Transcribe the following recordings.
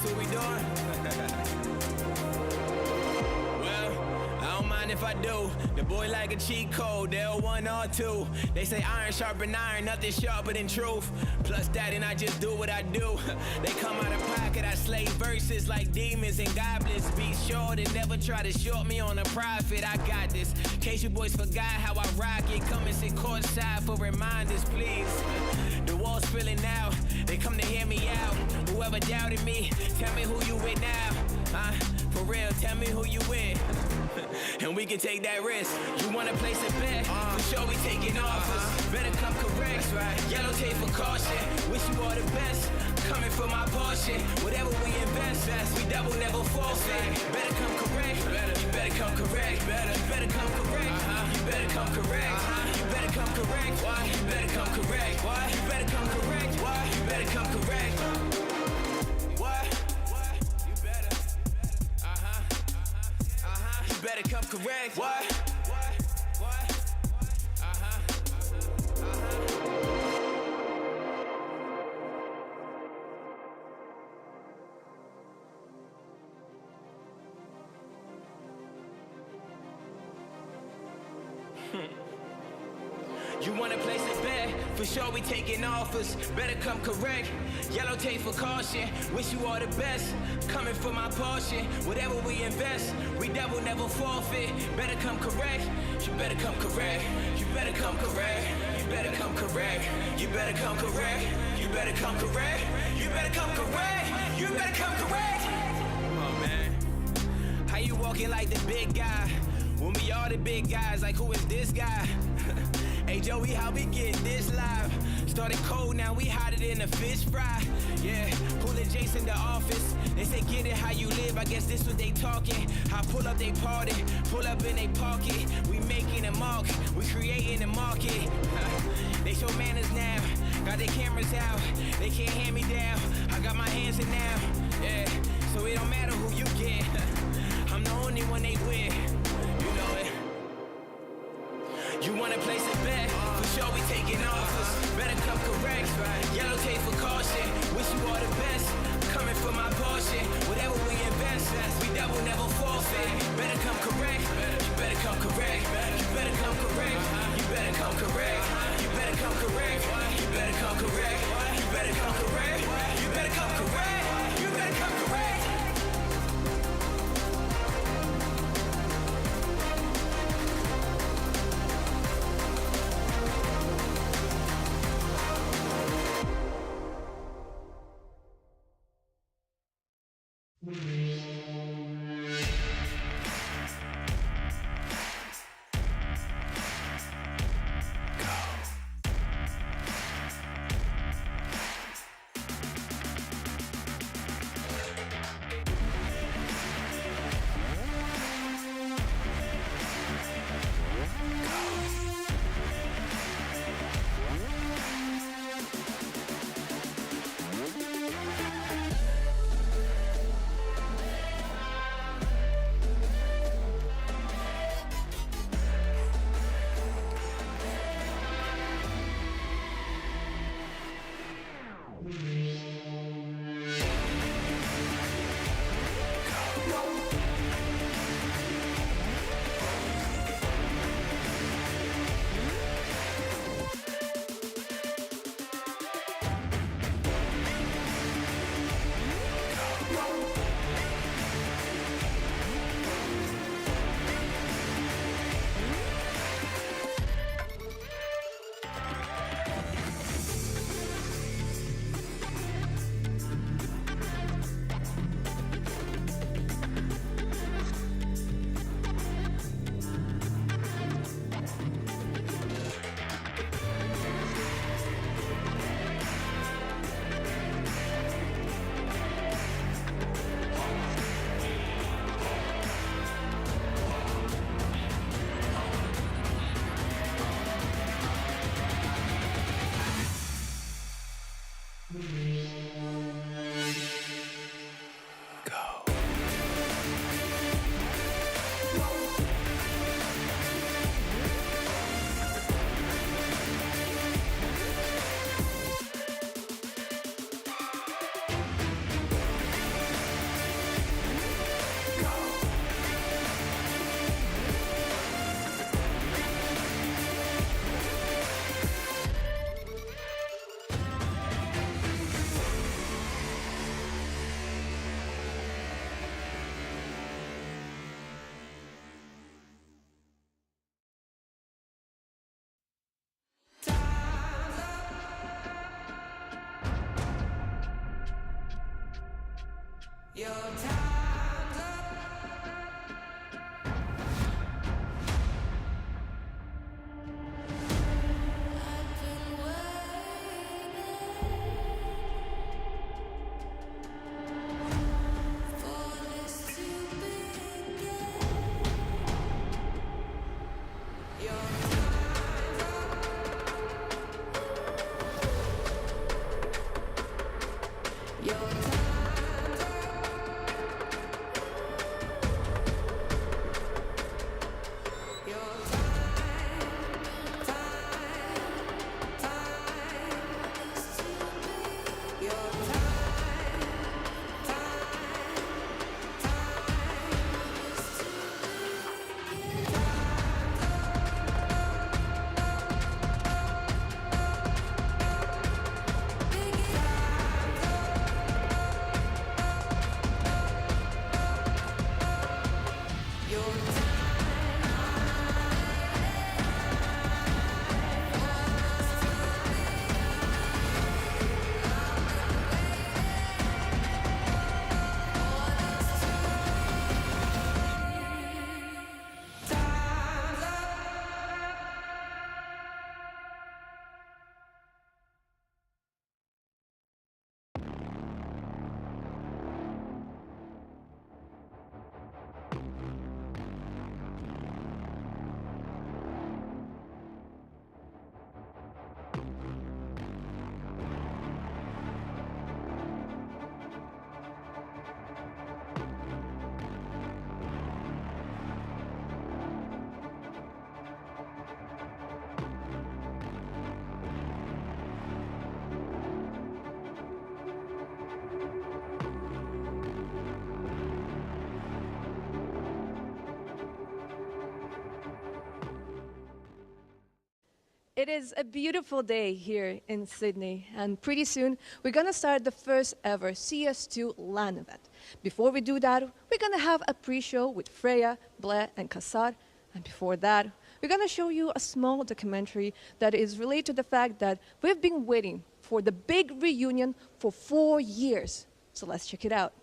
this what we doing? Well, I don't mind if I do. The boy like a cheat code, L1 or 2. They say iron sharpen iron, nothing sharper than truth. Plus that, and I just do what I do. They come out of pocket, I slay verses like demons and goblins. Be short and never try to short me on a profit. I got this. In case you boys forgot how I rock it, come and sit courtside for reminders, please. The wall's spilling out, they come to hear me out. Whoever doubted me, tell me who you with now. For real, tell me who you with. And we can take that risk. You wanna place a bet? For sure we taking offers. Better come correct. That's right. Yellow tape for caution. Wish you all the best. Coming for my portion. Whatever we invest, we double, never forfeit. Better come correct. You better come correct. You better come correct. You better come correct. You better come correct. Why? You better come correct. Why? You better come correct. Why? You better come correct. What? You better. You better come correct. What? You wanna place a bet? For sure we taking offers. Better come correct. Yellow tape for caution. Wish you all the best. Coming for my portion. Whatever we invest, we double, never forfeit. Better come correct. You better come correct. You better come correct. You better come correct. You better come correct. You better come correct. You better come correct. You better come correct. Come on, man. How you walking like the big guy? When we all the big guys, like who is this guy? Hey Joey, how we get this live? Started cold, now we hotter than a fish fry. Yeah, pulling Jason the office. They say get it how you live, I guess this what they talking. I pull up they party, pull up in they pocket. We making a mark, we creating a market. They show manners now, got their cameras out. They can't hand me down, I got my hands in now. Yeah, so it don't matter who you get. I'm the only one they with, you know it. You wanna place a bet? For sure we taking offers. Better come correct. Yellow tape for caution. Wish you all the best. Coming for my portion. Whatever we invest, we double, never forfeit. Better come correct. You better come correct. You better come correct. You better come correct. You better come correct. You better come correct. You better come correct. You better come correct. You better come correct. It is a beautiful day here in Sydney, and pretty soon we're gonna start the first ever CS2 LAN event. Before we do that, we're gonna have a pre-show with Freya, Blair, and Kassar, and before that, we're gonna show you a small documentary that is related to the fact that we've been waiting for the big reunion for 4 years. So let's check it out.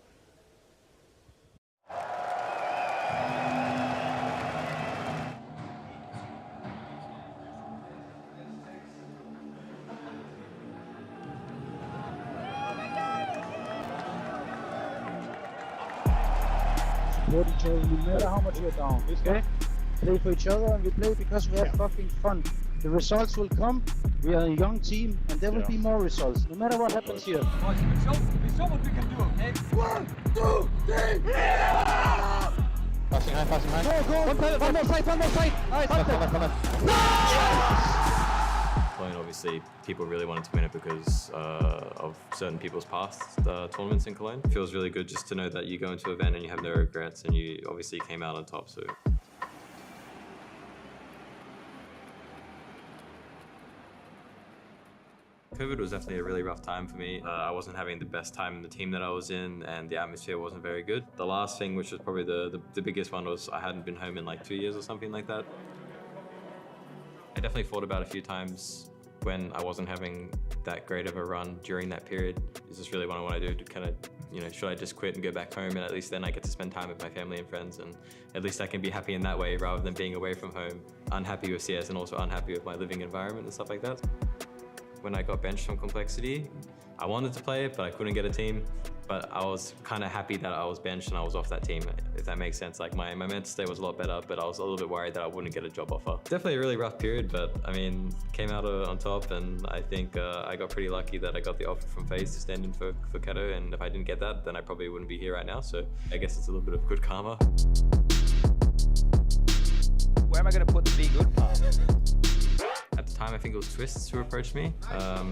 Support each other no matter how much you're down, okay? Play for each other, and we play because we have fucking fun. The results will come. We are a young team, and there will be more results, no matter what happens here. We show what we can do, okay? 1, 2, 3, yeah! Passing high, passing high. Go, go! One more side! Alright, Cologne, obviously, people really wanted to win it because of certain people's past tournaments in Cologne. It feels really good just to know that you go into an event and you have no regrets, and you obviously came out on top. So. COVID was definitely a really rough time for me. I wasn't having the best time in the team that I was in, and the atmosphere wasn't very good. The last thing, which was probably the biggest one, was I hadn't been home in like 2 years or something like that. I definitely thought about a few times when I wasn't having that great of a run during that period. Is this really what I want to do? To kind of, should I just quit and go back home, and at least then I get to spend time with my family and friends, and at least I can be happy in that way rather than being away from home, unhappy with CS and also unhappy with my living environment and stuff like that. When I got benched from Complexity, I wanted to play it, but I couldn't get a team. But I was kind of happy that I was benched and I was off that team, if that makes sense. Like my mental state was a lot better, but I was a little bit worried that I wouldn't get a job offer. Definitely a really rough period, but I mean, came out on top, and I think I got pretty lucky that I got the offer from FaZe to stand in for Keto, and if I didn't get that, then I probably wouldn't be here right now. So I guess it's a little bit of good karma. Where am I going to put the Be Good part? At the time, I think it was Twists who approached me. I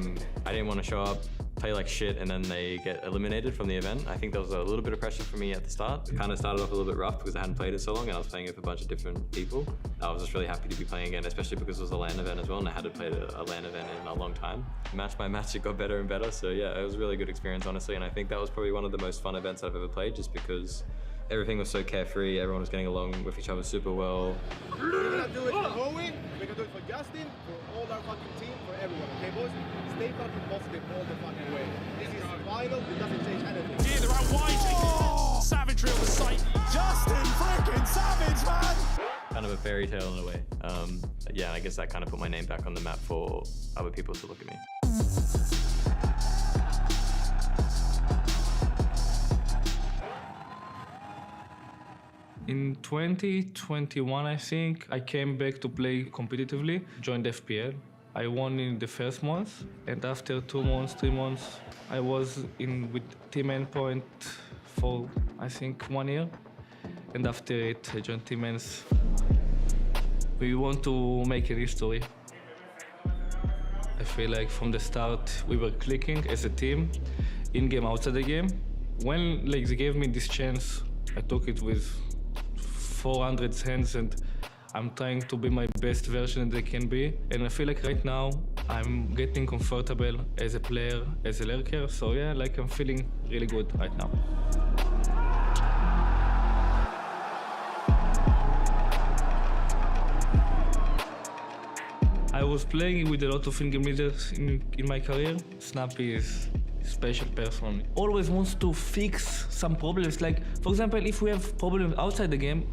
didn't want to show up, play like shit, and then they get eliminated from the event. I think there was a little bit of pressure for me at the start. It kind of started off a little bit rough because I hadn't played it so long, and I was playing with a bunch of different people. I was just really happy to be playing again, especially because it was a LAN event as well, and I hadn't played a LAN event in a long time. Match by match, it got better and better. So yeah, it was a really good experience, honestly, and I think that was probably one of the most fun events I've ever played, just because everything was so carefree, everyone was getting along with each other super well. We're gonna do it for Howie, we're gonna do it for Justin, for all our fucking team, for everyone, okay boys? Stay fucking positive all the fucking way. This is final, it doesn't change anything. Yeah, they're out wide. kind of a fairy tale in a way. Yeah, I guess that kind of put my name back on the map for other people to look at me. In 2021, I think, I came back to play competitively, joined FPL. I won in the first month, and after 2 months, 3 months, I was in with Team Endpoint for, I think, 1 year. And after it, I joined Team Ends. We want to make a history. I feel like from the start, we were clicking as a team, in-game, outside the game. When like, they gave me this chance, I took it with 400 hands, and I'm trying to be my best version that I can be. And I feel like right now I'm getting comfortable as a player, as a lurker. So yeah, like I'm feeling really good right now. I was playing with a lot of in-game leaders in my career. Snappy is a special person. Always wants to fix some problems. Like, for example, if we have problems outside the game,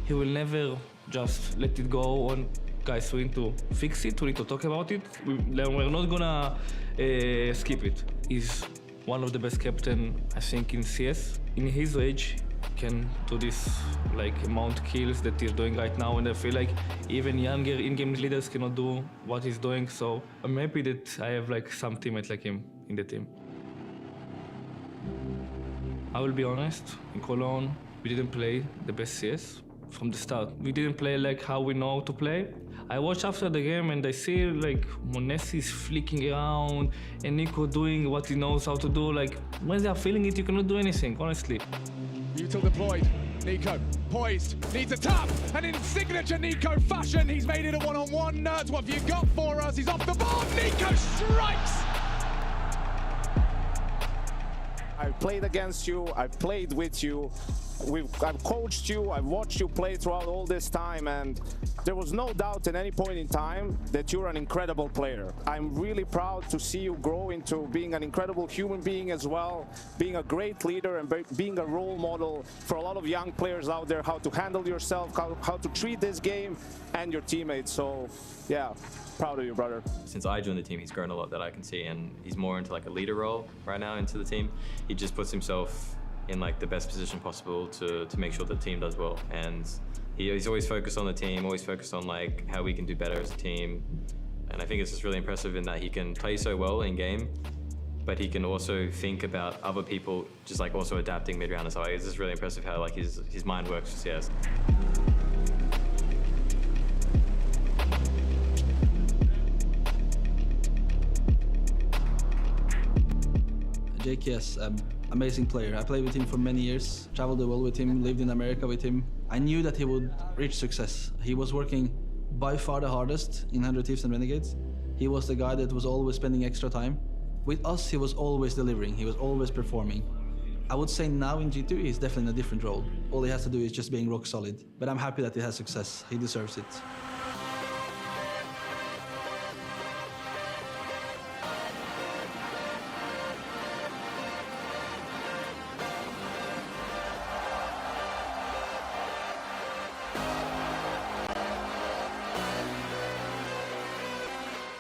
he will never just let it go on. Guys, we need to fix it, we need to talk about it. We're not gonna skip it. He's one of the best captain, I think, in CS. In his age, can do this like amount kills that he's doing right now, and I feel like even younger in-game leaders cannot do what he's doing. So I'm happy that I have like some teammates like him in the team. I will be honest, in Cologne, we didn't play the best CS. From the start, we didn't play like how we know to play. I watch after the game and I see like Monesi is flicking around and Nico doing what he knows how to do. Like when they are feeling it, you cannot do anything, honestly. Util deployed. Nico poised, needs a tap, and in signature Nico fashion, he's made it a one-on-one. Nerds, what have you got for us? He's off the board. Nico strikes. I've played against you, I've played with you, I've coached you, I've watched you play throughout all this time, and there was no doubt at any point in time that you're an incredible player. I'm really proud to see you grow into being an incredible human being as well, being a great leader and being a role model for a lot of young players out there, how to handle yourself, how to treat this game and your teammates. So yeah, proud of you, brother. Since I joined the team, he's grown a lot that I can see, and he's more into like a leader role right now into the team. He just puts himself in like the best position possible to make sure the team does well. And he's always focused on the team, always focused on like how we can do better as a team. And I think it's just really impressive in that he can play so well in game, but he can also think about other people just like also adapting mid-round as well. It's just really impressive how like his mind works for CS. JKS, amazing player. I played with him for many years, traveled the world with him, lived in America with him. I knew that he would reach success. He was working by far the hardest in 100 Thieves and Renegades. He was the guy that was always spending extra time. With us, he was always delivering. He was always performing. I would say now in G2, he's definitely in a different role. All he has to do is just being rock solid. But I'm happy that he has success. He deserves it.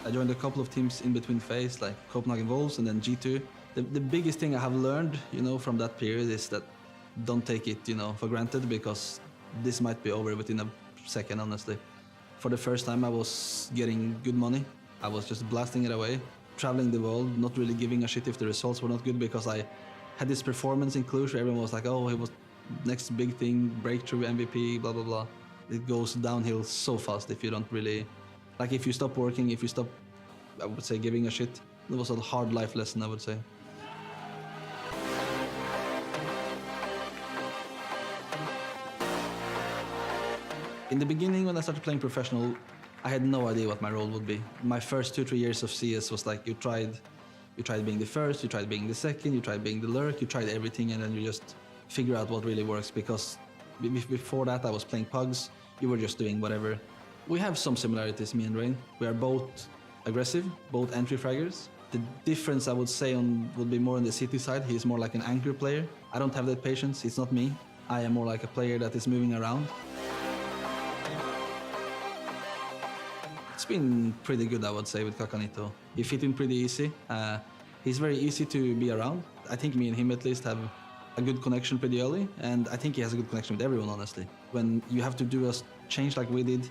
I joined a couple of teams in between phase, like Copenhagen Wolves and then G2. The biggest thing I have learned, from that period is that don't take it, for granted, because this might be over within a second, honestly. For the first time, I was getting good money. I was just blasting it away, traveling the world, not really giving a shit if the results were not good, because I had this performance in Cluj where everyone was like, oh, it was next big thing, breakthrough, MVP, blah, blah, blah. It goes downhill so fast if you don't really... Like if you stop working, if you stop, I would say, giving a shit. It was a hard life lesson, I would say. In the beginning, when I started playing professional, I had no idea what my role would be. My first 2-3 years of CS was like you tried being the first, you tried being the second, you tried being the lurk, you tried everything, and then you just figure out what really works, because before that I was playing pugs, you were just doing whatever. We have some similarities, me and Rain. We are both aggressive, both entry fraggers. The difference I would say would be more on the city side. He's more like an anchor player. I don't have that patience, it's not me. I am more like a player that is moving around. It's been pretty good, I would say, with Kakanito. He fit in pretty easy. He's very easy to be around. I think me and him at least have a good connection pretty early, and I think he has a good connection with everyone, honestly. When you have to do a change like we did,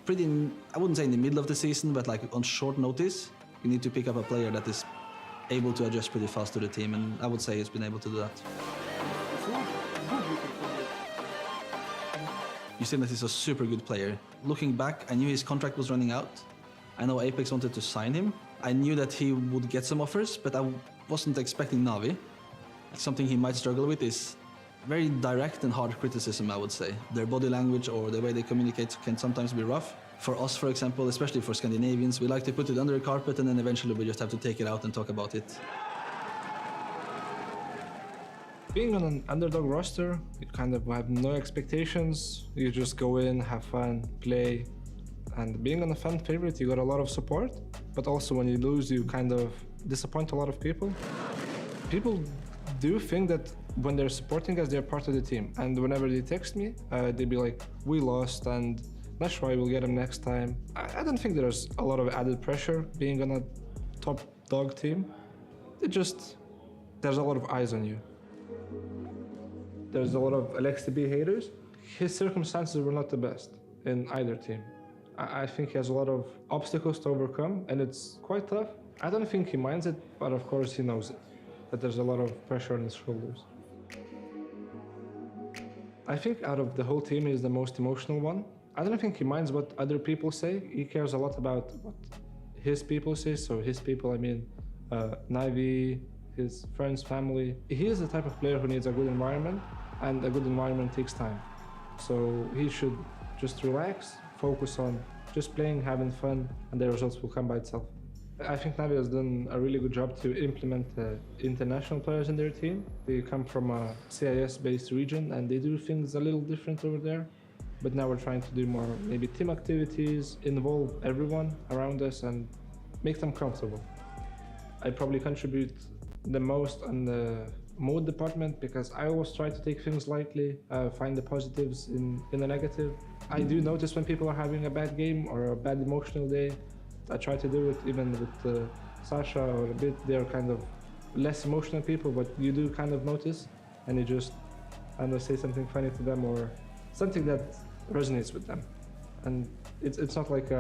I wouldn't say in the middle of the season, but like on short notice, you need to pick up a player that is able to adjust pretty fast to the team, and I would say he's been able to do that. You see that he's a super good player. Looking back, I knew his contract was running out. I know Apex wanted to sign him. I knew that he would get some offers, but I wasn't expecting Navi. Something he might struggle with is very direct and hard criticism, I would say. Their body language or the way they communicate can sometimes be rough. For us, for example, especially for Scandinavians, we like to put it under the carpet and then eventually we just have to take it out and talk about it. Being on an underdog roster, you kind of have no expectations. You just go in, have fun, play. And being on a fan favorite, you got a lot of support. But also when you lose, you kind of disappoint a lot of people. People do think that when they're supporting us, they're part of the team. And whenever they text me, they'd be like, we lost and that's why we'll get them next time. I don't think there's a lot of added pressure being on a top dog team. There's a lot of eyes on you. There's a lot of LXTB haters. His circumstances were not the best in either team. I think he has a lot of obstacles to overcome and it's quite tough. I don't think he minds it, but of course he knows it, that there's a lot of pressure on his shoulders. I think out of the whole team, he's the most emotional one. I don't think he minds what other people say. He cares a lot about what his people say. So his people, I mean, Navi, his friends, family. He is the type of player who needs a good environment, and a good environment takes time. So he should just relax, focus on just playing, having fun, and the results will come by itself. I think Navi has done a really good job to implement international players in their team. They come from a CIS-based region and they do things a little different over there. But now we're trying to do more maybe team activities, involve everyone around us and make them comfortable. I probably contribute the most on the mode department because I always try to take things lightly, find the positives in the negative. I do notice when people are having a bad game or a bad emotional day. I try to do it even with Sasha or a bit. They're kind of less emotional people, but you do kind of notice and you just, I don't know, say something funny to them or something that resonates with them. And it's not like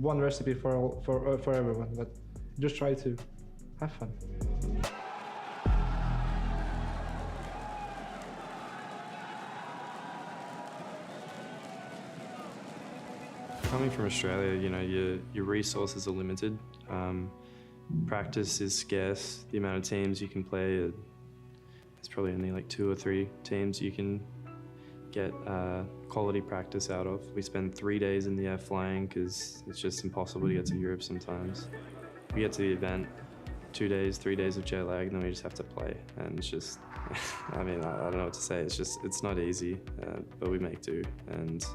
one recipe for everyone, but just try to have fun. Coming from Australia, you know, your resources are limited. Practice is scarce. The amount of teams you can play, there's probably only like 2 or 3 teams you can get quality practice out of. We spend 3 days in the air flying because it's just impossible to get to Europe sometimes. We get to the event, 2 days, 3 days of jet lag, and then we just have to play. And it's just, I mean, I don't know what to say. It's not easy, but we make do. And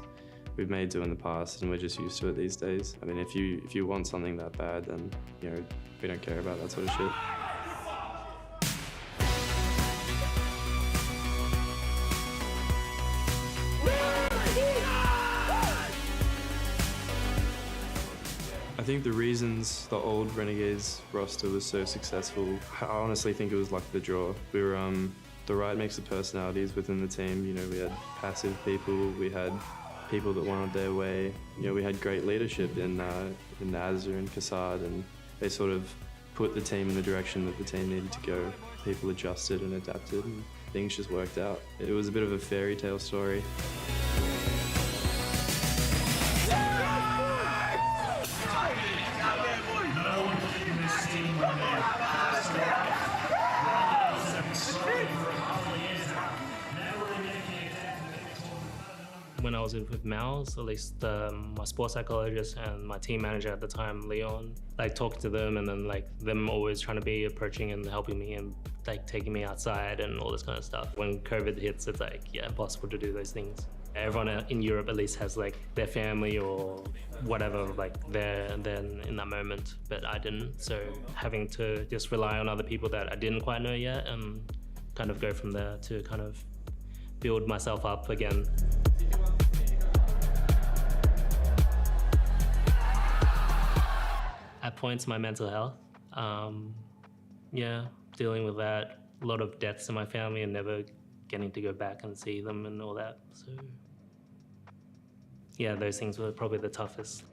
we've made do in the past and we're just used to it these days. I mean, if you want something that bad, then, you know, we don't care about that sort of shit. I think the reasons the old Renegades roster was so successful, I honestly think it was luck of the draw. We were the right mix of personalities within the team. You know, we had passive people, we had people that wanted their way. You know, we had great leadership in Azza and Kassad, and they sort of put the team in the direction that the team needed to go. People adjusted and adapted, and things just worked out. It was a bit of a fairy tale story. When I was with Mouse, at least my sports psychologist and my team manager at the time, Leon, like talking to them and then like them always trying to be approaching and helping me and like taking me outside and all this kind of stuff. When COVID hits, it's like, yeah, impossible to do those things. Everyone in Europe at least has like their family or whatever, like there in that moment, but I didn't. So having to just rely on other people that I didn't quite know yet and kind of go from there to kind of build myself up again. At points, my mental health. Yeah, dealing with that. A lot of deaths in my family and never getting to go back and see them and all that. So yeah, those things were probably the toughest.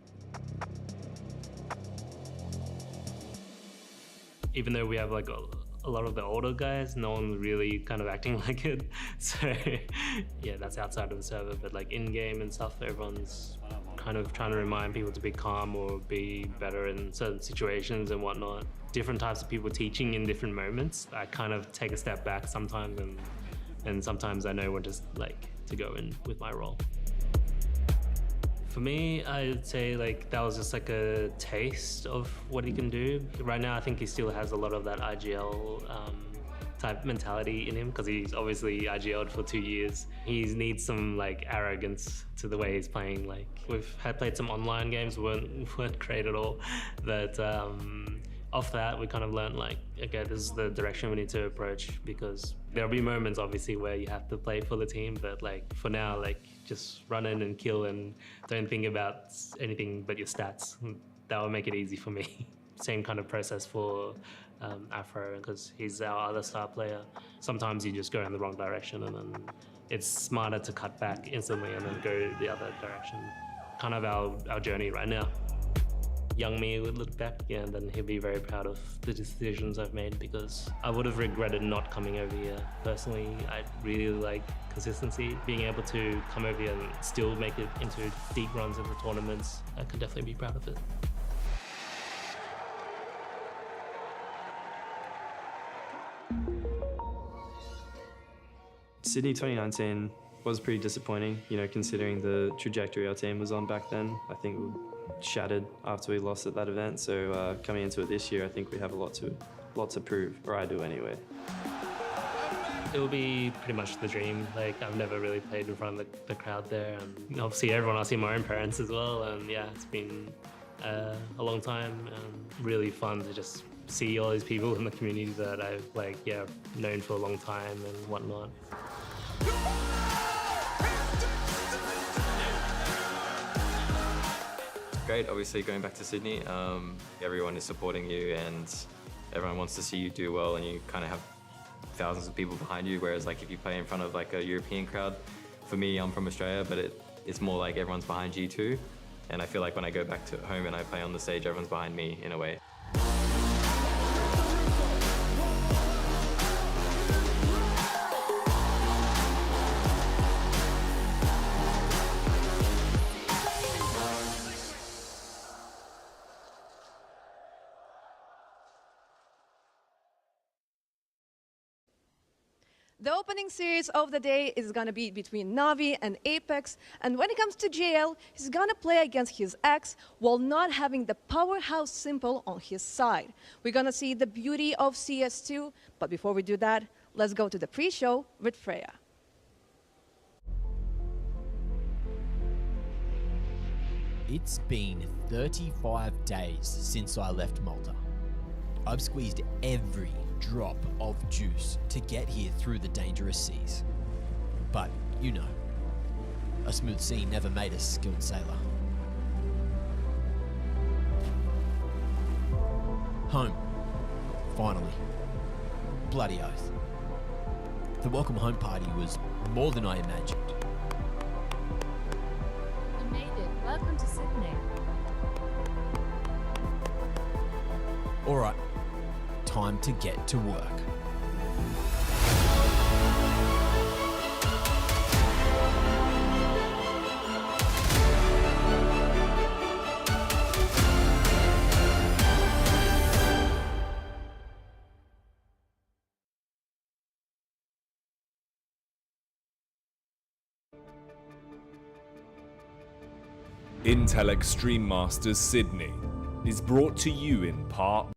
Even though we have like a lot of the older guys, no one really kind of acting like it. So yeah, that's outside of the server, but like in-game and stuff, everyone's kind of trying to remind people to be calm or be better in certain situations and whatnot. Different types of people teaching in different moments. I kind of take a step back sometimes, and sometimes I know when to go in with my role. For me, I'd say like that was just like a taste of what he can do. Right now, I think he still has a lot of that IGL type mentality in him because he's obviously IGL'd for 2 years. He needs some like arrogance to the way he's playing. Like we've played some online games, weren't great at all, but off that we kind of learned like, okay, this is the direction we need to approach, because there'll be moments obviously where you have to play for the team, but like for now, like just run in and kill and don't think about anything but your stats. That will make it easy for me. Same kind of process for Afro, because he's our other star player. Sometimes you just go in the wrong direction and then it's smarter to cut back instantly and then go the other direction. Kind of our journey right now. Young me would look back, yeah, and then he'll be very proud of the decisions I've made, because I would have regretted not coming over here. Personally, I really like consistency. Being able to come over here and still make it into deep runs into tournaments, I could definitely be proud of it. Sydney 2019 was pretty disappointing, you know, considering the trajectory our team was on back then. I think we shattered after we lost at that event. So coming into it this year, I think we have a lot to prove, or I do anyway. It will be pretty much the dream. Like, I've never really played in front of the crowd there, and obviously everyone, I see my own parents as well, and yeah, it's been a long time and really fun to just see all these people in the community that I've known for a long time and whatnot. Great, obviously going back to Sydney, everyone is supporting you and everyone wants to see you do well, and you kind of have thousands of people behind you, whereas like if you play in front of like a European crowd, for me, I'm from Australia, but it's more like everyone's behind you too, and I feel like when I go back to home and I play on the stage, everyone's behind me in a way. The opening series of the day is going to be between Navi and Apex, and when it comes to JL, he's going to play against his ex while not having the powerhouse Simple on his side. We're going to see the beauty of CS2, but before we do that, let's go to the pre-show with Freya. It's been 35 days since I left Malta. I've squeezed every drop of juice to get here through the dangerous seas. But, you know, a smooth sea never made a skilled sailor. Home. Finally. Bloody oath. The welcome home party was more than I imagined. You made it. Welcome to Sydney. Alright. Time to get to work. Intel Extreme Masters Sydney is brought to you in part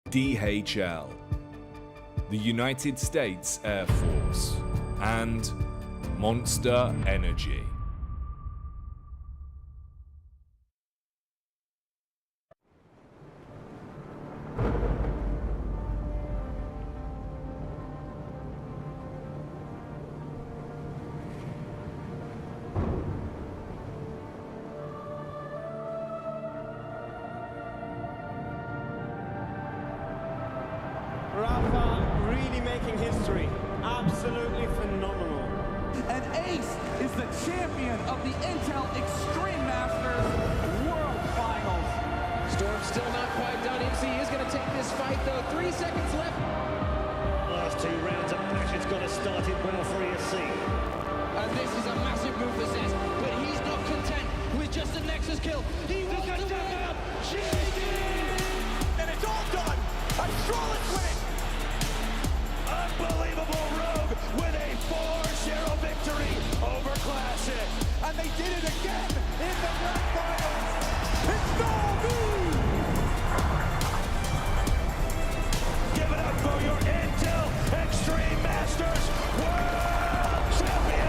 DHL, the United States Air Force, and Monster Energy. Rafa really making history. Absolutely phenomenal. And Ace is the champion of the Intel Extreme Masters World Finals. Storm's still not quite done. MC is going to take this fight, though. 3 seconds left. Last 2 rounds of action's got to start it well for ESC. And this is a massive move for Zez, but he's not content with just a Nexus kill. He wants to win. And it's all done. A flawless win. Unbelievable Rogue with a 4-0 victory over Classic. And they did it again in the grand finals. It's Novi! Give it up for your Intel Extreme Masters World Champion!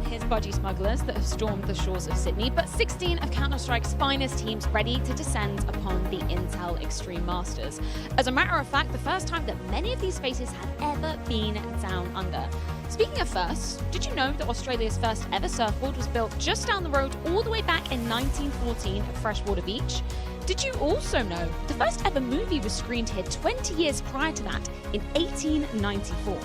His budgie smugglers that have stormed the shores of Sydney, but 16 of Counter-Strike's finest teams ready to descend upon the Intel Extreme Masters. As a matter of fact, the first time that many of these faces had ever been down under. Speaking of firsts, did you know that Australia's first ever surfboard was built just down the road all the way back in 1914 at Freshwater Beach? Did you also know the first ever movie was screened here 20 years prior to that in 1894?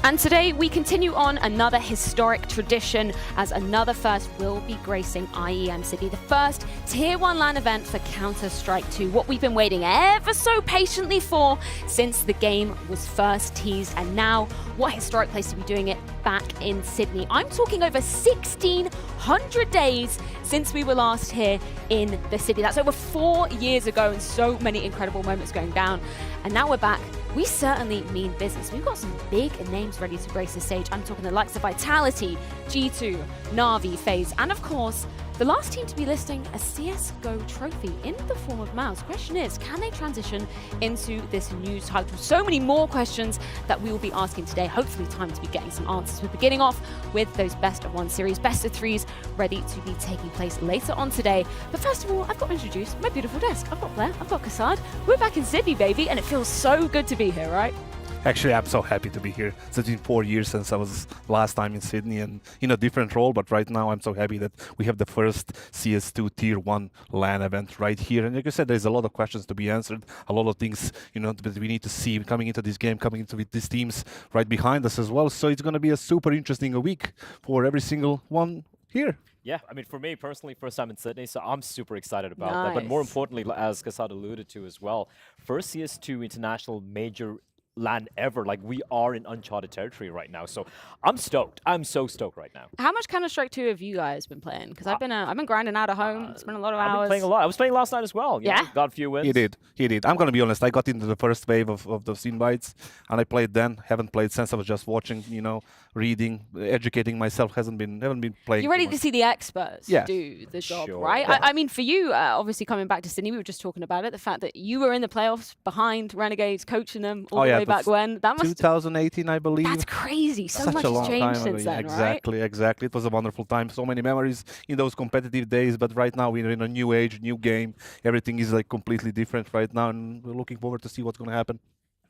And today we continue on another historic tradition as another first will be gracing IEM Sydney, the first Tier 1 LAN event for Counter-Strike 2, what we've been waiting ever so patiently for since the game was first teased, and now what historic place to be doing it back in Sydney. I'm talking over 1,600 days since we were last here in the city. That's over 4 years ago, and so many incredible moments going down. And now we're back. We certainly mean business. We've got some big names ready to grace the stage. I'm talking the likes of Vitality, G2, Na'Vi, FaZe, and of course, the last team to be listing a CSGO trophy in the form of Mouse. Question is, can they transition into this new title? So many more questions that we will be asking today. Hopefully time to be getting some answers. We're beginning off with those best of 1 series, best of 3s ready to be taking place later on today. But first of all, I've got to introduce my beautiful desk. I've got Blair, I've got Kassad. We're back in Sydney, baby, and it feels so good to be here, right? Actually, I'm so happy to be here. It's been 4 years since I was last time in Sydney and in a different role, but right now I'm so happy that we have the first CS2 Tier 1 LAN event right here. And like I said, there's a lot of questions to be answered, a lot of things, that we need to see coming into this game, coming into these teams right behind us as well. So it's going to be a super interesting week for every single one here. Yeah, I mean, for me personally, first time in Sydney, so I'm super excited about that. But more importantly, as Kassad alluded to as well, first CS2 international major LAN ever. Like, we are in uncharted territory right now, so I'm stoked. I'm so stoked right now. How much Counter-Strike 2 have you guys been playing? Because I've been grinding out at home. It's been a lot of hours. I've been playing a lot. I was playing last night as well. You know, got a few wins. He did. I'm gonna be honest. I got into the first wave of those invites, and I played then. Haven't played since. I was just watching, reading, educating myself. Haven't been playing. You're ready to see the experts do the job, right? I mean, for you, obviously coming back to Sydney, we were just talking about it. The fact that you were in the playoffs behind Renegades, coaching them all the way back when. That must 2018, I believe. That's crazy. So Such much a long has changed time since then, exactly, right? Exactly. It was a wonderful time. So many memories in those competitive days. But right now we're in a new age, new game. Everything is like completely different right now, and we're looking forward to see what's going to happen.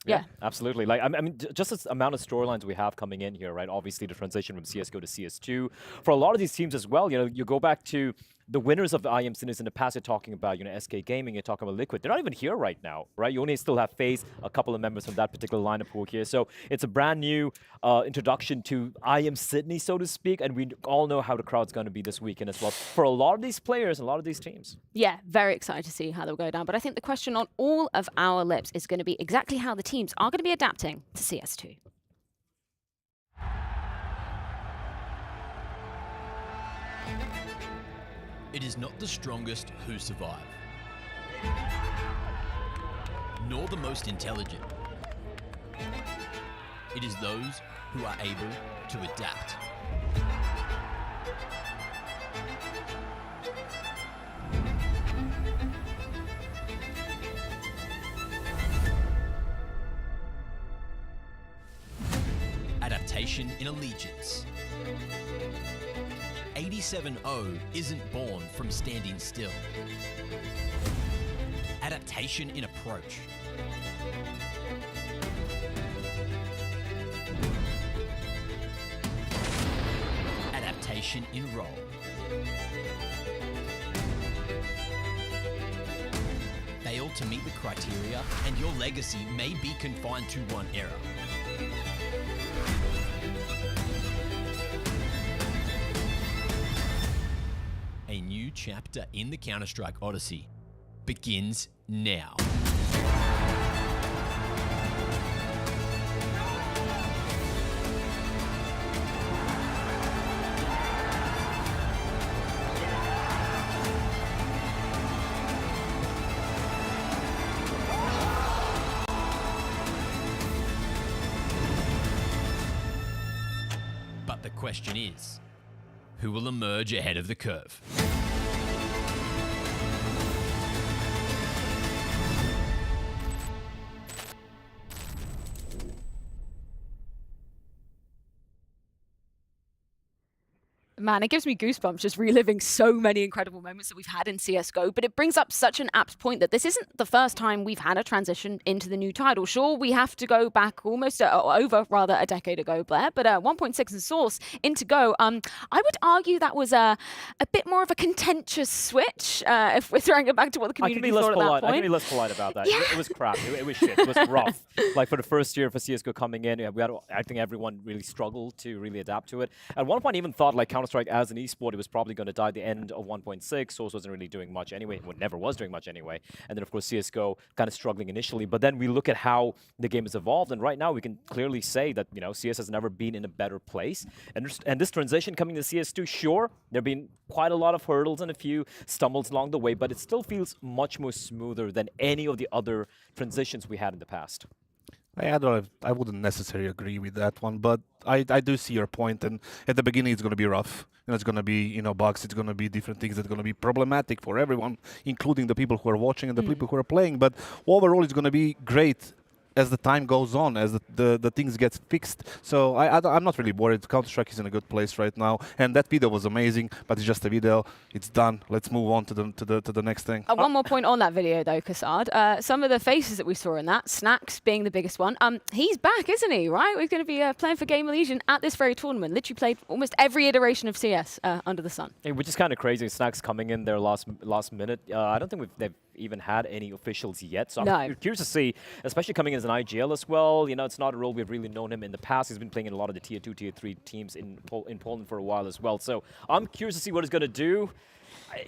Yeah, absolutely. Like, I mean, just the amount of storylines we have coming in here, right? Obviously, the transition from CSGO to CS2. For a lot of these teams as well, you go back to the winners of the IEM Series in the past. You're talking about, SK Gaming. You're talking about Liquid. They're not even here right now, right? You only still have FaZe, a couple of members from that particular lineup who are here. So it's a brand new introduction to IEM Sydney, so to speak. And we all know how the crowd's going to be this weekend as well for a lot of these players, a lot of these teams. Yeah, very excited to see how they'll go down. But I think the question on all of our lips is going to be exactly how the teams are going to be adapting to CS2. It is not the strongest who survive, nor the most intelligent. It is those who are able to adapt. Adaptation in allegiance. 87-0 isn't born from standing still. Adaptation in approach. Adaptation in role. Fail to meet the criteria, and your legacy may be confined to one era. A new chapter in the Counter-Strike Odyssey begins now. But the question is, who will emerge ahead of the curve? Man, it gives me goosebumps just reliving so many incredible moments that we've had in CSGO, but it brings up such an apt point that this isn't the first time we've had a transition into the new title. Sure, we have to go back almost over a decade ago, Blair, but 1.6 and Source into Go, I would argue that was a bit more of a contentious switch, if we're throwing it back to what the community thought at that point. I can be less polite about that. Yeah. It was crap. It was shit. It was rough. Like for the first year for CSGO coming in, I think everyone really struggled to really adapt to it. At one point, I even thought like Counter-Strike as an esport, it was probably going to die at the end of 1.6. Source wasn't really doing much anyway. Well, never was doing much anyway. And then, of course, CSGO kind of struggling initially. But then we look at how the game has evolved. And right now, we can clearly say that, CS has never been in a better place. And this transition coming to CS2, sure, there have been quite a lot of hurdles and a few stumbles along the way. But it still feels much more smoother than any of the other transitions we had in the past. I wouldn't necessarily agree with that one, but I do see your point. And at the beginning, it's going to be rough. It's going to be, bugs. It's going to be different things that are going to be problematic for everyone, including the people who are watching and the people who are playing. But overall, it's going to be great as the time goes on, as the things get fixed. So I'm not really worried. Counter-Strike is in a good place right now, and that video was amazing. But it's just a video. It's done. Let's move on to the next thing. One more point on that video, though, Kassad. Some of the faces that we saw in that, Snacks being the biggest one. He's back, isn't he? Right? We're going to be playing for Game Legion at this very tournament. Literally played almost every iteration of CS under the sun. Hey, which is kind of crazy. Snacks coming in there last minute. I don't think they've even had any officials yet. So I'm curious to see, especially coming in as an IGL as well. It's not a role we've really known him in the past. He's been playing in a lot of the Tier 2, Tier 3 teams in Poland for a while as well. So I'm curious to see what he's going to do.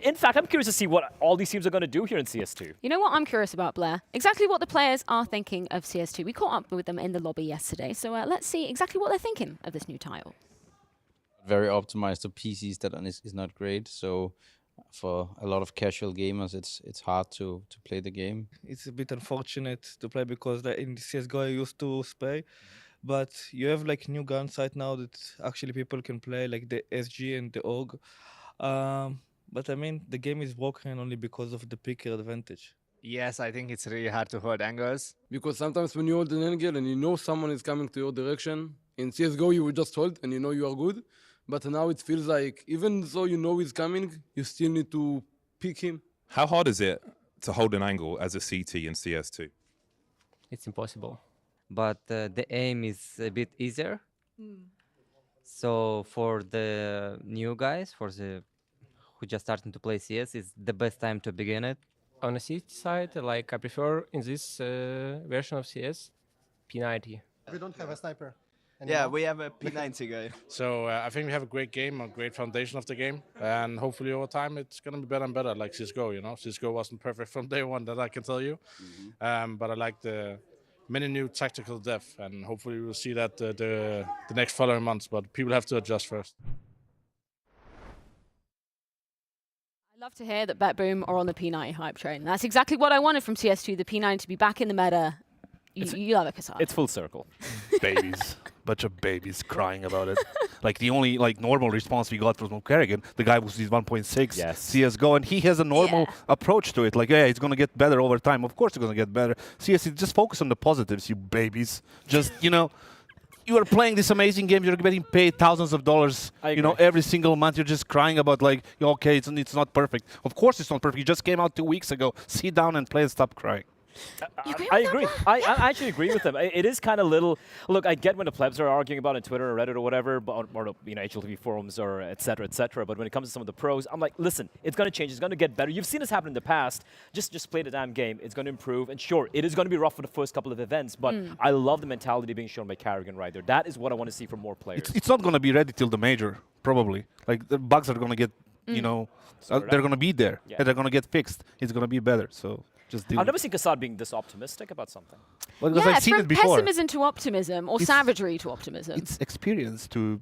In fact, I'm curious to see what all these teams are going to do here in CS2. You know what I'm curious about, Blair? Exactly what the players are thinking of CS2. We caught up with them in the lobby yesterday. So let's see exactly what they're thinking of this new title. Very optimized. The PC setup is not great. So for a lot of casual gamers, it's hard to play the game. It's a bit unfortunate to play because in CSGO I used to spray, but you have like new guns right now that actually people can play, like the SG and the AUG. But I mean, the game is broken only because of the picker advantage. Yes, I think it's really hard to hold angles. Because sometimes when you hold an angle and you know someone is coming to your direction, in CSGO you will just hold and you know you are good. But now it feels like, even though you know he's coming, you still need to pick him. How hard is it to hold an angle as a CT in CS2? It's impossible. But the aim is a bit easier. So for the new guys, who just starting to play CS, it's the best time to begin it. On the CT side, I prefer in this version of CS, P90. We don't have a sniper. Yeah, we have a P90 guy. So I think we have a great game, a great foundation of the game, and hopefully over time it's going to be better and better, like CSGO, CSGO wasn't perfect from day one, that I can tell you. But I like the many new tactical depth, and hopefully we'll see that the next following months, but people have to adjust first. I love to hear that BetBoom are on the P90 hype train. That's exactly what I wanted from CS2, the P90 to be back in the meta. You love it, Kassad. It's full circle. Babies. Bunch of babies crying about it. Like the only normal response we got from Kerrigan, the guy who sees 1.6 CSGO, and he has a normal approach to it. Like, yeah, it's going to get better over time. Of course it's going to get better. CS, just focus on the positives, you babies. Just, you are playing this amazing game. You're getting paid thousands of dollars, every single month. You're just crying about okay, it's not perfect. Of course it's not perfect. You just came out 2 weeks ago. Sit down and play and stop crying. I agree. I actually agree with them. It is kind of little. Look, I get when the plebs are arguing about it on Twitter or Reddit or whatever, or HLTV forums or et cetera, et cetera. But when it comes to some of the pros, I'm like, listen, it's going to change. It's going to get better. You've seen this happen in the past. Just play the damn game. It's going to improve. And sure, it is going to be rough for the first couple of events, but I love the mentality being shown by Carrigan right there. That is what I want to see from more players. It's not going to be ready till the major, probably. Like the bugs are going to get, they're going to be there and they're going to get fixed. It's going to be better. So. I've never seen Kassad being this optimistic about something. Well, because I've seen from it before. pessimism to optimism, or savagery to optimism. It's experience to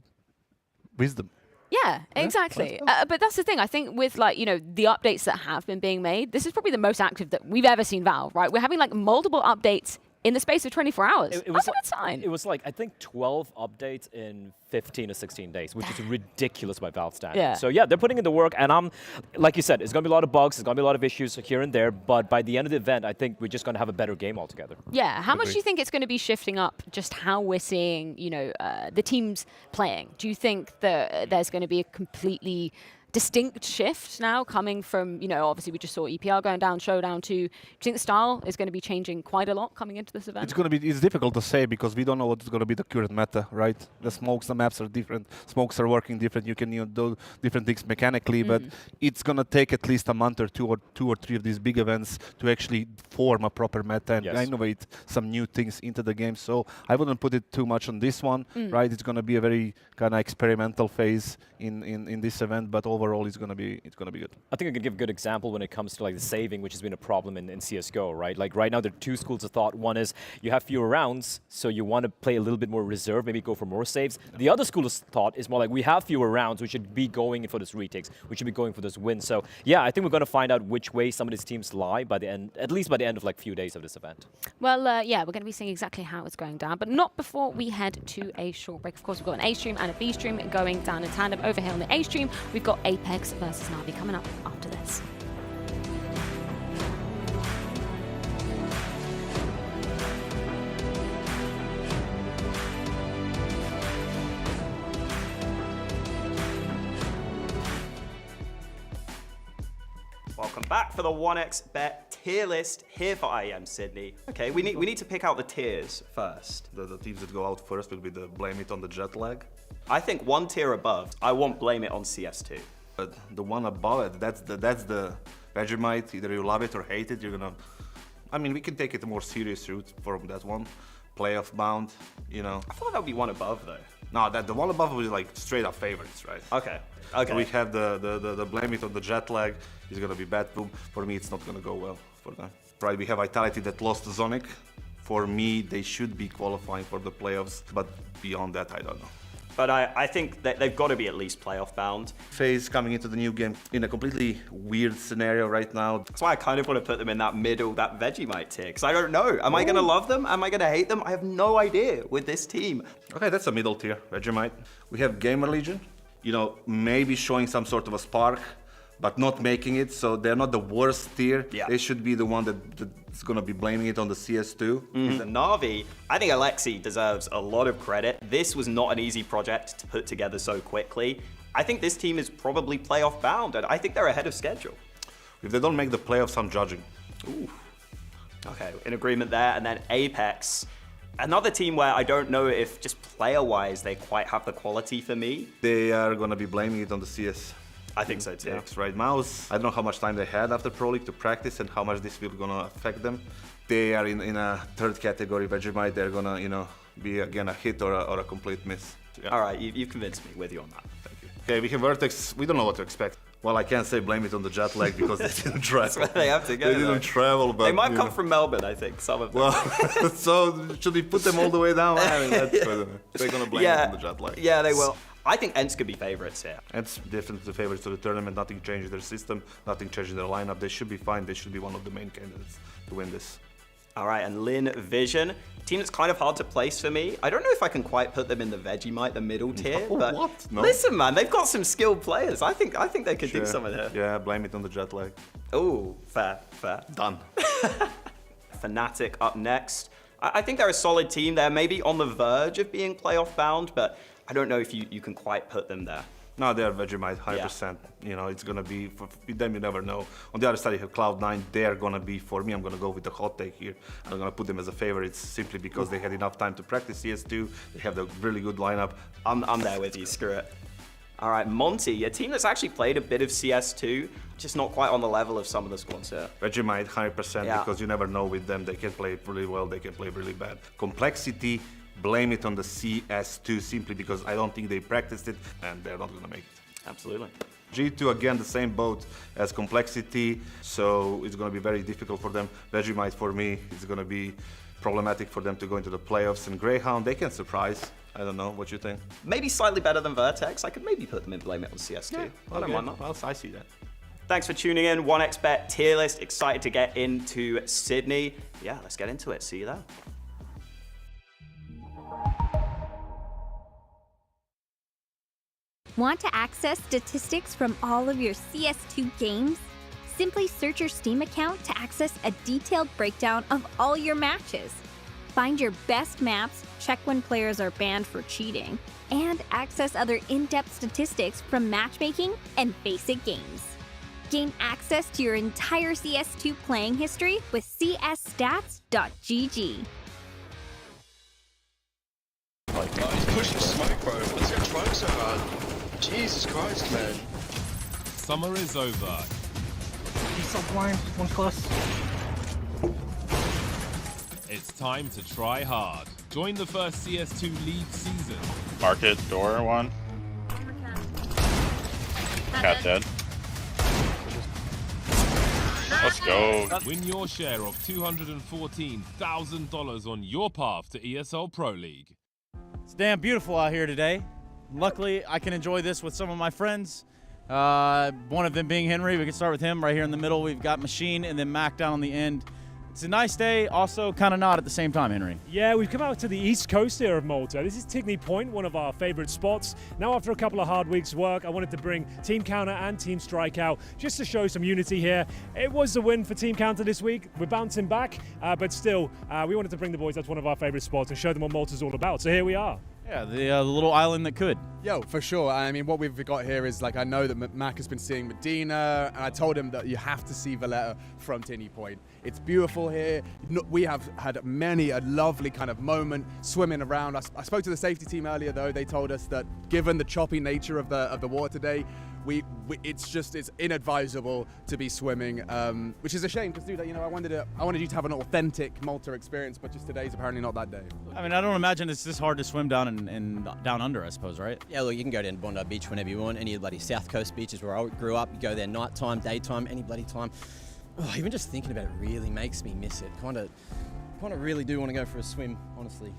wisdom. Yeah, exactly. But that's the thing. I think with the updates that have been being made, this is probably the most active that we've ever seen Valve. Right? We're having multiple updates in the space of 24 hours. That's a good sign. It was I think 12 updates in 15 to 16 days, which is ridiculous by Valve standards. Yeah. So yeah, they're putting in the work, and I'm, like you said, it's going to be a lot of bugs, there's going to be a lot of issues here and there, but by the end of the event, I think we're just going to have a better game altogether. Yeah. How much do you think it's going to be shifting up just how we're seeing, the teams playing? Do you think that there's going to be a completely distinct shift now coming from, obviously we just saw EPL going down, Showdown 2. Do you think the style is going to be changing quite a lot coming into this event? It's difficult to say because we don't know what's going to be the current meta, right? The smokes, the maps are different. Smokes are working different. You can do different things mechanically, but it's going to take at least a month or two or three of these big events to actually form a proper meta and innovate some new things into the game. So I wouldn't put it too much on this one, right? It's going to be a very kind of experimental phase in this event, but overall it's going to be good. I think I could give a good example when it comes to the saving, which has been a problem in CSGO, right? Right now there are two schools of thought. One is you have fewer rounds, so you want to play a little bit more reserve, maybe go for more saves. The other school of thought is more we have fewer rounds, we should be going for this retakes, we should be going for this win. So yeah, I think we're going to find out which way some of these teams lie by the end, at least by the end of a few days of this event. Well, yeah, we're going to be seeing exactly how it's going down, but not before we head to a short break. Of course, we've got an A stream and a B stream going down in tandem. Over here on the A stream, we've got Apex versus Navi coming up after this. Welcome back for the 1xBet tier list here for IEM Sydney. Okay, we need to pick out the tiers first. The teams that go out first will be the blame it on the jet lag. I think one tier above, I won't blame it on CS2. But the one above it, that's the Vegemite. Either you love it or hate it. You're gonna. I mean, we can take it a more serious route from that one. Playoff bound, I feel like that would be one above though. No, the one above was straight up favorites, right? Okay. So we have the blame it on the jet lag. Is gonna be bad. For me, it's not gonna go well for them. Right, we have Vitality that lost to Zonic. For me, they should be qualifying for the playoffs, but beyond that, I don't know. But I think that they've got to be at least playoff bound. FaZe coming into the new game in a completely weird scenario right now. That's why I kind of want to put them in that middle, that Vegemite tier, because I don't know. Am I going to love them? Am I going to hate them? I have no idea with this team. Okay, that's a middle tier, Vegemite. We have Gamer Legion, maybe showing some sort of a spark, but not making it, so they're not the worst tier. Yeah. They should be the one that's gonna be blaming it on the CS2. The Na'Vi, I think Alexi deserves a lot of credit. This was not an easy project to put together so quickly. I think this team is probably playoff bound, and I think they're ahead of schedule. If they don't make the playoffs, I'm judging. Ooh. Okay, in agreement there. And then Apex, another team where I don't know if just player-wise they quite have the quality for me. They are gonna be blaming it on the CS. I think so too. Right, Mouse. I don't know how much time they had after Pro League to practice and how much this will gonna affect them. They are in a third category. Vegemite, they're gonna be again a hit or a complete miss. Yeah. All right, you've convinced me. With you on that. Thank you. Okay, we have Vertex. We don't know what to expect. Well, I can't say blame it on the jet lag because they didn't travel. They have to go. They didn't travel, but they might come from Melbourne. I think some of them. Well, so should we put them all the way down? I mean, they're gonna blame it on the jet lag. Yeah, they will. I think ENCE could be favorites here. ENCE definitely the favorites to the tournament. Nothing changed their system. Nothing changed their lineup. They should be fine. They should be one of the main candidates to win this. All right, and Lin Vision, team that's kind of hard to place for me. I don't know if I can quite put them in the Vegemite, the middle tier. But what? No. Listen, man, they've got some skilled players. I think they could do something here. Yeah, blame it on the jet lag. Oh, fair. Done. Fnatic up next. I think they're a solid team. They're maybe on the verge of being playoff bound, but I don't know if you can quite put them there. No, they're Vegemite, 100%. You know, it's gonna be, with them you never know. On the other side you have Cloud9, they're gonna be, for me, I'm gonna go with the hot take here. I'm gonna put them as a favorite simply because they had enough time to practice CS2, they have the really good lineup. I'm there with you, screw it. All right, Monty, a team that's actually played a bit of CS2, just not quite on the level of some of the squads here. Vegemite, 100%, because you never know with them. They can play really well, they can play really bad. Complexity, blame it on the CS2 simply because I don't think they practiced it and they're not gonna make it. Absolutely. G2, again, the same boat as Complexity, so it's gonna be very difficult for them. Vegemite, for me, is gonna be problematic for them to go into the playoffs. And Greyhound, they can surprise. I don't know, what you think? Maybe slightly better than Vertex. I could maybe put them in blame it on CS2. Yeah, I don't mind that. Well, I see that. Thanks for tuning in. 1xBet tier list. Excited to get into Sydney. Yeah, let's get into it. See you there. Want to access statistics from all of your CS2 games? Simply search your Steam account to access a detailed breakdown of all your matches. Find your best maps, check when players are banned for cheating, and access other in-depth statistics from matchmaking and basic games. Gain access to your entire CS2 playing history with csstats.gg. Oh, he's pushing smoke, bro. Let's go trying so hard. Jesus Christ, man. Summer is over. He's so blind. One close. It's time to try hard. Join the first CS2 League season. Market, door one. Cat dead. Let's go. Win your share of $214,000 on your path to ESL Pro League. It's damn beautiful out here today. Luckily, I can enjoy this with some of my friends. One of them being Henry. We can start with him right here in the middle. We've got Machine and then Mac down on the end. It's a nice day, also kind of not at the same time, Henry. Yeah, we've come out to the east coast here of Malta. This is Tigney Point, one of our favorite spots. Now, after a couple of hard weeks' work, I wanted to bring Team Counter and Team Strikeout just to show some unity here. It was a win for Team Counter this week. We're bouncing back, but still, we wanted to bring the boys out to one of our favorite spots and show them what Malta's all about. So here we are. Yeah, the little island that could. Yo, for sure. I mean, what we've got here is, like, I know that Mac has been seeing Medina, and I told him that you have to see Valletta from Tigney Point. It's beautiful here. We have had a lovely kind of moment swimming around. I spoke to the safety team earlier, though. They told us that given the choppy nature of the water today, it's inadvisable to be swimming, which is a shame because, dude, I wanted you to have an authentic Malta experience, but just today's apparently not that day. I mean, I don't imagine it's this hard to swim down and down under, I suppose, right? Yeah, look, you can go down to Bondi Beach whenever you want. Any of the bloody South Coast beaches where I grew up, you go there nighttime, daytime, any bloody time. Oh, even just thinking about it really makes me miss it. Kind of really do want to go for a swim, honestly.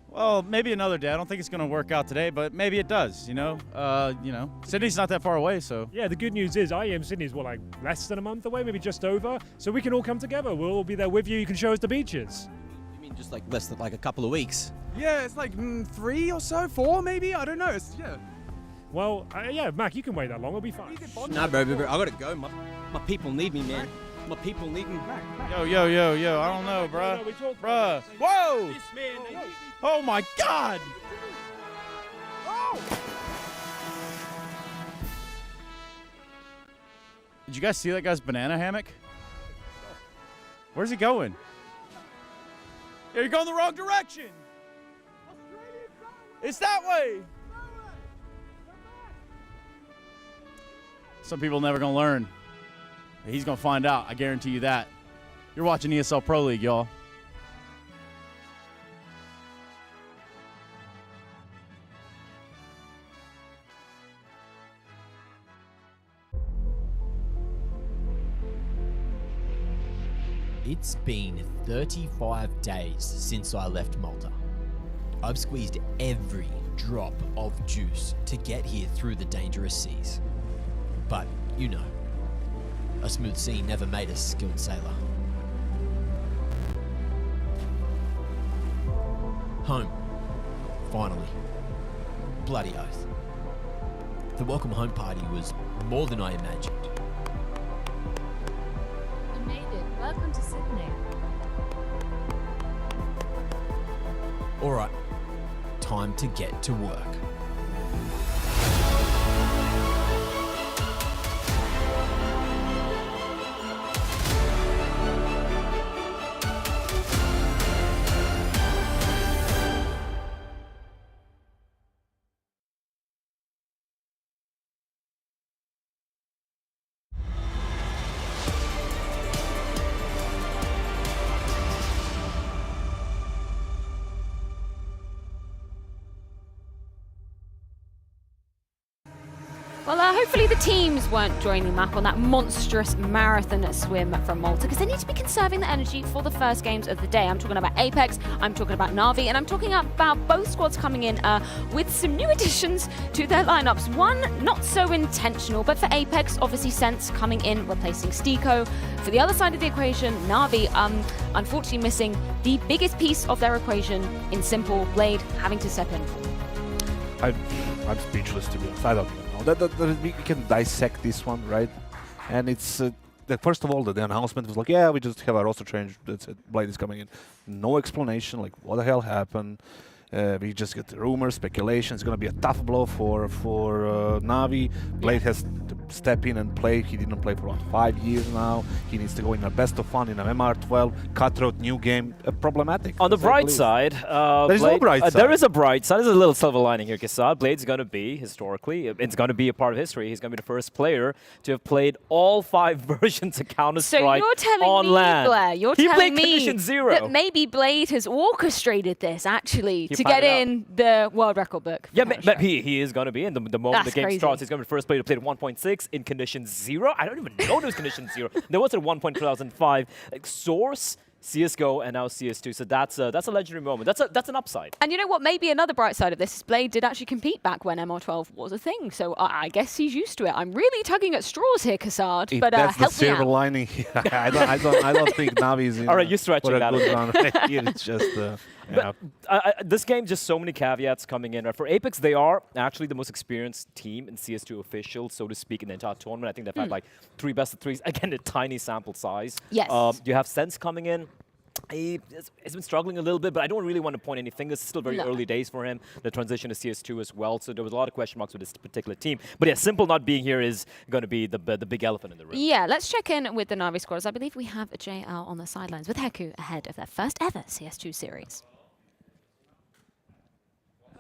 Well, maybe another day. I don't think it's going to work out today, but maybe it does, Sydney's not that far away, so. Yeah, the good news is IEM Sydney is, less than a month away, maybe just over, so we can all come together. We'll all be there with you. You can show us the beaches. You mean just less than a couple of weeks? Yeah, it's 3 or so, 4 maybe? I don't know. Well, yeah, Mac, you can wait that long. We'll be fine. Nah, bro, I got to go. My people need me, man. My people need me. Yo, I don't know, bruh. Bruh. Whoa! Oh my God! Did you guys see that guy's banana hammock? Where's he going? Yeah, you're going the wrong direction! It's that way! Some people never gonna learn. He's gonna find out, I guarantee you that. You're watching ESL Pro League, y'all. It's been 35 days since I left Malta. I've squeezed every drop of juice to get here through the dangerous seas. But, a smooth sea never made a skilled sailor. Home. Finally. Bloody oath. The welcome home party was more than I imagined. You made it. Welcome to Sydney. Alright, time to get to work. Well, hopefully the teams weren't joining Mac on that monstrous marathon swim from Malta, because they need to be conserving the energy for the first games of the day. I'm talking about Apex, I'm talking about Na'Vi, and I'm talking about both squads coming in with some new additions to their lineups. One, not so intentional, but for Apex, obviously Sense coming in, replacing Stiko. For the other side of the equation, Na'Vi, unfortunately missing the biggest piece of their equation in Simple, Blade having to step in. I'm speechless, to be honest. I don't even know. We can dissect this one, right? And it's first of all, the announcement was like, yeah, we just have a roster change. That's it. Blade is coming in. No explanation, like what the hell happened. We just get rumors, speculation. It's going to be a tough blow for Na'Vi. Blade has to step in and play. He didn't play for about 5 years now. He needs to go in a best of fun in an MR12. Cutthroat, new game, problematic. On the bright side, there is no bright side. There is a bright side. There's a little silver lining here, Kassad. Blade's going to be, historically, it's going to be a part of history. He's going to be the first player to have played all 5 versions of Counter-Strike So you're telling on me, land. Blair, you're He telling played me Condition Zero. that maybe Blade has orchestrated this, actually, He to planned get it out. in the world record book. Yeah, but he is going to be in. The moment That's the game crazy. starts, he's going to be the first player to play at 1.6 in Condition 0. I don't even know there was Condition 0. There was at 1.2005. Like Source, CSGO, and now CS2. So that's a legendary moment. That's an upside. And you know what? Maybe another bright side of this is Blade did actually compete back when MR12 was a thing. So I guess he's used to it. I'm really tugging at straws here, Kassad. But that's the help me silver out. lining here. I don't think Na'Vi is in. All right, you're stretching for a that good a run bit. right here. It's just. Yeah. This game, just so many caveats coming in. Right? For Apex, they are actually the most experienced team in CS2 official, so to speak, in the entire tournament. I think they've had like 3 best of 3s. Again, a tiny sample size. Yes. You have Sense coming in. He's been struggling a little bit, but I don't really want to point any fingers. It's still very early days for him. The transition to CS2 as well, so there was a lot of question marks with this particular team. But yeah, Simple not being here is going to be the big elephant in the room. Yeah, let's check in with the Na'Vi squads. I believe we have JL on the sidelines with Heku ahead of their first ever CS2 series.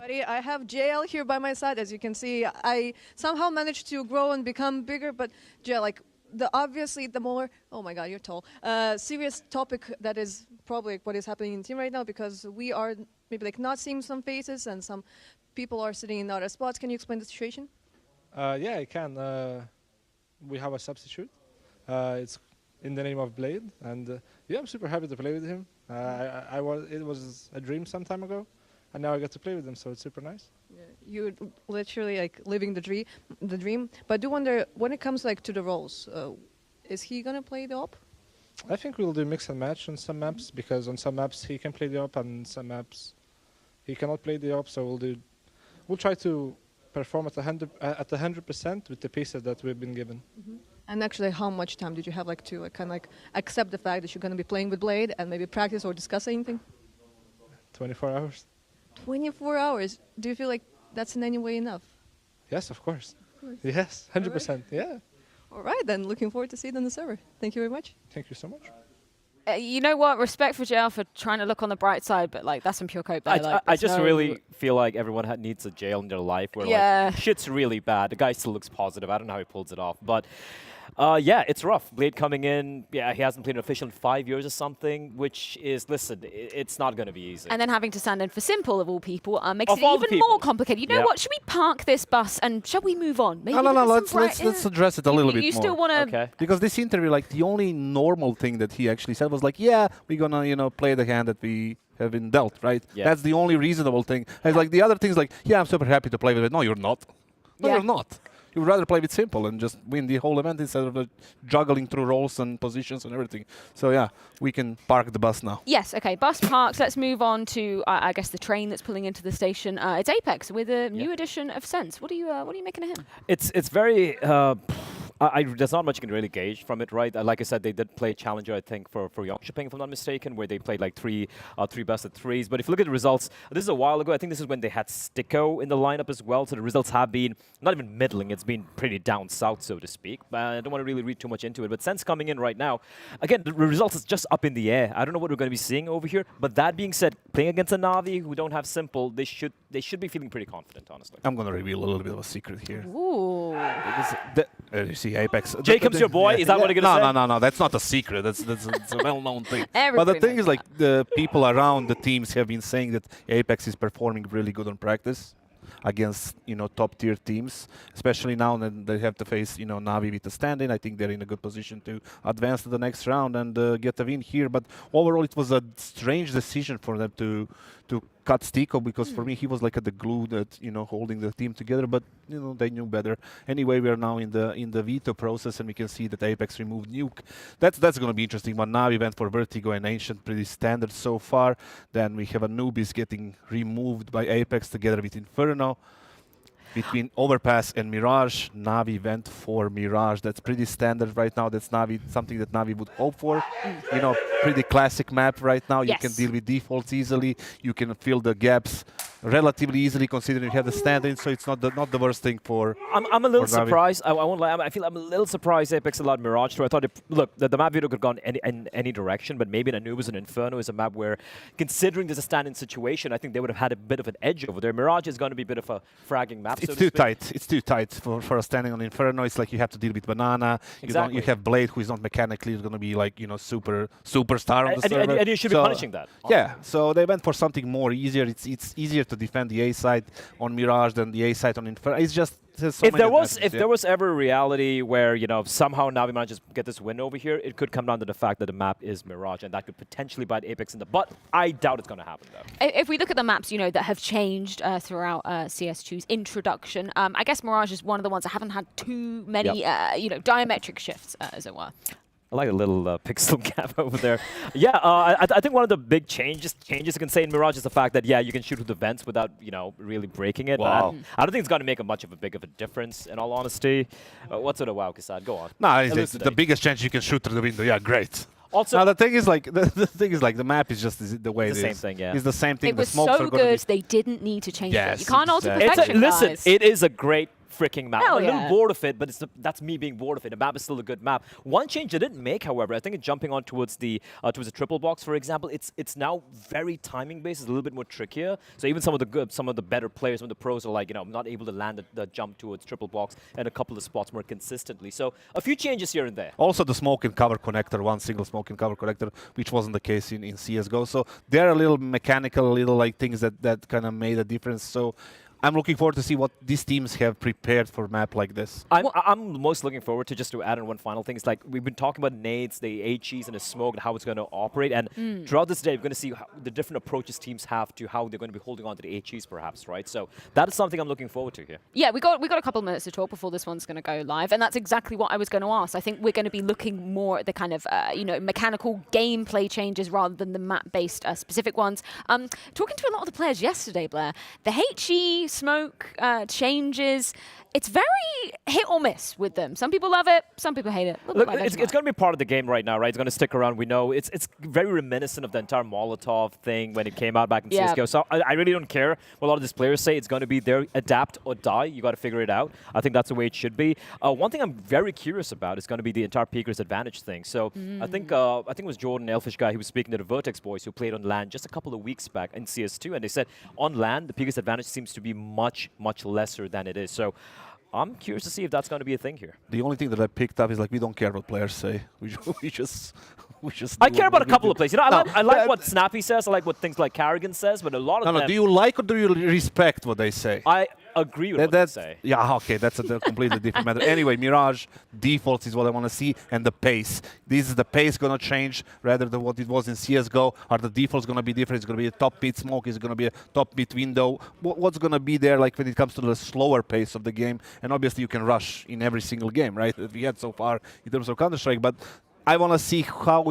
I have JL here by my side. As you can see, I somehow managed to grow and become bigger, but JL, like, obviously the more, oh my god, you're tall, serious topic that is probably what is happening in the team right now, because we are maybe like not seeing some faces and some people are sitting in other spots. Can you explain the situation? Yeah, I can. We have a substitute. It's in the name of Blade, and yeah, I'm super happy to play with him. It was a dream some time ago, and now I get to play with him, so it's super nice. Yeah, you're literally like living the dream. But I do wonder, when it comes like to the roles, is he gonna play the op? I think we'll do mix and match on some maps, because on some maps he can play the op, and some maps he cannot play the op. So we'll try to perform at 100% with the pieces that we've been given. Mm-hmm. And actually, how much time did you have like to kind of like accept the fact that you're gonna be playing with Blade and maybe practice or discuss anything? 24 hours. 24 hours. Do you feel like that's in any way enough? Yes, of course. Of course. Yes, 100%. Yeah. All right, then. Looking forward to see it on the server. Thank you very much. Thank you so much. You know what? Respect for JL for trying to look on the bright side, but like that's some pure cope there. I just really feel like everyone needs a jail in their life where like shit's really bad. The guy still looks positive. I don't know how he pulls it off, but yeah, it's rough. Blade coming in. Yeah, he hasn't played an official in 5 years or something, which is, listen, it's not going to be easy. And then having to stand in for Simple, of all people, makes Of it all the even more complicated. You know what? Should we park this bus and shall we move on? Maybe No, look at some let's address it a little bit more. You still want to... Because this interview, like, the only normal thing that he actually said was like, yeah, we're gonna, play the hand that we have been dealt, right? Yeah. That's the only reasonable thing. And like the other things, like, yeah, I'm super happy to play with it. No, you're not. No, you're not. You would rather play with Simple and just win the whole event instead of juggling through roles and positions and everything. So yeah, we can park the bus now. Yes, okay, bus parks. Let's move on to, I guess, the train that's pulling into the station. It's Apex with a new edition of Sense. What are you making of him? It's very... there's not much you can really gauge from it, right? Like I said, they did play Challenger, I think, for Yongshipping, if I'm not mistaken, where they played like three best of threes. But if you look at the results, this is a while ago. I think this is when they had Stiko in the lineup as well. So the results have been not even middling. It's been pretty down south, so to speak. But I don't want to really read too much into it. But Sense coming in right now, again, the results is just up in the air. I don't know what we're going to be seeing over here. But that being said, playing against a Na'Vi who don't have Simple, they should be feeling pretty confident, honestly. I'm going to reveal a little bit of a secret here. Ooh. You see, Apex. Jacob's your boy? Is that what you're going to say? No. That's not a secret. That's a well-known thing. Everybody But the thing is, like, the people around the teams have been saying that Apex is performing really good on practice. against top tier teams, especially now that they have to face Navi with the stand-in. I think they're in a good position to advance to the next round and get a win here. But overall, it was a strange decision for them to cut Stiko, because for me he was like the glue that holding the team together. But they knew better. Anyway, we are now in the veto process, and we can see that Apex removed Nuke. That's going to be interesting. But now we went for Vertigo and Ancient, pretty standard so far. Then we have Anubis getting removed by Apex together with Inferno. Between Overpass and Mirage, Navi went for Mirage. That's pretty standard right now. That's something that Navi would hope for. Pretty classic map right now. Yes. You can deal with defaults easily. You can fill the gaps relatively easily, considering you have the stand-in. So it's not the worst thing for. I'm a little surprised. I won't lie. I feel I'm a little surprised Apex allowed Mirage to. I thought, the map video could have gone in any direction, but maybe an Anubis and Inferno is a map where, considering there's a stand-in situation, I think they would have had a bit of an edge over there. Mirage is going to be a bit of a fragging map. It's too tight. It's too tight for a standing on Inferno. It's like you have to deal with Banana. Exactly. You have Blade, who is not mechanically going to be like superstar on the server. And you should be punishing that. Yeah. So they went for something more easier. It's easier to defend the A side on Mirage than the A side on Inferno. It's just if there was ever a reality where somehow Navi manages to get this win over here, it could come down to the fact that the map is Mirage, and that could potentially bite Apex in the butt. I doubt it's going to happen though. If we look at the maps, that have changed throughout CS2's introduction, I guess Mirage is one of the ones that haven't had too many, diametric shifts, as it were. I like a little pixel gap over there. Yeah, I think one of the big changes you can say in Mirage is the fact that, you can shoot through the vents without, really breaking it. Wow. I don't think it's going to make a big of a difference, in all honesty. What's with a wow, Kasad? Go on. No, it's the biggest chance you can shoot through the window. Yeah, great. Also, now the thing is the map is just the way it is. It's the same thing, yeah. It's the same thing. It was so good they didn't need to change it. You can't alter perfection, listen, guys. it is a great freaking map. Hell I'm a little yeah. bored of it, but that's me being bored of it. The map is still a good map. One change they didn't make, however, I think it's jumping on towards the triple box, for example. It's now very timing based. It's a little bit more trickier. So even some of the better players, some of the pros are like not able to land the jump towards triple box and a couple of spots more consistently. So a few changes here and there. Also the smoke and cover connector, one single smoke and cover connector, which wasn't the case in CSGO. So there are little mechanical, things that kind of made a difference. So I'm looking forward to see what these teams have prepared for a map like this. I'm most looking forward to, just to add in one final thing, it's like we've been talking about nades, the HEs and the smoke and how it's going to operate, and throughout this day we're going to see the different approaches teams have to how they're going to be holding on to the HEs perhaps, right? So that is something I'm looking forward to here. Yeah, we got a couple of minutes to talk before this one's going to go live, and that's exactly what I was going to ask. I think we're going to be looking more at the kind of mechanical gameplay changes rather than the map-based specific ones. Talking to a lot of the players yesterday, Blair, the HE smoke changes, it's very hit or miss with them. Some people love it, some people hate it. Look, it's going to be part of the game right now, right? It's going to stick around. We know it's very reminiscent of the entire Molotov thing when it came out back in CSGO. So I really don't care what a lot of these players say. It's going to be there, adapt or die. You got to figure it out. I think that's the way it should be. One thing I'm very curious about is going to be the entire Peeker's advantage thing. So I think it was Jordan, Elfish guy, who was speaking to the Vertex boys who played on LAN just a couple of weeks back in CS2, and they said on LAN the Peeker's advantage seems to be much lesser than it is. So I'm curious to see if that's going to be a thing here. The only thing that I picked up is we don't care what players say. We just. I care about a couple of players. I like what Snappy says. I like what things like Carrigan says, but a lot of them. Do you like or do you respect what they say? I agree with what they say. Yeah, okay, that's a completely different matter. Anyway, Mirage defaults is what I want to see, and the pace. This is the pace going to change rather than what it was in CSGO. Are the defaults going to be different? It's going to be a top pit smoke. Is it going to be a top pit window? What's going to be there when it comes to the slower pace of the game? And obviously you can rush in every single game, right? That we had so far in terms of Counter-Strike, but I want to see how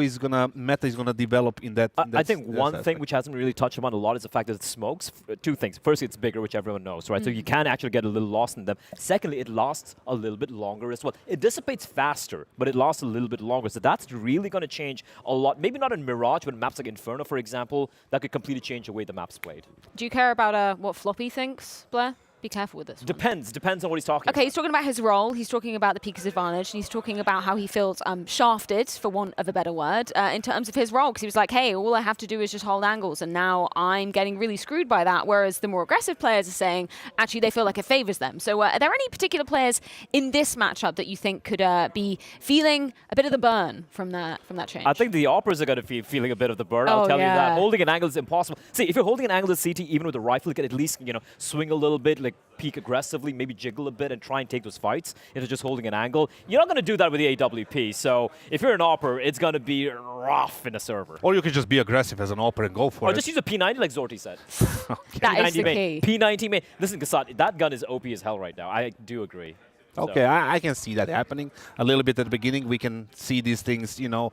meta is gonna develop in that. I think one thing which hasn't really touched upon a lot is the fact that it smokes. Two things. Firstly, it's bigger, which everyone knows, right? So you can actually get a little lost in them. Secondly, it lasts a little bit longer as well. It dissipates faster, but it lasts a little bit longer. So that's really going to change a lot. Maybe not in Mirage, but in maps like Inferno, for example, that could completely change the way the map's played. Do you care about what Floppy thinks, Blair? Be careful with this one. Depends on what he's talking about. Okay, he's talking about his role, he's talking about the Peeker's advantage, and he's talking about how he feels shafted, for want of a better word, in terms of his role. Because he was like, hey, all I have to do is just hold angles, and now I'm getting really screwed by that. Whereas the more aggressive players are saying, actually, they feel like it favors them. So are there any particular players in this matchup that you think could be feeling a bit of the burn from that change? I think the Operas are going to be feeling a bit of the burn, I'll tell you that. Holding an angle is impossible. See, if you're holding an angle at CT, even with a rifle, you can at least swing a little bit, to peek aggressively, maybe jiggle a bit and try and take those fights into just holding an angle. You're not going to do that with the AWP. So if you're an AWPer, it's going to be rough in a server. Or you could just be aggressive as an AWPer and go for it. Or just use a P90 like Zorti said. That is the key. P90 main. Listen, Kasat, that gun is OP as hell right now. I do agree. Okay, So. I can see that happening a little bit at the beginning. We can see these things, you know,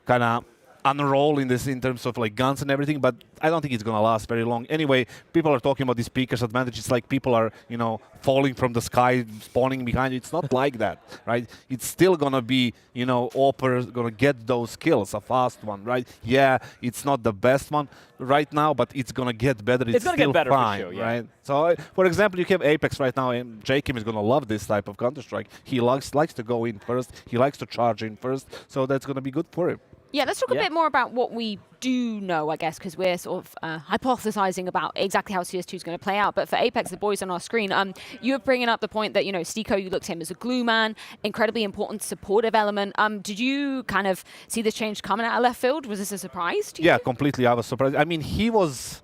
kind of unroll in terms of like guns and everything, but I don't think it's gonna last very long. Anyway, people are talking about the speaker's advantage. It's like people are, you know, falling from the sky, spawning behind you. It's not like that, right? It's still gonna be, you know, AWPer gonna get those kills, a fast one, right? Yeah, it's not the best one right now, but it's gonna get better. It's gonna still get better fine, for sure, yeah. right? So, for example, you have Apex right now, and Jacob is gonna love this type of Counter-Strike. He likes to go in first. He likes to charge in first, so that's gonna be good for him. Yeah, let's talk a bit more about what we do know, I guess, because we're sort of hypothesizing about exactly how CS2 is going to play out. But for Apex, the boys on our screen, you were bringing up the point that, you know, Stiko, you looked at him as a glue man, incredibly important supportive element. Did you kind of see this change coming out of left field? Was this a surprise to you? Yeah, completely. I was surprised. I mean, he was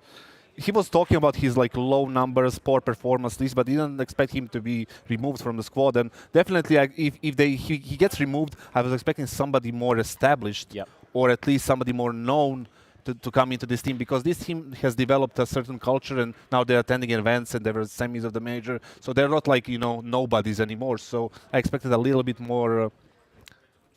talking about his like low numbers, poor performance, this, but didn't expect him to be removed from the squad. And definitely, if he gets removed, I was expecting somebody more established, or at least somebody more known to come into this team, because this team has developed a certain culture, and now they're attending events and they were semis of the major, so they're not like, you know, nobodies anymore. So I expected a little bit more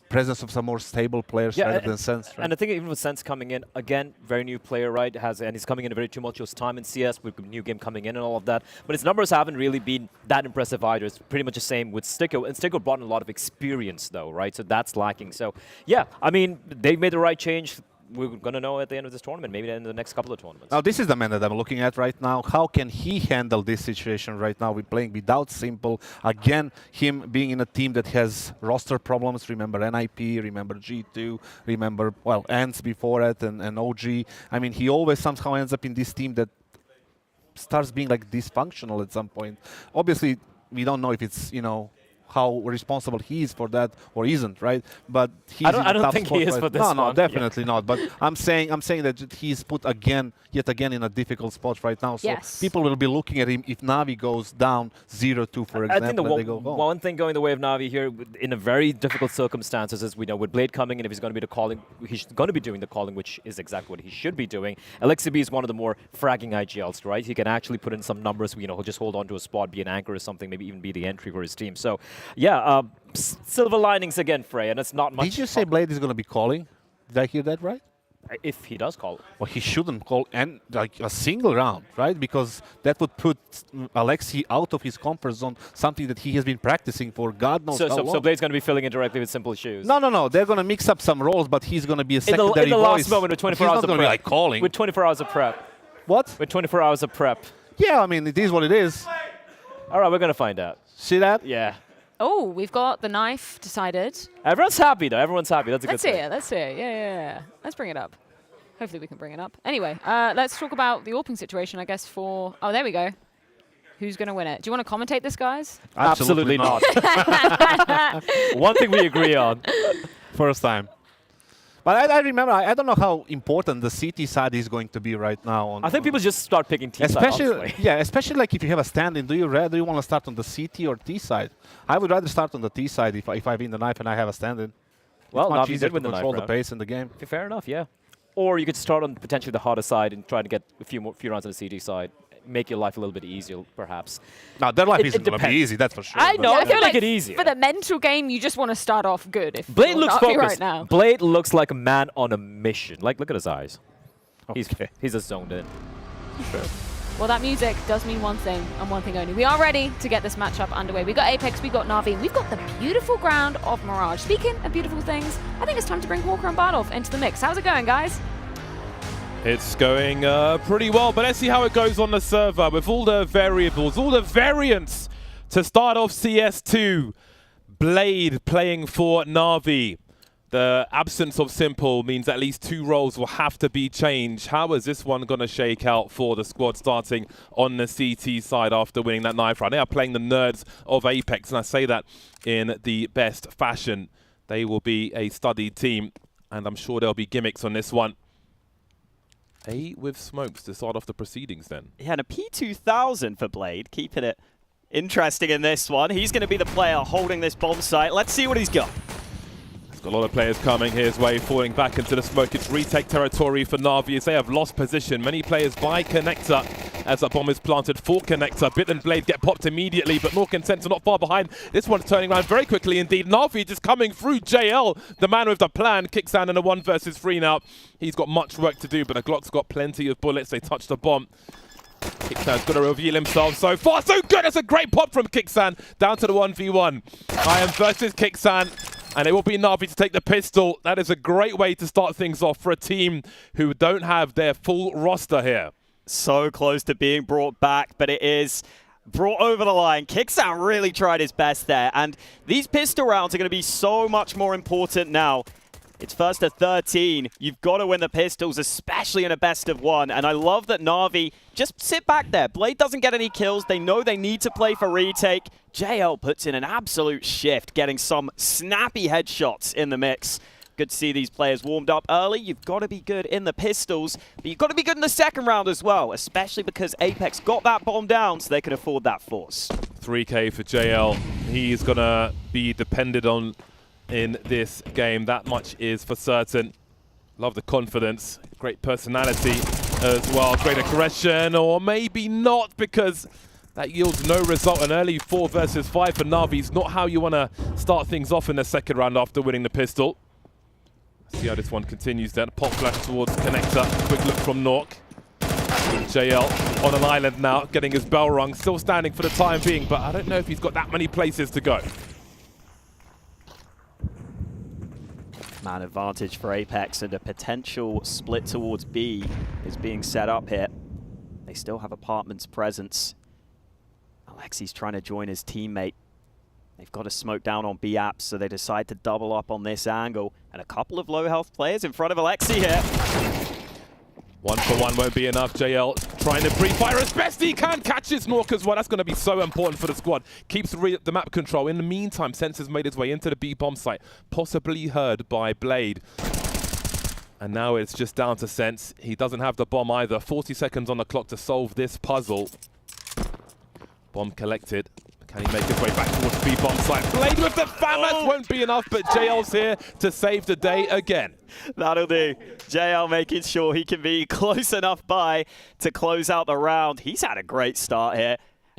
presence of some more stable players rather than Sense. Right? And I think even with Sense coming in, again, very new player, right? And he's coming in a very tumultuous time in CS with a new game coming in and all of that. But his numbers haven't really been that impressive either. It's pretty much the same with Stiko. And Stiko brought in a lot of experience, though, right? So that's lacking. So, yeah, I mean, they've made the right change. We're going to know at the end of this tournament, maybe in the next couple of tournaments. Now, this is the man that I'm looking at right now. How can he handle this situation right now? We're playing without Simple. Again, him being in a team that has roster problems. Remember NIP, remember G2, remember, well, Ants before it and OG. I mean, he always somehow ends up in this team that starts being like dysfunctional at some point. Obviously, we don't know if it's, you know, how responsible he is for that or isn't, right? But he's I don't think he is for this one. No, definitely not. But I'm saying that he's put yet again in a difficult spot right now. So people will be looking at him if Navi goes down 0-2, for example, I think and they go home. One thing going the way of Navi here in a very difficult circumstances is, we know with Blade coming in, if he's going to be the calling, he's going to be doing the calling, which is exactly what he should be doing. Elixir B is one of the more fragging IGLs, right? He can actually put in some numbers. You know, he'll just hold on to a spot, be an anchor or something, maybe even be the entry for his team. So, yeah, silver linings again, Frey, and it's not much. Did you say Blade is going to be calling? Did I hear that right? If he does call. Well, he shouldn't call like a single round, right? Because that would put Alexi out of his comfort zone, something that he has been practicing for God knows how long. So Blade's going to be filling in directly with Simple shoes? No. They're going to mix up some roles, but he's going to be a secondary voice. In the last moment with 24 hours of prep. He's not going to be like calling. With 24 hours of prep. What? With 24 hours of prep. Yeah, I mean, it is what it is. All right, we're going to find out. See that? Yeah. Oh, we've got the knife decided. Everyone's happy, though. Everyone's happy. That's a good thing. Let's see it. Yeah. Let's bring it up. Hopefully we can bring it up. Anyway, let's talk about the AWPing situation, I guess, for... Oh, there we go. Who's going to win it? Do you want to commentate this, guys? Absolutely not. One thing we agree on. First time. But I remember, I don't know how important the CT side is going to be right now. I think people just start picking T side, honestly. Yeah, especially like if you have a stand-in. Do you want to start on the CT or T side? I would rather start on the T side if I win the knife and I have a stand-in. Well, it's much Navi easier did win to the control knife the pace in the game. Okay, fair enough, yeah. Or you could start on potentially the harder side and try to get a few rounds on the CT side. Make your life a little bit easier, perhaps. No, their life isn't going to be easy, that's for sure. I know. I feel like it easier. For the mental game, you just want to start off good. If Blade looks focused right now. Blade looks like a man on a mission. Like, look at his eyes. Okay. He's just zoned in. Sure. Well, that music does mean one thing and one thing only. We are ready to get this matchup underway. We've got Apex, we've got Na'Vi, we've got the beautiful ground of Mirage. Speaking of beautiful things, I think it's time to bring Hawker and Bardolph into the mix. How's it going, guys? It's going pretty well, but let's see how it goes on the server with all the variables, all the variants to start off CS2. Blade playing for Na'Vi. The absence of Simple means at least 2 roles will have to be changed. How is this one going to shake out for the squad starting on the CT side after winning that knife round? They are playing the nerds of Apex, and I say that in the best fashion. They will be a studied team, and I'm sure there'll be gimmicks on this one. A with smokes to start off the proceedings then. Yeah, and a P2000 for Blade, keeping it interesting in this one. He's going to be the player holding this bomb site. Let's see what he's got. He's got a lot of players coming his way, falling back into the smoke. It's retake territory for Na'Vi as they have lost position. Many players by Connector as that bomb is planted for Connector. Bit and Blade get popped immediately, but Nork and Sense are not far behind. This one's turning around very quickly indeed. Na'Vi just coming through. JL, the man with the plan, kicks down in a 1 versus 3 now. He's got much work to do, but the Glock's got plenty of bullets. They touch the bomb. Kicksan's got to reveal himself. So far, so good. That's a great pop from Kicksan. Down to the 1v1. IEM versus Kicksan. And it will be Na'Vi to take the pistol. That is a great way to start things off for a team who don't have their full roster here. So close to being brought back, but it is brought over the line. Kicksan really tried his best there. And these pistol rounds are going to be so much more important now. It's first to 13. You've got to win the pistols, especially in a best of 1. And I love that Na'Vi just sit back there. Blade doesn't get any kills. They know they need to play for retake. JL puts in an absolute shift, getting some snappy headshots in the mix. Good to see these players warmed up early. You've got to be good in the pistols, but you've got to be good in the second round as well, especially because Apex got that bomb down so they could afford that force. 3K for JL. He's going to be depended on in this game. That much is for certain. Love the confidence. Great personality as well. Great aggression, or maybe not, because that yields no result. An early 4 versus 5 for Na'Vi is not how you want to start things off in the second round after winning the pistol. See how this one continues then. Pop flash towards Connector. Quick look from Nork. JL on an island now, getting his bell rung. Still standing for the time being, but I don't know if he's got that many places to go. Man advantage for Apex, and a potential split towards B is being set up here. They still have Apartment's presence. Alexi's trying to join his teammate. They've got to smoke down on B apps, so they decide to double up on this angle. And a couple of low health players in front of Alexi here. 1-for-1 won't be enough. JL trying to pre-fire as best he can. Catches Nork as well. That's going to be so important for the squad. Keeps the map control. In the meantime, Sense has made his way into the B bomb site. Possibly heard by Blade. And now it's just down to Sense. He doesn't have the bomb either. 40 seconds on the clock to solve this puzzle. Bomb collected. Can he make his way back towards B bomb site? Blade with the FAMAS won't be enough, but JL's here to save the day again. That'll do. JL making sure he can be close enough by to close out the round. He's had a great start here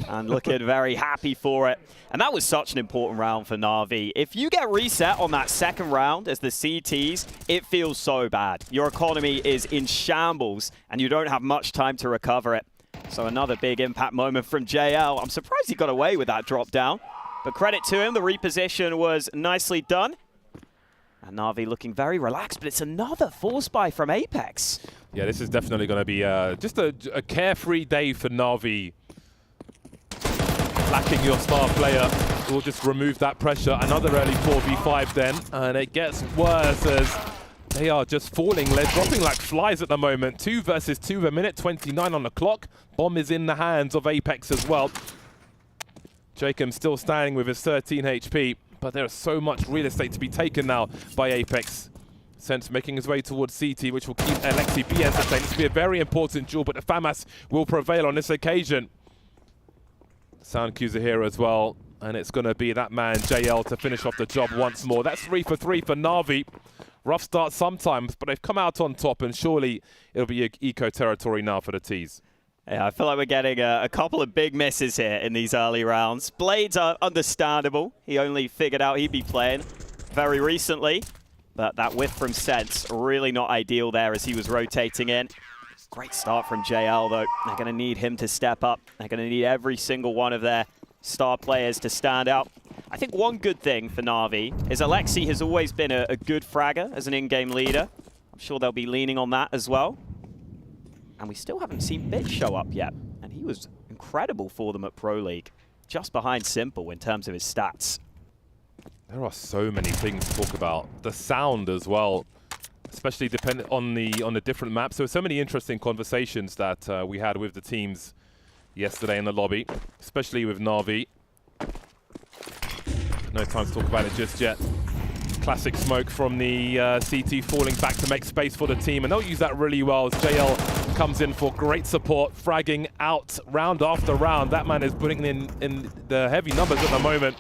and looking very happy for it. And that was such an important round for Na'Vi. If you get reset on that second round as the CTs, it feels so bad. Your economy is in shambles and you don't have much time to recover it. So another big impact moment from JL. I'm surprised he got away with that drop down. But credit to him, the reposition was nicely done. And Na'Vi looking very relaxed, but it's another force buy from Apex. Yeah, this is definitely going to be just a carefree day for Na'Vi. Lacking your star player will just remove that pressure. Another early 4v5 then, and it gets worse as they are just falling. They're dropping like flies at the moment. 2 versus 2, a minute 29 on the clock. Bomb is in the hands of Apex as well. Jacob still standing with his 13 HP, but there is so much real estate to be taken now by Apex. Sense making his way towards CT, which will keep Alexi B entertained. This will be a very important duel, but the FAMAS will prevail on this occasion. Sound cues are here as well, and it's going to be that man, JL, to finish off the job once more. That's 3 for 3 for Na'Vi. Rough start sometimes, but they've come out on top, and surely it'll be eco territory now for the T's. Yeah, I feel like we're getting a couple of big misses here in these early rounds. Blades are understandable. He only figured out he'd be playing very recently, but that whiff from Sense, really not ideal there as he was rotating in. Great start from JL, though. They're going to need him to step up. They're going to need every single one of their star players to stand out. I think one good thing for Na'Vi is Alexi has always been a good fragger as an in-game leader. I'm sure they'll be leaning on that as well. And we still haven't seen Bitch show up yet. And he was incredible for them at Pro League. Just behind Simple in terms of his stats. There are so many things to talk about. The sound as well, especially depending on the different maps. There were so many interesting conversations that we had with the teams yesterday in the lobby, especially with Na'Vi. No time to talk about it just yet. Classic smoke from the CT falling back to make space for the team, and they'll use that really well as JL comes in for great support, fragging out round after round. That man is putting in the heavy numbers at the moment.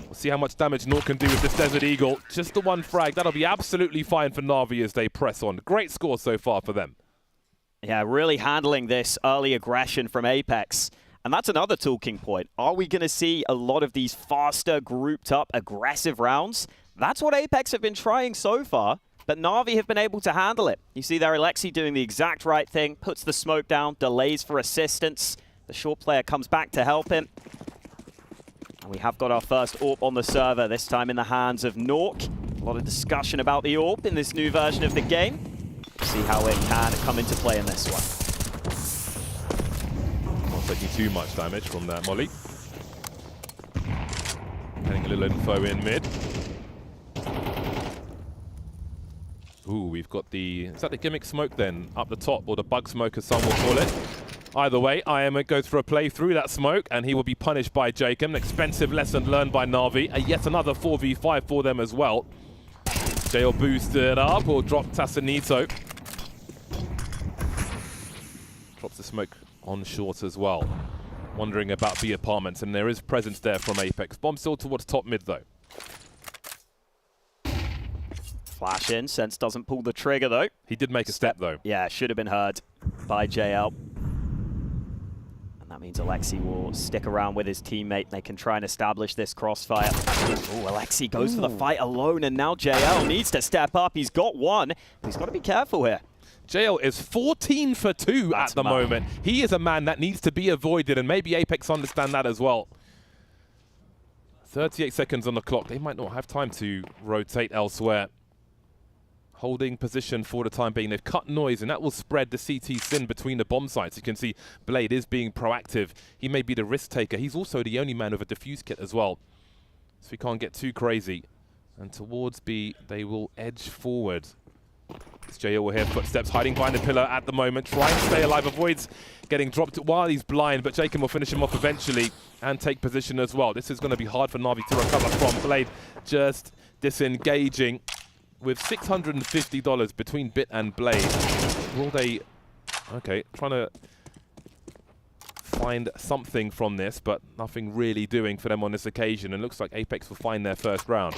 We'll see how much damage Nort can do with this Desert Eagle. Just the one frag. That'll be absolutely fine for Na'Vi as they press on. Great score so far for them. Yeah, really handling this early aggression from Apex. And that's another talking point. Are we going to see a lot of these faster, grouped up, aggressive rounds? That's what Apex have been trying so far, but Na'Vi have been able to handle it. You see there Alexi doing the exact right thing, puts the smoke down, delays for assistance. The short player comes back to help him. And we have got our first AWP on the server, this time in the hands of Nork. A lot of discussion about the AWP in this new version of the game. See how it can come into play in this one. Not taking too much damage from that molly. Getting a little info in mid. Ooh, we've got the... Is that the gimmick smoke then? Up the top, or the bug smoke as some will call it. Either way, IEM goes for a play through that smoke, and he will be punished by Jacob. An expensive lesson learned by Na'Vi. Yet another 4v5 for them as well. JL boosted up, or dropped Tassanito. Drops the smoke on short as well. Wondering about B apartments, and there is presence there from Apex. Bomb still towards top mid though. Flash in, Sense doesn't pull the trigger though. He did make a step though. Yeah, should have been heard by JL. And that means Alexi will stick around with his teammate. They can try and establish this crossfire. Oh, Alexi goes for the fight alone, and now JL needs to step up. He's got one, but he's got to be careful here. JL is 14 for 2 at the moment. He is a man that needs to be avoided, and maybe Apex understand that as well. 38 seconds on the clock. They might not have time to rotate elsewhere. Holding position for the time being. They've cut noise, and that will spread the CT sin between the bomb sites. You can see Blade is being proactive. He may be the risk taker. He's also the only man with a defuse kit as well. So he can't get too crazy. And towards B, they will edge forward. It's JL will hear footsteps, hiding behind the pillar at the moment, trying to stay alive, avoids getting dropped while he's blind, but Jacob will finish him off eventually and take position as well. This is going to be hard for Na'Vi to recover from. Blade just disengaging. With $650 between Bit and Blade, will they... Okay, trying to find something from this, but nothing really doing for them on this occasion, and looks like Apex will find their first round.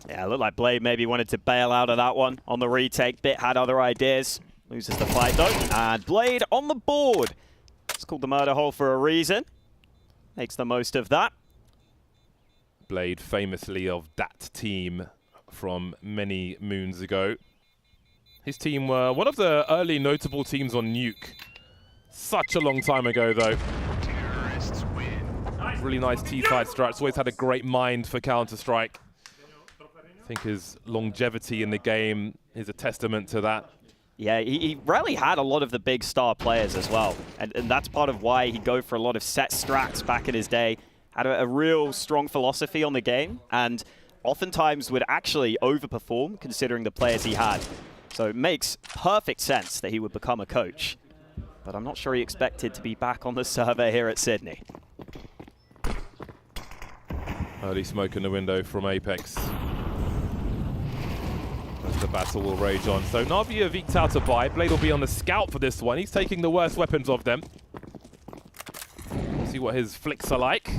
Yeah, it looked like Blade maybe wanted to bail out of that one on the retake. Bit had other ideas. Loses the fight though, and Blade on the board. It's called the murder hole for a reason. Makes the most of that. Blade famously of that team from many moons ago. His team were one of the early notable teams on Nuke. Such a long time ago, though. Really nice T-side strats. Always had a great mind for Counter-Strike. I think his longevity in the game is a testament to that. Yeah, he rarely had a lot of the big star players as well. And that's part of why he'd go for a lot of set strats back in his day. Had a real strong philosophy on the game, and oftentimes would actually overperform considering the players he had. So it makes perfect sense that he would become a coach. But I'm not sure he expected to be back on the server here at Sydney. Early smoke in the window from Apex. As the battle will rage on. So Na'Vi have eked out a buy. Blade will be on the scout for this one. He's taking the worst weapons of them. See what his flicks are like.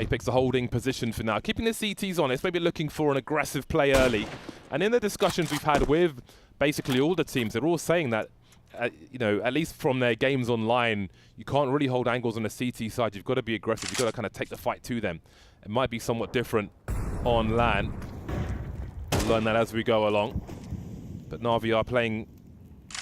Apex are holding position for now, keeping the CTs honest, maybe looking for an aggressive play early. And in the discussions we've had with basically all the teams, they're all saying that, you know, at least from their games online, you can't really hold angles on the CT side. You've got to be aggressive. You've got to kind of take the fight to them. It might be somewhat different on LAN. We'll learn that as we go along. But Na'Vi are playing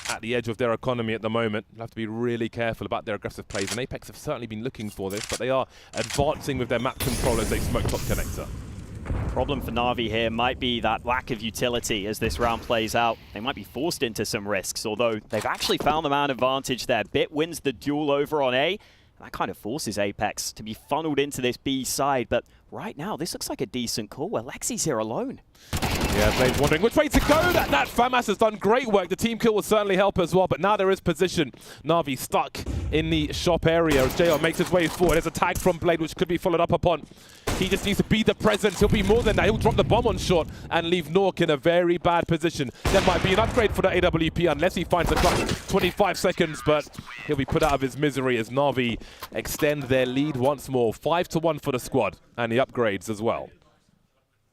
at the edge of their economy at the moment. They'll have to be really careful about their aggressive plays, and Apex have certainly been looking for this, but they are advancing with their map control as they smoke top connector. Problem for Na'Vi here might be that lack of utility as this round plays out. They might be forced into some risks, although they've actually found the man advantage there. Bit wins the duel over on A, and that kind of forces Apex to be funneled into this B side, but right now this looks like a decent call. Alexi's here alone. Yeah, Blade's wondering which way to go. That FAMAS has done great work. The team kill will certainly help as well, but now there is position. Na'Vi stuck in the shop area as JL makes his way forward. There's a tag from Blade, which could be followed up upon. He just needs to be the presence. He'll be more than that. He'll drop the bomb on short and leave Nork in a very bad position. There might be an upgrade for the AWP unless he finds a clutch. 25 seconds, but he'll be put out of his misery as Na'Vi extend their lead once more. 5-1 for the squad and the upgrades as well.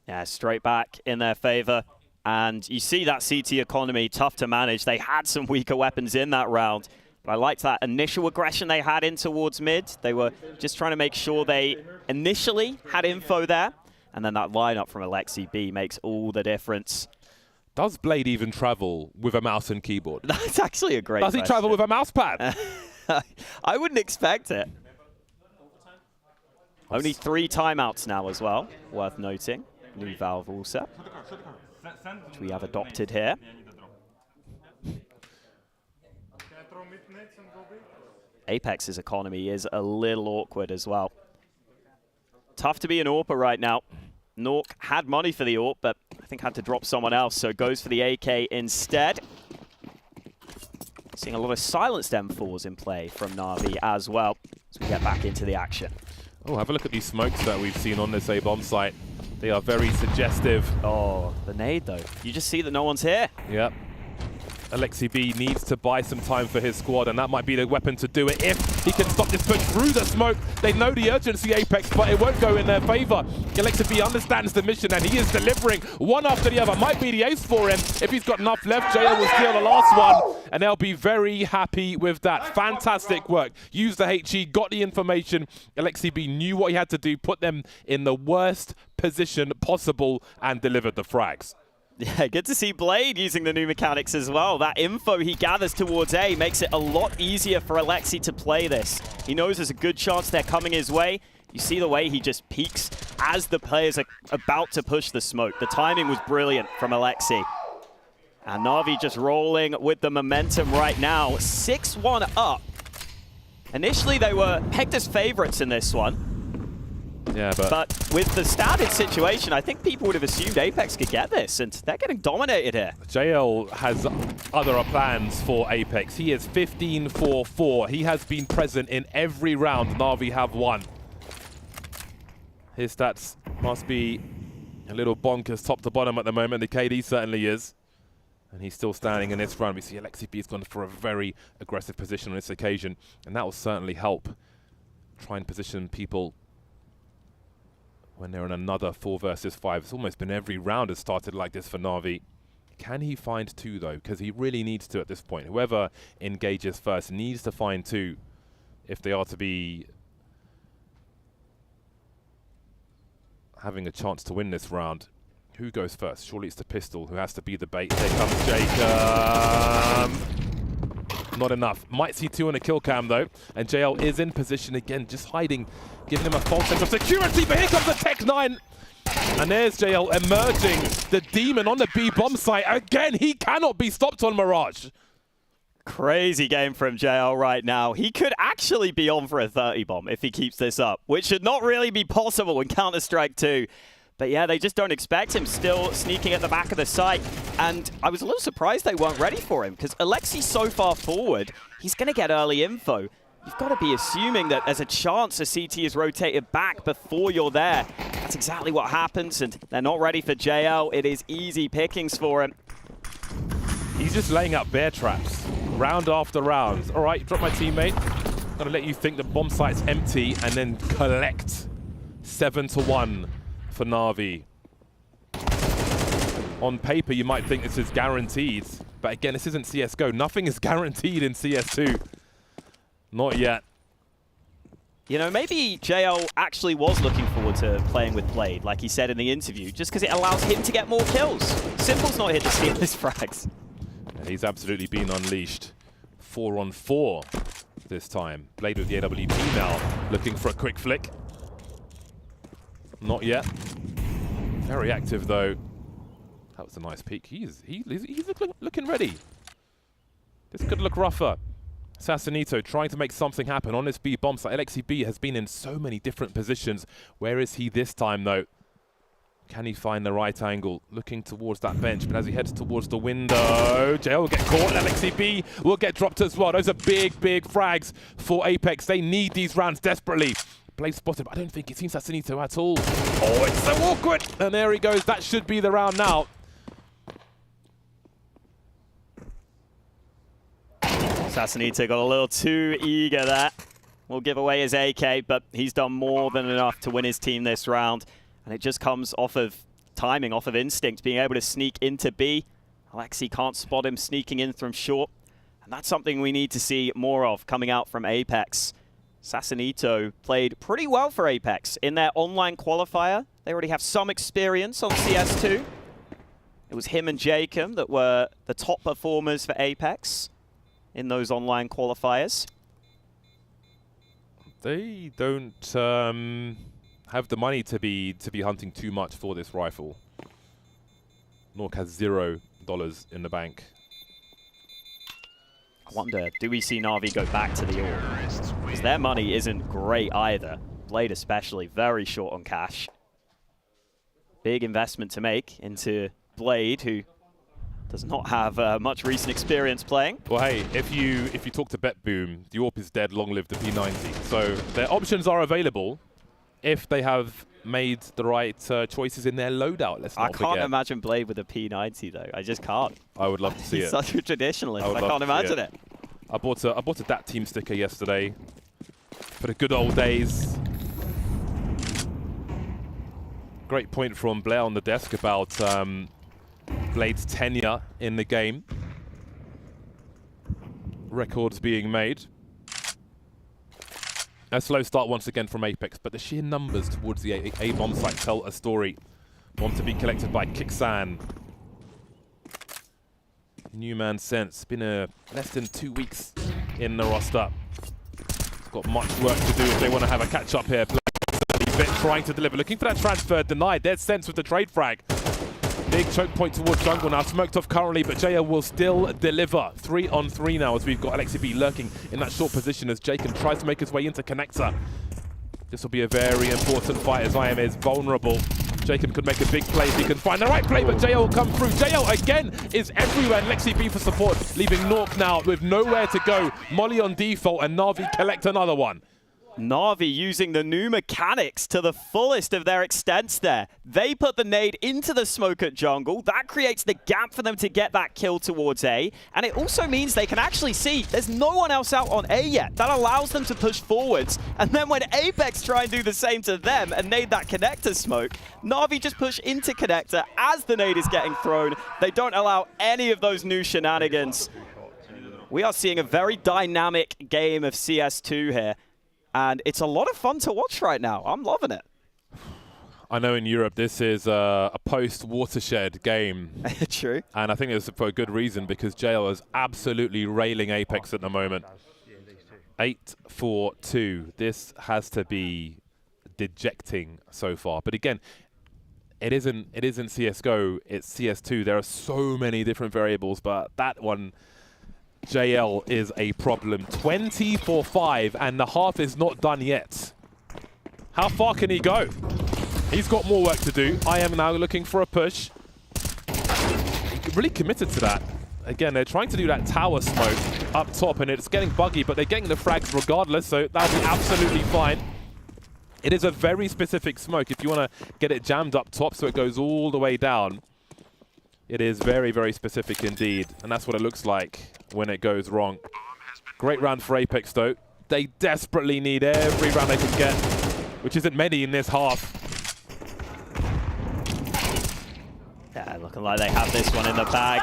Yeah, straight back in their favor. And you see that CT economy, tough to manage. They had some weaker weapons in that round. But I liked that initial aggression they had in towards mid. They were just trying to make sure they initially had info there. And then that lineup from Alexi B makes all the difference. Does Blade even travel with a mouse and keyboard? That's actually a great question. Does he travel with a mouse pad? I wouldn't expect it. Only 3 timeouts now as well, worth noting. New Valve also, which we have adopted here. Apex's economy is a little awkward as well. Tough to be an AWPer right now. Nork had money for the AWP, but I think had to drop someone else, so goes for the AK instead. Seeing a lot of silenced M4s in play from Na'Vi as well, as we get back into the action. Oh, have a look at these smokes that we've seen on this A-bomb site. They are very suggestive. Oh, the nade though. You just see that no one's here. Yep. Alexi B needs to buy some time for his squad, and that might be the weapon to do it if he can stop this push through the smoke. They know the urgency, Apex, but it won't go in their favor. Alexi B understands the mission, and he is delivering one after the other. Might be the ace for him. If he's got enough left, JL will steal the last one, and they'll be very happy with that. Fantastic work. Used the HE, got the information. Alexi B knew what he had to do, put them in the worst position possible, and delivered the frags. Yeah, good to see Blade using the new mechanics as well. That info he gathers towards A makes it a lot easier for Alexi to play this. He knows there's a good chance they're coming his way. You see the way he just peeks as the players are about to push the smoke. The timing was brilliant from Alexi. And Na'Vi just rolling with the momentum right now. 6-1 up. Initially, they were pegged as favorites in this one. Yeah, but with the started situation, I think people would have assumed Apex could get this, and they're getting dominated here. JL has other plans for Apex. He is 15-4-4. He has been present in every round Na'Vi have won. His stats must be a little bonkers top to bottom at the moment. The KD certainly is. And he's still standing in this round. We see Alexi B has gone for a very aggressive position on this occasion, and that will certainly help try and position people when they're in another 4 versus 5. It's almost been every round has started like this for Na'Vi. Can he find 2 though? Because he really needs to at this point. Whoever engages first needs to find 2 if they are to be having a chance to win this round. Who goes first? Surely it's the pistol who has to be the bait. There comes Jacob. Not enough. Might see 2 on a kill cam though. And JL is in position again, just hiding, giving him a false sense of security. But here comes the Tech 9. And there's JL emerging. The demon on the B bomb site. Again, he cannot be stopped on Mirage. Crazy game from JL right now. He could actually be on for a 30 bomb if he keeps this up, which should not really be possible in Counter-Strike 2. But yeah, they just don't expect him, still sneaking at the back of the site. And I was a little surprised they weren't ready for him, because Alexi's so far forward, he's going to get early info. You've got to be assuming that there's a chance a CT is rotated back before you're there. That's exactly what happens, and they're not ready for JL. It is easy pickings for him. He's just laying out bear traps, round after round. All right, drop my teammate. Gotta let you think the bomb site's empty and then collect. 7-1. For Na'Vi. On paper, you might think this is guaranteed, but again, this isn't CSGO. Nothing is guaranteed in CS2. Not yet. You know, maybe JL actually was looking forward to playing with Blade, like he said in the interview, just because it allows him to get more kills. Simple's not here to steal his frags. And he's absolutely been unleashed. 4-on-4 this time. Blade with the AWP now, looking for a quick flick. Not yet. Very active though. That was a nice peek. He's looking ready. This could look rougher. Sassanito trying to make something happen on this B bomb site. Alexi B has been in so many different positions. Where is he this time though? Can he find the right angle? Looking towards that bench, but as he heads towards the window, JL will get caught, and LXCB will get dropped as well. Those are big, big frags for Apex. They need these rounds desperately. Blade spotted, but I don't think it seems Assassinito at all. Oh, it's so awkward! And there he goes. That should be the round now. Assassinito got a little too eager there. Will give away his AK, but he's done more than enough to win his team this round. And it just comes off of timing, off of instinct, being able to sneak into B. Alexi can't spot him sneaking in from short. And that's something we need to see more of coming out from Apex. Assassinito played pretty well for Apex in their online qualifier. They already have some experience on CS2. It was him and Jacob that were the top performers for Apex in those online qualifiers. They don't have the money to be hunting too much for this rifle. Nork has $0 in the bank. I wonder, do we see Na'Vi go back to the AWP? Because their money isn't great either. Blade especially, very short on cash. Big investment to make into Blade, who does not have much recent experience playing. Well, hey, if you talk to BetBoom, the AWP is dead, long live the P90. So their options are available if they have made the right choices in their loadout. Let's not forget. I can't imagine Blade with a P90 though. I just can't. I would love to see it. He's such a traditionalist. I can't imagine it. I bought a Dat team sticker yesterday for the good old days. Great point from Blair on the desk about Blade's tenure in the game. Records being made. A slow start once again from Apex, but the sheer numbers towards the A-bomb site tell a story. Bomb to be collected by Kixan. New man Sense, been less than 2 weeks in the roster. Got much work to do if they want to have a catch up here. Bit trying to deliver, looking for that transfer, denied. There's Sense with the trade frag. Big choke point towards jungle now, smoked off currently, but JL will still deliver. 3-on-3 now as we've got Alexi B lurking in that short position as Jacob tries to make his way into connector. This will be a very important fight as IEM is vulnerable. Jacob could make a big play if he can find the right play, but JL will come through. JL again is everywhere, and Lexi B for support, leaving Nork now with nowhere to go. Molly on default, and Na'Vi collect another one. Na'Vi using the new mechanics to the fullest of their extent there. They put the nade into the smoke at jungle. That creates the gap for them to get that kill towards A. And it also means they can actually see there's no one else out on A yet. That allows them to push forwards. And then when Apex try and do the same to them and nade that connector smoke, Na'Vi just push into connector as the nade is getting thrown. They don't allow any of those new shenanigans. We are seeing a very dynamic game of CS2 here. And it's a lot of fun to watch right now. I'm loving it. I know in Europe this is a post-watershed game. True. And I think it's for a good reason because JL is absolutely railing Apex at the moment. 8-4-2. This has to be dejecting so far. But again, it isn't CSGO, it's CS2. There are so many different variables, but that one... JL is a problem. 20-for-5, and the half is not done yet. How far can he go? He's got more work to do. I am now looking for a push. Really committed to that. Again, they're trying to do that tower smoke up top, and it's getting buggy, but they're getting the frags regardless, so that'll be absolutely fine. It is a very specific smoke if you want to get it jammed up top so it goes all the way down. It is very, very specific indeed, and that's what it looks like when it goes wrong. Great round for Apex, though. They desperately need every round they can get, which isn't many in this half. Yeah, looking like they have this one in the bag.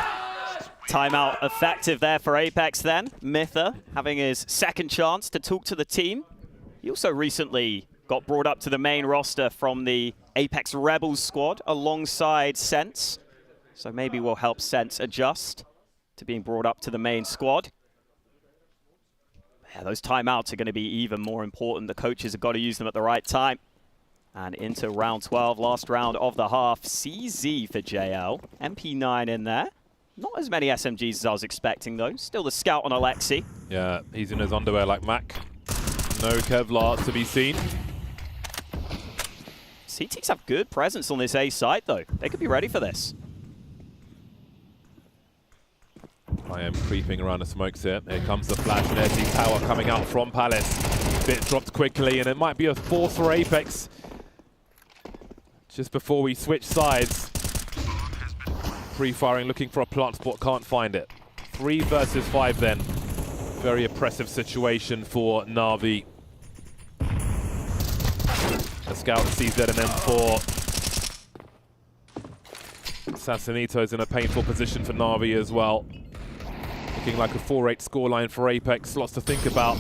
Timeout effective there for Apex then. Mytha having his second chance to talk to the team. He also recently got brought up to the main roster from the Apex Rebels squad alongside Sense. So maybe we'll help Sense adjust to being brought up to the main squad. Yeah, those timeouts are going to be even more important. The coaches have got to use them at the right time. And into round 12, last round of the half. CZ for JL. MP9 in there. Not as many SMGs as I was expecting, though. Still the scout on Alexi. Yeah, he's in his underwear like Mac. No Kevlar to be seen. TTs have good presence on this A site, though. They could be ready for this. I am creeping around the smokes here. Here comes the flash, and there's the tower coming out from Palace. Bit dropped quickly, and it might be a force for Apex. Just before we switch sides. Pre-firing, looking for a plant spot, can't find it. 3 versus 5 then. Very oppressive situation for Na'Vi. A scout sees that in M4. Sassanito's in a painful position for Na'Vi as well. Looking like a 4-8 scoreline for Apex. Lots to think about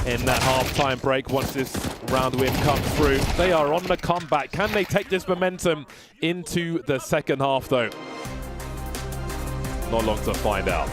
in that half-time break once this round win comes through. They are on the comeback. Can they take this momentum into the second half, though? Not long to find out.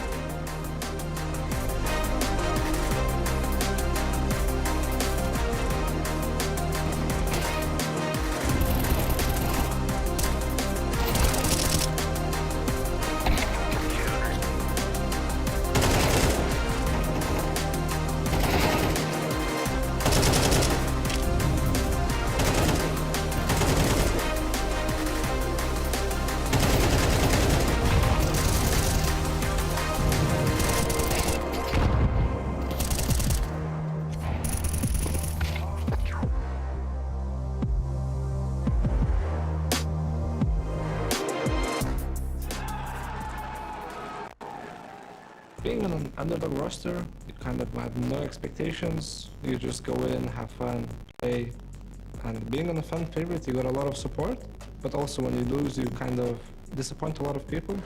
Being on an underdog roster, you kind of have no expectations. You just go in, have fun, play. And being on a fan favorite, you got a lot of support. But also when you lose, you kind of disappoint a lot of people.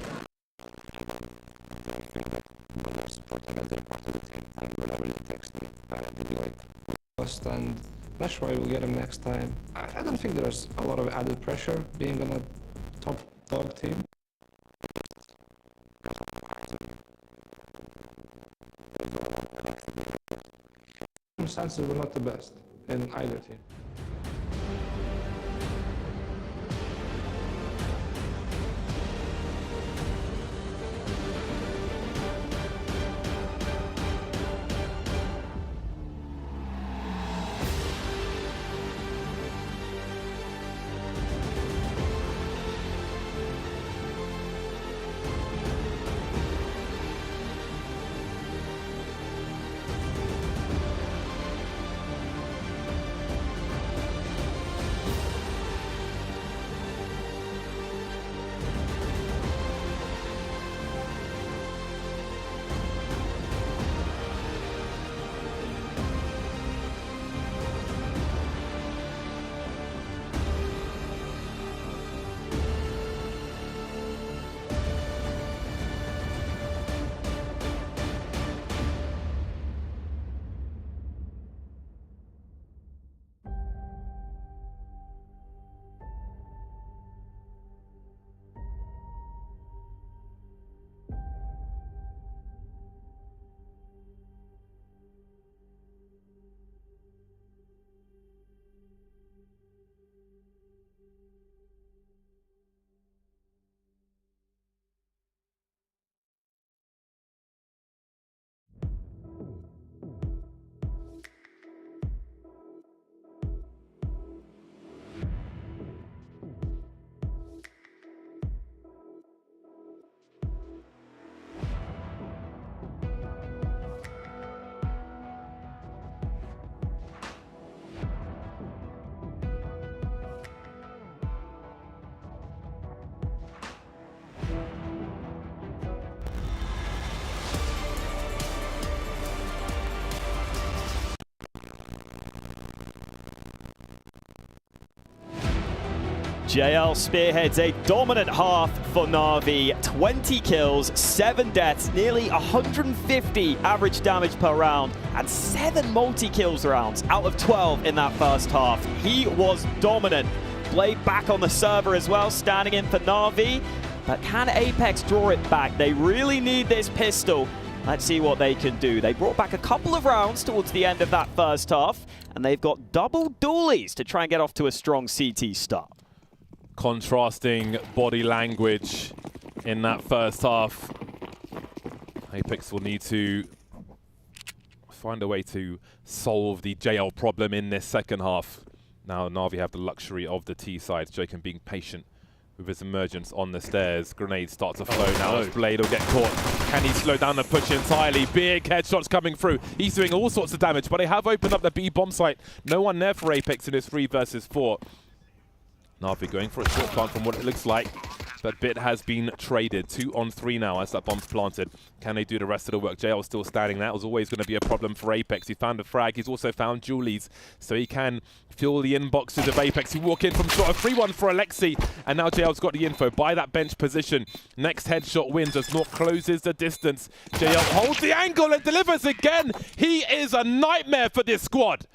I feel like when you're supporting as a part of the team, and whenever you text me, they'll be like, lost, and not sure I will get him next time. I don't think there's a lot of added pressure being on a top dog team. Circumstances were not the best in either team. JL spearheads a dominant half for Na'Vi. 20 kills, 7 deaths, nearly 150 average damage per round, and 7 multi-kills rounds out of 12 in that first half. He was dominant. Blade back on the server as well, standing in for Na'Vi. But can Apex draw it back? They really need this pistol. Let's see what they can do. They brought back a couple of rounds towards the end of that first half, and they've got double dualies to try and get off to a strong CT start. Contrasting body language in that first half. Apex will need to find a way to solve the JL problem in this second half. Now Na'Vi have the luxury of the T side. Jacob being patient with his emergence on the stairs. Grenade starts to flow now as Blade will get caught. Can he slow down the push entirely? Big headshots coming through. He's doing all sorts of damage, but they have opened up the B bomb site. No one there for Apex in this 3 versus 4. Na'Vi going for a short plant from what it looks like. But Bit has been traded. 2 on 3 now as that bomb's planted. Can they do the rest of the work? JL still standing. That was always going to be a problem for Apex. He found a frag. He's also found Julie's. So he can fill the inboxes of Apex. He walk in from short. A 3-1 for Alexi. And now JL's got the info. By that bench position. Next headshot wins as North closes the distance. JL holds the angle and delivers again. He is a nightmare for this squad.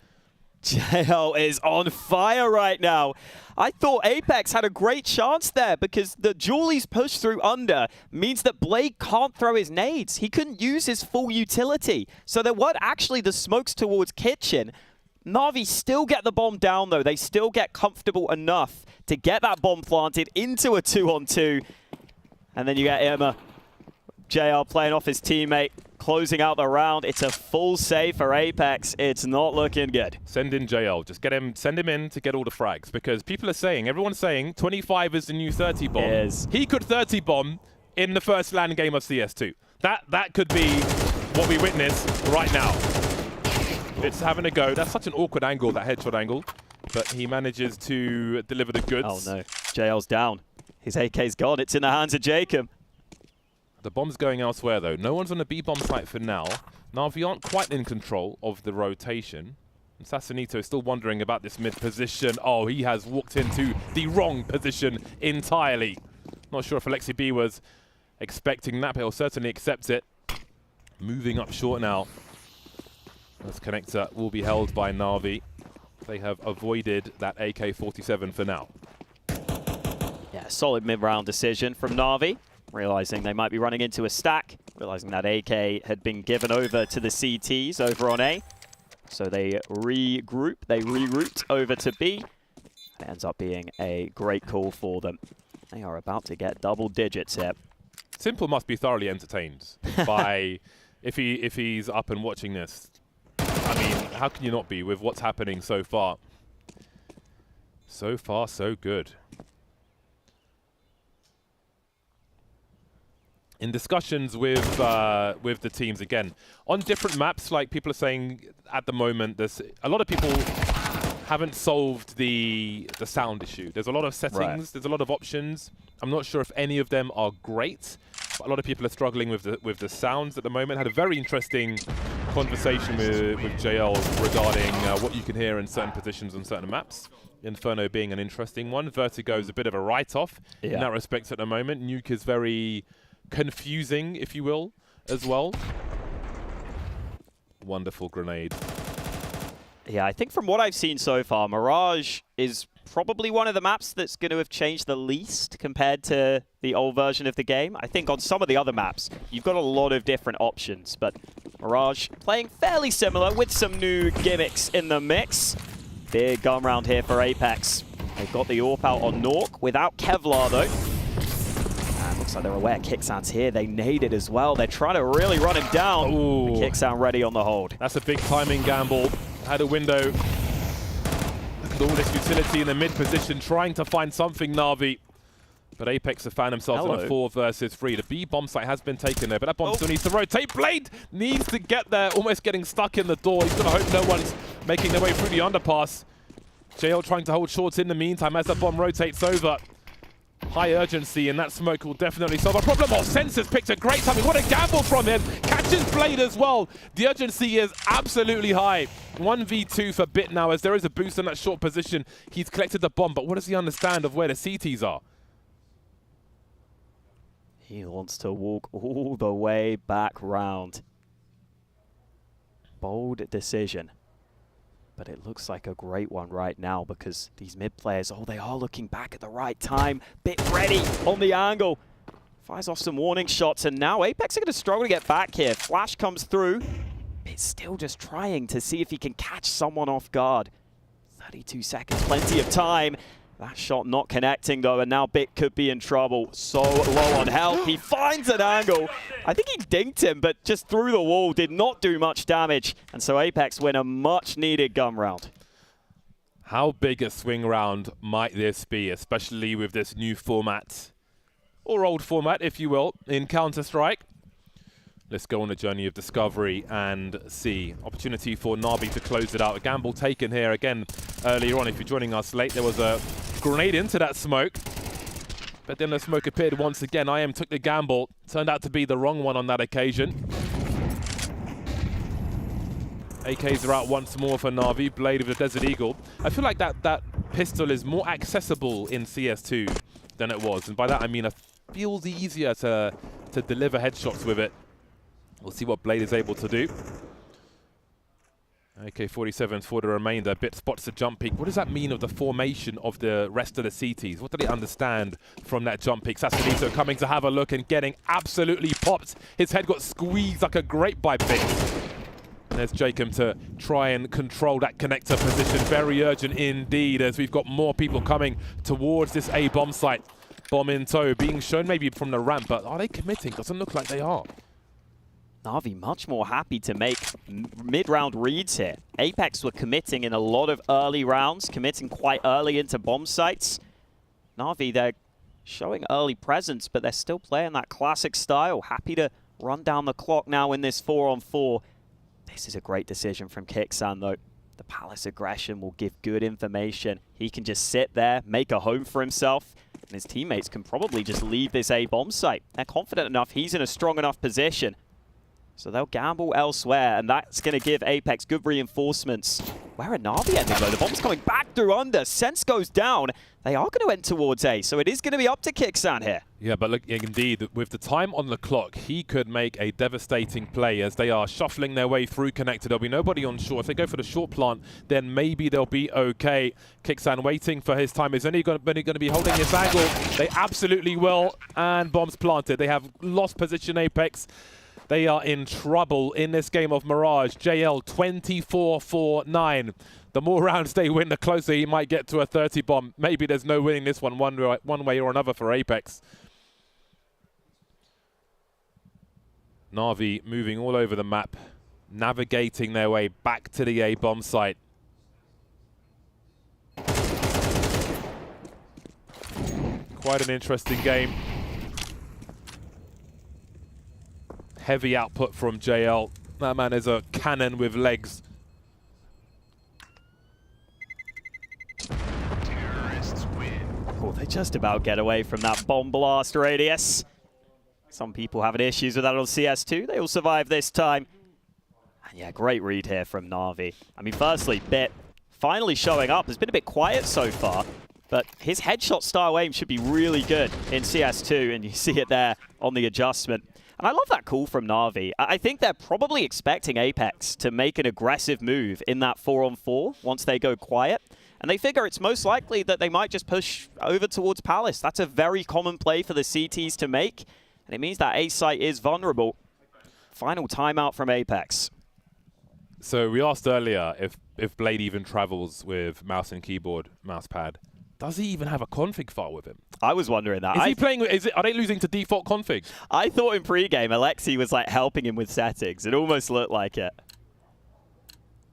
JL is on fire right now. I thought Apex had a great chance there because the Julie's push through under means that Blade can't throw his nades. He couldn't use his full utility. So there weren't actually the smokes towards Kitchen. Na'Vi still get the bomb down though. They still get comfortable enough to get that bomb planted into a 2-on-2. And then you get Irma. JL playing off his teammate, closing out the round. It's a full save for Apex. It's not looking good. Send in JL. Just get him, send him in to get all the frags because people are saying, everyone's saying 25 is the new 30 bomb. Yes. He could 30 bomb in the first LAN game of CS2. That could be what we witness right now. It's having a go. That's such an awkward angle, that headshot angle. But he manages to deliver the goods. Oh no, JL's down. His AK's gone. It's in the hands of Jacob. The bomb's going elsewhere, though. No one's on the B-bomb site for now. Na'Vi aren't quite in control of the rotation. And Sassanito is still wondering about this mid position. Oh, he has walked into the wrong position entirely. Not sure if Alexi B was expecting that, but he'll certainly accept it. Moving up short now. This connector will be held by Na'Vi. They have avoided that AK-47 for now. Yeah, solid mid-round decision from Na'Vi. Realizing they might be running into a stack, realizing that AK had been given over to the CTs over on A. So they regroup, they reroute over to B. It ends up being a great call for them. They are about to get double digits here. Simple must be thoroughly entertained by if he's up and watching this. I mean, how can you not be with what's happening so far? So far, so good. In discussions with the teams, again, on different maps, like people are saying at the moment, there's a lot of people haven't solved the sound issue. There's a lot of settings, there's a lot of options. I'm not sure if any of them are great, but a lot of people are struggling with the sounds at the moment. Had a very interesting conversation with JL regarding what you can hear in certain positions on certain maps. Inferno being an interesting one. Vertigo is a bit of a write-off in that respect at the moment. Nuke is very confusing, if you will, as well. Wonderful grenade. Yeah, I think from what I've seen so far, Mirage is probably one of the maps that's going to have changed the least compared to the old version of the game. I think on some of the other maps, you've got a lot of different options, but Mirage playing fairly similar with some new gimmicks in the mix. Big gun round here for Apex. They've got the AWP out on Nork without Kevlar, though. Looks like they're aware Kicksan's here. They naded as well. They're trying to really run him down. Ooh. Kicksan ready on the hold. That's a big timing gamble. Had a window. Look at all this utility in the mid position, trying to find something, Na'Vi. But Apex have found themselves in a 4 versus 3. The B bomb site has been taken there, but that bomb still needs to rotate. Blade needs to get there, almost getting stuck in the door. He's going to hope no one's making their way through the underpass. JL trying to hold shorts in the meantime as that bomb rotates over. High urgency, and that smoke will definitely solve a problem. Oh, Sensor's picked a great timing. What a gamble from him. Catches Blade as well. The urgency is absolutely high. 1v2 for Bit now, as there is a boost in that short position. He's collected the bomb, but what does he understand of where the CTs are? He wants to walk all the way back round. Bold decision. But it looks like a great one right now because these mid players, oh, they are looking back at the right time. Bit ready on the angle. Fires off some warning shots, and now Apex are going to struggle to get back here. Flash comes through. Bit's still just trying to see if he can catch someone off guard. 32 seconds, plenty of time. That shot not connecting though, and now Bit could be in trouble. So low on health, he finds an angle. I think he dinked him, but just through the wall, did not do much damage. And so Apex win a much needed gun round. How big a swing round might this be, especially with this new format, or old format, if you will, in Counter-Strike? Let's go on a journey of discovery and see. Opportunity for Na'Vi to close it out. A gamble taken here again earlier on. If you're joining us late, there was a grenade into that smoke. But then the smoke appeared once again. IEM took the gamble. Turned out to be the wrong one on that occasion. AKs are out once more for Na'Vi. Blade with the Desert Eagle. I feel like that pistol is more accessible in CS2 than it was. And by that I mean it feels easier to deliver headshots with it. We'll see what Blade is able to do. AK-47s for the remainder. Bit spots the jump peak. What does that mean of the formation of the rest of the CTs? What do they understand from that jump peak? Sassanito coming to have a look and getting absolutely popped. His head got squeezed like a grape by bits. There's Jacob to try and control that connector position. Very urgent indeed, as we've got more people coming towards this A bomb site. Bomb in tow, being shown maybe from the ramp, but are they committing? Doesn't look like they are. Na'Vi much more happy to make mid-round reads here. Apex were committing in a lot of early rounds, committing quite early into bomb sites. Na'Vi, they're showing early presence, but they're still playing that classic style. Happy to run down the clock now in this 4-on-4. This is a great decision from Kixan, though. The Palace aggression will give good information. He can just sit there, make a home for himself, and his teammates can probably just leave this A bomb site. They're confident enough, he's in a strong enough position. So they'll gamble elsewhere, and that's going to give Apex good reinforcements. Where are Na'Vi ending, though? The bomb's coming back through under. Sense goes down. They are going to end towards A, so it is going to be up to Kixan here. Yeah, but look, indeed, with the time on the clock, he could make a devastating play as they are shuffling their way through connector. There'll be nobody on short. If they go for the short plant, then maybe they'll be okay. Kixan waiting for his time. Is only going to be holding his angle. They absolutely will, and bombs planted. They have lost position, Apex. They are in trouble in this game of Mirage. JL 24-4-9. The more rounds they win, the closer he might get to a 30 bomb. Maybe there's no winning this one way or another for Apex. Na'Vi moving all over the map, navigating their way back to the A bomb site. Quite an interesting game. Heavy output from JL. That man is a cannon with legs. Terrorists win. Oh, they just about get away from that bomb blast radius. Some people having issues with that on CS2. They all survive this time. And yeah, great read here from Na'Vi. I mean, firstly, Bit finally showing up. Has been a bit quiet so far, but his headshot style aim should be really good in CS2, and you see it there on the adjustment. And I love that call from Na'Vi. I think they're probably expecting Apex to make an aggressive move in that 4-on-4 once they go quiet. And they figure it's most likely that they might just push over towards Palace. That's a very common play for the CTs to make. And it means that A site is vulnerable. Final timeout from Apex. So we asked earlier if Blade even travels with mouse and keyboard, mouse pad. Does he even have a config file with him? I was wondering that. Is he playing? Are they losing to default config? I thought in pre-game Alexi was like helping him with settings. It almost looked like it.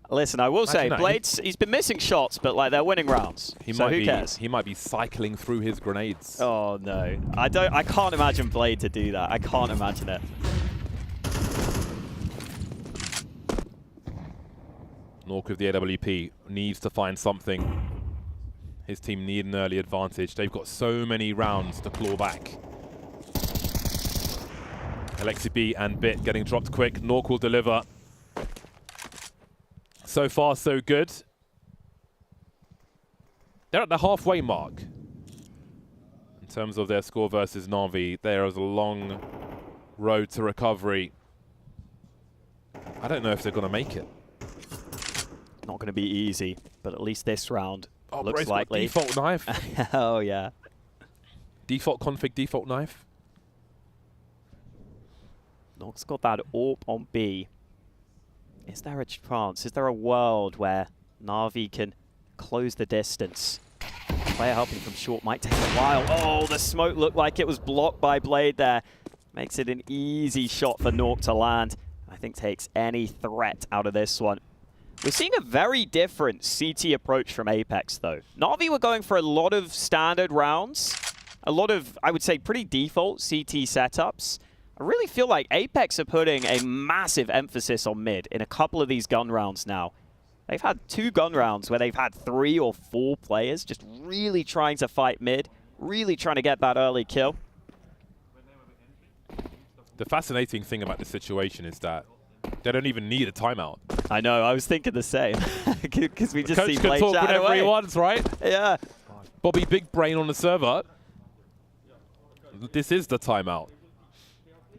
Listen, I will say, Blade's he's been missing shots, but like they're winning rounds. Who cares? He might be cycling through his grenades. Oh no, I can't imagine Blade to do that. I can't imagine it. Nork with the AWP needs to find something. His team need an early advantage. They've got so many rounds to claw back. Alexi B and Bit getting dropped quick. Nork will deliver. So far, so good. They're at the halfway mark. In terms of their score versus Na'Vi, there is a long road to recovery. I don't know if they're going to make it. Not going to be easy, but at least this round looks Bro's likely. got default knife. Oh, yeah. Default config, default knife. Nork's got that AWP on B. Is there a chance? Is there a world where Na'Vi can close the distance? Player helping from short might take a while. Oh, the smoke looked like it was blocked by Blade there. Makes it an easy shot for Nork to land. I think takes any threat out of this one. We're seeing a very different CT approach from Apex, though. Na'Vi were going for a lot of standard rounds, a lot of, I would say, pretty default CT setups. I really feel like Apex are putting a massive emphasis on mid in a couple of these gun rounds now. They've had 2 gun rounds where they've had 3 or 4 players just really trying to fight mid, really trying to get that early kill. The fascinating thing about this situation is that they don't even need a timeout. I know, I was thinking the same. Because we just see Coach Blade can talk chat whenever away. he wants, right? Yeah. Bobby Big Brain on the server. This is the timeout.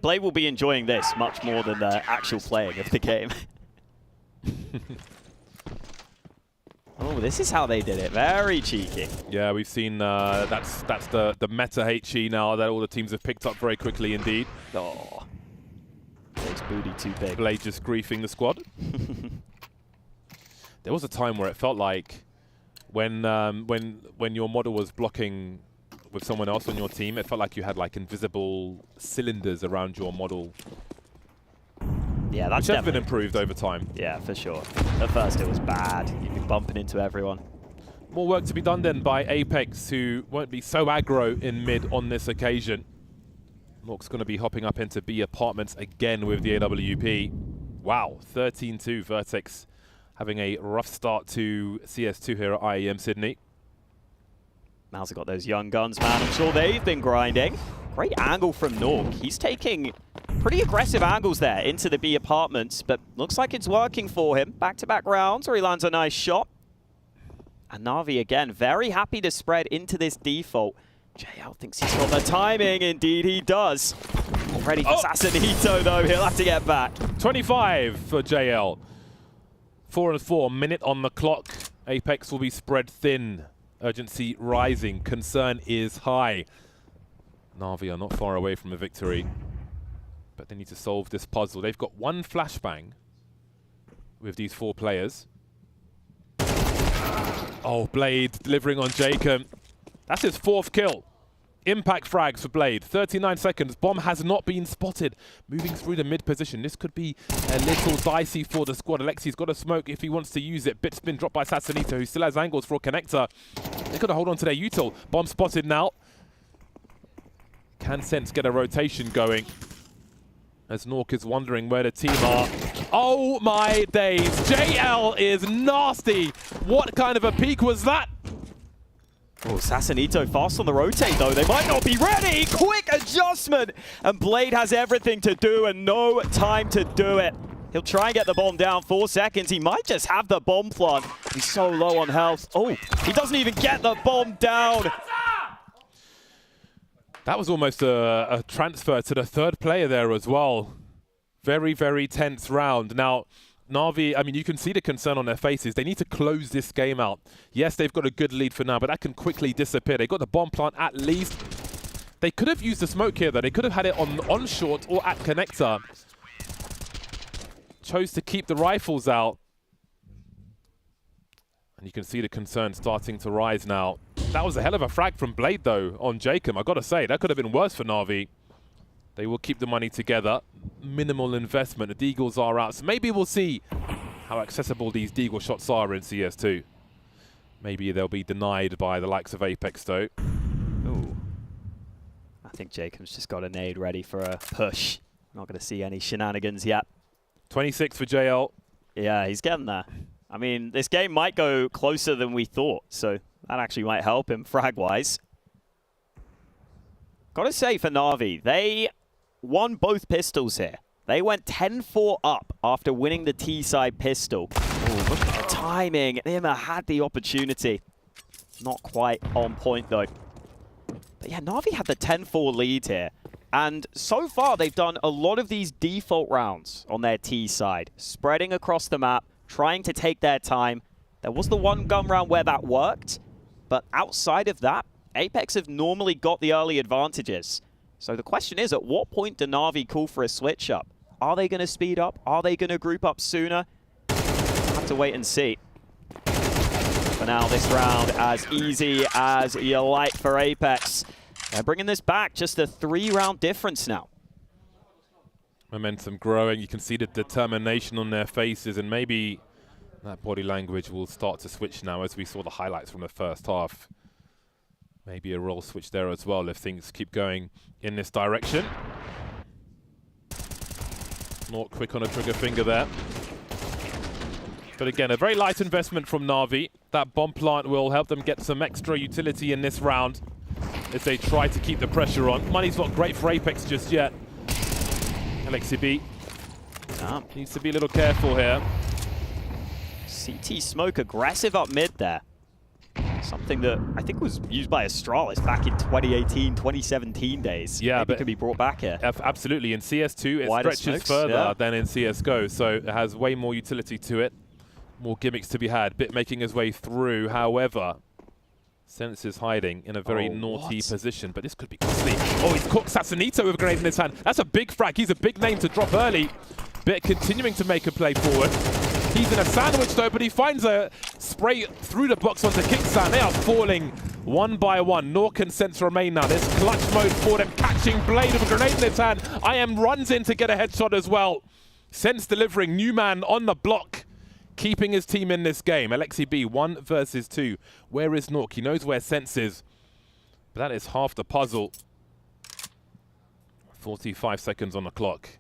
Blade will be enjoying this much more than the actual playing of the game. Oh, this is how they did it. Very cheeky. Yeah, we've seen that's the meta HE now that all the teams have picked up very quickly indeed. Oh, Blade's booty too big. Blade just griefing the squad. There was a time where it felt like when your model was blocking with someone else on your team, it felt like you had like invisible cylinders around your model. Yeah, that's which has been improved over time. Yeah, for sure. At first it was bad. You'd be bumping into everyone. More work to be done then by Apex, who won't be so aggro in mid on this occasion. Mork's going to be hopping up into B apartments again with the AWP. Wow, 13-2 Vertex having a rough start to CS2 here at IEM Sydney. Mauser got those young guns, man. I'm sure they've been grinding. Great angle from Nork. He's taking pretty aggressive angles there into the B apartments, but looks like it's working for him. Back-to-back rounds where he lands a nice shot. And Na'Vi, again, very happy to spread into this default. JL thinks he's got the timing. Indeed, he does. Ready for Sassanito, though. He'll have to get back. 25 for JL. 4-4, minute on the clock. Apex will be spread thin. Urgency rising. Concern is high. Na'Vi are not far away from a victory, but they need to solve this puzzle. They've got one flashbang with these 4 players. Oh, Blade delivering on Jacob. That's his 4th kill. Impact frags for Blade. 39 seconds. Bomb has not been spotted. Moving through the mid position. This could be a little dicey for the squad. Alexi's got a smoke if he wants to use it. Bit spin dropped by Sassanito, who still has angles for a connector. They've got to hold on to their util. Bomb spotted now. Can Sense get a rotation going? As Nork is wondering where the team are. Oh my days. JL is nasty. What kind of a peek was that? Oh, Sassanito fast on the rotate, though. They might not be ready. Quick adjustment. And Blade has everything to do and no time to do it. He'll try and get the bomb down. 4 seconds. He might just have the bomb plant. He's so low on health. Oh, he doesn't even get the bomb down. That was almost a transfer to the 3rd player there as well. Very, very tense round. Now, Na'Vi, I mean, you can see the concern on their faces. They need to close this game out. Yes, they've got a good lead for now, but that can quickly disappear. They got the bomb plant at least. They could have used the smoke here, though. They could have had it on short or at connector. Chose to keep the rifles out. And you can see the concern starting to rise now. That was a hell of a frag from Blade, though, on Jacob. I got to say, that could have been worse for Na'Vi. They will keep the money together. Minimal investment. The Deagles are out. So maybe we'll see how accessible these Deagle shots are in CS2. Maybe they'll be denied by the likes of Apex, though. Ooh. I think Jacob's just got a nade ready for a push. Not going to see any shenanigans yet. 26 for JL. Yeah, he's getting there. I mean, this game might go closer than we thought, so that actually might help him frag-wise. Gotta say for Na'Vi, they won both pistols here. They went 10-4 up after winning the T-side pistol. Ooh, look at the timing. Ima had the opportunity. Not quite on point, though. But yeah, Na'Vi had the 10-4 lead here. And so far, they've done a lot of these default rounds on their T-side, spreading across the map, trying to take their time. There was the one gun round where that worked, but outside of that, Apex have normally got the early advantages. So the question is, at what point do Na'Vi call for a switch up? Are they going to speed up? Are they going to group up sooner? We'll have to wait and see. For now, this round as easy as you like for Apex. They're bringing this back, just a 3-round difference now. Momentum growing. You can see the determination on their faces, and maybe That body language will start to switch now, as we saw the highlights from the first half. Maybe a role switch there as well if things keep going in this direction. Not quick on a trigger finger there. But again, a very light investment from Na'Vi. That bomb plant will help them get some extra utility in this round as they try to keep the pressure on. Money's not great for Apex just yet. LXCB needs to be a little careful here. CT Smoke aggressive up mid there. Something that I think was used by Astralis back in 2018, 2017 days. Yeah, maybe but it could be brought back here. Absolutely. In CS2, it Wider stretches smokes, further than in CSGO, so it has way more utility to it. More gimmicks to be had. Bit making his way through, however. Sense is hiding in a very naughty position, but this could be costly. Oh, he's caught Sassanito with a grenade in his hand. That's a big frag. He's a big name to drop early. Bit continuing to make a play forward. He's in a sandwich though, but he finds a spray through the box onto Kicksan. They are falling one by one. Nork and Sense remain now. There's clutch mode for them, catching Blade with a grenade in his hand. IEM runs in to get a headshot as well. Sense delivering, new man on the block, keeping his team in this game. LXCB 1 versus 2. Where is Nork? He knows where Sense is, but that is half the puzzle. 45 seconds on the clock.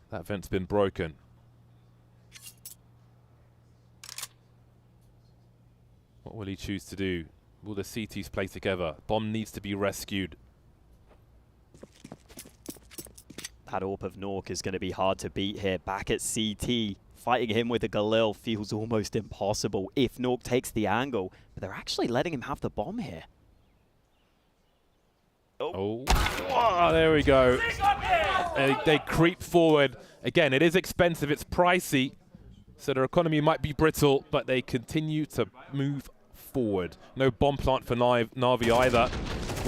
That vent's been broken. What will he choose to do? Will the CTs play together? Bomb needs to be rescued. That AWP of Nork is going to be hard to beat here. Back at CT, fighting him with a Galil feels almost impossible if Nork takes the angle. But they're actually letting him have the bomb here. Oh, there we go. They creep forward. Again, it is expensive, it's pricey, so their economy might be brittle, but they continue to move forward. No bomb plant for Na'Vi either.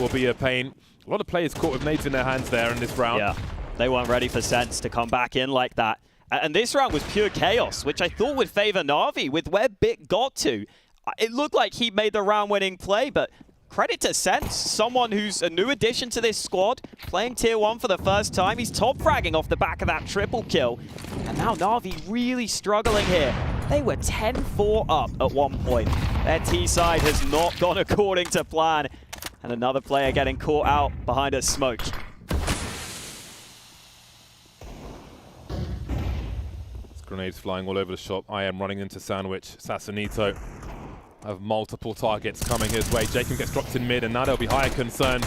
Will be a pain. A lot of players caught with nades in their hands there in this round. Yeah, they weren't ready for Sense to come back in like that. And this round was pure chaos, which I thought would favor Na'Vi with where Bit got to. It looked like he made the round-winning play, but credit to Sense, someone who's a new addition to this squad, playing Tier 1 for the first time. He's top fragging off the back of that triple kill. And now Na'Vi really struggling here. They were 10-4 up at one point. Their T side has not gone according to plan. And another player getting caught out behind a smoke. Grenades flying all over the shop. IEM running into Sandwich. Sassanito have multiple targets coming his way. Jacob gets dropped in mid, and now there'll be higher concerns.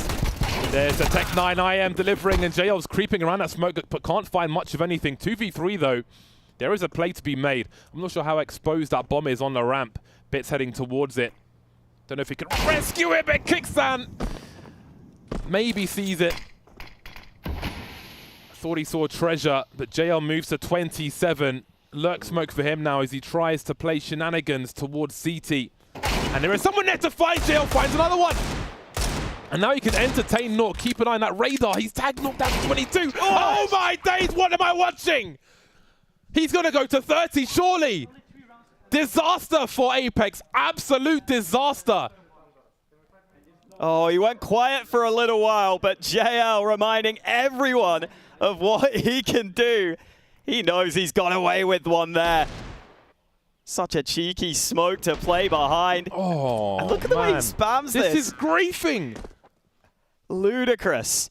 There's a Tech 9 IEM delivering, and JL's creeping around that smoke, but can't find much of anything. 2v3 though. There is a play to be made. I'm not sure how exposed that bomb is on the ramp. Bit's heading towards it. Don't know if he can rescue it, but Kicksan maybe sees it. Thought he saw treasure, but JL moves to 27. Lurk smoke for him now as he tries to play shenanigans towards CT. And there is someone there to fight. JL finds another one. And now he can entertain Nork. Keep an eye on that radar. He's tagged Nork down to 22. Oh my days, what am I watching? He's going to go to 30, surely. Disaster for Apex. Absolute disaster. Oh, he went quiet for a little while, but JL reminding everyone of what he can do. He knows he's got away with one there. Such a cheeky smoke to play behind. Oh, and look at the way he spams this. This is griefing. Ludicrous.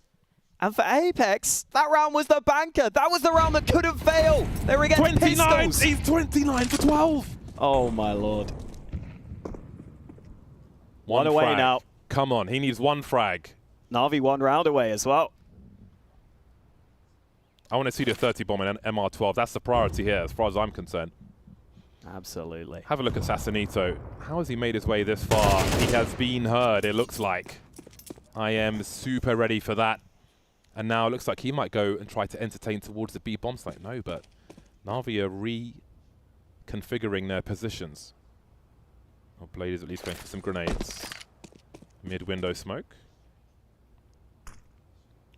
And for Apex, that round was the banker. That was the round that couldn't fail. They were getting 29. pistols. He's 29 for 12. Oh, my Lord. One away frag. now. Come on, he needs one frag. Na'Vi 1 round away as well. I want to see the 30 bomb in MR12. That's the priority here, as far as I'm concerned. Absolutely. Have a look at Sassanito. How has he made his way this far? He has been heard, it looks like. I am super ready for that. And now it looks like he might go and try to entertain towards the B bomb site. No, but Na'Vi are reconfiguring their positions. Oh, Blade is at least going for some grenades. Mid-window smoke.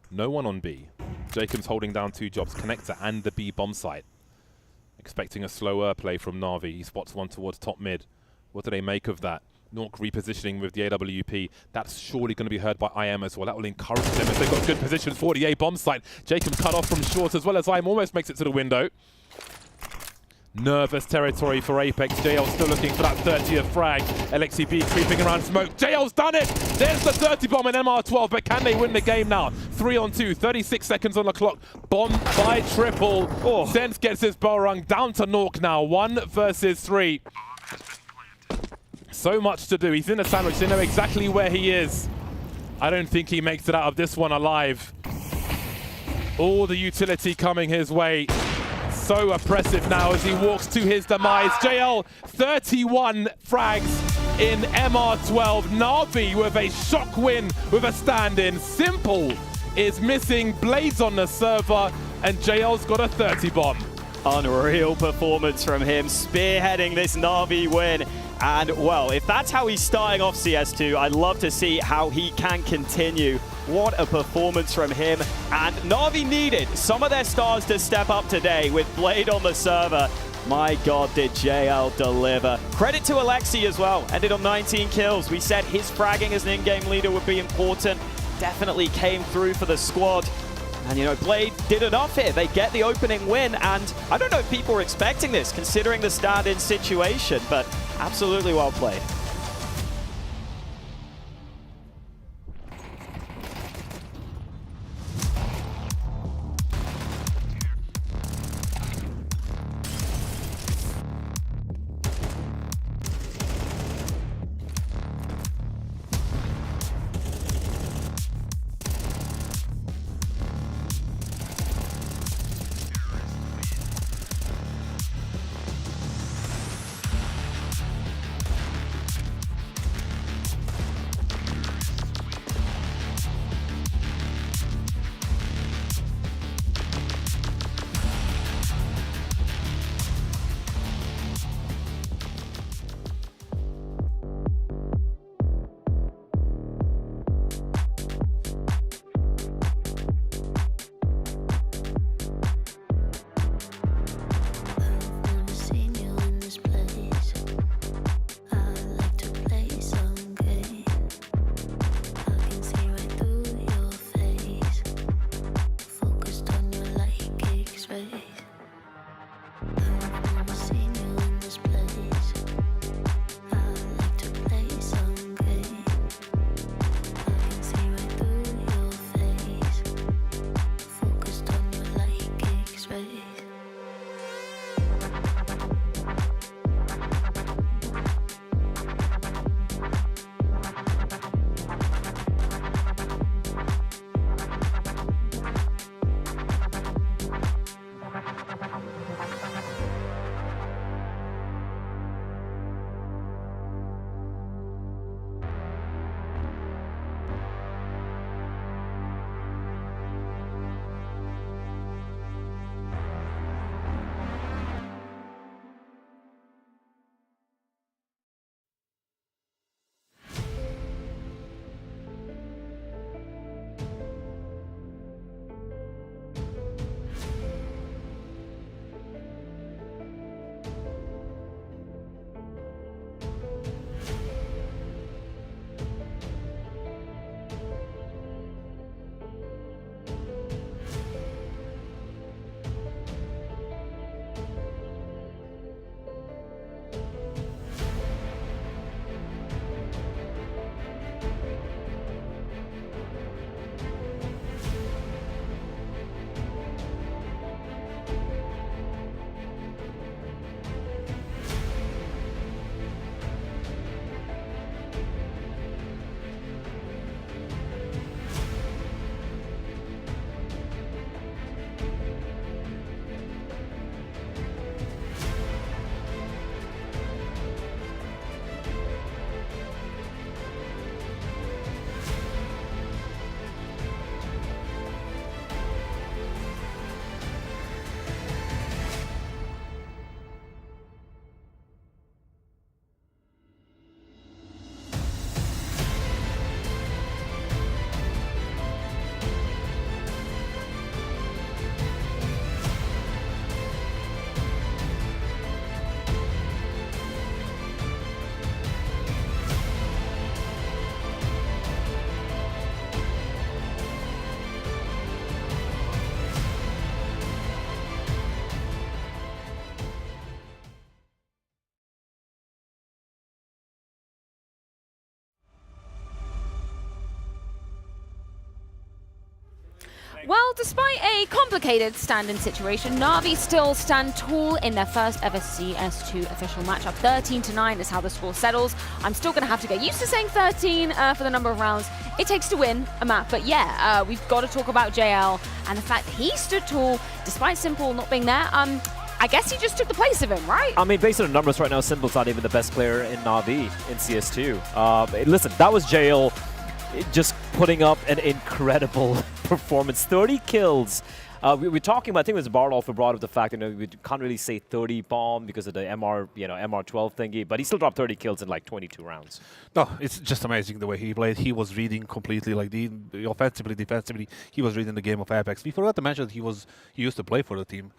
No one on B. Jacob's holding down 2 jobs, connector and the B bomb site. Expecting a slower play from Na'Vi. He spots one towards top mid. What do they make of that? Nork repositioning with the AWP. That's surely going to be heard by IEM as well. That will encourage them if they've got good positions for the A bomb site. Jacob cut off from short as well as IEM almost makes it to the window. Nervous territory for Apex. JL still looking for that 30th frag. LXCP creeping around smoke. JL's done it! There's the 30 bomb in MR12, but can they win the game now? 3-on-2, 36 seconds on the clock. Bomb by Triple. Sense gets his bell rung down to Nork now. 1 versus 3. So much to do. He's in a sandwich. They know exactly where he is. I don't think he makes it out of this one alive. All the utility coming his way. So oppressive now as he walks to his demise. JL, 31 frags in MR12. Na'Vi with a shock win with a stand-in. Simple is missing Blades on the server, and JL's got a 30 bomb. Unreal performance from him, spearheading this Na'Vi win. And, well, if that's how he's starting off CS2, I'd love to see how he can continue. What a performance from him. And Na'Vi needed some of their stars to step up today with Blade on the server. My God, did JL deliver. Credit to Alexi as well. Ended on 19 kills. We said his fragging as an in-game leader would be important. Definitely came through for the squad. And, you know, Blade did enough here. They get the opening win, and I don't know if people were expecting this, considering the stand-in situation, but absolutely well played. Well, despite a complicated stand-in situation, Na'Vi still stand tall in their first ever CS2 official matchup. 13-9 is how the score settles. I'm still going to have to get used to saying 13 for the number of rounds it takes to win a map. But yeah, we've got to talk about JL and the fact he stood tall despite Simple not being there. I guess he just took the place of him, right? I mean, based on the numbers right now, Simple's not even the best player in Na'Vi in CS2. Listen, that was JL just putting up an incredible performance. 30 kills. We were talking about, I think it was Bardolph who brought up the fact, we can't really say 30 bomb because of the MR12 thingy, but he still dropped 30 kills in like 22 rounds. No, it's just amazing the way he played. He was reading completely, like offensively, defensively. He was reading the game of Apex. We forgot to mention that he used to play for the team.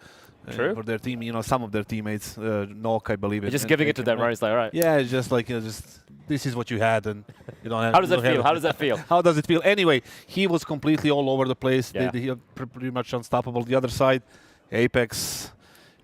True. For their team, some of their teammates, Nok, I believe. Just giving it to them, right? It's like, all right. Yeah, it's just like, just this is what you had, and you don't have. How does that feel? How does that feel? How does it feel? Anyway, he was completely all over the place. Yeah. He pretty much unstoppable. The other side, Apex.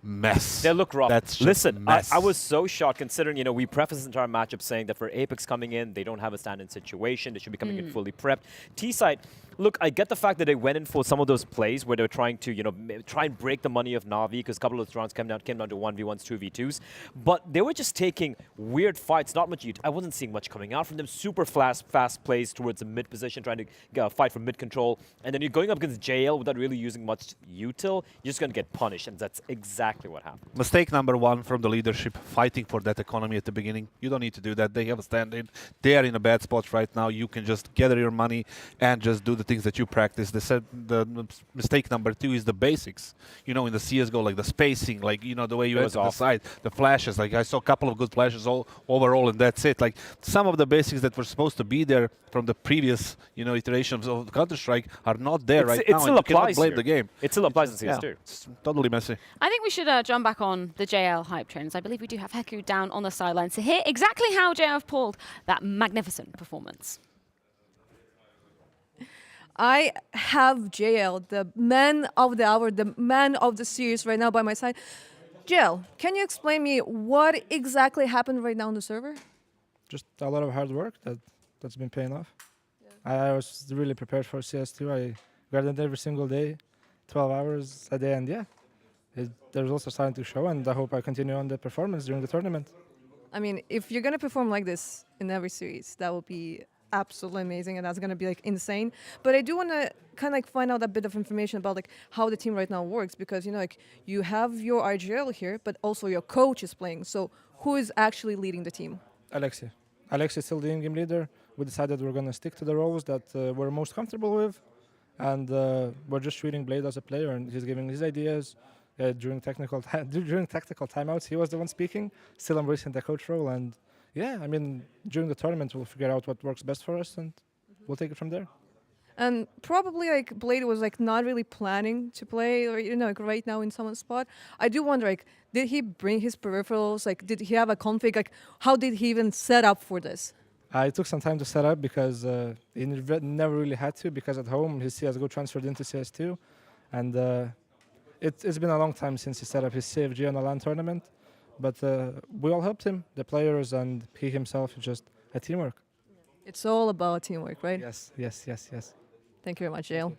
Mess. They look rough. That's Listen, mess. I was so shocked considering, we prefaced this entire matchup saying that for Apex coming in, they don't have a stand-in situation. They should be coming in fully prepped. T-side, look, I get the fact that they went in for some of those plays where they were trying to, try and break the money of Na'Vi because a couple of those rounds came down to 1v1s, 2v2s. But they were just taking weird fights, not much. I wasn't seeing much coming out from them. Super fast plays towards the mid position, trying to fight for mid control. And then you're going up against JL without really using much util. You're just going to get punished, and that's exactly what happened. Mistake number one from the leadership, fighting for that economy at the beginning. You don't need to do that. They have a stand-in. They are in a bad spot right now. You can just gather your money and just do the things that you practice. The mistake number two is the basics. In the CSGO, like the spacing, like, the way you enter the side, the flashes. Like, I saw a couple of good flashes overall, and that's it. Like, some of the basics that were supposed to be there from the previous, iterations of Counter-Strike are not there right now. It still applies blame the game. It still applies in CS2. Yeah, it's totally messy. I think we should jump back on the JL hype trains. I believe we do have Heku down on the sidelines to hear exactly how JL have pulled that magnificent performance. I have JL, the man of the hour, the man of the series right now by my side. JL, can you explain me what exactly happened right now on the server? Just a lot of hard work that's been paying off. Yeah. I was really prepared for CS2. I grinded every single day, 12 hours a day, and yeah, the results are starting to show, and I hope I continue on the performance during the tournament. I mean, if you're going to perform like this in every series, that will be absolutely amazing, and that's going to be insane. But I do want to kind of find out a bit of information about how the team right now works, because you have your RGL here, but also your coach is playing. So who is actually leading the team? Alexi is still the in-game leader. We decided we're going to stick to the roles that we're most comfortable with, and we're just treating Blade as a player, and he's giving his ideas. During tactical timeouts, he was the one speaking, still embracing the coach role, and yeah, I mean, during the tournament, we'll figure out what works best for us, and we'll take it from there. And probably Blade was not really planning to play, or right now in someone's spot. I do wonder, did he bring his peripherals? Did he have a config? How did he even set up for this? It took some time to set up because he never really had to, because at home his CSGO transferred into CS2, and it's been a long time since he set up his CFG on a LAN tournament. But we all helped him, the players and he himself, just a teamwork. It's all about teamwork, right? Yes. Thank you very much, Jale.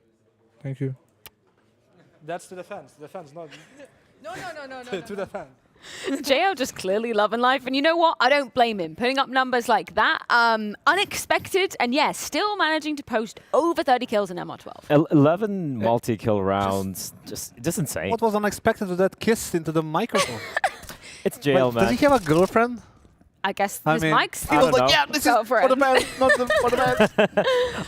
Thank you. That's to the fans. The fans, not... No. To the fans. JL just clearly loving life, and you know what? I don't blame him. Putting up numbers like that, unexpected, and yes, still managing to post over 30 kills in MR12. 11 multi-kill rounds, just insane. What was unexpected with that kiss into the microphone? It's JL, man. Does he have a girlfriend? I guess this mic's I don't know. yeah, this is for the man, not for the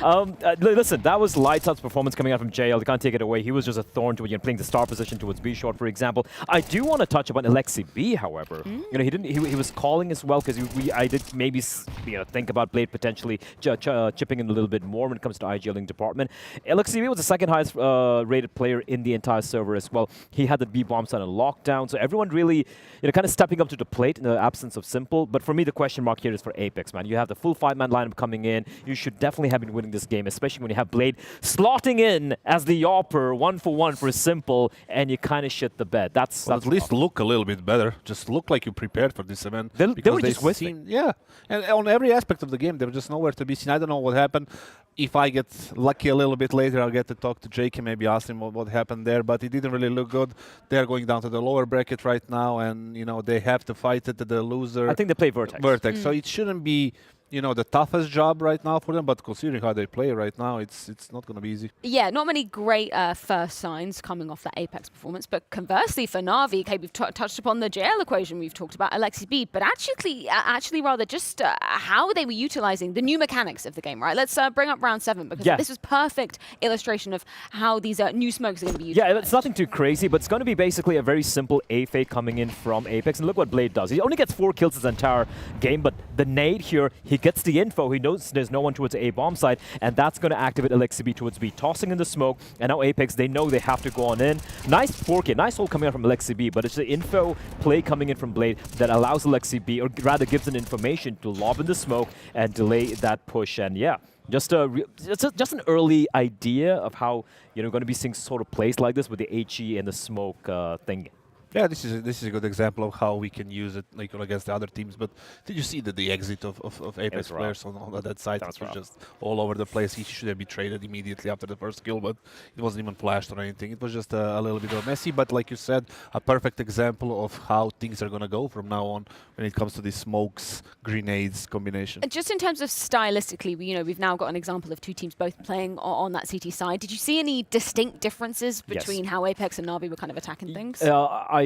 man. Listen, that was lights out performance coming out from JL. You can't take it away. He was just a thorn to playing the star position towards B short, for example. I do want to touch upon Alexi B, however. He was calling as well, because I did maybe think about Blade potentially chipping in a little bit more when it comes to IGLing department. Alexi B was the second highest rated player in the entire server as well. He had the B bomb site on lockdown, so everyone really kind of stepping up to the plate in the absence of Simple. But for me, the question mark here is for Apex, man. You have the full 5-man lineup coming in. You should definitely have been winning this game, especially when you have Blade slotting in as the Yawper 1-for-1 for Simple, and you kind of shit the bed. That's at least look a little bit better. Just look like you prepared for this event. They were just whistling. Yeah, and on every aspect of the game, they were just nowhere to be seen. I don't know what happened. if I get lucky a little bit later, I'll get to talk to Jake and maybe ask him what happened there. But it didn't really look good. They're going down to the lower bracket right now, and they have to fight it to the loser. I think they play Vertex. Vertex. So it shouldn't be the toughest job right now for them, but considering how they play right now, it's not going to be easy. Yeah, not many great first signs coming off that Apex performance, but conversely for Na'Vi, okay, we've touched upon the JL equation, we've talked about Alexi B, but actually rather just how they were utilizing the new mechanics of the game, right? Let's bring up round 7, because this is perfect illustration of how these new smokes are going to be utilized. Yeah, it's nothing too crazy, but it's going to be basically a very simple A fade coming in from Apex, and look what Blade does. He only gets 4 kills his entire game, but the nade here, he gets the info, he knows there's no one towards the A bomb side, and that's going to activate Alexi B towards B, tossing in the smoke, and now Apex, they know they have to go on in. Nice 4K, nice hold coming out from Alexi B, but it's the info play coming in from Blade that allows Alexi B, or rather gives an information to lob in the smoke and delay that push, and yeah. Just an early idea of how going to be seeing sort of plays like this with the HE and the smoke thing. Yeah, this is a good example of how we can use it against the other teams. But did you see the exit of Apex players on that side? It was just all over the place. He should have been traded immediately after the first kill, but it wasn't even flashed or anything. It was just a little bit of messy, but like you said, a perfect example of how things are going to go from now on when it comes to the smokes, grenades combination. And just in terms of stylistically, we've now got an example of 2 teams both playing on that CT side. Did you see any distinct differences between how Apex and Na'Vi were kind of attacking things?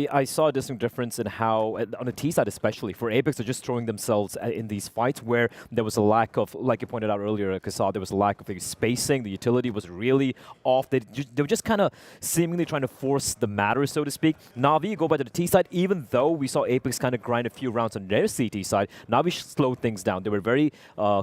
I saw a distinct difference in how, on the T side especially, for Apex, they're just throwing themselves in these fights where there was a lack of, like you pointed out earlier, Kassad, there was a lack of the spacing, the utility was really off. They were just kind of seemingly trying to force the matter, so to speak. Na'Vi go back to the T side, even though we saw Apex kind of grind a few rounds on their CT side, Na'Vi slowed things down. They were very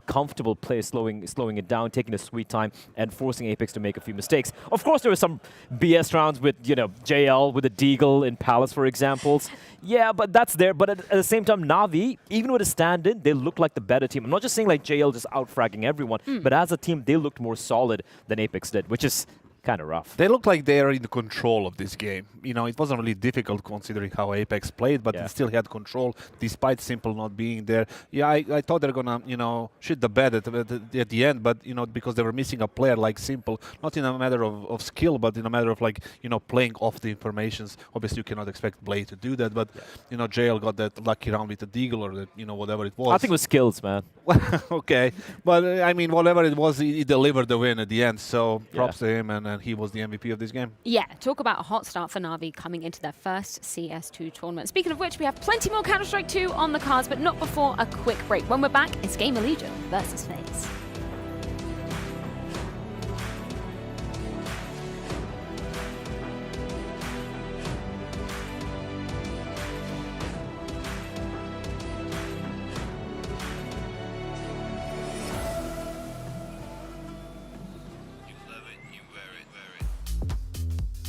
comfortable players slowing it down, taking a sweet time, and forcing Apex to make a few mistakes. Of course, there were some BS rounds with, JL, with a Deagle in Palace, for examples. Yeah, but that's there. But at the same time, Na'Vi, even with a stand-in, they look like the better team. I'm not just saying like JL just out-fragging everyone, but as a team, they looked more solid than Apex did, which is kind of rough. They look like they are in control of this game. It wasn't really difficult considering how Apex played, but they still had control despite Simple not being there. Yeah, I thought they're gonna, shit the bed at the end, but because they were missing a player like Simple, not in a matter of skill, but in a matter of playing off the informations. Obviously, you cannot expect Blade to do that, but JL got that lucky round with the Deagle or the, whatever it was. I think it was skills, man. Okay, but I mean, whatever it was, he delivered the win at the end. So props to him, and he was the MVP of this game. Yeah, talk about a hot start for Na'Vi coming into their first CS2 tournament. Speaking of which, we have plenty more Counter-Strike 2 on the cards, but not before a quick break. When we're back, it's Gamer Legion versus FaZe.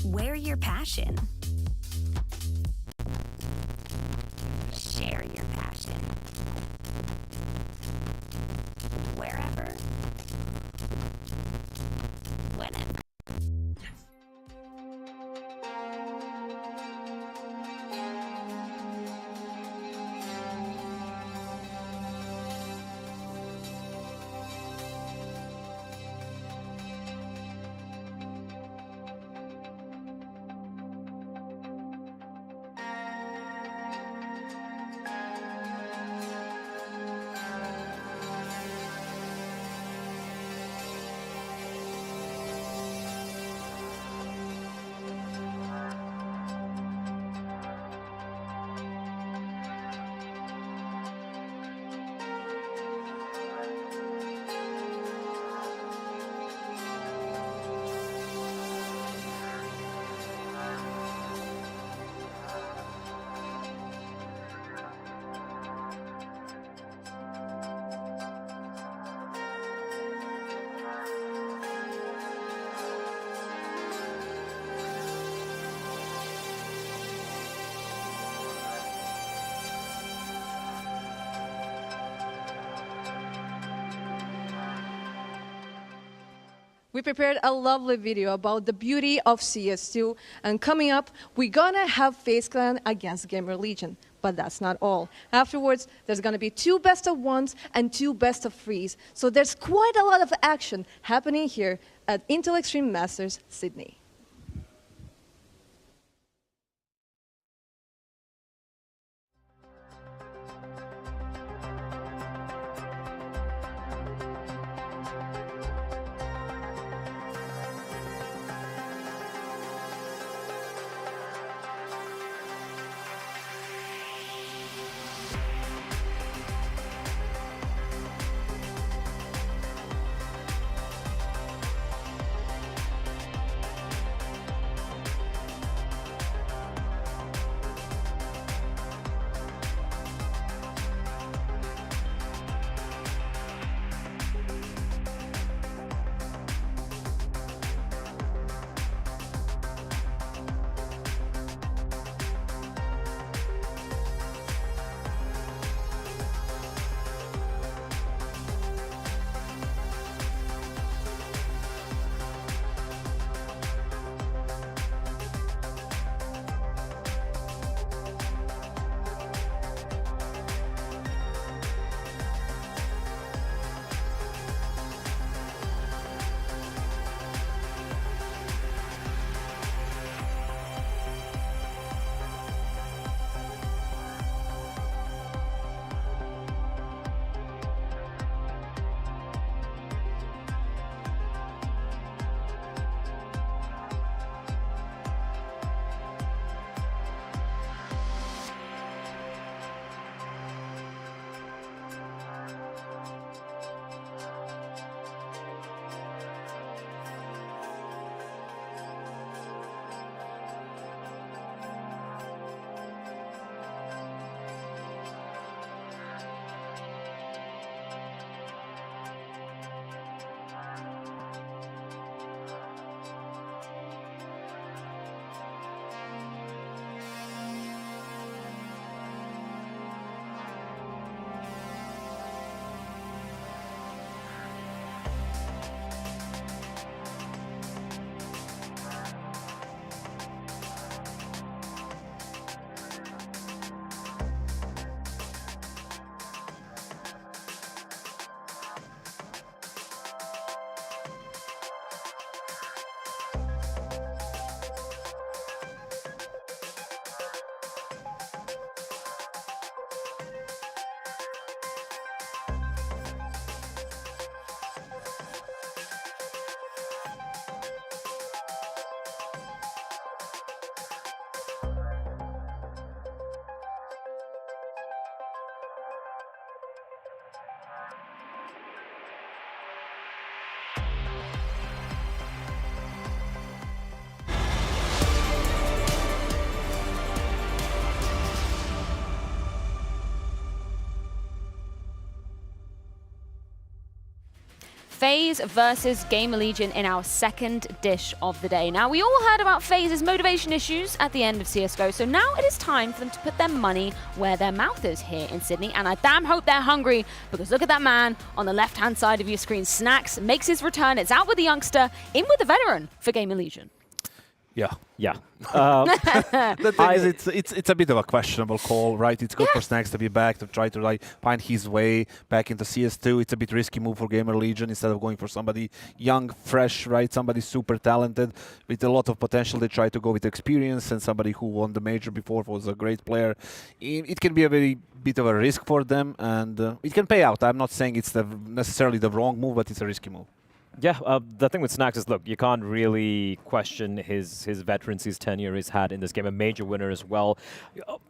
Wear your passion. Share your passion. Wherever. Whenever. We prepared a lovely video about the beauty of CS2, and coming up, we're gonna have FaZe Clan against Gamer Legion. But that's not all. Afterwards, there's going to be 2 best-of-1s and 2 best-of-3s. So there's quite a lot of action happening here at Intel Extreme Masters Sydney. FaZe versus Gamer Legion in our second dish of the day. Now, we all heard about FaZe's motivation issues at the end of CSGO, so now it is time for them to put their money where their mouth is here in Sydney, and I damn hope they're hungry, because look at that man on the left-hand side of your screen. Snax makes his return. It's out with the youngster, in with the veteran for Gamer Legion. Yeah. Yeah. The thing is, it's a bit of a questionable call, right? It's good for Snax to be back, to try to like find his way back into CS2. It's a bit risky move for Gamer Legion instead of going for somebody young, fresh, right? Somebody super talented with a lot of potential. They try to go with experience, and somebody who won the major before, was a great player. It can be a very bit of a risk for them, and it can pay out. I'm not saying it's necessarily the wrong move, but it's a risky move. Yeah, the thing with Snax is, look, you can't really question his veterancy, his tenure he's had in this game, a major winner as well.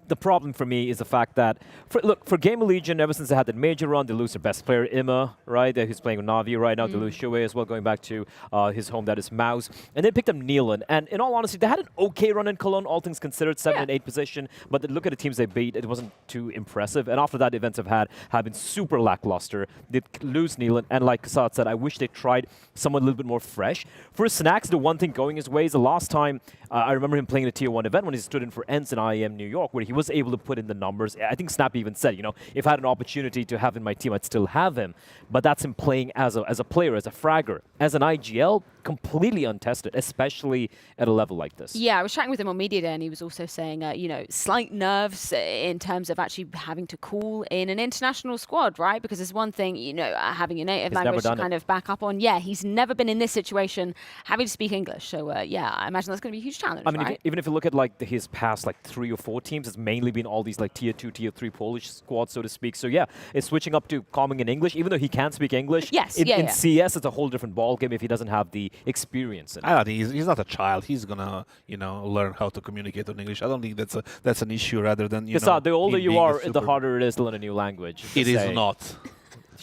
The problem for me is the fact that, for Gamer Legion, ever since they had that major run, they lose their best player, Ima, right, who's playing with Na'Vi right now. They lose Shuei as well, going back to his home, that is Mouse. And they picked up Nealon. And in all honesty, they had an okay run in Cologne, all things considered, 7th and 8th position. But look at the teams they beat, it wasn't too impressive. And after that, the events have been super lackluster. They lose Nealon. And like Kasad said, I wish they tried someone a little bit more fresh. For Snacks, the one thing going his way is the last time I remember him playing a Tier 1 event when he stood in for ENTS in IEM New York, where he was able to put in the numbers. I think Snap even said, you know, if I had an opportunity to have in my team, I'd still have him. But that's him playing as a player, as a fragger. As an IGL, completely untested, especially at a level like this. Yeah, I was chatting with him on Media Day, and he was also saying, you know, slight nerves in terms of actually having to call in an international squad, right? Because there's one thing, you know, having a native language to kind of back up on. Yeah, he's never been in this situation, having to speak English. So, yeah, I imagine that's going to be a huge challenge, I mean, right? even if you look at like his past like 3 or 4 teams, it's mainly been all these like Tier 2, Tier 3 Polish squads, so to speak. So yeah, it's switching up to calming in English, even though he can speak English. Yes, in CS, it's a whole different ballgame if he doesn't have the experience in it. I don't think he's not a child. He's gonna, you know, learn how to communicate in English. I don't think that's an issue rather than, you know, the older him you being are, a the harder it is to learn a new language. It is not.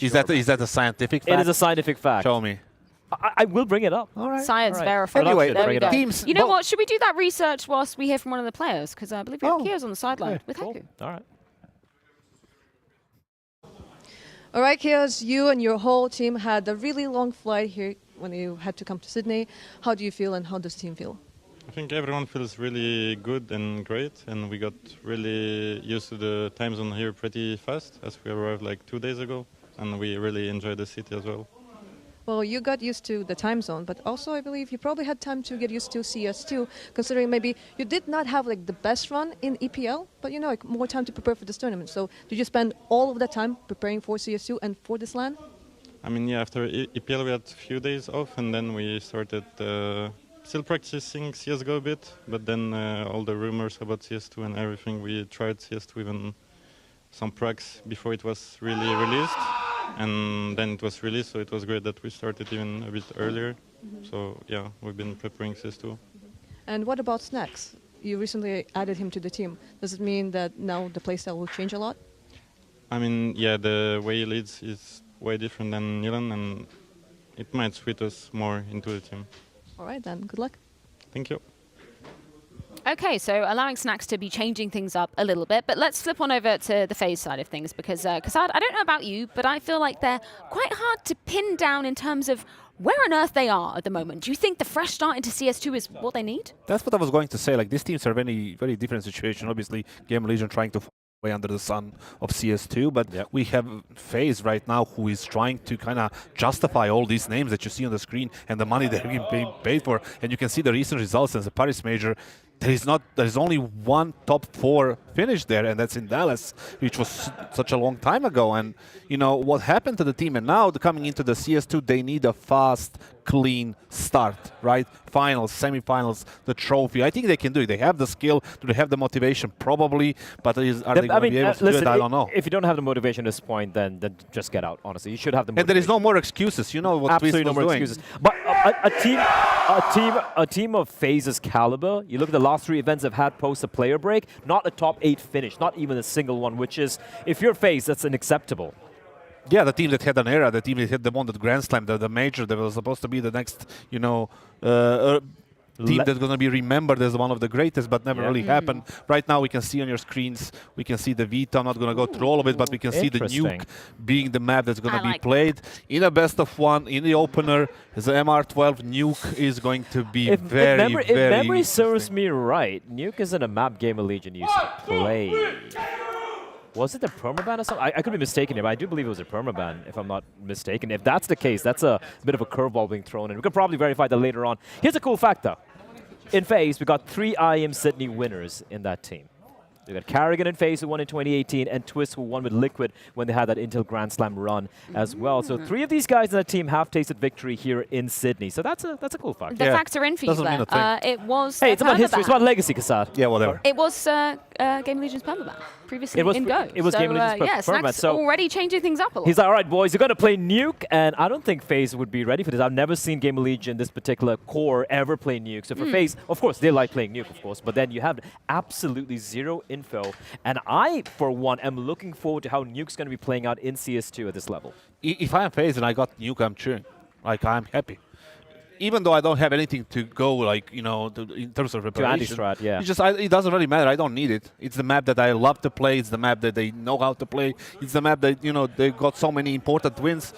Is that a scientific fact? It is a scientific fact. Show me. I will bring it up. All right. Science verified. Anyway, there we go. teams. You know what? Should we do that research whilst we hear from one of the players? Because I believe we have Kios on the sideline with Haku. All right. All right, Kios, you and your whole team had a really long flight here when you had to come to Sydney. How do you feel and how does the team feel? I think everyone feels really good and great, and we got really used to the time zone here pretty fast as we arrived like 2 days ago, and we really enjoyed the city as well. Well, you got used to the time zone, but also I believe you probably had time to get used to CS2, considering maybe you did not have like the best run in EPL, but you know, like more time to prepare for this tournament. So did you spend all of that time preparing for CS2 and for this LAN? I mean, yeah, after EPL we had a few days off, and then we started still practicing CSGO a bit, but then all the rumors about CS2 and everything, we tried CS2 even some pracs before it was really released. And then it was released, so it was great that we started even a bit earlier. So yeah, we've been preparing CS2. And what about Snacks? You recently added him to the team. Does it mean that now the playstyle will change a lot? I mean, yeah, the way he leads is way different than Nilan, and it might suit us more into the team. All right then, good luck. Thank you. Okay, so allowing Snacks to be changing things up a little bit, but let's flip on over to the FaZe side of things, because Kasad, I don't know about you, but I feel like they're quite hard to pin down in terms of where on earth they are at the moment. Do you think the fresh start into CS2 is what they need? That's what I was going to say. Like, these teams are very, very different situation. Obviously, Game Legion trying to way under the sun of CS2, but we have FaZe right now who is trying to kind of justify all these names that you see on the screen and the money they're being paid for. And you can see the recent results as a Paris major. There's only one top 4 finish there, and that's in Dallas, which was such a long time ago. And you know what happened to the team, and now coming into the CS2, they need a fast, clean start, right? Finals, semifinals, the trophy. I think they can do it. They have the skill. Do they have the motivation? Probably, but are they going to be able to do it? I don't know. If you don't have the motivation at this point, then just get out. Honestly, you should have the motivation. And there is no more excuses. You know what Absolutely Twist no more doing. excuses. But a team of FaZe's caliber. You look at the last 3 events they've had post a player break. Not a top 8 finish. Not even a single one. Which is, if you're FaZe, that's unacceptable. Yeah, the team that had an era, the team that had the one that Grand Slam, the major that was supposed to be the next, you know, team that's going to be remembered as one of the greatest, but never really happened. Right now, we can see on your screens, we can see the Vita. I'm not going to go through all of it, but we can see the Nuke being the map that's going to be played in a best of 1 in the opener. The MR12 Nuke is going to be very if memory serves me right, Nuke isn't a map Game of Legion used to play. Was it the permaban or something? I could be mistaken here, but I do believe it was a permaban, if I'm not mistaken. If that's the case, that's a bit of a curveball being thrown in. We could probably verify that later on. Here's a cool fact, though. In FaZe, we got 3 IEM Sydney winners in that team. We got Carrigan in FaZe, who won in 2018, and Twist, who won with Liquid when they had that Intel Grand Slam run as well. So 3 of these guys in that team have tasted victory here in Sydney. So that's a cool fact. The facts are in for you there. It was Hey, it's about history. It's about legacy, Kasad. Yeah, whatever. It was Game Legion's permaban previously in Go. It was so, Game Legion's yeah, Snacks so already changing things up a lot. He's like, all right, boys, you're going to play Nuke, and I don't think FaZe would be ready for this. I've never seen Game Legion, this particular core, ever play Nuke. So for FaZe, of course, they like playing Nuke, of course, but then you have absolutely zero info. And I, for one, am looking forward to how Nuke's going to be playing out in CS2 at this level. If I am FaZe and I got Nuke, I'm cheering. Like, I'm happy. Even though I don't have anything to go, like, you know, in terms of preparation. Strat, yeah. It's just, it doesn't really matter. I don't need it. It's the map that I love to play. It's the map that they know how to play. It's the map that, you know, they got so many important wins.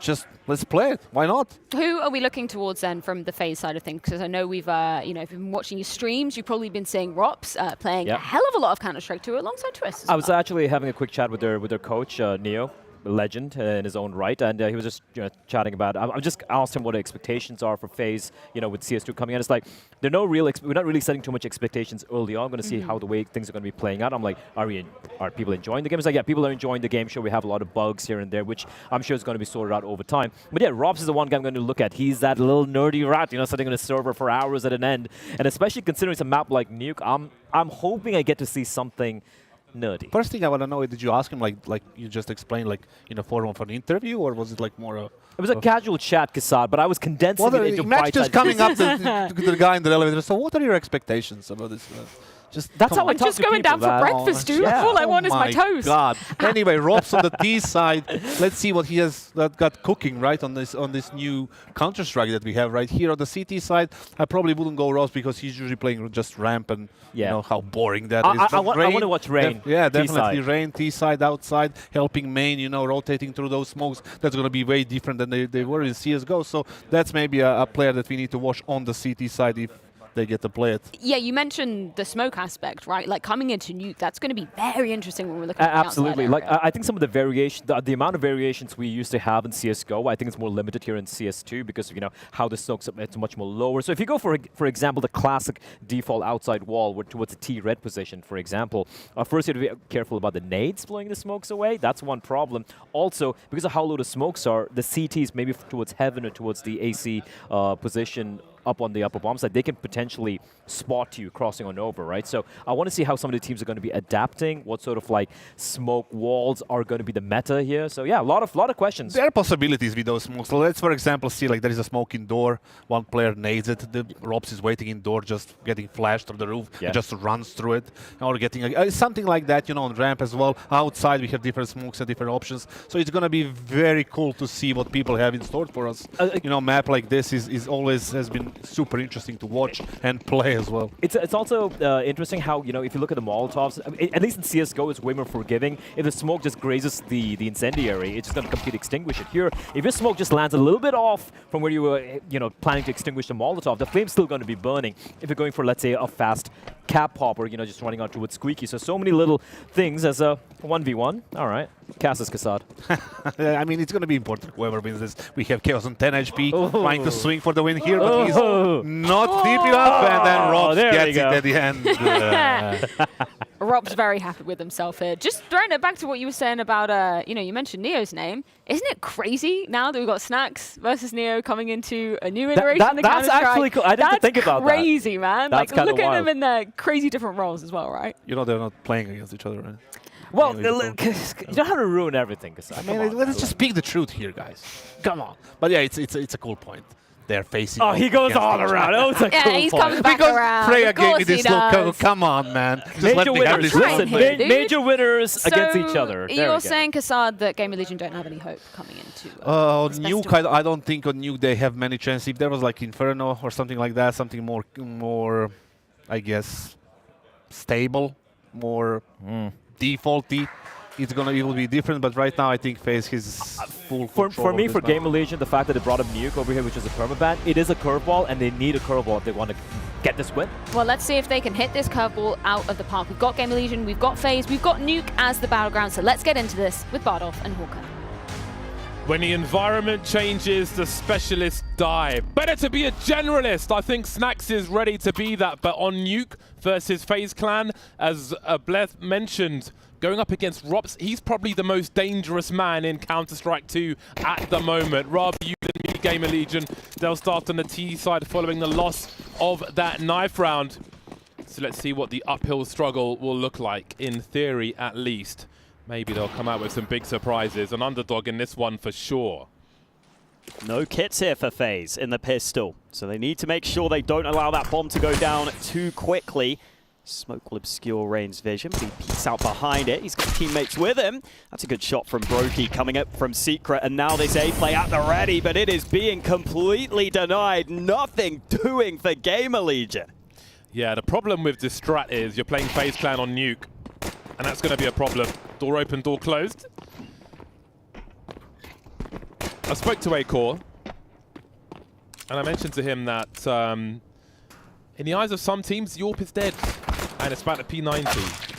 just let's play it. Why not? Who are we looking towards then from the FaZe side of things? Because I know we've, if you've been watching your streams, you've probably been seeing Rops playing a hell of a lot of Counter-Strike 2 alongside Twist. I was actually having a quick chat with their coach, Neo, a legend in his own right, and he was just chatting about. I just asked him what the expectations are for FaZe, with CS2 coming in. It's like we're not really setting too much expectations early on. I'm going to see how the way things are going to be playing out. I'm like, are people enjoying the game? It's like, yeah, people are enjoying the game. Sure, we have a lot of bugs here and there, which I'm sure is going to be sorted out over time. But yeah, Robs is the one guy I'm going to look at. He's that little nerdy rat, sitting on a server for hours at an end, and especially considering it's a map like Nuke, I'm hoping I get to see something nerdy. First thing I want to know, did you ask him like you just explained, like in a forum for an interview, or was it like more a... It was a casual chat, Kassad, but I was condensing it into Matt's bite-sized just coming up to the guy in the elevator. So what are your expectations about this? That's how I I'm just going down for breakfast, dude. All I want is my toast. God. Anyway, Rob's on the T side. Let's see what he has got cooking right on this new Counter-Strike that we have right here. On the CT side, I probably wouldn't go Robs because he's usually playing just ramp, and you know how boring that is. I want to watch Rain. Yeah, definitely Rain T side outside, helping main. Rotating through those smokes. That's going to be way different than they were in CS:GO. So that's maybe a player that we need to watch on the CT side if they get to play it. Yeah, you mentioned the smoke aspect, right? Like coming into Nuke, that's going to be very interesting when we're looking at absolutely. Like I think some of the variation, the amount of variations we used to have in CS:GO, I think it's more limited here in CS2 because of how the smokes it's much more lower. So if you go for example the classic default outside wall towards the T red position, for example, first you have to be careful about the nades blowing the smokes away. That's one problem. Also, because of how low the smokes are, the CTs maybe towards heaven or towards the AC position up on the upper bomb side, they can potentially spot you crossing on over, right? So I want to see how some of the teams are going to be adapting, what sort of like smoke walls are going to be the meta here. So yeah, a lot of questions. There are possibilities with those smokes. So let's, for example, see like there is a smoke indoor, one player nades it, the Robs is waiting indoor, just getting flashed through the roof, and just runs through it, or getting something like that, on ramp as well. Outside we have different smokes and different options. So it's going to be very cool to see what people have in store for us. Map like this is always has been super interesting to watch and play as well. It's also interesting how, if you look at the Molotovs, at least in CS:GO, it's way more forgiving. If the smoke just grazes the incendiary, it's just going to completely extinguish it. Here, if your smoke just lands a little bit off from where you were, planning to extinguish the Molotov, the flame's still going to be burning. If you're going for, let's say, a fast cap pop or, just running out towards Squeaky. So many little things as a 1v1. All right. Cassus Kassad. I mean, it's going to be important whoever wins this. We have Chaos on 10 HP trying to swing for the win here, but he's not deep enough, and then Robs gets it at the end. Rob's very happy with himself here. Just throwing it back to what you were saying about, you mentioned Neo's name. Isn't it crazy now that we've got Snacks versus Neo coming into a new iteration of That's actually cool. I didn't think about that. That's crazy, man. That's look at them in their crazy different roles as well, right? They're not playing against each other, right? Well, you don't have to ruin everything, Kassad. Let's just speak the truth here, guys. Come on. But yeah, it's a cool point. They're facing. Oh, he goes all around. Oh, it's a cool he's point. coming back around. Freya gave me this look. Come on, man. Just major winners. Listen, major winners against each other. You're saying, Kassad, that Gamer Legion don't have any hope coming into Nuke, I don't think on Nuke they have many chances. If there was like Inferno or something like that, something more, I guess, stable, more defaulty, it will be different. But right now, I think FaZe is full control. For me, for Gamer Legion, the fact that they brought up Nuke over here, which is a permaban, it is a curveball, and they need a curveball if they want to get this win. Well, let's see if they can hit this curveball out of the park. We've got Gamer Legion, we've got FaZe, we've got Nuke as the battleground. So let's get into this with Bardolph and Hawker. When the environment changes, the specialists die. Better to be a generalist. I think Snacks is ready to be that. But on Nuke versus FaZe Clan, as Bleth mentioned, going up against Robs, he's probably the most dangerous man in Counter-Strike 2 at the moment. Rather you than me, Gamer Legion. They'll start on the T side following the loss of that knife round. So let's see what the uphill struggle will look like, in theory at least. Maybe they'll come out with some big surprises. An underdog in this one for sure. No kits here for FaZe in the pistol, so they need to make sure they don't allow that bomb to go down too quickly. Smoke will obscure Rain's vision, but he peeks out behind it. He's got teammates with him. That's a good shot from Brokey coming up from Secret, and now this A-play at the ready, but it is being completely denied. Nothing doing for Gamer Legion. Yeah, the problem with this strat is you're playing FaZe Clan on Nuke, and that's going to be a problem. Door open, door closed. I spoke to Acor, and I mentioned to him that in the eyes of some teams, Yorp is dead, and it's about the P90.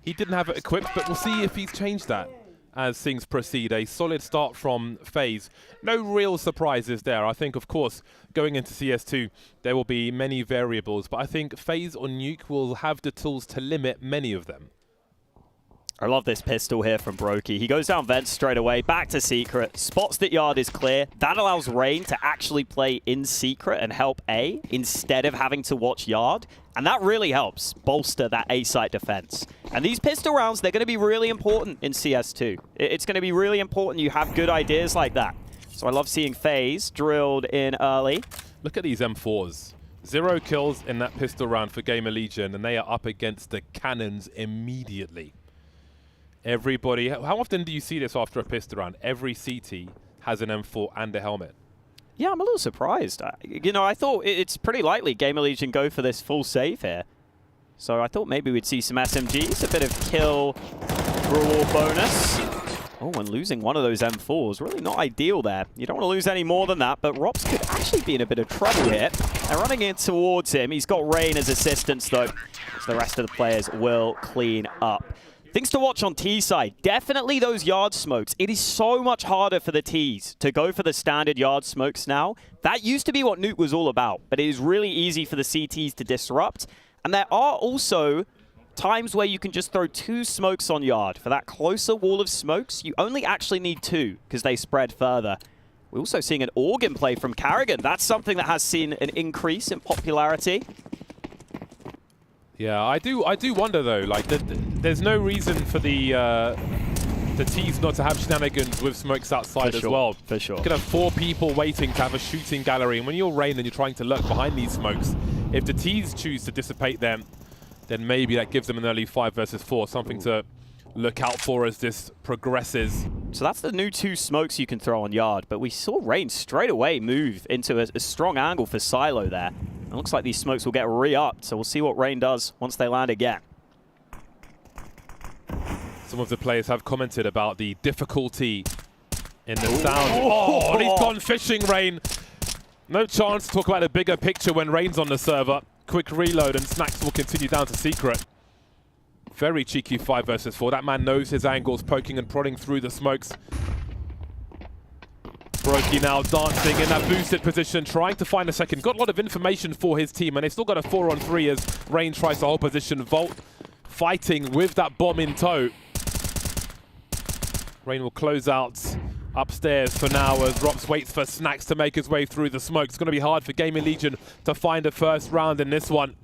He didn't have it equipped, but we'll see if he's changed that as things proceed. A solid start from FaZe. No real surprises there. I think, of course, going into CS2, there will be many variables, but I think FaZe or Nuke will have the tools to limit many of them. I love this pistol here from Brokey. He goes down vents straight away, back to Secret, spots that Yard is clear. That allows Rain to actually play in Secret and help A instead of having to watch Yard. And that really helps bolster that A site defense. And these pistol rounds, they're going to be really important in CS2. It's going to be really important you have good ideas like that. So I love seeing FaZe drilled in early. Look at these M4s. 0 kills in that pistol round for Gamer Legion, and they are up against the cannons immediately. Everybody, how often do you see this after a pistol round? Every CT has an M4 and a helmet. Yeah, I'm a little surprised. You know, I thought it's pretty likely Gamer Legion go for this full save here. So I thought maybe we'd see some SMGs, a bit of kill reward bonus. Oh, and losing one of those M4s, really not ideal there. You don't want to lose any more than that, but Rops could actually be in a bit of trouble here. They're running in towards him. He's got Rain as assistance, though, so the rest of the players will clean up. Things to watch on T side. Definitely those yard smokes. It is so much harder for the Ts to go for the standard yard smokes now. That used to be what Nuke was all about, but it is really easy for the CTs to disrupt. And there are also times where you can just throw 2 smokes on yard. For that closer wall of smokes, you only actually need 2 because they spread further. We're also seeing an organ play from Carrigan. That's something that has seen an increase in popularity. Yeah, I do wonder though. Like, there's no reason for the T's not to have shenanigans with smokes outside as well. For sure. You could have 4 people waiting to have a shooting gallery, and when you're Rain and you're trying to lurk behind these smokes, if the T's choose to dissipate them, then maybe that gives them an early 5 versus 4, something to look out for as this progresses. So that's the new 2 smokes you can throw on yard, but we saw Rain straight away move into a strong angle for Silo there. It looks like these smokes will get re-upped, so we'll see what Rain does once they land again. Some of the players have commented about the difficulty in the sound. Oh, and he's gone fishing, Rain. No chance to talk about the bigger picture when Rain's on the server. Quick reload and Snacks will continue down to Secret. Very cheeky 5 versus 4. That man knows his angles, poking and prodding through the smokes. Brokey now dancing in that boosted position, trying to find a second. Got a lot of information for his team, and they've still got a 4-on-3 as Rain tries to hold position. Volt fighting with that bomb in tow. Rain will close out upstairs for now as Rops waits for Snacks to make his way through the smoke. It's going to be hard for Gaming Legion to find a first round in this one.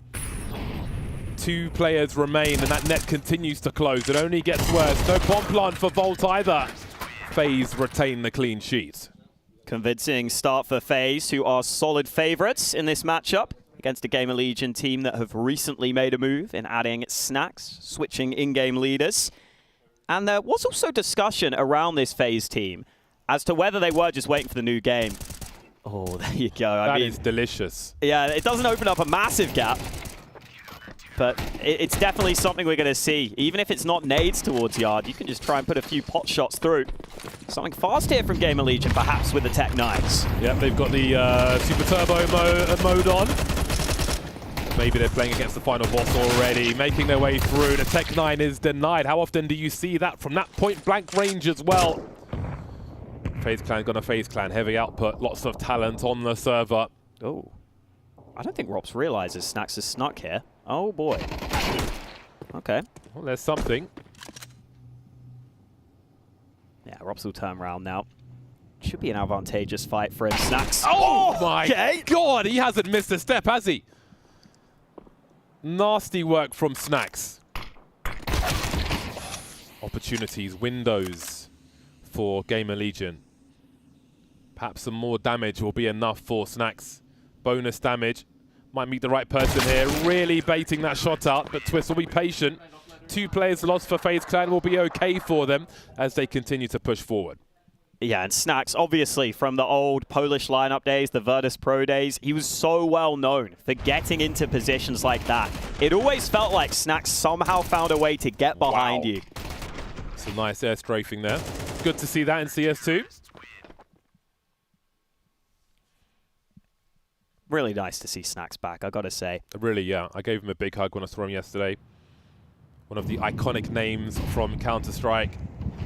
2 players remain, and that net continues to close. It only gets worse. No bomb plant for Volt either. FaZe retain the clean sheet. Convincing start for FaZe, who are solid favorites in this matchup against a Gamer Legion team that have recently made a move in adding Snacks, switching in-game leaders. And there was also discussion around this FaZe team as to whether they were just waiting for the new game. Oh, there you go. That is delicious. Yeah, it doesn't open up a massive gap, but it's definitely something we're going to see. Even if it's not nades towards yard, you can just try and put a few pot shots through. Something fast here from Gamer Legion, perhaps with the Tech 9s. Yep, they've got the Super Turbo mode on. Maybe they're playing against the final boss already, making their way through. The Tech 9 is denied. How often do you see that from that point-blank range as well? FaZe Clan gonna FaZe Clan. Heavy output, lots of talent on the server. Oh, I don't think Rops realizes Snacks is snuck here. Oh boy. Okay. Well, there's something. Yeah, Rops will turn around now. Should be an advantageous fight for him. Snacks. Oh my God, he hasn't missed a step, has he? Nasty work from Snacks. Opportunities, windows for Gamer Legion. Perhaps some more damage will be enough for Snacks. Bonus damage. Might meet the right person here. Really baiting that shot out, but Twist will be patient. 2 players lost for FaZe Clan will be okay for them as they continue to push forward. Yeah, and Snacks, obviously, from the old Polish lineup days, the Virtus Pro days, he was so well known for getting into positions like that. It always felt like Snacks somehow found a way to get behind you. Some nice air strafing there. Good to see that in CS2. Really nice to see Snacks back, I gotta say. Really, yeah. I gave him a big hug when I saw him yesterday. One of the iconic names from Counter-Strike.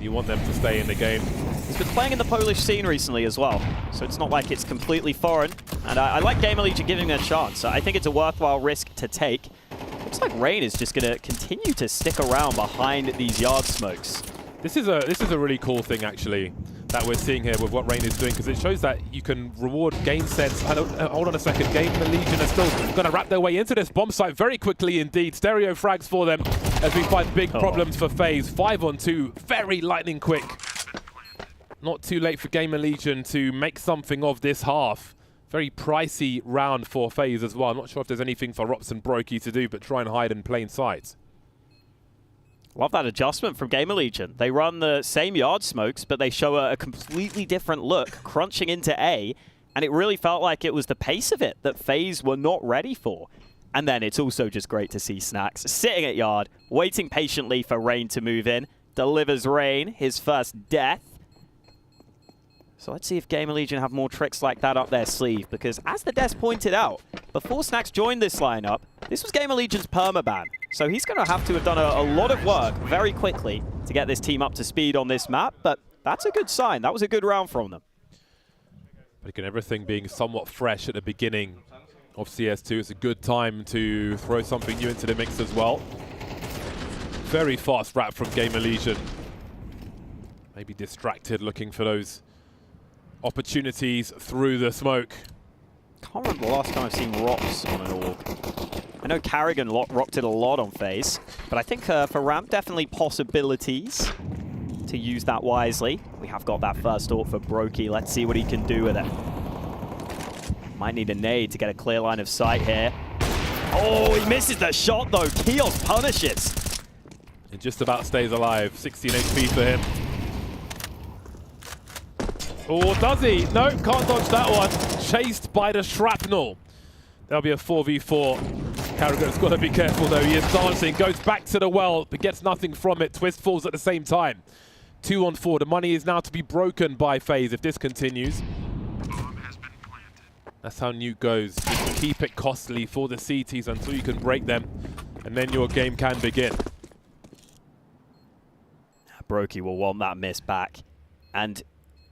You want them to stay in the game. He's been playing in the Polish scene recently as well, so it's not like it's completely foreign. And I like Gamer Legion giving him a chance. I think it's a worthwhile risk to take. Looks like Rain is just going to continue to stick around behind these yard smokes. This is a really cool thing, actually, that we're seeing here with what Rain is doing, because it shows that you can reward game sense. Hold on a second. Gamer Legion are still going to wrap their way into this bomb site very quickly indeed. Stereo frags for them as we find big problems for FaZe. 5-on-2, very lightning quick. Not too late for Gamer Legion to make something of this half. Very pricey round for FaZe as well. I'm not sure if there's anything for Rops and Brokey to do, but try and hide in plain sight. Love that adjustment from Gamer Legion. They run the same yard smokes, but they show a completely different look, crunching into A, and it really felt like it was the pace of it that FaZe were not ready for. And then it's also just great to see Snacks sitting at yard, waiting patiently for Rain to move in. Delivers Rain his first death. So let's see if Gamer Legion have more tricks like that up their sleeve, because as the Des pointed out, before Snacks joined this lineup, this was Gamer Legion's permaban. So he's going to have done a lot of work very quickly to get this team up to speed on this map, but that's a good sign. That was a good round from them. But again, everything being somewhat fresh at the beginning of CS2, it's a good time to throw something new into the mix as well. Very fast wrap from Gamer Legion. Maybe distracted, looking for those opportunities through the smoke. Can't remember the last time I've seen Rops on an orb. I know Carrigan rocked it a lot on FaZe, but I think for Ramp, definitely possibilities to use that wisely. We have got that first AWP for Brokey. Let's see what he can do with it. Might need a nade to get a clear line of sight here. Oh, he misses the shot though. Kios punishes. It just about stays alive. 16 HP for him. Oh, does he? No, can't dodge that one. Chased by the shrapnel. There'll be a 4v4. Carragher's got to be careful though. He is dancing, goes back to the well, but gets nothing from it. Twist falls at the same time. 2-on-4. The money is now to be broken by FaZe if this continues. That's how Nuke goes. Just keep it costly for the CTs until you can break them, and then your game can begin. Brokey will want that miss back. And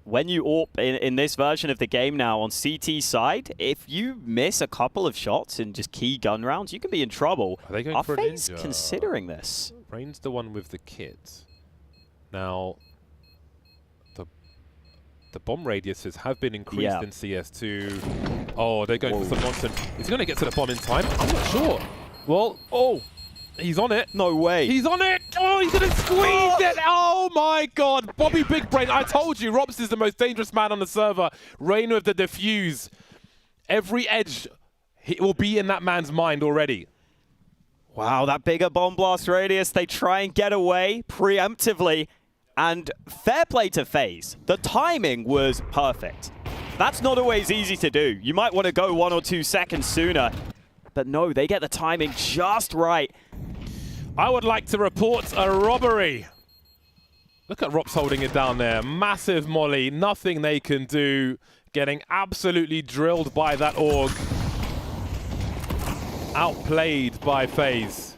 when you AWP in this version of the game now on CT side, if you miss a couple of shots in just key gun rounds, you can be in trouble. Are they going Are for FaZe a ninja? considering this? Rain's the one with the kit. Now, the bomb radiuses have been increased in CS2. Oh, they're going for some nonsense. Is he going to get to the bomb in time? I'm not sure. Well, oh, he's on it. No way. He's on it. Oh, he's going to squeeze it. Oh, my God. Bobby Big Brain. I told you, Robs is the most dangerous man on the server. Rain with the defuse. Every edge will be in that man's mind already. Wow, that bigger bomb blast radius. They try and get away preemptively. And fair play to FaZe. The timing was perfect. That's not always easy to do. You might want to go 1 or 2 seconds sooner. But no, they get the timing just right. I would like to report a robbery. Look at Rops holding it down there. Massive molly. Nothing they can do. Getting absolutely drilled by that AUG. Outplayed by FaZe.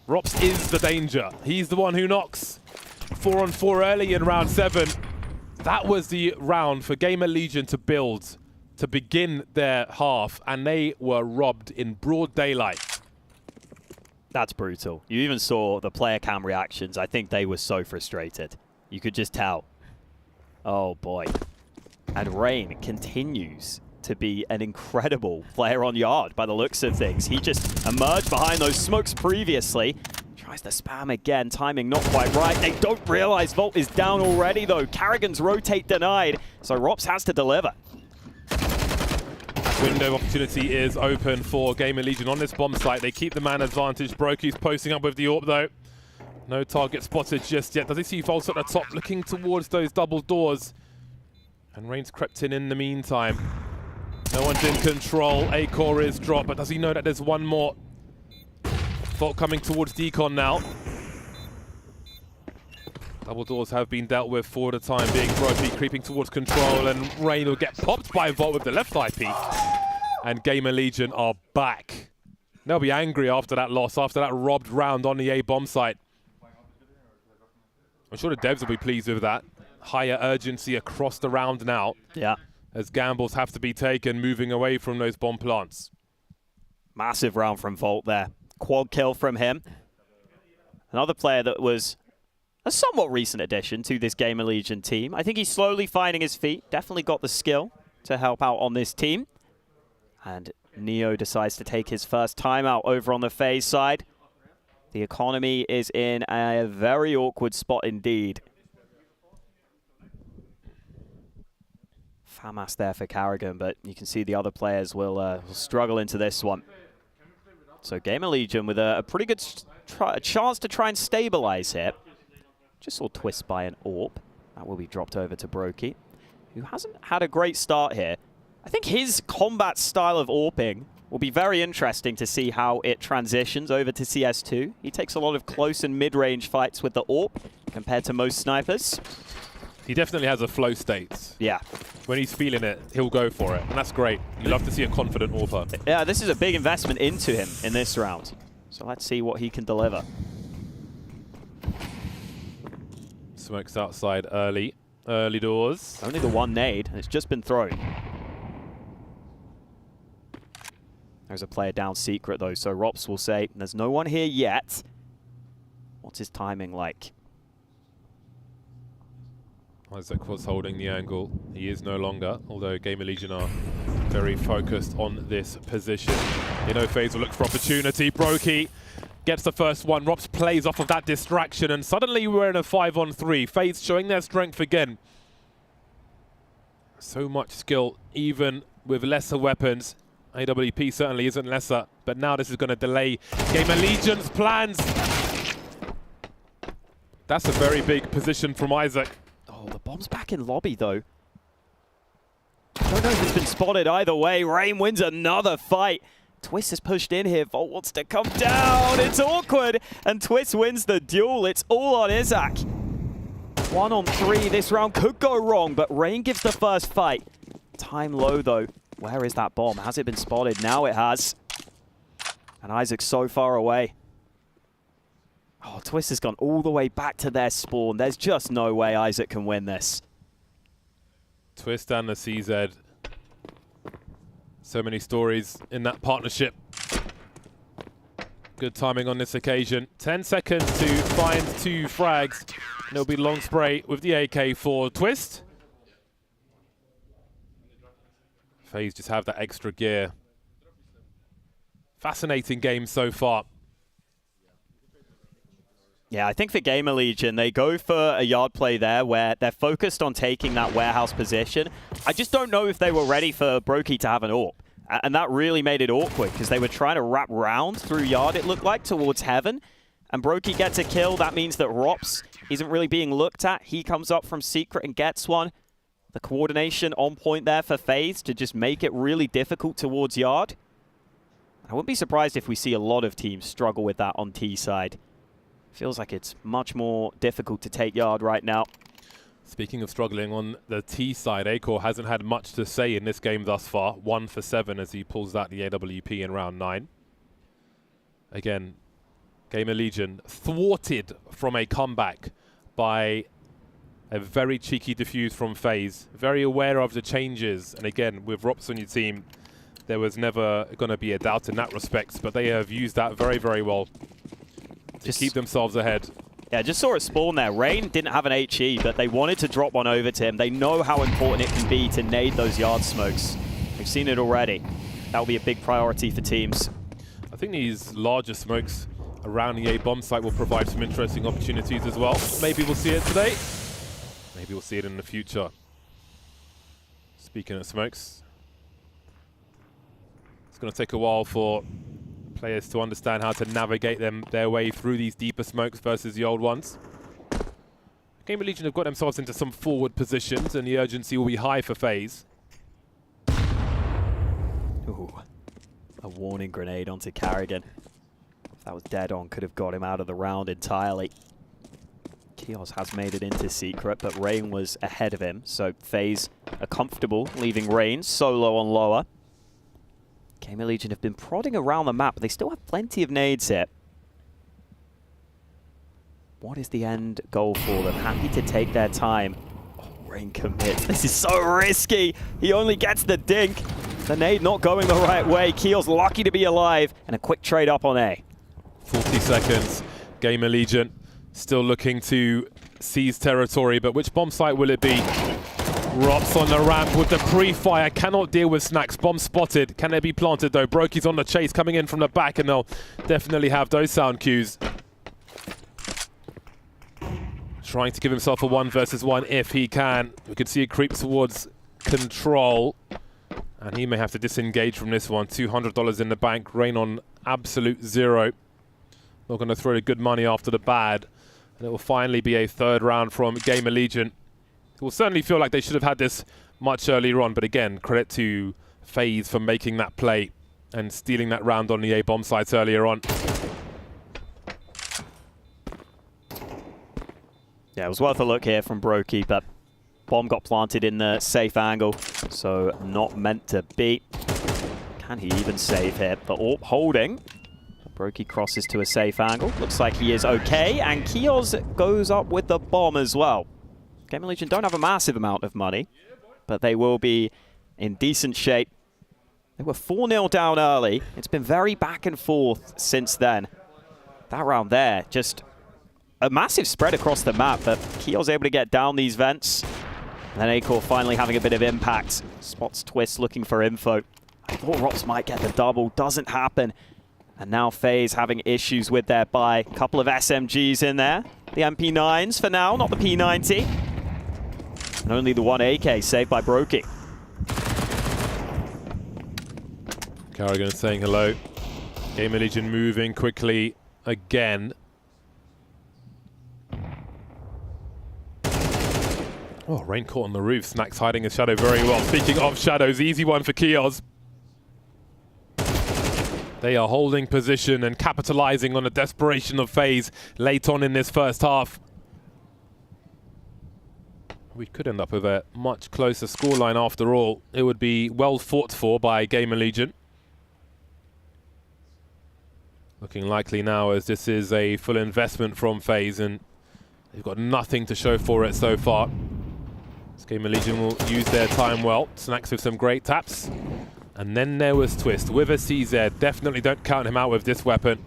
Rops is the danger. He's the one who knocks. 4-on-4 early in round 7. That was the round for Gamer Legion to build, to begin their half, and they were robbed in broad daylight. That's brutal. You even saw the player cam reactions. I think they were so frustrated. You could just tell. Oh boy. And Rain continues to be an incredible player on yard by the looks of things. He just emerged behind those smokes previously. Tries to spam again, timing not quite right. They don't realize Volt is down already though. Carrigan's rotate denied, so Rops has to deliver. Window opportunity is open for Gamer Legion on this bomb site. They keep the man advantage. Brokey's posting up with the AWP though. No target spotted just yet. Does he see Volt at the top looking towards those double doors? And Rain's crept in the meantime. No one's in control. A-core is dropped, but does he know that there's one more? Volt coming towards Decon now. Double doors have been dealt with for the time being. Brokey creeping towards control, and Rain will get popped by Volt with the left IP. and Gamer Legion are back. They'll be angry after that loss, after that robbed round on the A bomb site. I'm sure the devs will be pleased with that. Higher urgency across the round now. Yeah. As gambles have to be taken, moving away from those bomb plants. Massive round from Volt there. Quad kill from him. Another player that was a somewhat recent addition to this Gamer Legion team. I think he's slowly finding his feet. Definitely got the skill to help out on this team. And Neo decides to take his first timeout over on the FaZe side. The economy is in a very awkward spot indeed. FAMAS there for Carrigan, but you can see the other players will struggle into this one. So Gamer Legion with a pretty good chance to try and stabilize here. Just saw Twist by an AWP. That will be dropped over to Brokey, who hasn't had a great start here. I think his combat style of AWPing will be very interesting to see how it transitions over to CS2. He takes a lot of close and mid-range fights with the AWP compared to most snipers. He definitely has a flow state. Yeah. When he's feeling it, he'll go for it, and that's great. You love to see a confident AWPer. Yeah, this is a big investment into him in this round. So let's see what he can deliver. Smokes outside early doors. Only the one nade, and it's just been thrown. There's a player down secret, though, so Rops will say, there's no one here yet. What's his timing like? Isaac was holding the angle. He is no longer, although Gamer Legion are very focused on this position. You know, FaZe will look for opportunity. Brokey gets the first one. Rops plays off of that distraction, and suddenly we're in a 5-on-3. FaZe showing their strength again. So much skill, even with lesser weapons. AWP certainly isn't lesser, but now this is going to delay Gamer Legion's plans. That's a very big position from Isaac. Oh, the bomb's back in lobby, though. I don't know if it's been spotted either way. Rain wins another fight. Twist is pushed in here. Volt wants to come down. It's awkward, and Twist wins the duel. It's all on Isaac. 1-on-3. This round could go wrong, but Rain gives the first fight. Time low, though. Where is that bomb? Has it been spotted? Now it has. And Isaac's so far away. Oh, Twist has gone all the way back to their spawn. There's just no way Isaac can win this. Twist and the CZ. So many stories in that partnership. Good timing on this occasion. 10 seconds to find 2 frags. And it'll be long spray with the AK for Twist. FaZe just have that extra gear. Fascinating game so far. Yeah, I think for Gamer Legion, they go for a yard play there where they're focused on taking that warehouse position. I just don't know if they were ready for Brokey to have an AWP. And that really made it awkward because they were trying to wrap round through yard, it looked like, towards heaven. And Brokey gets a kill. That means that Rops isn't really being looked at. He comes up from secret and gets one. The coordination on point there for FaZe to just make it really difficult towards yard. I wouldn't be surprised if we see a lot of teams struggle with that on T side. Feels like it's much more difficult to take yard right now. Speaking of struggling on the T side, Acor hasn't had much to say in this game thus far. 1 for 7 as he pulls out the AWP in round 9. Again, Gamer Legion thwarted from a comeback by a very cheeky defuse from FaZe. Very aware of the changes. And again, with Rops on your team, there was never going to be a doubt in that respect. But they have used that very, very well to keep themselves ahead. Yeah, just saw it spawn there. Rain didn't have an HE, but they wanted to drop one over to him. They know how important it can be to nade those yard smokes. We've seen it already. That will be a big priority for teams. I think these larger smokes around the A bomb site will provide some interesting opportunities as well. Maybe we'll see it today. Maybe we'll see it in the future. Speaking of smokes, it's going to take a while for players to understand how to navigate their way through these deeper smokes versus the old ones. Gamer Legion have got themselves into some forward positions, and the urgency will be high for FaZe. Ooh, a warning grenade onto Carrigan. If that was dead on, could have got him out of the round entirely. Kios has made it into secret, but Rain was ahead of him, so FaZe are comfortable leaving Rain solo on lower. Gamer Legion have been prodding around the map, but they still have plenty of nades here. What is the end goal for them? Happy to take their time. Oh, Rain commits. This is so risky. He only gets the dink. The nade not going the right way. Keel's lucky to be alive. And a quick trade up on A. 40 seconds. Gamer Legion still looking to seize territory, but which bomb site will it be? Rops on the ramp with the pre-fire. Cannot deal with Snacks. Bomb spotted. Can it be planted though? Brokey's on the chase, coming in from the back, and they'll definitely have those sound cues. Trying to give himself a 1 versus 1 if he can. We can see it creep towards control. And he may have to disengage from this one. $200 in the bank. Rain on absolute 0. Not going to throw the good money after the bad. And it will finally be a 3rd round from Gamer Legion. It will certainly feel like they should have had this much earlier on. But again, credit to FaZe for making that play and stealing that round on the A bomb sites earlier on. Yeah, it was worth a look here from Brokey, but bomb got planted in the safe angle, so not meant to be. Can he even save here? The AWP holding. Brokey crosses to a safe angle. Looks like he is okay, and Kios goes up with the bomb as well. Gamer Legion don't have a massive amount of money, but they will be in decent shape. They were 4-0 down early. It's been very back and forth since then. That round there, just a massive spread across the map, but Kiel's able to get down these vents. And then Acor finally having a bit of impact. Spots Twist looking for info. I thought Rops might get the double, doesn't happen. And now FaZe having issues with their buy. Couple of SMGs in there. The MP9s for now, not the P90. And only the 1 AK saved by Brokey. Carrigan saying hello. Gamer Legion moving quickly again. Oh, Rain caught on the roof. Snacks hiding his shadow very well. Speaking of shadows, easy one for Kios. They are holding position and capitalizing on the desperation of FaZe late on in this first half. We could end up with a much closer scoreline after all. It would be well fought for by Gamer Legion. Looking likely now as this is a full investment from FaZe and they've got nothing to show for it so far. Gamer Legion will use their time well. Snacks with some great taps. And then there was Twist with a CZ. Definitely don't count him out with this weapon.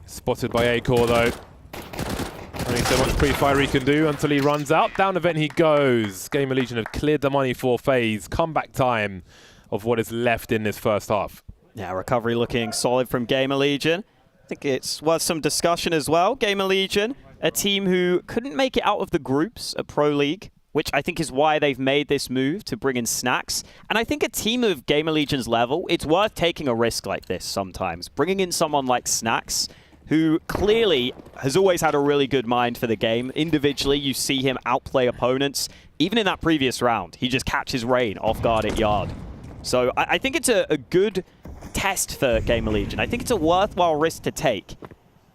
Spotted by Acor though. Only so much pre-fire he can do until he runs out. Down the vent he goes. Gamer Legion have cleared the money for FaZe. Comeback time of what is left in this first half. Yeah, recovery looking solid from Gamer Legion. I think it's worth some discussion as well. Gamer Legion, a team who couldn't make it out of the groups at Pro League, which I think is why they've made this move to bring in Snacks. And I think a team of Gamer Legion's level, it's worth taking a risk like this sometimes. Bringing in someone like Snacks, who clearly has always had a really good mind for the game. Individually, you see him outplay opponents. Even in that previous round, he just catches Rain off guard at Yard. So I think it's a good test for Gamer Legion. I think it's a worthwhile risk to take,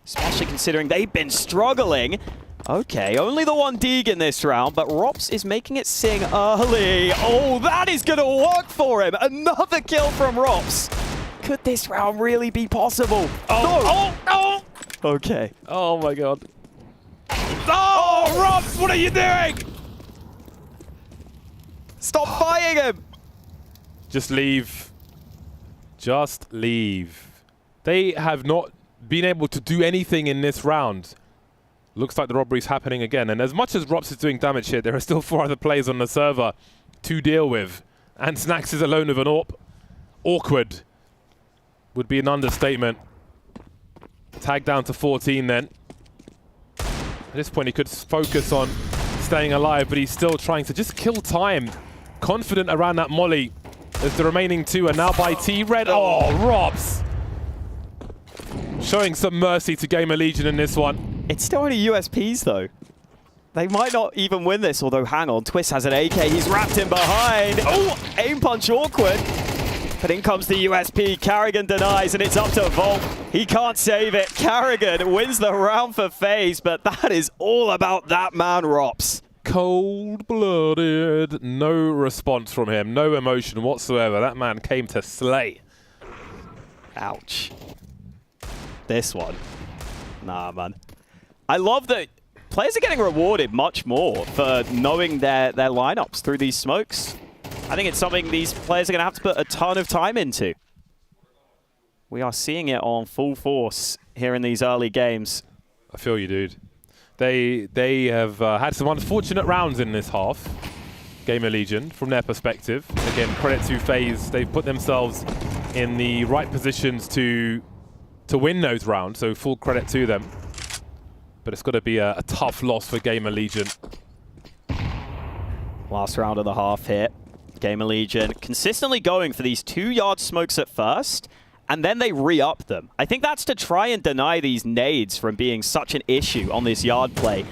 especially considering they've been struggling. Okay, only the 1 Deeg in this round, but Rops is making it sing early. Oh, that is going to work for him. Another kill from Rops. Could this round really be possible? Oh, no. Oh. Okay. Oh my god. Oh, Rops, what are you doing? Stop fighting him. Just leave. Just leave. They have not been able to do anything in this round. Looks like the robbery's happening again. And as much as Rops is doing damage here, there are still 4 other players on the server to deal with. And Snacks is alone with an AWP. Awkward would be an understatement. Tag down to 14 then. At this point, he could focus on staying alive, but he's still trying to just kill time. Confident around that molly as the remaining 2 are now by T-Red. Oh, Rops! Showing some mercy to Gamer Legion in this one. It's still only USPs though. They might not even win this, although hang on, Twist has an AK, he's wrapped in behind. Oh, aim punch awkward. But in comes the USP, Carrigan denies, and it's up to Volt. He can't save it. Carrigan wins the round for FaZe, but that is all about that man, Rops. Cold-blooded. No response from him. No emotion whatsoever. That man came to slay. Ouch. This one. Nah, man. I love that players are getting rewarded much more for knowing their lineups through these smokes. I think it's something these players are going to have to put a ton of time into. We are seeing it on full force here in these early games. I feel you, dude. They have had some unfortunate rounds in this half. Gamer Legion, from their perspective. Again, credit to FaZe. They've put themselves in the right positions to win those rounds, so full credit to them. But it's got to be a tough loss for Gamer Legion. Last round of the half here. Gamer Legion consistently going for these 2-yard smokes at first, and then they re-up them. I think that's to try and deny these nades from being such an issue on this yard play.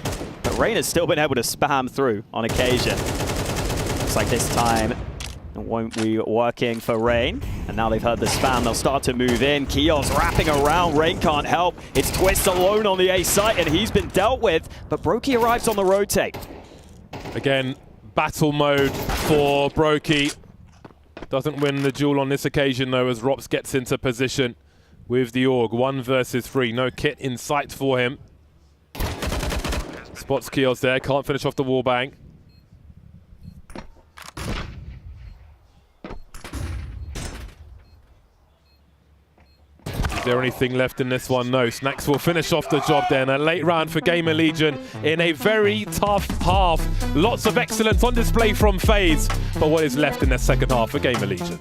But Rain has still been able to spam through on occasion. Looks like this time it won't be working for Rain. And now they've heard the spam, they'll start to move in. Kios wrapping around, Rain can't help. It's Twist alone on the A site, and he's been dealt with. But Brokey arrives on the rotate. Again, battle mode for Brokey. Doesn't win the duel on this occasion, though, as Rops gets into position with the Org. 1 versus 3. No kit in sight for him. Spots Kios there. Can't finish off the wallbang. Is there anything left in this one? No. Snacks will finish off the job then. A late round for Gamer Legion in a very tough half. Lots of excellence on display from FaZe, but what is left in the second half for Gamer Legion?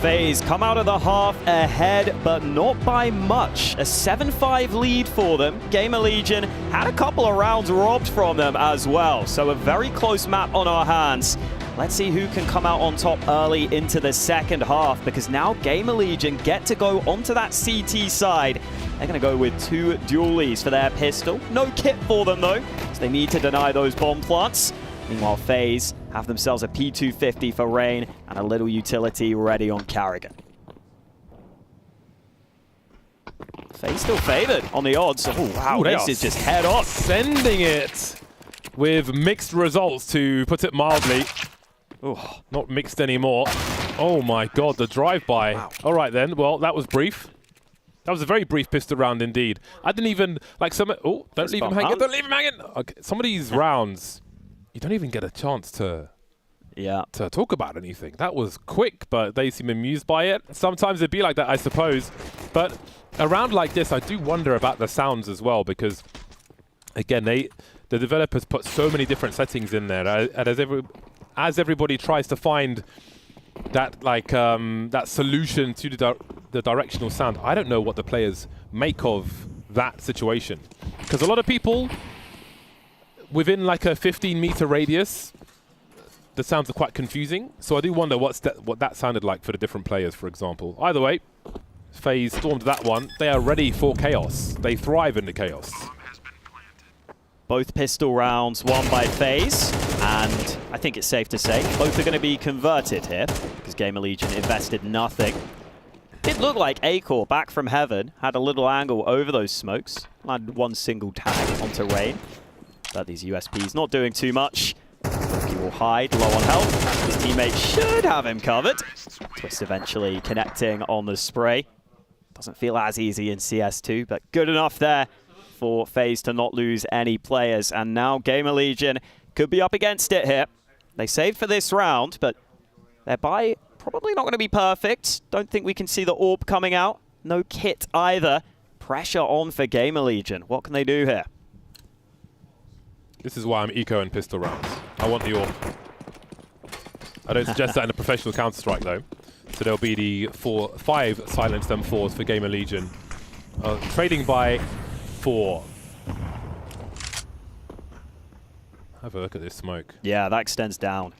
FaZe come out of the half ahead, but not by much. A 7-5 lead for them. Gamer Legion had a couple of rounds robbed from them as well, so a very close map on our hands. Let's see who can come out on top early into the second half, because now Gamer Legion get to go onto that CT side. They're going to go with 2 dualies for their pistol. No kit for them though, so they need to deny those bomb plants. Meanwhile, FaZe have themselves a P250 for Rain and a little utility ready on Carrigan. FaZe still favored on the odds. Oh wow, this is just head on. Sending it with mixed results, to put it mildly. Oh, not mixed anymore. Oh my god, the drive-by. Wow. All right then, well, that was brief. That was a very brief pistol round indeed. I didn't even, like some, oh, don't leave him hanging, don't leave him hanging. Okay, some of these rounds, you don't even get a chance to talk about anything. That was quick, but they seem amused by it. Sometimes it'd be like that, I suppose. But a round like this, I do wonder about the sounds as well, because again, the developers put so many different settings in there, and as everybody tries to find that that solution to the directional sound, I don't know what the players make of that situation, because a lot of people within like a 15-meter radius, the sounds are quite confusing. So I do wonder what that sounded like for the different players, for example. Either way, FaZe stormed that one. They are ready for chaos. They thrive in the chaos. Both pistol rounds won by FaZe, and I think it's safe to say both are going to be converted here, because Gamer Legion invested nothing. It looked like Acor, back from heaven, had a little angle over those smokes, landed one single tag onto Rain. But these USPs not doing too much. He will hide, low on health. His teammate should have him covered. Twist eventually connecting on the spray. Doesn't feel as easy in CS2, but good enough there for FaZe to not lose any players. And now Gamer Legion could be up against it here. They saved for this round, but their buy probably not going to be perfect. Don't think we can see the AWP coming out. No kit either. Pressure on for Gamer Legion. What can they do here? This is why I'm eco and pistol rounds. I want the AWP. I don't suggest that in a professional Counter-Strike though. So there'll be the 5 silenced M4s for Gamer Legion. Trading by 4. Have a look at this smoke. Yeah, that extends down.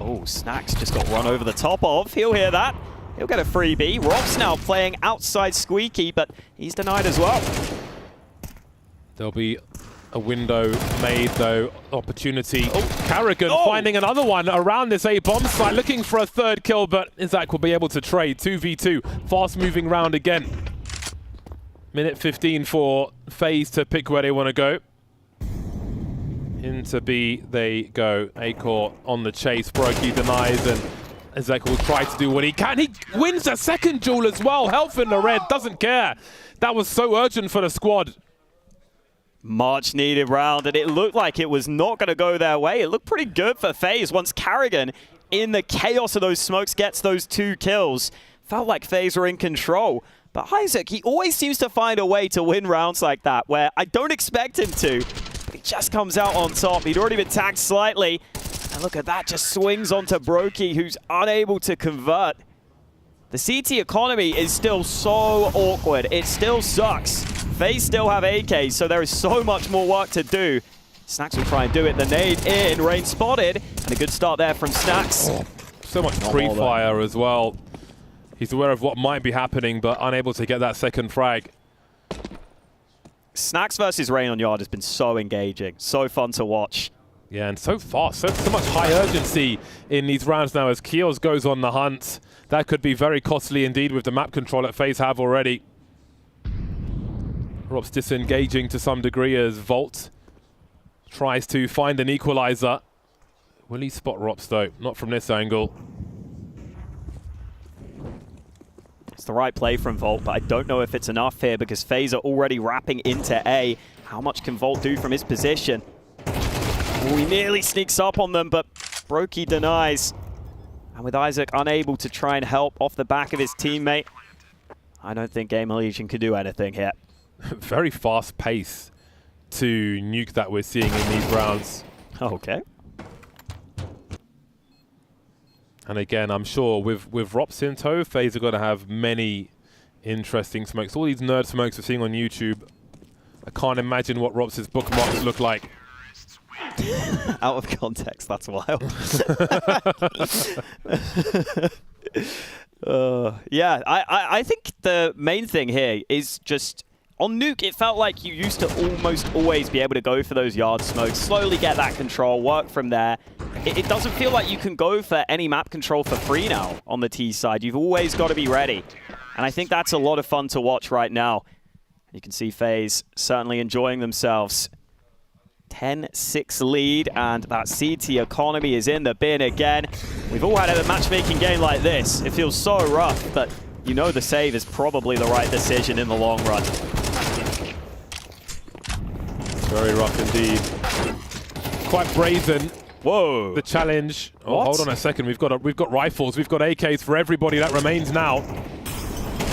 Oh, Snacks just got run over the top of. He'll hear that. He'll get a freebie. Rob's now playing outside Squeaky, but he's denied as well. There'll be a window made, though. Opportunity. Oh, Carrigan finding another one around this A-bomb site, looking for a third kill, but Isaac will be able to trade. 2v2. Fast-moving round again. Minute 15 for FaZe to pick where they want to go. Into B they go. Acor on the chase. Brokey denies, and Isaac will try to do what he can. He wins a second duel as well. Health in the red. Doesn't care. That was so urgent for the squad. Much needed round, and it looked like it was not going to go their way. It looked pretty good for FaZe once Carrigan, in the chaos of those smokes, gets those 2 kills. Felt like FaZe were in control. But Isaac, he always seems to find a way to win rounds like that, where I don't expect him to. But he just comes out on top. He'd already been tagged slightly. And look at that, just swings onto Brokey, who's unable to convert. The CT economy is still so awkward. It still sucks. FaZe still have AKs, so there is so much more work to do. Snacks will try and do it. The nade in, Rain spotted, and a good start there from Snacks. Oh, so much pre-fire as well. He's aware of what might be happening, but unable to get that second frag. Snacks versus Rain on Yard has been so engaging, so fun to watch. Yeah, and so fast, so much high urgency in these rounds now as Kios goes on the hunt. That could be very costly indeed with the map control that FaZe have already. Rob's disengaging to some degree as Volt tries to find an equalizer. Will he spot Rops though? Not from this angle. It's the right play from Volt, but I don't know if it's enough here because FaZe are already wrapping into A. How much can Volt do from his position? Oh, he nearly sneaks up on them, but Brokey denies. And with Isaac unable to try and help off the back of his teammate, I don't think Gamer Legion could do anything here. Very fast pace to nuke that we're seeing in these rounds. Okay. And again, I'm sure with Rops in tow, FaZe are going to have many interesting smokes. All these nerd smokes we're seeing on YouTube, I can't imagine what Rops' bookmarks look like. Out of context, that's wild. Yeah, I think the main thing here is just, on Nuke, it felt like you used to almost always be able to go for those yard smokes, slowly get that control, work from there. It doesn't feel like you can go for any map control for free now on the T side. You've always got to be ready. And I think that's a lot of fun to watch right now. You can see FaZe certainly enjoying themselves. 10-6 lead, and that CT economy is in the bin again. We've all had a matchmaking game like this. It feels so rough, but you know the save is probably the right decision in the long run. Very rough indeed. Quite brazen. Whoa. The challenge. Oh, What? hold on a second. We've got rifles. We've got AKs for everybody that remains now.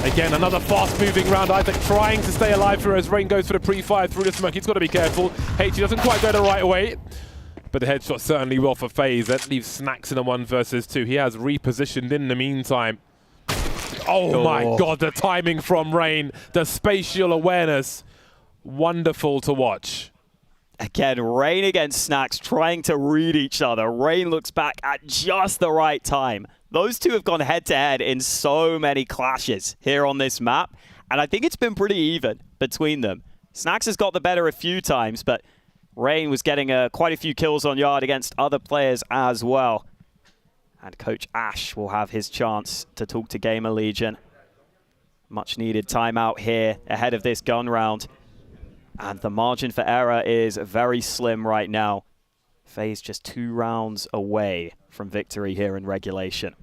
Again, another fast-moving round. Isaac trying to stay alive for as Rain goes for the pre-fire through the smoke. He's got to be careful. HG doesn't quite go the right way, but the headshot certainly will for FaZe. That leaves Snacks in a 1 versus 2. He has repositioned in the meantime. Oh my God, the timing from Rain, the spatial awareness. Wonderful to watch. Again, Rain against Snacks trying to read each other. Rain looks back at just the right time. Those two have gone head-to-head in so many clashes here on this map, and I think it's been pretty even between them. Snacks has got the better a few times, but Rain was getting quite a few kills on yard against other players as well. And Coach Ash will have his chance to talk to Gamer Legion. Much needed timeout here ahead of this gun round. And the margin for error is very slim right now. FaZe just 2 rounds away from victory here in regulation.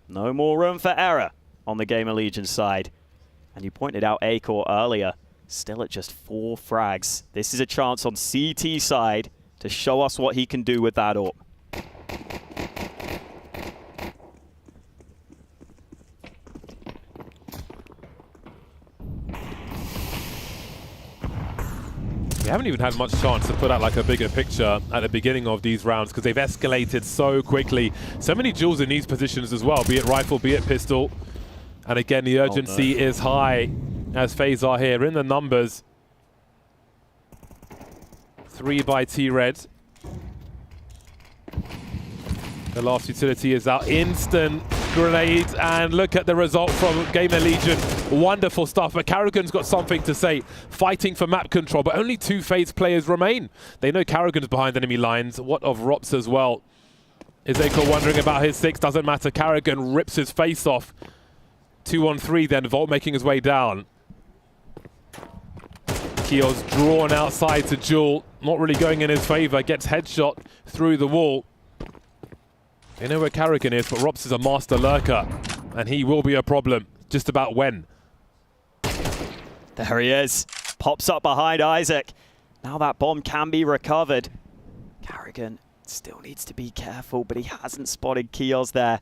No more room for error on the Gamer Legion side. And you pointed out Acor earlier, still at just 4 frags. This is a chance on CT side to show us what he can do with that AWP. We haven't even had much chance to put out like a bigger picture at the beginning of these rounds because they've escalated so quickly. So many duels in these positions as well, be it rifle, be it pistol. And again, the urgency is high as FaZe are here in the numbers. 3 by T-Red. The last utility is out. Instant grenade, and look at the result from Gamer Legion. Wonderful stuff, but Karrigan's got something to say. Fighting for map control, but only 2 FaZe players remain. They know Karrigan's behind enemy lines. What of Rops as well? Is Eiko wondering about his 6? Doesn't matter. Karrigan rips his face off. 2 on 3 then, Volt making his way down. Keo's drawn outside to Jewel. Not really going in his favor. Gets headshot through the wall. They know where Karrigan is, but Rops is a master lurker, and he will be a problem. Just about when. There he is. Pops up behind Isaac. Now that bomb can be recovered. Karrigan still needs to be careful, but he hasn't spotted Kios there.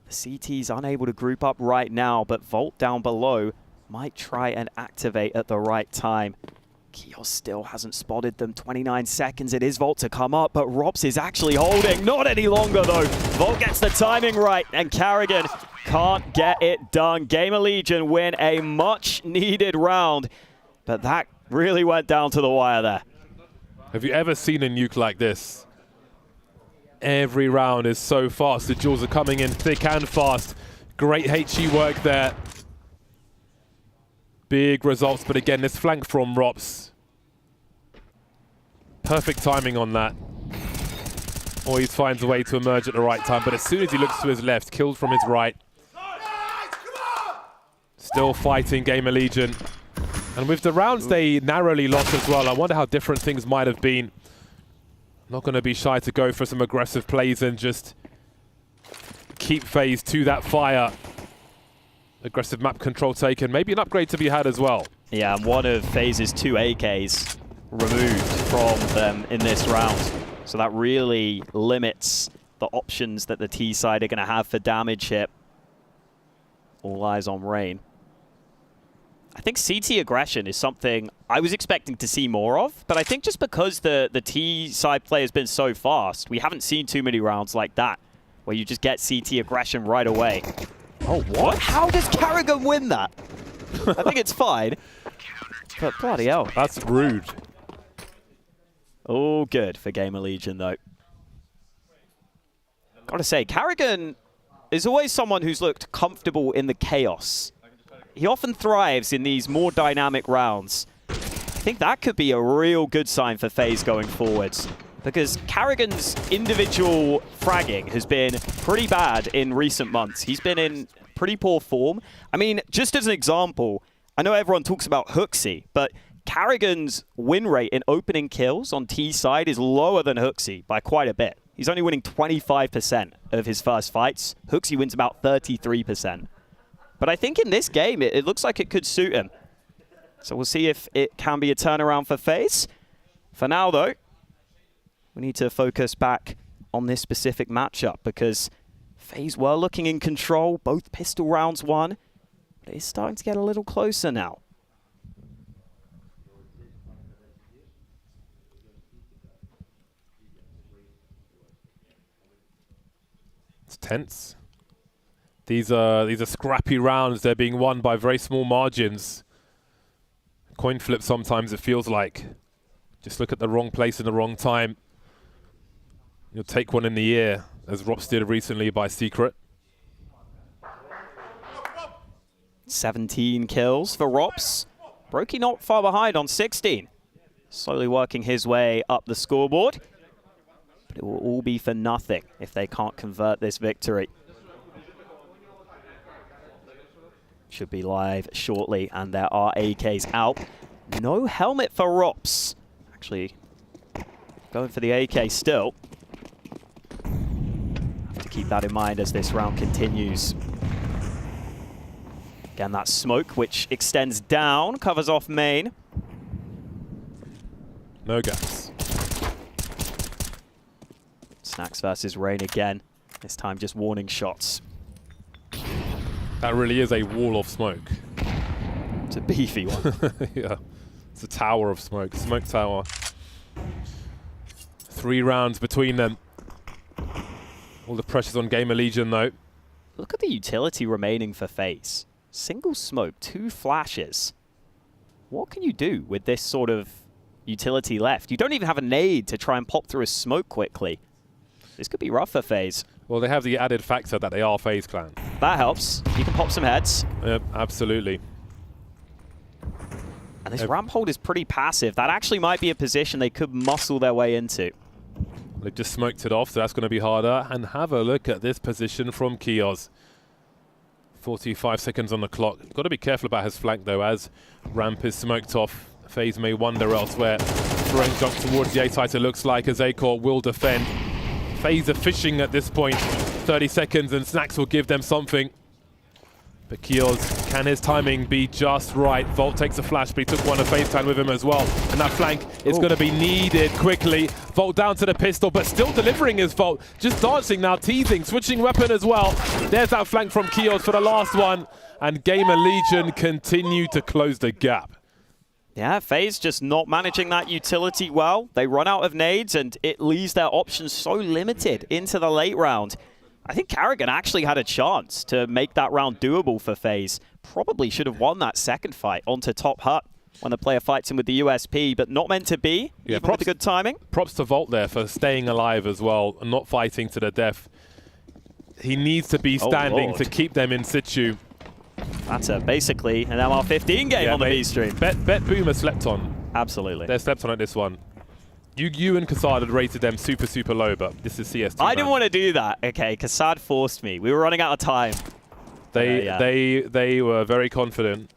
The CT's unable to group up right now, but Volt down below might try and activate at the right time. Kios still hasn't spotted them. 29 seconds. It is Volt to come up, but Rops is actually holding. Not any longer, though. Volt gets the timing right, and Karrigan can't get it done. Gamer Legion win a much-needed round, but that really went down to the wire there. Have you ever seen a nuke like this? Every round is so fast. The duels are coming in thick and fast. Great HE work there. Big results, but again, this flank from Rops. Perfect timing on that. Always finds a way to emerge at the right time, but as soon as he looks to his left, killed from his right. Still fighting Gamer Legion. And with the rounds they narrowly lost as well, I wonder how different things might have been. Not going to be shy to go for some aggressive plays and just keep FaZe to that fire. Aggressive map control taken. Maybe an upgrade to be had as well. Yeah, and one of FaZe's 2 AKs removed from them in this round. So that really limits the options that the T side are going to have for damage here. All eyes on Rain. I think CT aggression is something I was expecting to see more of, but I think just because the T side play has been so fast, we haven't seen too many rounds like that, where you just get CT aggression right away. Oh, what? How does Karrigan win that? I think it's fine. But bloody hell. That's rude. All good for Gamer Legion, though. Gotta say, Karrigan is always someone who's looked comfortable in the chaos. He often thrives in these more dynamic rounds. I think that could be a real good sign for FaZe going forwards, because Karrigan's individual fragging has been pretty bad in recent months. He's been in pretty poor form. I mean, just as an example, I know everyone talks about Hooksy, but Karrigan's win rate in opening kills on T side is lower than Hooksy by quite a bit. He's only winning 25% of his first fights. Hooksy wins about 33%. But I think in this game, it looks like it could suit him. So we'll see if it can be a turnaround for FaZe. For now, though, we need to focus back on this specific matchup, because FaZe were looking in control, both pistol rounds won. But it's starting to get a little closer now. It's tense. These are scrappy rounds. They're being won by very small margins. Coin flip sometimes, it feels like. Just look at the wrong place in the wrong time. You'll take one in the ear, as Rops did recently by Secret. 17 kills for Rops. Brokey not far behind on 16. Slowly working his way up the scoreboard. But it will all be for nothing if they can't convert this victory. Should be live shortly, and there are AKs out. No helmet for Rops. Actually, going for the AK still. Have to keep that in mind as this round continues. Again, that smoke, which extends down, covers off main. No gas. Snacks versus Rain again. This time just warning shots. That really is a wall of smoke. It's a beefy one. Yeah. It's a tower of smoke. Smoke tower. 3 rounds between them. All the pressure's on Gamer Legion, though. Look at the utility remaining for FaZe. Single smoke, 2 flashes. What can you do with this sort of utility left? You don't even have a nade to try and pop through a smoke quickly. This could be rough for FaZe. Well, they have the added factor that they are FaZe Clan. That helps. You can pop some heads. Yep, absolutely. And this ramp hold is pretty passive. That actually might be a position they could muscle their way into. They've just smoked it off, so that's going to be harder. And have a look at this position from Kiosk. 45 seconds on the clock. Got to be careful about his flank, though, as ramp is smoked off. FaZe may wander elsewhere. Throwing jump towards the A-site, it looks like, as Acor will defend. FaZe are fishing at this point. 30 seconds, and Snacks will give them something. But Kiosk, can his timing be just right? Volt takes a flash, but he took one of FaZe Clan with him as well. And that flank is going to be needed quickly. Volt down to the pistol, but still delivering his Volt. Just dancing now, teasing, switching weapon as well. There's that flank from Kiosk for the last one. And Gamer Legion continue to close the gap. Yeah, FaZe just not managing that utility well. They run out of nades, and it leaves their options so limited into the late round. I think Karrigan actually had a chance to make that round doable for FaZe. Probably should have won that second fight onto top hut when the player fights him with the USP, but not meant to be, yeah, even with the good timing. Props to Volt there for staying alive as well and not fighting to the death. He needs to be standing to keep them in situ. That's basically an MR15 game on the B-stream. Bet Boom has slept on. Absolutely. They're slept on at this one. You and Kassad had rated them super, super low, but this is CS2. I didn't want to do that. Okay, Kassad forced me. We were running out of time. They were very confident.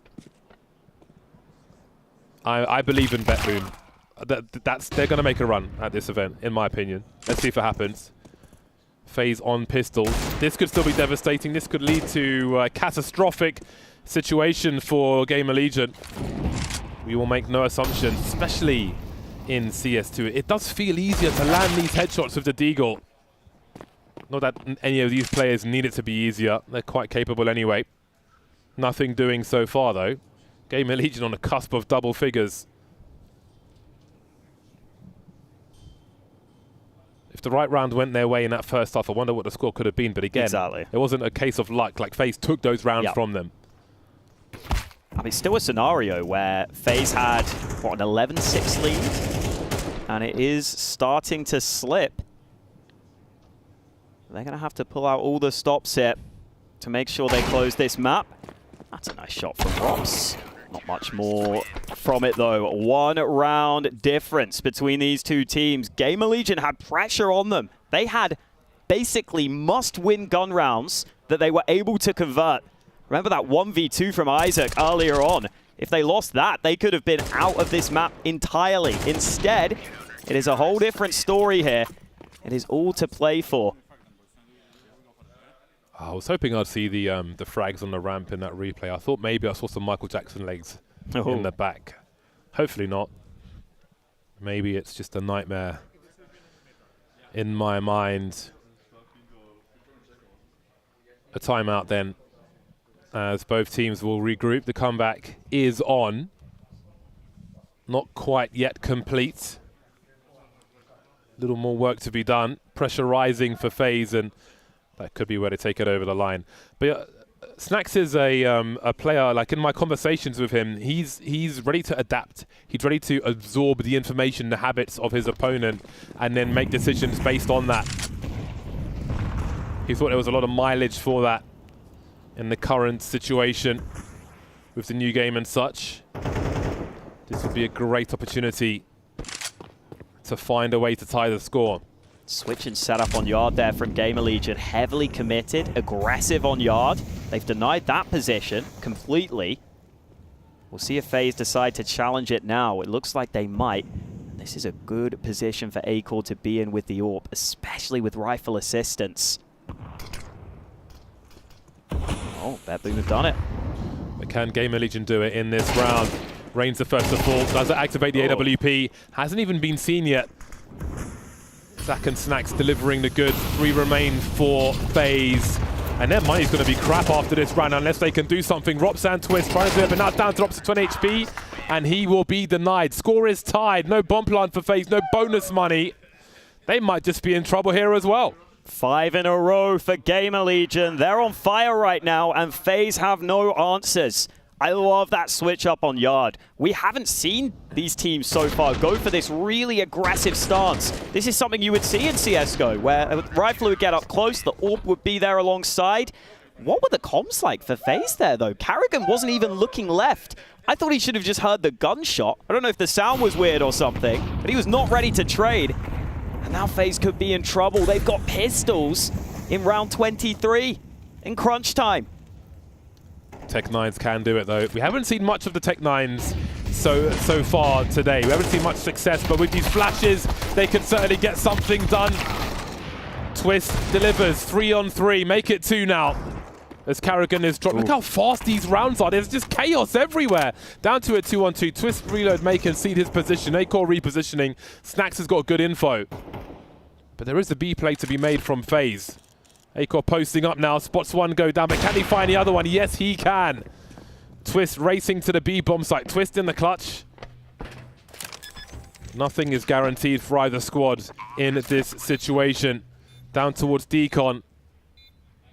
I believe in Bet Boom. They're going to make a run at this event, in my opinion. Let's see if it happens. FaZe on pistols. This could still be devastating. This could lead to a catastrophic situation for Gamer Legion. We will make no assumptions, especially in CS2. It does feel easier to land these headshots with the Deagle. Not that any of these players need it to be easier. They're quite capable anyway. Nothing doing so far, though. Gamer Legion on the cusp of double figures. If the right round went their way in that first half, I wonder what the score could have been. But again, it wasn't a case of luck. Like, FaZe took those rounds from them. I mean, still a scenario where FaZe had, what, an 11-6 lead? And it is starting to slip. They're going to have to pull out all the stops here to make sure they close this map. That's a nice shot from Rops. Not much more from it, though. 1 round difference between these two teams. Gamer Legion had pressure on them. They had basically must-win gun rounds that they were able to convert. Remember that 1v2 from Isaac earlier on. If they lost that, they could have been out of this map entirely. Instead, it is a whole different story here. It is all to play for. I was hoping I'd see the frags on the ramp in that replay. I thought maybe I saw some Michael Jackson legs in the back. Hopefully not. Maybe it's just a nightmare in my mind. A timeout then, as both teams will regroup. The comeback is on. Not quite yet complete. A little more work to be done. Pressure rising for FaZe, and that could be where they take it over the line. But Snacks is a player, like in my conversations with him, he's ready to adapt. He's ready to absorb the information, the habits of his opponent, and then make decisions based on that. He thought there was a lot of mileage for that in the current situation with the new game and such. This would be a great opportunity to find a way to tie the score. Switch and setup on Yard there from Gamer Legion. Heavily committed, aggressive on Yard. They've denied that position completely. We'll see if FaZe decide to challenge it now. It looks like they might. This is a good position for Acor to be in with the AWP, especially with rifle assistance. Oh, BetBoom have done it. But can Gamer Legion do it in this round? Rain's the first to fall. Does it activate the AWP? Hasn't even been seen yet. Zach and Snacks delivering the goods. 3 remain for FaZe. And their money's going to be crap after this round unless they can do something. Rops and Twist trying to do it, but now down drops to 20 HP. And he will be denied. Score is tied. No bomb plant for FaZe. No bonus money. They might just be in trouble here as well. 5 in a row for Gamer Legion. They're on fire right now, and FaZe have no answers. I love that switch up on Yard. We haven't seen these teams so far go for this really aggressive stance. This is something you would see in CSGO, where a rifler would get up close, the AWP would be there alongside. What were the comms like for FaZe there, though? Carrigan wasn't even looking left. I thought he should have just heard the gunshot. I don't know if the sound was weird or something, but he was not ready to trade. And now FaZe could be in trouble. They've got pistols in round 23 in crunch time. Tech9s can do it, though. We haven't seen much of the Tech9s so far today. We haven't seen much success, but with these flashes, they can certainly get something done. Twist delivers 3 on 3. Make it 2 now. As Carrigan is dropped. Look how fast these rounds are. There's just chaos everywhere. Down to a 2 on 2. Twist reload, may concede his position. Acor repositioning. Snacks has got good info. But there is a B play to be made from FaZe. Acor posting up now, spots one go down, but can he find the other one? Yes, he can. Twist racing to the B bomb site. Twist in the clutch. Nothing is guaranteed for either squad in this situation. Down towards Decon.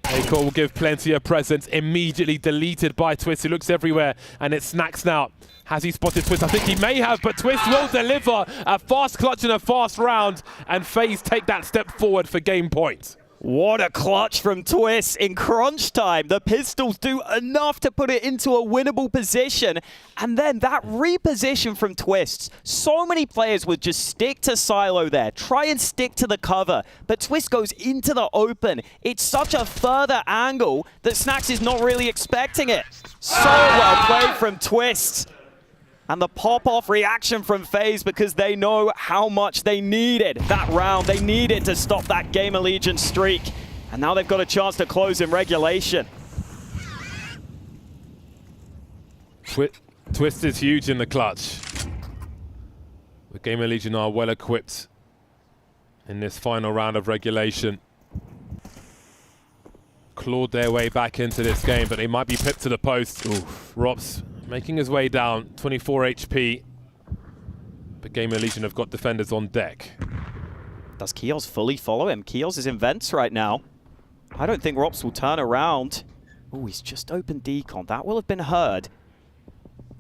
Acor will give plenty of presence. Immediately deleted by Twist, who looks everywhere, and it's Snacks now. Has he spotted Twist? I think he may have, but Twist will deliver a fast clutch and a fast round, and FaZe take that step forward for game point. What a clutch from Twist in crunch time. The pistols do enough to put it into a winnable position. And then that reposition from Twist. So many players would just stick to silo there, try and stick to the cover. But Twist goes into the open. It's such a further angle that Snacks is not really expecting it. So well played from Twist. And the pop-off reaction from FaZe, because they know how much they needed that round. They needed to stop that Gamer Legion streak. And now they've got a chance to close in regulation. Twist is huge in the clutch. The Gamer Legion are well equipped in this final round of regulation. Clawed their way back into this game, but they might be pipped to the post. Rops Making his way down, 24 HP. But Gamer Legion have got defenders on deck. Does Keels fully follow him? Keels is in vents right now. I don't think Rops will turn around. Oh, he's just opened decon. That will have been heard.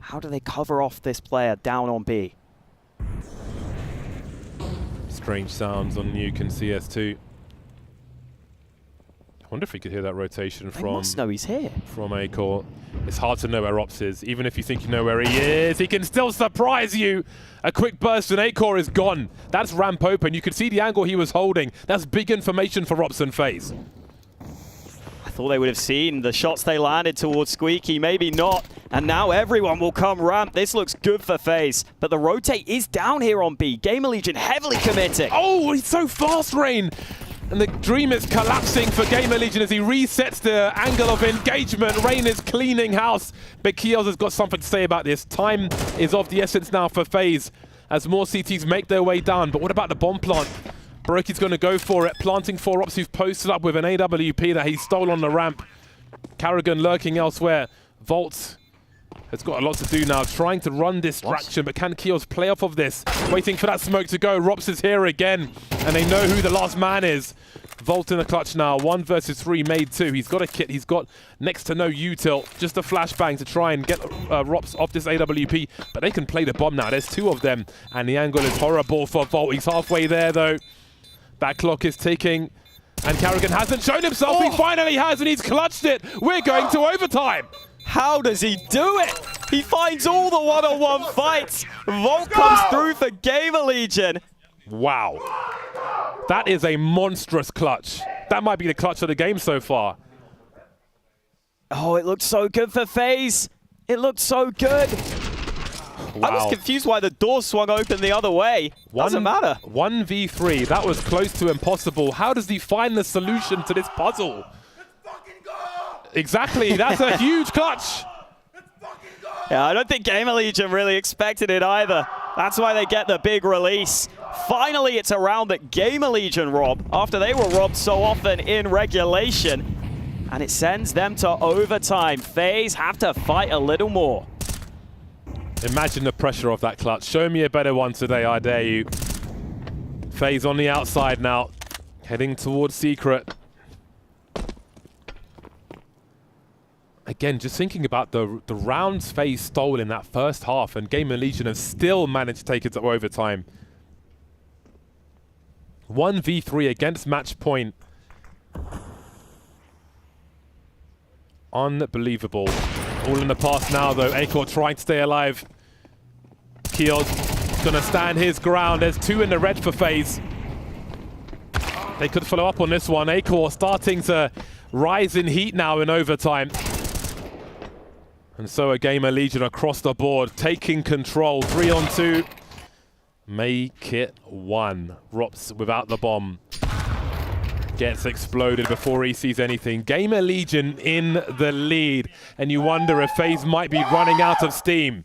How do they cover off this player down on B? Strange sounds on Nuke and CS2. I wonder if we could hear that rotation They from... must know he's here. From Acor. It's hard to know where Ops is. Even if you think you know where he is, he can still surprise you. A quick burst and Acor is gone. That's ramp open. You could see the angle he was holding. That's big information for Ops and FaZe. I thought they would have seen the shots they landed towards Squeaky, maybe not. And now everyone will come ramp. This looks good for FaZe. But the rotate is down here on B. Gamer Legion heavily committing. Oh, he's so fast, Rain. And the dream is collapsing for Gamer Legion as he resets the angle of engagement. Rain is cleaning house. But Keels has got something to say about this. Time is of the essence now for FaZe as more CTs make their way down. But what about the bomb plant? Baroki's going to go for it, planting 4 Ops who've posted up with an AWP that he stole on the ramp. Karrigan lurking elsewhere. Volt has got a lot to do now, trying to run distraction, but can Keels play off of this? Waiting for that smoke to go. Rops is here again, and they know who the last man is. Volt in the clutch now, 1 versus 3, made 2. He's got a kit, he's got next to no util, just a flashbang to try and get Rops off this AWP, but they can play the bomb now. There's 2 of them, and the angle is horrible for Volt. He's halfway there, though. That clock is ticking, and Karrigan hasn't shown himself. He finally has, and he's clutched it. We're going to overtime. How does he do it? He finds all the one-on-one fights. Volt comes through for Gamer Legion. Wow. That is a monstrous clutch. That might be the clutch of the game so far. Oh, it looked so good for FaZe. It looked so good. Wow. I was confused why the door swung open the other way. Doesn't matter. 1v3. That was close to impossible. How does he find the solution to this puzzle? Exactly. That's a huge clutch. Yeah, I don't think Gamer Legion really expected it either. That's why they get the big release. Finally, it's a round that Gamer Legion rob after they were robbed so often in regulation. And it sends them to overtime. FaZe have to fight a little more. Imagine the pressure of that clutch. Show me a better one today, I dare you. FaZe on the outside now, heading towards Secret. Again, just thinking about the rounds FaZe stole in that first half, and Gamer Legion have still managed to take it to overtime. 1v3 against match point. Unbelievable. All in the past now, though. Acor trying to stay alive. Keels going to stand his ground. There's 2 in the red for FaZe. They could follow up on this one. Acor starting to rise in heat now in overtime. And so a Gamer Legion across the board, taking control. 3-on-2. Make it 1. Rops without the bomb. Gets exploded before he sees anything. Gamer Legion in the lead. And you wonder if FaZe might be running out of steam.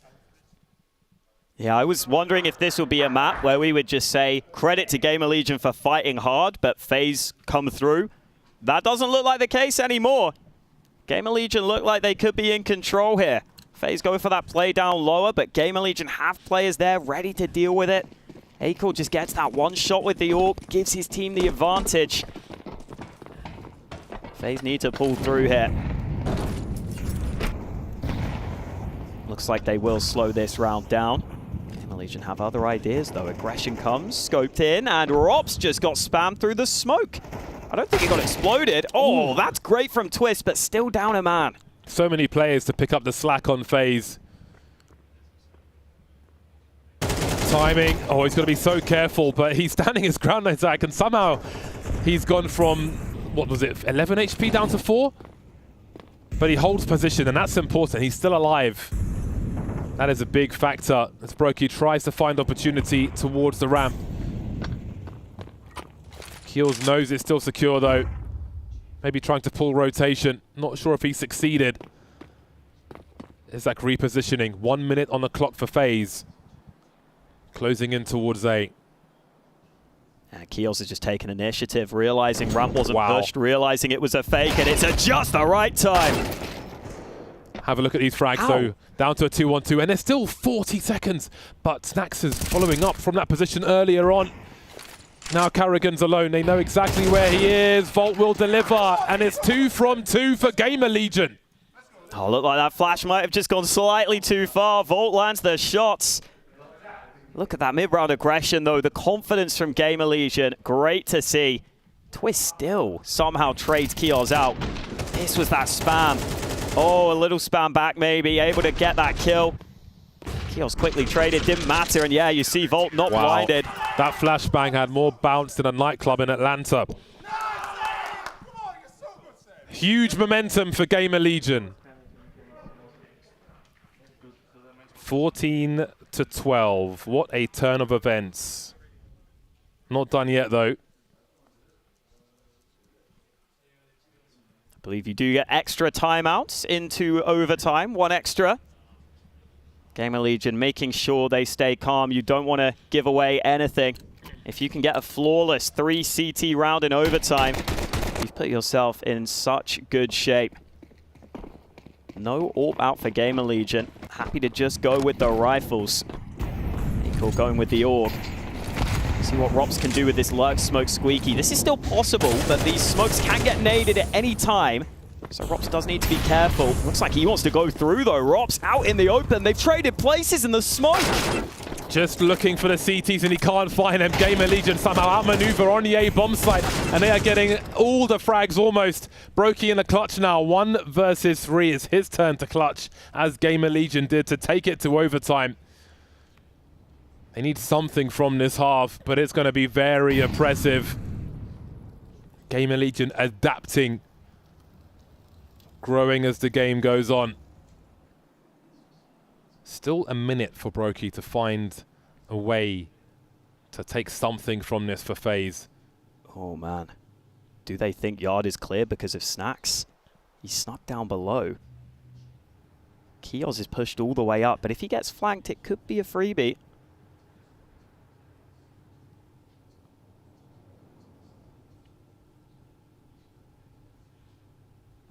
Yeah, I was wondering if this would be a map where we would just say credit to Gamer Legion for fighting hard, but FaZe come through. That doesn't look like the case anymore. Gamer Legion look like they could be in control here. FaZe go for that play down lower, but Gamer Legion have players there ready to deal with it. Acor just gets that one shot with the AWP, gives his team the advantage. FaZe need to pull through here. Looks like they will slow this round down. Gamer Legion have other ideas though. Aggression comes, scoped in, and Rops just got spammed through the smoke. I don't think he got exploded. Oh, that's great from Twist, but still down a man. So many players to pick up the slack on FaZe. Timing. Oh, he's got to be so careful, but he's standing his ground, Zach, and somehow he's gone from, what was it, 11 HP down to 4? But he holds position, and that's important. He's still alive. That is a big factor as Brokey tries to find opportunity towards the ramp. Keels knows it's still secure, though. Maybe trying to pull rotation. Not sure if he succeeded. Zach repositioning. 1 minute on the clock for FaZe. Closing in towards A. Keels has just taken initiative, realizing ramp wasn't pushed, realizing it was a fake, and it's at just the right time. Have a look at these frags, though. Down to a 2-1-2, and there's still 40 seconds. But Snacks is following up from that position earlier on. Now Carrigan's alone. They know exactly where he is. Volt will deliver, and it's 2 from 2 for Gamer Legion. Oh, look like that flash might have just gone slightly too far. Volt lands the shots. Look at that mid-round aggression, though. The confidence from Gamer Legion, great to see. Twist still somehow trades Kios out. This was that spam. Oh, a little spam back maybe, able to get that kill. Kios quickly traded, didn't matter, and yeah, you see Volt not blinded. That flashbang had more bounce than a nightclub in Atlanta. Huge momentum for Gamer Legion. 14-12. What a turn of events. Not done yet, though. I believe you do get extra timeouts into overtime, 1 extra. Gamer Legion making sure they stay calm. You don't want to give away anything. If you can get a flawless 3 CT round in overtime, you've put yourself in such good shape. No AWP out for Gamer Legion. Happy to just go with the rifles. Nico going with the AUG. See what Rops can do with this lurk smoke squeaky. This is still possible, but these smokes can get naded at any time. So Rops does need to be careful. Looks like he wants to go through though. Rops out in the open. They've traded places in the smoke. Just looking for the CTs and he can't find them. Gamer Legion somehow outmaneuver on the A bomb site, and they are getting all the frags almost. Brokey in the clutch now. 1 versus 3. It's his turn to clutch, as Gamer Legion did, to take it to overtime. They need something from this half, but it's going to be very impressive. Gamer Legion adapting, growing as the game goes on. Still a minute for Brokey to find a way to take something from this for FaZe. Oh man, do they think Yard is clear because of Snacks? He's snuck down below. Kios is pushed all the way up, but if he gets flanked, it could be a freebie.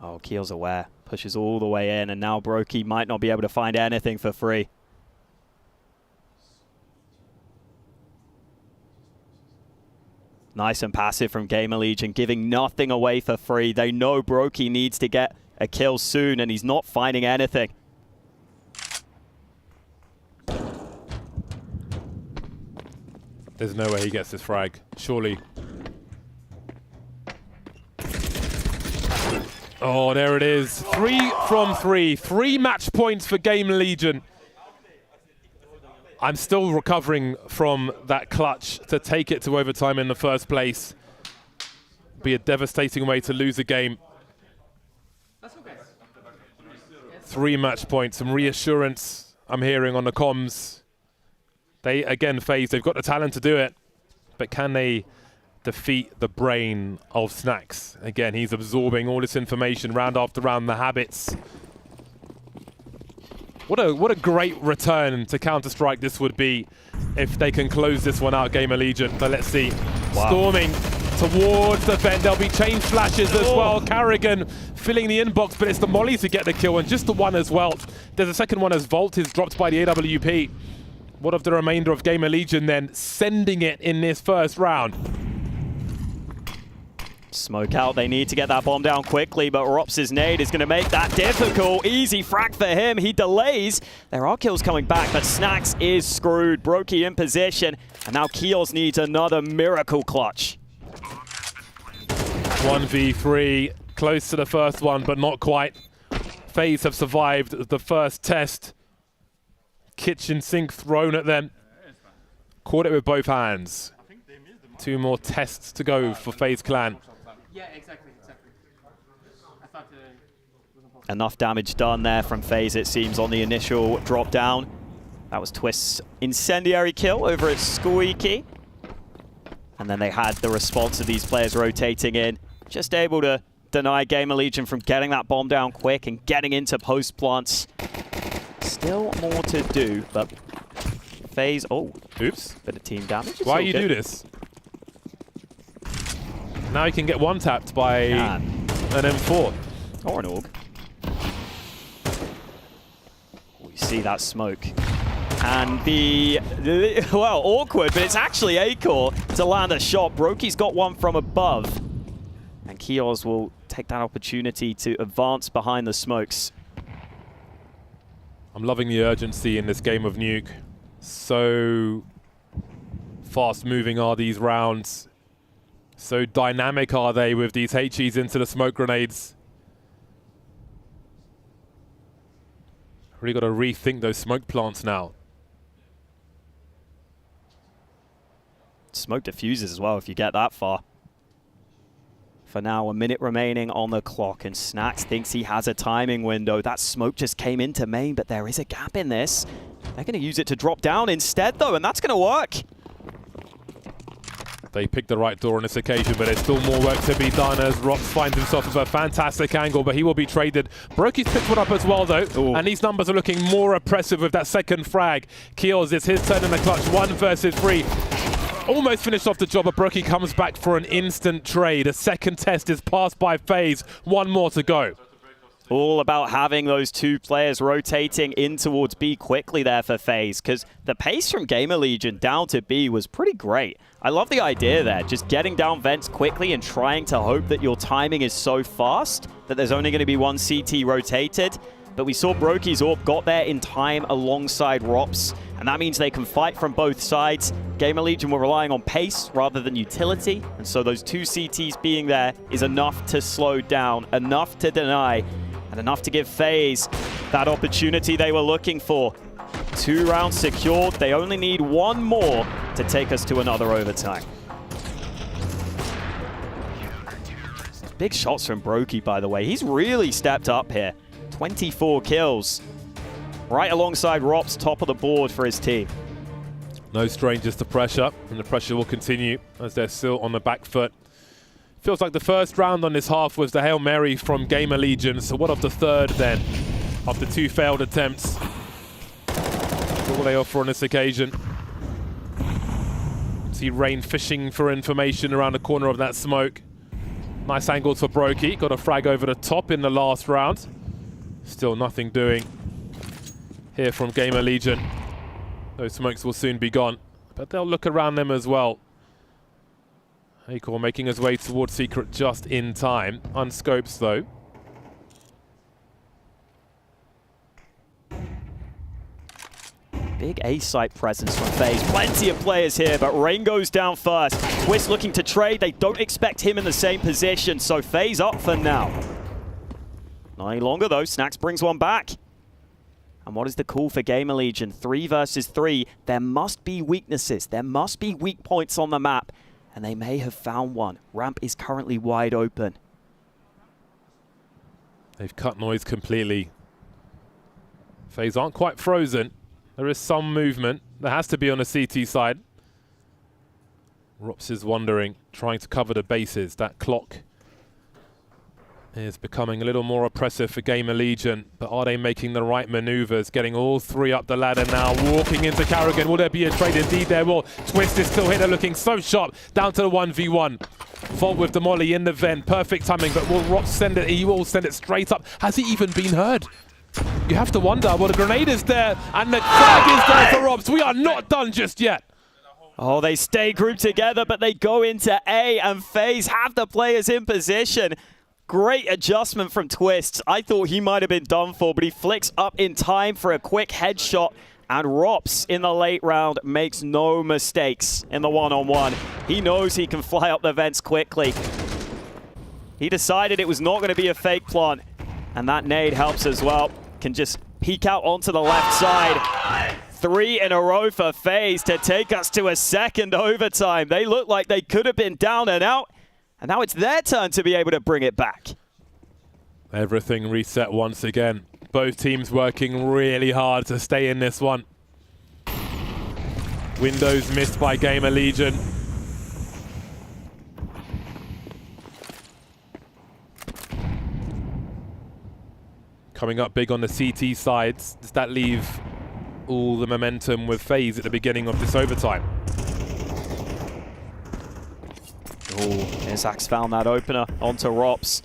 Oh, Kios aware. Pushes all the way in, and now Brokey might not be able to find anything for free. Nice and passive from Gamer Legion, giving nothing away for free. They know Brokey needs to get a kill soon, and he's not finding anything. There's no way he gets this frag, surely. Oh, there it is. 3 from 3. 3 match points for Gamer Legion. I'm still recovering from that clutch to take it to overtime in the first place. Be a devastating way to lose a game. 3 match points, some reassurance I'm hearing on the comms. They, again, FaZe, they've got the talent to do it, but can they defeat the brain of Snacks? Again, he's absorbing all this information round after round, the habits. What a great return to Counter-Strike this would be if they can close this one out, Gamer Legion. But let's see. Wow. Storming towards the vent. There'll be chain flashes as well. Carrigan filling the inbox, but it's the Molly to get the kill, and just the one as well. There's a second one as Volt is dropped by the AWP. What of the remainder of Gamer Legion then sending it in this first round? Smoke out, they need to get that bomb down quickly, but Rops' nade is going to make that difficult. Easy frag for him, he delays. There are kills coming back, but Snacks is screwed. Brokey in position, and now Kios needs another miracle clutch. 1v3, close to the first one, but not quite. FaZe have survived the first test. Kitchen sink thrown at them. Caught it with both hands. 2 more tests to go for FaZe Clan. Yeah, exactly. I thought Enough damage done there from FaZe, it seems, on the initial drop down. That was Twist's incendiary kill over at Squeaky. And then they had the response of these players rotating in. Just able to deny Gamer Legion from getting that bomb down quick and getting into post plants. Still more to do, but FaZe, oh, oops, bit of team damage. Why you do this? Now you can get one tapped by an M4. Or an AUG. You see that smoke. And be, well, awkward, but it's actually Acor to land a shot. Brokey's got one from above. And Kios will take that opportunity to advance behind the smokes. I'm loving the urgency in this game of Nuke. So fast-moving are these rounds. So dynamic are they with these HEs into the smoke grenades. Really got to rethink those smoke plants now. Smoke diffuses as well if you get that far. For now, a minute remaining on the clock, and Snacks thinks he has a timing window. That smoke just came into main, but there is a gap in this. They're going to use it to drop down instead, though, and that's going to work. They picked the right door on this occasion, but there's still more work to be done as Rox finds himself with a fantastic angle, but he will be traded. Brokey's picked one up as well, though, and these numbers are looking more oppressive with that second frag. Kios, it's his turn in the clutch, 1 versus 3. Almost finished off the job, but Brokey comes back for an instant trade. A second test is passed by FaZe. 1 more to go. All about having those 2 players rotating in towards B quickly there for FaZe, because the pace from Gamer Legion down to B was pretty great. I love the idea there, just getting down vents quickly and trying to hope that your timing is so fast that there's only going to be 1 CT rotated. But we saw Brokey's AWP got there in time alongside Rops, and that means they can fight from both sides. Gamer Legion were relying on pace rather than utility, and so those 2 CTs being there is enough to slow down, enough to deny, and enough to give FaZe that opportunity they were looking for. 2 rounds secured. They only need 1 more to take us to another overtime. Big shots from Brokey, by the way. He's really stepped up here. 24 kills. Right alongside Rops, top of the board for his team. No strangers to pressure, and the pressure will continue as they're still on the back foot. Feels like the first round on this half was the Hail Mary from Gamer Legion, so what of the third then? After 2 failed attempts. What will they offer on this occasion? See Rain fishing for information around the corner of that smoke. Nice angles for Brokey. Got a frag over the top in the last round. Still nothing doing here from Gamer Legion. Those smokes will soon be gone, but they'll look around them as well. Acor making his way towards Secret just in time. Unscopes though. Big A-site presence from FaZe. Plenty of players here, but Rain goes down first. Twist looking to trade. They don't expect him in the same position, so FaZe up for now. Not any longer though. Snacks brings one back. And what is the call for Gamer Legion? 3 versus 3. There must be weaknesses. There must be weak points on the map. And they may have found one. Ramp is currently wide open. They've cut noise completely. FaZe aren't quite frozen. There is some movement. There has to be on the CT side. Rops is wandering, trying to cover the bases. That clock is becoming a little more oppressive for Gamer Legion, but are they making the right maneuvers? Getting all 3 up the ladder now, walking into Carrigan. Will there be a trade? Indeed there will. Twist is still here, looking so sharp, down to the 1v1. Fault with the molly in the vent, perfect timing, but will Rops send it? He will send it straight up. Has he even been heard? You have to wonder. Well, the grenade is there, and the flag is there for Rops. We are not done just yet. Oh, they stay grouped together, but they go into A, and FaZe have the players in position. Great adjustment from Twist. I thought he might have been done for, but he flicks up in time for a quick headshot. And Rops in the late round makes no mistakes in the one-on-one. He knows he can fly up the vents quickly. He decided it was not going to be a fake plant. And that nade helps as well. Can just peek out onto the left side. 3 in a row for FaZe to take us to a second overtime. They look like they could have been down and out. And now it's their turn to be able to bring it back. Everything reset once again. Both teams working really hard to stay in this one. Windows missed by Gamer Legion. Coming up big on the CT sides. Does that leave all the momentum with FaZe at the beginning of this overtime? Oh, Isaacs found that opener onto Rops.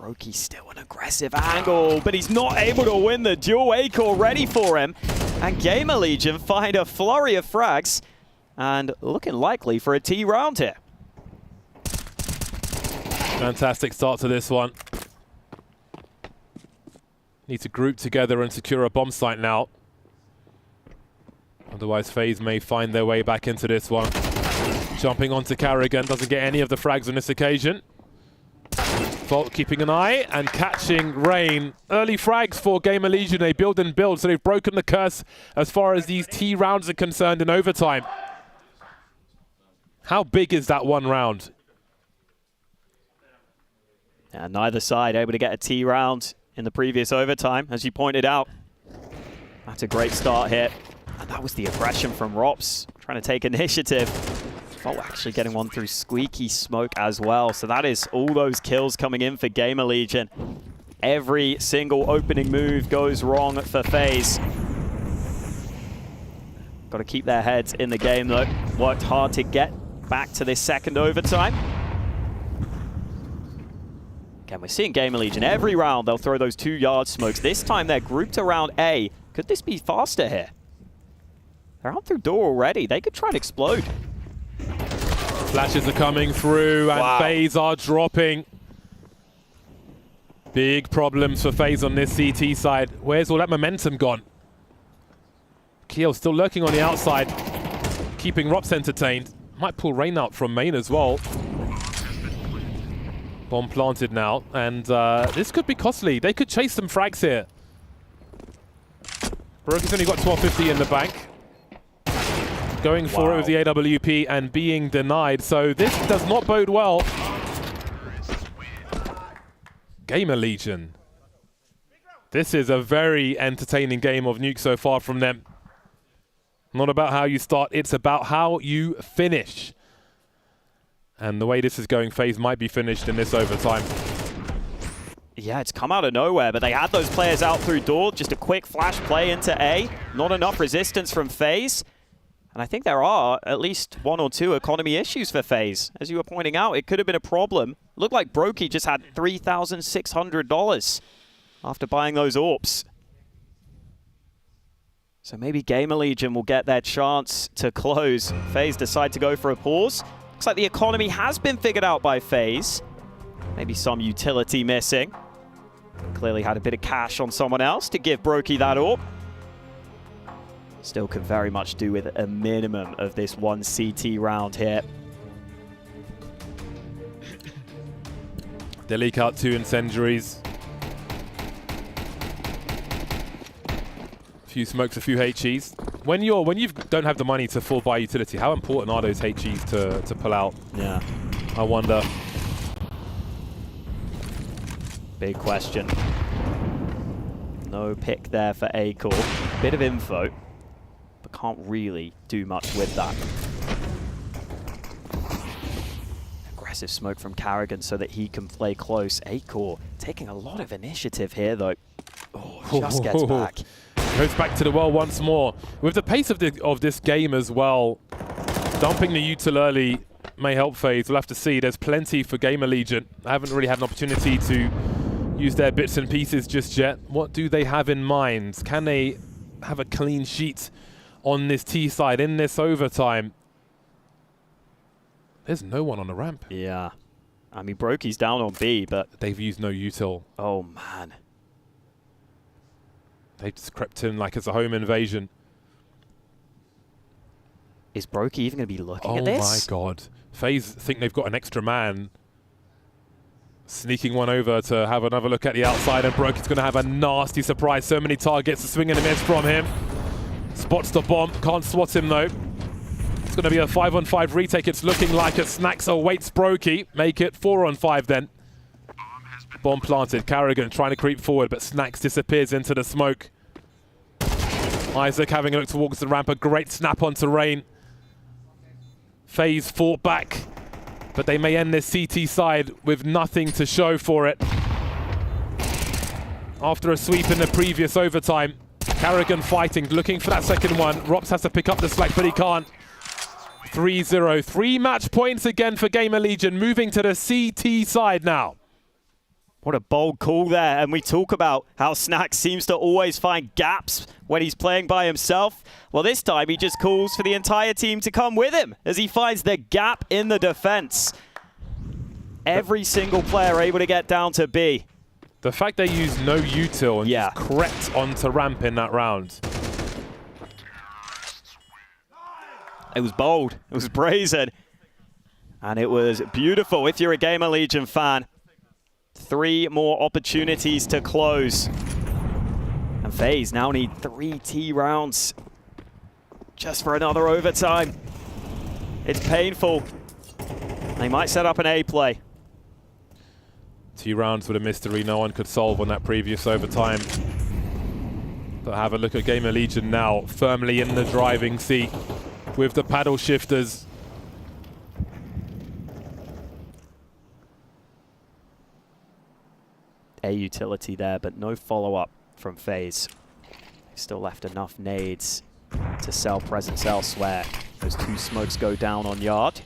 Brokey's still an aggressive angle, but he's not able to win the duel. A-Core ready for him. And Gamer Legion find a flurry of frags and looking likely for a T round here. Fantastic start to this one. Need to group together and secure a bomb site now. Otherwise, FaZe may find their way back into this one. Jumping onto Carrigan, doesn't get any of the frags on this occasion. Vault keeping an eye and catching Rain. Early frags for Gamer Legion. They build and build, so they've broken the curse as far as these T rounds are concerned in overtime. How big is that one round? And neither side able to get a T round in the previous overtime, as you pointed out. That's a great start here. And that was the aggression from Rops, trying to take initiative. Vault actually getting one through Squeaky Smoke as well. So that is all those kills coming in for Gamer Legion. Every single opening move goes wrong for FaZe. Got to keep their heads in the game though. Worked hard to get back to this second overtime. Again, we're seeing Gamer Legion every round. They'll throw those 2-yard smokes. This time they're grouped around A. Could this be faster here? They're out through door already. They could try and explode. Flashes are coming through and FaZe are dropping. Big problems for FaZe on this CT side. Where's all that momentum gone? Kiel still lurking on the outside, keeping Rops entertained. Might pull Rain out from main as well. Bomb planted now, and this could be costly. They could chase some frags here. Brokey's only got 1250 in the bank. Going for it with the AWP and being denied, so this does not bode well. Gamer Legion. This is a very entertaining game of Nuke so far from them. Not about how you start, it's about how you finish. And the way this is going, FaZe might be finished in this overtime. Yeah, it's come out of nowhere, but they had those players out through door. Just a quick flash play into A. Not enough resistance from FaZe. And I think there are at least 1 or 2 economy issues for FaZe. As you were pointing out, it could have been a problem. Looked like Brokey just had $3,600 after buying those AWPs. So maybe Gamer Legion will get their chance to close. FaZe decide to go for a pause. Looks like the economy has been figured out by FaZe. Maybe some utility missing. Clearly had a bit of cash on someone else to give Brokey that AWP. Still could very much do with a minimum of this one CT round here. They leak out 2 incendiaries. A few smokes, a few HEs. When you don't have the money to full buy utility, how important are those HEs to pull out? Yeah. I wonder. Big question. No pick there for A-Core. Bit of info, but can't really do much with that. Aggressive smoke from Carrigan so that he can play close. A-Core taking a lot of initiative here, though. Oh, just gets back. Goes back to the well once more. With the pace of this game as well, dumping the util early may help FaZe. We'll have to see. There's plenty for Gamer Legion. I haven't really had an opportunity to use their bits and pieces just yet. What do they have in mind? Can they have a clean sheet on this T side in this overtime? There's no one on the ramp. Yeah. I mean, Brokey's down on B, but they've used no util. Oh, man. They've just crept in like it's a home invasion. Is Brokey even going to be looking at this? Oh, my God. FaZe think they've got an extra man. Sneaking one over to have another look at the outside, and Brokey's going to have a nasty surprise. So many targets to swing and a miss from him. Spots the bomb. Can't swat him, though. It's going to be a 5-on-5 retake. It's looking like a Snacks awaits Brokey. Make it 4-on-5 then. Bomb planted. Carrigan trying to creep forward, but Snacks disappears into the smoke. Isaac having a look towards the ramp. A great snap onto Rain. FaZe fought back, but they may end this CT side with nothing to show for it. After a sweep in the previous overtime, Carrigan fighting, looking for that second one. Rops has to pick up the slack, but he can't. 3-0. 3 match points again for Gamer Legion, moving to the CT side now. What a bold call there. And we talk about how Snax seems to always find gaps when he's playing by himself. Well, this time he just calls for the entire team to come with him as he finds the gap in the defense. Every single player able to get down to B. The fact they used no util and just crept onto ramp in that round. It was bold. It was brazen. And it was beautiful if you're a Gamer Legion fan. 3 more opportunities to close. And FaZe now need 3 T rounds just for another overtime. It's painful. They might set up an A play. 2 rounds with a mystery no one could solve on that previous overtime. But have a look at Gamer Legion now, firmly in the driving seat with the paddle shifters. A utility there, but no follow-up from FaZe. They've still left enough nades to sell presence elsewhere. Those 2 smokes go down on Yard.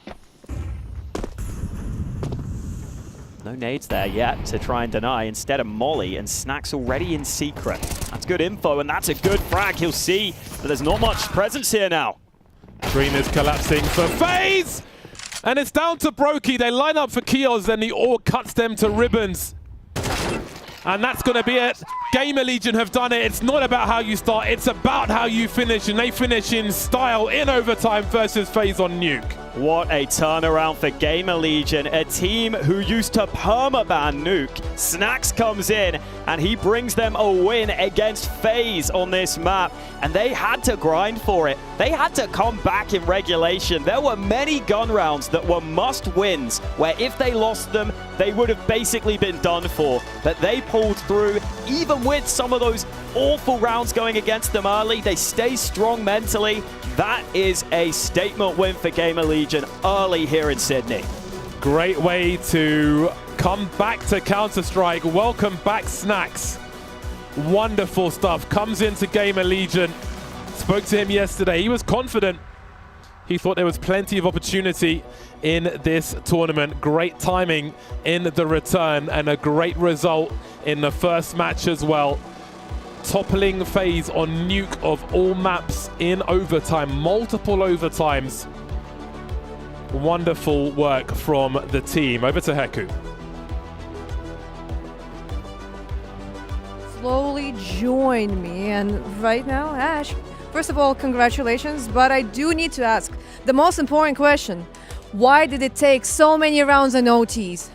No nades there yet to try and deny. Instead of Molly, and Snax already in secret. That's good info, and that's a good frag. He'll see that there's not much presence here now. Dream is collapsing for FaZe! And it's down to Brokey. They line up for Kios, then the Orc cuts them to ribbons. And that's going to be it. Gamer Legion have done it. It's not about how you start, it's about how you finish. And they finish in style in overtime versus FaZe on Nuke. What a turnaround for Gamer Legion, a team who used to permaban Nuke. Snax comes in and he brings them a win against FaZe on this map. And they had to grind for it. They had to come back in regulation. There were many gun rounds that were must-wins, where if they lost them, they would have basically been done for. But they pulled through, even with some of those awful rounds going against them early. They stay strong mentally. That is a statement win for Gamer Legion early here in Sydney. Great way to come back to Counter-Strike. Welcome back, Snax. Wonderful stuff. Comes into Gamer Legion. Spoke to him yesterday. He was confident. He thought there was plenty of opportunity in this tournament. Great timing in the return and a great result in the first match as well. Toppling FaZe on Nuke of all maps in overtime. Multiple overtimes. Wonderful work from the team. Over to Heku. Slowly join me, and right now, Ash, first of all, congratulations, but I do need to ask the most important question. Why did it take so many rounds and OTs?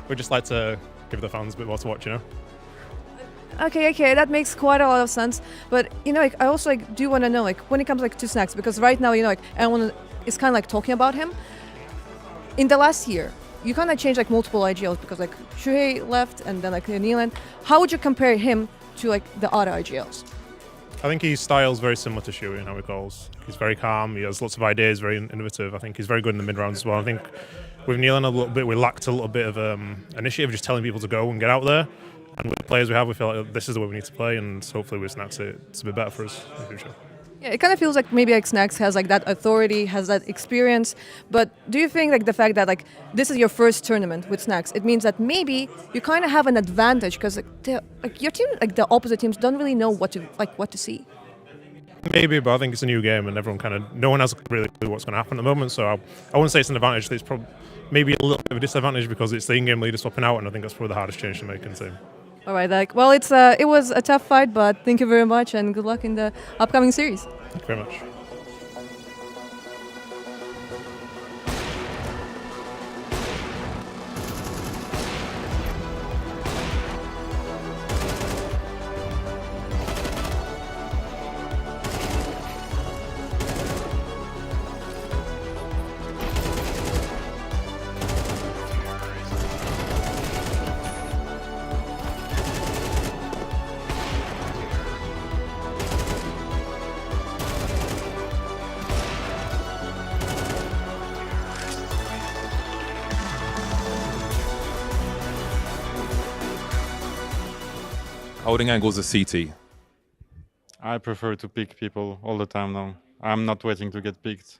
We just like to give the fans a bit more to watch, you know? Okay, that makes quite a lot of sense. But, you know, I also do want to know, when it comes to Snax, because right now, you know, everyone is kind of talking about him. In the last year, you kind of changed multiple IGLs because Shuhei left and then Neelan. How would you compare him to the other IGLs? I think his style is very similar to Shuey in how he calls. He's very calm, he has lots of ideas, very innovative. I think he's very good in the mid-rounds as well. I think with Neelan a little bit, we lacked a little bit of initiative, just telling people to go and get out there. And with the players we have, we feel like this is the way we need to play, and hopefully with Snax it's a bit better for us in the future. Yeah, it kind of feels like maybe Snax has that authority, has that experience. But do you think the fact that this is your first tournament with Snax, it means that maybe you kind of have an advantage because your team, the opposite teams, don't really know what to see. Maybe, but I think it's a new game, and no one has really clue what's going to happen at the moment. So I wouldn't say it's an advantage. It's probably maybe a little bit of a disadvantage because it's the in-game leader swapping out, and I think that's probably the hardest change to make in the team. All right, well, it was a tough fight, but thank you very much, and good luck in the upcoming series. Thank you very much. Holding angles a CT. I prefer to pick people all the time now. I'm not waiting to get picked.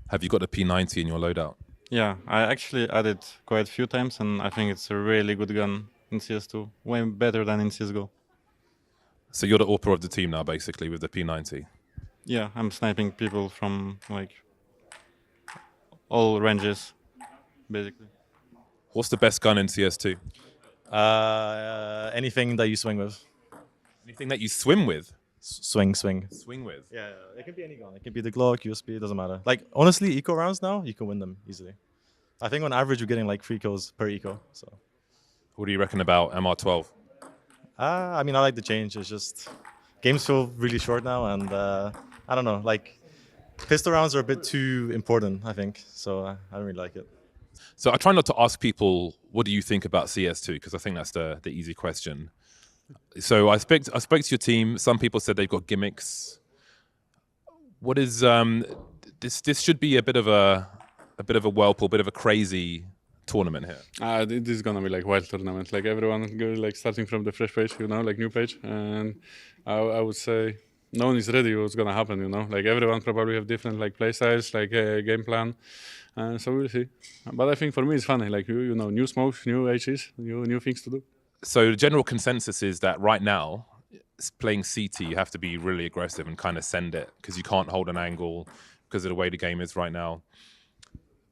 Have you got a P90 in your loadout? Yeah, I actually had it quite a few times, and I think it's a really good gun in CS2, way better than in CSGO. So you're the author of the team now, basically, with the P90. Yeah, I'm sniping people from like all ranges, basically. What's the best gun in CS2? Anything that you swing with. Anything that you swim with? Swing. Swing with? Yeah, it can be any gun. It can be the Glock, USB, it doesn't matter. Like, honestly, eco rounds now, you can win them easily. I think on average, you're getting like 3 kills per eco. So. What do you reckon about MR12? I mean, I like the change. It's just games feel really short now, and I don't know. Like, pistol rounds are a bit too important, I think. So I don't really like it. So I try not to ask people, what do you think about CS2? Because I think that's the easy question. So I spoke to your team. Some people said they've got gimmicks. What is this should be a bit of a whirlpool, a bit of a crazy tournament here. This is gonna be like wild tournament. Like everyone go like starting from the fresh page, like new page, and I would say no one is ready what's gonna happen. Like everyone probably have different like play styles, like game plan, so we'll see. But I think for me it's funny. Like new smokes, new HEs, new things to do. So the general consensus is that right now, playing CT, you have to be really aggressive and kind of send it because you can't hold an angle because of the way the game is right now.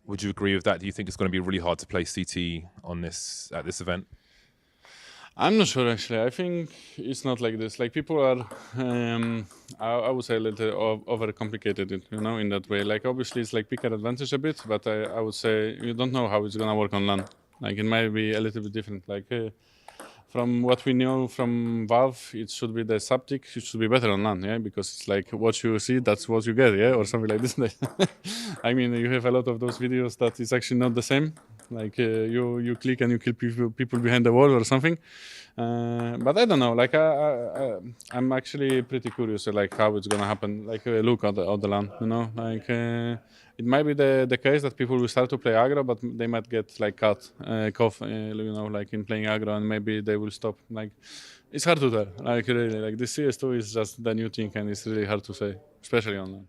Would you agree with that? Do you think it's going to be really hard to play CT at this event? I'm not sure actually. I think it's not like this. Like people are, I would say a little overcomplicated it, in that way. Like obviously it's like picker advantage a bit, but I would say you don't know how it's gonna work on LAN. Like it might be a little bit different. Like from what we know from Valve, it should be the subtick. It should be better on LAN, yeah, because it's like what you see, that's what you get, yeah, or something like this. I mean, you have a lot of those videos that is actually not the same. Like you click and you kill people behind the wall or something. But I don't know. Like I'm actually pretty curious, like how it's gonna happen. Like look at the LAN, Like it might be the case that people will start to play aggro, but they might get like cough, like in playing aggro, and maybe they will stop. Like it's hard to tell. Like really, like the CS2 is just the new thing, and it's really hard to say, especially online.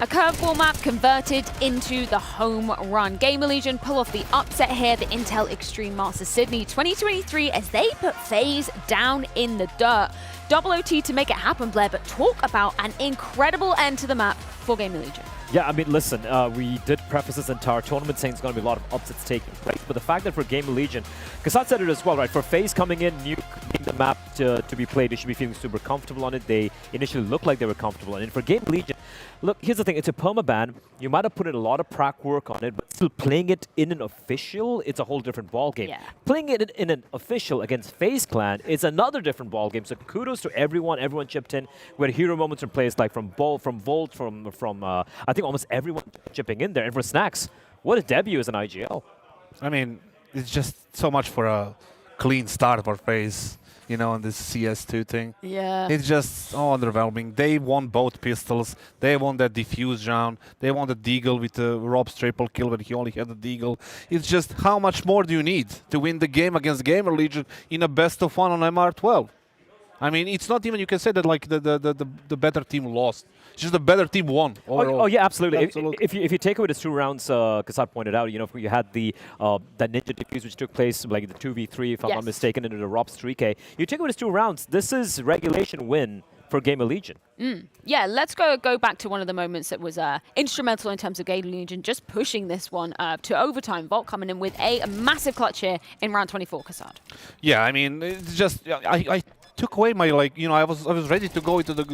A curveball map converted into the home run. Gamer Legion pull off the upset here, the Intel Extreme Masters Sydney 2023, as they put FaZe down in the dirt. Double OT to make it happen, Blair, but talk about an incredible end to the map for Gamer Legion. Yeah, I mean, listen, we did preface this entire tournament saying there's going to be a lot of upsets taking place, but the fact that for Gamer Legion, Kasat said it as well, right? For FaZe coming in, new the map to be played, they should be feeling super comfortable on it. They initially looked like they were comfortable on it. And for Gamer Legion, look, here's the thing, it's a permaban. You might have put in a lot of prac work on it, but still playing it in an official, it's a whole different ballgame. Yeah. Playing it in an official against FaZe Clan is another different ballgame. So kudos to everyone chipped in. We had hero moments from players like from Volt, I think almost everyone chipping in there. And for Snacks, what a debut as an IGL. I mean, it's just so much for a clean start for FaZe, on this CS2 thing. Yeah. It's just underwhelming. They won both pistols. They won that defuse round. They won the deagle with Rob's triple kill when he only had the deagle. It's just how much more do you need to win the game against Gamer Legion in a best of 1 on MR12? I mean, it's not even, you can say that like the better team lost. It's just the better team won overall. Oh yeah, absolutely. If you take away the 2 rounds, Kasat pointed out, you had the that ninja defuse which took place like the 2v3, if I'm not mistaken, into the Rob's 3K. You take away the 2 rounds, this is regulation win for Gamer Legion. Yeah, let's go back to one of the moments that was instrumental in terms of Gamer Legion, just pushing this one to overtime. Volt coming in with a massive clutch here in round 24, Kasat. Yeah, I mean, it's just took away my I was ready to go into the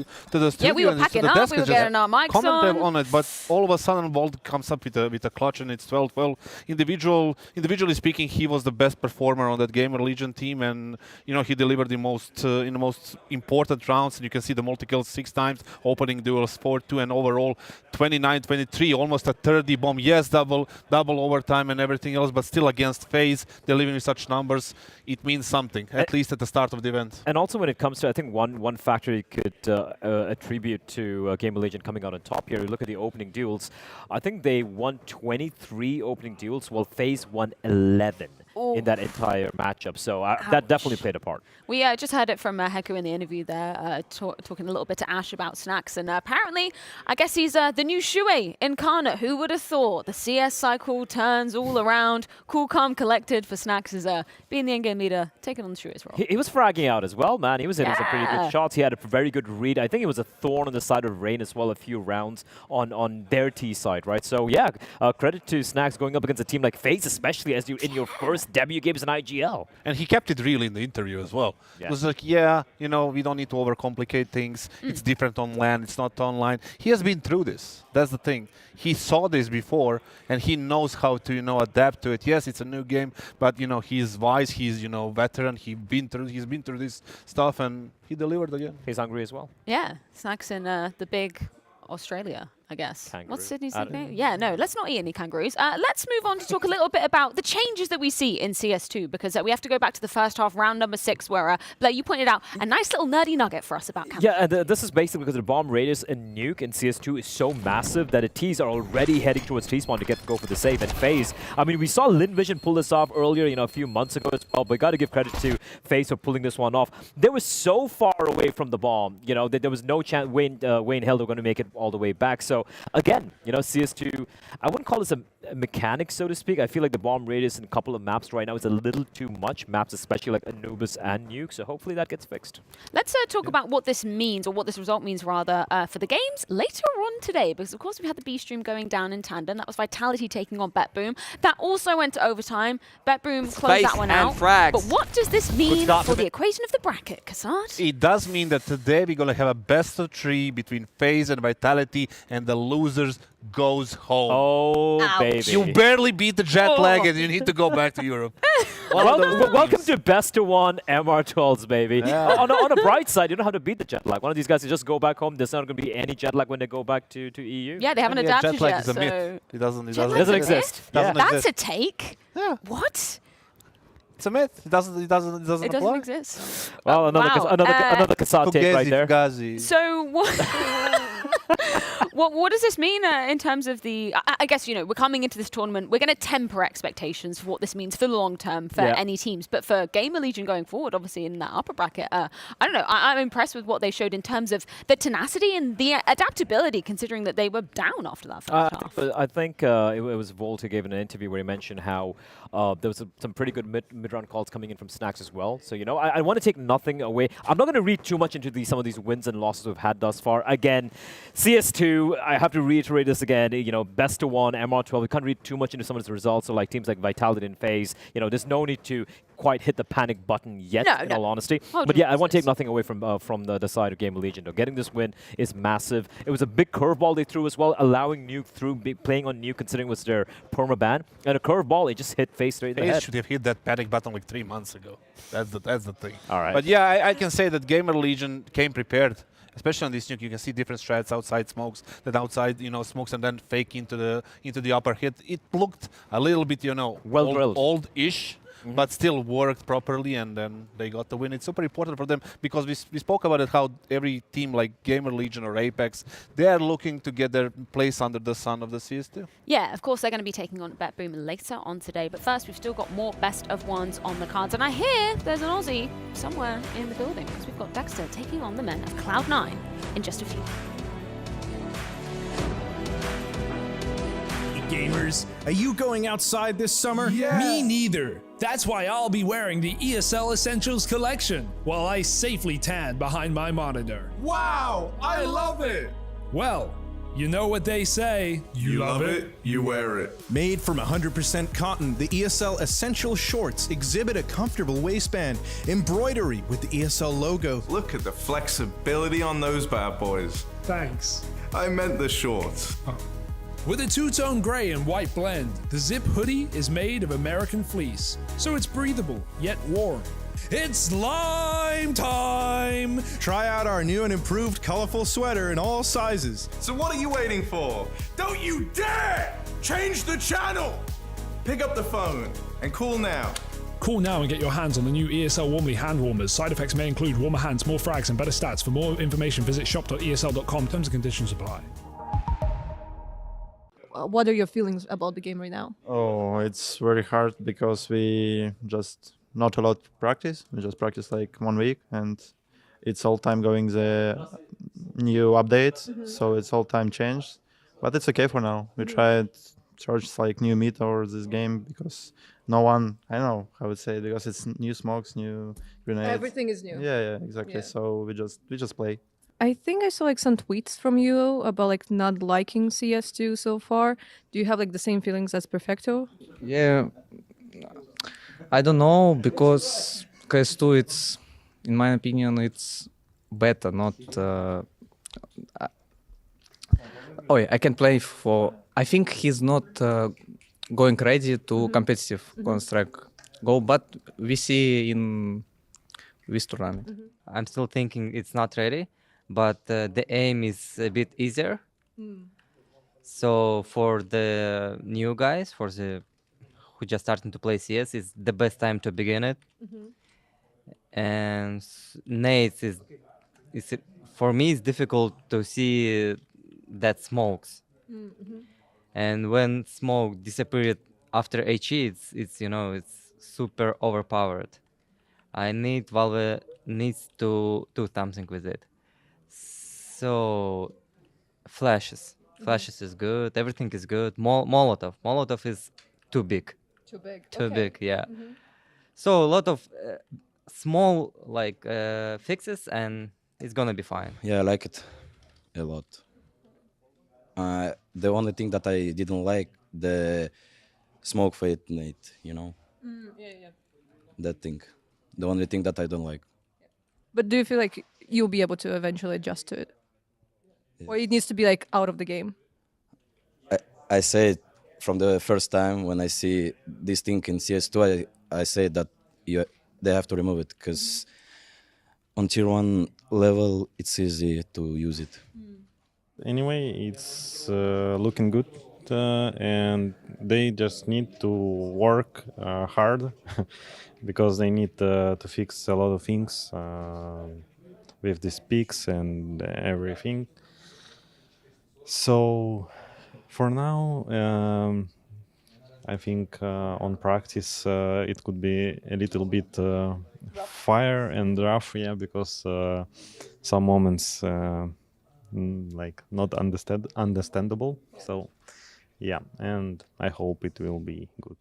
studio. Yeah, we were and packing to the up, desk we were and just getting our mics comment on. it, but all of a sudden Bolt comes up with a clutch and it's 12. Well, individually speaking, he was the best performer on that Gamer Legion team, and he delivered the most in the most important rounds. And you can see the multi-kills 6 times, opening duels 4-2, and overall 29-23, almost a 30 bomb. Yes, double overtime and everything else, but still against FaZe, delivering such numbers, it means something, at least at the start of the event. And also when it comes to, I think one factor you could attribute to Gamer Legion coming out on top here, you look at the opening duels, I think they won 23 opening duels, while FaZe won 11 in that entire matchup. So that definitely played a part. We just heard it from Heku in the interview there, talking a little bit to Ash about Snax. And apparently, I guess he's the new Shuey incarnate. Who would have thought? The CS cycle turns all around. Cool, calm, collected for Snax is being the in-game leader, taking on the Shuey's role. He was fragging out as well, man. He was hitting some pretty good shots. He had a very good read. I think it was a thorn on the side of Rain as well, a few rounds on their T side, right? So yeah, credit to Snax going up against a team like FaZe, especially as you in your first debut games in IGL. And he kept it real in the interview as well. Yeah. It was like, we don't need to overcomplicate things. It's different on LAN, it's not online. He has been through this. That's the thing. He saw this before, and he knows how to, adapt to it. Yes, it's a new game, but, he's wise, he's, veteran. He's been through this stuff, and he delivered again. He's hungry as well. Yeah, Snax in the big Australia, I guess. Kangaroo. What's Sydney's nickname? Yeah, no, let's not eat any kangaroos. Let's move on to talk a little bit about the changes that we see in CS2, because we have to go back to the first half, round number 6, where, Blair, you pointed out a nice little nerdy nugget for us about campaign. Yeah, and this is basically because the bomb radius and nuke in CS2 is so massive that the T's are already heading towards T-spawn to go for the save and FaZe. I mean, we saw Linvision pull this off earlier, a few months ago as well, but we got to give credit to FaZe for pulling this one off. They were so far away from the bomb, that there was no chance Wayne Held were going to make it all the way back. So again, CS2, I wouldn't call this a mechanic, so to speak. I feel like the bomb radius in a couple of maps right now is a little too much. Maps especially like Anubis and Nuke, so hopefully that gets fixed. Let's talk about what this means, or what this result means rather, for the games later on today, because of course we had the B stream going down in tandem. That was Vitality taking on BetBoom. That also went to overtime. BetBoom closed that one out. Frags. But what does this mean for the equation of the bracket, Kassad? It does mean that today we're going to have a best of 3 between FaZe and Vitality, and the losers goes home. Oh, Ouch. baby. You barely beat the jet lag and you need to go back to Europe. Welcome to best of 1 MR12s, baby. Yeah. On a bright side, you don't have to beat the jet lag. One of these guys can just go back home. There's not going to be any jet lag when they go back to EU. Yeah, they haven't And adapted jet lag yet, is a so... myth. It doesn't exist. That's a take. Yeah. What? It's a myth. It doesn't It apply. doesn't exist. Well, another Kassad take right there. Fugazi. So what does this mean in terms of the... I guess, we're coming into this tournament, we're going to temper expectations for what this means for the long term for any teams. But for Gamer Legion going forward, obviously in that upper bracket, I don't know, I'm impressed with what they showed in terms of the tenacity and the adaptability, considering that they were down after that first half. I think it was Volt who gave an interview where he mentioned how there was some pretty good mid-round calls coming in from Snax as well. So, I want to take nothing away. I'm not going to read too much into some of these wins and losses we've had thus far. Again, CS2, I have to reiterate this again, best of 1, MR12. We can't read too much into some of these results. So, like teams like Vitality and FaZe, there's no need to quite hit the panic button yet, in all honesty. But yeah, I want to take nothing away from the side of Gamer Legion. Though. Getting this win is massive. It was a big curveball they threw as well, allowing Nuke through, playing on Nuke, considering it was their perma ban. And a curveball, it just hit FaZe straight in the head. Should have hit that panic button like 3 months ago. That's the thing. All right. But yeah, I can say that Gamer Legion came prepared. Especially on this nuke, you can see different strats outside smokes, that outside, smokes and then fake into the upper hit. It looked a little bit, old-ish, but still worked properly, and then they got the win. It's super important for them because we spoke about it, how every team like Gamer Legion or Apex, they are looking to get their place under the sun of the CS2. Yeah, of course they're going to be taking on BetBoom later on today, but first we've still got more best of 1s on the cards, and I hear there's an Aussie somewhere in the building because we've got Dexter taking on the men of Cloud9 in just a few. Gamers, are you going outside this summer? Yeah. Me neither. That's why I'll be wearing the ESL Essentials collection while I safely tan behind my monitor. Wow, I love it. Well, You know what they say. You love it, you wear it. Made from 100% cotton, the ESL Essential Shorts exhibit a comfortable waistband, embroidery with the ESL logo. Look at the flexibility on those bad boys. Thanks. I meant the shorts. With a two-tone gray and white blend, the Zip hoodie is made of American fleece, so it's breathable yet warm. It's lime time! Try out our new and improved colorful sweater in all sizes. So what are you waiting for? Don't you dare change the channel! Pick up the phone and call now. Call now and get your hands on the new ESL Warmly hand warmers. Side effects may include warmer hands, more frags, and better stats. For more information, visit shop.esl.com. Terms and conditions apply. What are your feelings about the game right now? Oh, it's very hard because we just not a lot of practice. We just practice like 1 week, and it's all time going the new updates, so it's all time changed. But it's okay for now. We tried search like new meta or this game because no one, I don't know how I would say, because it's new smokes, new grenades. Everything is new. Yeah, exactly. Yeah. So we just play. I think I saw like some tweets from you about like not liking CS2 so far. Do you have like the same feelings as Perfecto? Yeah, I don't know, because CS2, it's, in my opinion, it's better, not... Oh yeah, I can play for... I think he's not going ready to competitive Counter-Strike Go, but we see in this tournament. I'm still thinking it's not ready, but the aim is a bit easier. So for the new guys, for the who just starting to play CS, it's the best time to begin it. And nades is for me it's difficult to see that smokes. And when smoke disappeared after HE, it's you know, it's super overpowered. Valve needs to do something with it. So flashes is good. Everything is good. Molotov is too big. Too big. Yeah. So a lot of small like fixes, and it's gonna be fine. Yeah, I like it a lot. The only thing that I didn't like, the smoke fade nade, you know? That thing. The only thing that I don't like. But do you feel like you'll be able to eventually adjust to it? Or it needs to be like out of the game? I say it from the first time when I see this thing in CS2, I say that they have to remove it, because on tier 1 level it's easy to use it. Anyway, it's looking good, and they just need to work hard because they need to fix a lot of things with these peaks and everything. So for now, I think on practice it could be a little bit fire and rough, yeah, because some moments like not understandable. So yeah, and I hope it will be good.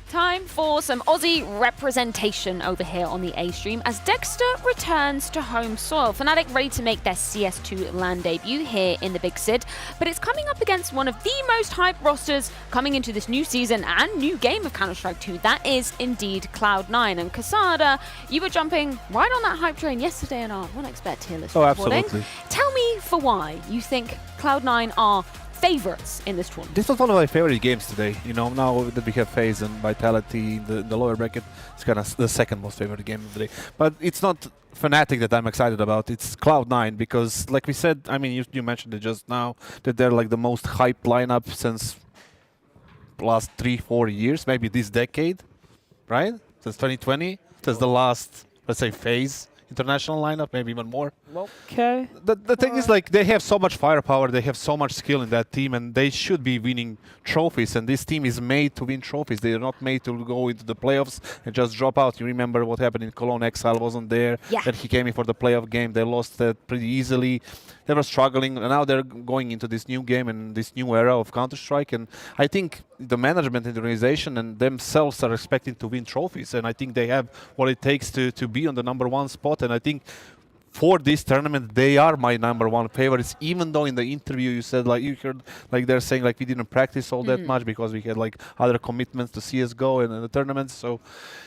Time for some Aussie representation over here on the A stream as Dexter returns to home soil. Fnatic ready to make their CS2 LAN debut here in the Big Sid, but it's coming up against one of the most hyped rosters coming into this new season and new game of Counter-Strike 2. That is indeed Cloud9. And Casada, you were jumping right on that hype train yesterday in our 1xBet tier list reporting. Absolutely. Tell me for why you think Cloud9 are favorites in this tournament. This was one of my favorite games today. You know, now that we have FaZe and Vitality in the lower bracket, it's kind of the second most favorite game of the day. But it's not Fnatic that I'm excited about. It's Cloud9 because, like we said, I mean, you mentioned it just now, that they're like the most hyped lineup since last 3-4 years, maybe this decade, right? Since 2020, since the last, let's say, FaZe international lineup, maybe even more. Okay. The thing is, like, they have so much firepower, they have so much skill in that team, and they should be winning trophies. And this team is made to win trophies. They are not made to go into the playoffs and just drop out. You remember what happened in Cologne? Exile wasn't there. Yeah. Then he came in for the playoff game. They lost that pretty easily. They were struggling, and now they're going into this new game and this new era of Counter-Strike. And I think the management and the organization and themselves are expecting to win trophies. And I think they have what it takes to be on the #1 spot. And I think for this tournament, they are my #1 favorites, even though in the interview you said, like, you heard, like, they're saying, like, we didn't practice all that much because we had, like, other commitments to CSGO and the tournaments. So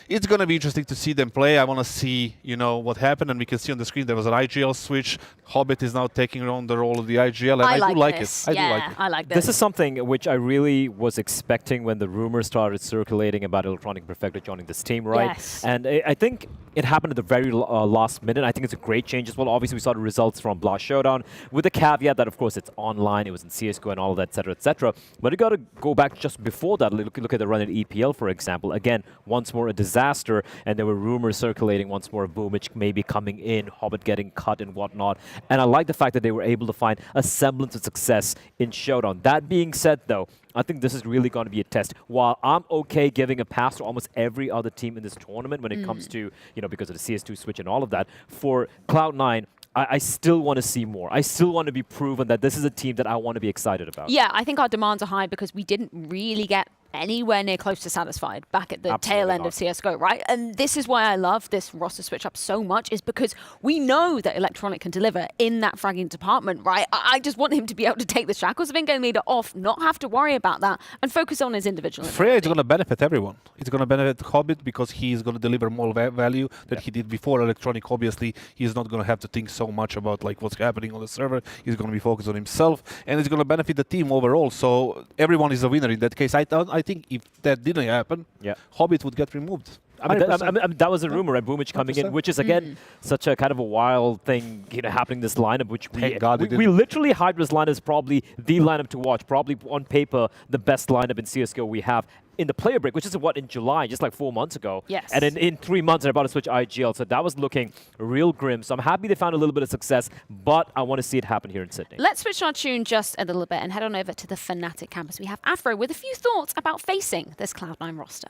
it's going to be interesting to see them play. I want to see, you know, what happened. And we can see on the screen there was an IGL switch. Hobbit is now taking on the role of the IGL, and I do like it. I do like it. I like this. This is something which I really was expecting when the rumors started circulating about Electronic Perfecto joining this team, right? Yes. And I think it happened at the very last minute. I think it's a great change as well. Obviously, we saw the results from Blast Showdown with the caveat that, of course, it's online, it was in CSGO and all of that, etc., etc. But you got to go back just before that. Look at the run at EPL, for example. Again, once more a disaster, and there were rumors circulating once more of Boomich maybe coming in, Hobbit getting cut and whatnot. And I like the fact that they were able to find a semblance of success in Showdown. That being said, though, I think this is really going to be a test. While I'm okay giving a pass to almost every other team in this tournament when it comes to, you know, because of the CS2 switch and all of that, for Cloud9, I still want to see more. I still want to be proven that this is a team that I want to be excited about. Yeah, I think our demands are high because we didn't really get anywhere near close to satisfied back at the tail end of CSGO, right? And this is why I love this roster switch up so much, is because we know that Electronic can deliver in that fragging department, right? I just want him to be able to take the shackles of in-game leader off, not have to worry about that, and focus on his individual. Freya is going to benefit everyone. It's going to benefit Hobbit because he is going to deliver more value than he did before. Electronic, obviously, he's not going to have to think so much about, like, what's happening on the server. He's going to be focused on himself, and it's going to benefit the team overall. So everyone is a winner in that case. I think if that didn't happen, Hobbit would get removed. I mean, that was a rumor, and Boomich coming in, which is, again, such a kind of a wild thing, you know, happening in this lineup, which we literally hyped this lineup as probably the lineup to watch, probably on paper the best lineup in CSGO we have in the player break, which is what, in July, just like 4 months ago. Yes. And in 3 months, they're about to switch IGL, so that was looking real grim. So I'm happy they found a little bit of success, but I want to see it happen here in Sydney. Let's switch our tune just a little bit and head on over to the Fnatic campus. We have Afro with a few thoughts about facing this Cloud9 roster.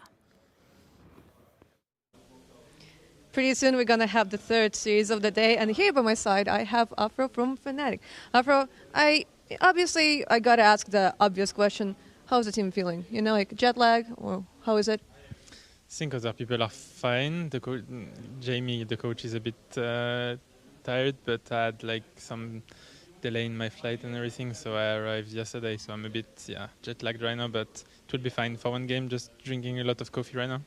Pretty soon we're going to have the third series of the day, and here by my side I have Afro from Fnatic. Afro, I got to ask the obvious question. How's the team feeling? You know, like jet lag, or how is it? I think other people are fine. Jamie, the coach, is a bit tired, but I had like some delay in my flight and everything, so I arrived yesterday, so I'm a bit jet lagged right now, but it will be fine for one game, just drinking a lot of coffee right now.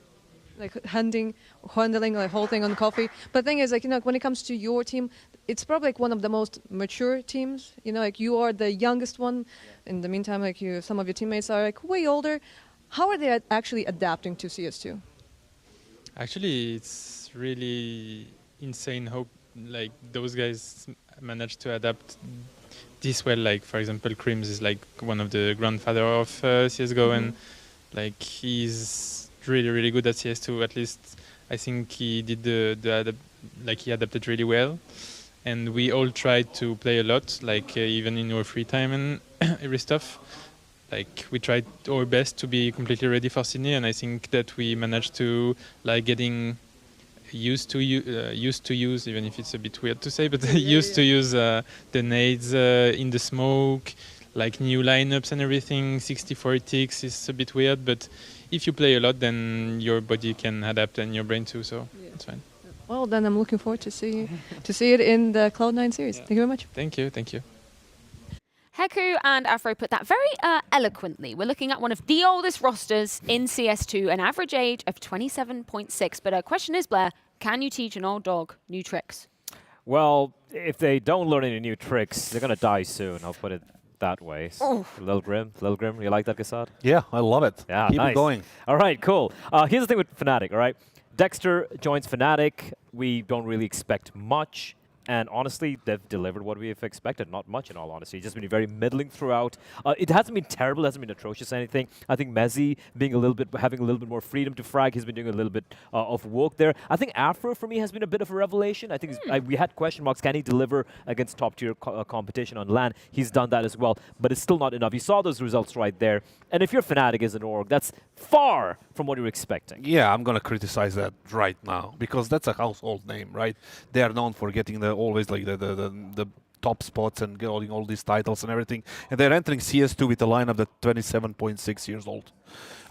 Like handling like whole thing on coffee. But the thing is, like, you know, when it comes to your team, it's probably like one of the most mature teams. You know, like you are the youngest one. In the meantime, like some of your teammates are like way older. How are they actually adapting to CS2? Actually, it's really insane how like those guys managed to adapt this well. Like, for example, Crims is like one of the grandfather of CSGO, and like he's really good at CS2. At least I think he did he adapted really well, and we all tried to play a lot, like even in our free time and every stuff. Like we tried our best to be completely ready for Sydney, and I think that we managed to like getting used to use, even if it's a bit weird to say, but used to use the nades in the smoke, like new lineups and everything. 64 ticks is a bit weird, but if you play a lot, then your body can adapt and your brain too, so it's fine. Well, then I'm looking forward to see it in the Cloud9 series. Thank you very much. Thank you. Heku and Afro put that very eloquently. We're looking at one of the oldest rosters in CS2, an average age of 27.6. But our question is, Blair, can you teach an old dog new tricks? Well, if they don't learn any new tricks, they're going to die soon. I'll put it that way. Ooh. Little grim, you like that, Gasad? Yeah, I love it. Yeah, Keep nice. it going. All right, cool. Here's the thing with Fnatic, all right? Dexter joins Fnatic. We don't really expect much. And honestly, they've delivered what we have expected. Not much, in all honesty. It's just been very middling throughout. It hasn't been terrible. It hasn't been atrocious or anything. I think Mezzi having a little bit more freedom to frag. He's been doing a little bit of work there. I think Afro, for me, has been a bit of a revelation. I think we had question marks. Can he deliver against top-tier competition on LAN? He's done that as well. But it's still not enough. You saw those results right there. And if you're Fnatic as an org, that's far from what you're expecting. Yeah, I'm going to criticize that right now because that's a household name, right? They are known for getting always like the top spots and getting all these titles and everything. And they're entering CS2 with a lineup that's 27.6 years old.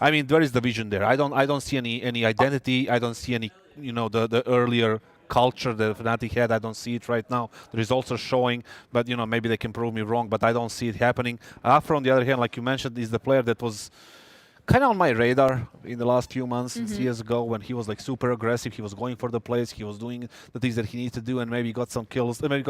I mean, there is the vision there. I don't see any identity. I don't see any, the earlier culture that Fnatic had. I don't see it right now. The results are showing, but maybe they can prove me wrong, but I don't see it happening. Afro, on the other hand, like you mentioned, is the player that was kind of on my radar in the last few months in CSGO when he was like super aggressive. He was going for the plays. He was doing the things that he needed to do and maybe got some kills. Maybe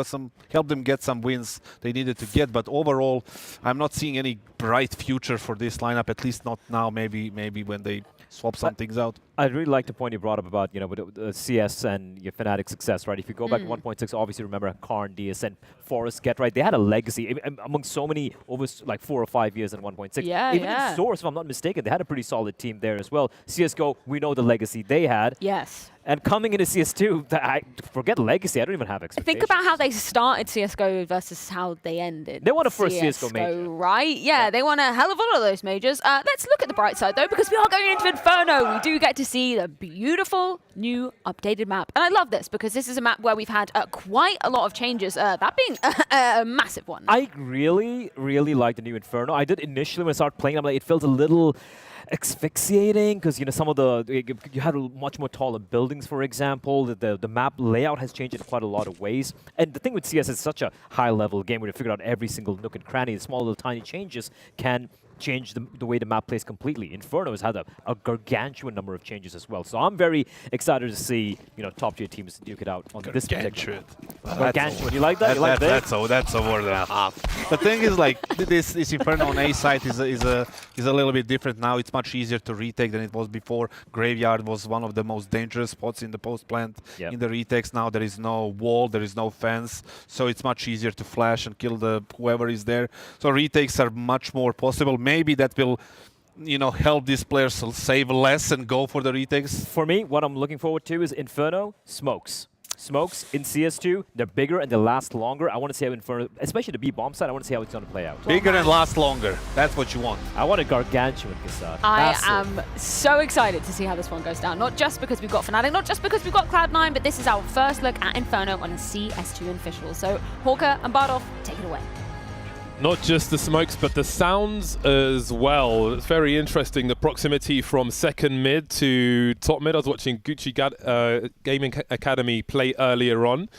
helped them get some wins they needed to get. But overall, I'm not seeing any bright future for this lineup, at least not now. Maybe when they swap some things out. I'd really like the point you brought up about, with CS and your Fnatic success, right? If you go back to 1.6, obviously remember Karn, DSN, Forest, Get, right? They had a legacy among so many over like 4 or 5 years in 1.6. Yeah, Even in Source, if I'm not mistaken, they had a pretty solid team there as well. CSGO, we know the legacy they had. Yes. And coming into CS2, I forget legacy. I don't even have expectations. Think about how they started CSGO versus how they ended. They won a first CSGO major. Right? Yeah, they won a hell of a lot of those majors. Let's look at the bright side, though, because we are going into Inferno. We do get to see the beautiful new updated map. And I love this because this is a map where we've had quite a lot of changes, that being a massive one. I really, really like the new Inferno. I did initially when I started playing, I'm like, it feels a little asphyxiating because some of you had much more taller buildings, for example. The map layout has changed in quite a lot of ways. And the thing with CS is such a high level game where you figure out every single nook and cranny. The small little tiny changes can change the way the map plays completely. Inferno has had a gargantuan number of changes as well. So I'm very excited to see top tier teams duke it out on this particular. Gargantuan. You like that? You like that's a word and a half. The thing is, like, this Inferno on A side is a little bit different now. It's much easier to retake than it was before. Graveyard was one of the most dangerous spots in the post plant in the retakes. Now there is no wall, there is no fence, so it's much easier to flash and kill whoever is there. So retakes are much more possible. Maybe that will help these players save less and go for the retakes. For me, what I'm looking forward to is Inferno smokes. Smokes in CS2, they're bigger and they last longer. I want to see how Inferno, especially the B-bomb side, I want to see how it's going to play out. Bigger and last longer. That's what you want. I want a gargantuan Gasad. I am so excited to see how this one goes down. Not just because we've got Fnatic, not just because we've got Cloud9, but this is our first look at Inferno on a CS2 official. So Hawker and Bardolph, take it away. Not just the smokes, but the sounds as well. It's very interesting, the proximity from second mid to top mid. I was watching Gucci Gaming Academy play earlier on,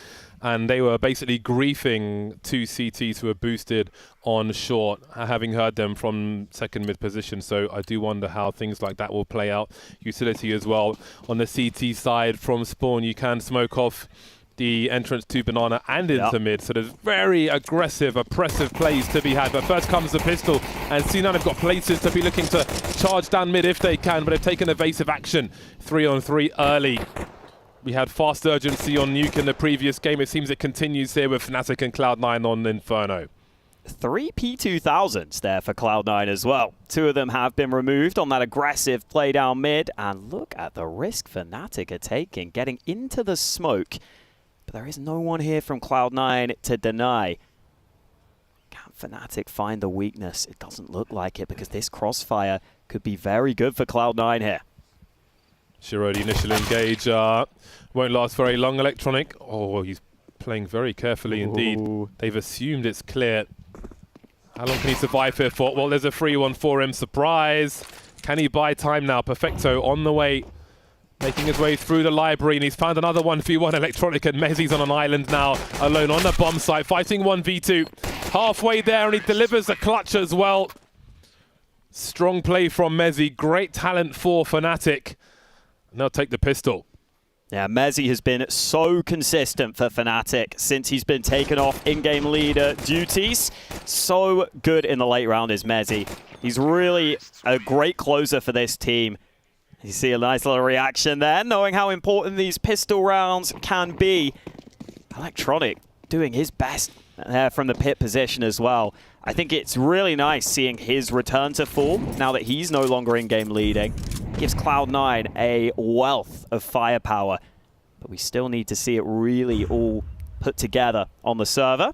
and they were basically griefing two CTs who were boosted on short, having heard them from second mid position. So I do wonder how things like that will play out. Utility as well. On the CT side from spawn, you can smoke off the entrance to Banana and into mid, so there's very aggressive, oppressive plays to be had. But first comes the pistol, and C9 have got places to be looking to charge down mid if they can, but they've taken evasive action. 3-on-3 early. We had fast urgency on Nuke in the previous game. It seems it continues here with Fnatic and Cloud9 on Inferno. 3 P2000s there for Cloud9 as well. 2 of them have been removed on that aggressive play down mid, and look at the risk Fnatic are taking, getting into the smoke. But there is no one here from Cloud9 to deny. Can Fnatic find the weakness? It doesn't look like it, because this crossfire could be very good for Cloud9 here. Shiro, the initial engage won't last very long. Electronic, oh, he's playing very carefully indeed. They've assumed it's clear. How long can he survive here for? Well, there's a free one for him. Surprise. Can he buy time now? Perfecto on the way, making his way through the library, and he's found another 1v1. Electronic and Mezzi's on an island now, alone on the bomb site, fighting 1v2. Halfway there, and he delivers a clutch as well. Strong play from Mezzi. Great talent for Fnatic. And they'll take the pistol. Yeah, Mezzi has been so consistent for Fnatic since he's been taken off in-game leader duties. So good in the late round is Mezzi. He's really a great closer for this team. You see a nice little reaction there, knowing how important these pistol rounds can be. Electronic doing his best there from the pit position as well. I think it's really nice seeing his return to form now that he's no longer in-game leading. Gives Cloud9 a wealth of firepower, but we still need to see it really all put together on the server.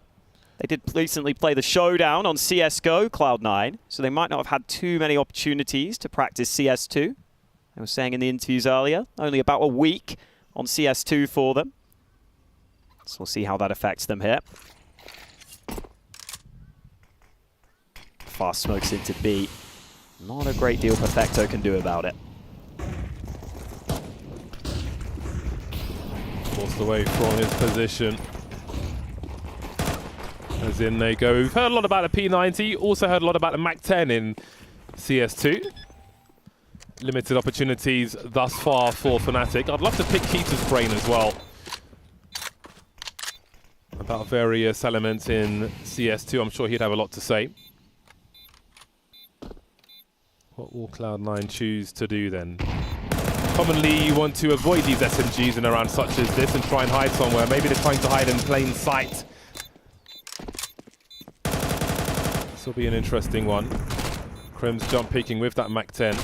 They did recently play the showdown on CSGO, Cloud9, so they might not have had too many opportunities to practice CS2. I was saying in the interviews earlier, only about a week on CS2 for them. So we'll see how that affects them here. Fast smokes into B. Not a great deal Perfecto can do about it. Forced away from his position. As in they go. We've heard a lot about the P90, also heard a lot about the MAC-10 in CS2. Limited opportunities thus far for Fnatic. I'd love to pick Keita's brain as well about various elements in CS2. I'm sure he'd have a lot to say. What will Cloud9 choose to do then? Commonly, you want to avoid these SMGs in a round such as this and try and hide somewhere. Maybe they're trying to hide in plain sight. This will be an interesting one. Crim's jump peeking with that MAC-10.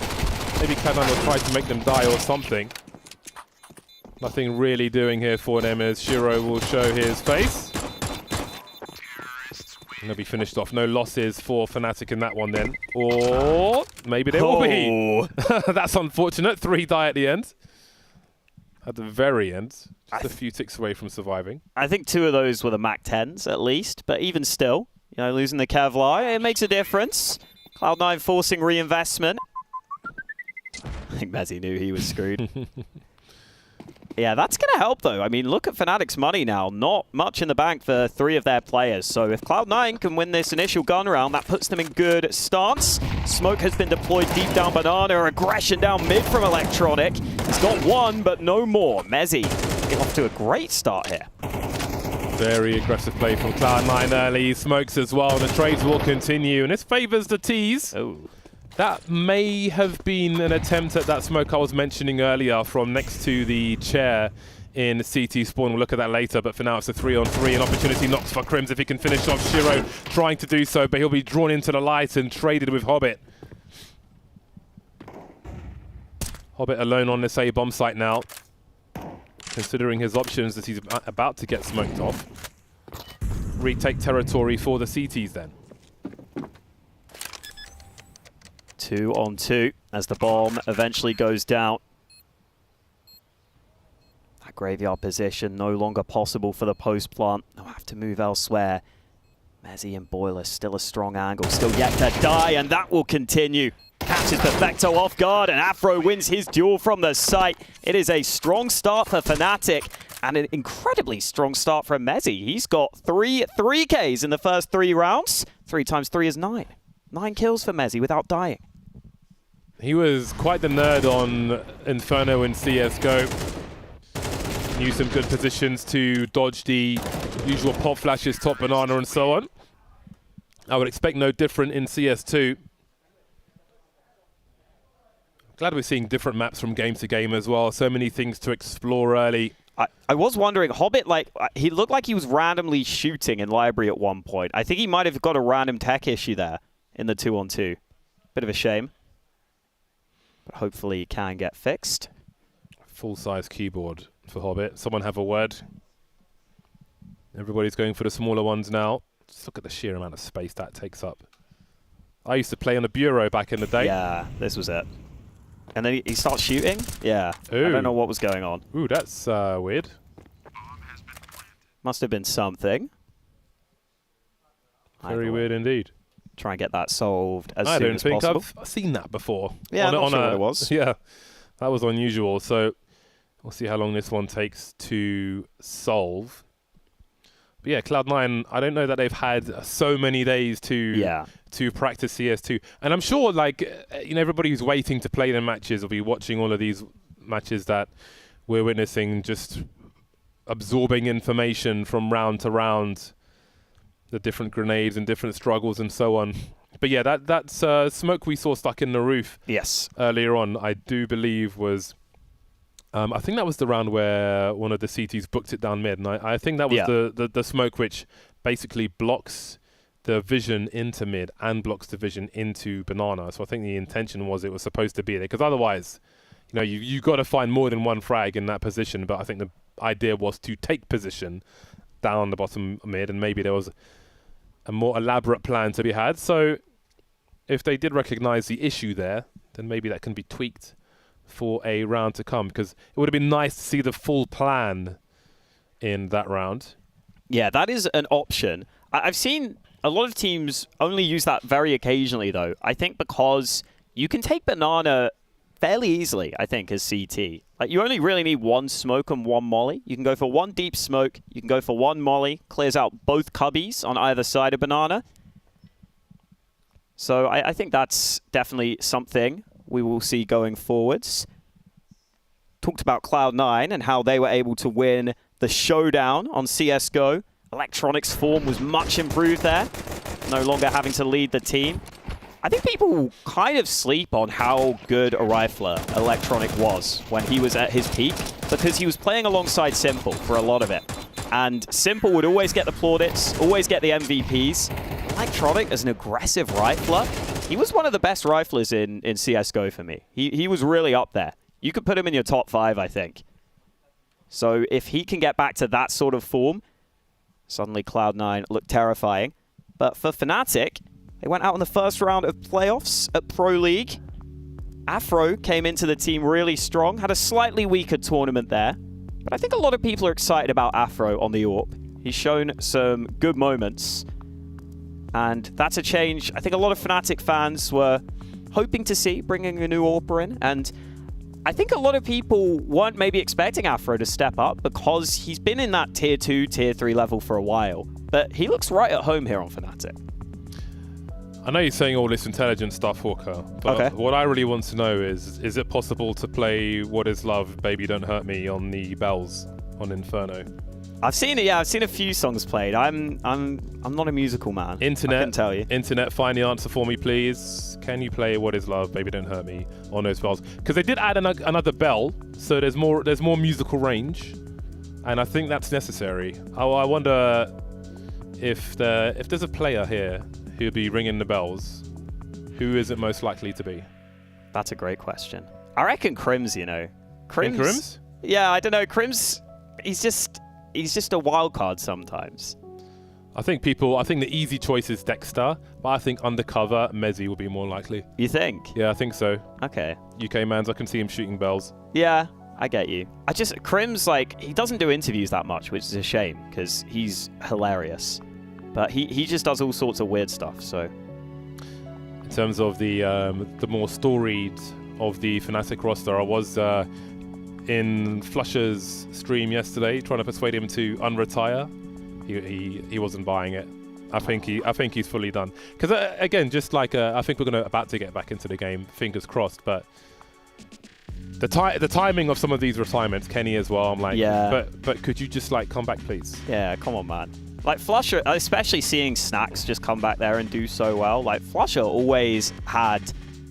Maybe Cloud9 will try to make them die or something. Nothing really doing here for them as Shiro will show his face. And they'll be finished off. No losses for Fnatic in that one then. Or maybe there will be. That's unfortunate. 3 die at the end. At the very end. Just a few ticks away from surviving. I think 2 of those were the MAC-10s at least. But even still, you know, losing the Kevlar, it makes a difference. Cloud9 forcing reinvestment. I think Mezzi knew he was screwed. Yeah, that's going to help, though. I mean, look at Fnatic's money now. Not much in the bank for 3 of their players. So if Cloud9 can win this initial gun round, that puts them in good stance. Smoke has been deployed deep down Banana. Aggression down mid from Electronic. He's got 1, but no more. Mezzi getting off to a great start here. Very aggressive play from Cloud9 early. Smokes as well. The trades will continue. And this favors the T's. Oh. That may have been an attempt at that smoke I was mentioning earlier from next to the chair in CT spawn. We'll look at that later, but for now it's a 3-on-3. An opportunity knocks for Crims if he can finish off. Shiro trying to do so, but he'll be drawn into the light and traded with Hobbit. Hobbit alone on this A-bomb site now, considering his options as he's about to get smoked off. Retake territory for the CTs then. 2-on-2 as the bomb eventually goes down. That graveyard position no longer possible for the post plant. They'll have to move elsewhere. Mezzi and Boiler still a strong angle, still yet to die, and that will continue. Catches Perfecto off guard, and Afro wins his duel from the site. It is a strong start for Fnatic, and an incredibly strong start from Mezzi. He's got 3 Ks in the first 3 rounds. 3 times 3 is 9. 9 kills for Mezzi without dying. He was quite the nerd on Inferno in CSGO. Knew some good positions to dodge the usual pop flashes, top banana, and so on. I would expect no different in CS2. Glad we're seeing different maps from game to game as well. So many things to explore early. I was wondering, Hobbit, like, he looked like he was randomly shooting in Library at one point. I think he might have got a random tech issue there in the 2-on-2. Bit of a shame. But hopefully it can get fixed. Full-size keyboard for Hobbit. Someone have a word. Everybody's going for the smaller ones now. Just look at the sheer amount of space that takes up. I used to play on a bureau back in the day. Yeah, this was it. And then he starts shooting? Yeah. Ooh. I don't know what was going on. Ooh, that's weird. Must have been something. Very weird indeed. Try and get that solved as soon as possible. I don't think I've seen that before. Yeah, I'm not sure what it was. Yeah, that was unusual. So we'll see how long this one takes to solve. But yeah, Cloud9, I don't know that they've had so many days to practice CS2. And I'm sure, like, you know, everybody who's waiting to play their matches will be watching all of these matches that we're witnessing just absorbing information from round to round, the different grenades and different struggles and so on. But yeah, that's smoke we saw stuck in the roof. Yes. Earlier on, I do believe was, I think that was the round where one of the CTs booked it down mid, and I think that was the smoke which basically blocks the vision into mid and blocks the vision into banana. So I think the intention was it was supposed to be there, because otherwise, you know, you got to find more than one frag in that position. But I think the idea was to take position down the bottom mid, and maybe there was a more elaborate plan to be had. So if they did recognize the issue there, then maybe that can be tweaked for a round to come, because it would have been nice to see the full plan in that round. Yeah, that is an option. I've seen a lot of teams only use that very occasionally, though. I think because you can take banana fairly easily, I think, as CT. Like, you only really need one smoke and one molly. You can go for one deep smoke. You can go for one molly. Clears out both cubbies on either side of banana. So I think that's definitely something we will see going forwards. Talked about Cloud9 and how they were able to win the showdown on CSGO. Electronic's form was much improved there. No longer having to lead the team. I think people kind of sleep on how good a rifler Electronic was when he was at his peak, because he was playing alongside Simple for a lot of it. And Simple would always get the plaudits, always get the MVPs. Electronic, as an aggressive rifler, he was one of the best riflers in CSGO for me. He was really up there. You could put him in your top 5, I think. So if he can get back to that sort of form, suddenly Cloud9 looked terrifying. But for Fnatic, they went out in the first round of playoffs at Pro League. Afro came into the team really strong, had a slightly weaker tournament there. But I think a lot of people are excited about Afro on the AWP. He's shown some good moments. And that's a change I think a lot of Fnatic fans were hoping to see, bringing a new AWPer in. And I think a lot of people weren't maybe expecting Afro to step up, because he's been in that tier 2, tier 3 level for a while. But he looks right at home here on Fnatic. I know you're saying all this intelligent stuff, Walker, but what I really want to know is it possible to play What Is Love, Baby Don't Hurt Me on the bells on Inferno? I've seen it, yeah. I've seen a few songs played. I'm not a musical man. Internet, I can tell you. Internet, find the answer for me, please. Can you play What Is Love, Baby Don't Hurt Me on those bells? Because they did add another bell, so there's more musical range, and I think that's necessary. I wonder if there's a player here who'll be ringing the bells. Who is it most likely to be? That's a great question. I reckon Crims, you know. Crims? Yeah, I don't know. Crims, he's just a wild card sometimes. I think the easy choice is Dexter, but I think undercover Mezzi will be more likely. You think? Yeah, I think so. Okay. UK mans, I can see him shooting bells. Yeah, I get you. Crims, like, he doesn't do interviews that much, which is a shame, because he's hilarious. But he just does all sorts of weird stuff, so. In terms of the more storied of the Fnatic roster, I was in Flusher's stream yesterday, trying to persuade him to unretire. He wasn't buying it. I think he's fully done. Because again, just like I think we're about to get back into the game. Fingers crossed. But the timing of some of these retirements, Kenny as well. I'm like, yeah. But could you just like come back, please? Yeah, come on, man. Like Flusher, especially seeing Snacks just come back there and do so well. Like Flusher always had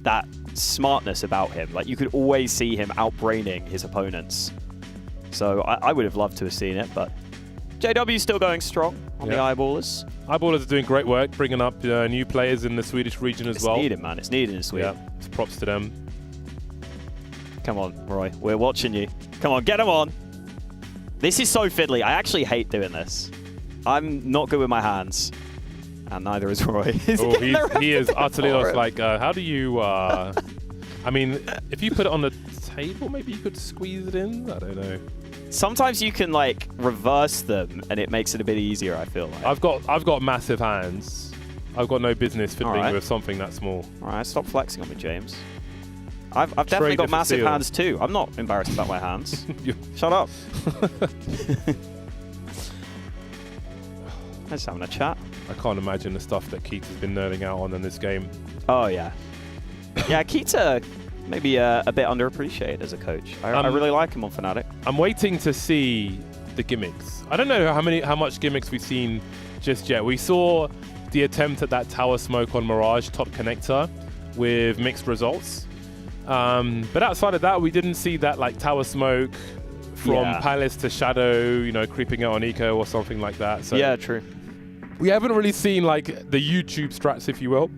that smartness about him. Like you could always see him outbraining his opponents. So I would have loved to have seen it, but JW's still going strong on the Eyeballers. Eyeballers are doing great work, bringing up new players in the Swedish region as well. It's needed, man. It's needed in Sweden. Yeah, it's props to them. Come on, Roy. We're watching you. Come on, get him on. This is so fiddly. I actually hate doing this. I'm not good with my hands. And neither is Roy. He is utterly lost. Like, how do you... I mean, if you put it on the table, maybe you could squeeze it in? I don't know. Sometimes you can, like, reverse them, and it makes it a bit easier, I feel like. I've got massive hands. I've got no business fiddling with something that small. All right, stop flexing on me, James. I've definitely got massive hands, too. I'm not embarrassed about my hands. Shut up. I'm just having a chat. I can't imagine the stuff that Keita has been nerding out on in this game. Oh, yeah. Yeah, Keita maybe a bit underappreciated as a coach. I really like him on Fnatic. I'm waiting to see the gimmicks. I don't know how much gimmicks we've seen just yet. We saw the attempt at that tower smoke on Mirage top connector with mixed results. But outside of that, we didn't see that like tower smoke from Palace to Shadow, you know, creeping out on Eco or something like that. So yeah, true. We haven't really seen like the YouTube strats, if you will.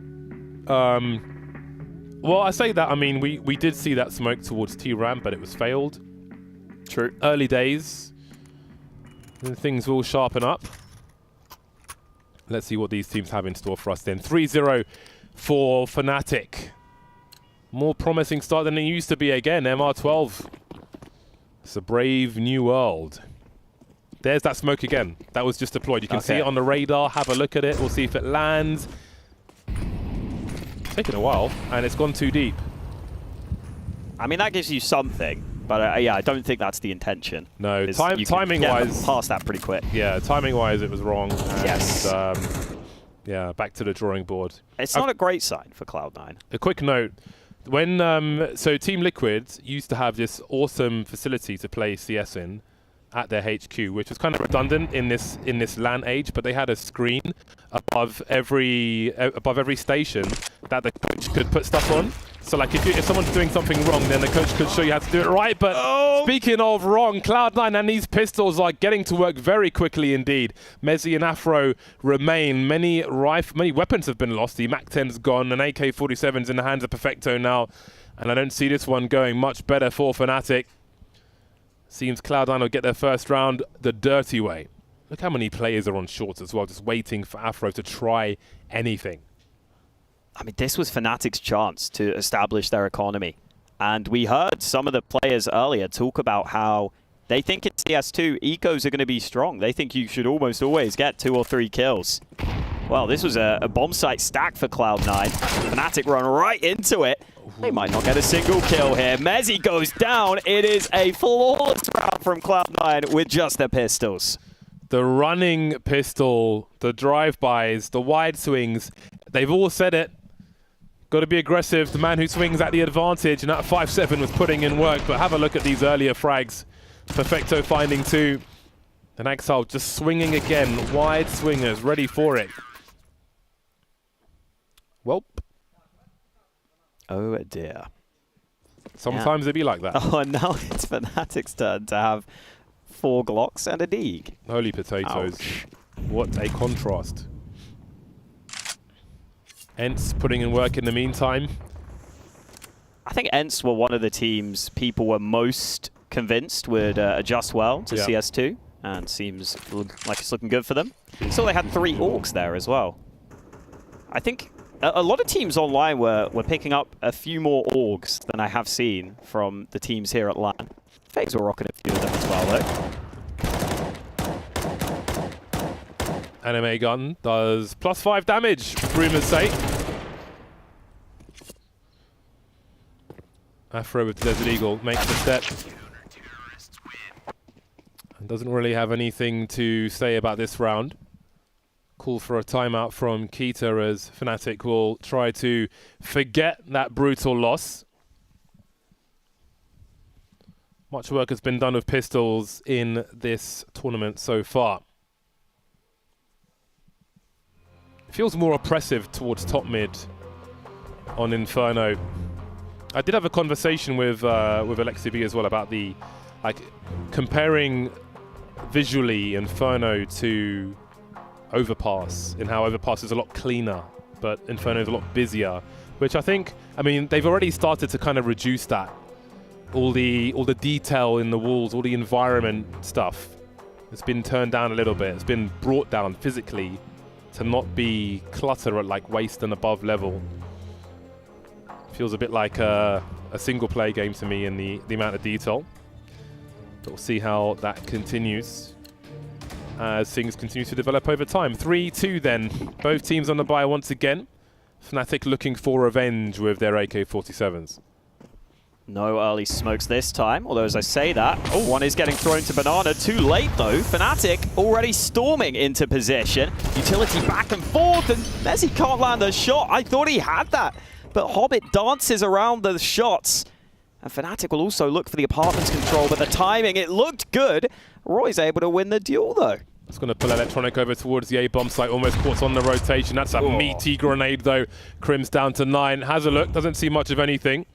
Well, I say that, I mean, we did see that smoke towards T-Ram, but it was failed. True. Early days. And things will sharpen up. Let's see what these teams have in store for us then. 3-0 for Fnatic. More promising start than it used to be again. MR12. It's a brave new world. There's that smoke again. That was just deployed. You can see it on the radar. Have a look at it. We'll see if it lands. It's taken a while, and it's gone too deep. I mean, that gives you something, but yeah, I don't think that's the intention. No, timing-wise, past that pretty quick. Yeah, timing-wise, it was wrong. And, yes. Yeah, back to the drawing board. It's not a great sign for Cloud9. A quick note. When so Team Liquid used to have this awesome facility to play CS in at their HQ, which was kind of redundant in this LAN age, but they had a screen above every station that the coach could put stuff on. So like if someone's doing something wrong, then the coach could show you how to do it right. But speaking of wrong, Cloud9 and these pistols are getting to work very quickly indeed. Mezzi and Afro remain. Many weapons have been lost. The MAC-10's gone, an AK-47's in the hands of Perfecto now. And I don't see this one going much better for Fnatic. Seems Cloud9 will get their first round the dirty way. Look how many players are on shorts as well, just waiting for Afro to try anything. I mean, this was Fnatic's chance to establish their economy. And we heard some of the players earlier talk about how they think in CS2, ecos are going to be strong. They think you should almost always get 2 or 3 kills. Well, this was a bomb site stack for Cloud9. Fnatic run right into it. They might not get a single kill here. Mezzi goes down. It is a flawless round from Cloud9 with just the pistols. The running pistol, the drive-bys, the wide swings, they've all said it. Got to be aggressive. The man who swings at the advantage, and that 5-7 was putting in work. But have a look at these earlier frags. Perfecto finding 2. And Axel just swinging again. Wide swingers, ready for it. Welp. Oh dear. Sometimes it be like that. Oh, and now it's Fnatic's turn to have 4 Glocks and a Deeg. Holy potatoes. Ouch. What a contrast. Ents putting in work in the meantime. I think Ents were one of the teams people were most convinced would adjust well to CS2, and seems like it's looking good for them. So they had 3 Orcs there as well. I think a lot of teams online were picking up a few more Orgs than I have seen from the teams here at LAN. FaZe were rocking a few of them as well, though. Anime gun does +5 damage, rumors say. Afro with Desert Eagle makes the step. And doesn't really have anything to say about this round. Call for a timeout from Keita as Fnatic will try to forget that brutal loss. Much work has been done with pistols in this tournament so far. Feels more oppressive towards top mid on Inferno. I did have a conversation with Alexi B as well about the comparing visually Inferno to Overpass, and how Overpass is a lot cleaner, but Inferno is a lot busier. Which I think, I mean, they've already started to kind of reduce that. All the detail in the walls, all the environment stuff, it's been turned down a little bit. It's been brought down physically to not be clutter at like waist and above level. Feels a bit like a single play game to me in the amount of detail. But we'll see how that continues as things continue to develop over time. 3-2 then. Both teams on the bye once again. Fnatic looking for revenge with their AK-47s. No early smokes this time, although as I say that, one is getting thrown to Banana. Too late though. Fnatic already storming into position. Utility back and forth, and Mezzi can't land a shot. I thought he had that, but Hobbit dances around the shots. And Fnatic will also look for the apartments control, but the timing, it looked good. Roy's able to win the duel, though. It's going to pull Electronic over towards the A-bomb site, almost caught on the rotation. That's a meaty grenade, though. Crim's down to 9. Has a look, doesn't see much of anything.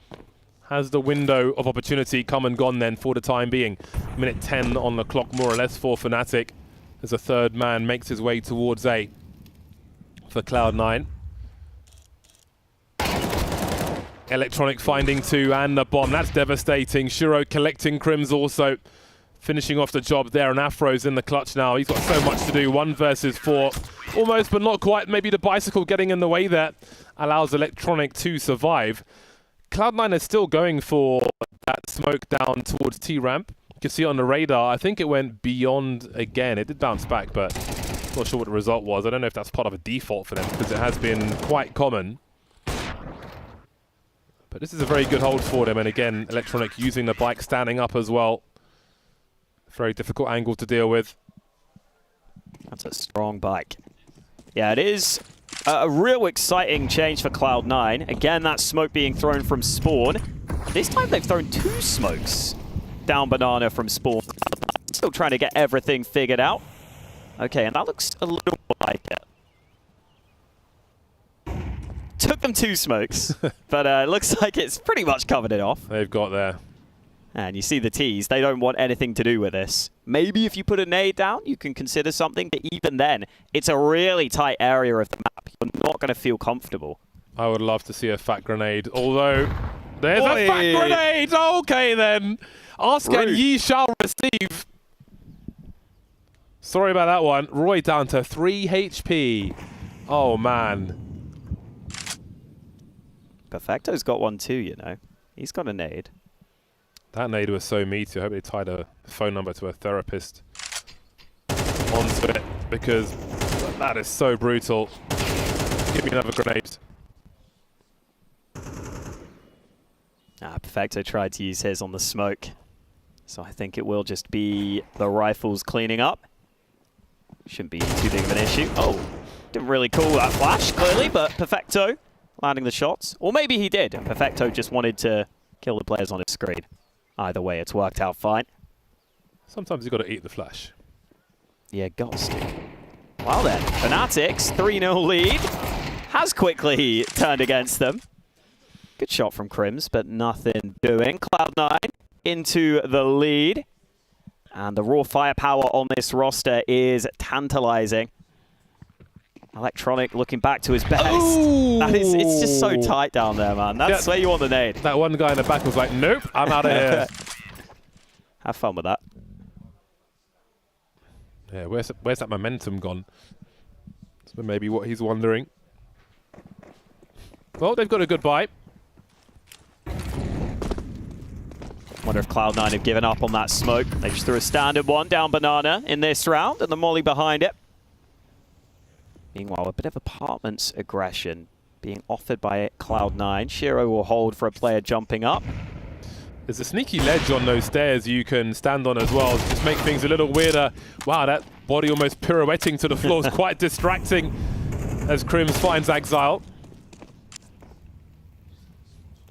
Has the window of opportunity come and gone then for the time being. Minute 10 on the clock, more or less, for Fnatic, as a third man makes his way towards A for Cloud9. Electronic finding 2 and the bomb. That's devastating. Shiro collecting Crims also. Finishing off the job there, and Afro's in the clutch now. He's got so much to do. 1 versus 4. Almost, but not quite. Maybe the bicycle getting in the way there allows Electronic to survive. Cloud9 is still going for that smoke down towards T-ramp. You can see it on the radar. I think it went beyond again. It did bounce back, but not sure what the result was. I don't know if that's part of a default for them, because it has been quite common. But this is a very good hold for them, and again, Electronic using the bike, standing up as well. Very difficult angle to deal with. That's a strong bike. Yeah, it is a real exciting change for Cloud9. Again, that smoke being thrown from spawn. This time they've thrown 2 smokes down banana from spawn. Still trying to get everything figured out. Okay, and that looks a little more like it. Took them 2 smokes, but it looks like it's pretty much covered it off. They've got there. And you see the T's, they don't want anything to do with this. Maybe if you put a nade down, you can consider something, but even then, it's a really tight area of the map. You're not going to feel comfortable. I would love to see a fat grenade, although there's a fat grenade! Okay then! Ask and ye shall receive. Sorry about that one. Roy down to 3 HP. Oh man. Perfecto's got one too, you know. He's got a nade. That nade was so meaty. I hope they tied a phone number to a therapist onto it, because that is so brutal. Give me another grenade. Perfecto tried to use his on the smoke. So I think it will just be the rifles cleaning up. Shouldn't be too big of an issue. Oh, didn't really call that flash, clearly, but Perfecto landing the shots. Or maybe he did. Perfecto just wanted to kill the players on his screen. Either way, it's worked out fine. Sometimes you've got to eat the flash. Yeah, got to. Well then, Fnatic's 3-0 lead has quickly turned against them. Good shot from Crims, but nothing doing. Cloud9 into the lead. And the raw firepower on this roster is tantalizing. Electronic looking back to his best. It's just so tight down there, man. That's where you want the nade. That one guy in the back was like, nope, I'm out of here. Have fun with that. Yeah, where's that momentum gone? That's maybe what he's wondering. Well, they've got a good bite. Wonder if Cloud9 have given up on that smoke. They just threw a standard one down banana in this round, and the molly behind it. Meanwhile, a bit of apartments aggression being offered by Cloud9. Shiro will hold for a player jumping up. There's a sneaky ledge on those stairs you can stand on as well, just make things a little weirder. Wow, that body almost pirouetting to the floor is quite distracting as Crims finds Exile.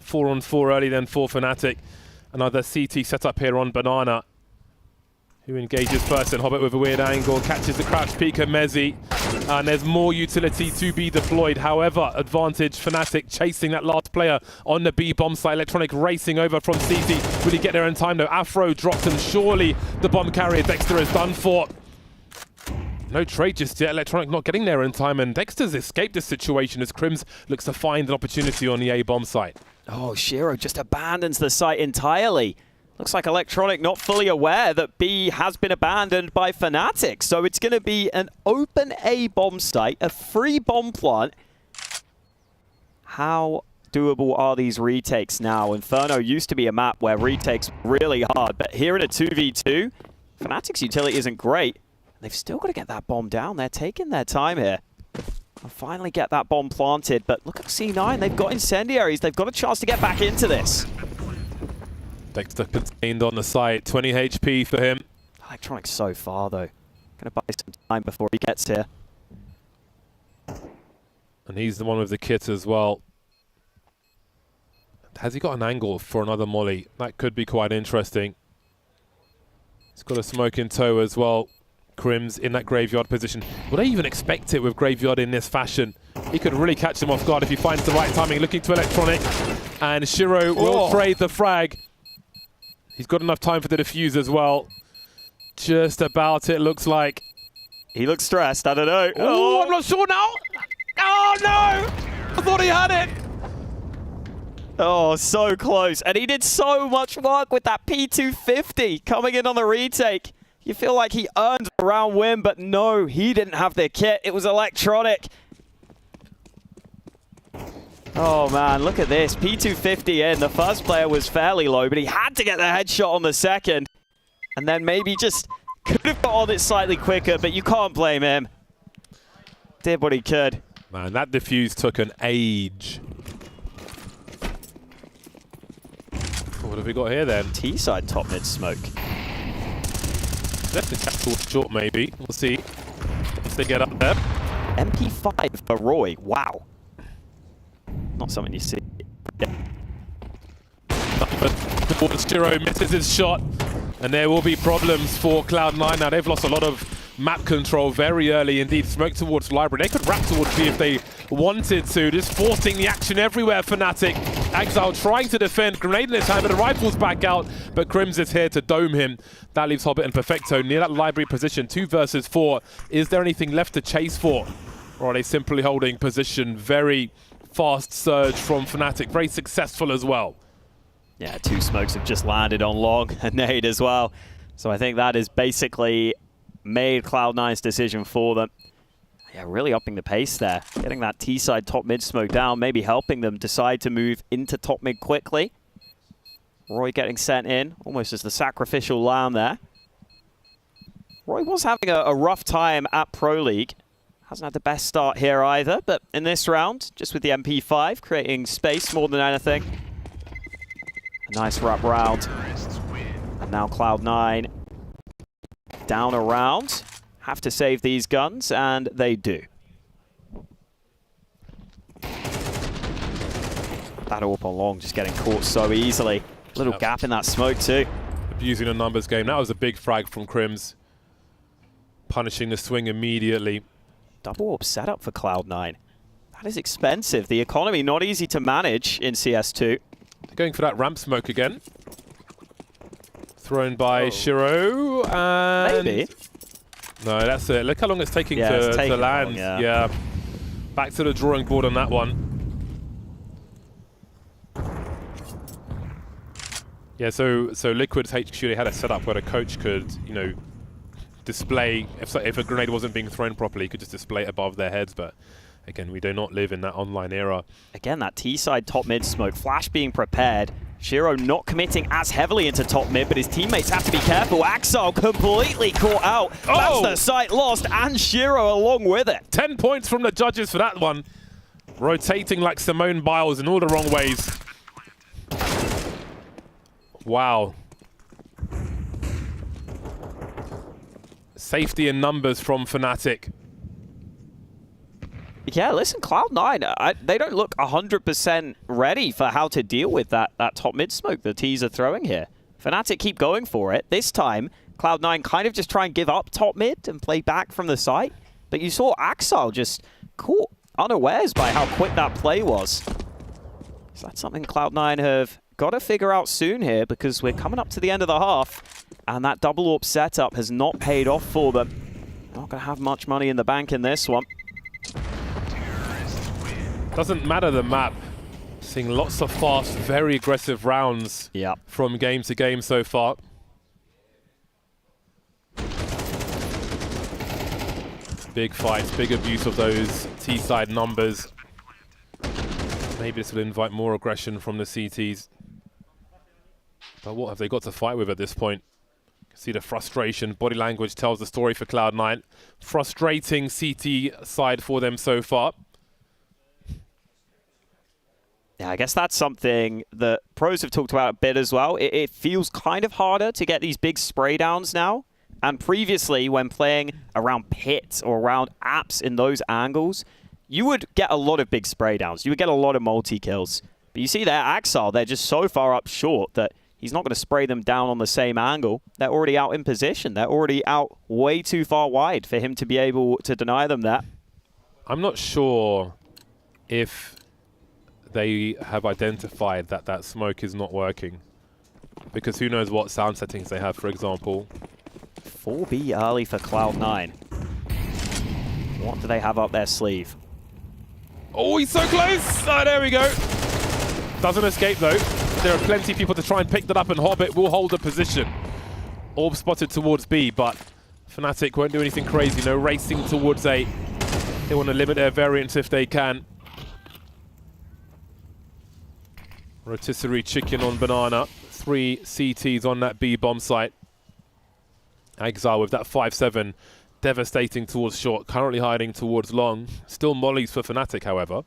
4-on-4 early then for Fnatic. Another CT setup here on Banana, who engages first, and Hobbit with a weird angle, catches the crouch peek of Mezzi, and there's more utility to be deployed. However, advantage Fnatic chasing that last player on the B bomb site. Electronic racing over from CT. Will he get there in time though? Afro dropped, and surely the bomb carrier Dexter is done for. No trade just yet. Electronic not getting there in time, and Dexter's escaped this situation as Crims looks to find an opportunity on the A bomb site. Oh, Shiro just abandons the site entirely. Looks like Electronic not fully aware that B has been abandoned by Fnatic. So it's going to be an open A bomb site, a free bomb plant. How doable are these retakes now? Inferno used to be a map where retakes were really hard, but here in a 2v2, Fnatic's utility isn't great. They've still got to get that bomb down. They're taking their time here. I'll finally get that bomb planted, but look at C9. They've got incendiaries. They've got a chance to get back into this. Dexter contained on the site, 20 HP for him. Electronic's so far though. Gonna buy some time before he gets here. And he's the one with the kit as well. Has he got an angle for another molly? That could be quite interesting. He's got a smoke in tow as well. Crims in that graveyard position. Would I even expect it with graveyard in this fashion? He could really catch him off guard if he finds the right timing. Looking to electronic, and Shiro will trade the frag. He's got enough time for the defuse as well. Just about, it looks like. He looks stressed. I don't know. Oh, I'm not sure now. Oh no! I thought he had it. Oh, so close. And he did so much work with that P250 coming in on the retake. You feel like he earned a round win, but no, he didn't have the kit. It was electronic. Oh, man, look at this. P250 in. The first player was fairly low, but he had to get the headshot on the second. And then maybe just could have got on it slightly quicker, but you can't blame him. Did what he could. Man, that defuse took an age. What have we got here then? T-side top mid smoke. Left the tap short maybe. We'll see once they get up there. MP5 for Roy. Wow. Not something you see. Shiro misses his shot, and there will be problems for Cloud9. Now they've lost a lot of map control very early indeed. Smoke towards library. They could wrap towards B if they wanted to. Just forcing the action everywhere, Fnatic. Exile trying to defend. Grenade in his hand, but the rifle's back out. But Crims is here to dome him. That leaves Hobbit and Perfecto near that library position. 2 versus 4. Is there anything left to chase for? Or are they simply holding position? Very fast surge from Fnatic. Very successful as well. Yeah, 2 smokes have just landed on long and nade as well. So I think that is basically made Cloud9's decision for them. Yeah, really upping the pace there. Getting that T-side top mid smoke down, maybe helping them decide to move into top mid quickly. Roy getting sent in, almost as the sacrificial lamb there. Roy was having a rough time at Pro League. Hasn't had the best start here either, but in this round, just with the MP5, creating space more than anything. A nice wrap round. And now Cloud9 down a round. Have to save these guns, and they do. That AWP on long just getting caught so easily. Little gap in that smoke too. Abusing a numbers game. That was a big frag from Crims. Punishing the swing immediately. Double AWP setup for Cloud9. That is expensive. The economy not easy to manage in CS2. They're going for that ramp smoke again. Thrown by Shiro. And maybe. No, that's it. Look how long it's taking to land. Long, yeah. Back to the drawing board on that one. Yeah, so Liquid's HQ, they had a setup where a coach could, you know, display, if a grenade wasn't being thrown properly, he could just display it above their heads, but again, we do not live in that online era. Again, that T-side top mid smoke, Flash being prepared. Shiro not committing as heavily into top mid, but his teammates have to be careful. Axel completely caught out. That's the site lost, and Shiro along with it. 10 points from the judges for that one. Rotating like Simone Biles in all the wrong ways. Wow. Safety in numbers from Fnatic. Yeah, listen, Cloud9, they don't look 100% ready for how to deal with that top mid smoke the T's are throwing here. Fnatic keep going for it. This time, Cloud9 kind of just try and give up top mid and play back from the site. But you saw Axel just caught unawares by how quick that play was. So that's something Cloud9 have got to figure out soon here, because we're coming up to the end of the half, and that double AWP setup has not paid off for them. Not going to have much money in the bank in this one. Doesn't matter the map. Seeing lots of fast, very aggressive rounds from game to game so far. Big fights, big abuse of those T-side numbers. Maybe this will invite more aggression from the CTs. But what have they got to fight with at this point? See the frustration. Body language tells the story for Cloud9. Frustrating CT side for them so far. Yeah, I guess that's something that pros have talked about a bit as well. It feels kind of harder to get these big spray downs now. And previously, when playing around pits or around apps in those angles, you would get a lot of big spray downs. You would get a lot of multi-kills. But you see there, Axel, they're just so far up short that he's not going to spray them down on the same angle. They're already out in position. They're already out way too far wide for him to be able to deny them that. I'm not sure if they have identified that that smoke is not working, because who knows what sound settings they have, for example. 4B early for Cloud9. What do they have up their sleeve? Oh, he's so close! Oh, there we go. Doesn't escape, though. There are plenty of people to try and pick that up, and Hobbit will hold the position. Orb spotted towards B, but Fnatic won't do anything crazy. No racing towards A. They want to limit their variance if they can. Rotisserie chicken on Banana. 3 CTs on that B bomb site. Exile with that 5-7. Devastating towards short. Currently hiding towards long. Still mollies for Fnatic, however.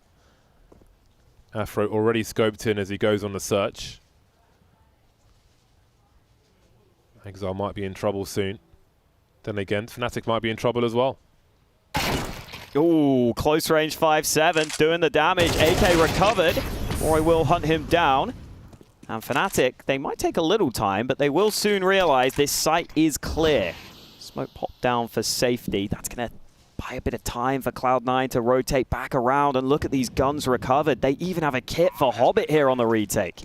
Afro already scoped in as he goes on the search. Exile might be in trouble soon. Then again, Fnatic might be in trouble as well. Ooh, close range 5-7, doing the damage. AK recovered. Roy will hunt him down. And Fnatic, they might take a little time, but they will soon realize this site is clear. Smoke popped down for safety. That's going to buy a bit of time for Cloud9 to rotate back around, and look at these guns recovered. They even have a kit for Hobbit here on the retake.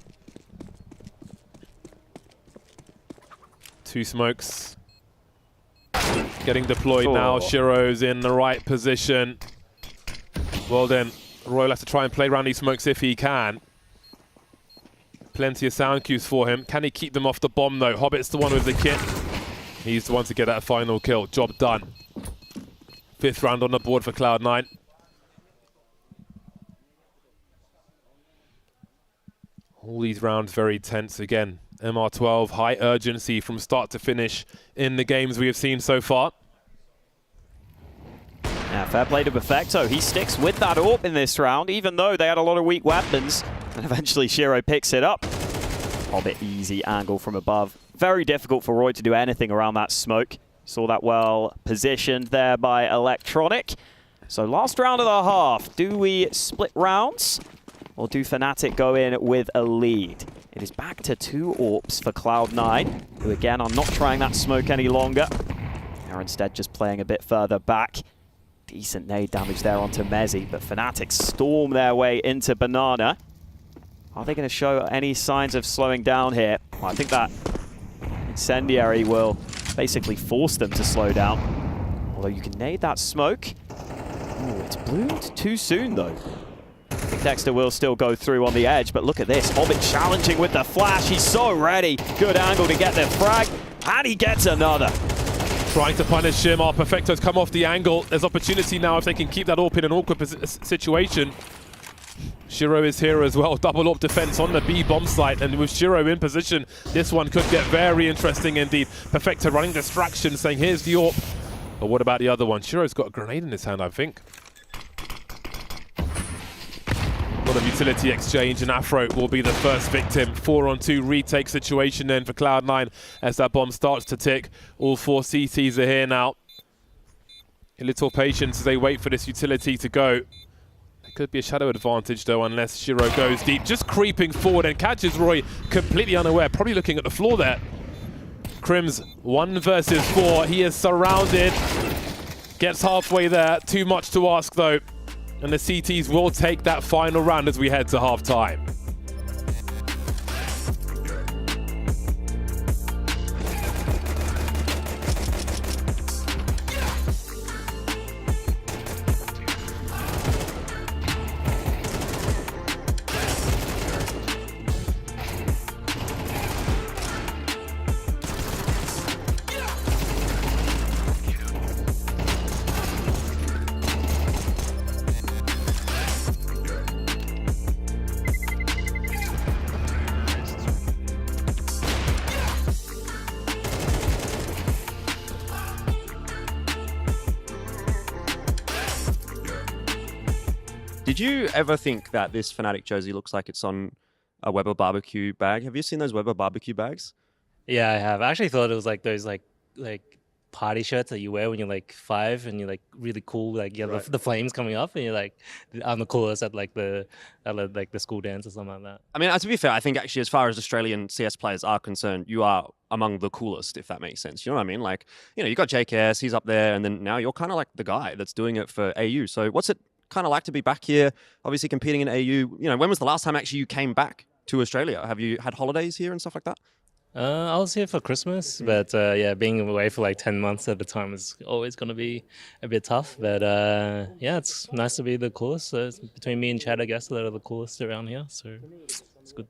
2 smokes. Getting deployed now. Shiro's in the right position. Well then, Roy will have to try and play around these smokes if he can. Plenty of sound cues for him. Can he keep them off the bomb though? Hobbit's the one with the kit. He's the one to get that final kill. Job done. 5th round on the board for Cloud9. All these rounds very tense again. MR12, high urgency from start to finish in the games we have seen so far. Yeah, fair play to Perfecto. He sticks with that AWP in this round, even though they had a lot of weak weapons. And eventually Shiro picks it up. Hobbit easy angle from above. Very difficult for Roy to do anything around that smoke. Saw that well positioned there by Electronic. So last round of the half. Do we split rounds? Or do Fnatic go in with a lead? It is back to 2 AWPs for Cloud9, who again are not trying that smoke any longer. They're instead just playing a bit further back. Decent nade damage there onto Mezzi, but Fnatic storm their way into Banana. Are they going to show any signs of slowing down here? Well, I think that Incendiary will basically force them to slow down. Although you can nade that smoke. Ooh, it's bloomed too soon though. Dexter will still go through on the edge, but look at this. Hobbit challenging with the flash. He's so ready. Good angle to get the frag, and he gets another. Trying to punish him. Our Perfecto's come off the angle. There's opportunity now if they can keep that AWP in an awkward situation. Shiro is here as well. Double AWP defense on the B bomb site, and with Shiro in position, this one could get very interesting indeed. Perfecto running distraction, saying here's the AWP. But what about the other one? Shiro's got a grenade in his hand, I think. A lot of utility exchange, and Afro will be the first victim. 4-on-2 retake situation then for Cloud9 as that bomb starts to tick. All 4 CTs are here now. A little patience as they wait for this utility to go. There could be a shadow advantage though, unless Shiro goes deep. Just creeping forward and catches Roy completely unaware, probably looking at the floor there. Crims 1 versus 4. He is surrounded. Gets halfway there. Too much to ask though. And the CTs will take that final round as we head to half-time. Did you ever think that this Fnatic jersey looks like it's on a Weber barbecue bag? Have you seen those Weber barbecue bags? Yeah, I have. I actually thought it was like those like party shirts that you wear when you're like 5 and you're like really cool, like you have the flames coming up and you're like, I'm the coolest at like the school dance or something like that. I mean, to be fair, I think actually as far as Australian CS players are concerned, you are among the coolest, if that makes sense. You know what I mean? Like, you know, you got JKS, he's up there, and then now you're kind of like the guy that's doing it for AU. So what's it kind of like to be back here, obviously competing in AU? You know, when was the last time actually you came back to Australia? Have you had holidays here and stuff like that? I was here for Christmas, but yeah, being away for like 10 months at a time is always going to be a bit tough. But yeah, it's nice to be the coolest. Between me and Chad, I guess, that are the coolest around here. So it's good.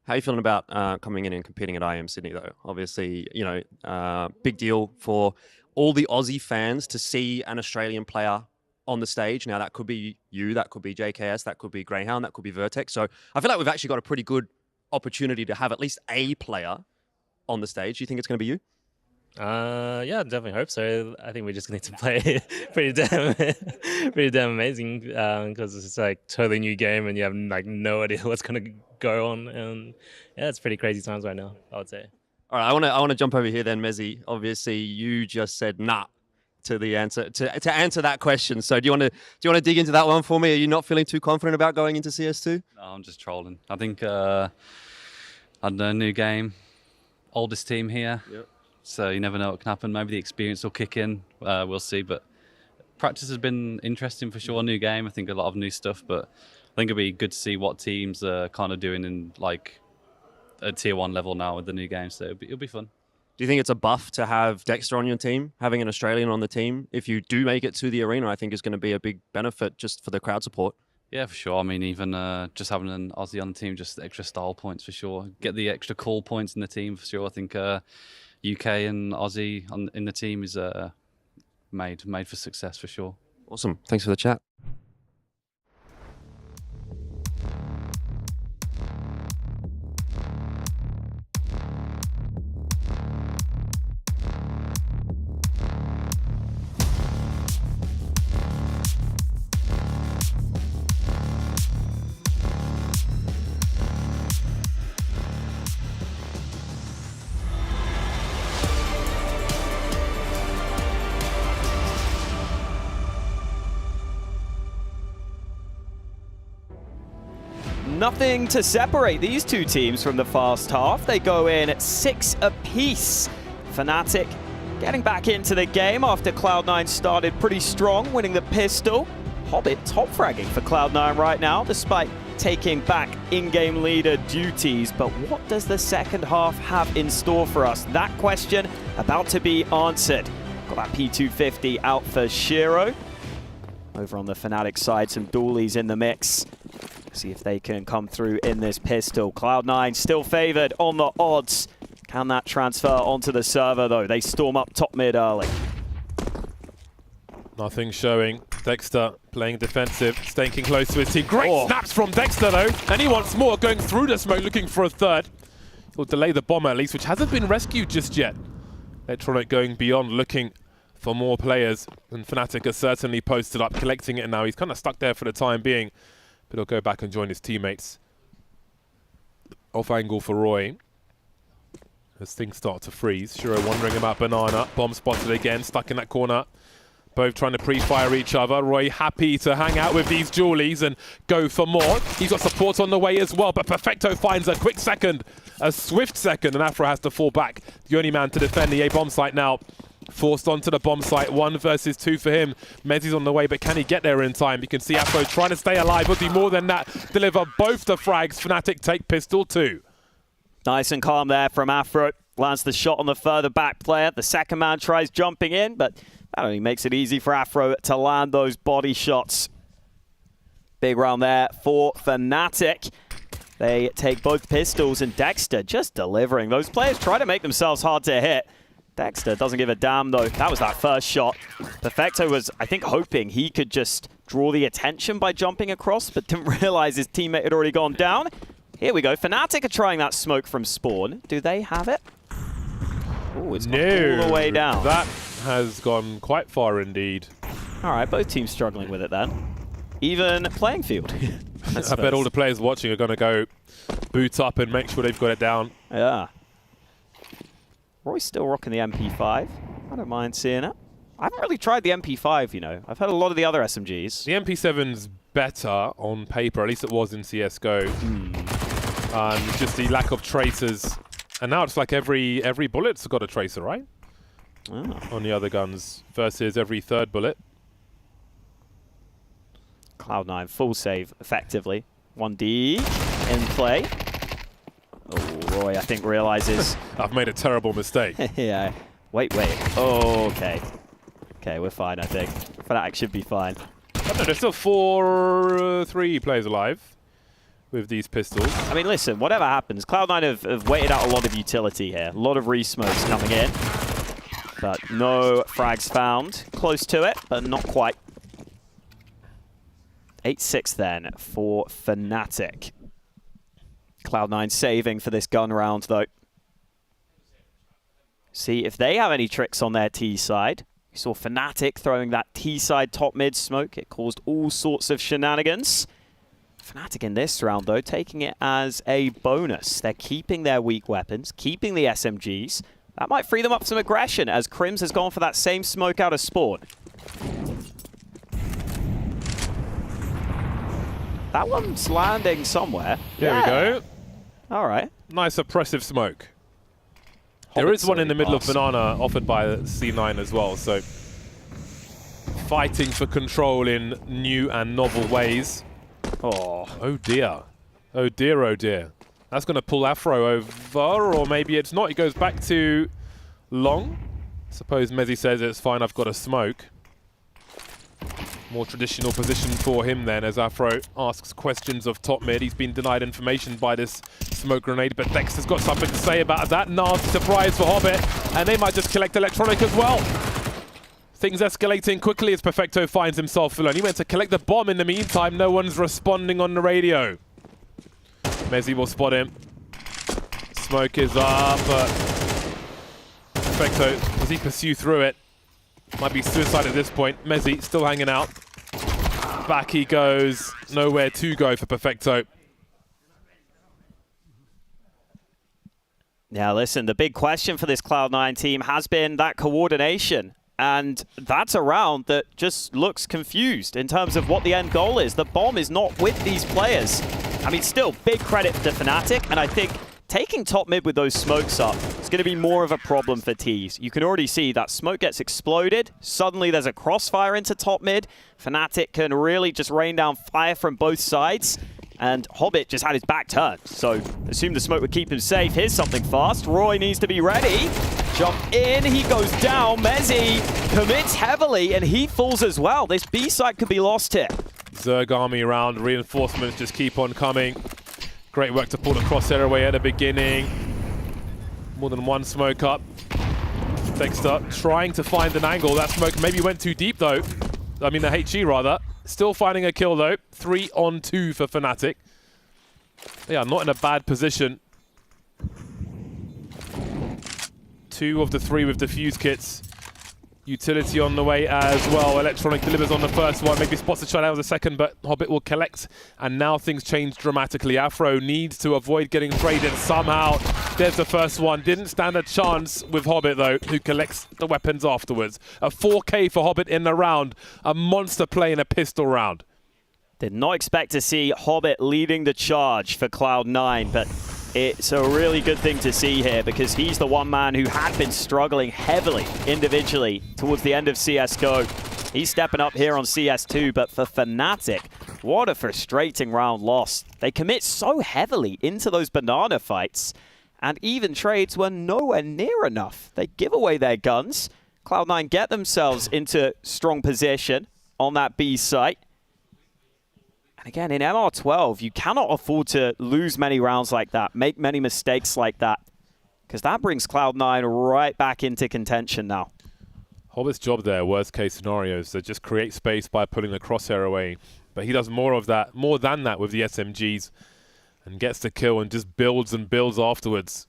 How are you feeling about coming in and competing at IEM Sydney, though? Obviously, you know, big deal for all the Aussie fans to see an Australian player on the stage. Now, that could be you, that could be JKS, that could be Greyhound, that could be Vertex. So I feel like we've actually got a pretty good opportunity to have at least a player on the stage. Do you think it's going to be you? Yeah, definitely hope so. I think we just need to play pretty damn amazing because it's like totally new game and you have like no idea what's going to go on. And yeah, it's pretty crazy times right now, I would say. All right, I want to jump over here then, Mezzy. Obviously, you just said nah to the answer to answer that question. So do you want to dig into that one for me? Are you not feeling too confident about going into CS2? No, I'm just trolling. I think I don't know, new game. Oldest team here, so you never know what can happen. Maybe the experience will kick in. We'll see. But practice has been interesting for sure. New game, I think a lot of new stuff. But I think it'll be good to see what teams are kind of doing in like a tier 1 level now with the new game. So it'll be fun. Do you think it's a buff to have Dexter on your team, having an Australian on the team? If you do make it to the arena, I think is going to be a big benefit just for the crowd support. Yeah, for sure. I mean, even just having an Aussie on the team, just extra style points for sure. Get the extra cool points in the team for sure. I think UK and Aussie in the team is made for success for sure. Awesome. Thanks for the chat. Nothing to separate these two teams from the first half. They go in 6 apiece. Fnatic getting back into the game after Cloud9 started pretty strong, winning the pistol. Hobbit top fragging for Cloud9 right now, despite taking back in-game leader duties. But what does the second half have in store for us? That question about to be answered. Got that P250 out for Shiro. Over on the Fnatic side, some dualies in the mix. See if they can come through in this pistol. Cloud9 still favored on the odds. Can that transfer onto the server though? They storm up top mid early. Nothing showing. Dexter playing defensive, staying close to his team. Great snaps from Dexter though, and he wants more, going through the smoke, looking for a third. He'll delay the bomb at least, which hasn't been rescued just yet. Electronic going beyond, looking for more players, and Fnatic has certainly posted up, collecting it now. He's kind of stuck there for the time being, but he'll go back and join his teammates. Off angle for Roy. As things start to freeze. Shiro wandering about Banana. Bomb spotted again, stuck in that corner. Both trying to pre-fire each other. Roy happy to hang out with these dualies and go for more. He's got support on the way as well, but Perfecto finds a quick second, a swift second, and Afro has to fall back. The only man to defend the A bomb site now. Forced onto the bomb site, 1 versus 2 for him. Mezzy's on the way, but can he get there in time? You can see Afro trying to stay alive, but do more than that. Deliver both the frags. Fnatic take pistol 2. Nice and calm there from Afro. Lands the shot on the further back player. The second man tries jumping in, but that only makes it easy for Afro to land those body shots. Big round there for Fnatic. They take both pistols, and Dexter just delivering. Those players try to make themselves hard to hit. Dexter doesn't give a damn though. That was that first shot. Perfecto was, I think, hoping he could just draw the attention by jumping across, but didn't realize his teammate had already gone down. Here we go. Fnatic are trying that smoke from spawn. Do they have it? Oh, it's gone all the way down. That has gone quite far indeed. All right, both teams struggling with it then. Even playing field. I bet all the players watching are going to go boot up and make sure they've got it down. Yeah. Roy's still rocking the MP5. I don't mind seeing it. I haven't really tried the MP5, you know. I've had a lot of the other SMGs. The MP7's better on paper, at least it was in CSGO. Just the lack of tracers. And now it's like every bullet's got a tracer, right? On the other guns versus every third bullet. Cloud9 full save effectively. 1D in play. Oh, Roy, I think realizes. I've made a terrible mistake. Yeah. Wait. Oh, okay. Okay, we're fine, I think. Fnatic should be fine. But no, there's still 3 players alive with these pistols. I mean, listen, whatever happens, Cloud9 have waited out a lot of utility here. A lot of re-smokes coming in. But no frags found. Close to it, but not quite. 8-6 then for Fnatic. Cloud9 saving for this gun round, though. See if they have any tricks on their T side. We saw Fnatic throwing that T side top mid smoke. It caused all sorts of shenanigans. Fnatic in this round, though, taking it as a bonus. They're keeping their weak weapons, keeping the SMGs. That might free them up some aggression, as Crims has gone for that same smoke out of spawn. That one's landing somewhere. There we go. All right. Nice oppressive smoke. There is one in the middle of Banana offered by C9 as well, so fighting for control in new and novel ways. Oh dear. Oh dear, oh dear. That's going to pull Afro over, or maybe it's not. He goes back to long. Suppose Mezzi says it's fine, I've got a smoke. More traditional position for him then, as Afro asks questions of top mid. He's been denied information by this smoke grenade, but Dexter's got something to say about that. Nasty surprise for Hobbit, and they might just collect Electronic as well. Things escalating quickly as Perfecto finds himself alone. He went to collect the bomb in the meantime. No one's responding on the radio. Mezzi will spot him. Smoke is up, but Perfecto, does he pursue through it? Might be suicide at this point. Mezzi still hanging out. Back he goes. Nowhere to go for Perfecto. Yeah, listen, the big question for this Cloud9 team has been that coordination. And that's a round that just looks confused in terms of what the end goal is. The bomb is not with these players. I mean, still, big credit to Fnatic, and I think taking top mid with those smokes up is going to be more of a problem for Tees. You can already see that smoke gets exploded. Suddenly there's a crossfire into top mid. Fnatic can really just rain down fire from both sides. And Hobbit just had his back turned. So assume the smoke would keep him safe. Here's something fast. Roy needs to be ready. Jump in, he goes down. Mezzi commits heavily and he falls as well. This B site could be lost here. Zerg army around, reinforcements just keep on coming. Great work to pull the crosshair away at the beginning. More than one smoke up. Dexter trying to find an angle. That smoke maybe went too deep though. I mean the HE rather. Still finding a kill though. 3 on 2 for Fnatic. They are not in a bad position. 2 of the 3 with defuse kits. Utility on the way as well. Electronic delivers on the first one. Maybe spots a shot out of the second, but Hobbit will collect. And now things change dramatically. Afro needs to avoid getting traded somehow. There's the first one. Didn't stand a chance with Hobbit, though, who collects the weapons afterwards. A 4K for Hobbit in the round. A monster play in a pistol round. Did not expect to see Hobbit leading the charge for Cloud9, but it's a really good thing to see here because he's the one man who had been struggling heavily individually towards the end of CSGO. He's stepping up here on CS2, but for Fnatic, what a frustrating round lost. They commit so heavily into those banana fights, and even trades were nowhere near enough. They give away their guns. Cloud9 get themselves into strong position on that B site. And again, in MR12, you cannot afford to lose many rounds like that, make many mistakes like that, because that brings Cloud9 right back into contention now. Hobbit's job there, worst case scenarios, to just create space by pulling the crosshair away. But he does more of that, more than that with the SMGs, and gets the kill and just builds and builds afterwards.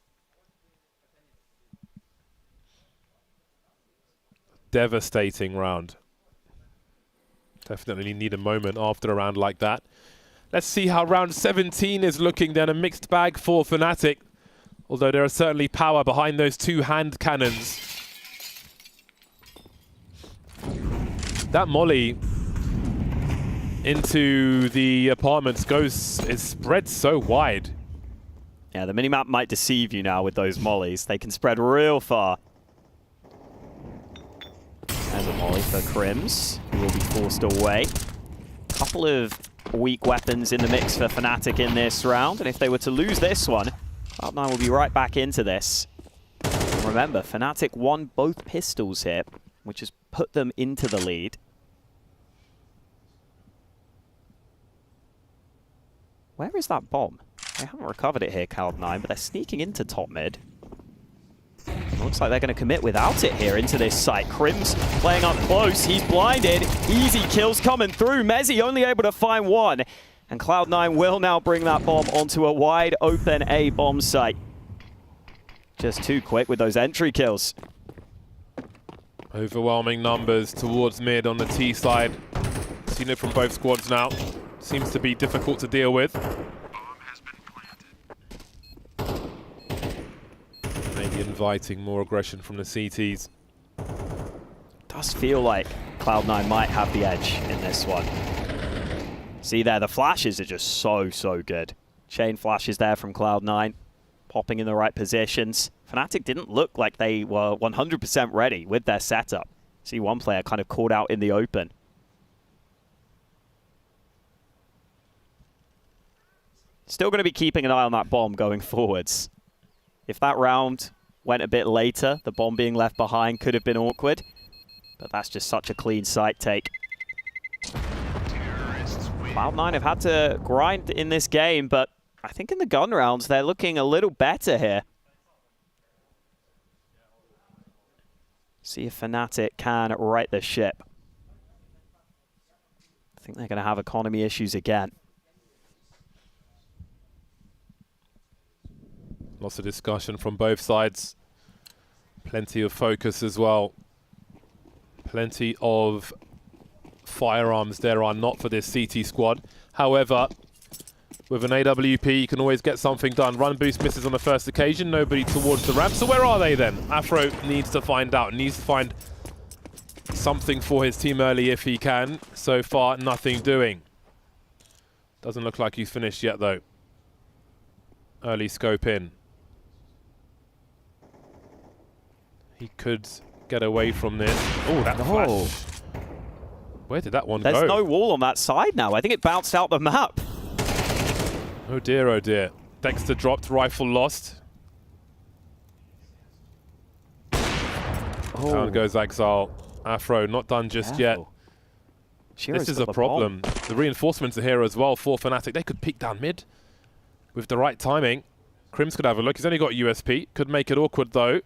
Devastating round. Definitely need a moment after a round like that. Let's see how round 17 is looking then. A mixed bag for Fnatic. Although there is certainly power behind those 2 hand cannons. That molly into the apartments is spread so wide. Yeah, the minimap might deceive you now with those mollies. They can spread real far. There's a molly for Crims, who will be forced away. Couple of weak weapons in the mix for Fnatic in this round, and if they were to lose this one, Cloud9 will be right back into this. Remember, Fnatic won both pistols here, which has put them into the lead. Where is that bomb? They haven't recovered it here, Cloud9, but they're sneaking into top mid. Looks like they're going to commit without it here into this site. Crims playing up close. He's blinded. Easy kills coming through. Mezzi only able to find one. And Cloud9 will now bring that bomb onto a wide open A bomb site. Just too quick with those entry kills. Overwhelming numbers towards mid on the T side. Seen it from both squads now. Seems to be difficult to deal with. Maybe inviting more aggression from the CTs. Does feel like Cloud9 might have the edge in this one. See there, the flashes are just so good. Chain flashes there from Cloud9, popping in the right positions. Fnatic didn't look like they were 100% ready with their setup. See one player kind of caught out in the open. Still going to be keeping an eye on that bomb going forwards. If that round went a bit later, the bomb being left behind could have been awkward. But that's just such a clean site take. Cloud9 have had to grind in this game, but I think in the gun rounds, they're looking a little better here. See if Fnatic can right the ship. I think they're going to have economy issues again. Lots of discussion from both sides. Plenty of focus as well. Plenty of firearms there are not for this CT squad. However, with an AWP, you can always get something done. Run boost misses on the first occasion. Nobody towards the ramp. So where are they then? Afro needs to find out. Needs to find something for his team early if he can. So far, nothing doing. Doesn't look like he's finished yet, though. Early scope in. He could get away from this. Oh, that flash. Where did that one go? There's no wall on that side now. I think it bounced out the map. Oh dear, oh dear. Dexter dropped, rifle lost. Oh. Down goes Exile. Afro not done just yet. This is a problem. The reinforcements are here as well for Fnatic. They could peek down mid with the right timing. Crims could have a look. He's only got USP. Could make it awkward though.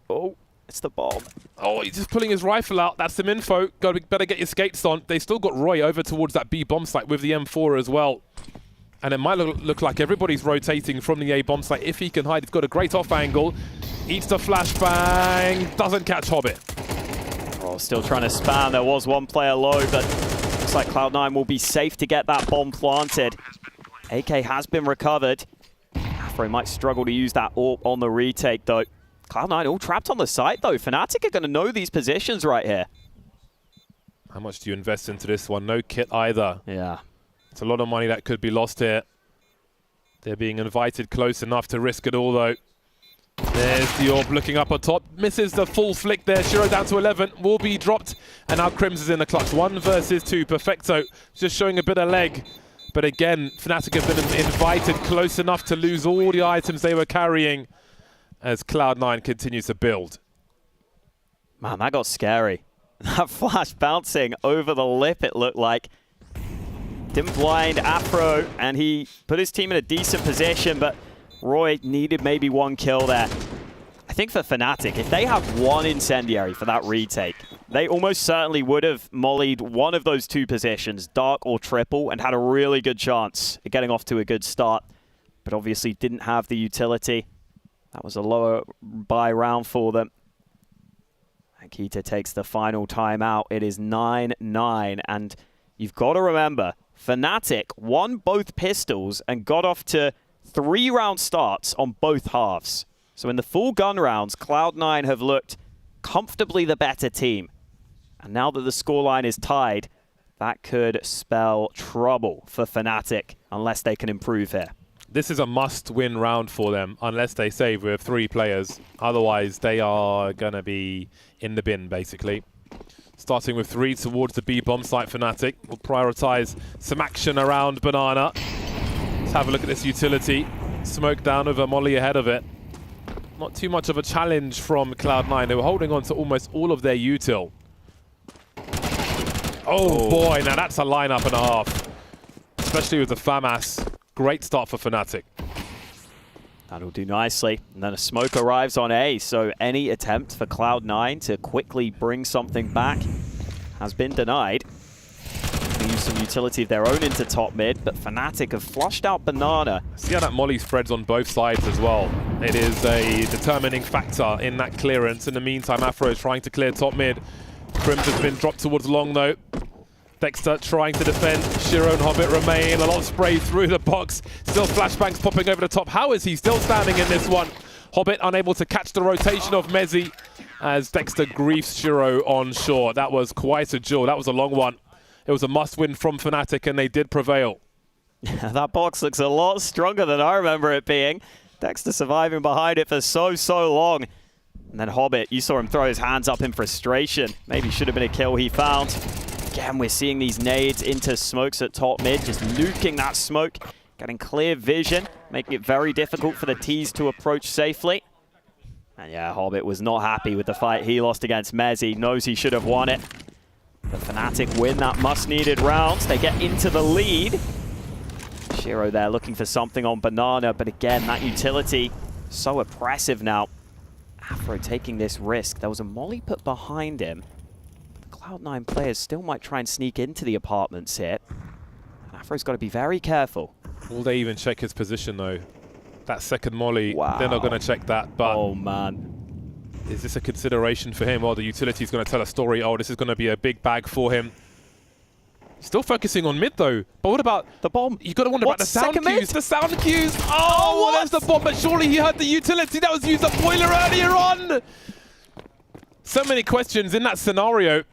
Oh, it's the bomb. Oh, he's just pulling his rifle out. That's some info. Better get your skates on. They still got Roy over towards that B bomb site with the M4 as well. And it might look like everybody's rotating from the A bomb site. If he can hide, he's got a great off angle. Eats the flashbang. Doesn't catch Hobbit. Oh, still trying to spam. There was one player low, but looks like Cloud9 will be safe to get that bomb planted. AK has been recovered. Afro might struggle to use that AWP on the retake, though. Cloud9 all trapped on the site, though. Fnatic are going to know these positions right here. How much do you invest into this one? No kit either. Yeah. It's a lot of money that could be lost here. They're being invited close enough to risk it all, though. There's the AWP looking up on top. Misses the full flick there. Shiro down to 11. Will be dropped. And now Crims is in the clutch. 1 versus 2. Perfecto. Just showing a bit of leg. But again, Fnatic have been invited close enough to lose all the items they were carrying as Cloud9 continues to build. Man, that got scary. That flash bouncing over the lip, it looked like. Didn't blind Afro, and he put his team in a decent position, but Roy needed maybe 1 kill there. I think for Fnatic, if they have 1 incendiary for that retake, they almost certainly would have mollied one of those 2 positions, dark or triple, and had a really good chance of getting off to a good start. But obviously didn't have the utility. That was a lower buy round for them. Akita takes the final timeout. It is 9-9, and you've got to remember, Fnatic won both pistols and got off to 3-round starts on both halves. So in the full gun rounds, Cloud9 have looked comfortably the better team. And now that the scoreline is tied, that could spell trouble for Fnatic unless they can improve here. This is a must-win round for them unless they save with 3 players. Otherwise, they are going to be in the bin, basically. Starting with 3 towards the B bomb site, Fnatic will prioritize some action around Banana. Let's have a look at this utility. Smoke down with a molly ahead of it. Not too much of a challenge from Cloud9. They were holding on to almost all of their util. Oh boy, now that's a lineup and a half. Especially with the FAMAS. Great start for Fnatic. That'll do nicely. And then a smoke arrives on A, so any attempt for Cloud9 to quickly bring something back has been denied. They use some utility of their own into top mid, but Fnatic have flushed out Banana. See how that molly spreads on both sides as well. It is a determining factor in that clearance. In the meantime, Afro is trying to clear top mid. Crims has been dropped towards long though. Dexter trying to defend. Shiro and Hobbit remain. A lot of spray through the box. Still flashbangs popping over the top. How is he still standing in this one? Hobbit unable to catch the rotation of Mezzi as Dexter griefs Shiro on shore. That was quite a duel. That was a long one. It was a must-win from Fnatic, and they did prevail. That box looks a lot stronger than I remember it being. Dexter surviving behind it for so long. And then Hobbit, you saw him throw his hands up in frustration. Maybe should have been a kill he found. Again, we're seeing these nades into smokes at top mid, just nuking that smoke, getting clear vision, making it very difficult for the T's to approach safely. And yeah, Hobbit was not happy with the fight he lost against Mezzi, knows he should have won it. The Fnatic win that much-needed round. They get into the lead. Shiro there looking for something on Banana, but again, that utility so oppressive now. Afro taking this risk. There was a molly put behind him. Cloud9 players still might try and sneak into the apartments here. And Afro's got to be very careful. Will they even check his position though? That second molly, they're not going to check that. But oh man. Is this a consideration for him? Well, the utility's going to tell a story. Oh, this is going to be a big bag for him. Still focusing on mid though. But what about the bomb? You got to wonder about the sound cues. The sound cues. Oh, there's the bomb. But surely he heard the utility that was used up boiler earlier on. So many questions in that scenario.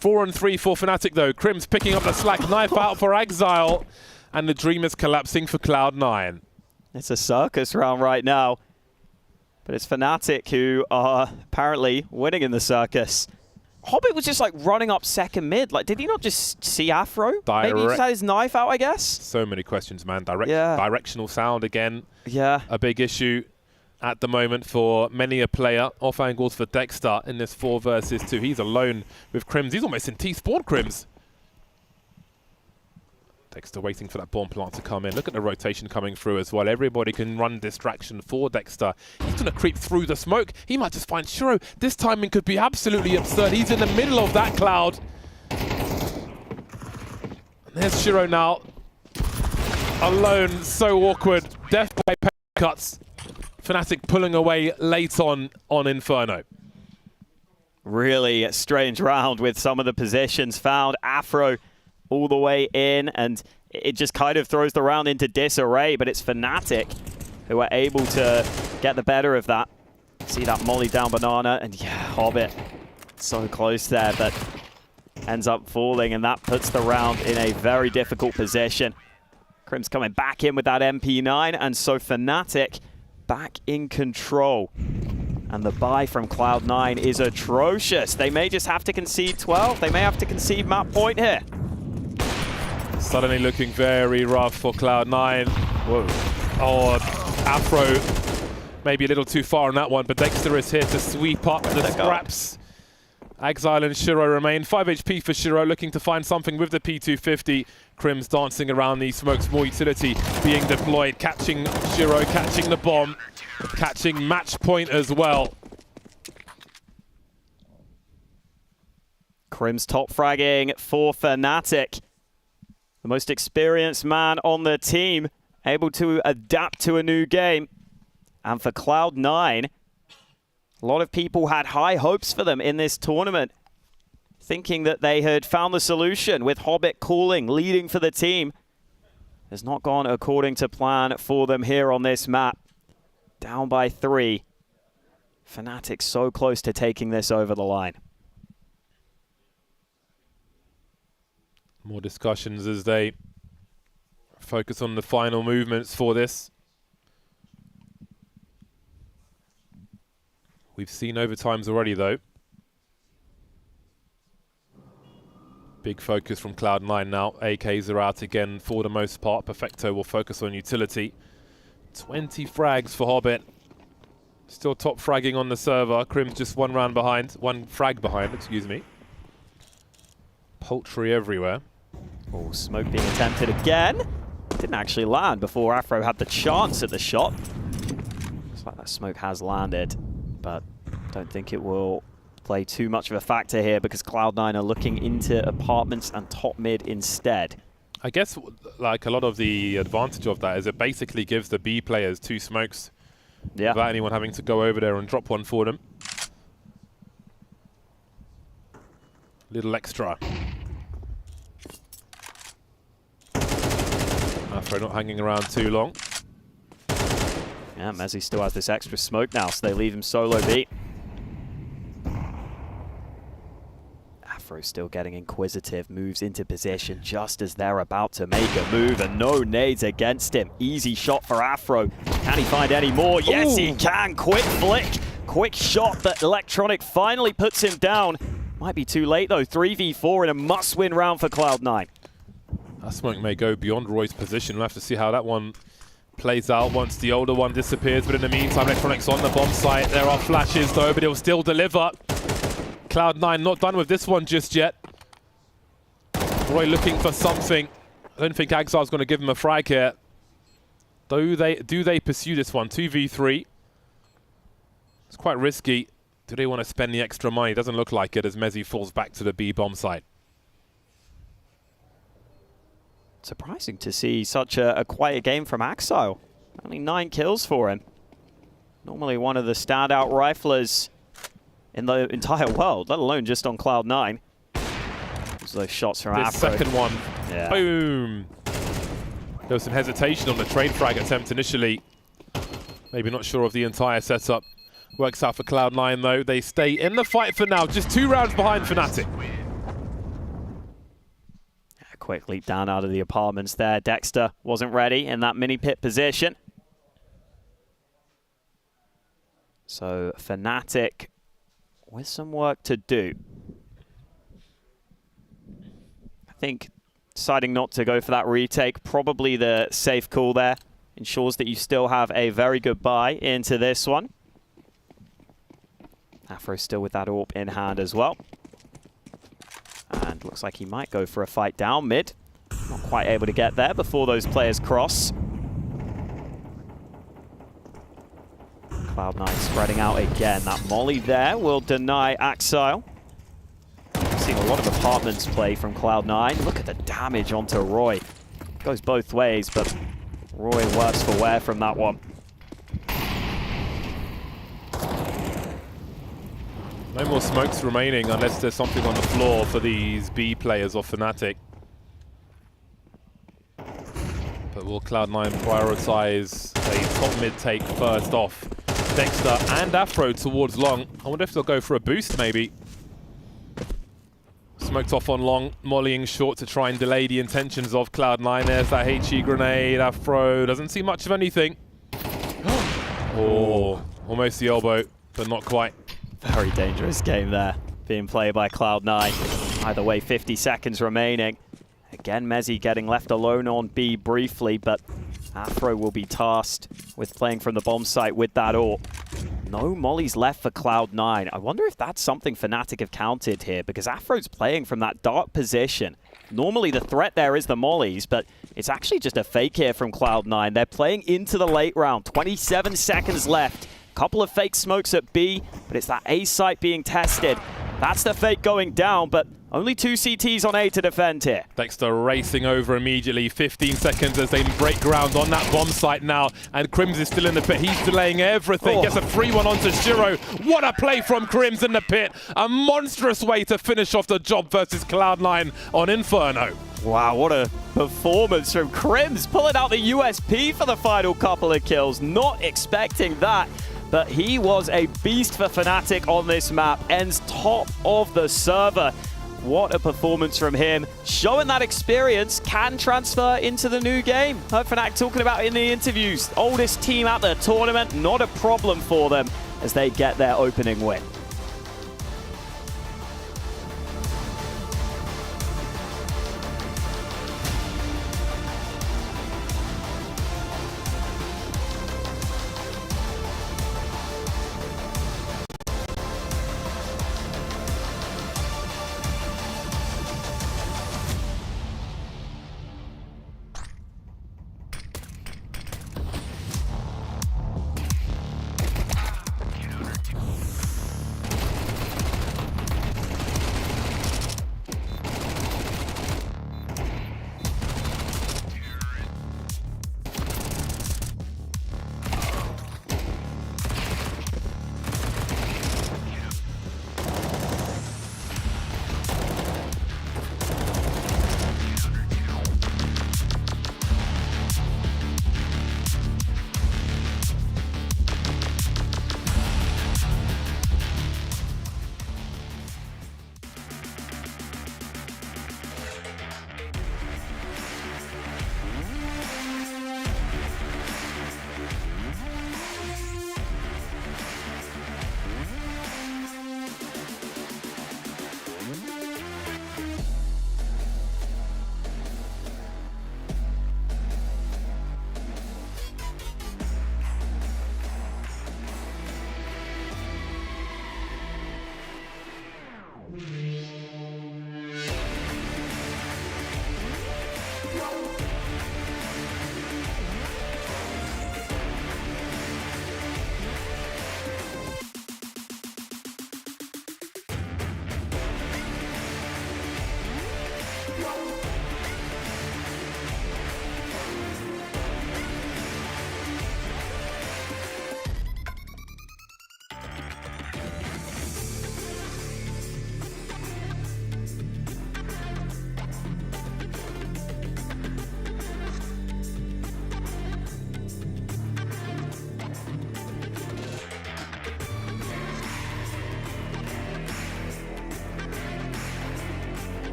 4 and 3 for Fnatic though. Crims picking up the slack. Knife out for Exile. And the dream is collapsing for Cloud9. It's a circus round right now. But it's Fnatic who are apparently winning in the circus. Hobbit was just like running up second mid. Like, did he not just see Afro? Maybe he just had his knife out, I guess? So many questions, man. Directional sound again. Yeah. A big issue at the moment for many a player. Off angles for Dexter in this 4 versus 2. He's alone with Crims. He's almost in T-spawn, Crims. Dexter waiting for that bomb plant to come in. Look at the rotation coming through as well. Everybody can run distraction for Dexter. He's going to creep through the smoke. He might just find Shiro. This timing could be absolutely absurd. He's in the middle of that cloud. And there's Shiro now. Alone, so awkward. Death by cuts. Fnatic pulling away late on Inferno. Really strange round with some of the positions found. Afro all the way in, and it just kind of throws the round into disarray, but it's Fnatic who are able to get the better of that. See that molly down Banana, and yeah, Hobbit so close there, but ends up falling, and that puts the round in a very difficult position. Crims coming back in with that MP9, and so Fnatic back in control. And the buy from Cloud9 is atrocious. They may just have to concede 12. They may have to concede map point here. Suddenly looking very rough for Cloud9. Whoa. Oh, Afro maybe a little too far on that one, but Dexter is here to sweep up the scraps. Exile and Shiro remain. 5 HP for Shiro, looking to find something with the P250. Crims dancing around these smokes, more utility being deployed. Catching Shiro, catching the bomb, catching match point as well. Crims top fragging for Fnatic. The most experienced man on the team, able to adapt to a new game. And for Cloud9, a lot of people had high hopes for them in this tournament, thinking that they had found the solution with Hobbit calling, leading for the team. Has not gone according to plan for them here on this map. Down by 3. Fnatic so close to taking this over the line. More discussions as they focus on the final movements for this. We've seen overtimes already, though. Big focus from Cloud9 now. AKs are out again for the most part. Perfecto will focus on utility. 20 frags for Hobbit. Still top fragging on the server. Crim's just one frag behind, excuse me. Poultry everywhere. Oh, smoke being attempted again. Didn't actually land before Afro had the chance at the shot. Looks like that smoke has landed, but don't think it will play too much of a factor here because Cloud9 are looking into apartments and top mid instead. I guess like a lot of the advantage of that is it basically gives the B players 2 smokes without anyone having to go over there and drop one for them. Little extra. Afro not hanging around too long. Yeah, Mezzi still has this extra smoke now, so they leave him solo B. Afro still getting inquisitive, moves into position just as they're about to make a move, and no nades against him. Easy shot for Afro. Can he find any more? Yes, he can. Quick flick, quick shot, but Electronic finally puts him down. Might be too late though. 3v4 in a must-win round for Cloud9. That smoke may go beyond Roy's position. We'll have to see how that one plays out once the older one disappears. But in the meantime, Electronic's on the bomb site. There are flashes though, but he'll still deliver. Cloud9 not done with this one just yet. Roy looking for something. I don't think Axile's going to give him a frag here. Do they pursue this one? 2v3. It's quite risky. Do they want to spend the extra money? Doesn't look like it as Mezzi falls back to the B bomb site. Surprising to see such a quiet game from Axile. Only 9 kills for him. Normally one of the standout riflers in the entire world, let alone just on Cloud9. Those shots from Afro. Second one. Yeah. Boom. There was some hesitation on the trade frag attempt initially. Maybe not sure of the entire setup. Works out for Cloud9 though. They stay in the fight for now. Just 2 rounds behind Fnatic. Quick leap down out of the apartments there. Dexter wasn't ready in that mini pit position. So Fnatic with some work to do. I think deciding not to go for that retake, probably the safe call there. Ensures that you still have a very good buy into this one. Afro still with that AWP in hand as well. And looks like he might go for a fight down mid. Not quite able to get there before those players cross. Cloud9 spreading out again. That molly there will deny Axile. Seeing a lot of apartments play from Cloud9. Look at the damage onto Roy. Goes both ways, but Roy worse for wear from that one. No more smokes remaining unless there's something on the floor for these B players of Fnatic. But will Cloud9 prioritize a top mid take first off? Dexter and Afro towards long. I wonder if they'll go for a boost maybe. Smoked off on long, mollying short to try and delay the intentions of Cloud9. There's that HE grenade. Afro doesn't see much of anything. Oh, almost the elbow, but not quite. Very dangerous game there, being played by Cloud9. Either way, 50 seconds remaining. Again, Mezzi getting left alone on B briefly, but Afro will be tasked with playing from the bomb site with that AWP. No mollies left for Cloud9. I wonder if that's something Fnatic have counted here, because Afro's playing from that dark position. Normally the threat there is the mollies, but it's actually just a fake here from Cloud9. They're playing into the late round. 27 seconds left. Couple of fake smokes at B, but it's that A site being tested. That's the fake going down, but only 2 CTs on A to defend here. Dexter racing over immediately. 15 seconds as they break ground on that bomb site now. And Crims is still in the pit. He's delaying everything. Gets a free one onto Shiro. What a play from Crims in the pit. A monstrous way to finish off the job versus Cloud9 on Inferno. Wow, what a performance from Crims. Pulling out the USP for the final couple of kills. Not expecting that. But he was a beast for Fnatic on this map. Ends top of the server. What a performance from him. Showing that experience can transfer into the new game. Heard Fnatic talking about it in the interviews. Oldest team at the tournament, not a problem for them as they get their opening win.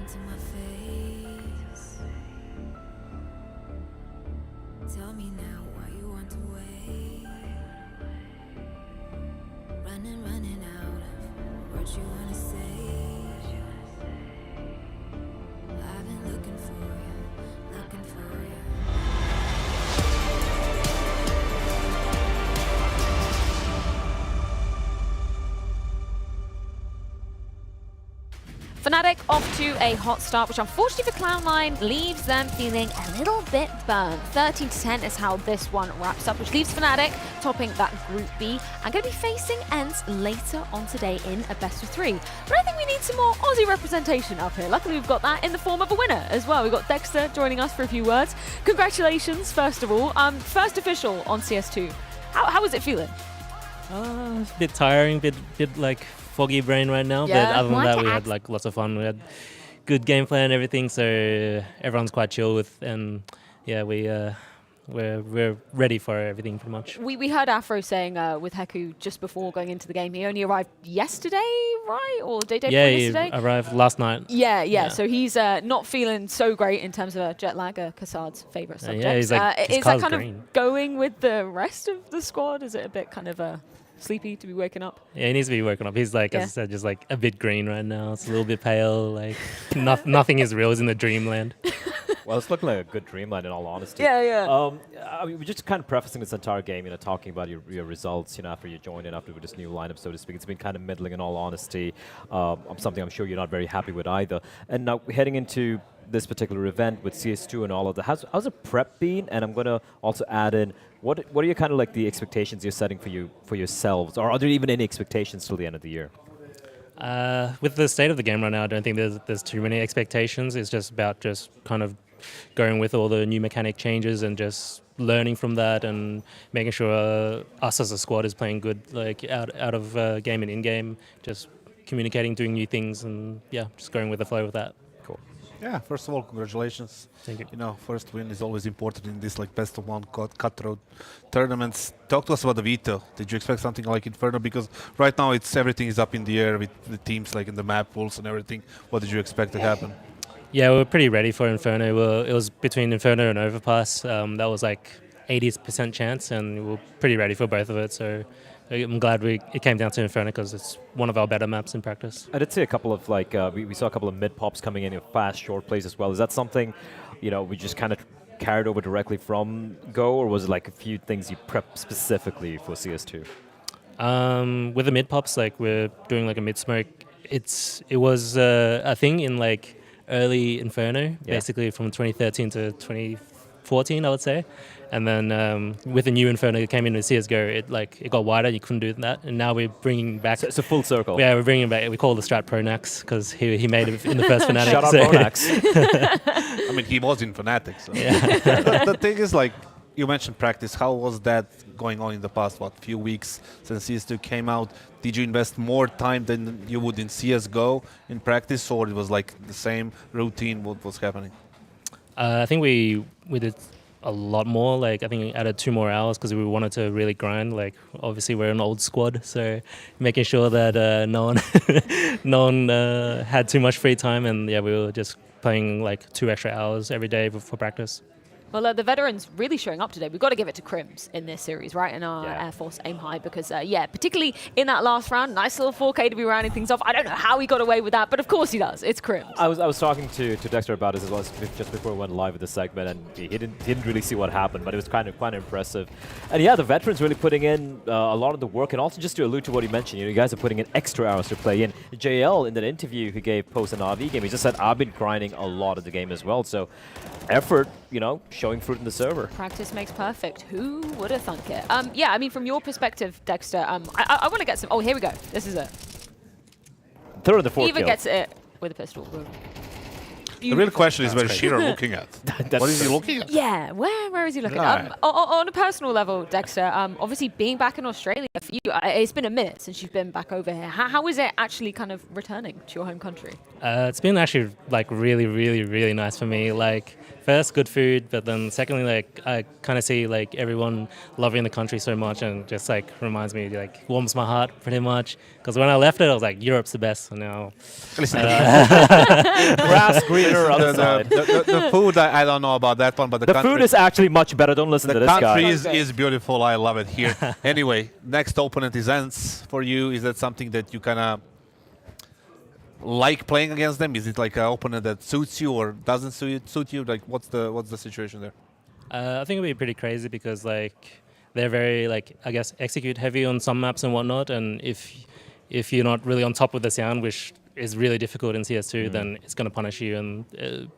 into my face. Tell me now why you want to wait. Running out of words you wanna say. I've been looking for you, looking for you. Fnatic off to a hot start, which unfortunately for Cloud9 leaves them feeling a little bit burned. 13-10 is how this one wraps up, which leaves Fnatic topping that Group B and going to be facing ENCE later on today in a best of 3. But I think we need some more Aussie representation up here. Luckily, we've got that in the form of a winner as well. We've got Dexter joining us for a few words. Congratulations, first of all. First official on CS2. How was it feeling? It's a bit tiring, bit like foggy brain right now, Yeah. but other than that, we had like lots of fun. We had good gameplay and everything, so everyone's quite chill with, and yeah, we we're ready for everything pretty much. We heard Afro saying with Heku just before going into the game, he only arrived yesterday, right? Or day before yesterday? Yeah, he arrived last night. Yeah. So he's not feeling so great in terms of jet lag, Kassad's favourite subject. Yeah, he's like, his is that kind green. of going with the rest of the squad? Is it a bit kind of sleepy to be waking up? Yeah, he needs to be woken up. He's like, as I said, just like a bit green right now. It's a little bit pale. Like nothing is real. He's in the dreamland. Well, it's looking like a good dreamland in all honesty. Yeah. I mean, we're just kind of prefacing this entire game, talking about your results, after you joined in, after with this new lineup, so to speak. It's been kind of middling in all honesty. Something I'm sure you're not very happy with either. And now heading into this particular event with CS2 and all of that, how's the prep been? And I'm going to also add in, what are your kind of like the expectations you're setting for yourselves? Or are there even any expectations till the end of the year? With the state of the game right now, I don't think there's too many expectations. It's just about just kind of going with all the new mechanic changes and just learning from that and making sure us as a squad is playing good, like out of game and in game, just communicating, doing new things, and just going with the flow with that. Cool. Yeah, first of all, congratulations. Thank you. First win is always important in this like best of one cutthroat tournaments. Talk to us about the veto. Did you expect something like Inferno? Because right now everything is up in the air with the teams like in the map pools and everything. What did you expect to happen? Yeah, we were pretty ready for Inferno. It was between Inferno and Overpass. That was like 80% chance, and we were pretty ready for both of it. So I'm glad it came down to Inferno because it's one of our better maps in practice. I did see a couple of we saw a couple of mid pops coming in fast short plays as well. Is that something we just kind of carried over directly from Go, or was it like a few things you prepped specifically for CS2? With the mid pops, like we're doing like a mid smoke. It was a thing in like early Inferno, basically from 2013 to 2014, I would say. And then with the new Inferno that came in with CSGO, it got wider. You couldn't do that, and now we're bringing back. So it's a full circle. Yeah, we're bringing back. We call the strat Pronax because he made it in the first Fnatic. Shout out Pronax. I mean, he was in Fnatic. So. Yeah. The thing is, like you mentioned, practice. How was that going on in the past few weeks since CS2 came out? Did you invest more time than you would in CSGO in practice, or it was like the same routine? What was happening? I think we did a lot more. Like I think we added 2 more hours because we wanted to really grind. Like obviously we're an old squad, so making sure that no one had too much free time, and we were just playing like 2 extra hours every day for practice. Well, the veterans really showing up today. We've got to give it to Crims in this series, right? In our Air Force Aim High, because, particularly in that last round, nice little 4K to be rounding things off. I don't know how he got away with that, but of course he does. It's Crims. I was talking to Dexter about this as well just before we went live with the segment, and he didn't really see what happened, but it was kind of impressive. And the veterans really putting in a lot of the work, and also just to allude to what he mentioned, you guys are putting in extra hours to play in. JL, in that interview he gave post an RV game, he just said, I've been grinding a lot of the game as well. So effort, showing fruit in the server. Practice makes perfect. Who would have thunk it? I mean, from your perspective, Dexter, I want to get some... Oh, here we go. This is it. Third or the fourth Eva kill. gets it with a pistol. The real question is where Shiro looking at. What is he looking at? Yeah, where is he looking? Right. On a personal level, Dexter, obviously being back in Australia for you, it's been a minute since you've been back over here. How is it actually kind of returning to your home country? It's been actually like really, really, really nice for me. Like first, good food, but then secondly, like I kind of see like everyone loving the country so much, and just like reminds me, like warms my heart pretty much. Because when I left it, I was like, Europe's the best. And now, grass greener other side. The food, I don't know about that one, but the country, food is actually much better. Don't listen to this guy. The country is beautiful. I love it here. Anyway, next opponent is ENCE for you. Is that something that you kind of like playing against them? Is it like an opponent that suits you or doesn't suit you? Like, what's the situation there? I think it'll be pretty crazy because like they're very like I guess execute heavy on some maps and whatnot, and if you're not really on top of the sound, which is really difficult in CS2, then it's going to punish you, and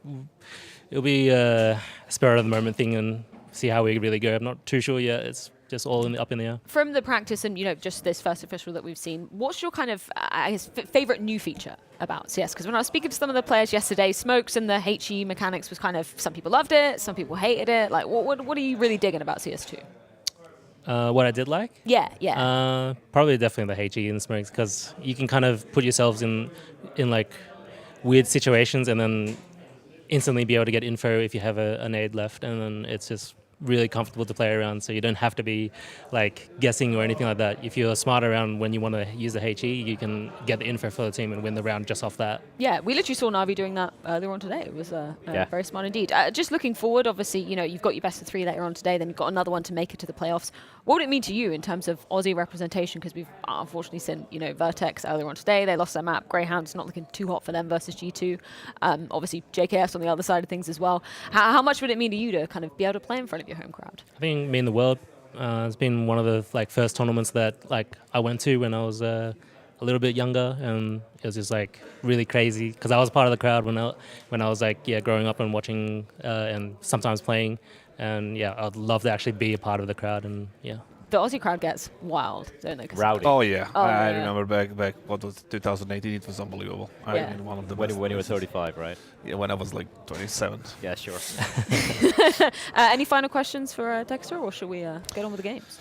it'll be a spur of the moment thing and see how we really go. I'm not too sure yet. It's just all up in the air. From the practice and just this first official that we've seen, what's your kind of favorite new feature about CS? Because when I was speaking to some of the players yesterday, smokes and the HE mechanics was kind of, some people loved it, some people hated it. Like, what are you really digging about CS2? What I did like? Yeah. Probably definitely the HE and smokes, because you can kind of put yourselves in like weird situations and then instantly be able to get info if you have a nade left, and then it's just really comfortable to play around, so you don't have to be like guessing or anything like that. If you're smart around when you want to use the HE, you can get the info for the team and win the round just off that. Yeah, we literally saw Na'Vi doing that earlier on today. It was very smart indeed. Just looking forward, obviously, you've got your best of 3 later on today, then you've got another one to make it to the playoffs. What would it mean to you in terms of Aussie representation? Because we've unfortunately seen, Vertex earlier on today. They lost their map. Greyhound's not looking too hot for them versus G2. Obviously, JKF's on the other side of things as well. How much would it mean to you to kind of be able to play in front of your home crowd? I think mean the world. It's been one of the first tournaments that I went to when I was a little bit younger, and it was just really crazy because I was part of the crowd when I was growing up and watching and sometimes playing, and I'd love to actually be a part of the crowd, and The Aussie crowd gets wild, don't they? Rowdy. Oh yeah, I remember back what was 2018. It was unbelievable. Yeah. I mean, one of the When best you were places. 35, right? Yeah, when I was 27. Yeah, sure. Any final questions for Dexter, or should we get on with the games?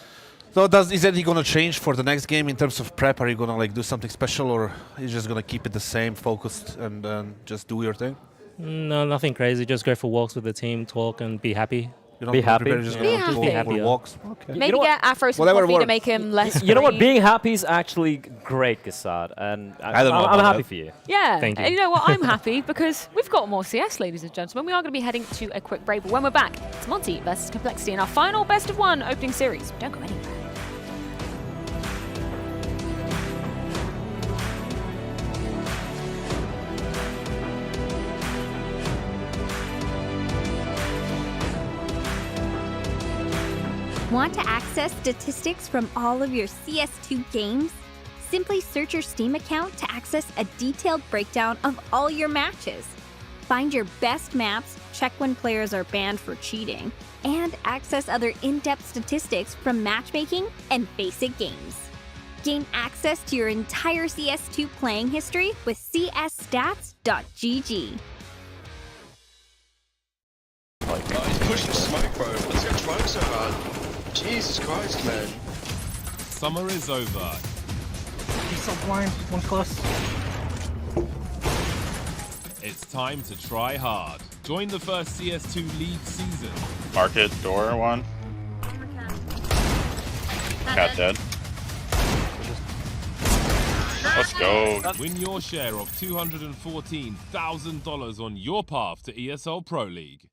So is anything gonna change for the next game in terms of prep? Are you gonna do something special, or are you just gonna keep it the same, focused, and just do your thing? No, nothing crazy. Just go for walks with the team, talk, and be happy. You don't prepare, just Be go happy. for walks. Okay. Maybe get Afro some coffee to make him less. You know what? free. Being happy is actually great, Gassad, and I don't know I'm about happy that. for you. Yeah, Thank you. and you know what? I'm happy because we've got more CS, ladies and gentlemen. We are going to be heading to a quick break, but when we're back, it's Monty versus Complexity in our final best of 1 opening series. Don't go anywhere. Want to access statistics from all of your CS2 games? Simply search your Steam account to access a detailed breakdown of all your matches. Find your best maps, check when players are banned for cheating, and access other in-depth statistics from matchmaking and basic games. Gain access to your entire CS2 playing history with csstats.gg. Oh, he's pushing smoke, bro. Let's go trying so hard. Jesus Christ, man. Summer is over. He's so blind. One close. It's time to try hard. Join the first CS2 League season. Market door one. Cat dead. Let's go. Win your share of $214,000 on your path to ESL Pro League.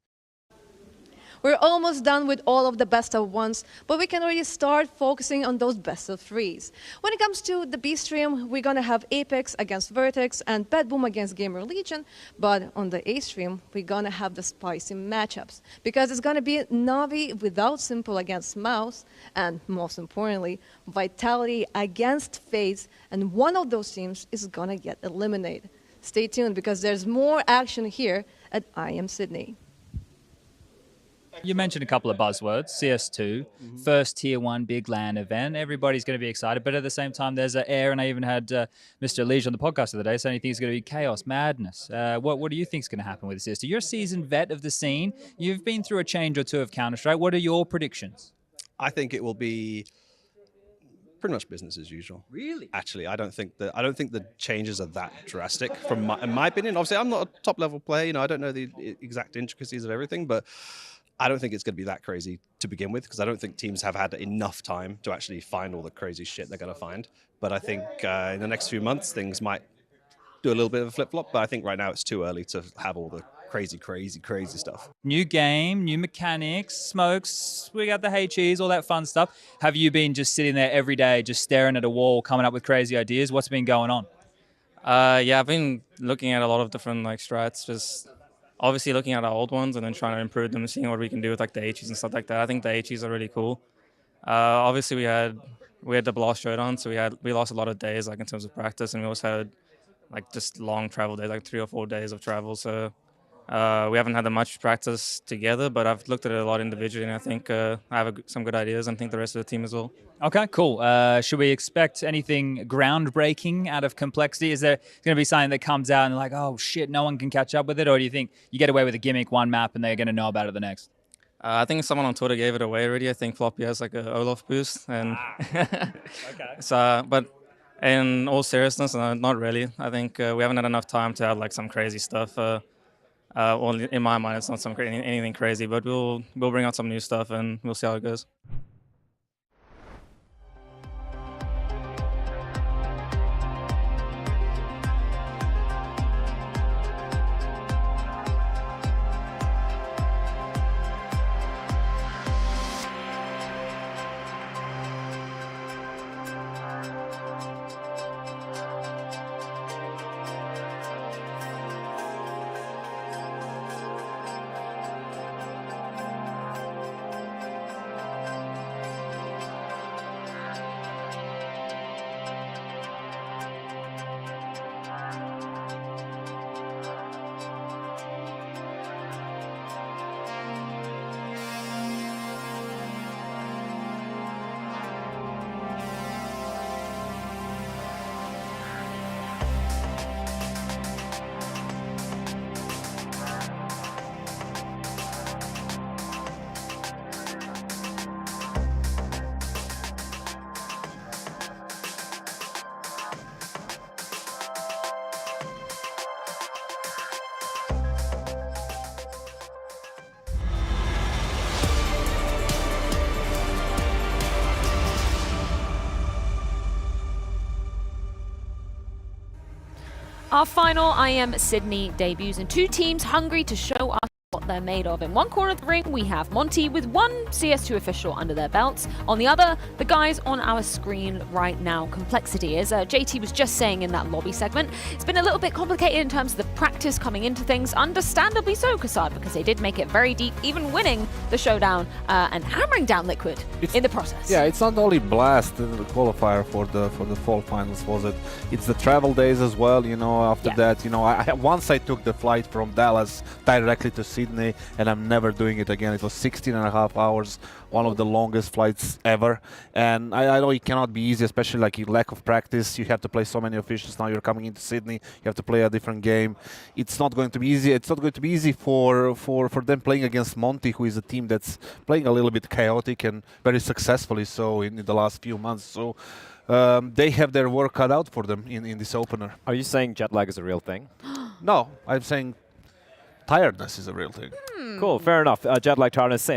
We're almost done with all of the best of 1s, but we can already start focusing on those best of 3s. When it comes to the B stream, we're going to have Apex against Vertex and Bad Boom against Gamer Legion, but on the A stream, we're going to have the spicy matchups, because it's going to be Na'Vi without Simple against Mouse, and most importantly, Vitality against FaZe, and one of those teams is going to get eliminated. Stay tuned, because there's more action here at IEM Sydney. You mentioned a couple of buzzwords, CS2, first tier 1 big LAN event. Everybody's going to be excited, but at the same time, there's an air, and I even had Mr. Lige on the podcast the other day saying he thinks it's going to be chaos, madness. What do you think is going to happen with CS2? You're a seasoned vet of the scene. You've been through a change or two of Counter-Strike. What are your predictions? I think it will be pretty much business as usual. Really? Actually, I don't think the changes are that drastic. In my opinion, obviously, I'm not a top-level player. I don't know the exact intricacies of everything, but I don't think it's going to be that crazy to begin with, because I don't think teams have had enough time to actually find all the crazy shit they're going to find. But I think in the next few months, things might do a little bit of a flip-flop. But I think right now it's too early to have all the crazy stuff. New game, new mechanics, smokes, we got the HEs, all that fun stuff. Have you been just sitting there every day, just staring at a wall, coming up with crazy ideas? What's been going on? Yeah, I've been looking at a lot of different strats, just obviously looking at our old ones and then trying to improve them and seeing what we can do with the HEs and stuff like that. I think the HEs are really cool. Obviously we had the Blast Showdown, so we lost a lot of days in terms of practice, and we also had just long travel days, 3 or 4 days of travel. So we haven't had that much practice together, but I've looked at it a lot individually, and I think I have some good ideas, and I think the rest of the team as well. Okay, cool. Should we expect anything groundbreaking out of Complexity? Is there going to be something that comes out and oh shit, no one can catch up with it? Or do you think you get away with a gimmick one map and they're going to know about it the next? I think someone on Twitter gave it away already. I think Floppy has a Olaf boost. And Okay. So, but in all seriousness, not really. I think we haven't had enough time to have some crazy stuff. Well, in my mind, it's not anything crazy, but we'll bring out some new stuff and we'll see how it goes. Our final IEM Sydney debuts, and two teams hungry to show us what they're made of. In one corner of the ring, we have Monty with one CS2 official under their belts. On the other, the guys on our screen right now. Complexity, as JT was just saying in that lobby segment, it's been a little bit complicated in terms of the practice coming into things. Understandably so, Kassad, because they did make it very deep, even winning the showdown and hammering down Liquid in the process. Yeah, it's not only Blast in the qualifier for the fall finals, was it? It's the travel days as well. You know, after that, you know, once I took the flight from Dallas directly to Sydney, and I'm never doing it again. It was 16.5 hours, one of the longest flights ever. And I know it cannot be easy, especially like your lack of practice. You have to play so many officials. Now you're coming into Sydney, you have to play a different game. It's not going to be easy. It's not going to be easy for them playing against Monty, who is a team that's playing a little bit chaotic and very successfully so in the last few months. So they have their work cut out for them in this opener. Are you saying jet lag is a real thing? No, I'm saying tiredness is a real thing. Cool, fair enough. Jet lag, tiredness.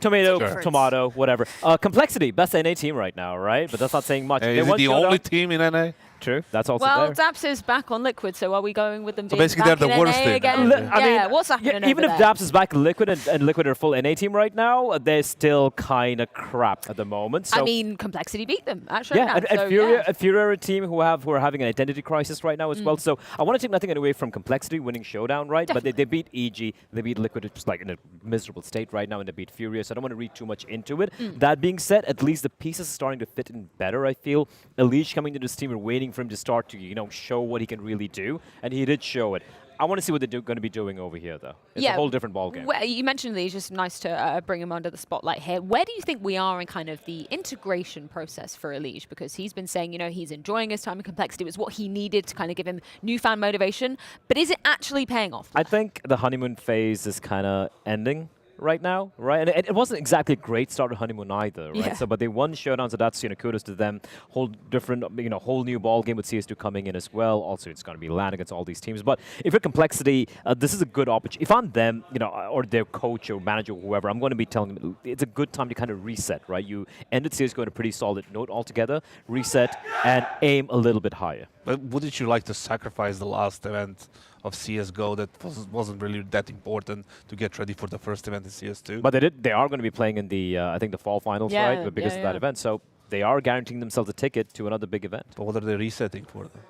Tomato, Sure. tomato, whatever. Complexity, best NA team right now, right? But that's not saying much. Is it the only team in NA? True, that's also Well, there. Daps is back on Liquid, so are we going with them So being basically back they're the in worst NA team. again? I mean, Yeah, what's happening even over if there? Daps is back in Liquid and Liquid are full NA team right now, they're still kind of crap at the moment. So I mean, Complexity beat them at showdown. yeah, and so, Fury are a team who are having an identity crisis right now as well. So I want to take nothing away from Complexity winning showdown, right? But they beat EG, they beat Liquid, just like in a miserable state right now, and they beat Furious. So I don't want to read too much into it. That being said, at least the pieces are starting to fit in better. I feel Elish coming to this team and waiting for him to start to show what he can really do, and he did show it. I want to see what they're going to be doing over here, though. It's a whole different ballgame. Well, you mentioned these, just nice to bring him under the spotlight here. Where do you think we are in kind of the integration process for Elige? Because he's been saying, he's enjoying his time in Complexity. It was what he needed to kind of give him newfound motivation. But is it actually paying off? I think the honeymoon phase is kind of ending right now, right? And it wasn't exactly a great start to honeymoon either, right? Yeah. So, but they won showdown, so that's kudos to them. Whole different, whole new ball game with CS2 coming in as well. Also, it's going to be LAN against all these teams. But if you're Complexity, this is a good opportunity. If I'm them, or their coach or manager or whoever, I'm going to be telling them it's a good time to kind of reset, right? You ended CS:GO on a pretty solid note altogether. Reset and aim a little bit higher. But wouldn't you like to sacrifice the last event of CS:GO that wasn't really that important to get ready for the first event in CS2? But they are going to be playing in the I think the fall finals, right? But because of that event, so they are guaranteeing themselves a ticket to another big event. But what are they resetting for them?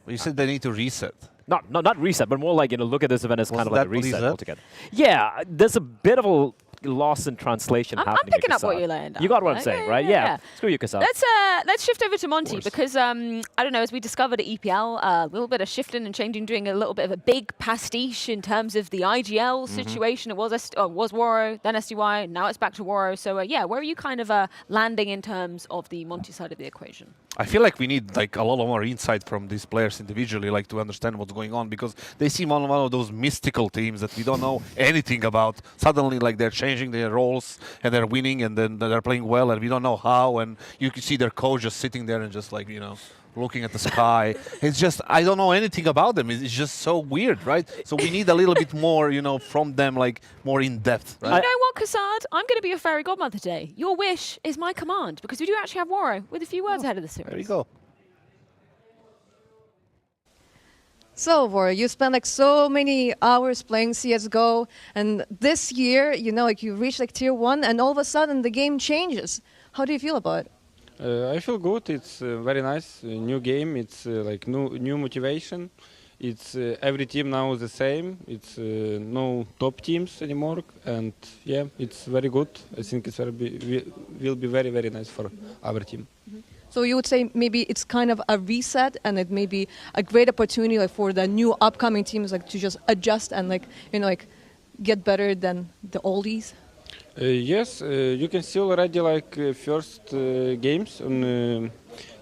Well, you said they need to reset. Not reset, but more like look at this event as kind of like a reset said? altogether. Yeah, there's a bit of a loss in translation happening. I'm picking up what Kassad. you're laying down. You got what I'm saying, right? Yeah. Screw you, Kassad. Let's shift over to Monty because I don't know. As we discovered at EPL, a little bit of shifting and changing, doing a little bit of a big pastiche in terms of the IGL situation. It was Woro, then SDY, now it's back to Woro. So where are you kind of landing in terms of the Monty side of the equation? I feel like we need like a lot more insight from these players individually, like to understand what's going on, because they seem one of those mystical teams that we don't know anything about. Suddenly, like they're changing their roles and they're winning, and then they're playing well, and we don't know how. And you can see their coach just sitting there and just like looking at the sky. It's just, I don't know anything about them. It's just so weird, right? So we need a little bit more, from them, like more in depth, right? You know what, Kassad? I'm going to be your fairy godmother today. Your wish is my command, because we do actually have Waro with a few words ahead of the series. There you go. So, Waro, you spent like so many hours playing CS:GO, and this year, you reach like tier 1, and all of a sudden the game changes. How do you feel about it? I feel good. It's very nice. New game. It's like new motivation. It's every team now is the same. It's no top teams anymore, and yeah, it's very good. I think it's will be very, very nice for our team. So you would say maybe it's kind of a reset, and it may be a great opportunity for the new upcoming teams to just adjust and get better than the oldies. Yes, you can see already first games on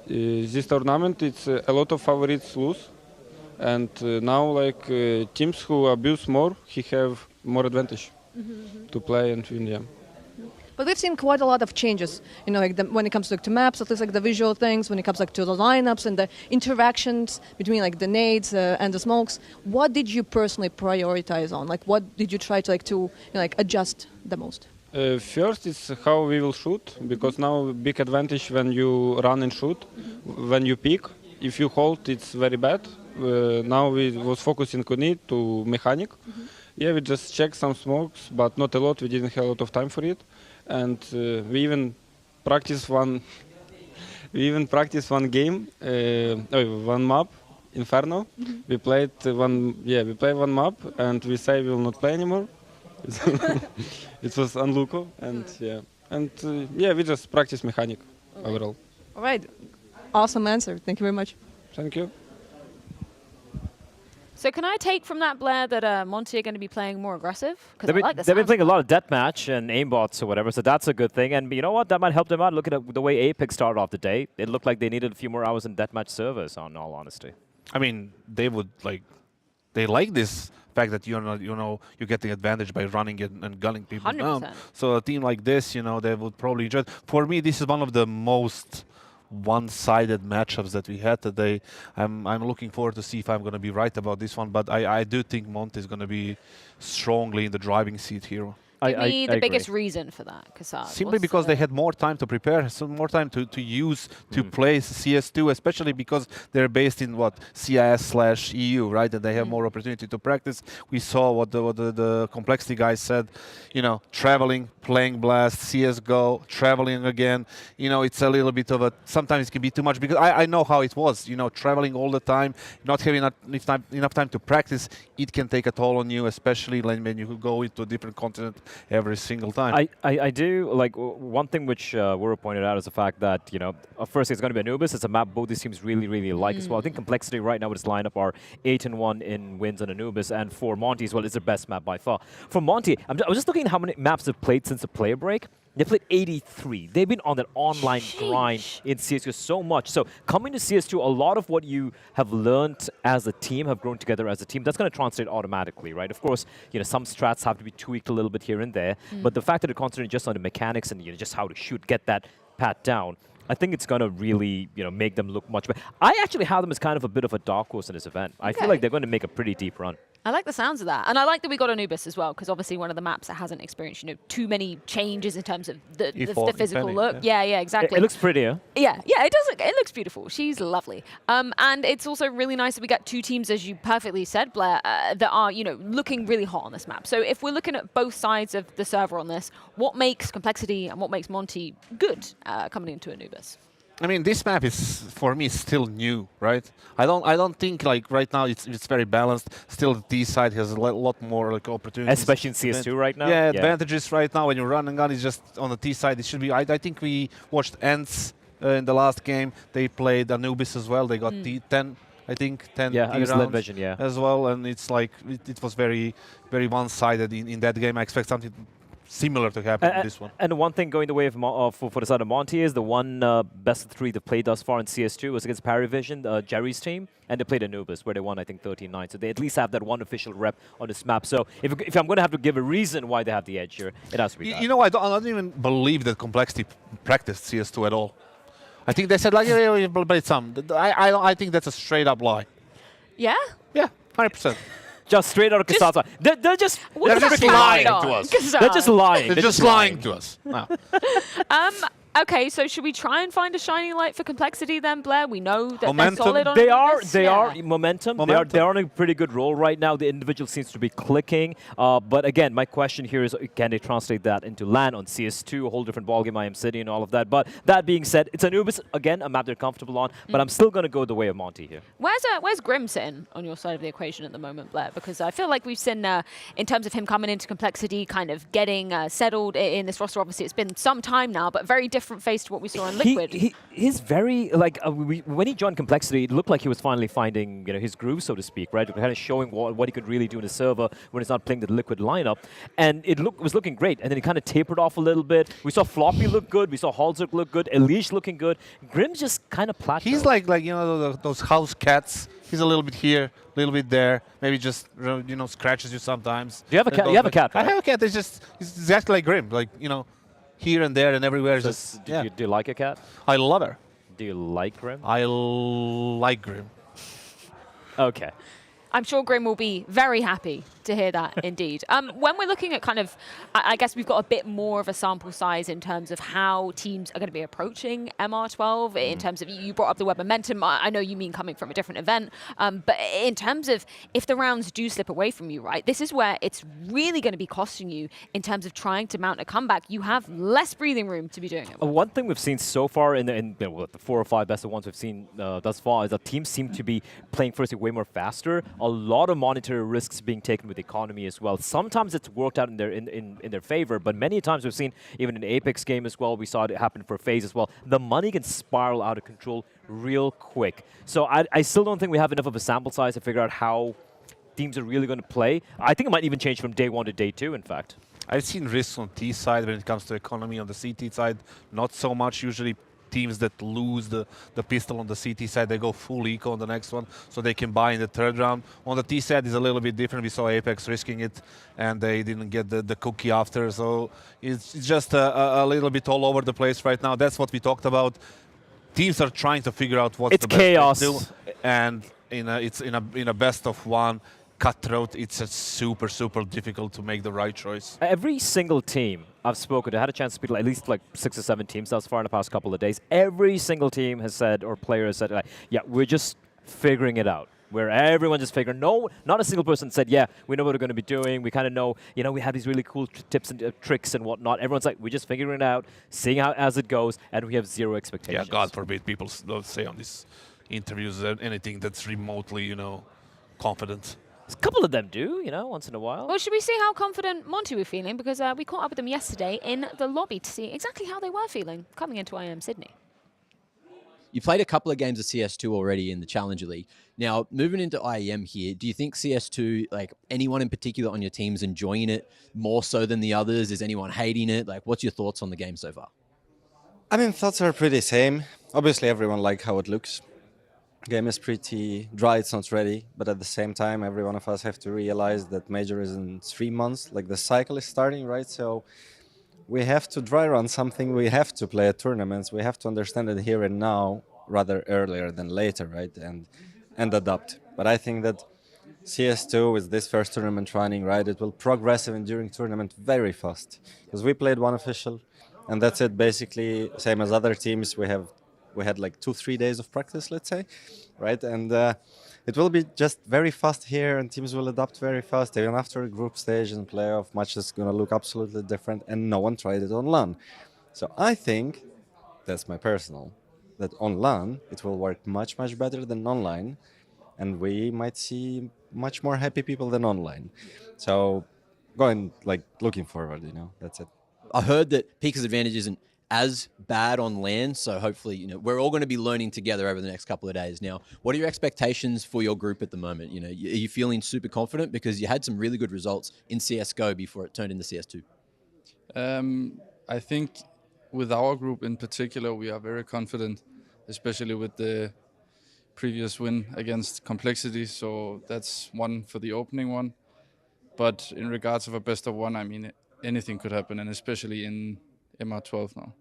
this tournament. It's a lot of favorites lose, and now teams who abuse more, he have more advantage to play and win. Yeah. But we've seen quite a lot of changes, when it comes to maps, at least the visual things, when it comes to the lineups and the interactions between the nades and the smokes. What did you personally prioritize on? What did you try to adjust the most? First, it's how we will shoot, because now big advantage when you run and shoot. When you pick, if you hold, it's very bad. Now we was focusing on it to mechanic. Yeah, we just checked some smokes, but not a lot. We didn't have a lot of time for it. And we even practice one game, one map, Inferno. We played one map, and we say we will not play anymore. It was unlucky, and we just practice mechanic overall. All right, awesome answer. Thank you very much. Thank you. So can I take from that, Blair, that Monty are going to be playing more aggressive? Because they've been playing a lot of deathmatch and aimbots or whatever, so that's a good thing. And you know what? That might help them out. Look at the way Apex started off the day. It looked like they needed a few more hours in deathmatch servers, in all honesty. I mean, they like this fact that you're getting advantage by running and gunning people 100%. down. So a team like this, they would probably enjoy it. For me, this is one of the most one-sided matchups that we had today. I'm looking forward to see if I'm going to be right about this one, but I do think Monty is going to be strongly in the driving seat here. Give me the biggest reason for that, Kassad. Simply because they had more time to prepare, more time to use to play CS2, especially because they're based in CIS/EU, right? And they have more opportunity to practice. We saw what the complexity guys said, traveling, playing Blast, CS:GO, traveling again. It's a little bit of sometimes it can be too much, because I know how it was. Traveling all the time, not having enough time to practice, it can take a toll on you, especially when you go into a different continent every single time. I do like one thing which Wuro pointed out is the fact that first it's going to be Anubis. It's a map both these teams really like as well. I think complexity right now with its lineup are 8-1 in wins on Anubis, and for Monty as well, it's their best map by far. For Monty, I was just looking at how many maps they've played since the player break. They played 83. They've been on that online grind in CSGO so much. So coming to CS2, a lot of what you have learned as a team have grown together as a team. That's going to translate automatically, right? Of course, some strats have to be tweaked a little bit here and there. But the fact that they're concentrating just on the mechanics and just how to shoot, get that pat down, I think it's going to really make them look much better. I actually have them as kind of a bit of a dark horse in this event. I feel like they're going to make a pretty deep run. I like the sounds of that. And I like that we got Anubis as well, because obviously one of the maps that hasn't experienced, too many changes in terms of the physical look. Yeah, exactly. It looks prettier. Yeah, it does. It looks beautiful. She's lovely. And it's also really nice that we got two teams, as you perfectly said, Blair, that are, looking really hot on this map. So if we're looking at both sides of the server on this, what makes Complexity and what makes Monty good coming into Anubis? I mean, this map is, for me, still new, right? I don't think right now it's very balanced. Still, the T side has a lot more opportunities. Especially in CS2 right now. Yeah, advantages right now when you run and gun is just on the T side. It should be. I think we watched Ents in the last game. They played Anubis as well. They got T10. I think 10 rounds vision, as well, and it's like it was very one-sided in that game. I expect something similar to happen in this one. And one thing going the way of for the side of Monty is the one best of 3 they played thus far in CS2 was against Parivision, Jerry's team, and they played Anubis, where they won, I think, 13-9. So they at least have that one official rep on this map. So if I'm going to have to give a reason why they have the edge here, it has to be that. I don't even believe that Complexity practiced CS2 at all. I think they said like, yeah, we played some. I think that's a straight up lie. Yeah? Yeah, 100%. Just straight out of Kasasa. They're just lying to us. They're just lying. They're just lying to us. No. Okay, so should we try and find a shining light for Complexity then, Blair? We know that Momentum. they're solid on They this. are momentum. They're on a pretty good roll right now. The individual seems to be clicking. But again, my question here is, can they translate that into LAN on CS2, a whole different ballgame, IEM City and all of that. But that being said, it's Anubis, again, a map they're comfortable on. But I'm still going to go the way of Monty here. Where's Grim sitting on your side of the equation at the moment, Blair? Because I feel like we've seen, in terms of him coming into Complexity, kind of getting settled in this roster. Obviously, it's been some time now, but very different face to what we saw in Liquid. He's very, like, when he joined Complexity, it looked like he was finally finding, his groove, so to speak, right? Kind of showing what he could really do in a server when he's not playing the Liquid lineup. And it was looking great. And then he kind of tapered off a little bit. We saw Floppy look good. We saw Halzerk look good. Elish looking good. Grim's just kind of plateaued. He's like those house cats. He's a little bit here, a little bit there. Maybe just scratches you sometimes. Do you have a cat? You have a cat, right? I have a cat. It's exactly like Grim. Like here and there and everywhere. Do you like a cat? I love her. Do you like Grim? I like Grim. Okay. I'm sure Grim will be very happy to hear that, indeed. When we're looking at kind of, I guess we've got a bit more of a sample size in terms of how teams are going to be approaching MR12, in terms of, you brought up the web momentum. I know you mean coming from a different event, but in terms of if the rounds do slip away from you, right, this is where it's really going to be costing you in terms of trying to mount a comeback. You have less breathing room to be doing it. One thing we've seen so far in the 4 or 5 best of ones we've seen thus far is that teams seem to be playing first way more faster. A lot of monetary risks being taken with the economy as well. Sometimes it's worked out in their favor, but many times we've seen, even in the Apex game as well, we saw it happen for FaZe as well. The money can spiral out of control real quick. So I still don't think we have enough of a sample size to figure out how teams are really going to play. I think it might even change from day 1 to day 2, in fact. I've seen risks on T side when it comes to economy. On the CT side, not so much. Usually teams that lose the pistol on the CT side, they go full eco on the next one, so they can buy in the 3rd round. On the T side is a little bit different. We saw Apex risking it, and they didn't get the cookie after. So it's just a little bit all over the place right now. That's what we talked about. Teams are trying to figure out what's the best chaos. to do, and it's in a best of 1 cutthroat. It's super difficult to make the right choice. Every single team I've spoken to, I had a chance to speak to at least like 6 or 7 teams thus far in the past couple of days. Every single team has said, or player has said, like, yeah, we're just figuring it out. Where everyone just figured, no, not a single person said, yeah, we know what we're going to be doing. We kind of know, we have these really cool tips and tricks and whatnot. Everyone's like, we're just figuring it out, seeing how as it goes, and we have zero expectations. Yeah, God forbid people don't say on these interviews anything that's remotely, confident. A couple of them do, once in a while. Well, should we see how confident Monty were feeling? Because we caught up with them yesterday in the lobby to see exactly how they were feeling coming into IEM Sydney. You played a couple of games of CS2 already in the Challenger League. Now, moving into IEM here, do you think CS2, like anyone in particular on your team's enjoying it more so than the others? Is anyone hating it? Like, what's your thoughts on the game so far? I mean, thoughts are pretty same. Obviously, everyone likes how it looks. Game is pretty dry, it's not ready, but at the same time, every one of us have to realize that Major is in 3 months, like the cycle is starting, right? So we have to dry run something, we have to play at tournaments, we have to understand it here and now, rather earlier than later, right? And adapt. But I think that CS2 with this first tournament running, right, it will progress even during tournament very fast. Because we played 1 official, and that's it basically, same as other teams, we had like 2-3 days of practice, let's say, right? And it will be just very fast here, and teams will adapt very fast. Even after group stage and playoff, match is going to look absolutely different, and no one tried it on LAN. So I think, that's my personal, that on LAN, it will work much better than online, and we might see much more happy people than online. So looking forward, that's it. I heard that Pika's advantage isn't as bad on LAN, so hopefully, we're all going to be learning together over the next couple of days. Now, what are your expectations for your group at the moment? Are you feeling super confident because you had some really good results in CSGO before it turned into CS2? I think with our group in particular, we are very confident, especially with the previous win against Complexity. So that's one for the opening one. But in regards of a best of 1, I mean, anything could happen, and especially in MR12 now.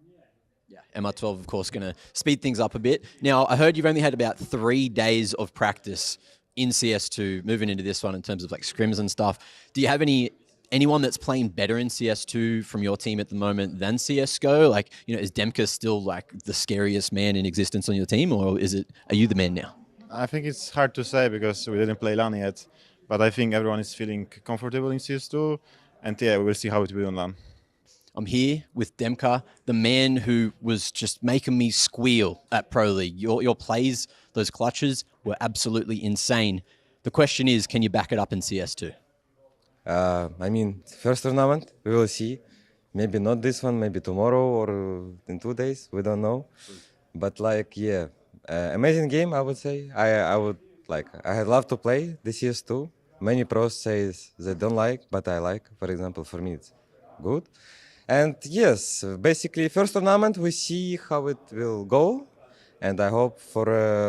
MR12, of course, going to speed things up a bit. Now, I heard you've only had about 3 days of practice in CS2, moving into this one in terms of like scrims and stuff. Do you have anyone that's playing better in CS2 from your team at the moment than CSGO? Like, is Demka still like the scariest man in existence on your team, or are you the man now? I think it's hard to say because we didn't play LAN yet, but I think everyone is feeling comfortable in CS2, and we will see how it will be on LAN. I'm here with Demka, the man who was just making me squeal at Pro League. Your plays, those clutches, were absolutely insane. The question is, can you back it up in CS2? I mean, first tournament, we will see. Maybe not this one, maybe tomorrow or in 2 days, we don't know. But amazing game, I would say. I'd love to play the CS2. Many pros say they don't like, but I like. For example, for me, it's good. And yes, basically, first tournament, we see how it will go. And I hope for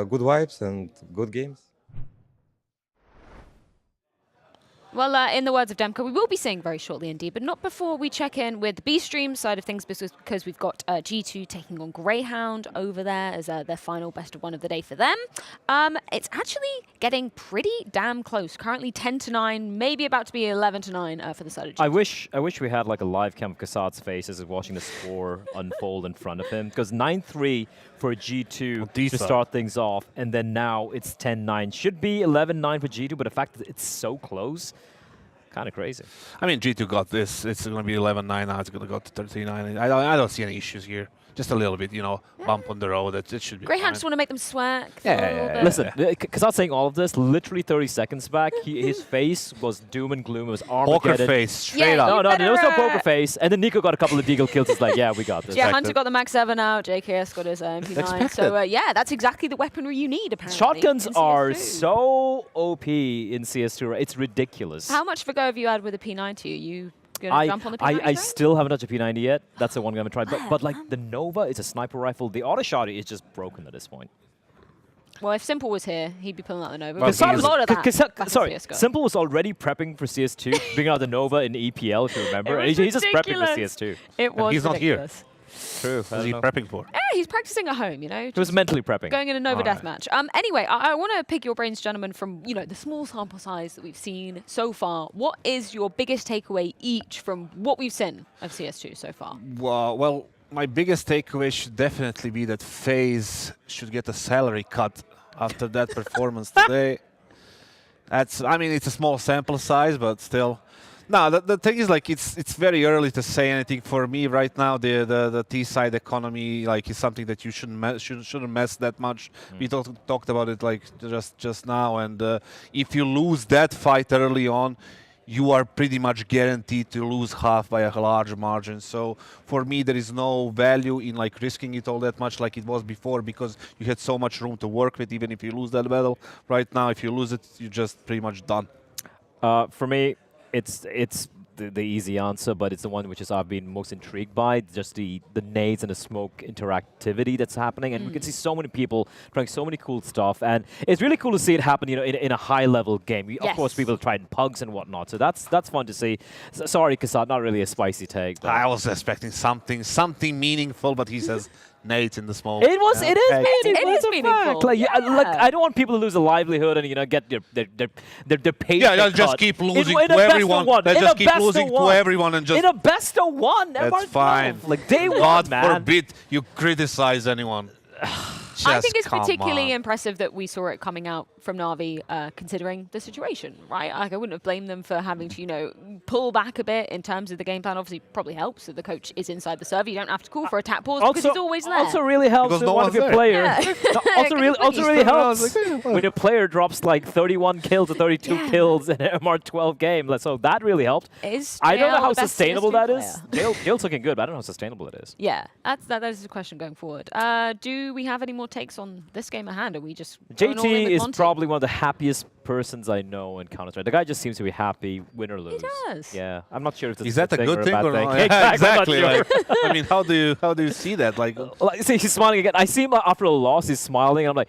good vibes and good games. Well, in the words of Demka, we will be seeing very shortly indeed, but not before we check in with the B-Stream side of things, because we've got G2 taking on Greyhound over there as their final best of one of the day for them. It's actually getting pretty damn close. Currently 10-9, maybe about to be 11-9 for the side of G2. I wish we had like a live cam of Kassad's face as he's watching the score unfold in front of him, because 9-3 for G2 to start things off, and then now it's 10-9. Should be 11-9 for G2, but the fact that it's so close, kind of crazy. I mean, G2 got this. It's going to be 11-9 now. It's going to go to 13-9. I don't see any issues here. Just a little bit, bump on the road. It should be Greyhound just want to make them sweat. Listen, Kassad saying all of this, literally 30 seconds back, his face was doom and gloom. It was Armageddon. Poker face, straight up. No, there was no poker face. And then Nico got a couple of deagle kills. It's like, yeah, we got this. Yeah, Hunter got the Max 7 out. JKS got his MP9. So, that's exactly the weaponry you need, apparently. Shotguns are so OP in CS2. It's ridiculous. How much of a go have you had with the P90? You gonna jump on the P90? I still haven't touched a P90 yet. That's the one I'm going to try. But like the Nova, it's a sniper rifle. The auto shot is just broken at this point. Well, if Simple was here, he'd be pulling out the Nova. Sorry, Simple was already prepping for CS2, bringing out the Nova in EPL, if you remember. And he's just prepping for CS2. It was He's ridiculous. Not here. True. What is he prepping for? He's practicing at home, He was mentally prepping. Going in a Nova deathmatch. Anyway, I want to pick your brains, gentlemen, from the small sample size that we've seen so far. What is your biggest takeaway each from what we've seen of CS2 so far? Well, my biggest takeaway should definitely be that FaZe should get a salary cut after that performance today. It's a small sample size, but still. No, the thing is, like, it's very early to say anything for me right now. The T-side economy, like, is something that you shouldn't mess that much. We talked about it like just now, and if you lose that fight early on, you are pretty much guaranteed to lose half by a large margin. So for me, there is no value in like risking it all that much like it was before, because you had so much room to work with. Even if you lose that battle, right now, if you lose it, you're just pretty much done. For me, it's the easy answer, but it's the one which I've been most intrigued by, just the nades and the smoke interactivity that's happening. And we can see so many people trying so many cool stuff, and it's really cool to see it happen, in a high-level game. Of course, people tried pugs and whatnot, so that's fun to see. Sorry, Kassad, not really a spicy take. I was expecting something meaningful, but he says nades in the smoke. It is meaningful. Like, I don't want people to lose a livelihood and get their pay. Yeah, they'll just keep losing to everyone. They just keep losing to everyone and just in a best of one. That's fine. Like day one, God man. forbid you criticize anyone. I think it's particularly impressive that we saw it coming out from Na'Vi, considering the situation, right? Like, I wouldn't have blamed them for having to, pull back a bit in terms of the game plan. Obviously, probably helps that the coach is inside the server. You don't have to call for a tap pause because he's always there. Also, really helps when one of your players. Also, really helps when your player drops like 31 kills or 32 kills in an MR12 game. So that really helped. I don't know how sustainable that is. Jail's looking good, but I don't know how sustainable it is. Yeah, that is the question going forward. Do we have any more takes on this game at hand? Are we just JT is probably one of the happiest persons I know in Counter-Strike. The guy just seems to be happy, win or lose. He does. Yeah, I'm not sure if is that a good thing or not? Yeah, exactly. Sure. I mean, how do you see that? Like, see, he's smiling again. I see him after a loss. He's smiling. I'm like,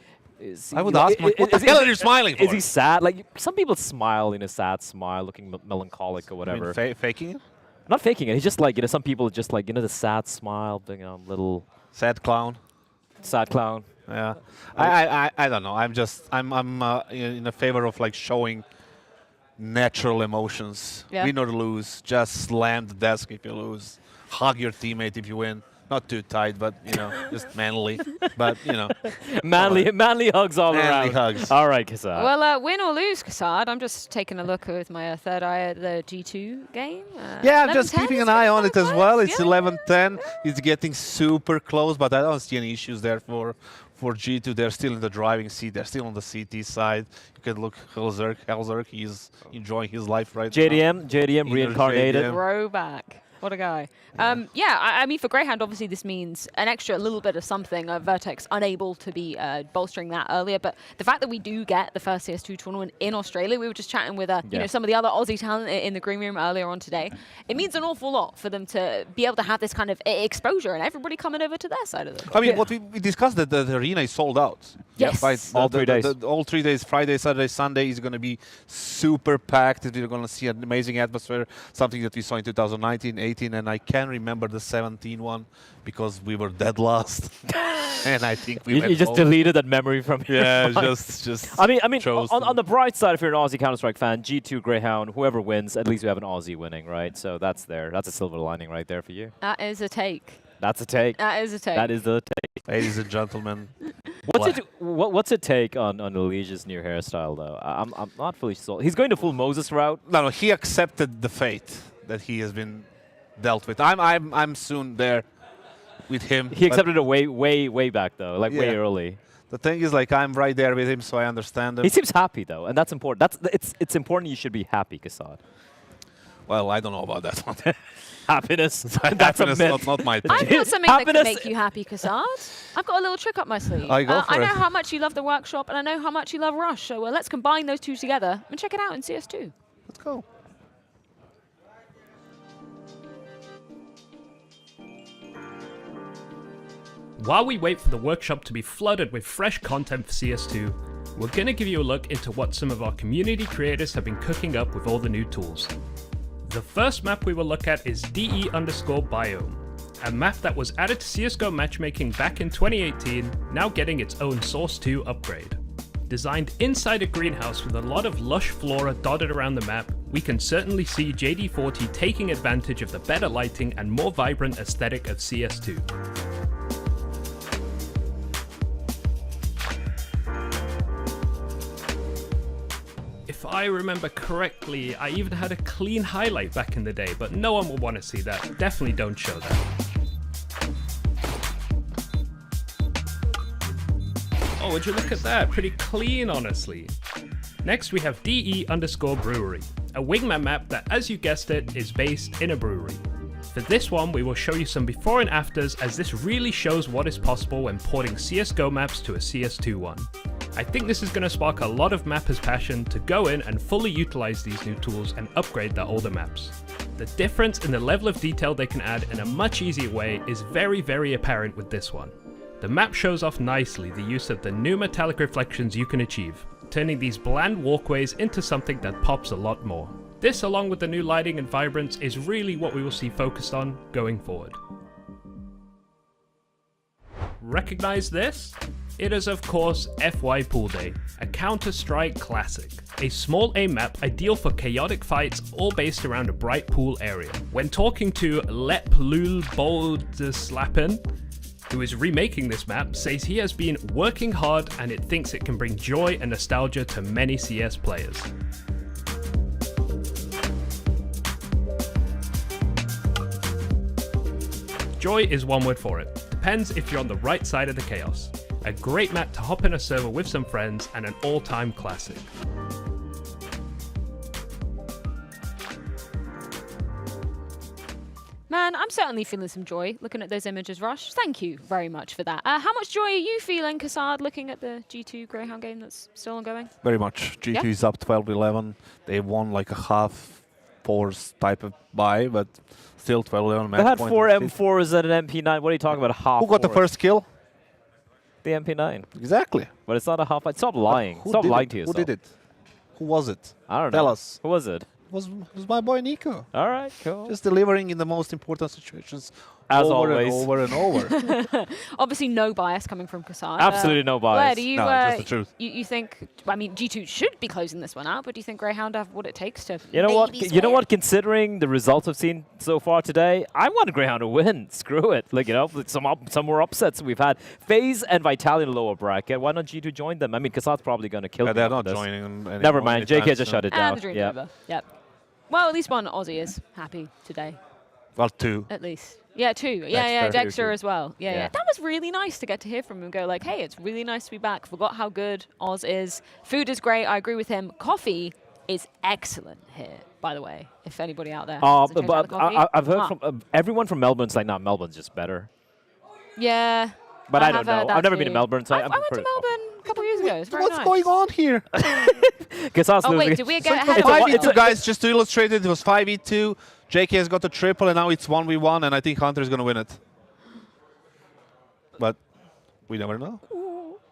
I would ask him, what the hell are you smiling for? Is he sad? Like, some people smile in a sad smile, looking melancholic or whatever. You mean faking it? Not faking it. He's just like, some people just like, the sad smile, little Sad clown. Sad clown. Yeah. I don't know. I'm in a favor of like showing natural emotions. Yeah. Win or lose, just slam the desk if you lose. Hug your teammate if you win. Not too tight, but just manly. But manly hugs all around. Manly hugs. All right, Kassad. Well, win or lose, Kassad, I'm just taking a look with my third eye at the G2 game. Yeah, I'm just 11-10 keeping is an eye on good it as well. It's yeah. 11-10. It's getting super close, but I don't see any issues there for G2. They're still in the driving seat. They're still on the CT side. You can look Hellzerk. He's enjoying his life right now. JDM reincarnated. Throwback. What a guy. Yeah, I mean, for Greyhound, obviously this means an extra little bit of something. Vertex unable to be bolstering that earlier. But the fact that we do get the first CS2 tournament in Australia, we were just chatting with some of the other Aussie talent in the green room earlier on today. It means an awful lot for them to be able to have this kind of exposure and everybody coming over to their side of it. I mean, what we discussed, that the arena is sold out. Yes. Right? All 3 days. All 3 days, Friday, Saturday, Sunday is going to be super packed. We're going to see an amazing atmosphere, something that we saw in 2019, 18, and I can remember the 17 one because we were dead last. And I think we You just deleted that memory from your mind. just I mean, on the bright side, if you're an Aussie Counter-Strike fan, G2 Greyhound, whoever wins, at least we have an Aussie winning, right? So that's there. That's a silver lining right there for you. That is a take. That's a take. That is a take. That is the take. Ladies and gentlemen. What's a take on Elige's new hairstyle, though? I'm not fully sold. He's going to full Moses route. No, he accepted the fate that he has been dealt with. I'm soon there with him. He accepted it way back, though, like way early. The thing is, like, I'm right there with him, so I understand him. He seems happy, though, and that's important. It's important you should be happy, Kassad. Well, I don't know about that one. Happiness. That's a myth. Not my thing. I've got something that can make you happy, Kassad. I've got a little trick up my sleeve. I go for I know it. how much you love the workshop, and I know how much you love Rush. So let's combine those two together and check it out in CS2. Let's go. While we wait for the workshop to be flooded with fresh content for CS2, we're going to give you a look into what some of our community creators have been cooking up with all the new tools. The first map we will look at is DE_Biome, a map that was added to CSGO matchmaking back in 2018, now getting its own Source 2 upgrade. Designed inside a greenhouse with a lot of lush flora dotted around the map, we can certainly see JD40 taking advantage of the better lighting and more vibrant aesthetic of CS2. If I remember correctly, I even had a clean highlight back in the day, but no one will want to see that. Definitely don't show that. Oh, would you look at that? Pretty clean, honestly. Next, we have DE_Brewery, a wingman map that, as you guessed it, is based in a brewery. For this one, we will show you some before and afters, as this really shows what is possible when porting CSGO maps to a CS2 one. I think this is going to spark a lot of mappers' passion to go in and fully utilize these new tools and upgrade their older maps. The difference in the level of detail they can add in a much easier way is very, very apparent with this one. The map shows off nicely the use of the new metallic reflections you can achieve, turning these bland walkways into something that pops a lot more. This, along with the new lighting and vibrance, is really what we will see focused on going forward. Recognize this? It is of course FY Pool Day, a Counter-Strike classic. A small A map ideal for chaotic fights all based around a bright pool area. When talking to Lep Lul Boldeslappen, who is remaking this map, says he has been working hard and it thinks it can bring joy and nostalgia to many CS players. Joy is one word for it. Depends if you're on the right side of the chaos. A great map to hop in a server with some friends and an all-time classic. Man, I'm certainly feeling some joy looking at those images, Rush. Thank you very much for that. How much joy are you feeling, Kassad, looking at the G2 Greyhound game that's still ongoing? Very much. G2 is up 12-11. They won like a half force type of buy, but still 12-11. They had 4 M4s and an MP9. What are you talking about? Half. Who got the first kill? The MP9. Exactly. But it's not a half. Stop lying. Stop lying to yourself. Who did it? Who was it? I don't know. Tell us. Who was it? It was my boy Nico. All right, cool. Just delivering in the most important situations As over always. and over and over. Obviously, no bias coming from Kassan. Absolutely no bias. Blair, do you, No, just the truth. You think? I mean, G2 should be closing this one out, but do you think Greyhound have what it takes to? You know what? maybe You know sway what? it? Considering the results I've seen so far today, I want Greyhound to win. Screw it. Like, you know, some more upsets we've had. FaZe and Vitality in the lower bracket. Why not G2 join them? I mean, Kassan's probably going to kill them. They're not joining anymore Never mind. JK anytime just soon. shut it And down. the dream's Yeah. over. Yep. Well, at least one Aussie is happy today. Well, 2. At least. Yeah, 2. Yeah, Dexter. Dexter as well. Yeah, Yeah. yeah. That was really nice to get to hear from him and go like, hey, it's really nice to be back. Forgot how good Oz is. Food is great. I agree with him. Coffee is excellent here, by the way, if anybody out there hasn't checked out the coffee. I've heard from everyone from Melbourne's like, nah, Melbourne's just better. Yeah. But I don't have heard know. that I've never been to too. Melbourne, so I went to Melbourne a couple of years ago. It's very What's nice. going on here? Kassan's Oh, wait, losing. did we get It's ahead of 5v2, guys. Just to illustrate it, it was 5v2. JK has got a triple, and now it's 1v1, and I think Hunter is going to win it. But we never know.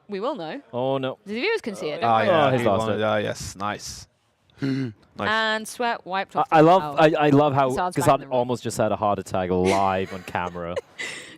We will know. Oh, no. The viewers can see it. Don't Ah, worry. yeah, he's he lost won it. Yeah, yes, nice. Nice. And Sweat wiped off I the love towel. I love how Kassan's back in Kassan the room. almost just had a heart attack live on camera.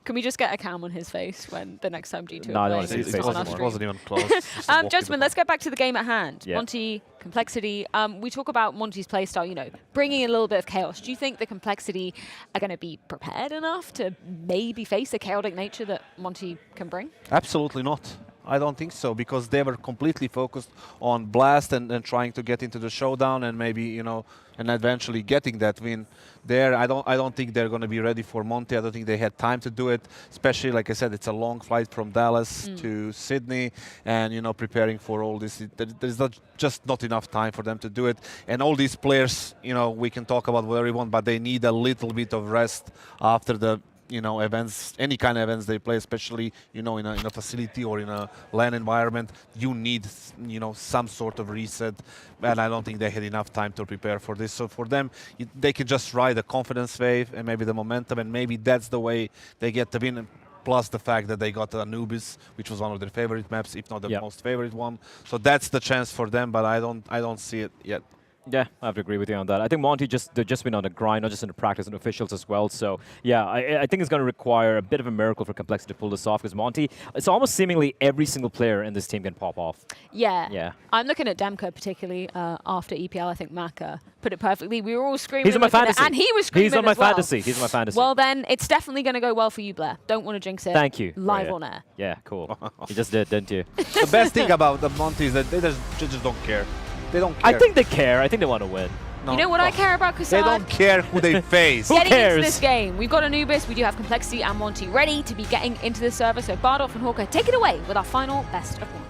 Can we just get a cam on his face when the next time G2 No, I are don't wanna playing see his on face our anymore. It stream? wasn't even close. Just a walk in the Gentlemen, let's get back to the game at hand. Yeah. Monty, Complexity. We talk about Monty's playstyle, you know, bringing in a little bit of chaos. Do you think the Complexity are going to be prepared enough to maybe face the chaotic nature that Monty can bring? Absolutely not. I don't think so, because they were completely focused on Blast and trying to get into the showdown and maybe, you know, and eventually getting that win there. I don't think they're going to be ready for Monty. I don't think they had time to do it, especially, like I said, it's a long flight from Dallas to Sydney, and, you know, preparing for all this. There's just not enough time for them to do it. And all these players, you know, we can talk about whatever we want, but they need a little bit of rest after the, you know, events, any kind of events they play, especially, you know, in a facility or in a LAN environment. You need, you know, some sort of reset, and I don't think they had enough time to prepare for this. So for them, they can just ride the confidence wave and maybe the momentum, and maybe that's the way they get the win. Plus the fact that they got Anubis, which was one of their favorite maps, if not the most favorite one. So that's the chance for them, but I don't see it yet. Yeah, I have to agree with you on that. I think Monty they've just been on the grind, not just in the practice and officials as well. So yeah, I think it's going to require a bit of a miracle for Complexity to pull this off, because Monty, it's almost seemingly every single player in this team can pop off. Yeah. Yeah. I'm looking at Demka particularly after EPL. I think Maka put it perfectly. We were all screaming. He's in my looking at it, fantasy. and he was screaming He's on my as well. fantasy. He's on my fantasy. Well, then it's definitely going to go well for you, Blair. Don't want to jinx it. Thank you. Live Yeah. on air. Yeah, cool. You just did, didn't you? The best thing about the Monty is that they just don't care. They don't care. I think they care. I think they want to win. You know what I care about, Kassan? They don't care who they face. Getting into this game, we've got Anubis, we do have Complexity and Monty ready to be getting into the server. So Bardolph and Hawker, take it away with our final best of one.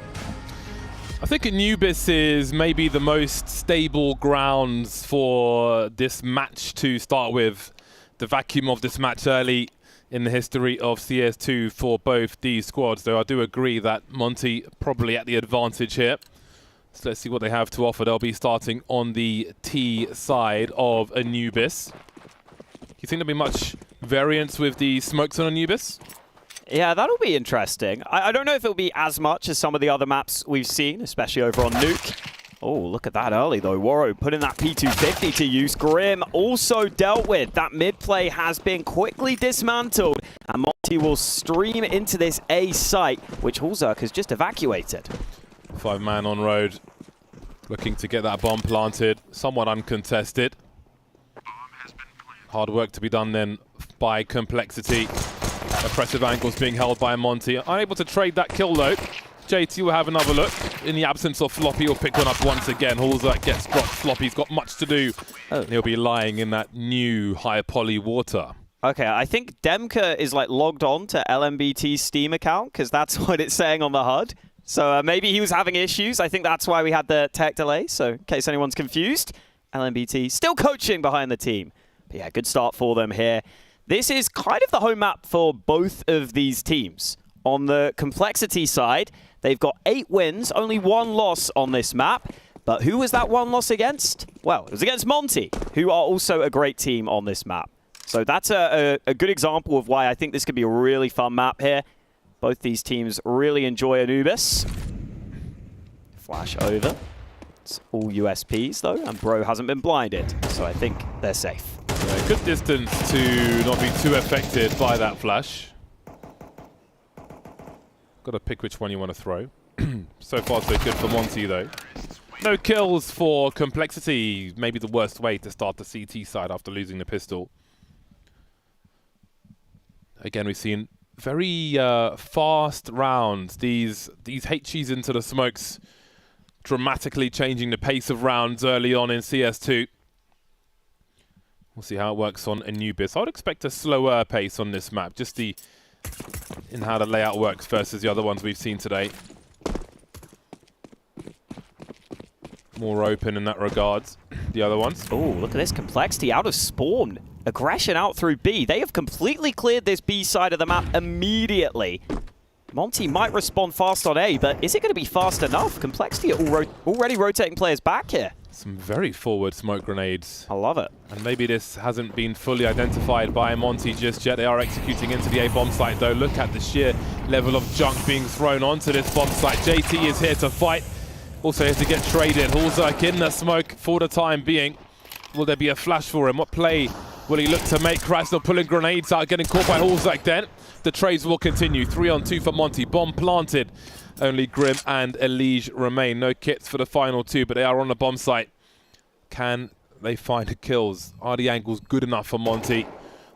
I think Anubis is maybe the most stable grounds for this match to start with. The vacuum of this match early in the history of CS2 for both these squads, though I do agree that Monty probably at the advantage here. So let's see what they have to offer. They'll be starting on the T side of Anubis. Do you think there'll be much variance with the smokes on Anubis? Yeah, that'll be interesting. I don't know if it'll be as much as some of the other maps we've seen, especially over on Nuke. Oh, look at that early, though. Waro putting that P250 to use. Grim also dealt with. That mid play has been quickly dismantled. And Monty will stream into this A site, which Hulzerk has just evacuated. 5-man on road, looking to get that bomb planted, somewhat uncontested. Hard work to be done then by Complexity. Oppressive angles being held by Monty. Unable to trade that kill though. JT will have another look. In the absence of Floppy, he'll pick one up once again. Hulzerk gets dropped. Floppy's got much to do. And he'll be lying in that new high poly water. Okay, I think Demka is like logged on to LMBT's Steam account, because that's what it's saying on the HUD. So maybe he was having issues. I think that's why we had the tech delay. So in case anyone's confused, LMBT still coaching behind the team. But yeah, good start for them here. This is kind of the home map for both of these teams. On the Complexity side, they've got 8 wins, only 1 loss on this map. But who was that 1 loss against? Well, it was against Monty, who are also a great team on this map. So that's a good example of why I think this could be a really fun map here. Both these teams really enjoy Anubis. Flash over. It's all USPs though, and Bro hasn't been blinded, so I think they're safe. Yeah, good distance to not be too affected by that flash. Got to pick which one you want to throw. So far so good for Monty though. No kills for Complexity. Maybe the worst way to start the CT side after losing the pistol. Again, we've seen very fast rounds. These HGs into the smokes dramatically changing the pace of rounds early on in CS2. We'll see how it works on Anubis. I would expect a slower pace on this map, just in how the layout works versus the other ones we've seen today. More open in that regards, the other ones. Oh, look at this Complexity out of spawn. Aggression out through B. They have completely cleared this B side of the map immediately. Monty might respond fast on A, but is it going to be fast enough? Complexity are already rotating players back here. Some very forward smoke grenades. I love it. And maybe this hasn't been fully identified by Monty just yet. They are executing into the A bomb site though. Look at the sheer level of junk being thrown onto this bomb site. JT is here to fight. Also here to get traded. Hulzak in the smoke for the time being. Will there be a flash for him? What play will he look to make? Krasnov pulling grenades out, getting caught by Hulzak then. The trades will continue. 3-on-2 for Monty. Bomb planted. Only Grim and Elige remain. No kits for the final two, but they are on the bomb site. Can they find the kills? Are the angles good enough for Monty?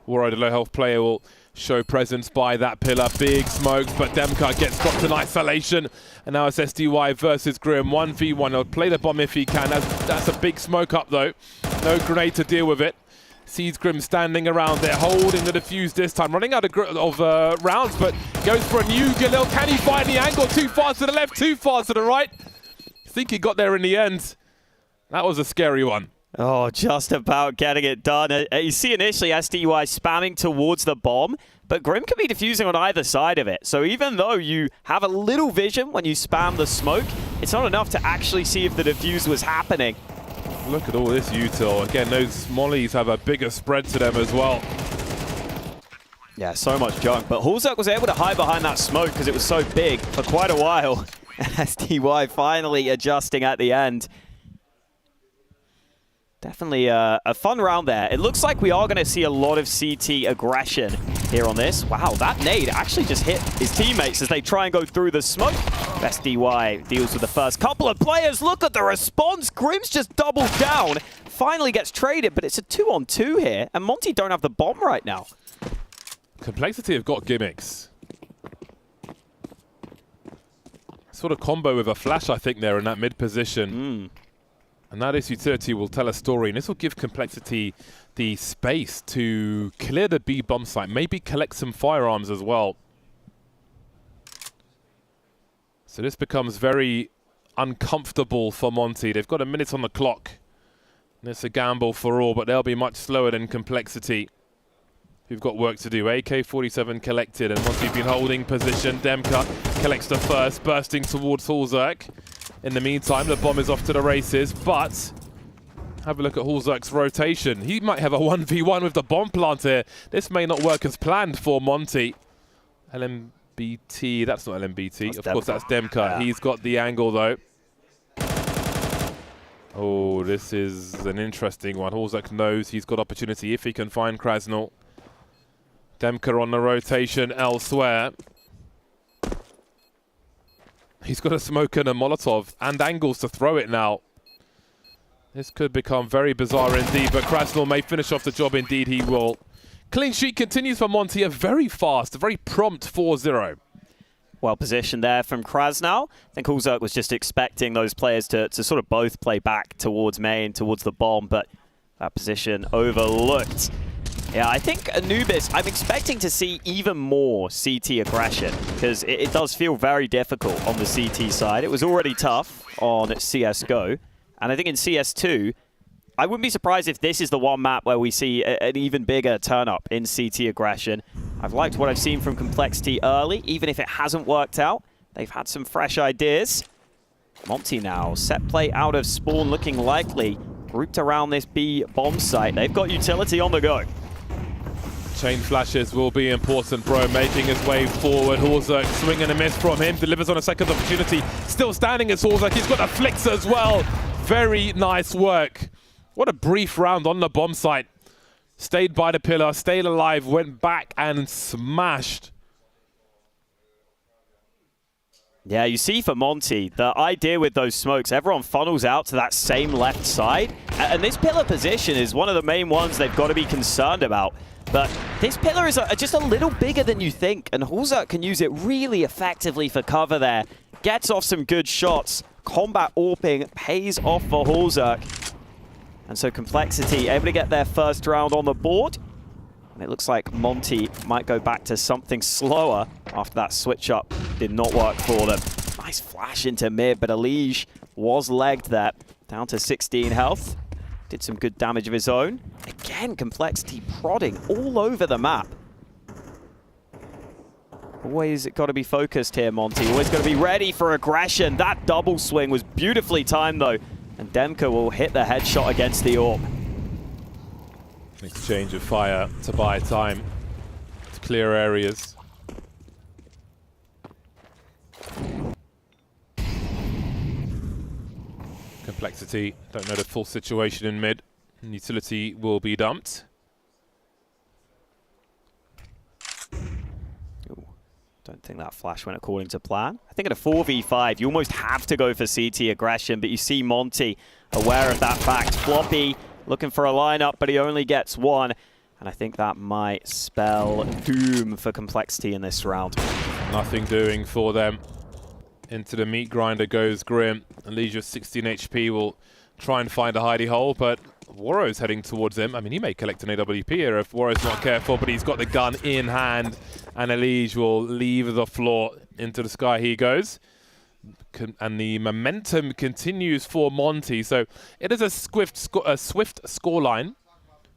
Worried a low health player will show presence by that pillar. Big smokes, but Demka gets dropped in isolation. And now it's SDY versus Grim. 1v1. He'll play the bomb if he can. That's a big smoke up though. No grenade to deal with it. Sees Grim standing around there, holding the defuse this time. Running out of rounds, but goes for a new Galil. Can he find the angle? Too far to the left, too far to the right. I think he got there in the end. That was a scary one. Oh, just about getting it done. You see initially SDY spamming towards the bomb, but Grim can be defusing on either side of it. So even though you have a little vision when you spam the smoke, it's not enough to actually see if the defuse was happening. Look at all this util. Again, those mollies have a bigger spread to them as well. Yeah, so much junk. But Hulzak was able to hide behind that smoke because it was so big for quite a while. SDY finally adjusting at the end. Definitely a fun round there. It looks like we are going to see a lot of CT aggression here on this. Wow, that nade actually just hit his teammates as they try and go through the smoke. SDY deals with the first couple of players. Look at the response. Grim's just doubled down. Finally gets traded, but it's a 2-on-2 here. And Monty don't have the bomb right now. Complexity have got gimmicks. Sort of combo with a flash, I think, there in that mid position. And now this utility will tell a story, and this will give Complexity the space to clear the B bomb site, maybe collect some firearms as well. So this becomes very uncomfortable for Monty. They've got a minute on the clock. And it's a gamble for all, but they'll be much slower than Complexity, who've got work to do. AK-47 collected, and Monty's been holding position. Demka collects the first, bursting towards Hulzak. In the meantime, the bomb is off to the races, but have a look at Hulzak's rotation. He might have a 1v1 with the bomb plant here. This may not work as planned for Monty. LMBT, that's not LMBT. Of course, that's Demka. Yeah. He's got the angle, though. Oh, this is an interesting one. Hulzak knows he's got opportunity if he can find Krasnal. Demka on the rotation elsewhere. He's got a smoke and a Molotov and angles to throw it now. This could become very bizarre indeed, but Krasnal may finish off the job. Indeed, he will. Clean sheet continues for Monty. A very fast, a very prompt 4-0. Well positioned there from Krasnal. I think Hulzak was just expecting those players to sort of both play back towards main, towards the bomb, but that position overlooked. Yeah, I think Anubis, I'm expecting to see even more CT aggression because it does feel very difficult on the CT side. It was already tough on CSGO. And I think in CS2, I wouldn't be surprised if this is the one map where we see an even bigger turn-up in CT aggression. I've liked what I've seen from Complexity early, even if it hasn't worked out. They've had some fresh ideas. Monty now, set play out of spawn looking likely. Grouped around this B bomb site. They've got utility on the go. Chain flashes will be important, bro. Making his way forward. Hulzak, swing and a miss from him. Delivers on a second opportunity. Still standing as Hulzak. He's got a flicks as well. Very nice work. What a brief round on the bomb site. Stayed by the pillar, stayed alive, went back and smashed. Yeah, you see for Monty, the idea with those smokes, everyone funnels out to that same left side. And this pillar position is one of the main ones they've got to be concerned about. But this pillar is just a little bigger than you think, and Hulzak can use it really effectively for cover there. Gets off some good shots. Combat AWPing pays off for Hulzak. And so Complexity able to get their first round on the board. And it looks like Monty might go back to something slower after that switch up did not work for them. Nice flash into mid, but Elige was legged there. Down to 16 health. Did some good damage of his own. Again, Complexity prodding all over the map. Always got to be focused here, Monty. Always got to be ready for aggression. That double swing was beautifully timed, though. And Demka will hit the headshot against the AWP. Exchange of fire to buy time to clear areas. Complexity, don't know the full situation in mid. Utility will be dumped. Ooh, don't think that flash went according to plan. I think at a 4v5, you almost have to go for CT aggression, but you see Monty aware of that fact. Floppy looking for a lineup, but he only gets one. And I think that might spell doom for Complexity in this round. Nothing doing for them. Into the meat grinder goes Grim. Elige 16 HP will try and find a hidey hole, but Warrow's heading towards him. I mean, he may collect an AWP here if Warrow's not careful, but he's got the gun in hand, and Elige will leave the floor. Into the sky he goes. And the momentum continues for Monty. So it is a swift scoreline,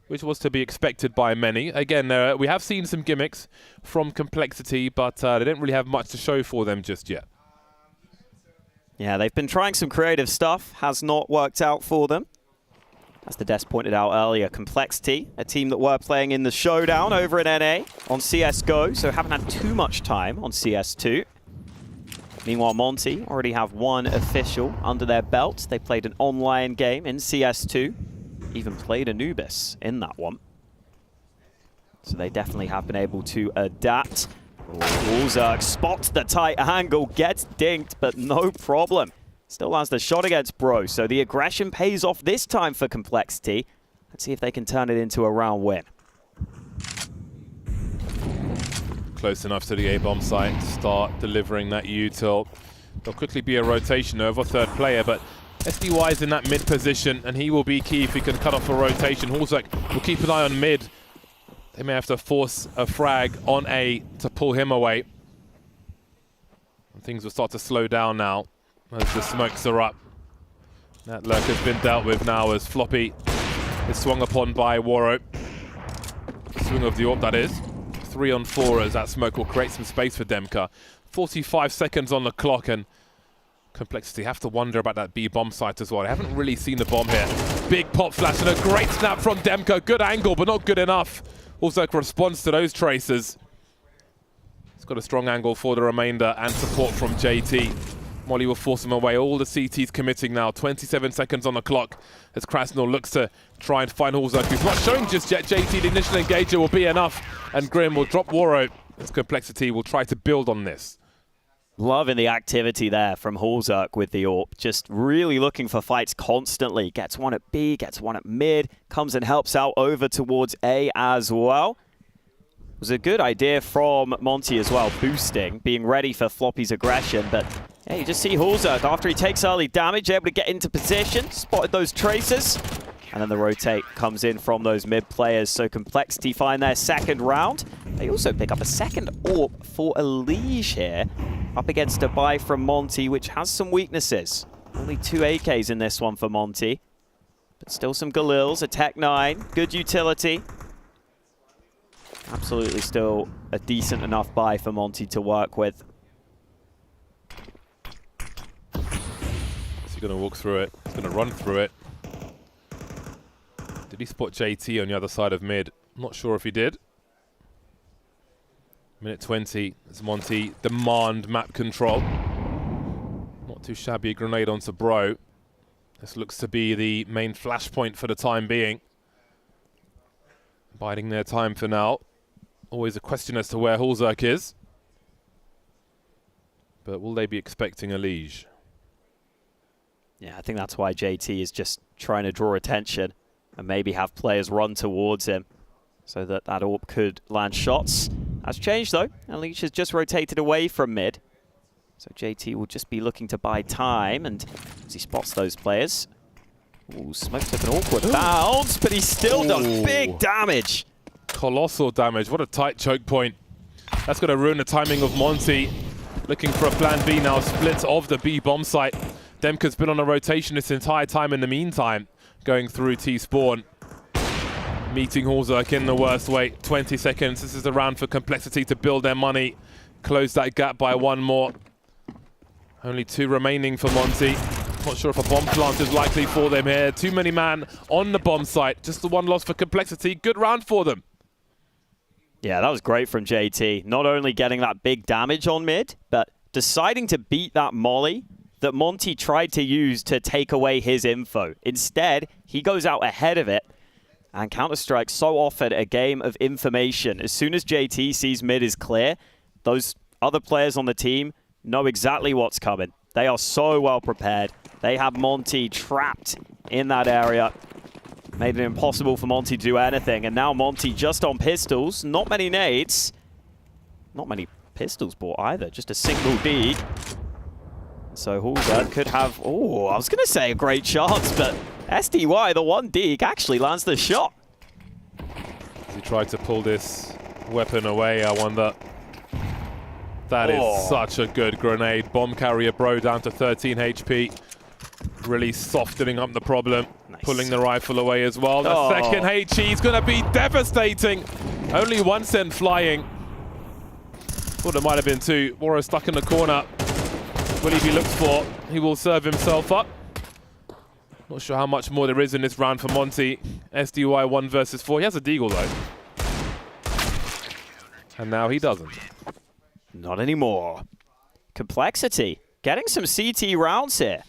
which was to be expected by many. Again, we have seen some gimmicks from Complexity, but they didn't really have much to show for them just yet. Yeah, they've been trying some creative stuff. Has not worked out for them. As the desk pointed out earlier, Complexity, a team that were playing in the showdown over in NA on CSGO, so haven't had too much time on CS2. Meanwhile, Monty already have one official under their belt. They played an online game in CS2, even played Anubis in that one. So they definitely have been able to adapt. Hulzak spots the tight angle, gets dinked, but no problem. Still has the shot against Bro, so the aggression pays off this time for Complexity. Let's see if they can turn it into a round win. Close enough to the A-bomb site to start delivering that util. There'll quickly be a rotation over third player, but SDY is in that mid position, and he will be key if he can cut off a rotation. Hulzak will keep an eye on mid. They may have to force a frag on A to pull him away. And things will start to slow down now as the smokes are up. That lurk has been dealt with now as Floppy is swung upon by Warrow. Swing of the AWP, that is. 3 on 4 as that smoke will create some space for Demka. 45 seconds on the clock, and Complexity have to wonder about that B bomb site as well. I haven't really seen the bomb here. Big pop flash and a great snap from Demka. Good angle, but not good enough. Also responds to those traces. He's got a strong angle for the remainder and support from JT. Molly will force him away. All the CTs committing now. 27 seconds on the clock as Krasnal looks to try and find Hulzak, who's not showing just yet. JT, the initial engager, will be enough. And Grim will drop Warrow as Complexity will try to build on this. Loving the activity there from Hulzak with the AWP. Just really looking for fights constantly. Gets one at B, gets one at mid, comes and helps out over towards A as well. It was a good idea from Monty as well, boosting, being ready for Floppy's aggression, but yeah, you just see Hulzak, after he takes early damage, able to get into position, spotted those traces, and then the rotate comes in from those mid players, so Complexity find their second round. They also pick up a second AWP for Elige here, up against a buy from Monty, which has some weaknesses. Only 2 AKs in this one for Monty, but still some Galils, a Tech 9, good utility. Absolutely still a decent enough buy for Monty to work with. Is he going to walk through it? He's going to run through it. Did he spot JT on the other side of mid? Not sure if he did. Minute 20 as Monty demand map control. Not too shabby, a grenade onto Bro. This looks to be the main flashpoint for the time being. Biding their time for now. Always a question as to where Hulzerk is. But will they be expecting a Liege? Yeah, I think that's why JT is just trying to draw attention and maybe have players run towards him so that that AWP could land shots. That's changed though, and Liege has just rotated away from mid. So JT will just be looking to buy time, and as he spots those players. Ooh, Smoke took an awkward bounce, but he still does big damage. Colossal damage. What a tight choke point. That's going to ruin the timing of Monty. Looking for a plan B now, split of the B bomb site. Demka's been on a rotation this entire time in the meantime, going through T-spawn. Meeting Hulzerk in the worst way. 20 seconds. This is the round for Complexity to build their money. Close that gap by one more. Only 2 remaining for Monty. Not sure if a bomb plant is likely for them here. Too many man on the bomb site. Just the one loss for Complexity. Good round for them. Yeah, that was great from JT. Not only getting that big damage on mid, but deciding to beat that molly that Monty tried to use to take away his info. Instead, he goes out ahead of it. And Counter-Strike so often a game of information. As soon as JT sees mid is clear, those other players on the team know exactly what's coming. They are so well prepared. They have Monty trapped in that area. Made it impossible for Monty to do anything. And now Monty just on pistols. Not many nades. Not many pistols bought either. Just a single D. So Hulzerk could have, oh, I was going to say a great chance, but SDY, the one Deke, actually lands the shot. As he tried to pull this weapon away, I wonder. That is such a good grenade. Bomb carrier bro down to 13 HP. Really softening up the problem. Nice. Pulling the rifle away as well. The second HE is going to be devastating. Only 1 cent flying. Thought it might have been 2. Wara stuck in the corner. Will he be looked for? He will serve himself up. Not sure how much more there is in this round for Monty. SDY 1 versus 4. He has a deagle though. And now he doesn't. Not anymore. Complexity getting some CT rounds here.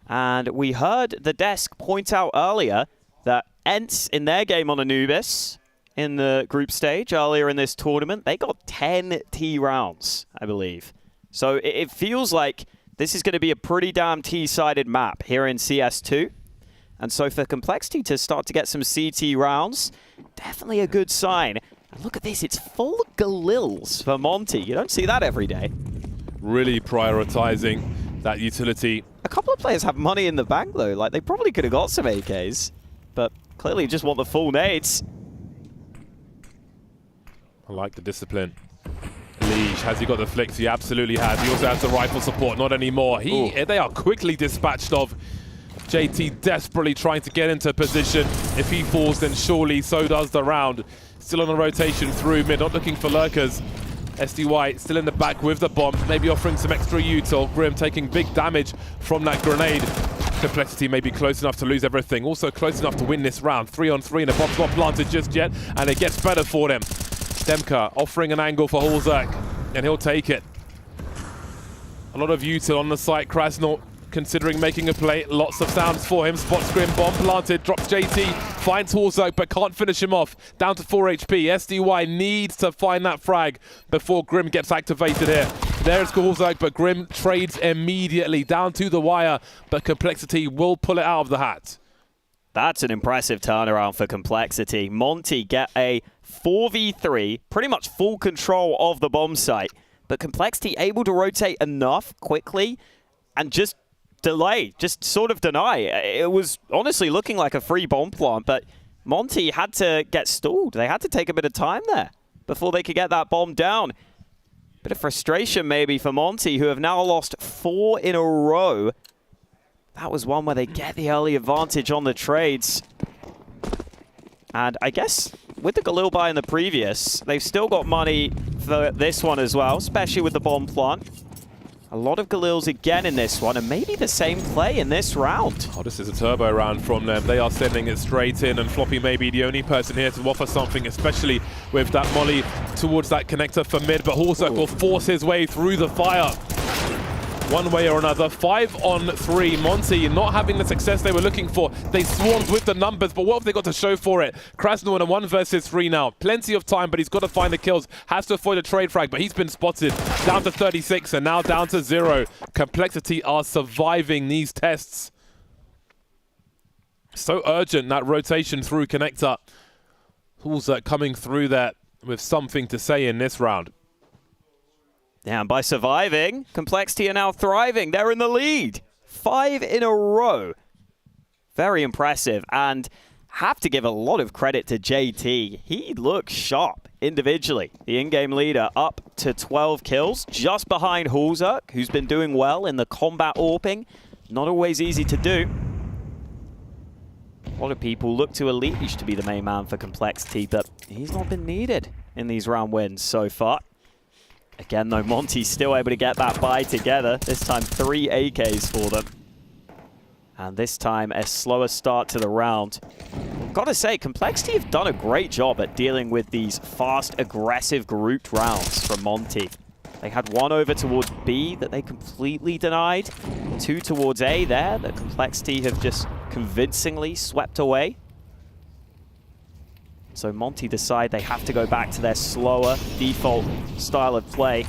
And we heard the desk point out earlier that Ents in their game on Anubis in the group stage earlier in this tournament, they got 10 T rounds, I believe. So it feels like this is going to be a pretty damn T-sided map here in CS2. And so for Complexity to start to get some CT rounds, definitely a good sign. And look at this, it's full Galils for Monty. You don't see that every day. Really prioritizing that utility. A couple of players have money in the bank though. Like they probably could have got some AKs, but clearly just want the full nades. I like the discipline. Liege, has he got the flicks? He absolutely has. He also has the rifle support, not anymore. They are quickly dispatched of. JT desperately trying to get into position. If he falls, then surely so does the round. Still on the rotation through mid, not looking for lurkers. SDY still in the back with the bomb, maybe offering some extra util. Grim taking big damage from that grenade. Complexity may be close enough to lose everything. Also close enough to win this round. 3-on-3 and the bomb's not planted just yet, and it gets better for them. Demka offering an angle for Hulzerk, and he'll take it. A lot of util on the site. Krasnal considering making a play. Lots of sounds for him. Spots Grim, bomb planted, drops JT, finds Hulzerk, but can't finish him off. Down to 4 HP. SDY needs to find that frag before Grim gets activated here. There's Hulzerk, but Grim trades immediately down to the wire, but Complexity will pull it out of the hat. That's an impressive turnaround for Complexity. Monty get a 4v3, pretty much full control of the bomb site, but Complexity able to rotate enough quickly and just delay, just sort of deny. It was honestly looking like a free bomb plant, but Monty had to get stalled. They had to take a bit of time there before they could get that bomb down. Bit of frustration maybe for Monty, who have now lost 4 in a row. That was one where they get the early advantage on the trades. And I guess with the Galil buy in the previous, they've still got money for this one as well, especially with the bomb plant. A lot of Galils again in this one, and maybe the same play in this round. Oh, this is a turbo round from them. They are sending it straight in, and Floppy may be the only person here to offer something, especially with that molly towards that connector for mid, but Hulzerk will force his way through the fire. one way or another. 5 on 3. Monty not having the success they were looking for. They swarmed with the numbers, but what have they got to show for it? Krasnov in a 1 versus 3 now. Plenty of time, but he's got to find the kills. Has to avoid a trade frag, but he's been spotted. Down to 36 and now down to 0. Complexity are surviving these tests. So urgent, that rotation through connector. Hulzak coming through there with something to say in this round. Yeah, and by surviving, Complexity are now thriving. They're in the lead. 5 in a row. Very impressive. And have to give a lot of credit to JT. He looks sharp individually. The in-game leader up to 12 kills, just behind Hulzak, who's been doing well in the combat AWPing. Not always easy to do. A lot of people look to Elish to be the main man for Complexity, but he's not been needed in these round wins so far. Again, though, Monty's still able to get that buy together. This time, 3 AKs for them. And this time, a slower start to the round. Gotta say, Complexity have done a great job at dealing with these fast, aggressive grouped rounds from Monty. They had 1 over towards B that they completely denied. 2 towards A there that Complexity have just convincingly swept away. So Monty decide they have to go back to their slower default style of play.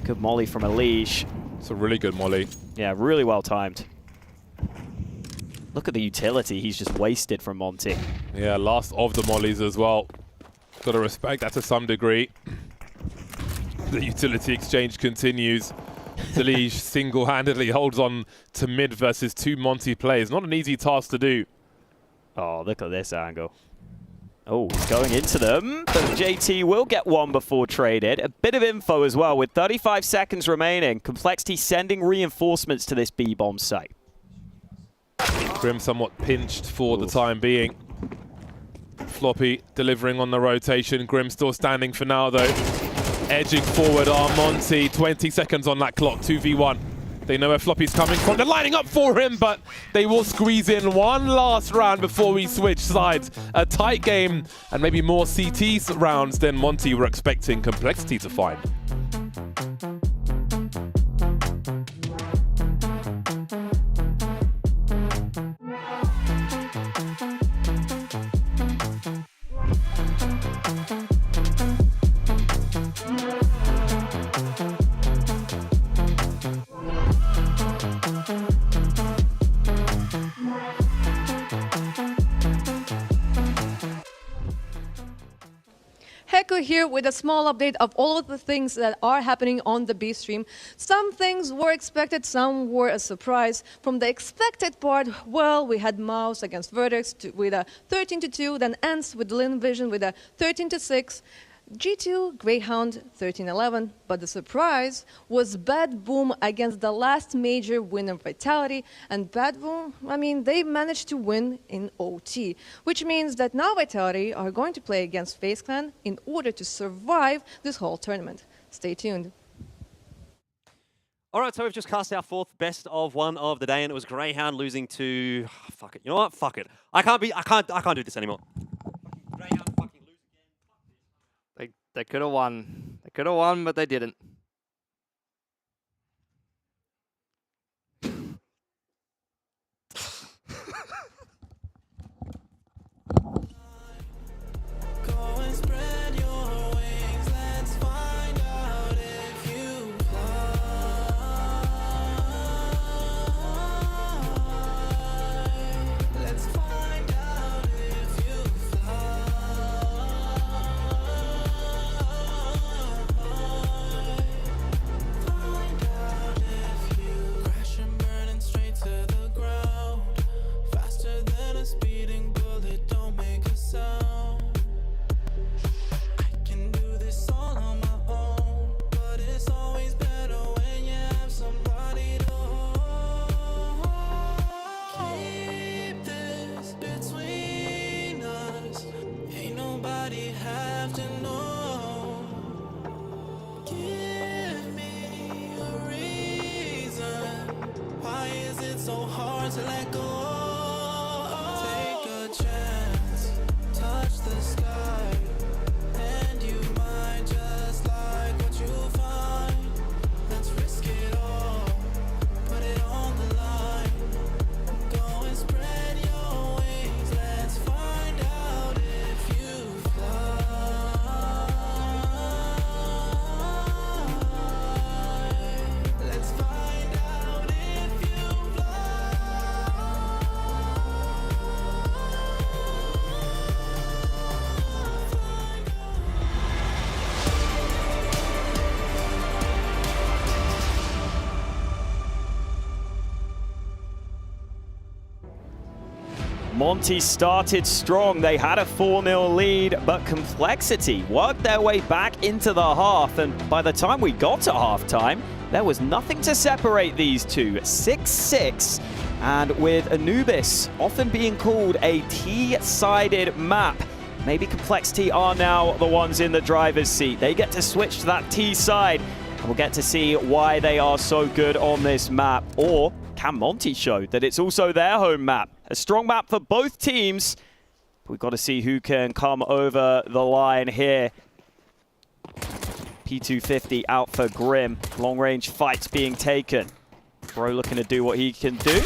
Good molly from Elish. It's a really good molly. Yeah, really well timed. Look at the utility he's just wasted from Monty. Yeah, last of the mollies as well. Got to respect that to some degree. The utility exchange continues. Elish single-handedly holds on to mid versus 2 Monty plays. Not an easy task to do. Oh, look at this angle. Oh, he's going into them, but JT will get 1 before traded. A bit of info as well, with 35 seconds remaining. Complexity sending reinforcements to this B-bomb site. Grim somewhat pinched for the time being. Floppy delivering on the rotation. Grim still standing for now, though. Edging forward are Monty. 20 seconds on that clock, 2v1. They know where Floppy's coming from. They're lining up for him, but they will squeeze in 1 last round before we switch sides. A tight game and maybe more CT rounds than Monty were expecting Complexity to find. Heko here with a small update of all of the things that are happening on the B stream. Some things were expected, some were a surprise. From the expected part, well, we had Mouse against Vertex with a 13-2, then Ants with Lin Vision with a 13-6. G2, Greyhound, 13-11, but the surprise was Bad Boom against the last major winner, Vitality, and Bad Boom, I mean, they managed to win in OT, which means that now Vitality are going to play against FaZe Clan in order to survive this whole tournament. Stay tuned. All right, so we've just cast our 4th best of one of the day, and it was Greyhound losing to... Oh, fuck it. You know what? Fuck it. I can't do this anymore. Greyhound fucking lose again. They could have won. They could have won, but they didn't. So hard to let go. Take a chance, touch the sky, and you might just like what you find. Let's risk it all. Monty started strong. They had a 4-0 lead, but Complexity worked their way back into the half. And by the time we got to halftime, there was nothing to separate these two. 6-6. And with Anubis often being called a T-sided map, maybe Complexity are now the ones in the driver's seat. They get to switch to that T side, and we'll get to see why they are so good on this map. Or can Monty show that it's also their home map? A strong map for both teams. We've got to see who can come over the line here. P250 out for Grim. Long-range fights being taken. Bro looking to do what he can do.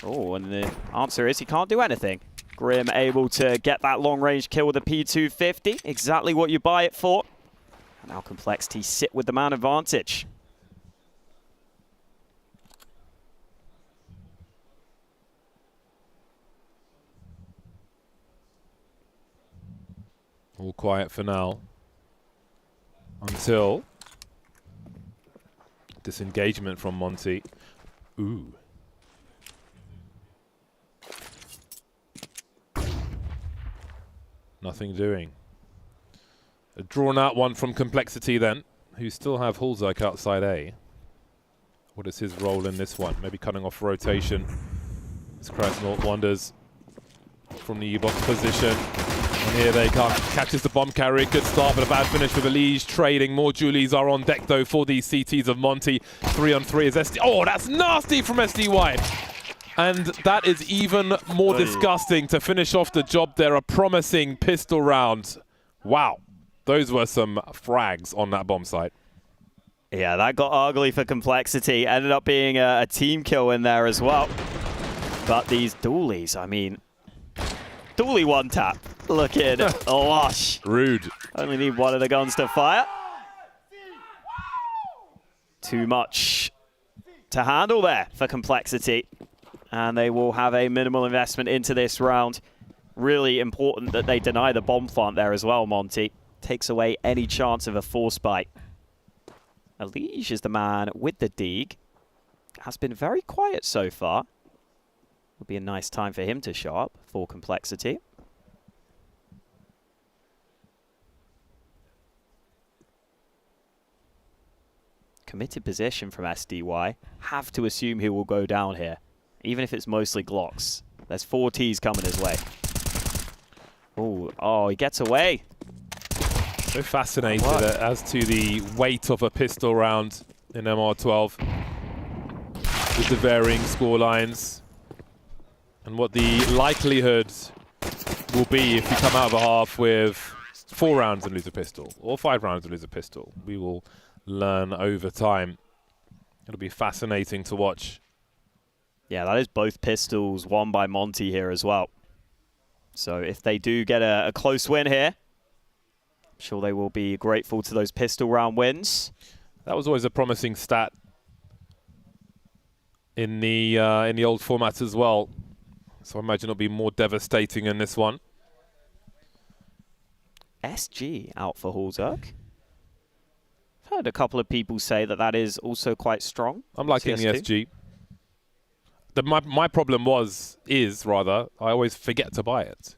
Oh, and the answer is he can't do anything. Grim able to get that long-range kill with the P250. Exactly what you buy it for. And now Complexity sit with the man advantage. All quiet for now. Until disengagement from Monty. Ooh. Nothing doing. A drawn out one from Complexity then, who still have Hulzak outside A. What is his role in this one? Maybe cutting off rotation. As Krasnort wanders from the U-box position. And here they come. Catches the bomb carrier. Good start, but a bad finish for Elige. Trading. More Julies are on deck, though, for these CTs of Monty. 3-on-3 is SD. Oh, that's nasty from SDY. And that is even more disgusting to finish off the job there. A promising pistol round. Wow. Those were some frags on that bomb site. Yeah, that got ugly for Complexity. Ended up being a team kill in there as well. But these dualies, I mean, dualie one tap. Looking lush. Rude. Only need one of the guns to fire. Too much to handle there for Complexity. And they will have a minimal investment into this round. Really important that they deny the bomb plant there as well, Monty. Takes away any chance of a force bite. Elige is the man with the Deeg. Has been very quiet so far. Would be a nice time for him to show up for Complexity. Committed position from SDY. Have to assume he will go down here. Even if it's mostly Glocks. There's 4 Ts coming his way. Ooh, oh, he gets away. So fascinated as to the weight of a pistol round in MR12. With the varying score lines. And what the likelihood will be if you come out of a half with 4 rounds and lose a pistol. Or 5 rounds and lose a pistol. We will learn over time. It'll be fascinating to watch. Yeah, that is both pistols won by Monty here as well. So if they do get a close win here, I'm sure they will be grateful to those pistol round wins. That was always a promising stat in the old format as well. So I imagine it'll be more devastating in this one. SG out for Hulzak. I've heard a couple of people say that that is also quite strong. I'm liking the SG. My problem is I always forget to buy it.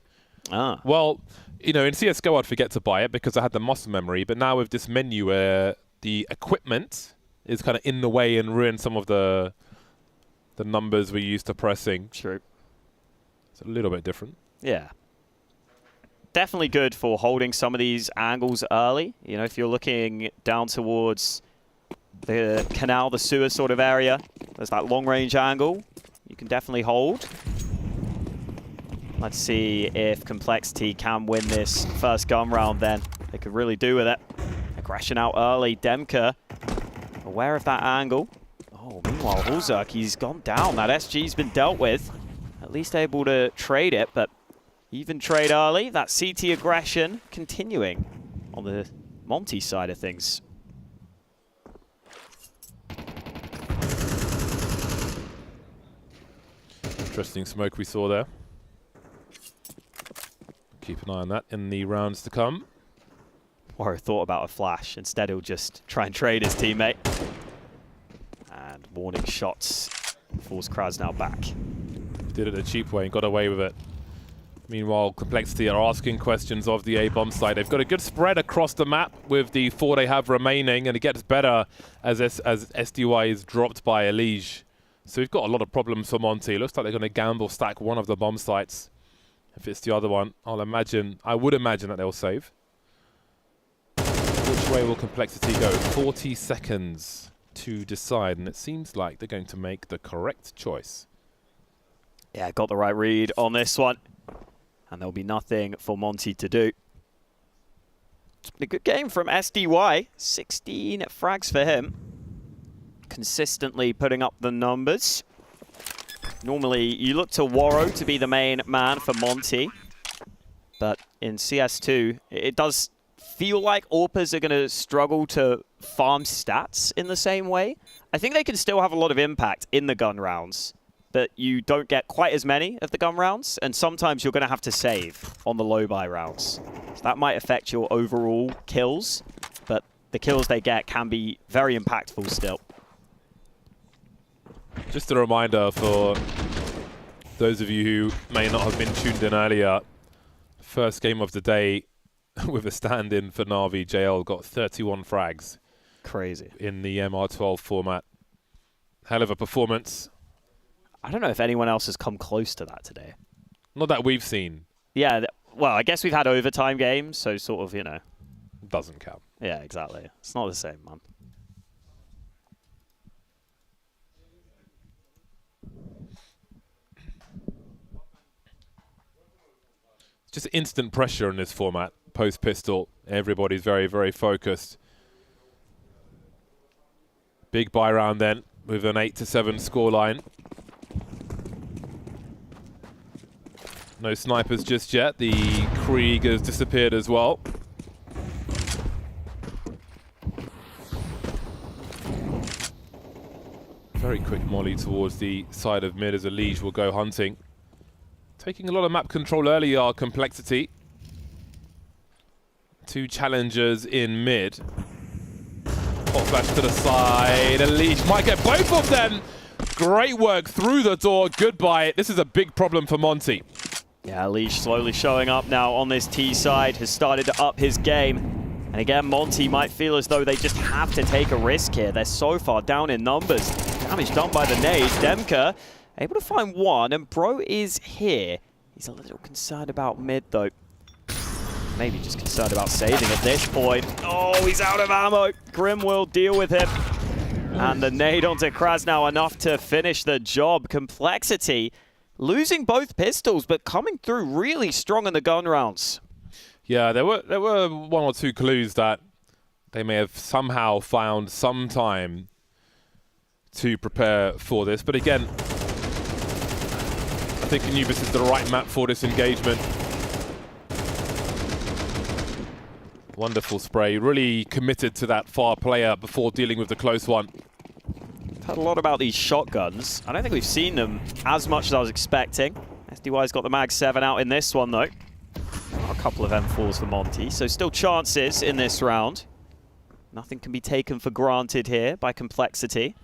Ah. Well, you know, in CSGO I'd forget to buy it because I had the muscle memory, but now with this menu where the equipment is kind of in the way and ruin some of the numbers we're used to pressing. True. It's a little bit different. Yeah. Definitely good for holding some of these angles early. You know, if you're looking down towards the canal, the sewer sort of area, there's that long-range angle. You can definitely hold. Let's see if Complexity can win this first gun round then. They could really do with it. Aggression out early. Demka aware of that angle. Oh, meanwhile, Hulzak, he's gone down. That SG's been dealt with. At least able to trade it, but even trade early. That CT aggression continuing on the Monty side of things. Interesting smoke we saw there. Keep an eye on that in the rounds to come. Or thought about a flash. Instead, he'll just try and trade his teammate. And warning shots force Krasnal back. Did it a cheap way and got away with it. Meanwhile, Complexity are asking questions of the A-bomb side. They've got a good spread across the map with the 4 they have remaining, and it gets better as SDY is dropped by Elige. So we've got a lot of problems for Monty. It looks like they're going to gamble stack one of the bomb sites. If it's the other one, I would imagine that they'll save. Which way will Complexity go? 40 seconds to decide, and it seems like they're going to make the correct choice. Yeah, got the right read on this one. And there'll be nothing for Monty to do. It's been a good game from SDY. 16 frags for him. Consistently putting up the numbers. Normally, you look to Waro to be the main man for Monty. But in CS2, it does feel like AWPers are going to struggle to farm stats in the same way. I think they can still have a lot of impact in the gun rounds, but you don't get quite as many of the gun rounds, and sometimes you're going to have to save on the low buy rounds. So that might affect your overall kills, but the kills they get can be very impactful still. Just a reminder for those of you who may not have been tuned in earlier, first game of the day with a stand-in for Na'Vi, JL got 31 frags. Crazy. In the MR12 format. Hell of a performance. I don't know if anyone else has come close to that today. Not that we've seen. Yeah, well, I guess we've had overtime games, so sort of, you know. Doesn't count. Yeah, exactly. It's not the same, man. Just instant pressure in this format, post-pistol. Everybody's very, very focused. Big buy round then, with an 8-7 scoreline. No snipers just yet. The Krieg has disappeared as well. Very quick molly towards the side of mid as Elige will go hunting. Taking a lot of map control early are Complexity. 2 challengers in mid. Hot flash to the side. Elige might get both of them. Great work through the door. Goodbye. This is a big problem for Monty. Yeah, Elige slowly showing up now on this T side, has started to up his game. And again, Monty might feel as though they just have to take a risk here. They're so far down in numbers. Damage done by the nade. Demka able to find one, and Bro is here. He's a little concerned about mid, though. Maybe just concerned about saving at this point. Oh, he's out of ammo. Grim will deal with him. And the nade onto Kraz now enough to finish the job. Complexity losing both pistols, but coming through really strong in the gun rounds. Yeah, there were 1 or 2 clues that they may have somehow found some time to prepare for this. But again, I think Anubis is the right map for this engagement. Wonderful spray. Really committed to that far player before dealing with the close one. I've heard a lot about these shotguns. I don't think we've seen them as much as I was expecting. SDY's got the Mag 7 out in this one, though. A couple of M4s for Monty, so still chances in this round. Nothing can be taken for granted here by Complexity.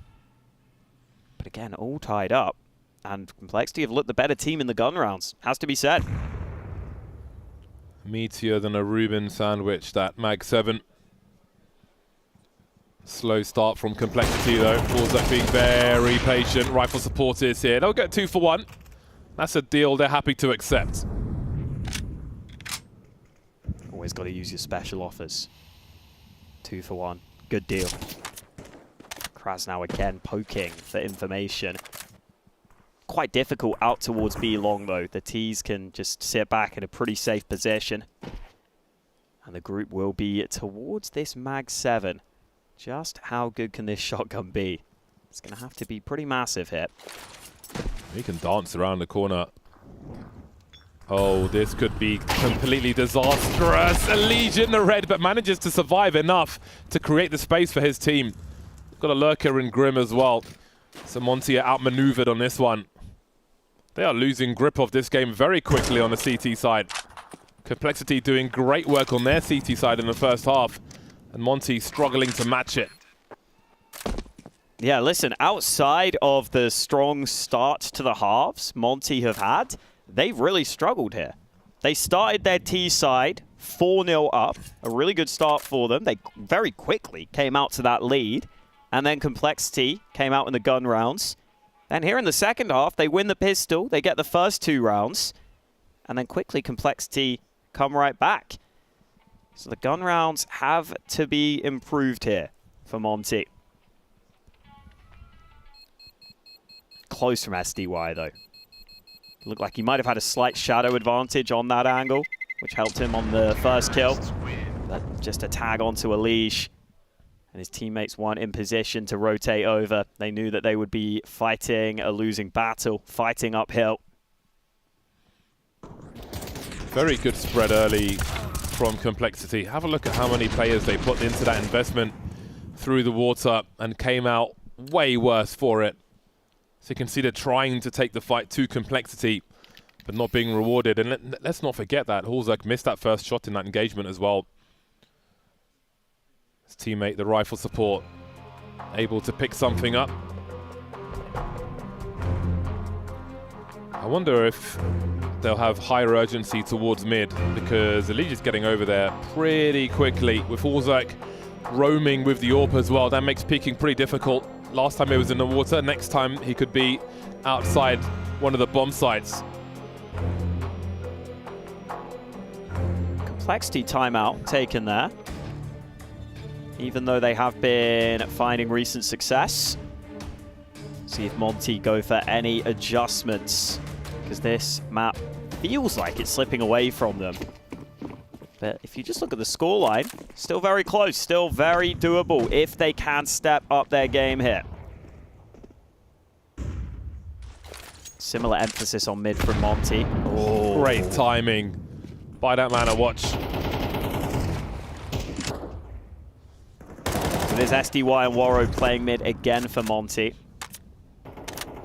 But again, all tied up. And Complexity have looked the better team in the gun rounds, has to be said. Meteor than a Reuben sandwich, that Mag 7. Slow start from Complexity though. Warzone being very patient. Rifle support is here. They'll get 2 for 1. That's a deal they're happy to accept. Always got to use your special offers. 2 for 1. Good deal. Kraz now again poking for information. Quite difficult out towards B long though. The T's can just sit back in a pretty safe position. And the group will be towards this Mag 7. Just how good can this shotgun be? It's going to have to be pretty massive here. He can dance around the corner. Oh, this could be completely disastrous. Elige in the red, but manages to survive enough to create the space for his team. Got a lurker in Grim as well. So Monty are outmaneuvered on this one. They are losing grip of this game very quickly on the CT side. Complexity doing great work on their CT side in the first half. And Monty struggling to match it. Yeah, listen, outside of the strong start to the halves Monty have had, they've really struggled here. They started their T side 4-0 up, a really good start for them. They very quickly came out to that lead, and then Complexity came out in the gun rounds. And here in the second half, they win the pistol, they get the first 2 rounds, and then quickly Complexity come right back. So the gun rounds have to be improved here for Monty. Close from SDY though. Looked like he might have had a slight shadow advantage on that angle, which helped him on the first kill. But just a tag onto Elige. And his teammates weren't in position to rotate over. They knew that they would be fighting a losing battle, fighting uphill. Very good spread early from Complexity. Have a look at how many players they put into that investment through the water and came out way worse for it. So you can see they're trying to take the fight to Complexity, but not being rewarded. And let's not forget that Hulzak missed that first shot in that engagement as well. His teammate, the rifle support, able to pick something up. I wonder if they'll have higher urgency towards mid, because Elige is getting over there pretty quickly with Hulzak roaming with the AWP as well. That makes peeking pretty difficult. Last time he was in the water, next time he could be outside one of the bomb sites. Complexity timeout taken there. Even though they have been finding recent success. See if Monty go for any adjustments, because this map feels like it's slipping away from them. But if you just look at the scoreline, still very close, still very doable if they can step up their game here. Similar emphasis on mid from Monty. Oh. Great timing by that man at watch. So there's SDY and Waro playing mid again for Monty.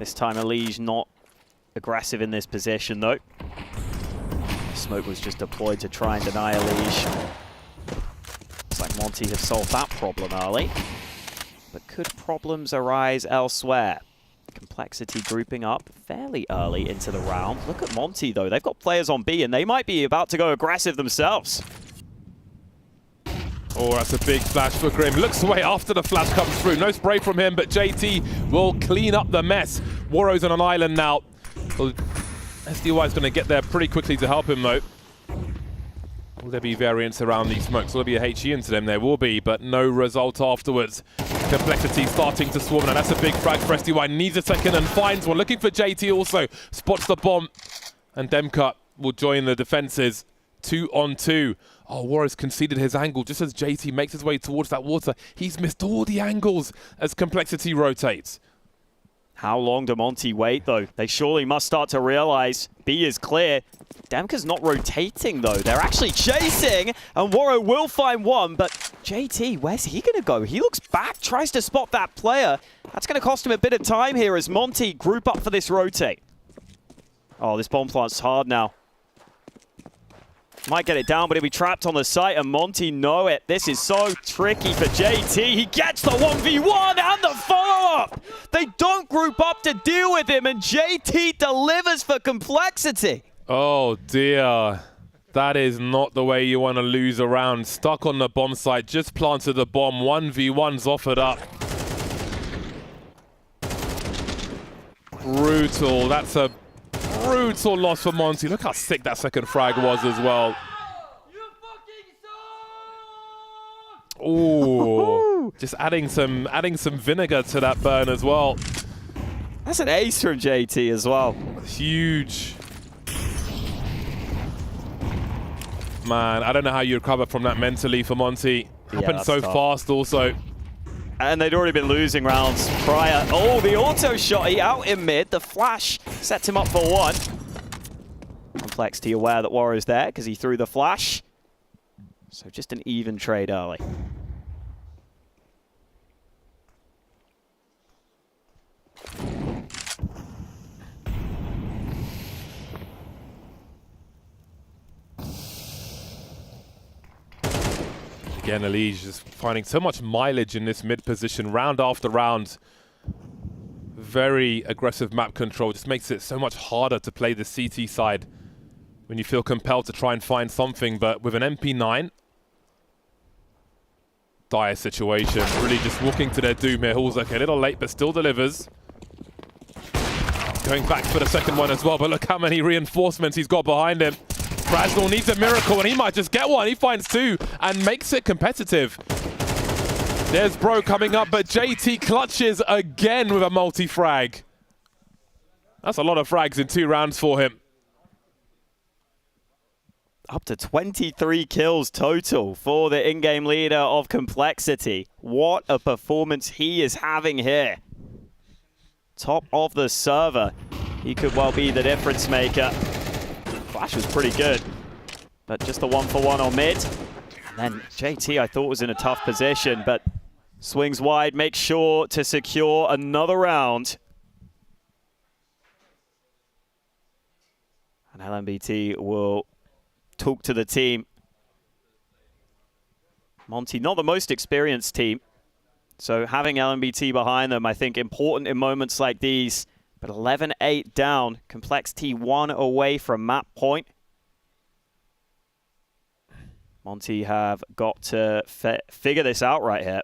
This time Elige not aggressive in this position though. Smoke was just deployed to try and deny Elige. Looks like Monty have solved that problem early. But could problems arise elsewhere? Complexity grouping up fairly early into the round. Look at Monty though, they've got players on B and they might be about to go aggressive themselves. Oh, that's a big flash for Grim. Looks away after the flash comes through. No spray from him, but JT will clean up the mess. Waro's on an island now. Well, SDY is going to get there pretty quickly to help him though. Will there be variants around these smokes? Will there be a HE into them? There will be, but no result afterwards. Complexity starting to swarm. Now that's a big frag for SDY. Needs a second and finds one. Looking for JT also. Spots the bomb. And Demka will join the defenses. 2-on-2. Oh, Warriors conceded his angle just as JT makes his way towards that water. He's missed all the angles as Complexity rotates. How long do Monty wait, though? They surely must start to realize B is clear. Demka's not rotating, though. They're actually chasing, and Waro will find one, but JT, where's he going to go? He looks back, tries to spot that player. That's going to cost him a bit of time here as Monty group up for this rotate. Oh, this bomb plant's hard now. Might get it down, but he'll be trapped on the site, and Monty know it. This is so tricky for JT. He gets the 1v1 and the follow-up. They don't group up to deal with him, and JT delivers for Complexity. Oh, dear. That is not the way you want to lose a round. Stuck on the bomb site, just planted the bomb. 1v1's offered up. Brutal. That's a brutal loss for Monty. Look how sick that second frag was as well. Ooh, just adding some vinegar to that burn as well. That's an ace from JT as well. Huge. Man, I don't know how you recover from that mentally for Monty. Happened so fast also. And they'd already been losing rounds prior. Oh, the auto shot, he out in mid. The flash sets him up for one. Complexity aware that Warrior's there because he threw the flash. So just an even trade early. Again, Elige is finding so much mileage in this mid position, round after round. Very aggressive map control. Just makes it so much harder to play the CT side when you feel compelled to try and find something. But with an MP9, dire situation. Really just walking to their doom here. Hall's a little late, but still delivers. Going back for the second one as well, but look how many reinforcements he's got behind him. Krasnal needs a miracle, and he might just get one. He finds two and makes it competitive. There's Bro coming up, but JT clutches again with a multi-frag. That's a lot of frags in 2 rounds for him. Up to 23 kills total for the in-game leader of Complexity. What a performance he is having here. Top of the server. He could well be the difference maker. Flash was pretty good, but just a 1-for-1 on mid. And then JT I thought was in a tough position, but swings wide, makes sure to secure another round. And LMBT will talk to the team. Monty, not the most experienced team, so having LMBT behind them, I think, important in moments like these. But 11-8 down, Complexity 1 away from map point. Monty have got to figure this out right here.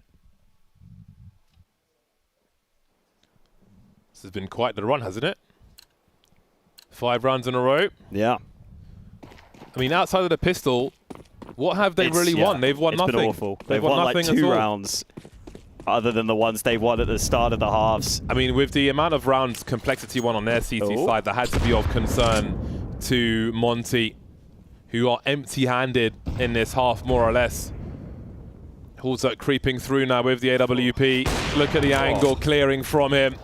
This has been quite the run, hasn't it? 5 rounds in a row. Yeah. I mean, outside of the pistol, what have they really won? They've won nothing. It's been awful. They've won like 2 rounds, other than the ones they won at the start of the halves. I mean, with the amount of rounds Complexity won on their CT side, that had to be of concern to Monty, who are empty-handed in this half, more or less. Hulzuk creeping through now with the AWP. Look at the angle clearing from him.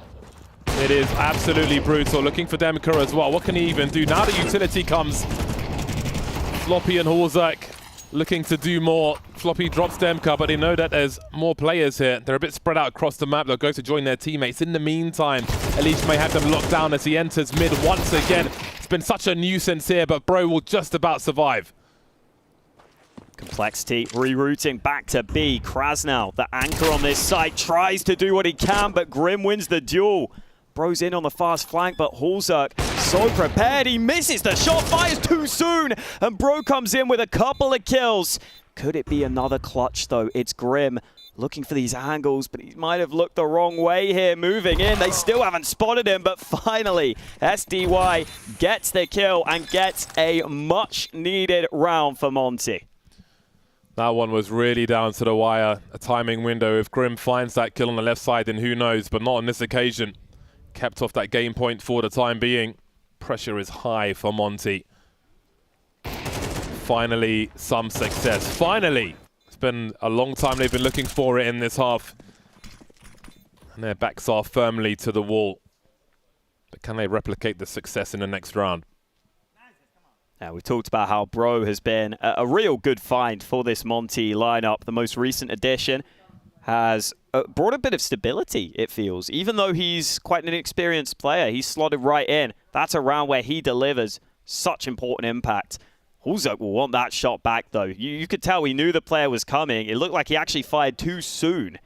It is absolutely brutal. Looking for Demka as well. What can he even do? Now the utility comes. Floppy and Hulzuk looking to do more. Floppy drops Demka, but they know that there's more players here. They're a bit spread out across the map. They'll go to join their teammates. In the meantime, Elish may have them locked down as he enters mid once again. It's been such a nuisance here, but Bro will just about survive. Complexity rerouting back to B. Krasnal, the anchor on this side, tries to do what he can, but Grim wins the duel. Bro's in on the fast flank, but Hulzuk so prepared. He misses the shot, fires too soon, and Bro comes in with a couple of kills. Could it be another clutch, though? It's Grim looking for these angles, but he might have looked the wrong way here. Moving in, they still haven't spotted him, but finally, SDY gets the kill and gets a much-needed round for Monty. That one was really down to the wire. A timing window. If Grim finds that kill on the left side, then who knows, but not on this occasion. Kept off that game point for the time being. Pressure is high for Monty. Finally, some success. Finally! It's been a long time they've been looking for it in this half. And their backs are firmly to the wall. But can they replicate the success in the next round? Yeah, we talked about how Bro has been a real good find for this Monty lineup. The most recent addition has brought a bit of stability, it feels. Even though he's quite an inexperienced player, he's slotted right in. That's a round where he delivers such important impact. Hulzuk will want that shot back, though. You could tell he knew the player was coming. It looked like he actually fired too soon.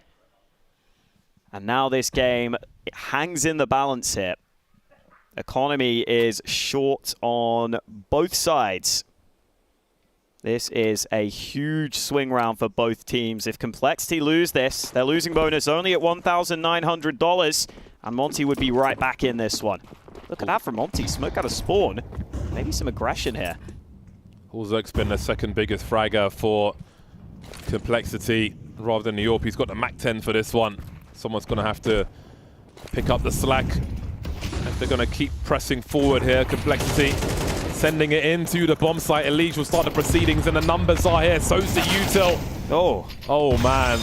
And now this game, it hangs in the balance here. Economy is short on both sides. This is a huge swing round for both teams. If Complexity lose this, their losing bonus only at $1,900, and Monty would be right back in this one. Look at that from Monty. Smoke out of spawn. Maybe some aggression here. Hulzuk's been the second biggest fragger for Complexity rather than the AWP. He's got the MAC-10 for this one. Someone's going to have to pick up the slack if they're going to keep pressing forward here. Complexity sending it into the bomb site. Elish will start the proceedings, and the numbers are here. So's the util. Oh man,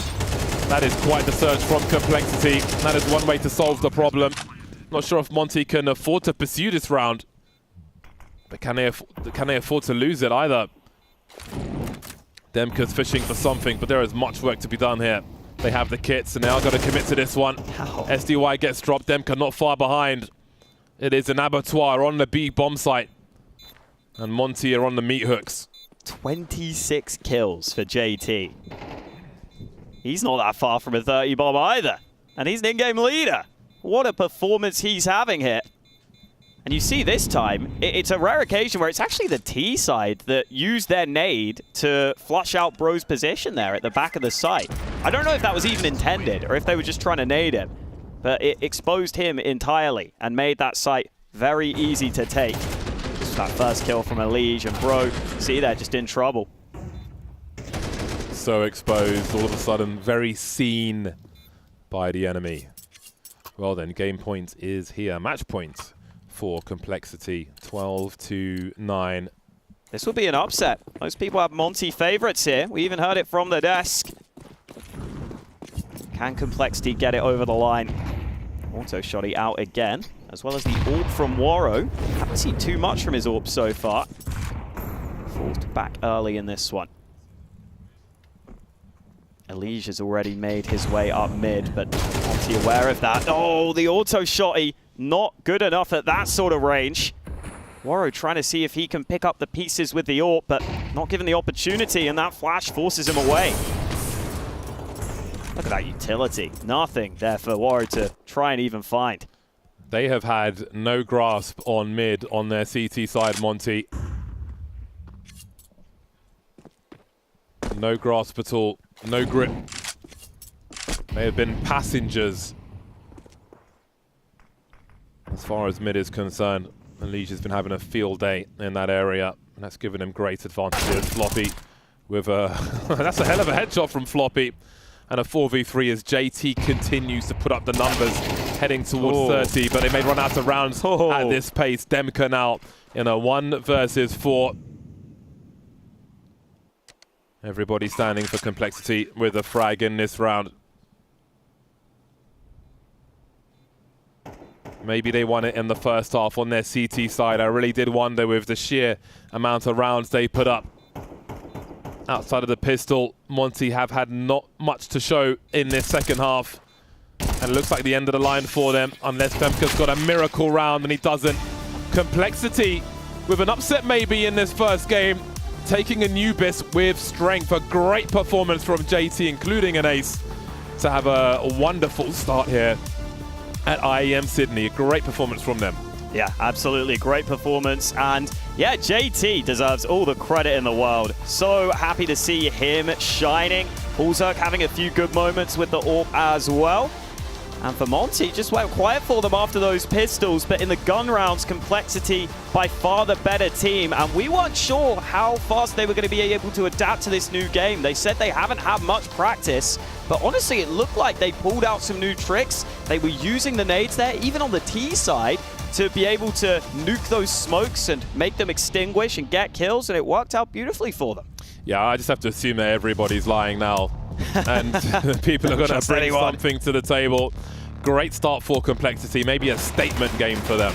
that is quite the surge from Complexity. That is one way to solve the problem. Not sure if Monty can afford to pursue this round, but can they afford to lose it either? Demka's fishing for something, but there is much work to be done here. They have the kits, and they are going to commit to this one. SDY gets dropped. Demka not far behind. It is an abattoir on the B bomb site. And Monty are on the meat hooks. 26 kills for JT. He's not that far from a 30 bomb either. And he's an in-game leader. What a performance he's having here. And you see this time, it's a rare occasion where it's actually the T side that used their nade to flush out Bro's position there at the back of the site. I don't know if that was even intended or if they were just trying to nade him, but it exposed him entirely and made that site very easy to take. Just that first kill from Elige, and Bro, see, they're just in trouble. So exposed, all of a sudden, very seen by the enemy. Well then, game point is here. Match point for Complexity, 12-9. This will be an upset. Most people have Monty favorites here. We even heard it from the desk. Can Complexity get it over the line? Auto shotty out again, as well as the AWP from Waro. Haven't seen too much from his AWP so far. Forced back early in this one. Elige has already made his way up mid, but Monty aware of that. Oh, the auto shotty, not good enough at that sort of range. Waro trying to see if he can pick up the pieces with the AWP, but not given the opportunity, and that flash forces him away. Look at that utility. Nothing there for Waro to try and even find. They have had no grasp on mid on their CT side, Monty. No grasp at all. No grip. They have been passengers as far as mid is concerned. Elige has been having a field day in that area, and that's given him great advantages. Floppy with a... that's a hell of a headshot from Floppy. And a 4v3 as JT continues to put up the numbers, heading towards 30, but they may run out of rounds at this pace. Demka now in a 1 versus 4. Everybody standing for Complexity with a frag in this round. Maybe they won it in the first half on their CT side. I really did wonder with the sheer amount of rounds they put up. Outside of the pistol, Monty have had not much to show in this second half. And it looks like the end of the line for them, unless Demka's got a miracle round, and he doesn't. Complexity with an upset maybe in this first game, taking Anubis with strength. A great performance from JT, including an ace, to have a wonderful start here at IEM Sydney. A great performance from them. Yeah, absolutely. Great performance. And yeah, JT deserves all the credit in the world. So happy to see him shining. Hulzerk having a few good moments with the AWP as well. And for Monty, just went quiet for them after those pistols. But in the gun rounds, Complexity by far the better team. And we weren't sure how fast they were going to be able to adapt to this new game. They said they haven't had much practice. But honestly, it looked like they pulled out some new tricks. They were using the nades there, even on the T side, to be able to nuke those smokes and make them extinguish and get kills, and it worked out beautifully for them. Yeah, I just have to assume that everybody's lying now, and people are going to bring something to the table. Great start for Complexity, maybe a statement game for them.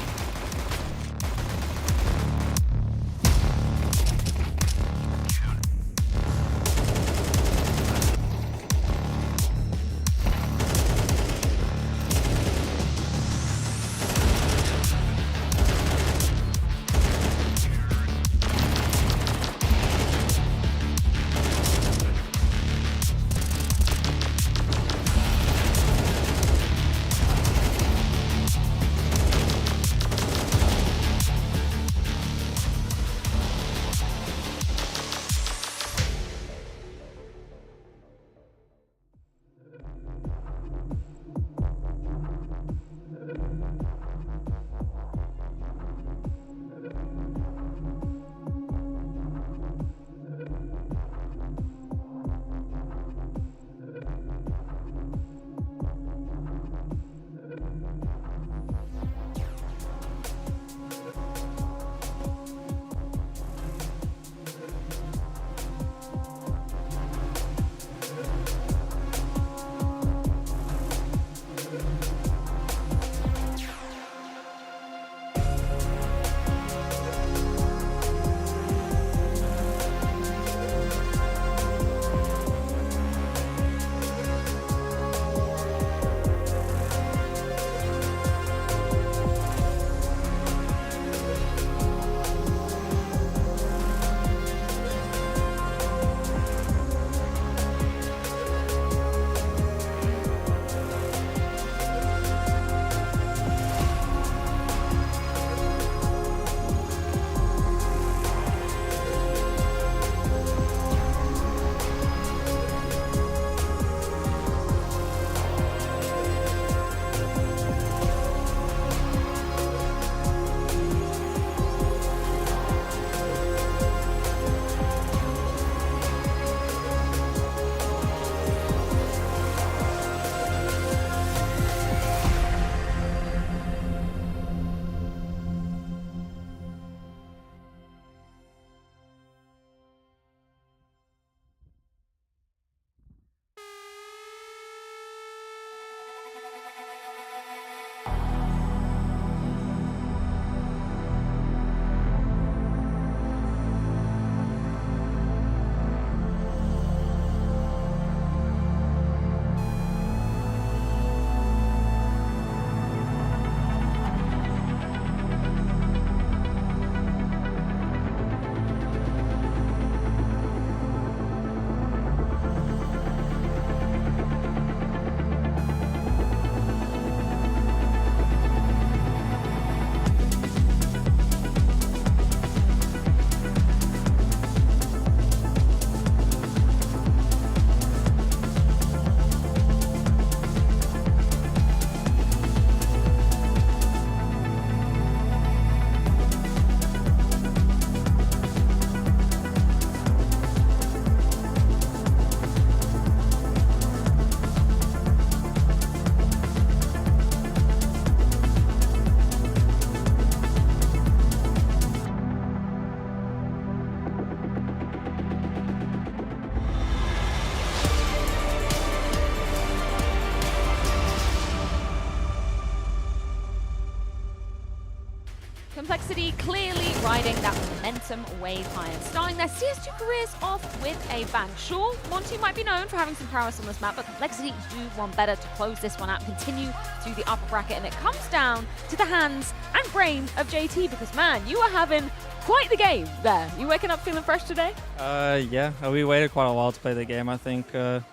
Complexity clearly riding that momentum wave high and starting their CS2 careers off with a bang. Sure, Monty might be known for having some prowess on this map, but Complexity do want better to close this one out, continue through the upper bracket, and it comes down to the hands and brains of JT because, man, you are having quite the game there. You waking up feeling fresh today? Yeah, we waited quite a while to play the game. I think I'm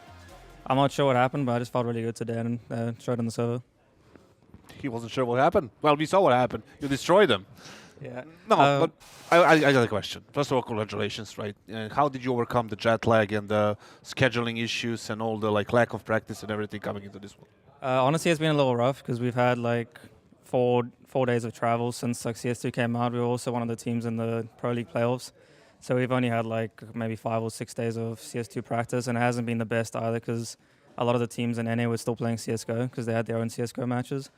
not sure what happened, but I just felt really good today and showed on the server. He wasn't sure what happened. Well, we saw what happened. You destroyed them. Yeah. No, but I got a question. First of all, congratulations, right? How did you overcome the jet lag and the scheduling issues and all the lack of practice and everything coming into this one? Honestly, it's been a little rough because we've had like four days of travel since CS2 came out. We were also one of the teams in the Pro League playoffs. So we've only had like maybe 5 or 6 days of CS2 practice, and it hasn't been the best either because a lot of the teams in NA were still playing CSGO because they had their own CSGO matches.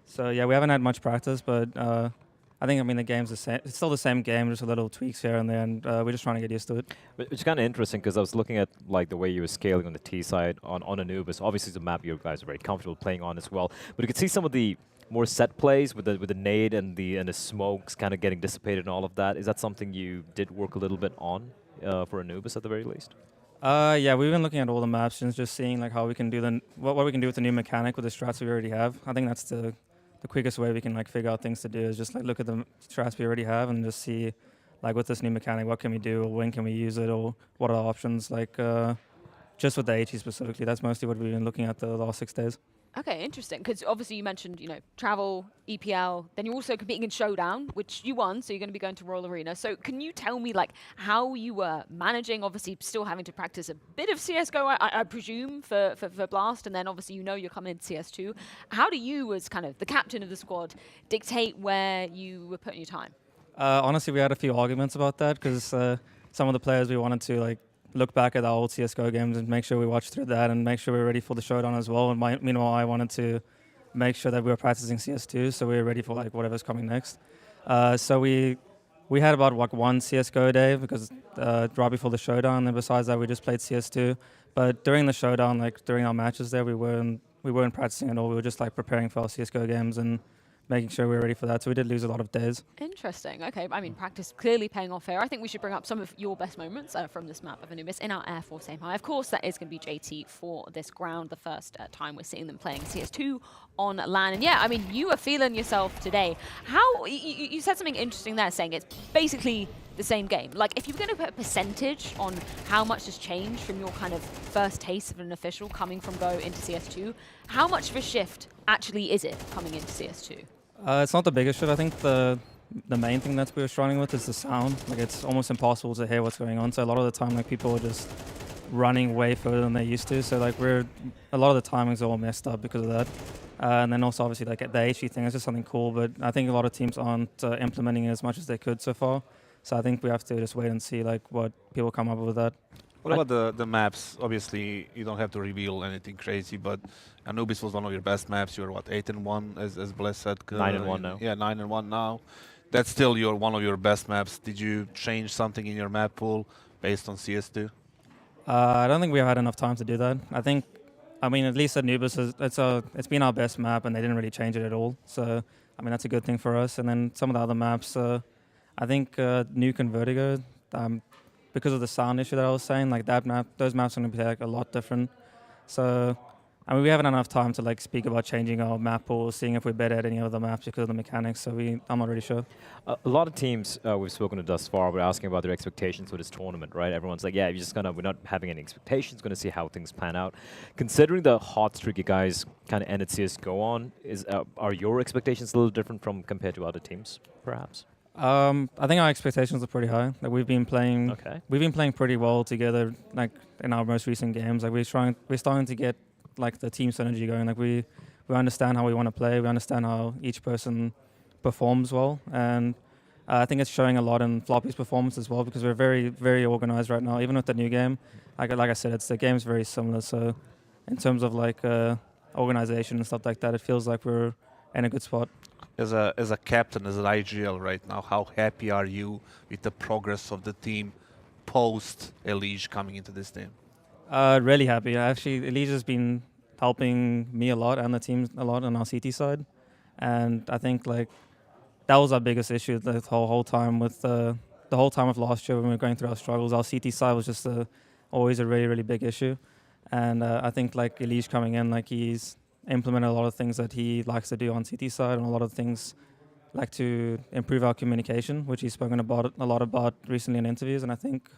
So yeah, we haven't had much practice, but I think the game's the same. It's still the same game, just a little tweaks here and there, and we're just trying to get used to it. Which is kind of interesting because I was looking at the way you were scaling on the T side on Anubis. Obviously, it's a map you guys are very comfortable playing on as well. But you could see some of the more set plays with the nade and the smokes kind of getting dissipated and all of that. Is that something you did work a little bit on for Anubis at the very least? Yeah, we've been looking at all the maps and just seeing how we can do what we can do with the new mechanic with the strats we already have. I think that's the quickest way we can figure out things to do is just look at the strats we already have and just see with this new mechanic what can we do or when can we use it or what are the options just with the HE specifically. That's mostly what we've been looking at the last 6 days. Okay, interesting. Because obviously you mentioned, travel, EPL, then you're also competing in Showdown, which you won, so you're going to be going to Royal Arena. So can you tell me, how you were managing, obviously still having to practice a bit of CSGO, I presume, for Blast, and then obviously you're coming into CS2. How do you, as kind of the captain of the squad, dictate where you were putting your time? Honestly, we had a few arguments about that because some of the players we wanted to, look back at our old CSGO games and make sure we watched through that and make sure we were ready for the Showdown as well. And meanwhile, I wanted to make sure that we were practicing CS2, so we were ready for whatever's coming next. So we had about one CSGO day because right before the Showdown, and besides that, we just played CS2. But during the Showdown, during our matches there, we weren't practicing at all. We were just preparing for our CSGO games and making sure we were ready for that. So we did lose a lot of days. Interesting. Okay, practice clearly paying off here. I think we should bring up some of your best moments from this map of Anubis in our Air Force Aim High. Of course, that is going to be JT for this ground, the first time we're seeing them playing CS2 on LAN. And yeah, you are feeling yourself today. How you said something interesting there, saying it's basically the same game. If you're going to put a percentage on how much has changed from your kind of first taste of an official coming from Go into CS2, how much of a shift actually is it coming into CS2? It's not the biggest shift. I think the main thing that we were struggling with is the sound. It's almost impossible to hear what's going on. So a lot of the time, people are just running way further than they used to. So a lot of the timings are all messed up because of that. And then also obviously the HE thing is just something cool, but I think a lot of teams aren't implementing it as much as they could so far. So I think we have to just wait and see what people come up with that. What about the maps? Obviously, you don't have to reveal anything crazy, but Anubis was one of your best maps. You're 8-1, as Bless said. 9-1 now. Yeah, 9-1 now. That's still one of your best maps. Did you change something in your map pool based on CS2? I don't think we have had enough time to do that. I think, at least Anubis it's been our best map, and they didn't really change it at all. So, that's a good thing for us. And then some of the other maps, I think Nuke and Vertigo. Because of the sound issue that I was saying, those maps are going to be a lot different. So, we haven't enough time to speak about changing our map or seeing if we're better at any other maps because of the mechanics. So I'm not really sure. A lot of teams we've spoken to thus far were asking about their expectations for this tournament, right? Everyone's like, yeah, we're not having any expectations, going to see how things pan out. Considering the hot streak you guys kind of ended CSGO on, are your expectations a little different compared to other teams, perhaps? I think our expectations are pretty high. We've been playing pretty well together. In our most recent games, we're starting to get the team synergy going. We understand how we want to play. We understand how each person performs well, and I think it's showing a lot in Floppy's performance as well because we're very, very organized right now. Even with the new game, like I said, the game's very similar. So, in terms of organization and stuff like that, it feels like we're in a good spot. As a captain, as an IGL right now, how happy are you with the progress of the team post Elige coming into this team? Really happy. Actually, Elige has been helping me a lot and the team a lot on our CT side. And I think that was our biggest issue the whole time with the whole time of last year when we were going through our struggles. Our CT side was just always a really, really big issue. And I think like Elige coming in, like he's implemented a lot of things that he likes to do on CT side, and a lot of things like to improve our communication, which he's spoken about a lot about recently in interviews. And I think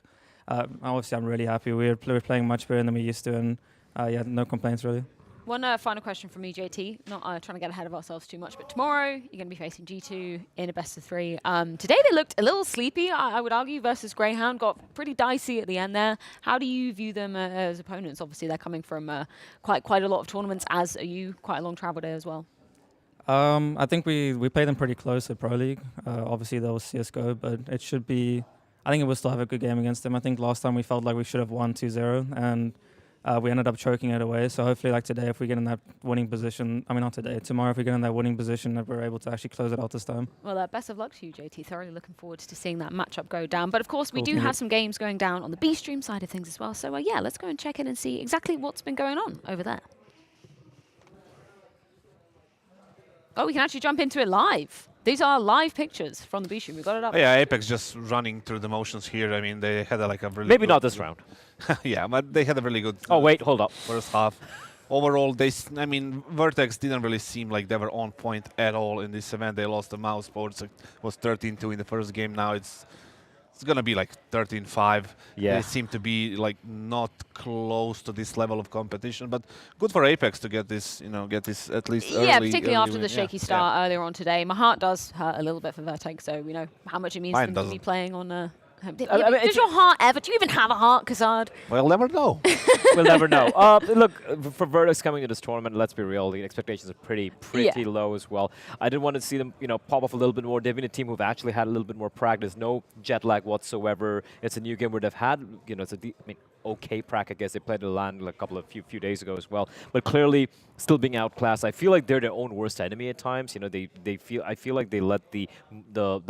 obviously I'm really happy. We're playing much better than we used to, and yeah, no complaints really. One final question from me, JT. Not trying to get ahead of ourselves too much, but tomorrow you're going to be facing G2 in a best of 3. Today they looked a little sleepy, I would argue, versus Greyhound. Got pretty dicey at the end there. How do you view them as opponents? Obviously, they're coming from quite a lot of tournaments, as are you. Quite a long travel day as well. I think we played them pretty close at Pro League. Obviously, that was CSGO, but it should be. I think it will still have a good game against them. I think last time we felt like we should have won 2-0, and we ended up choking it away. So hopefully, like today, if we get in that winning position, I mean not today, tomorrow, if we get in that winning position, that we're able to actually close it out this time. Well, best of luck to you, JT. Thoroughly looking forward to seeing that matchup go down. But of course, we do have some games going down on the B stream side of things as well. So yeah, let's go and check in and see exactly what's been going on over there. Oh, we can actually jump into it live. These are live pictures from the B stream. We got it up. Yeah, Apex just running through the motions here. I mean, they had like a really Maybe good, not this round. Yeah, but they had a really good. Oh wait, hold up. First half. Overall, I mean, Vertex didn't really seem like they were on point at all in this event. They lost the mouse boards. It was 13-2 in the first game. Now it's gonna be like 13-5. Yeah. They seem to be like not close to this level of competition, but good for Apex to get this, get this at least early. Yeah, particularly after win. the shaky start earlier on today. My heart does hurt a little bit for Vertex, so we know how much it means Mine for them to doesn't. be playing on. Does your heart ever? Do you even have a heart, Kazard? We'll never know. We'll never know. Look, for Vertex coming to this tournament, let's be real, the expectations are pretty low as well. I did want to see them, pop off a little bit more. They've been a team who've actually had a little bit more practice, no jet lag whatsoever. It's a new game where they've had, it's a okay prac, I guess. They played the LAN a few days ago as well, but clearly still being outclassed. I feel like they're their own worst enemy at times. I feel like they let the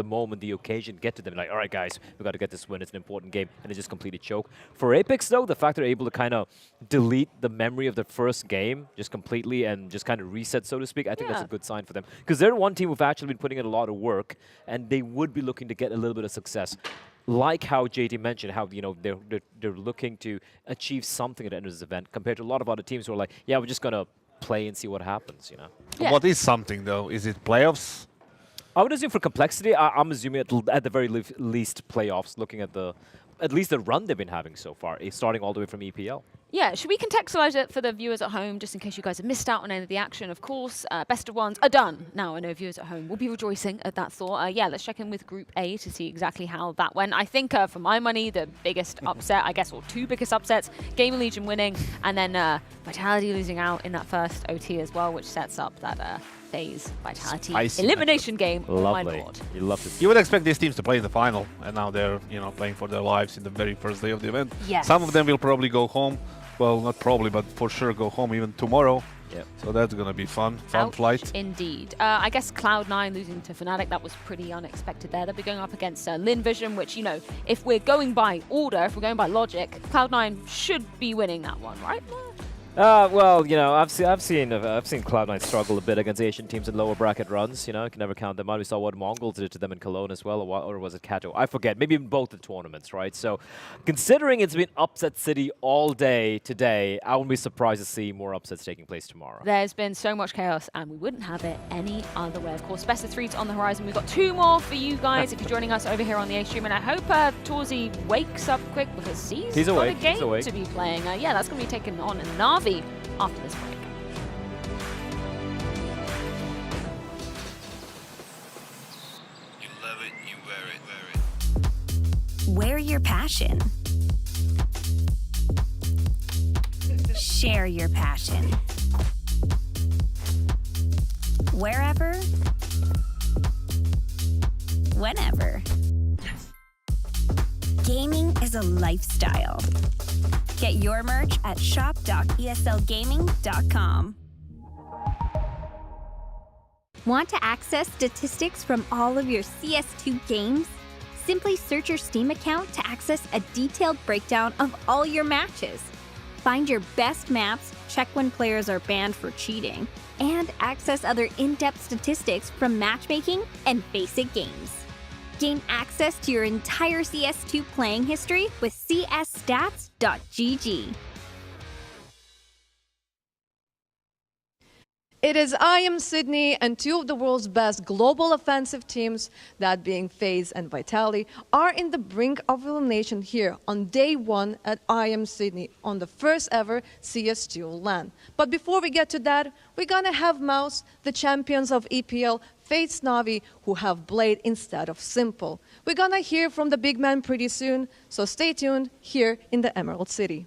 moment, the occasion get to them. Like, all right, guys, we got to get this win. It's an important game, and they just completely choke. For Apex, though, the fact they're able to kind of delete the memory of the first game just completely and just kind of reset, so to speak, I think that's a good sign for them, because they're one team who've actually been putting in a lot of work, and they would be looking to get a little bit of success. Like how JT mentioned, how they're looking to achieve something at the end of this event, compared to a lot of other teams who are like, yeah, we're just gonna play and see what happens. Yeah. What is something though? Is it playoffs? I would assume for complexity, I'm assuming at the very least playoffs. Looking at at least the run they've been having so far, starting all the way from EPL. Yeah, should we contextualize it for the viewers at home, just in case you guys have missed out on any of the action? Of course, best of ones are done. Now, I know viewers at home will be rejoicing at that thought. Yeah, let's check in with Group A to see exactly how that went. I think, for my money, the biggest upset, I guess, or two biggest upsets, Gaming Legion winning, and then Vitality losing out in that first OT as well, which sets up that FaZe Vitality elimination game on my board. You love to see. You would expect these teams to play in the final, and now they're playing for their lives in the very first day of the event. Yes. Some of them will probably go home. Well, not probably, but for sure go home even tomorrow. Yep. So that's going to be fun Ouch, flight. Indeed. I guess Cloud9 losing to Fnatic, that was pretty unexpected there. They'll be going up against Lin Vision, which, if we're going by order, if we're going by logic, Cloud9 should be winning that one, right? Well, I've seen Cloud9 struggle a bit against Asian teams in lower bracket runs. You can never count them out. We saw what Mongols did to them in Cologne as well, or was it Kato? I forget. Maybe in both the tournaments, right? So, considering it's been upset city all day today, I wouldn't be surprised to see more upsets taking place tomorrow. There's been so much chaos, and we wouldn't have it any other way. Of course, best of 3's on the horizon. We've got 2 more for you guys if you're joining us over here on the A stream. And I hope Torzi wakes up quick, because he's got awake. a game to be playing. Yeah, that's going to be taken on Na'Vi after this break. You love it, you wear it. Wear your passion. Share your passion. Wherever, whenever. Gaming is a lifestyle. Get your merch at shop.eslgaming.com. Want to access statistics from all of your CS2 games? Simply search your Steam account to access a detailed breakdown of all your matches. Find your best maps, check when players are banned for cheating, and access other in-depth statistics from matchmaking and basic games. Gain access to your entire CS2 playing history with csstats.gg. It is IEM Sydney and two of the world's best global offensive teams, that being FaZe and Vitality, are in the brink of elimination here on day one at IEM Sydney on the first ever CS2 LAN. But before we get to that, we're gonna have Mouse, the champions of EPL, face Navi, who have Blade instead of Simple. We're gonna hear from the big man pretty soon, so stay tuned here in the Emerald City.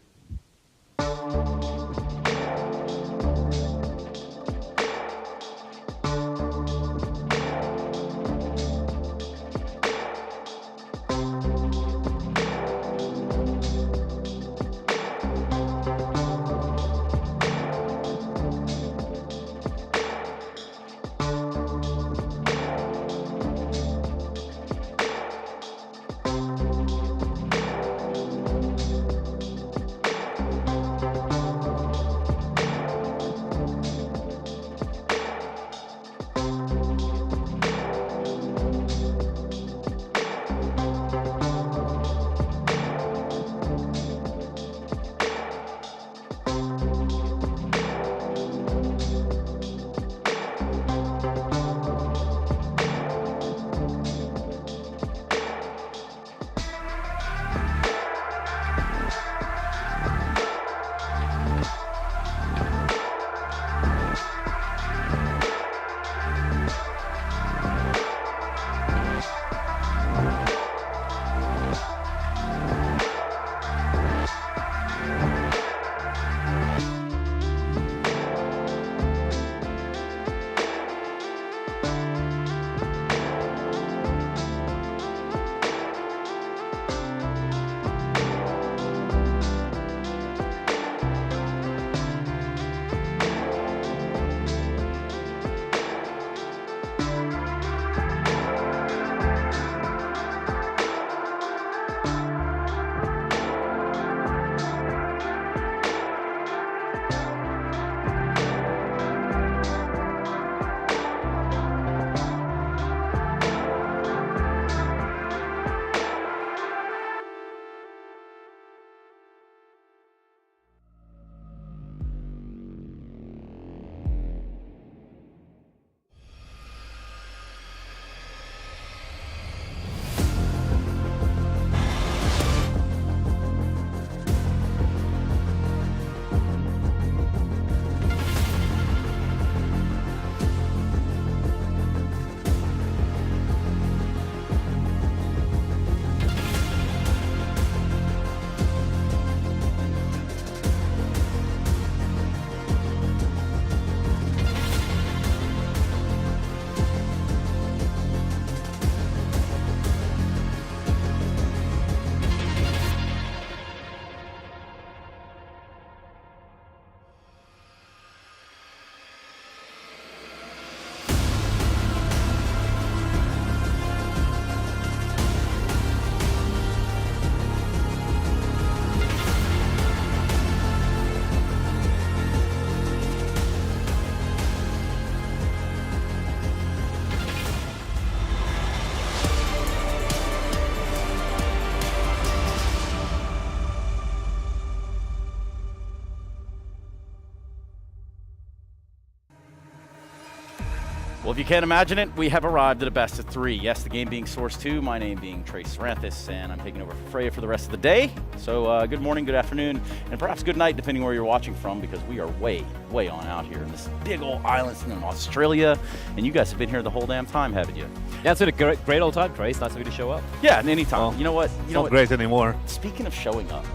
Well, if you can't imagine it, we have arrived at a best of three. Yes, the game being Source 2, my name being Trace Saranthus, and I'm taking over for Freya for the rest of the day. So good morning, good afternoon, and perhaps good night, depending where you're watching from, because we are way on out here in this big old island in Australia, and you guys have been here the whole damn time, haven't you? Yeah, it's been a great old time, Trace. Nice of you to show up. Yeah, and anytime. Well, you know what? It's not great anymore. Speaking of showing up,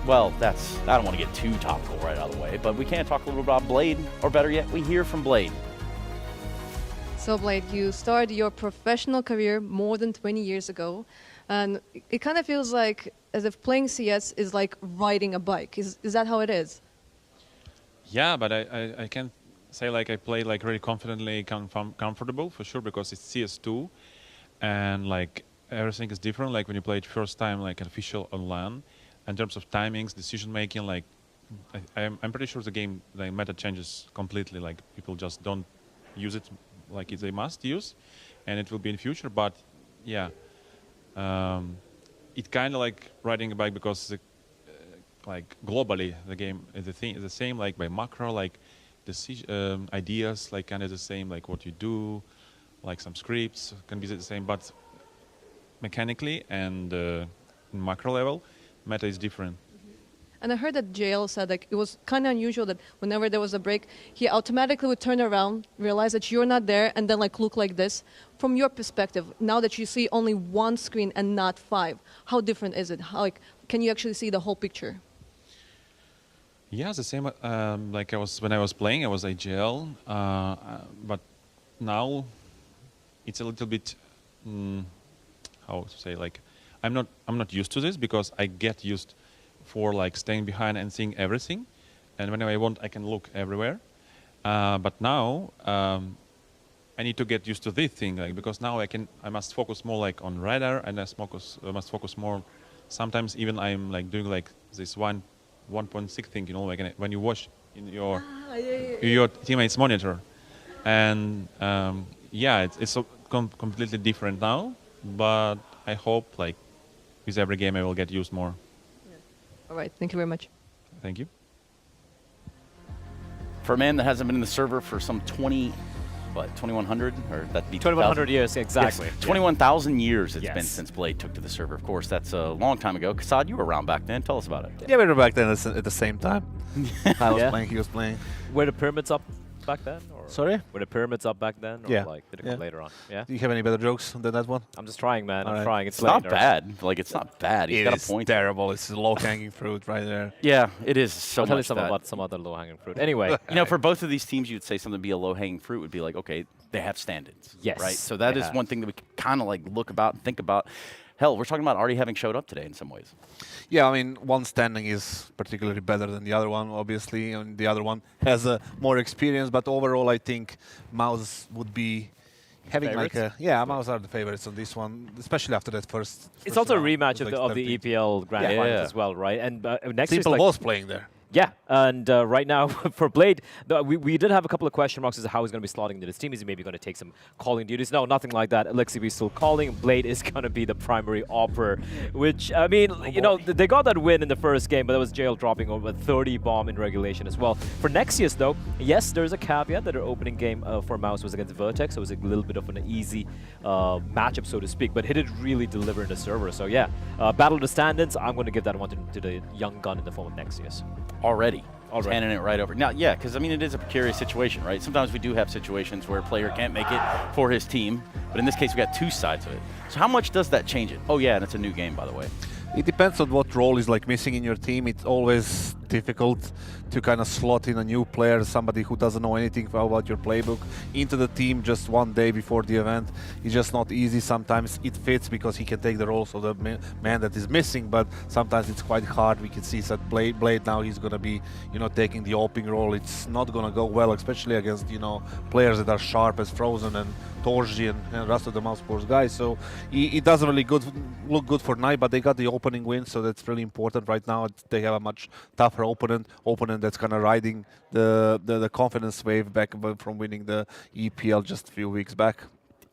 well, I don't want to get too topical right out of the way, but we can talk a little about Blade, or better yet, we hear from Blade. So Blade, you started your professional career more than 20 years ago, and it kind of feels like as if playing CS is like riding a bike. Is that how it is? Yeah, but I can say like I play like really confidently, comfortable for sure, because it's CS2, and like everything is different. Like when you play it first time, like an official on LAN, in terms of timings, decision making, like I'm pretty sure the meta changes completely. Like people just don't use it like they must use, and it will be in future. But yeah, it kind of like riding a bike because like globally the game is the same. Like by macro, like decision ideas, like kind of the same. Like what you do, like some scripts can be the same, but mechanically and macro level, meta is different. And I heard that JL said like it was kind of unusual that whenever there was a break, he automatically would turn around, realize that you're not there, and then like look like this. From your perspective, now that you see only one screen and not 5, how different is it? How, like, can you actually see the whole picture? Yeah, the same. Like when I was playing, I was AGL, but now it's a little bit how to say, like I'm not used to this because I get used for like staying behind and seeing everything, and whenever I want I can look everywhere, but now I need to get used to this thing, like because now I must focus more like on radar, and I must focus more. Sometimes even I'm like doing like this 1.6 thing, you know, like when you watch in your teammates monitor, and yeah, it's so completely different now, but I hope like with every game I will get used more. All right, thank you very much. Thank you. For a man that hasn't been in the server for some 2100, or that'd be 2100 years, exactly. Yes, 21,000 years it's Yes. been since Blade took to the server. Of course, that's a long time ago. Kasad, you were around back then. Tell us about it. Yeah, we were back then at the same time. I was playing, he was playing. Were the pyramids up back then? Or Sorry? Were the pyramids up back then? Or Yeah. like, did it come later on? Yeah. Do you have any better jokes than that one? I'm just trying, man. I'm Alright. trying. It's not bad. Like, it's not bad. He's got a point. It's terrible. It's low-hanging fruit right there. Yeah, it is so I'll tell you much something that. about some other low-hanging fruit. Anyway. You know, for both of these teams, you'd say something to be a low-hanging fruit would be like, okay, they have stand-ins. Yes, Right? So that they is have. one thing that we kind of like look about and think about. Hell, we're talking about already having showed up today in some ways. Yeah, I mean, one standing is particularly better than the other one, obviously, and the other one has more experience. But overall, I think Mouse would be having Favorites? like a Mouse are the favorites on this one, especially after that first. It's also a round. rematch It of was the like EPL Grand Yeah. Finals Yeah. as well, right? And next Simple year's like, was playing there. Yeah, and right now for Blade, we did have a couple of question marks as to how he's going to be slotting into this team. Is he maybe going to take some calling duties? No, nothing like that. Alexi is still calling. Blade is going to be the primary operator, which, I mean, you know, they got that win in the first game, but that was JL dropping over 30 bomb in regulation as well. For Nexius, though, yes, there's a caveat that their opening game for Mouse was against Vertex, so it was a little bit of an easy matchup, so to speak, but he did really deliver in the server. So, yeah, battle of the stand-ins, I'm going to give that one to the young gun in the form of Nexius. Already handing it right over. Now, yeah, because, I mean, it is a precarious situation, right? Sometimes we do have situations where a player can't make it for his team, but in this case, we got two sides of it. So how much does that change it? Oh, yeah, and it's a new game, by the way. It depends on what role is like missing in your team. It's always difficult to kind of slot in a new player, somebody who doesn't know anything about your playbook, into the team just one day before the event. It's just not easy. Sometimes it fits because he can take the roles of the man that is missing, but sometimes it's quite hard. We can see that Blade now he's going to be, you know, taking the opening role. It's not going to go well, especially against, you know, players that are sharp as Frozen and Torji and rest of the Mouse Sports guys. So it doesn't really look good for Knight, but they got the opening win, so that's really important right now. They have a much tougher opponent that's kind of riding the confidence wave back from winning the EPL just a few weeks back.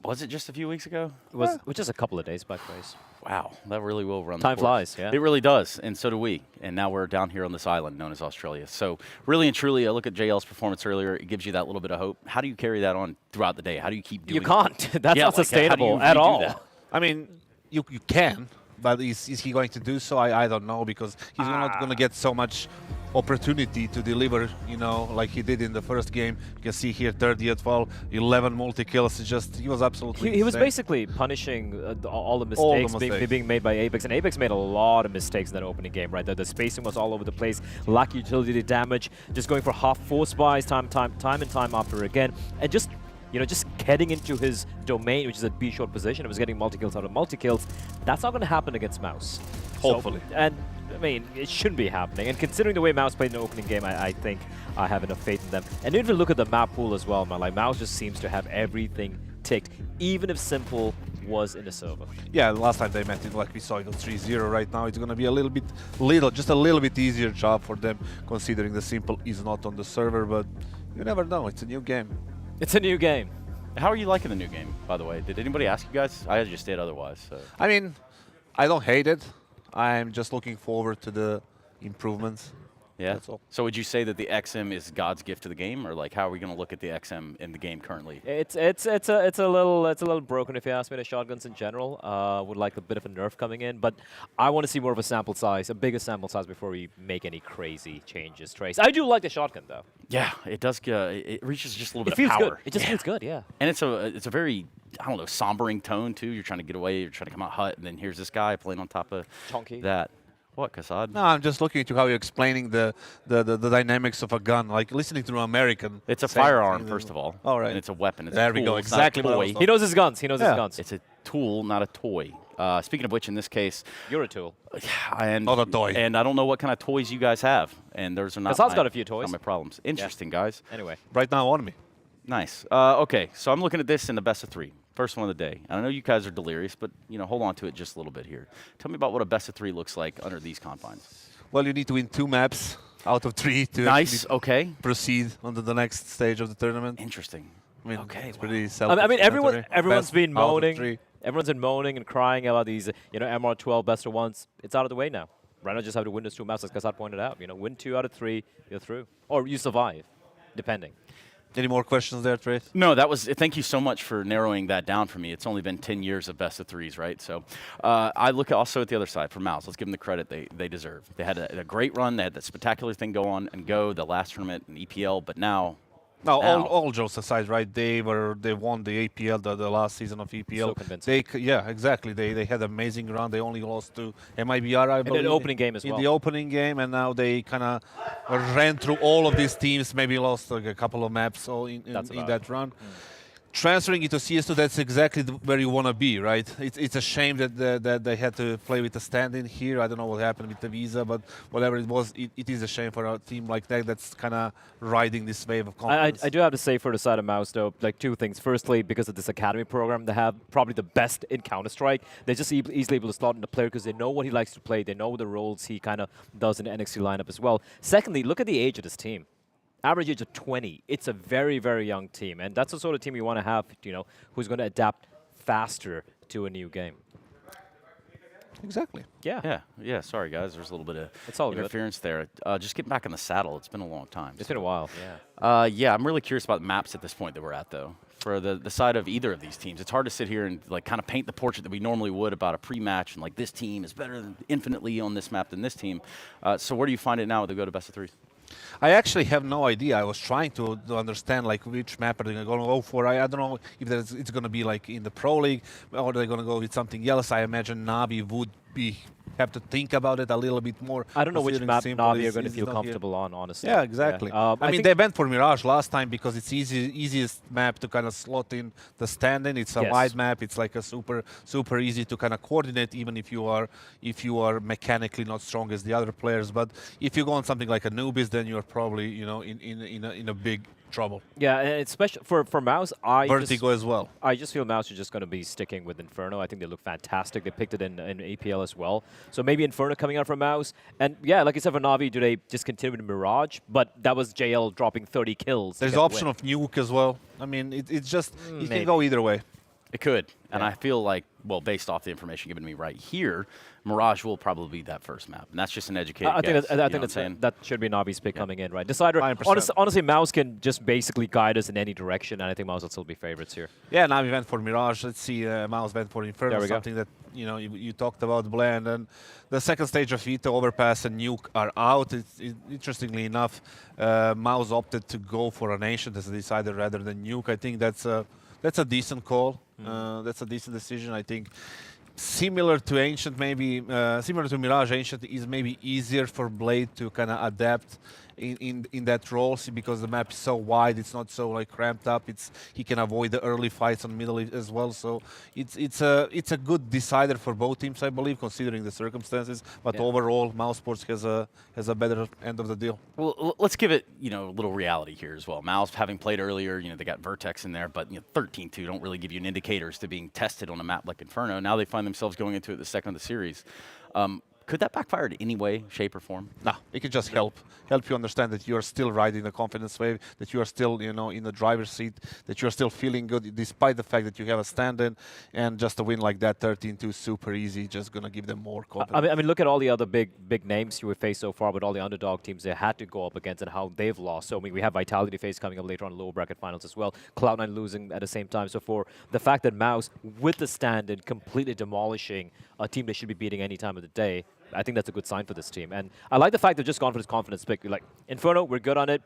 Was it just a few weeks ago? It was just a couple of days back, guys. Wow, that really will run. Time the course. flies, yeah. It really does, and so do we. And now we're down here on this island known as Australia. So really and truly, I look at JL's performance earlier. It gives you that little bit of hope. How do you carry that on throughout the day? How do you keep doing You can't. That's not sustainable at all. I mean, you can, but is he going to do so? I don't know, because he's not going to get so much opportunity to deliver, you know, like he did in the first game. You can see here 30th fall, 11 multi-kills. He was absolutely He was insane. basically punishing all the mistakes being made by Apex, and Apex made a lot of mistakes in that opening game, right? The spacing was all over the place, lack utility damage, just going for half force buys time and time after again, and just, you know, just getting into his domain, which is a B-short position. It was getting multi-kills out of multi-kills. That's not going to happen against Mouse. Hopefully. So, and I mean, it shouldn't be happening. And considering the way Mouse played in the opening game, I think I have enough faith in them. And if you look at the map pool as well, man, like Mouse just seems to have everything ticked, even if Simple was in the server. Yeah, the last time they met it, like we saw it on 3-0. Right now, it's going to be just a little bit easier job for them, considering the Simple is not on the server. But you never know. It's a new game. It's a new game. How are you liking the new game, by the way? Did anybody ask you guys? I just did otherwise. So. I mean, I don't hate it. I'm just looking forward to the improvements. Yeah. That's all. So would you say that the XM is God's gift to the game, or like how are we going to look at the XM in the game currently? It's a little broken if you ask me. The shotguns in general would like a bit of a nerf coming in, but I want to see more of a sample size, a bigger sample size before we make any crazy changes. Trace, I do like the shotgun though. Yeah, it does. It reaches just a little bit feels of power. good. It just feels good, yeah. And it's a very, I don't know, sombering tone too. You're trying to get away. You're trying to come out hut, and then here's this guy playing on top of Chonky. that. What, Kassad? No, I'm just looking at how you're explaining the dynamics of a gun, like listening to an American. It's a firearm, first of all. All right. And it's a weapon. It's there a tool. we go. It's not a Exactly what I was toy. talking He knows his guns. He knows his guns. It's a tool, not a toy. Speaking of which, in this case, you're a tool. And not a toy. And I don't know what kind of toys you guys have, and those are not. Kassad's got a few toys. Not my problems. Interesting, guys. Anyway, right now on me. Nice. Okay, so I'm looking at this in the best of 3. First one of the day. And I know you guys are delirious, but hold on to it just a little bit here. Tell me about what a best of 3 looks like under these confines. Well, you need to win 2 maps out of 3 to nice. Okay. proceed on to the next stage of the tournament. Interesting. I mean, okay. It's pretty I mean, everyone's been out of moaning. 3. Everyone's been moaning and crying about these, MR12 best of 1s. It's out of the way now. Right now, just have to win those 2 maps, as Kassad pointed out. Win 2 out of 3, you're through, or you survive, depending. Any more questions there, Trace? No, that was. Thank you so much for narrowing that down for me. It's only been 10 years of best of 3s, right? So I look also at the other side for Mouse. Let's give them the credit they deserve. They had a great run. They had that spectacular thing go on and go the last tournament in EPL, but now. No, all jokes aside, right? They won the APL, the last season of EPL. So convincing. Yeah, exactly. They had an amazing run. They only lost to MIBR, I believe. In the opening game as well. In the opening game, and now they kind of ran through all of these teams. Maybe lost like a couple of maps in that run. Transferring it to CS2, that's exactly where you want to be, right? It's a shame that they had to play with the stand-in here. I don't know what happened with the visa, but whatever it was, it is a shame for a team like that that's kind of riding this wave of confidence. I do have to say for the side of Mouse, though, like 2 things. Firstly, because of this academy program, they have probably the best in Counter-Strike. They're just easily able to slot in the player because they know what he likes to play. They know the roles he kind of does in the NXT lineup as well. Secondly, look at the age of this team. Average age of 20. It's a very, very young team, and that's the sort of team you want to have, who's going to adapt faster to a new game. Exactly. Yeah. Sorry, guys. There's a little bit of interference there. Just getting back in the saddle. It's been a long time. It's been a while. Yeah. I'm really curious about the maps at this point that we're at, though. For the side of either of these teams, it's hard to sit here and kind of paint the portrait that we normally would about a pre-match and this team is better than infinitely on this map than this team. So where do you find it now with the go to best of 3s? I actually have no idea. I was trying to understand which map are they going to go for. I don't know if it's going to be in the Pro League or they're going to go with something else. I imagine Navi would have to think about it a little bit more. I don't know which map Navi are going to feel comfortable on, honestly. Yeah, exactly. Yeah. I mean, they went for Mirage last time because it's easiest map to kind of slot in the stand-in. It's a wide map. It's like a super easy to kind of coordinate, even if you are mechanically not strong as the other players. But if you go on something like a Nubis, then you're probably in a big trouble. Yeah, and especially for Mouse, Vertigo as well. I just feel Mouse are just going to be sticking with Inferno. I think they look fantastic. They picked it in APL as well. So maybe Inferno coming out from Mouse. And yeah, like I said, for Navi, do they just continue with Mirage? But that was JL dropping 30 kills. There's the option of Nuke as well. I mean, it's just, it can go either way. It could. And I feel like, well, based off the information given to me right here, Mirage will probably be that first map. And that's just an educated guess. I think that should be Navi's pick coming in, right? Decider. Honestly, Mouse can just basically guide us in any direction, and I think Mouse will still be favorites here. Yeah, Navi went for Mirage. Let's see, Mouse went for Inferno, there we something that you talked about, Blend. And the second stage of Vita, Overpass, and Nuke are out. Interestingly enough, Mouse opted to go for an Ancient as a Decider rather than Nuke. I think that's a decent call. That's a decent decision, I think. Similar to Ancient, maybe similar to Mirage, Ancient is maybe easier for Blade to kind of adapt in that role because the map is so wide. It's not so like cramped up. He can avoid the early fights on middle as well. So it's a good decider for both teams, I believe, considering the circumstances. But overall, Mouse Sports has a better end of the deal. Well, let's give it a little reality here as well. Mouse, having played earlier, they got Vertex in there, but 13-2 don't really give you an indicator as to being tested on a map like Inferno. Now they find themselves going into it the second of the series. Could that backfire in any way, shape, or form? No, it could just help you understand that you are still riding the confidence wave, that you are still, in the driver's seat, that you are still feeling good, despite the fact that you have a stand-in, and just a win like that, 13-2, super easy, just gonna give them more confidence. I mean, look at all the other big names you have faced so far, but all the underdog teams they had to go up against and how they've lost. So I mean, we have Vitality face coming up later on in lower bracket finals as well. Cloud9 losing at the same time. So for the fact that Mouse, with the stand-in, completely demolishing a team they should be beating any time of the day, I think that's a good sign for this team. And I like the fact they've just gone for this confidence pick. Like, Inferno, we're good on it.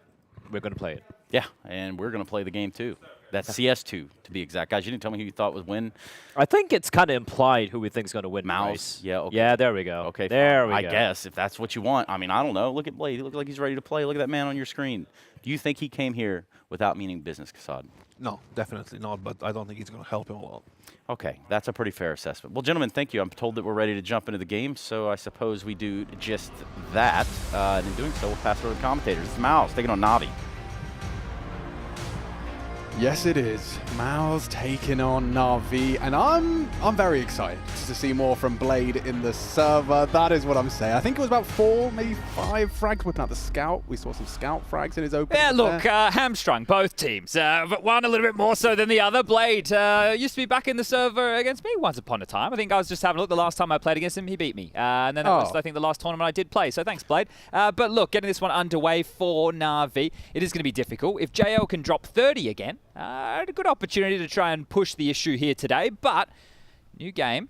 We're going to play it. Yeah, and we're going to play the game too. That's CS2, to be exact. Guys, you didn't tell me who you thought would win. I think it's kind of implied who we think is going to win. Mouse. Yeah, okay. Yeah, there we go. Okay, there we go. I guess, if that's what you want. I mean, I don't know. Look at Blade. He looks like he's ready to play. Look at that man on your screen. Do you think he came here without meaning business, Kassad? No, definitely not, but I don't think it's going to help him a lot. Okay, that's a pretty fair assessment. Well, gentlemen, thank you. I'm told that we're ready to jump into the game, so I suppose we do just that. And in doing so, we'll pass it over to the commentators. It's Mouse taking on Navi. Yes, it is. Mouse taking on Na'Vi, and I'm very excited to see more from Blade in the server. That is what I'm saying. I think it was about 4, maybe 5 frags whipping out the scout. We saw some scout frags in his open. Yeah, look, hamstrung both teams, but one a little bit more so than the other. Blade used to be back in the server against me once upon a time. I think I was just having a look. The last time I played against him, he beat me, and then that was, I think, the last tournament I did play. So thanks, Blade. But look, getting this one underway for Na'Vi, it is going to be difficult. If JL can drop 30 again. A good opportunity to try and push the issue here today, but new game,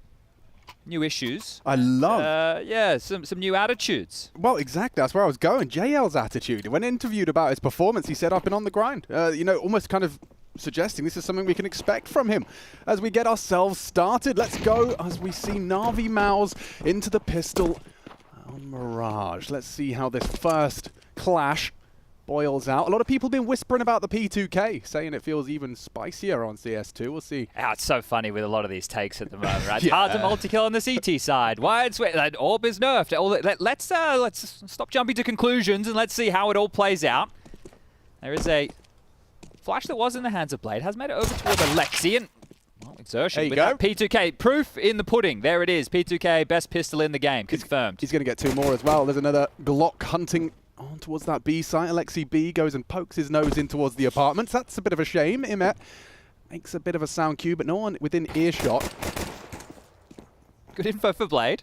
new issues. I love. Yeah, some new attitudes. Well, exactly. That's where I was going. JL's attitude. When interviewed about his performance, he said, "I've been on the grind." Almost kind of suggesting this is something we can expect from him as we get ourselves started. Let's go as we see Na'Vi Mouse into the pistol on Mirage. Let's see how this first clash boils out. A lot of people have been whispering about the P2K, saying it feels even spicier on CS2. We'll see. It's so funny with a lot of these takes at the moment, right? It's hard to multi-kill on the CT side. Wide switch, Orb is nerfed. Let's stop jumping to conclusions and let's see how it all plays out. There is a flash that was in the hands of Blade, has made it over toward Alexi, and exertion with that P2K. Proof in the pudding. There it is. P2K, best pistol in the game. Confirmed. He's going to get 2 more as well. There's another Glock hunting on towards that B site. Alexi B goes and pokes his nose in towards the apartments. That's a bit of a shame. Imet makes a bit of a sound cue, but no one within earshot. Good info for Blade.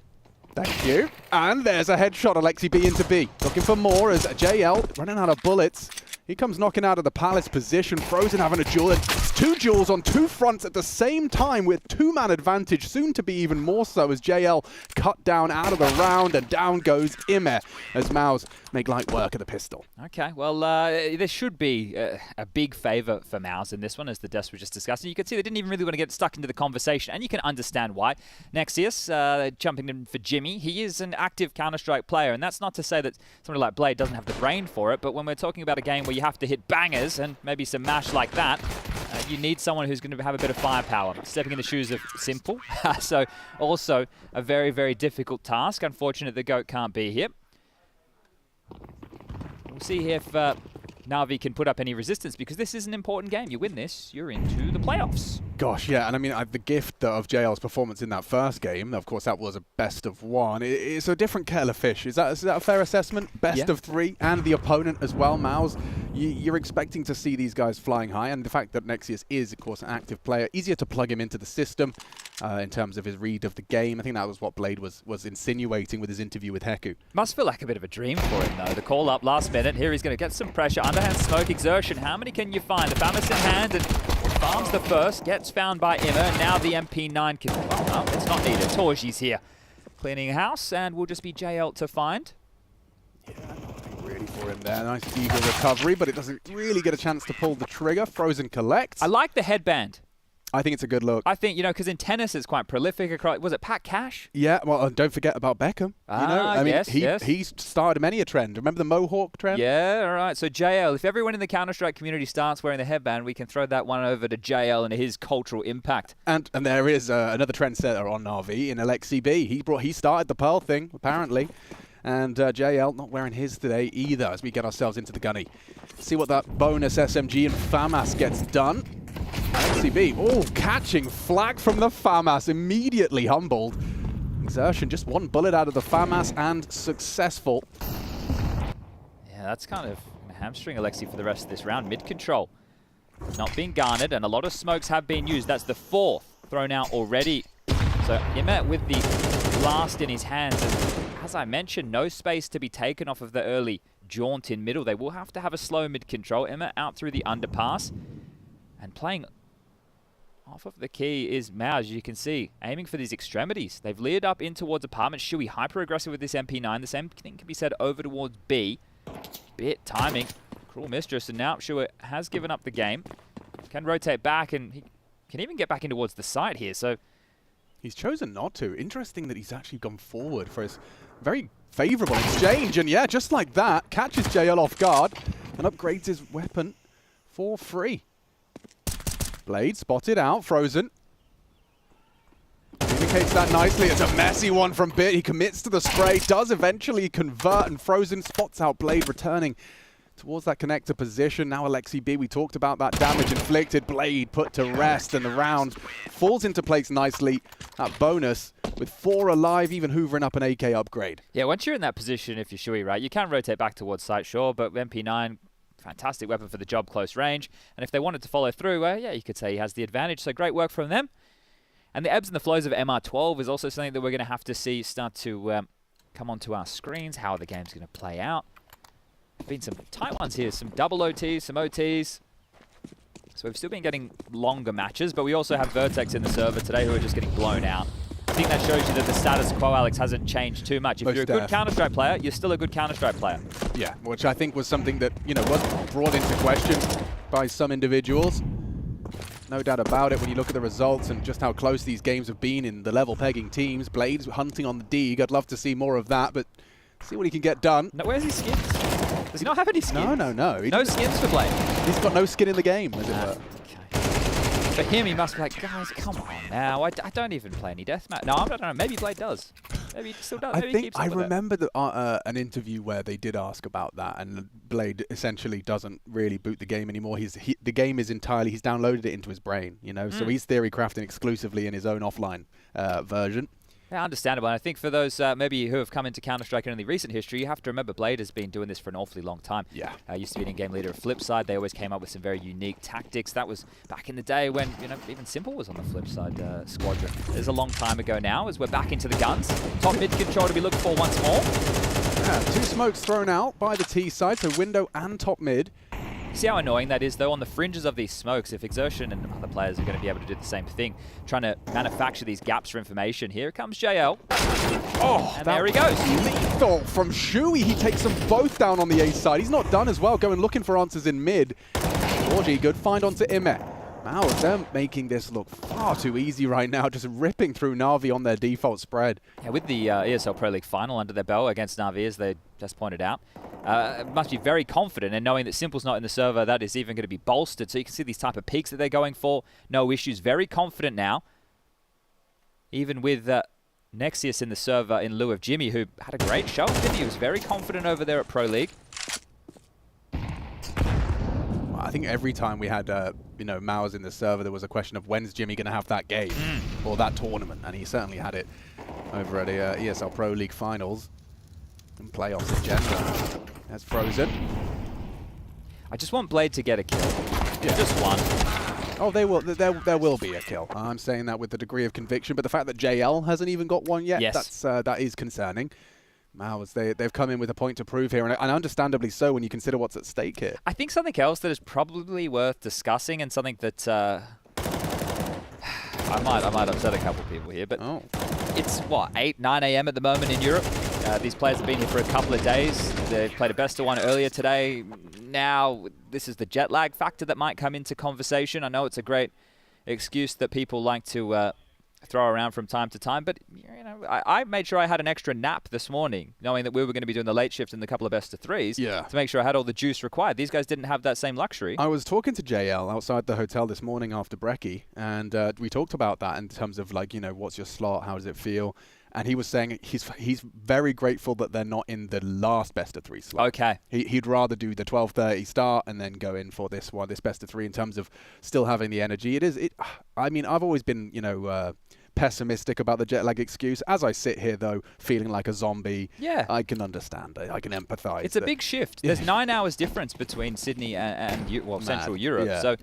Thank you. And there's a headshot. Alexi B into B. Looking for more as JL running out of bullets. He comes knocking out of the Palace position. Frozen having a duel. It's 2 duels on 2 fronts at the same time with 2-man advantage. Soon to be even more so as JL cut down out of the round, and down goes Ime as Mouse make light work of the pistol. Okay, well, there should be a big favour for Mouse in this one, as the Des were just discussing. You can see they didn't even really want to get stuck into the conversation, and you can understand why. Nexius, jumping in for Jimmy, he is an active Counter-Strike player, and that's not to say that somebody like Blade doesn't have the brain for it, but when we're talking about a game where you have to hit bangers and maybe some mash like that, you need someone who's going to have a bit of firepower. Stepping in the shoes of Simple, so also a very, very difficult task. Unfortunate the GOAT can't be here. We'll see if Na'Vi can put up any resistance, because this is an important game. You win this, you're into the playoffs. Gosh, yeah, and I mean, the gift of JL's performance in that first game, of course, that was a best of 1. It's a different kettle of fish. Is that a fair assessment? Best of 3, and the opponent as well, Mouse. You're expecting to see these guys flying high, and the fact that Nexius is, of course, an active player, easier to plug him into the system in terms of his read of the game. I think that was what Blade was insinuating with his interview with Heku. Must feel like a bit of a dream for him, though. The call up last minute. Here he's going to get some pressure. Underhand smoke, exertion. How many can you find? The Famis in hand, and farms the first. Gets found by Emma. Now the MP9 can... Well, it's not needed. Torji's here. Cleaning house, and will just be JL to find. Really for him there. Nice eagle recovery, but it doesn't really get a chance to pull the trigger. Frozen collects. I like the headband. I think it's a good look. I think, because in tennis it's quite prolific across. Was it Pat Cash? Yeah, well, and don't forget about Beckham. I mean, yes. he started many a trend. Remember the Mohawk trend? Yeah, all right. So JL, if everyone in the Counter-Strike community starts wearing the headband, we can throw that one over to JL and his cultural impact. And there is another trendsetter on Na'Vi in Alexi B. He started the Pearl thing, apparently. And JL not wearing his today either as we get ourselves into the gunny. See what that bonus SMG and FAMAS gets done. LCB, catching flag from the FAMAS, immediately humbled. Exertion, just one bullet out of the FAMAS and successful. Yeah, that's kind of going to hamstring Alexi for the rest of this round. Mid-control not being garnered, and a lot of smokes have been used. That's the 4th thrown out already. So Immet with the blast in his hands. And as I mentioned, no space to be taken off of the early jaunt in middle. They will have to have a slow mid-control. Immet out through the underpass. And playing off of the key is Mao, as you can see, aiming for these extremities. They've leered up in towards apartment. Shui hyper-aggressive with this MP9. The same thing can be said over towards B. Bit timing. Cruel Mistress. And now Shui has given up the game. Can rotate back, and he can even get back in towards the site here. So he's chosen not to. Interesting that he's actually gone forward for his very favorable exchange. And yeah, just like that, catches JL off guard and upgrades his weapon for free. Blade spotted out, Frozen. Communicates that nicely. It's a messy one from Bit. He commits to the spray, does eventually convert, and Frozen spots out Blade returning towards that connector position. Now Alexi B, we talked about that damage inflicted. Blade put to rest, and the round falls into place nicely. That bonus with 4 alive, even hoovering up an AK upgrade. Yeah, once you're in that position, if you're Shui, right, you can rotate back towards site, sure, but MP9, fantastic weapon for the job close range. And if they wanted to follow through, yeah, you could say he has the advantage. So great work from them. And the ebbs and the flows of MR12 is also something that we're going to have to see start to come onto our screens, how the game's going to play out. Been some tight ones here, some double OTs, some OTs. So we've still been getting longer matches, but we also have Vertex in the server today who are just getting blown out. I think that shows you that the status quo, Alex, hasn't changed too much. If you're a good Counter-Strike player, you're still a good Counter-Strike player. Yeah, which I think was something that, was brought into question by some individuals. No doubt about it when you look at the results and just how close these games have been in the level pegging teams. Blade's hunting on the Deeg. I'd love to see more of that, but see what he can get done. No, where's his skins? Does he not have any skins? No. No skins for Blade? He's got no skin in the game, as it were. For him, he must be like, guys, come on now. I don't even play any deathmatch. No, I don't know. Maybe Blade does. Maybe he still does. Maybe I remember an interview where they did ask about that, and Blade essentially doesn't really boot the game anymore. The game is entirely, he's downloaded it into his brain, so he's theory crafting exclusively in his own offline version. Yeah, understandable. And I think for those maybe who have come into Counter-Strike in only recent history, you have to remember Blade has been doing this for an awfully long time. Yeah. Used to be an in-game leader at Flipside. They always came up with some very unique tactics. That was back in the day when even Simple was on the Flipside squadron. It's a long time ago now as we're back into the guns. Top mid control to be looked for once more. Yeah, 2 smokes thrown out by the T side, so window and top mid. See how annoying that is, though, on the fringes of these smokes. If Exertion and other players are going to be able to do the same thing, trying to manufacture these gaps for information. Here comes JL. Oh, and there he goes. Lethal from Shui. He takes them both down on the A side. He's not done as well, going looking for answers in mid. Georgie, good find onto Immet. Now they're making this look far too easy right now, just ripping through Na'Vi on their default spread. Yeah, with the ESL Pro League final under their belt against Na'Vi, as they just pointed out, must be very confident in knowing that Simple's not in the server. That is even going to be bolstered. So you can see these type of peaks that they're going for. No issues. Very confident now. Even with Nexius in the server in lieu of Jimmy, who had a great show. Jimmy was very confident over there at Pro League. I think every time we had, Mao's in the server, there was a question of when's Jimmy going to have that game or that tournament, and he certainly had it over at the ESL Pro League finals and playoffs agenda. That's Frozen. I just want Blade to get a kill. Yeah. Just one. Oh, there will be a kill. I'm saying that with a degree of conviction, but the fact that JL hasn't even got one yet, that is concerning. Mao's, they've come in with a point to prove here, and understandably so when you consider what's at stake here. I think something else that is probably worth discussing, and something that I might upset a couple people here, but it's what, 8, 9 a.m. at the moment in Europe. These players have been here for a couple of days. They've played a best of one earlier today. Now this is the jet lag factor that might come into conversation. I know it's a great excuse that people like to throw around from time to time. But I made sure I had an extra nap this morning, knowing that we were going to be doing the late shift in the couple of best of threes. Yeah. To make sure I had all the juice required. These guys didn't have that same luxury. I was talking to JL outside the hotel this morning after Brekkie, and we talked about that in terms of like, what's your slot? How does it feel? And he was saying he's very grateful that they're not in the last best of 3 slot. Okay. He'd rather do the 12:30 start and then go in for this best of 3 in terms of still having the energy. I mean, I've always been, pessimistic about the jet lag excuse. As I sit here, though, feeling like a zombie, yeah, I can understand it. I can empathize. It's a big shift. There's 9 hours difference between Sydney and Central Europe. Yeah. So,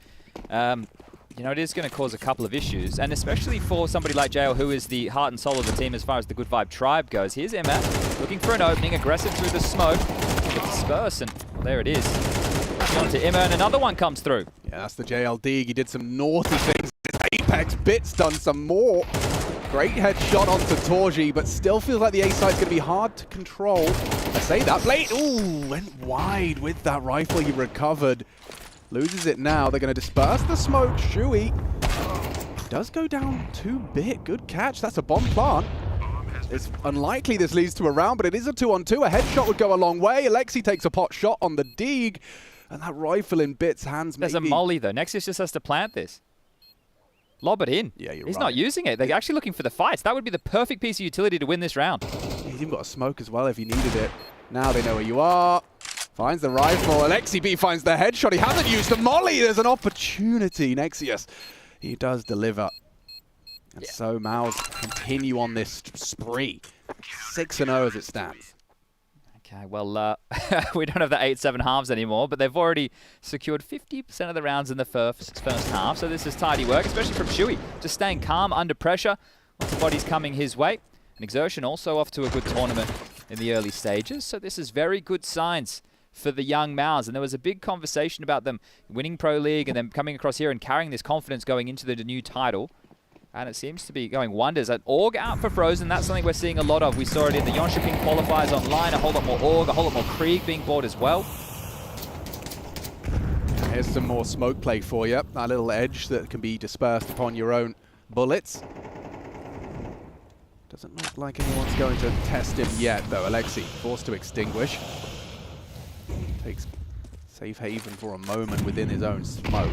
it is going to cause a couple of issues, and especially for somebody like JL, who is the heart and soul of the team as far as the Good Vibe tribe goes. Here's Emma looking for an opening, aggressive through the smoke, with disperse, and there it is. On to Emma, and another one comes through. Yeah, that's the JL Deeg. He did some naughty things. Apex Bits done some more. Great headshot onto Torji, but still feels like the A site's going to be hard to control. I say that. Blade, went wide with that rifle he recovered. Loses it now. They're going to disperse the smoke. Shui does go down 2-bit. Good catch. That's a bomb plant. It's unlikely this leads to a round, but it is a 2-on-2. A headshot would go a long way. Alexi takes a pot shot on the Deeg, and that rifle in Bits' hands. There's a molly, though. Nexus just has to plant this. Lob it in. Yeah, He's not using it. They're actually looking for the fights. That would be the perfect piece of utility to win this round. He's even got a smoke as well if he needed it. Now they know where you are. Finds the rifle. Alexi B finds the headshot. He hasn't used the molly. There's an opportunity. Nexius, he does deliver. And so Maus continue on this spree. 6-0 as it stands. Okay, well, we don't have the 8-7 halves anymore, but they've already secured 50% of the rounds in the first half, so this is tidy work, especially from Shui. Just staying calm under pressure. Lots of bodies coming his way. And Exertion also off to a good tournament in the early stages, so this is very good signs for the young Maus. And there was a big conversation about them winning Pro League and then coming across here and carrying this confidence going into the new title. And it seems to be going wonders. An Org out for Frozen, that's something we're seeing a lot of. We saw it in the Jönköping qualifiers online, a whole lot more Org, a whole lot more Krieg being bought as well. Here's some more smoke play for you. That little edge that can be dispersed upon your own bullets. Doesn't look like anyone's going to test him yet, though. Alexi forced to extinguish. Takes safe haven for a moment within his own smoke.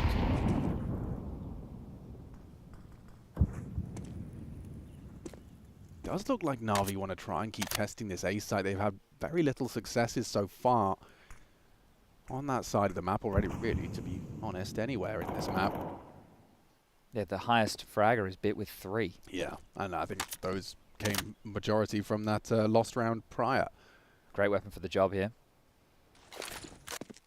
Does look like Na'Vi want to try and keep testing this A site. They've had very little successes so far on that side of the map already, really, to be honest, anywhere in this map. Yeah, the highest fragger is bit with 3. Yeah, and I think those came majority from that lost round prior. Great weapon for the job here.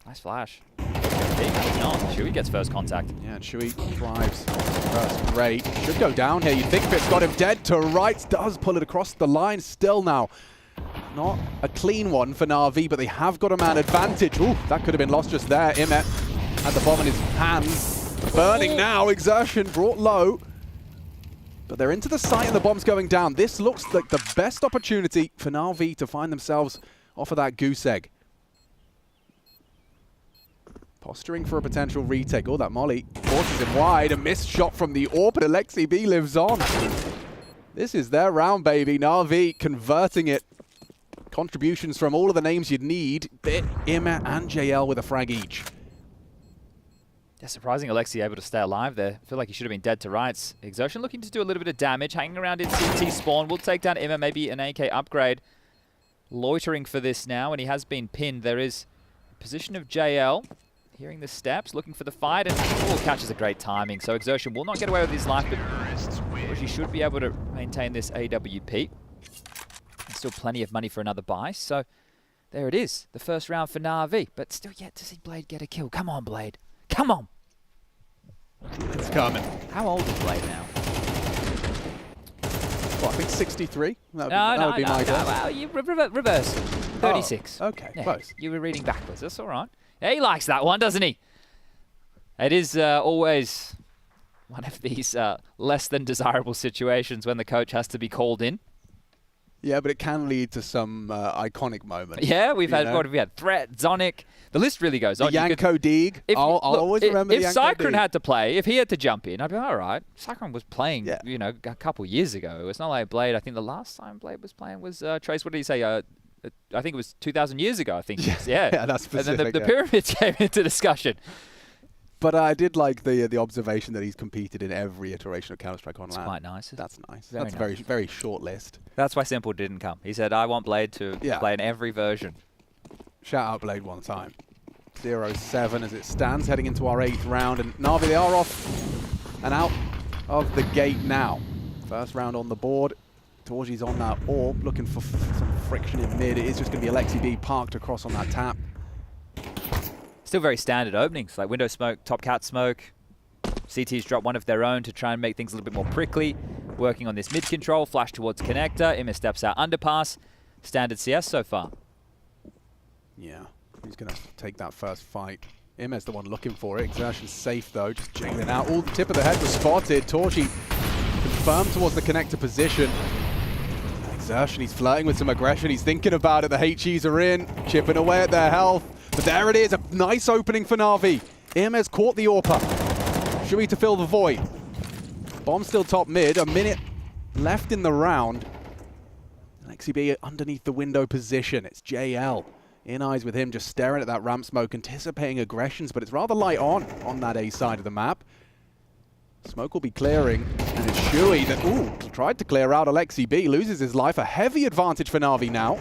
Nice flash. It's not. Shui gets first contact. Yeah, and Shui drives first. Great. Should go down here. You think Fitz got him dead to rights. Does pull it across the line still now. Not a clean one for Na'Vi, but they have got a man advantage. Ooh, that could have been lost just there. Imet had the bomb in his hands. Burning now. Exertion brought low. But they're into the site and the bomb's going down. This looks like the best opportunity for Na'Vi to find themselves off of that goose egg. Posturing for a potential retake. Oh, that molly forces him wide. A missed shot from the AWP, but Alexi B lives on. This is their round, baby. Na'Vi converting it. Contributions from all of the names you'd need. Bit, Ima, and JL with a frag each. Yeah, surprising Alexi able to stay alive there. I feel like he should have been dead to rights. Exertion looking to do a little bit of damage. Hanging around in CT spawn. Will take down Ima, maybe an AK upgrade. Loitering for this now, and he has been pinned. There is a position of JL. Hearing the steps, looking for the fight, and catches a great timing. So Exertion will not get away with his life, but he should be able to maintain this AWP. Still plenty of money for another buy, so there it is. The first round for Na'Vi, but still yet to see Blade get a kill. Come on, Blade. Come on. It's coming. How old is Blade now? Well, I think 63. That would be my guess. Well, you reverse. 36. Oh, okay, yeah, close. You were reading backwards. That's all right. Yeah, he likes that one, doesn't he? It is always one of these less than desirable situations when the coach has to be called in. Yeah, but it can lead to some iconic moments. Yeah, we've had Threat, Zonic. The list really goes on. Yanko Deeg. I'll always remember if Yanko Cyclone Deeg. had to play, if he had to jump in, I'd be all right. Cyclone was playing, a couple years ago. It's not like Blade. I think the last time Blade was playing was Trace. What did he say? I think it was 2,000 years ago. I think. Yeah, that's specific. And then the pyramids came into discussion. But I did like the observation that he's competed in every iteration of Counter-Strike Online. That's quite nice. That's nice. Very That's nice. a very short list. That's why Simple didn't come. He said, I want Blade to play in every version. Shout out Blade one time. 0-7 as it stands, heading into our 8th round. And Na'Vi, they are off and out of the gate now. First round on the board. Torji's on that orb, looking for some friction in mid. It is just going to be Alexi B parked across on that tap. Still very standard openings, like window smoke, top cat smoke. CT's drop one of their own to try and make things a little bit more prickly. Working on this mid control, flash towards connector. Imma steps out underpass. Standard CS so far. Yeah, he's going to take that first fight. Imma's the one looking for it. Exertion's safe though, just jiggling out. All the tip of the head was spotted. Torji confirmed towards the connector position. Exertion, he's flirting with some aggression. He's thinking about it. The HEs are in, chipping away at their health. But there it is, a nice opening for Na'Vi. Imma's caught the AWPer. Shui to fill the void. Bomb still top mid, a minute left in the round. Alexi B underneath the window position. It's JL. In eyes with him, just staring at that ramp smoke, anticipating aggressions, but it's rather light on that A side of the map. Smoke will be clearing, and it's Shui that, tried to clear out Alexi B, loses his life. A heavy advantage for Na'Vi now.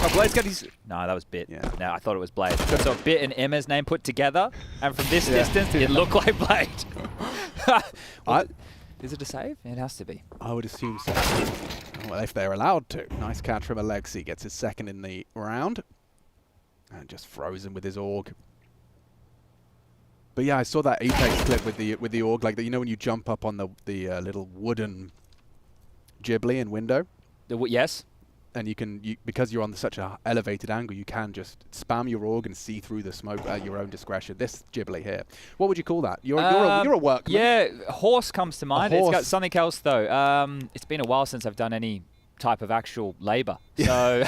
Oh, Blade's got his... No, that was Bit. Yeah. No, I thought it was Blade. So Bit and Imma's name put together, and from this distance, it looked like Blade. Is it a save? It has to be. I would assume so. Well, if they're allowed to. Nice catch from Alexi. Gets his second in the round. And just frozen with his AUG. But yeah, I saw that Apex clip with the AUG, like that. You know when you jump up on the little wooden Ghibli in window? Yes. And you can, because you're on such a elevated angle, you can just spam your AUG and see through the smoke at your own discretion. This Ghibli here. What would you call that? You're a workman. Yeah, horse comes to mind. Horse. It's got something else though. It's been a while since I've done any type of actual labor. So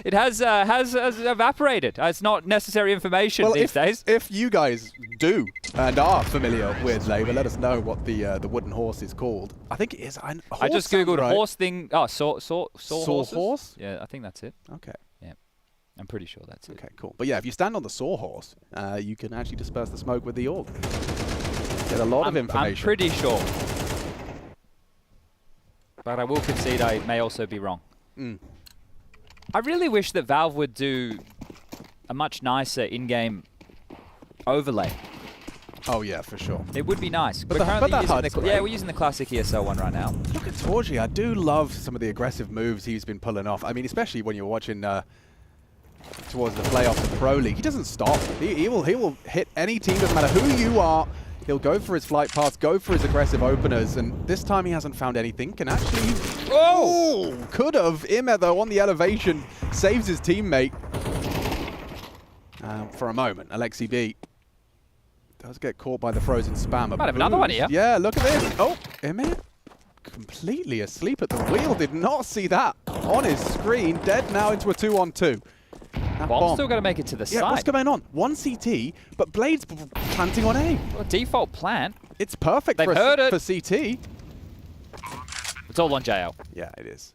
it has evaporated. It's not necessary information these days. If you guys do and are familiar with labor, let us know what the wooden horse is called. I think it is. I just googled horse thing. Oh, saw horse? Yeah, I think that's it. Okay. Yeah, I'm pretty sure that's it. Okay, cool. But yeah, if you stand on the sawhorse, you can actually disperse the smoke with the AUG. Get a lot of information. I'm pretty sure. But I will concede I may also be wrong. I really wish that Valve would do a much nicer in-game overlay. Oh yeah, for sure. It would be nice. But we're using the classic ESL one right now. Look at Torji. I do love some of the aggressive moves he's been pulling off. I mean, especially when you're watching towards the playoffs of Pro League. He doesn't stop. He will hit any team, doesn't matter who you are. He'll go for his flight paths, go for his aggressive openers, and this time he hasn't found anything. Can actually... Oh! Could have. Imma, though, on the elevation, saves his teammate for a moment. Alexi B does get caught by the frozen spam. Might have another one here. Yeah, look at this. Oh, Imma completely asleep at the wheel. Did not see that on his screen. Dead now into a 2-on-2. Bomb's still got to make it to the side. What's going on? One CT, but Blade's planting on A. Well, default plant. It's perfect for CT. It's all on JL. Yeah, it is.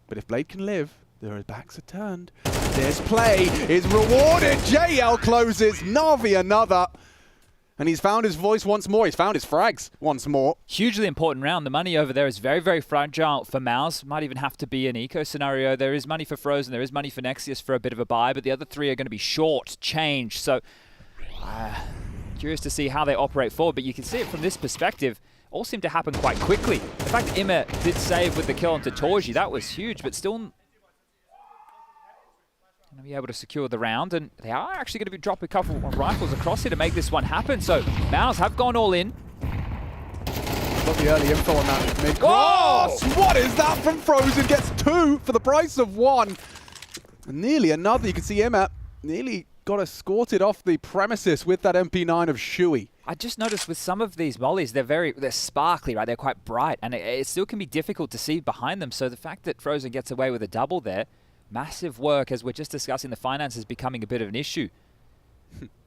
But if Blade can live, their backs are turned. This play is rewarded. JL closes. Na'Vi another. And he's found his voice once more. He's found his frags once more. Hugely important round. The money over there is very, very fragile for Mouse. Might even have to be an eco scenario. There is money for Frozen. There is money for Nexius for a bit of a buy, but the other three are going to be short change. So curious to see how they operate forward. But you can see it from this perspective. All seemed to happen quite quickly. The fact that Imma did save with the kill onto Torji, that was huge, but still going to be able to secure the round, and they are actually going to be dropping a couple of rifles across here to make this one happen. So Mouse have gone all in. Got the early info on that mid-cross. What is that from Frozen? Gets 2 for the price of 1. And nearly another. You can see Imma nearly got escorted off the premises with that MP9 of Shui. I just noticed with some of these mollies, they're sparkly, right? They're quite bright, and it still can be difficult to see behind them. So the fact that Frozen gets away with a double there, massive work, as we're just discussing, the finances becoming a bit of an issue.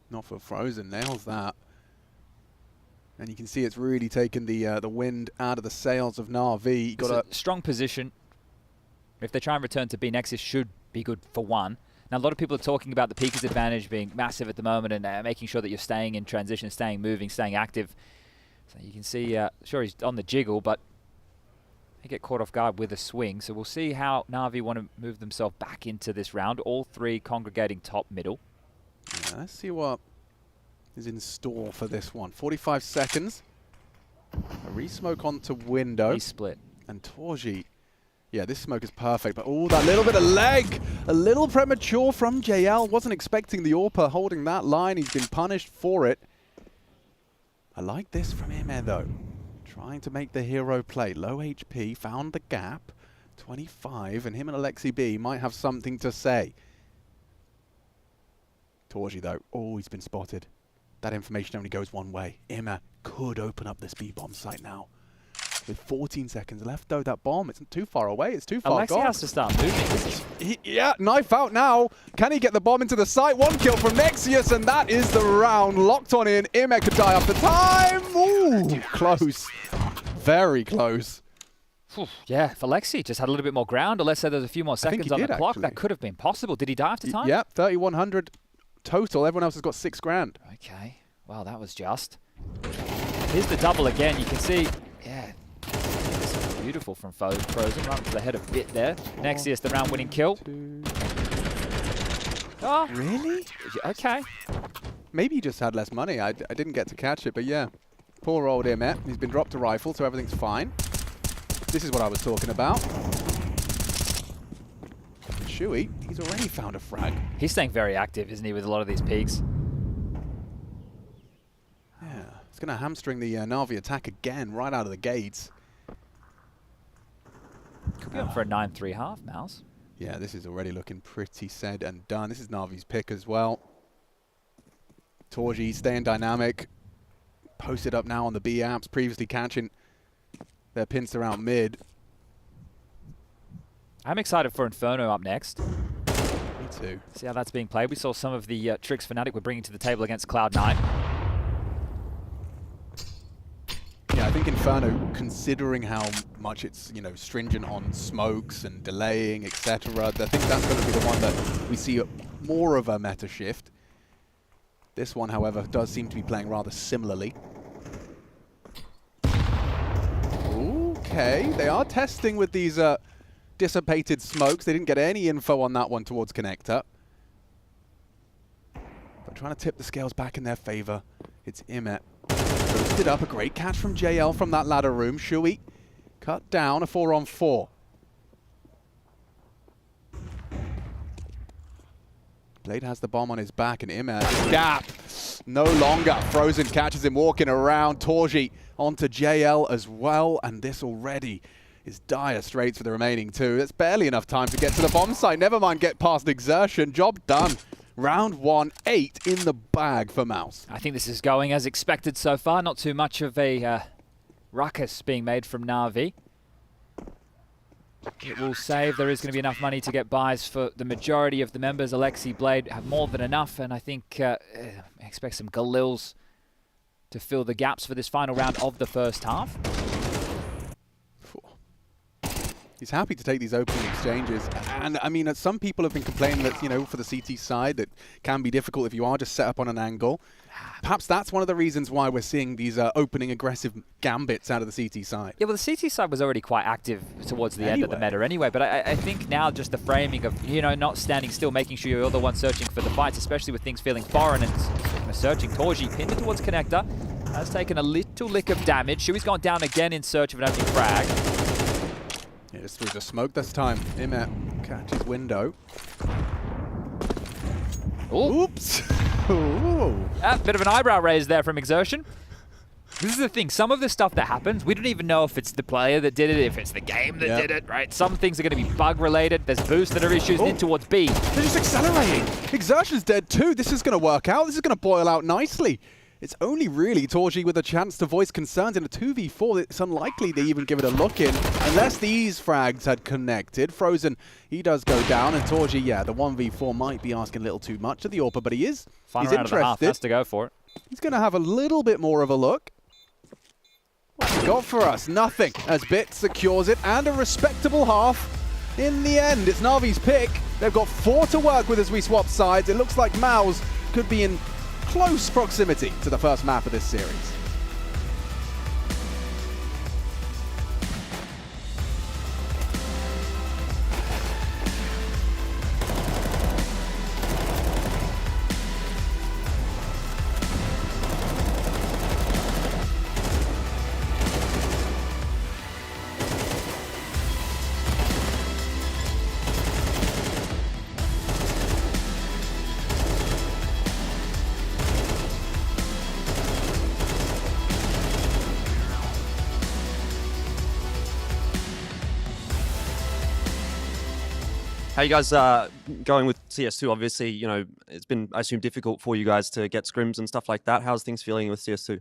Not for Frozen, nails that. And you can see it's really taken the wind out of the sails of Na'Vi. Got a strong position. If they try and return to B, Nexus should be good for one. Now, a lot of people are talking about the Pika's advantage being massive at the moment and making sure that you're staying in transition, staying moving, staying active. So you can see, sure, he's on the jiggle, but he get caught off guard with a swing. So we'll see how Na'Vi want to move themselves back into this round. All three congregating top middle. Yeah, let's see what is in store for this one. 45 seconds. A re-smoke onto window. He split. And Torji. Yeah, this smoke is perfect, but oh, that little bit of leg. A little premature from JL. Wasn't expecting the AWPer holding that line. He's been punished for it. I like this from him, though. Trying to make the hero play. Low HP, found the gap. 25, and him and Alexi B might have something to say. Torji, though. Oh, he's been spotted. That information only goes one way. Imma could open up this B-bomb site now. With 14 seconds left, though, that bomb isn't too far away. It's too far gone. Alexi has to start moving. Yeah, knife out now. Can he get the bomb into the site? One kill from Nexius, and that is the round. Locked on in. Imma could die after time. Ooh, close. Very close. Yeah, if Alexi just had a little bit more ground, or let's say there's a few more seconds on the clock, actually. that could have been possible. Did he die after time? Yeah, 3,100 total. Everyone else has got 6 grand. Okay. Wow, that was just. Here's the double again. You can see, yeah, this is beautiful from Frozen. Run to the head a bit there. Nexius, the round-winning kill. Oh, really? Okay. Maybe he just had less money. I didn't get to catch it, but yeah. Poor old Imma. He's been dropped a rifle, so everything's fine. This is what I was talking about. Shui, he's already found a frag. He's staying very active, isn't he, with a lot of these peaks? Yeah, it's going to hamstring the Na'Vi attack again, right out of the gates. Could be on for a 9-3 half, Mouse. Yeah, this is already looking pretty said and done. This is Na'Vi's pick as well. Torji staying dynamic. Posted up now on the B apps, previously catching their pincer out mid. I'm excited for Inferno up next. Me too. See how that's being played. We saw some of the tricks Fnatic were bringing to the table against Cloud9. Yeah, I think Inferno, considering how much it's, you know, stringent on smokes and delaying, etc., I think that's going to be the one that we see more of a meta shift. This one, however, does seem to be playing rather similarly. Okay, they are testing with these dissipated smokes. They didn't get any info on that one towards Connector. But trying to tip the scales back in their favor. It's Imma. Boosted up, a great catch from JL from that ladder room. Shui cut down, a 4-on-4. Blade has the bomb on his back, and Imma gap. No longer. Frozen catches him walking around. Torji onto JL as well, and this already is dire straits for the remaining two. It's barely enough time to get to the bomb site. Never mind get past Exertion. Job done. Round 1, 8 in the bag for Mouse. I think this is going as expected so far. Not too much of a ruckus being made from Na'Vi. It will save. There is going to be enough money to get buys for the majority of the members. Alexi, Blade have more than enough, and I think expect some Galils to fill the gaps for this final round of the first half. He's happy to take these opening exchanges. And, I mean, some people have been complaining that, you know, for the CT side, that can be difficult if you are just set up on an angle. Perhaps that's one of the reasons why we're seeing these opening aggressive gambits out of the CT side. Yeah, well, the CT side was already quite active towards the end of the meta anyway, but I think now just the framing of, you know, not standing still, making sure you're the one searching for the fights, especially with things feeling foreign and searching. Torji pinned it towards Connector, has taken a little lick of damage. Shui's gone down again in search of an opening frag. Yeah, just through the smoke this time. Imma catches window. Ooh. Oops. Ooh. Bit of an eyebrow raise there from Exertion. This is the thing. Some of the stuff that happens, we don't even know if it's the player that did it, if it's the game that did it, right? Some things are going to be bug-related. There's boosts that are issues in towards B. They're just accelerating. Exertion's dead too. This is going to work out. This is going to boil out nicely. It's only really Torji with a chance to voice concerns in a 2v4. It's unlikely they even give it a look in unless these frags had connected. Frozen, he does go down, and Torji, yeah, the 1v4 might be asking a little too much of the AWPer, but he's Final round of the half, has to go for it. He's going to have a little bit more of a look. What's he got for us? Nothing, as Bit secures it, and a respectable half. In the end, it's Na'Vi's pick. They've got 4 to work with as we swap sides. It looks like Maus could be in close proximity to the first map of this series. How you guys going with CS2? Obviously, you know, it's been, I assume, difficult for you guys to get scrims and stuff like that. How's things feeling with CS2?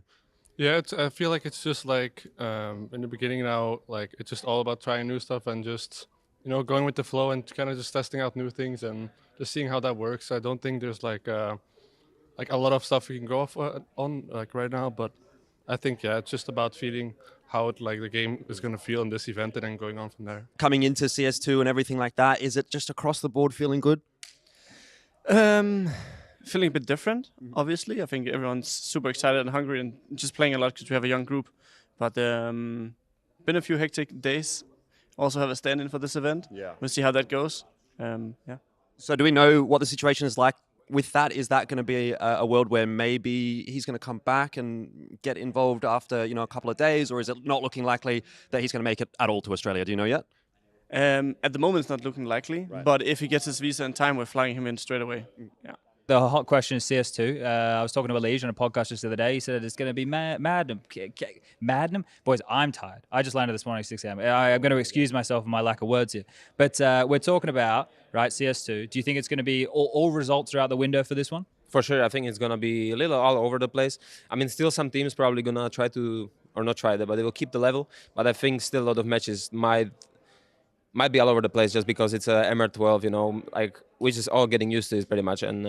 Yeah, I feel like it's just like in the beginning now, like it's just all about trying new stuff and just, you know, going with the flow and kind of just testing out new things and just seeing how that works. I don't think there's like a lot of stuff we can go off on like right now, but I think, yeah, it's just about feeling how the game is going to feel in this event and then going on from there. Coming into CS2 and everything like that, is it just across the board feeling good? Feeling a bit different, obviously. I think everyone's super excited and hungry and just playing a lot because we have a young group. But been a few hectic days. Also have a stand-in for this event. Yeah. We'll see how that goes. Yeah. So do we know what the situation is like with that? Is that going to be a world where maybe he's going to come back and get involved after, you know, a couple of days, or is it not looking likely that he's going to make it at all to Australia? Do you know yet? At the moment, it's not looking likely. Right. But if he gets his visa in time, we're flying him in straight away. Yeah. The hot question is CS2. I was talking to Elige on a podcast just the other day. He said it's going to be Madden. Boys, I'm tired. I just landed this morning at 6 a.m. I'm going to excuse myself for my lack of words here. But we're talking about, right, CS2. Do you think it's going to be all results are out the window for this one? For sure. I think it's going to be a little all over the place. I mean, still some teams probably going to try to, or not try that, but they will keep the level. But I think still a lot of matches might be all over the place just because it's a MR12, you know, like we're just all getting used to it pretty much. And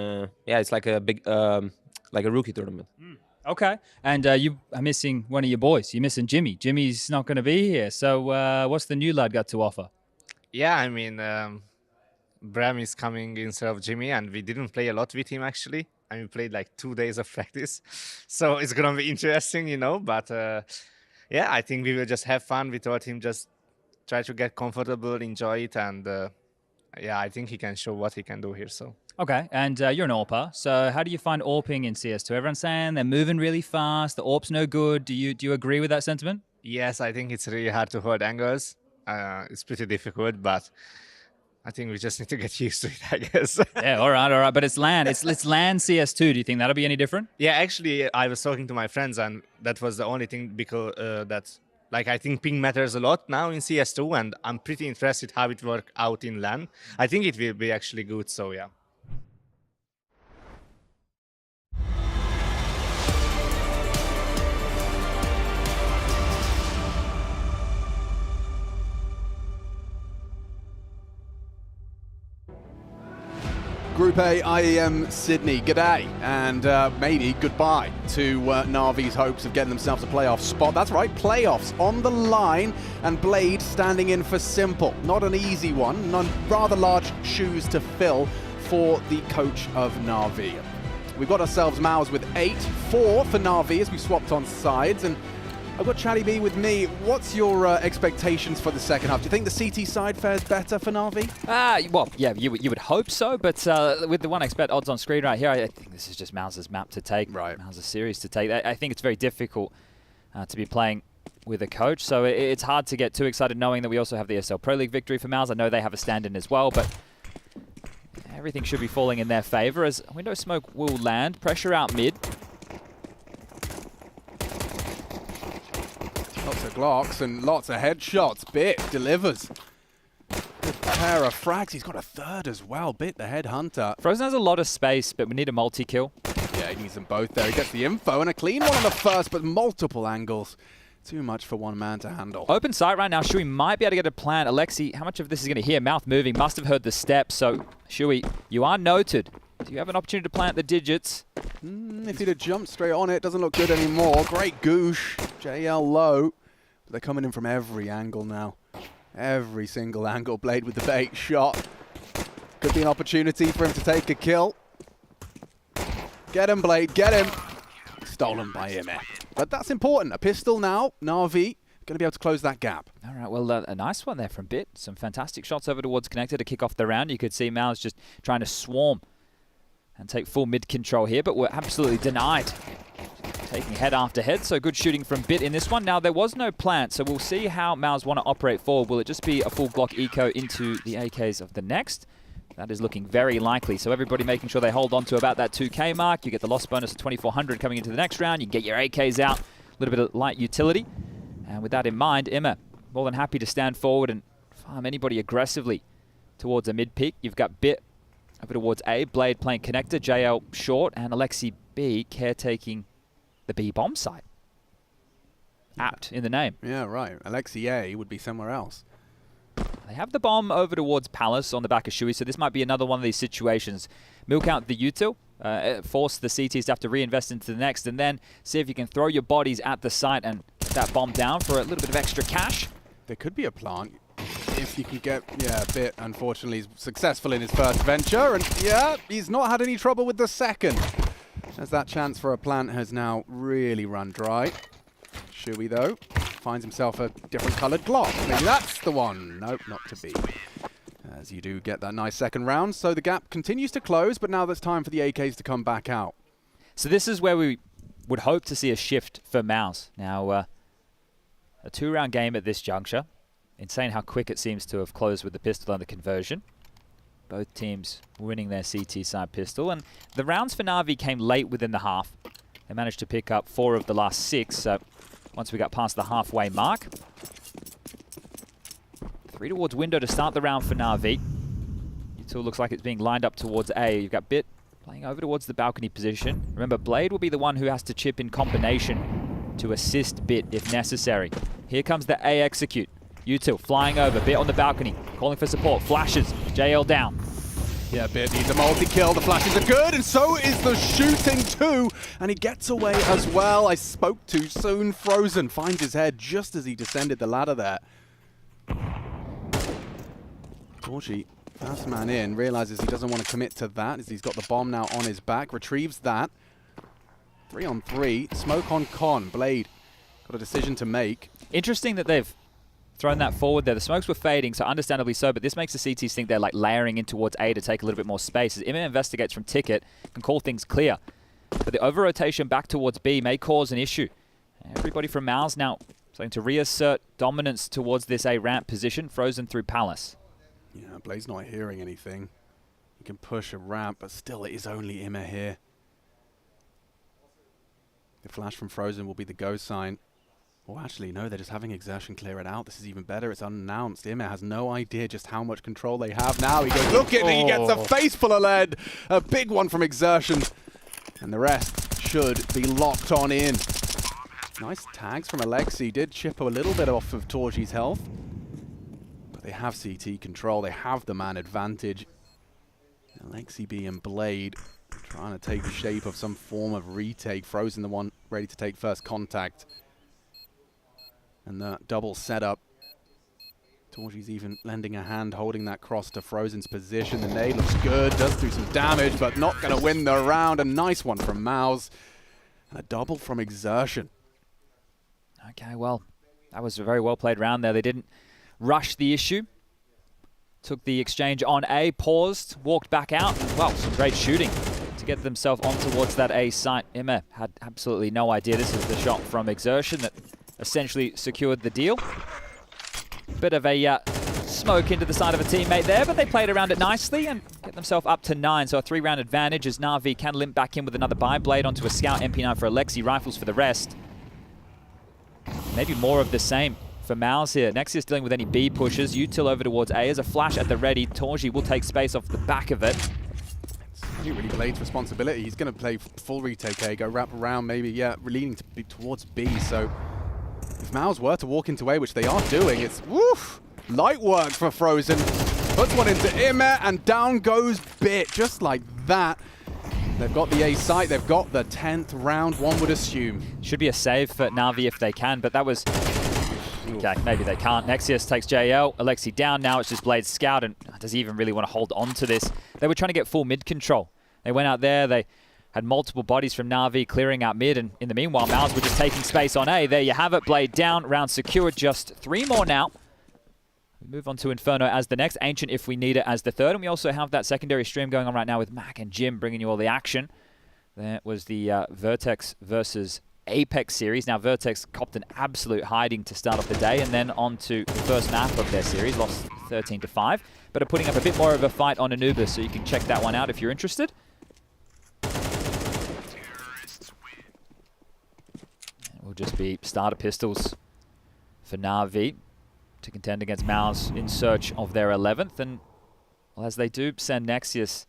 yeah, it's like a big, like a rookie tournament. Okay. And you are missing one of your boys. You're missing Jimmy. Jimmy's not going to be here. So what's the new lad got to offer? Yeah, I mean, Bram is coming instead of Jimmy, and we didn't play a lot with him, actually. I mean, we played like 2 days of practice. So it's going to be interesting, you know. But yeah, I think we will just have fun. We thought him just try to get comfortable, enjoy it, and yeah, I think he can show what he can do here. So okay, and you're an AWPer, so how do you find AWPing in CS2? Everyone's saying they're moving really fast, the AWP's no good. Do you agree with that sentiment? yes, I think it's really hard to hold angles. It's pretty difficult, but I think we just need to get used to it, I guess. Yeah, all right. But it's LAN. It's LAN CS2. Do you think that'll be any different? Yeah, actually, I was talking to my friends, and that was the only thing because that's like I think ping matters a lot now in CS2, and I'm pretty interested how it works out in LAN. I think it will be actually good. So yeah. Group A, IEM Sydney, g'day, and maybe goodbye to Na'Vi's hopes of getting themselves a playoff spot. That's right, playoffs on the line, and Blade standing in for Simple. Not an easy one, rather large shoes to fill for the coach of Na'Vi. We've got ourselves Maus with 8-4 for Na'Vi as we swapped on sides, and I've got Chatty B with me. What's your expectations for the second half? Do you think the CT side fares better for Na'Vi? Well, yeah, you would hope so, but with the 1xBet odds on screen right here, I think this is just Maus's map to take, right? Maus's series to take. I think it's very difficult to be playing with a coach, so it's hard to get too excited knowing that we also have the SL Pro League victory for Maus. I know they have a stand-in as well, but everything should be falling in their favor as Window Smoke will land. Pressure out mid. Lots of Glocks and lots of headshots. Bit delivers. Good pair of frags. He's got a third as well. Bit the headhunter. Frozen has a lot of space, but we need a multi-kill. Yeah, he needs them both there. He gets the info and a clean one on the first, but multiple angles. Too much for one man to handle. Open sight right now. Shui might be able to get a plant. Alexi, how much of this is going to hear? Mouth moving. Must have heard the steps. So, Shui, you are noted. Do you have an opportunity to plant the digits? If he'd have jumped straight on it, doesn't look good anymore. Great goosh. JL low. But they're coming in from every angle now. Every single angle. Blade with the bait shot. Could be an opportunity for him to take a kill. Get him, Blade, get him. Stolen by IEM. But that's important. A pistol now. Na'Vi going to be able to close that gap. All right, well, a nice one there from Bit. Some fantastic shots over towards Connector to kick off the round. You could see Mao's just trying to swarm and take full mid control here, but we're absolutely denied. Taking head after head, so good shooting from Bit in this one. Now, there was no plant, so we'll see how Mao's want to operate forward. Will it just be a full Glock eco into the AKs of the next? That is looking very likely. So everybody making sure they hold on to about that 2K mark. You get the loss bonus of 2,400 coming into the next round. You can get your AKs out. A little bit of light utility. And with that in mind, IEM more than happy to stand forward and farm anybody aggressively towards a mid-pick. You've got Bit over towards A, Blade playing connector, JL short, and Alexi B caretaking the B bomb site. Apt in the name. Yeah, right. Alexi A would be somewhere else. They have the bomb over towards Palace on the back of Shui, so this might be another one of these situations. Milk out the util, force the CTs to have to reinvest into the next, and then see if you can throw your bodies at the site and get that bomb down for a little bit of extra cash. There could be a plant if you can get, yeah, Bit, unfortunately, he's successful in his first venture, and yeah, he's not had any trouble with the second. As that chance for a plant has now really run dry. Shui, though, finds himself a different coloured Glock. Maybe that's the one. Nope, not to be. As you do get that nice second round. So the gap continues to close, but now there's time for the AKs to come back out. So this is where we would hope to see a shift for Mouse. Now, a 2-round game at this juncture. Insane how quick it seems to have closed with the pistol and the conversion. Both teams winning their CT side pistol. And the rounds for Na'Vi came late within the half. They managed to pick up 4 of the last 6. So once we got past the halfway mark. 3 towards window to start the round for Na'Vi. Util looks like it's being lined up towards A. You've got Bit playing over towards the balcony position. Remember, Blade will be the one who has to chip in combination to assist Bit if necessary. Here comes the A execute. Util flying over, Bit on the balcony, calling for support, flashes, JL down. Yeah, Bit needs a multi-kill. The flashes are good, and so is the shooting too. And he gets away as well. I spoke too soon. Frozen finds his head just as he descended the ladder there. Torchy, first man in, realizes he doesn't want to commit to that as he's got the bomb now on his back. Retrieves that. 3 on 3. Smoke on Con. Blade got a decision to make. Interesting that they've thrown that forward there. The smokes were fading, so understandably so, but this makes the CTs think they're like layering in towards A to take a little bit more space. As IEM investigates from Ticket, can call things clear. But the over-rotation back towards B may cause an issue. Everybody from Mal's now starting to reassert dominance towards this A ramp position, Frozen through Palace. Yeah, Blade's not hearing anything. He can push a ramp, but still it is only IEM here. The flash from Frozen will be the go sign. Oh, actually, no, they're just having Exertion clear it out. This is even better. It's unannounced. IEM has no idea just how much control they have now. He goes, look at it, he gets a face full of lead. A big one from Exertion. And the rest should be locked on in. Nice tags from Alexi. Did chip a little bit off of Torchy's health. But they have CT control. They have the man advantage. Alexi B and Blade trying to take the shape of some form of retake. Frozen the one ready to take first contact. And that double setup. Torchy's even lending a hand, holding that cross to Frozen's position. The nade looks good, does do some damage, but not going to win the round. A nice one from Maus. And a double from Exertion. Okay, well, that was a very well played round there. They didn't rush the issue. Took the exchange on A, paused, walked back out. Well, some great shooting to get themselves on towards that A site. IEM had absolutely no idea. This is the shot from Exertion that essentially secured the deal. Bit of a smoke into the side of a teammate there, but they played around it nicely and get themselves up to 9. So a 3-round advantage as Na'Vi can limp back in with another buy. Blade onto a scout, MP9 for Alexi, rifles for the rest. maybe more of the same for Mouse here. Nexius dealing with any B pushes. Util over towards A as a flash at the ready. Torji will take space off the back of it. He really Blade's responsibility. He's going to play full retake A, go wrap around, maybe, yeah, leaning towards B. So if Mouse were to walk into A, which they are doing, it's woof, light work for Frozen. Puts one into Imer, and down goes Bit, just like that. They've got the A site, they've got the 10th round, one would assume. Should be a save for Na'Vi if they can, but that was... Okay, maybe they can't. Nexius takes JL, Alexi down, now it's just Blade's scout, and does he even really want to hold on to this? They were trying to get full mid control. They went out there, they had multiple bodies from Na'Vi clearing out mid, and in the meanwhile, Mouse were just taking space on A. There you have it, Blade down, round secured, just 3 more now. We move on to Inferno as the next, Ancient if we need it as the third, and we also have that secondary stream going on right now with Mac and Jim bringing you all the action. That was the Vertex versus Apex series. Now Vertex copped an absolute hiding to start off the day, and then on to the first map of their series, lost 13-5, but are putting up a bit more of a fight on Anubis, so you can check that one out if you're interested. It will just be starter pistols for Na'Vi to contend against Mouse in search of their 11th, and well, as they do send Nexius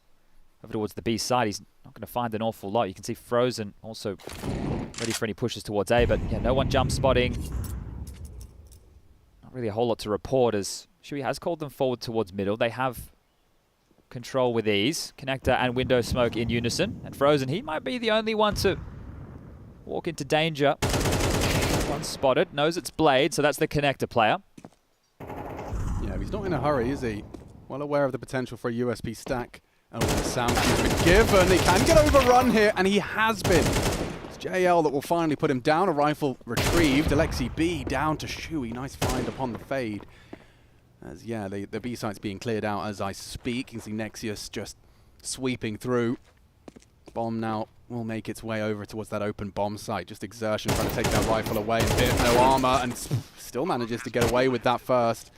over towards the B side, he's not going to find an awful lot. You can see Frozen also ready for any pushes towards A, but yeah, no one jump spotting. Not really a whole lot to report, as Shui has called them forward towards middle. They have control with ease. Connector and window smoke in unison. And Frozen, he might be the only one to walk into danger. One spotted, knows it's Blade, so that's the Connector player. Yeah, he's not in a hurry, is he? Well aware of the potential for a USP stack. Oh, the sound cue's been given. He can get overrun here, and he has been. It's JL that will finally put him down. A rifle retrieved. Alexi B down to Shui. Nice find upon the fade. As, yeah, the B site's being cleared out as I speak. You can see Nexius just sweeping through. Bomb now will make its way over towards that open bomb site. Just exertion trying to take that rifle away. And Bit, no armor, and still manages to get away with that first.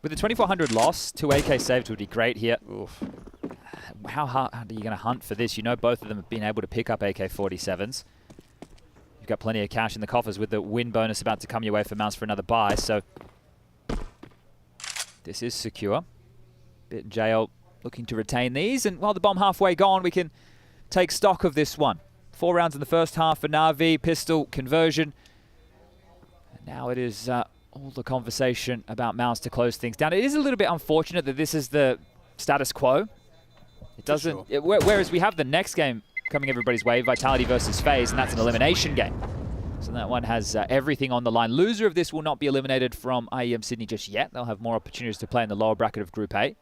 With the 2400 loss, 2 AK saves would be great here. Oof. How hard are you going to hunt for this? You know both of them have been able to pick up AK-47s. You've got plenty of cash in the coffers with the win bonus about to come your way for Mouse for another buy, so this is secure. Bit JL looking to retain these, and while the bomb halfway gone, we can take stock of this one. 4 rounds in the first half for Na'Vi, pistol conversion. And now it is all the conversation about Mouse to close things down. It is a little bit unfortunate that this is the status quo. It doesn't. Sure. Whereas we have the next game coming everybody's way, Vitality versus FaZe, and that's an elimination game. So that one has everything on the line. Loser of this will not be eliminated from IEM Sydney just yet. They'll have more opportunities to play in the lower bracket of Group A.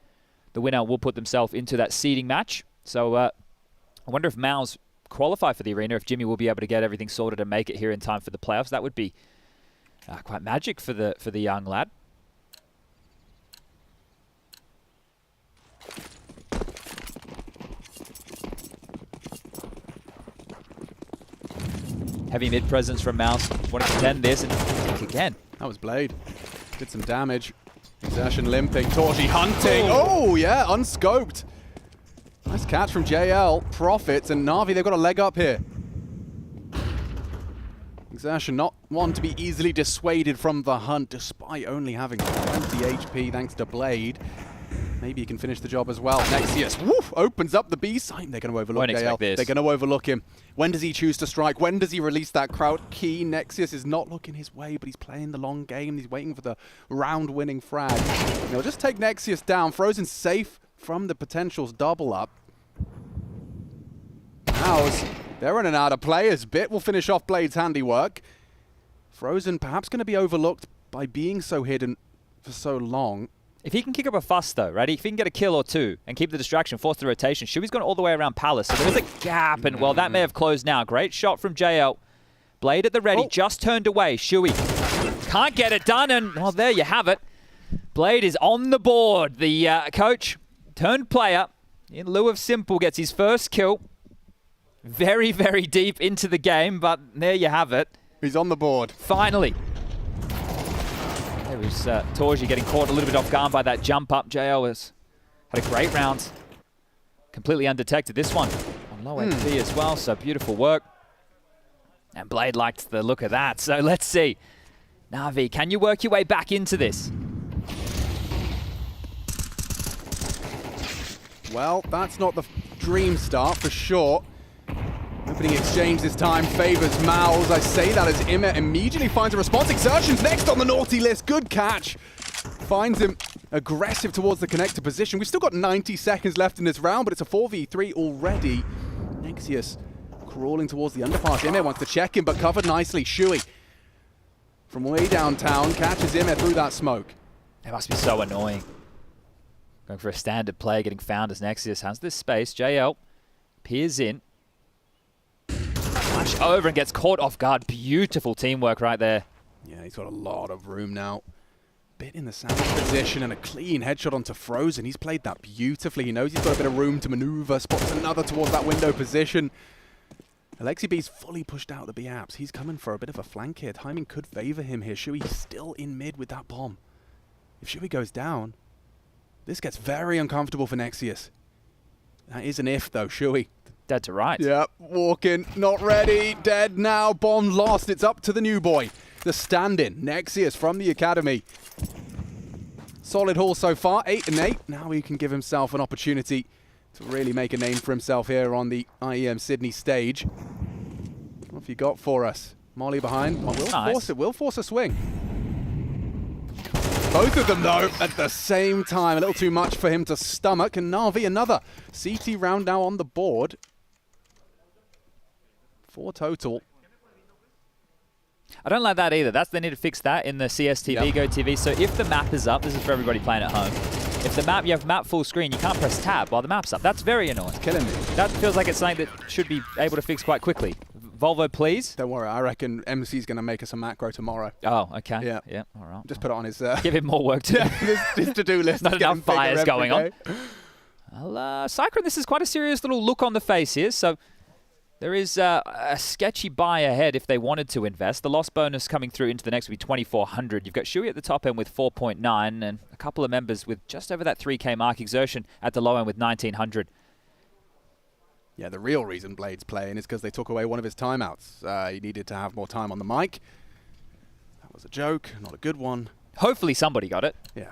The winner will put themselves into that seeding match. So I wonder if Mouse qualify for the arena, if Jimmy will be able to get everything sorted and make it here in time for the playoffs. That would be quite magic for the young lad. Heavy mid presence from Mouse. Want to contend this and kick again. That was Blade. Did some damage. Exertion limping. Torji hunting. Oh, yeah, unscoped. Nice catch from JL. Profits, and Na'Vi, they've got a leg up here. Exertion not one to be easily dissuaded from the hunt, despite only having 20 HP thanks to Blade. Maybe he can finish the job as well. Nexius, woof, opens up the B site. They're going to overlook JL. They're going to overlook him. When does he choose to strike? When does he release that crowd key? Nexius is not looking his way, but he's playing the long game. He's waiting for the round-winning frag. They'll just take Nexius down. Frozen safe from the potentials double up. Mouse, they're running out of players. Bit will finish off Blade's handiwork. Frozen perhaps going to be overlooked by being so hidden for so long. If he can kick up a fuss, though, right? If he can get a kill or two and keep the distraction, force the rotation, Shui's gone all the way around Palace. So there is a gap, and, well, that may have closed now. Great shot from JL. Blade at the ready, just turned away. Shui can't get it done, and, well, there you have it. Blade is on the board. The coach turned player, in lieu of Simple, gets his first kill. Very, very deep into the game, but there you have it. He's on the board. Finally. There was Torji getting caught a little bit off guard by that jump up. JL had a great round. Completely undetected. This one on low HP as well, so beautiful work. And Blade liked the look of that. So let's see. Na'Vi, can you work your way back into this? Well, that's not the dream start for sure. Opening exchange this time favors Mals. I say that as Immer immediately finds a response. Exertion's next on the naughty list. Good catch. Finds him aggressive towards the connector position. We've still got 90 seconds left in this round, but it's a 4v3 already. Nexius crawling towards the underpass. Immer wants to check him, but covered nicely. Shui from way downtown catches Immer through that smoke. It must be so annoying. Going for a standard play, getting found as Nexius has this space. JL peers in. Flash over and gets caught off guard. Beautiful teamwork right there. Yeah, he's got a lot of room now. Bit in the sandwich position and a clean headshot onto Frozen. He's played that beautifully. He knows he's got a bit of room to maneuver. Spots another towards that window position. Alexi B's fully pushed out the B-apps. He's coming for a bit of a flank here. Timing could favor him here. Shui still in mid with that bomb. If Shui goes down, this gets very uncomfortable for Nexius. That is an if, though, Shui. Dead to right. Yep, walking, not ready, dead now, bomb lost. It's up to the new boy, the stand-in, Nexius from the academy. Solid haul so far, 8 and 8. Now he can give himself an opportunity to really make a name for himself here on the IEM Sydney stage. What have you got for us? Molly behind. Will force a swing. Both of them, though, at the same time. A little too much for him to stomach. And Na'Vi, another CT round now on the board. 4 total. I don't like that either. They need to fix that in the CSTV Go TV. So if the map is up, this is for everybody playing at home. If you have map full screen, you can't press tab while the map's up. That's very annoying. It's killing me. That feels like it's something that should be able to fix quite quickly. Volvo, please. Don't worry, I reckon MC's going to make us a macro tomorrow. Oh, okay. Yeah. All right. Just put it on his... Give him more work to do. His to-do list. Not enough fires going on. Well, Cyclone, this is quite a serious little look on the face here. So there is a sketchy buy ahead if they wanted to invest. The loss bonus coming through into the next would be 2,400. You've got Shui at the top end with 4.9 and a couple of members with just over that 3K mark. Exertion at the low end with 1,900. Yeah, the real reason Blade's playing is because they took away one of his timeouts. He needed to have more time on the mic. That was a joke, not a good one. Hopefully somebody got it. Yeah,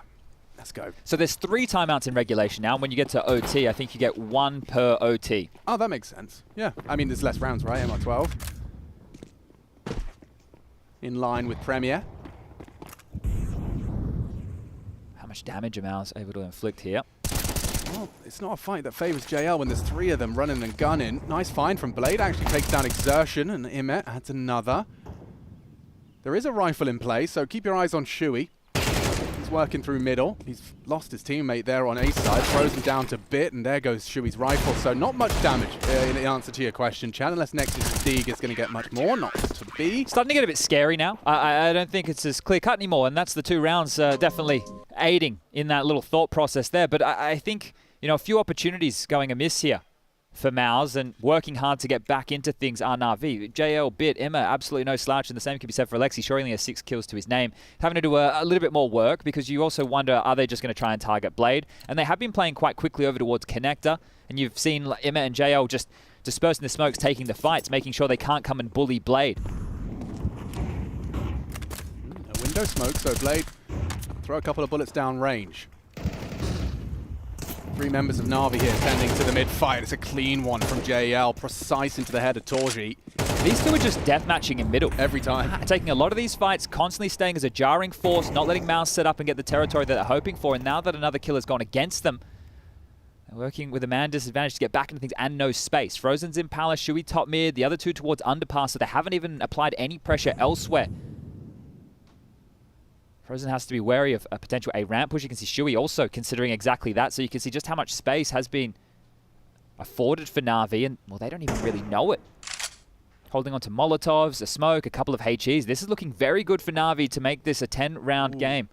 let's go. So there's 3 timeouts in regulation now. When you get to OT, I think you get 1 per OT. Oh, that makes sense. Yeah, I mean, there's less rounds, right? MR12. In line with Premier. How much damage are Mao's able to inflict here? Well, it's not a fight that favors JL when there's 3 of them running and gunning. Nice find from Blade. Actually takes down Exertion, and Imet adds another. There is a rifle in play, so keep your eyes on Shui. He's working through middle. He's lost his teammate there on A side. Throws him down to bit, and there goes Shui's rifle. So not much damage in answer to your question, Chad, unless Nexus Fatigue is going to get much more. Not to be. Starting to get a bit scary now. I don't think it's as clear-cut anymore, and that's the 2 rounds definitely aiding in that little thought process there. But I think, a few opportunities going amiss here for Maus, and working hard to get back into things are Na'Vi. JL, Bit, Emma, absolutely no slouch, and the same can be said for Alexi. Sure, he only has 6 kills to his name. Having to do a little bit more work, because you also wonder, are they just going to try and target Blade? And they have been playing quite quickly over towards Connector, and you've seen Emma and JL just dispersing the smokes, taking the fights, making sure they can't come and bully Blade. A window smoke, so Blade throw a couple of bullets down range. 3 members of Na'Vi here tending to the mid-fight. It's a clean one from JL, precise into the head of Torji. These 2 are just deathmatching in middle. Every time. Taking a lot of these fights, constantly staying as a jarring force, not letting Maus set up and get the territory that they're hoping for. And now that another kill has gone against them, they're working with a man disadvantage to get back into things and no space. Frozen's in Palace, Shui top mid, the other 2 towards underpass, so they haven't even applied any pressure elsewhere. Frozen has to be wary of a potential A ramp push. You can see Shui also considering exactly that, so you can see just how much space has been afforded for Na'Vi, and, well, they don't even really know it. Holding on to Molotovs, a smoke, a couple of HEs. This is looking very good for Na'Vi to make this a 10-round game.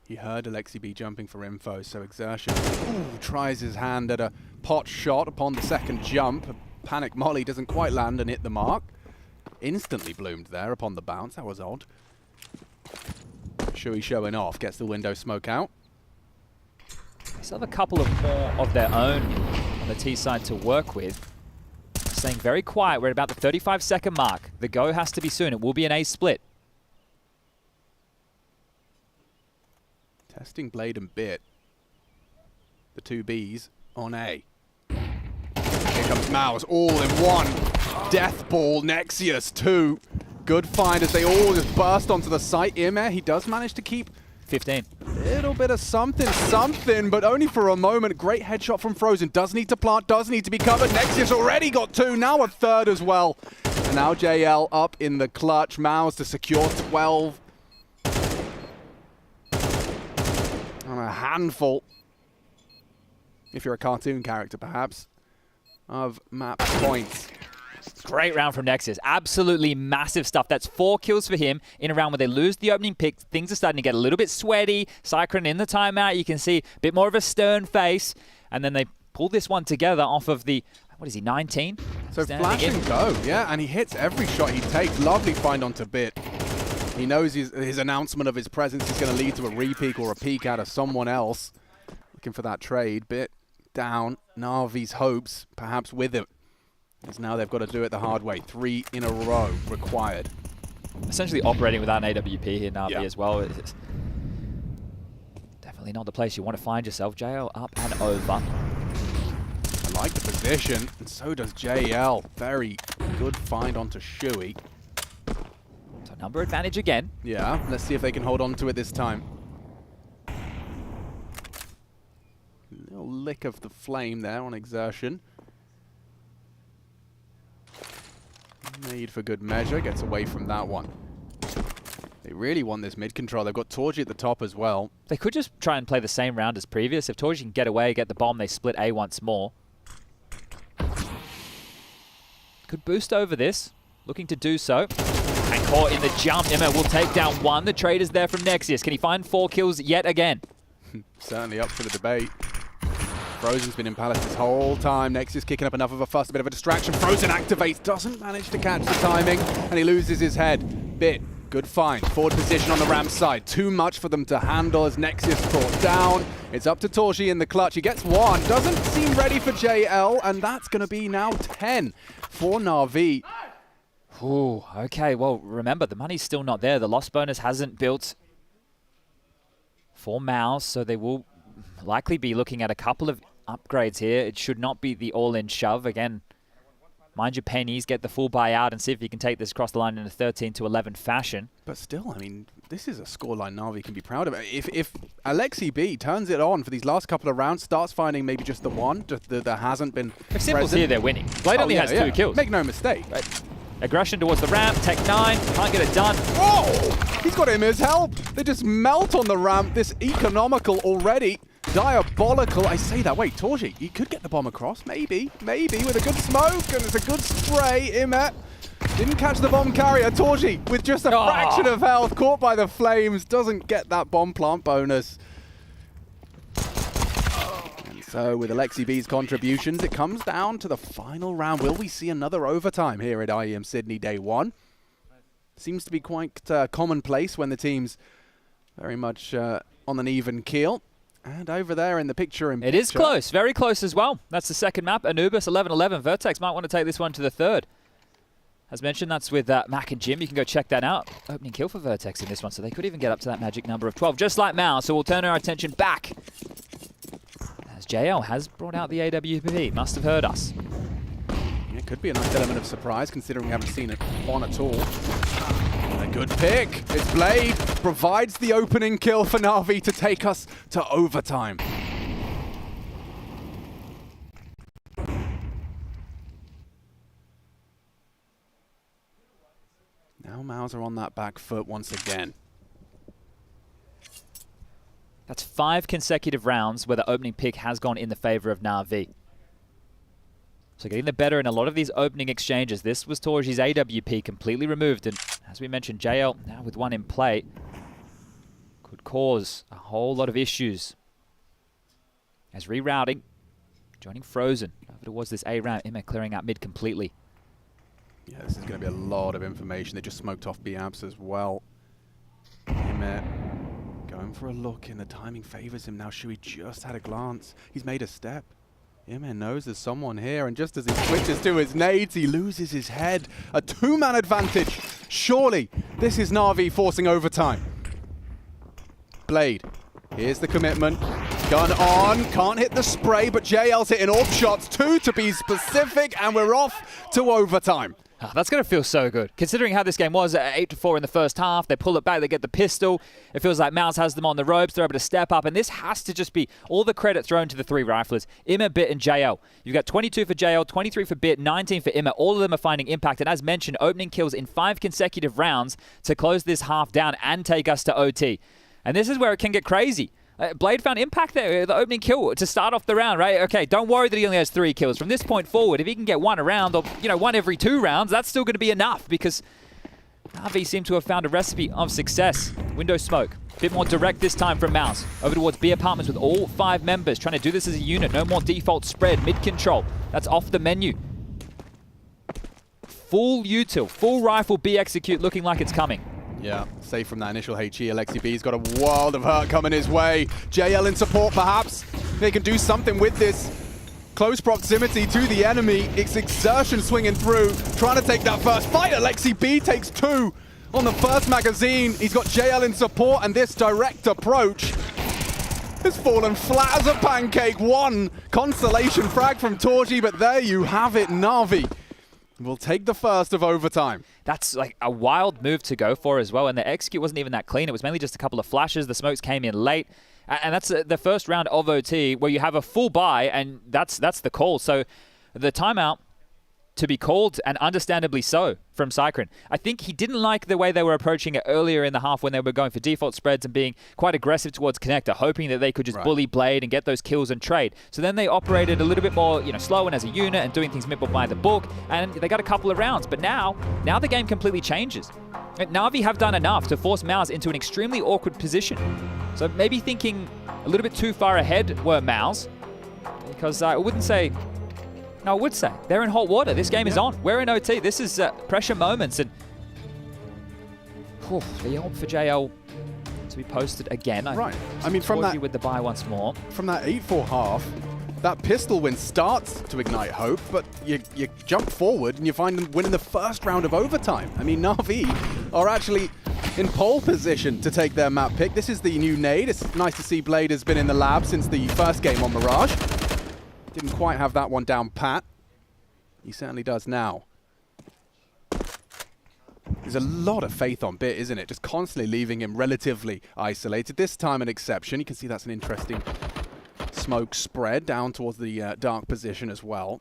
He heard Alexi B jumping for info, so Exertion tries his hand at a pot shot upon the second jump. A panic molly doesn't quite land and hit the mark. Instantly bloomed there upon the bounce. That was odd. Shui showing off, gets the window smoke out. They still have a couple of more of their own on the T side to work with. staying very quiet. We're at about the 35-second mark. The go has to be soon. It will be an A split. Testing Blade and Bit. The two Bs on A. Here comes Mouse, all in one. Death Ball, Nexius, 2. Good find as they all just burst onto the site. IEM, he does manage to keep 15. A little bit of something, but only for a moment. Great headshot from Frozen. Does need to plant, does need to be covered. Nexius already got 2, now a 3rd as well. And now JL up in the clutch. Mouse to secure 12. And a handful, if you're a cartoon character perhaps, of map points. Great round from Nexius. Absolutely massive stuff. That's 4 kills for him in a round where they lose the opening pick. Things are starting to get a little bit sweaty. Cyclone in the timeout. You can see a bit more of a stern face. And then they pull this one together off of the, what is he, 19? So flash and go, yeah, and he hits every shot he takes. Lovely find onto Bit. He knows his announcement of his presence is going to lead to a re-peek or a peek out of someone else. Looking for that trade. Bit down. Na'Vi's hopes, perhaps with it. Because now they've got to do it the hard way. 3 in a row required. Essentially operating without an AWP here, Na'Vi as well. It's definitely not the place you want to find yourself. JL up and over. I like the position, and so does JL. Very good find onto Shui. So number advantage again. Yeah, let's see if they can hold on to it this time. Little lick of the flame there on exertion. Made for good measure, gets away from that one. They really want this mid control. They've got Torgy at the top as well. They could just try and play the same round as previous. If Torgy can get away, get the bomb, they split A once more. Could boost over this. Looking to do so. And caught in the jump. Emma will take down 1. The trade is there from Nexius. Can he find 4 kills yet again? Certainly up for the debate. Frozen's been in Palace this whole time. Nexius kicking up enough of a fuss, a bit of a distraction. Frozen activates, doesn't manage to catch the timing, and he loses his head. Bit, good find. Forward position on the Ram side. Too much for them to handle as Nexius brought down. It's up to Torgy in the clutch. He gets 1. Doesn't seem ready for JL, and that's going to be now 10 for Na'Vi. Ooh, okay, well, remember, the money's still not there. The loss bonus hasn't built for Mouse, so they will likely be looking at a couple of upgrades here. It should not be the all-in shove. Again, mind your pennies, get the full buyout and see if you can take this across the line in a 13-11 fashion. But still, I mean, this is a scoreline Na'Vi can be proud of. If Alexi B turns it on for these last couple of rounds, starts finding maybe just the one that hasn't been If Simple's present. here, they're winning. Blade only has 2 kills. Make no mistake. Right. Aggression towards the ramp, tech 9, can't get it done. Oh! He's got him his help. They just melt on the ramp. This economical already. Diabolical. I say that. Wait, Torgy, he could get the bomb across. Maybe, with a good smoke, and it's a good spray. Imet didn't catch the bomb carrier. Torgy, with just a fraction of health, caught by the flames, doesn't get that bomb plant bonus. And so, with Alexi B's contributions, it comes down to the final round. Will we see another overtime here at IEM Sydney Day 1? Seems to be quite commonplace when the team's very much on an even keel. And over there in the picture in It is close, very close as well. That's the second map. Anubis 11-11. Vertex might want to take this one to the 3rd. As mentioned, that's with Mac and Jim. You can go check that out. Opening kill for Vertex in this one, so they could even get up to that magic number of 12, just like Mao. So we'll turn our attention back. As JL has brought out the AWP. Must have heard us. It could be a nice element of surprise, considering we haven't seen it on at all. A good pick. It's Blade. Provides the opening kill for Na'Vi to take us to overtime. Now Maus are on that back foot once again. That's 5 consecutive rounds where the opening pick has gone in the favor of Na'Vi. So getting the better in a lot of these opening exchanges. This was Torgy's AWP completely removed. And as we mentioned, JL now with 1 in play could cause a whole lot of issues. As rerouting, joining Frozen over towards this A round. Emma clearing out mid completely. Yeah, this is going to be a lot of information. They just smoked off B-Abs as well. Emma going for a look, and the timing favors him now. Shui just had a glance. He's made a step. IEM knows there's someone here, and just as he switches to his nades, he loses his head. A 2-man advantage. Surely, this is Na'Vi forcing overtime. Blade, here's the commitment. Gun on, can't hit the spray, but JL's hitting AWP shots, 2 to be specific, and we're off to overtime. Oh, that's going to feel so good. Considering how this game was at 8-4 in the first half, they pull it back, they get the pistol. It feels like Mouse has them on the ropes. They're able to step up, and this has to just be all the credit thrown to the 3 riflers, IEM, Bit, and JL. You've got 22 for JL, 23 for Bit, 19 for IEM. All of them are finding impact, and as mentioned, opening kills in 5 consecutive rounds to close this half down and take us to OT. And this is where it can get crazy. Blade found impact there, the opening kill to start off the round, right? Okay, don't worry that he only has 3 kills. From this point forward, if he can get 1 a round, or 1 every 2 rounds, that's still going to be enough, because Na'Vi seem to have found a recipe of success. Window smoke, a bit more direct this time from Mouse. Over towards B apartments with all 5 members, trying to do this as a unit. No more default spread, mid control. That's off the menu. Full util, full rifle B execute, looking like it's coming. Yeah, safe from that initial HE. Alexi B's got a world of hurt coming his way. JL in support, perhaps. They can do something with this. Close proximity to the enemy. It's Exertion swinging through, trying to take that first fight. Alexi B takes 2 on the first magazine. He's got JL in support, and this direct approach has fallen flat as a pancake. 1 consolation frag from Torji, but there you have it. Na'Vi will take the first of overtime. That's like a wild move to go for as well, and the execute wasn't even that clean. It was mainly just a couple of flashes. The smokes came in late, and that's the first round of OT where you have a full buy, and that's the call. So the timeout to be called, and understandably so, from Cycron. I think he didn't like the way they were approaching it earlier in the half when they were going for default spreads and being quite aggressive towards Connector, hoping that they could just bully Blade and get those kills and trade. So then they operated a little bit more, slow and as a unit and doing things a bit more by the book, and they got a couple of rounds. But now the game completely changes. Na'Vi have done enough to force Mouse into an extremely awkward position. So maybe thinking a little bit too far ahead were Mouse, because I would say they're in hot water. This game is on. We're in OT. This is pressure moments. And the ult for JL to be posted again. Right. I mean, from that, with the buy once more. From that 8-4 half, that pistol win starts to ignite hope, but you jump forward and you find them winning the first round of overtime. I mean, Na'Vi are actually in pole position to take their map pick. This is the new nade. It's nice to see Blade has been in the lab since the first game on Mirage. Didn't quite have that one down pat. He certainly does now. There's a lot of faith on Bit, isn't it? Just constantly leaving him relatively isolated. This time an exception. You can see that's an interesting smoke spread down towards the dark position as well.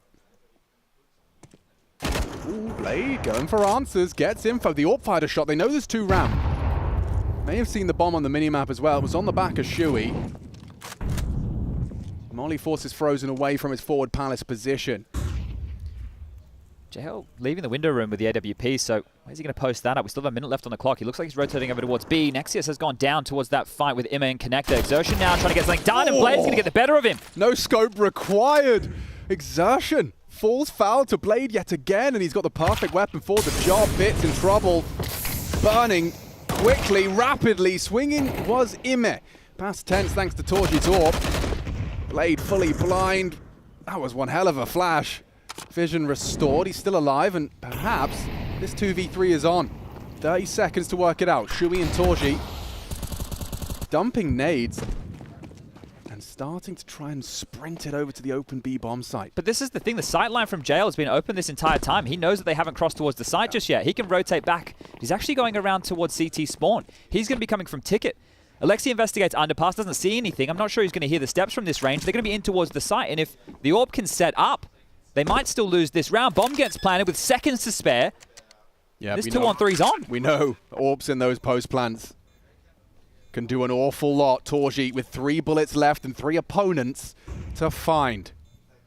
Ooh, Blade going for answers. Gets info. The AWP fired a shot. They know there's 2 round. May have seen the bomb on the minimap as well. It was on the back of Shui. Molly forces Frozen away from his forward palace position. JL leaving the window room with the AWP, so where's he going to post that up? We still have a minute left on the clock. He looks like he's rotating over towards B. Nexius has gone down towards that fight with IEM and Connector. Exertion now trying to get something done, and Blade's going to get the better of him. No scope required. Exertion falls foul to Blade yet again, and he's got the perfect weapon for the job. Bit's in trouble. Burning quickly, rapidly. Swinging was IEM. Past tense thanks to Torji's AWP. Blade fully blind. That was one hell of a flash. Vision restored. He's still alive, and perhaps this 2v3 is on. 30 seconds to work it out. Shui and Torji dumping nades and starting to try and sprint it over to the open B bomb site. But this is the thing. The sight line from JL has been open this entire time. He knows that they haven't crossed towards the site just yet. He can rotate back. He's actually going around towards CT spawn. He's going to be coming from Ticket. Alexi investigates underpass, doesn't see anything. I'm not sure he's going to hear the steps from this range. They're going to be in towards the site, and if the AWP can set up, they might still lose this round. Bomb gets planted with seconds to spare. Yeah, this 2-on-3's on. We know AWPs in those post plants can do an awful lot. Torji with 3 bullets left and 3 opponents to find.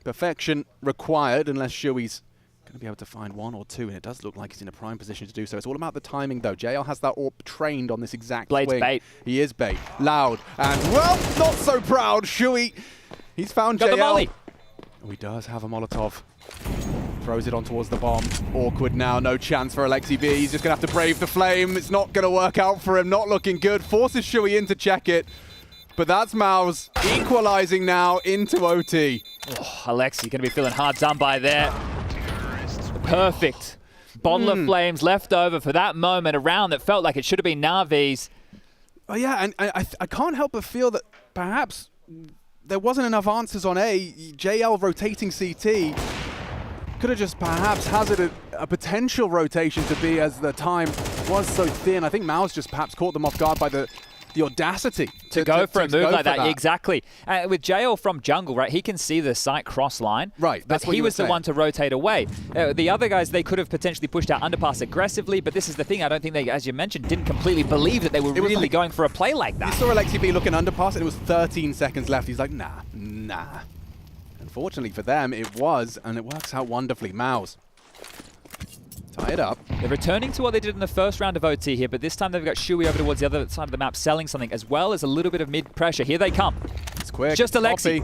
Perfection required unless Shui's going to be able to find 1 or 2, and it does look like he's in a prime position to do so. It's all about the timing, though. JL has that AWP trained on this exact Blade's swing. bait. He is bait. Loud and, well, not so proud. Shui, he's found Got JL. the molly. Oh, he does have a Molotov. Throws it on towards the bomb. Awkward now. No chance for Alexi B. He's just going to have to brave the flame. It's not going to work out for him. Not looking good. Forces Shui in to check it. But that's Maus equalizing now into OT. Oh, Alexi going to be feeling hard done by there. Perfect bottle of flames left over for that moment, a round that felt like it should have been Na'Vi's. Oh yeah, and I can't help but feel that perhaps there wasn't enough answers on A. JL rotating CT could have just perhaps hazarded a potential rotation to B as the time was so thin. I think Mao's just perhaps caught them off guard by the audacity to go for a move like that. Exactly. With JL from jungle, right, he can see the site cross line. Right, that's but what he was the one to rotate away. The other guys, they could have potentially pushed out underpass aggressively, but this is the thing. I don't think they, as you mentioned, didn't completely believe that they were really going for a play like that. You saw Alexi B looking underpass, and it was 13 seconds left. He's like, nah. Unfortunately for them, it was, and it works out wonderfully. Maus tie it up. They're returning to what they did in the first round of OT here, but this time they've got Shui over towards the other side of the map selling something, as well as a little bit of mid-pressure. Here they come. It's quick. Just Alexi.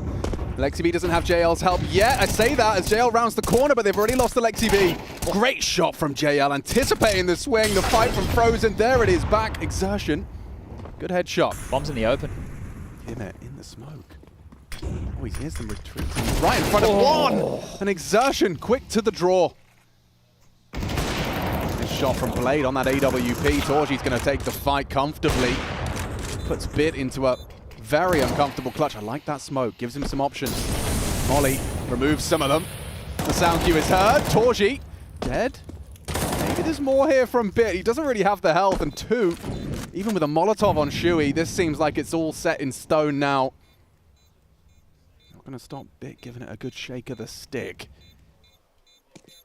Alexi B doesn't have JL's help yet. I say that as JL rounds the corner, but they've already lost Alexi B. Great shot from JL, anticipating the swing, the fight from Frozen. There it is, back exertion. Good headshot. Bombs in the open. In the smoke. Oh, he hears them retreating. He's right in front of one. An exertion, quick to the draw. Shot from Blade on that AWP. Torji's going to take the fight comfortably. Puts Bit into a very uncomfortable clutch. I like that smoke. Gives him some options. Molly removes some of them. The sound cue is heard. Torji dead. Maybe there's more here from Bit. He doesn't really have the health. And two, even with a Molotov on Shui, this seems like it's all set in stone now. Not going to stop Bit giving it a good shake of the stick.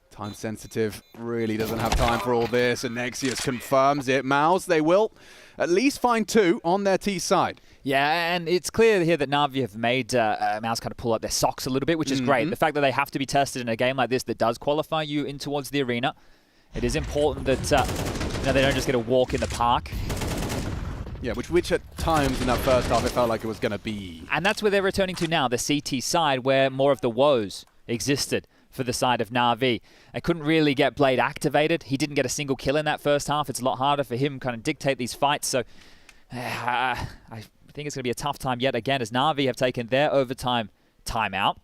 Time sensitive, really doesn't have time for all this, and Nexius confirms it. Maus, they will at least find two on their T side. Yeah, and it's clear here that Na'Vi have made Maus kind of pull up their socks a little bit, which is great. The fact that they have to be tested in a game like this that does qualify you in towards the arena, it is important that they don't just get a walk in the park. Yeah, which at times in that first half it felt like it was going to be. And that's where they're returning to now, the CT side, where more of the woes existed for the side of Na'Vi. I couldn't really get Blade activated. He didn't get a single kill in that first half. It's a lot harder for him kind of dictate these fights. So I think it's going to be a tough time yet again as Na'Vi have taken their overtime timeout.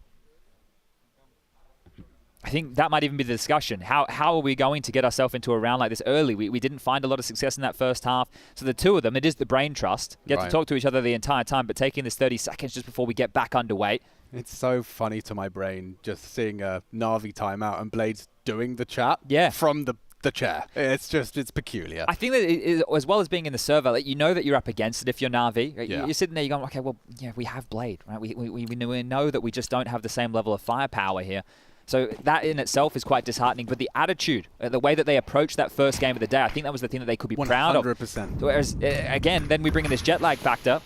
I think that might even be the discussion. How are we going to get ourselves into a round like this early? We didn't find a lot of success in that first half. So the two of them, it is the brain trust. Get to talk to each other the entire time, but taking this 30 seconds just before we get back underway. It's so funny to my brain just seeing a Na'Vi timeout and Blades doing the chat from the chair. It's peculiar. I think that as well as being in the server, like, you know that you're up against it if you're Na'Vi. Right? You're sitting there, you're going, okay, well, yeah, we have Blade, right? We know that we just don't have the same level of firepower here. So that in itself is quite disheartening. But the attitude, the way that they approached that first game of the day, I think that was the thing that they could be proud of. 100%. Whereas, again, then we bring in this jet lag factor.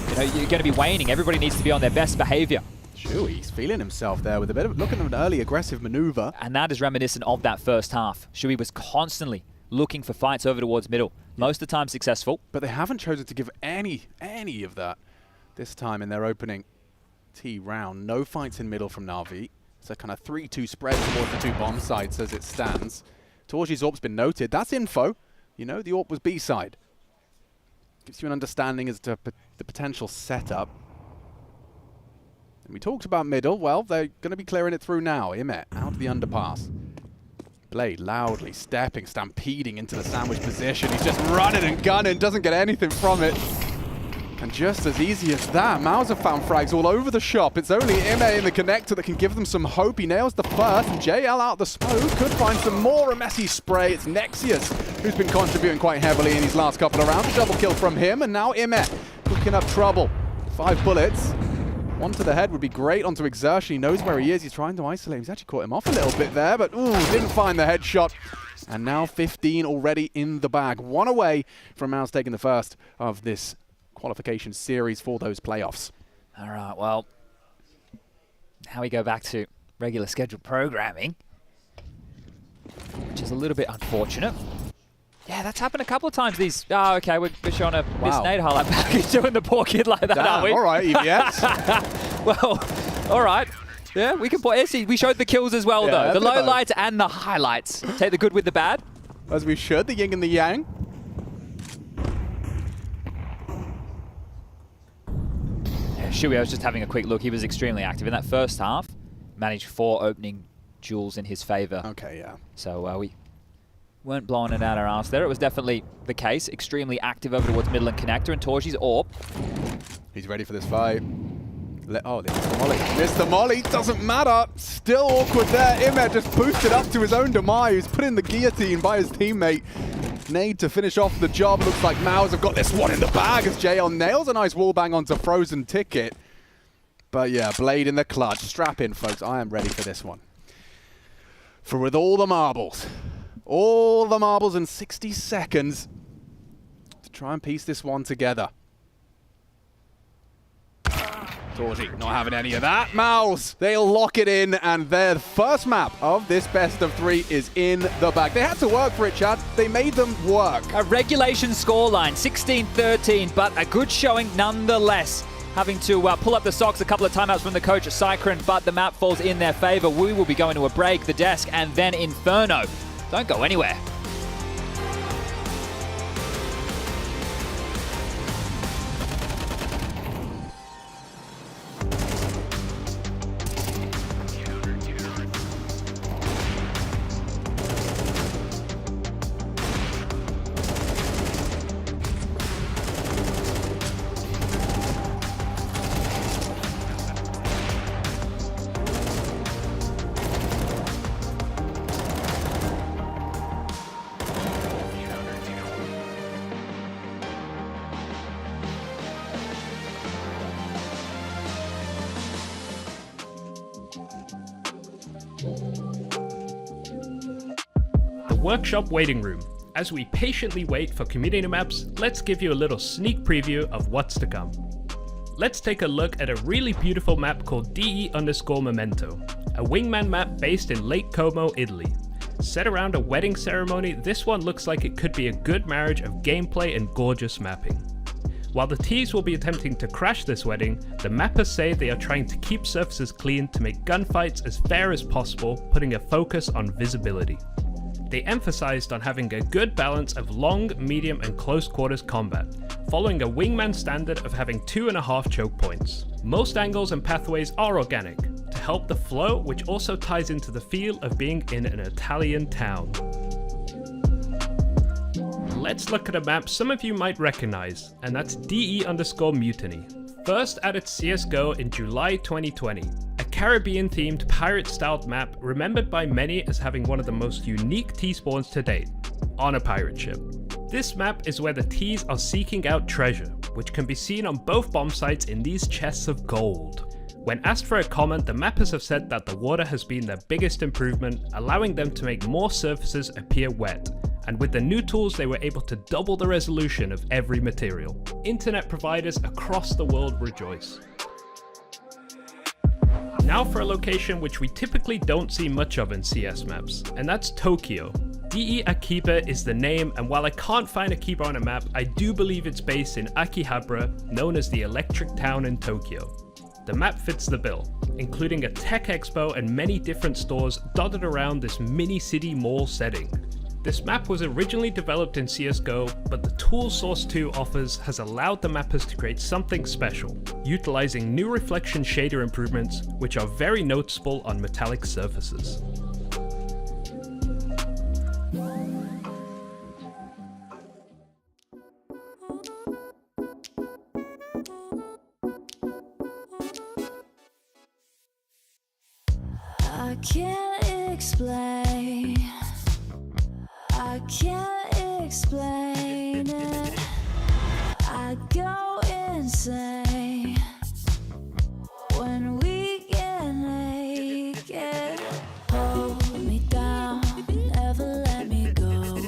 You know, you're going to be waning. Everybody needs to be on their best behavior. Shui's feeling himself there with a bit of looking at an early aggressive maneuver. And that is reminiscent of that first half. Shui was constantly looking for fights over towards middle. Most of the time successful. But they haven't chosen to give any of that this time in their opening T round. No fights in middle from Na'Vi. It's a kind of 3-2 spread towards the two bomb sides as it stands. Torji's AWP's been noted. That's info. You know, the AWP was B side. Gives you an understanding as to the potential setup. And we talked about middle. Well, they're going to be clearing it through now. Imet out of the underpass. Blade loudly stepping, stampeding into the sandwich position. He's just running and gunning, doesn't get anything from it. And just as easy as that, Mauser found frags all over the shop. It's only Ime in the connector that can give them some hope. He nails the first, and JL out the smoke could find some more. A messy spray. It's Nexius who's been contributing quite heavily in these last couple of rounds. A double kill from him, and now Ime looking up trouble. 5 bullets. One to the head would be great onto Exertion. He knows where he is. He's trying to isolate him. He's actually caught him off a little bit there, but didn't find the headshot. And now 15 already in the bag. One away from Maus taking the first of this qualification series for those playoffs. All right, well, now we go back to regular scheduled programming, which is a little bit unfortunate. Yeah, that's happened a couple of times. Oh, okay, we're showing a Miss Nade highlight package doing the poor kid like that, aren't we? All right, EBS. Well, all right. Yeah, we can we showed the kills as well, though. The lowlights and the highlights. Take the good with the bad. As we should, the yin and the yang. Shui, I was just having a quick look. He was extremely active in that first half. Managed 4 opening duels in his favor. Okay, yeah. So we weren't blowing it out our arse there. It was definitely the case. Extremely active over towards middle and connector, and Torji's AWP. He's ready for this fight. Oh, they missed the molly. Missed the molly. Doesn't matter. Still awkward there. Imer just boosted up to his own demise. Put in the guillotine by his teammate. Nade to finish off the job. Looks like Maus have got this one in the bag as JL nails a nice wallbang onto Frozen Ticket. But yeah, Blade in the clutch. Strap in, folks. I am ready for this one. For with all the marbles in 60 seconds to try and piece this one together. Torji not having any of that. Maus, they'll lock it in, and their first map of this best of 3 is in the bag. They had to work for it, Chad. They made them work. A regulation scoreline, 16-13, but a good showing nonetheless. Having to pull up the socks, a couple of timeouts from the coach at Cycron, but the map falls in their favor. We will be going to a break, the desk, and then Inferno. Don't go anywhere. Workshop waiting room. As we patiently wait for community maps, let's give you a little sneak preview of what's to come. Let's take a look at a really beautiful map called DE_Memento, a wingman map based in Lake Como, Italy. Set around a wedding ceremony, this one looks like it could be a good marriage of gameplay and gorgeous mapping. While the T's will be attempting to crash this wedding, the mappers say they are trying to keep surfaces clean to make gunfights as fair as possible, putting a focus on visibility. They emphasized on having a good balance of long, medium, and close quarters combat, following a wingman standard of having 2.5 choke points. Most angles and pathways are organic, to help the flow, which also ties into the feel of being in an Italian town. Let's look at a map some of you might recognize, and that's DE_Mutiny. First added CSGO in July 2020. A Caribbean-themed pirate-styled map remembered by many as having one of the most unique T-spawns to date, on a pirate ship. This map is where the T's are seeking out treasure, which can be seen on both bomb sites in these chests of gold. When asked for a comment, the mappers have said that the water has been their biggest improvement, allowing them to make more surfaces appear wet. And with the new tools, they were able to double the resolution of every material. Internet providers across the world rejoice. Now for a location which we typically don't see much of in CS maps, and that's Tokyo. DE Akiba is the name, and while I can't find Akiba on a map, I do believe it's based in Akihabara, known as the Electric Town in Tokyo. The map fits the bill, including a tech expo and many different stores dotted around this mini-city mall setting. This map was originally developed in CSGO, but the tool Source 2 offers has allowed the mappers to create something special, utilizing new reflection shader improvements, which are very noticeable on metallic surfaces. I can't explain. I can't explain it. I go insane when we get naked. Hold me down, never let me go.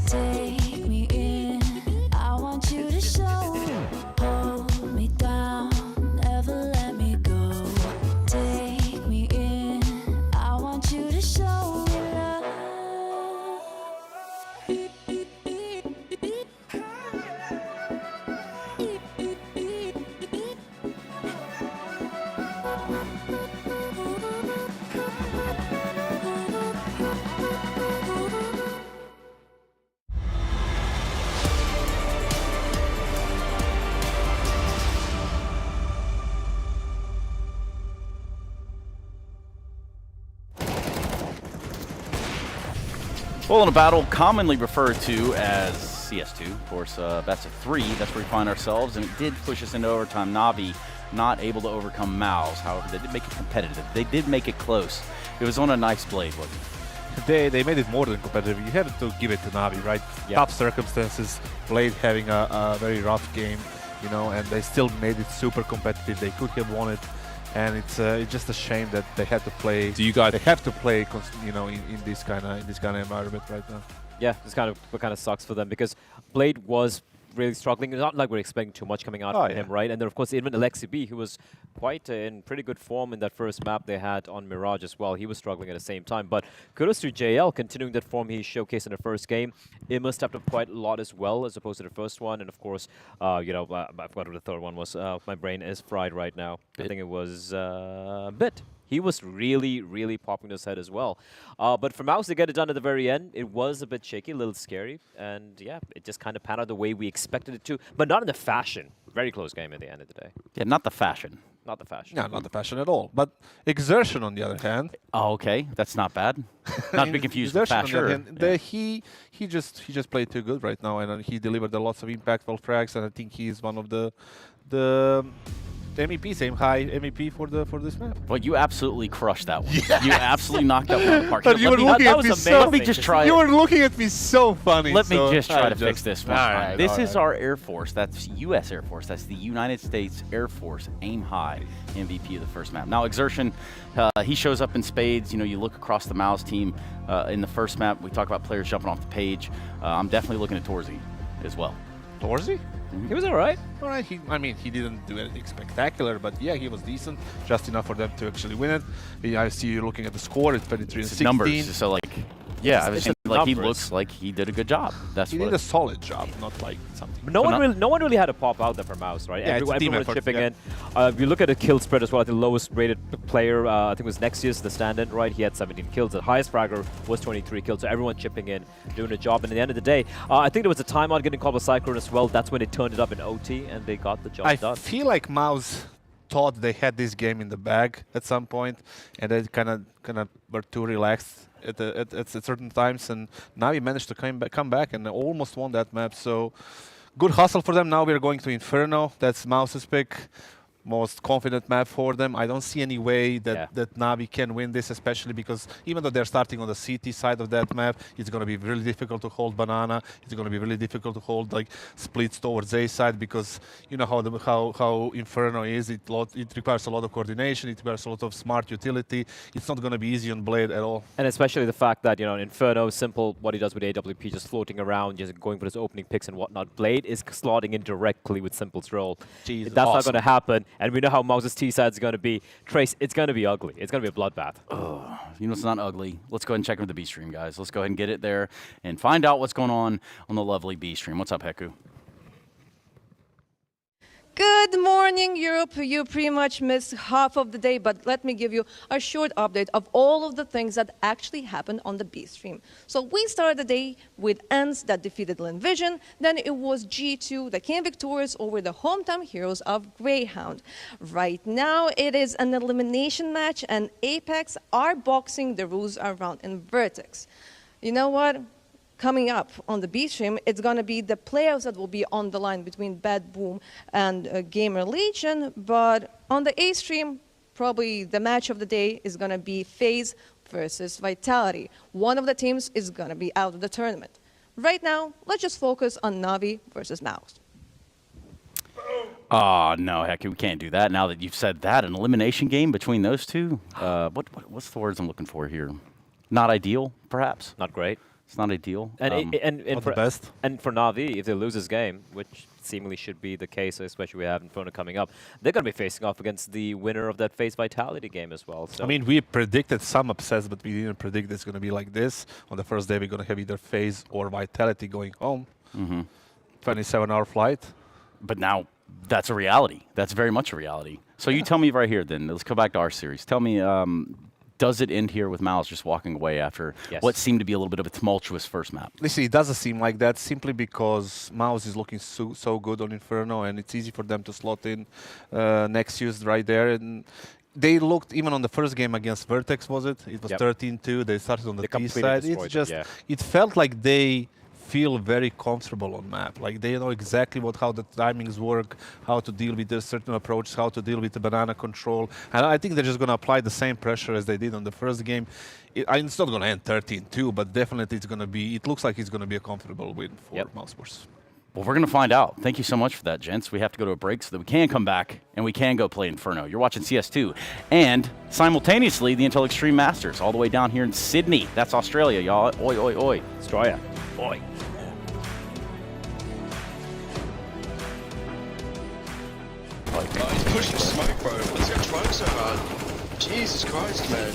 Take me in, I want you to show. Hold me down, never let me go. Take me in, I want you to show me love. Well, in a battle commonly referred to as CS2, of course, best of 3, that's where we find ourselves, and it did push us into overtime. Na'Vi not able to overcome Mouse. However, they did make it competitive. They did make it close. It was on a nice blade, wasn't it? They made it more than competitive. You had to give it to Na'Vi, right? Yeah. Tough circumstances, Blade having a very rough game, you know, and they still made it super competitive. They could have won it, and it's just a shame that they had to play. Do you guys? They have to play, you know, in this kind of environment right now. Yeah, this kind of sucks for them because Blade was really struggling. It's not like we're expecting too much coming out from him, right? And then, of course, even Alexi B, who was quite in pretty good form in that first map they had on Mirage as well. He was struggling at the same time. But kudos to JL, continuing that form he showcased in the first game. Imma stepped up quite a lot as well, as opposed to the first one. And, of course, you know, I forgot what the third one was. My brain is fried right now. I think it was Bit. He was really, really popping his head as well. But for Mouse to get it done at the very end, it was a bit shaky, a little scary. And, yeah, it just kind of panned out the way we expected it to, but not in the fashion. Very close game at the end of the day. Yeah, not the fashion. Not the fashion. No, not the fashion at all. But exertion, on the other hand. Oh, okay. That's not bad. Not to be confused with fashion. He just played too good right now, and he delivered lots of impactful frags, and I think he is one of the MEP, same high MEP for this map. Well, you absolutely crushed that one. Yeah. You absolutely knocked that one out of the park. But you were looking at me so. Let me just try. You were looking at me so funny. Let me just try to fix this one. All right, this is our Air Force. That's U.S. Air Force. That's the United States Air Force Aim High MVP of the first map. Now, Exertion, he shows up in spades. You know, you look across the Mouse team in the first map. We talk about players jumping off the page. I'm definitely looking at Torzy as well. Torzy? He was all right. All right. I mean, he didn't do anything spectacular, but yeah, he was decent, just enough for them to actually win it. I see you looking at the score. It's 23 and 16. Numbers. So like, yeah, I was saying, like he looks like he did a good job. That's he did a solid job, not like something. But no one really had to pop out there for Mouse, right? Yeah, everyone was chipping in. If you look at the kill spread as well, the lowest rated player, I think it was Nexius, the stand-in, right? He had 17 kills. The highest fragger was 23 kills. So everyone chipping in, doing a job. And at the end of the day, I think there was a timeout getting called by Cyclone as well. That's when they turned it up in OT and they got the job done. I feel like Mouse thought they had this game in the bag at some point, and they kind of were too relaxed at certain times, and now he managed to come back and almost won that map. So good hustle for them. Now we're going to Inferno. That's Mouse's pick. Most confident map for them. I don't see any way that Na'Vi can win this, especially because even though they're starting on the CT side of that map, it's going to be really difficult to hold Banana. It's going to be really difficult to hold like splits towards A side, because you know how Inferno is. It requires a lot of coordination. It requires a lot of smart utility. It's not going to be easy on Blade at all. And especially the fact that, you know, Inferno, simple what he does with AWP, just floating around, just going for his opening picks and whatnot. Blade is slotting in directly with Simple's role. Jesus. That's not going to happen. And we know how Mouse's T side is going to be. Trace, it's going to be ugly. It's going to be a bloodbath. Oh, you know, it's not ugly. Let's go ahead and check with the B stream, guys. Let's go ahead and get it there and find out what's going on the lovely B stream. What's up, Heku? Good morning, Europe. You pretty much missed half of the day, but let me give you a short update of all of the things that actually happened on the B stream. So we started the day with ENCE that defeated Vision. Then it was G2 that came victorious over the hometown heroes of Greyhound. Right now, it is an elimination match, and Apex are boxing the rules around in Vertex. You know what? Coming up on the B stream, it's going to be the players that will be on the line between Bad Boom and Gamer Legion. But on the A stream, probably the match of the day is going to be FaZe versus Vitality. One of the teams is going to be out of the tournament. Right now, let's just focus on Na'Vi versus Mouse. Oh, no, heck, we can't do that. Now that you've said that, an elimination game between those two? What's the words I'm looking for here? Not ideal, perhaps? Not great. It's not ideal. And for the best. And for Na'Vi, if they lose this game, which seemingly should be the case, especially we have Inferno coming up, they're going to be facing off against the winner of that FaZe Vitality game as well. So. I mean, we predicted some upsets, but we didn't predict it's going to be like this. On the first day, we're going to have either FaZe or Vitality going home. 27-hour flight. But now that's a reality. That's very much a reality. So you tell me right here then. Let's go back to our series. Tell me, does it end here with Miles just walking away after what seemed to be a little bit of a tumultuous first map? Listen, it doesn't seem like that simply because Mouse is looking so good on Inferno, and it's easy for them to slot in Nexius right there. And they looked, even on the first game against Vertex, was it? It was Yep. 13-2. They started on the They T completely side. destroyed It's it, just, yeah. it felt like they feel very comfortable on map. Like they know exactly how the timings work, how to deal with the certain approaches, how to deal with the banana control. And I think they're just going to apply the same pressure as they did on the first game. It's not going to end 13-2, but definitely it's going to be, it looks like it's going to be a comfortable win for Mousesports. Well, we're going to find out. Thank you so much for that, gents. We have to go to a break so that we can come back and we can go play Inferno. You're watching CS2 and simultaneously the Intel Extreme Masters all the way down here in Sydney. That's Australia, y'all. Oi, oi, oi. Australia. Oi. Oh, he's pushing smoke, bro. What's he trying so hard? Jesus Christ, man.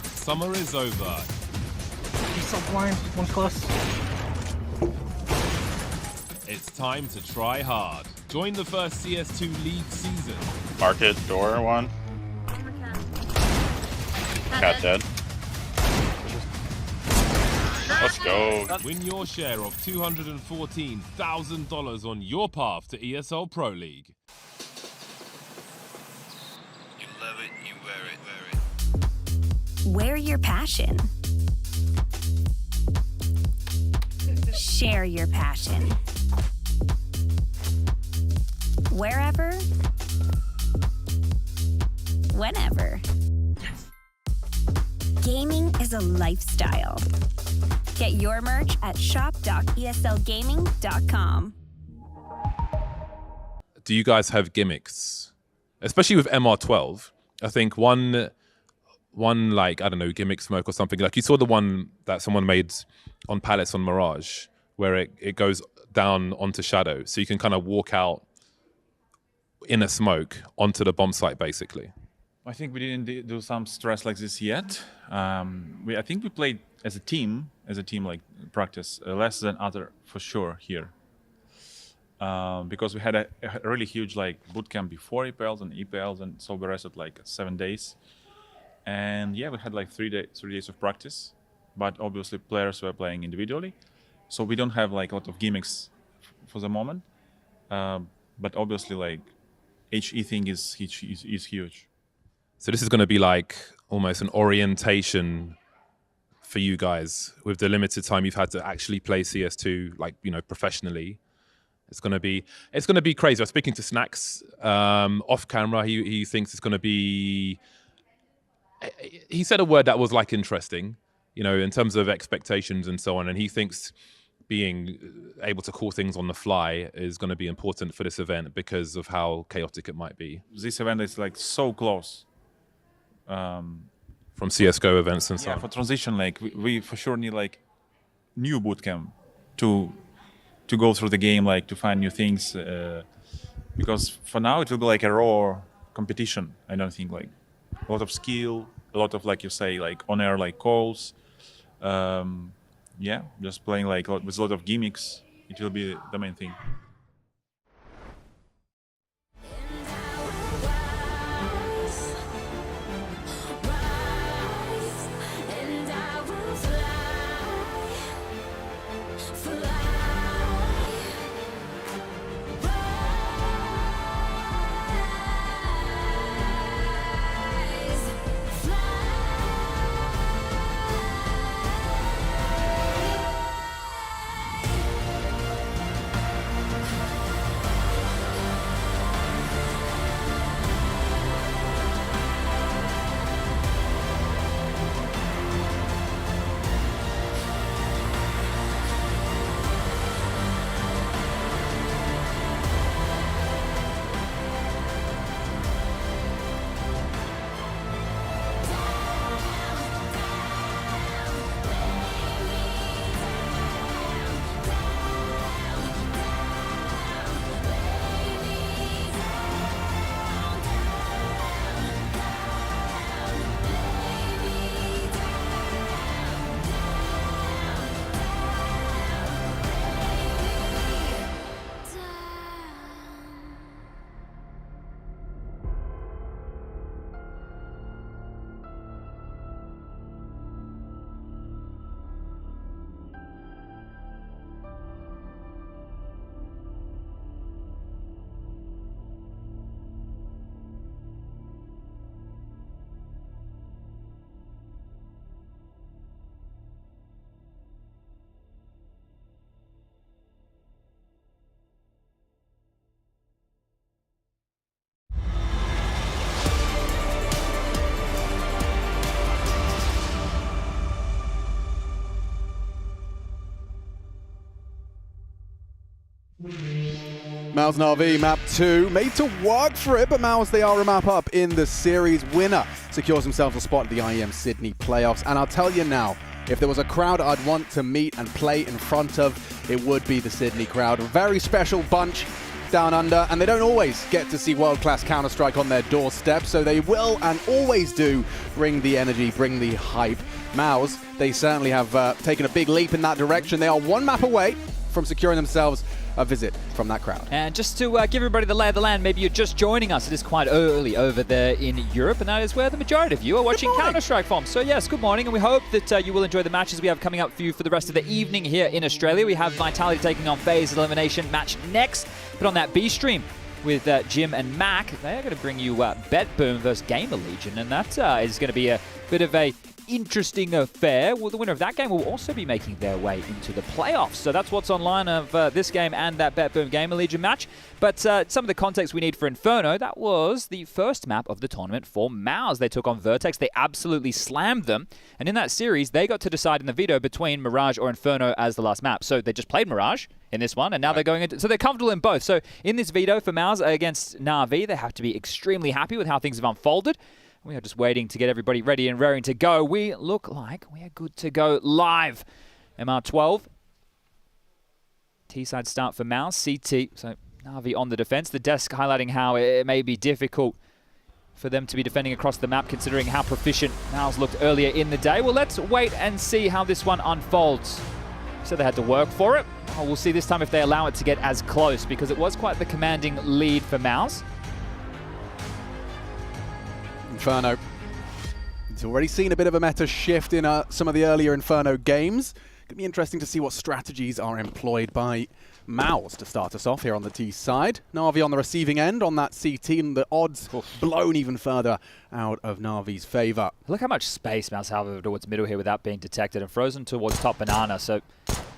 Summer is over. He's so blind. One close. It's time to try hard. Join the first CS2 League season. Market door one. Cat dead. Let's go. Win your share of $214,000 on your path to ESL Pro League. You love it, you wear it, Wear your passion. Share your passion. Wherever, whenever. Gaming is a lifestyle. Get your merch at shop.eslgaming.com. Do you guys have gimmicks? Especially with MR12. I think one like, I don't know, gimmick smoke or something. Like you saw the one that someone made on Palace on Mirage, where it goes down onto Shadow. So you can kind of walk out in a smoke onto the bomb site, basically. I think we didn't do some stress like this yet. I think we played as a team like practice, less than other for sure here. Because we had a really huge like bootcamp before EPLs and EPLs, and so we rested like 7 days. And yeah, we had like 3 days of practice, but obviously players were playing individually. So we don't have like a lot of gimmicks for the moment. But obviously like HE thing is huge. So this is going to be like almost an orientation for you guys with the limited time you've had to actually play CS2, like, you know, professionally. It's going to be crazy. I was speaking to Snacks off camera. He thinks it's going to be. He said a word that was like interesting, you know, in terms of expectations and so on. And he thinks being able to call things on the fly is going to be important for this event because of how chaotic it might be. This event is like so close. From CSGO events and so on. For transition, like we for sure need like new bootcamp to go through the game, like to find new things. Because for now it will be like a raw competition. I don't think like a lot of skill, a lot of like you say like on air like calls. Yeah, just playing like with a lot of gimmicks. It will be the main thing. Maus Na'Vi, map 2, made to work for it, but Maus, they are a map up in the series. Winner secures himself a spot at the IEM Sydney playoffs. And I'll tell you now, if there was a crowd I'd want to meet and play in front of, it would be the Sydney crowd. A very special bunch down under, and they don't always get to see world-class Counter-Strike on their doorstep, so they will and always do bring the energy, bring the hype. Maus, they certainly have taken a big leap in that direction. They are one map away from securing themselves a visit from that crowd. And just to give everybody the lay of the land, maybe you're just joining us. It is quite early over there in Europe, and that is where the majority of you are watching Counter-Strike from. So yes, good morning, and we hope that you will enjoy the matches we have coming up for you for the rest of the evening here in Australia. We have Vitality taking on FaZe Elimination match next, but on that B stream with Jim and Mac, they are going to bring you Bet Boom versus Gamer Legion, and that is going to be a bit of a interesting affair. Well, the winner of that game will also be making their way into the playoffs. So that's what's online of this game and that Bet Boom Gamer Legion match. But some of the context we need for Inferno, that was the first map of the tournament for Maus. They took on Vertex. They absolutely slammed them. And in that series, they got to decide in the veto between Mirage or Inferno as the last map. So they just played Mirage in this one, and now they're going into... So they're comfortable in both. So in this veto for Maus against Na'Vi, they have to be extremely happy with how things have unfolded. We are just waiting to get everybody ready and raring to go. We look like we are good to go live. MR12. T-side start for Maus. CT. So Na'Vi on the defense. The desk highlighting how it may be difficult for them to be defending across the map, considering how proficient Maus looked earlier in the day. Well, let's wait and see how this one unfolds. So they had to work for it. Oh, we'll see this time if they allow it to get as close, because it was quite the commanding lead for Maus. Inferno. It's already seen a bit of a meta shift in some of the earlier Inferno games. Could be interesting to see what strategies are employed by Maus to start us off here on the T side. Na'Vi on the receiving end on that CT, and the odds blown even further out of Na'Vi's favour. Look how much space Maus have towards middle here without being detected, and frozen towards top banana. So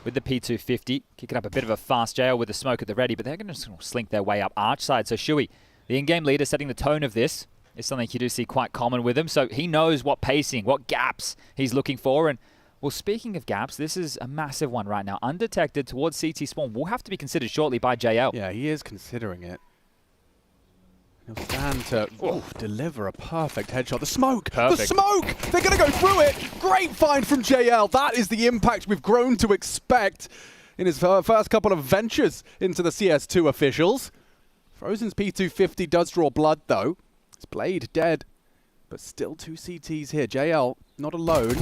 with the P250, kicking up a bit of a fast jail with the smoke at the ready, but they're going to slink their way up arch side. So Shui, the in-game leader, setting the tone of this. Is something you do see quite common with him. So he knows what pacing, what gaps he's looking for. And, well, speaking of gaps, this is a massive one right now. Undetected towards CT spawn will have to be considered shortly by JL. Yeah, he is considering it. He'll stand to deliver a perfect headshot. The smoke! Perfect. The smoke! They're going to go through it! Great find from JL. That is the impact we've grown to expect in his first couple of ventures into the CS2 officials. Frozen's P250 does draw blood, though. It's Blade dead, but still two CTs here. JL not alone.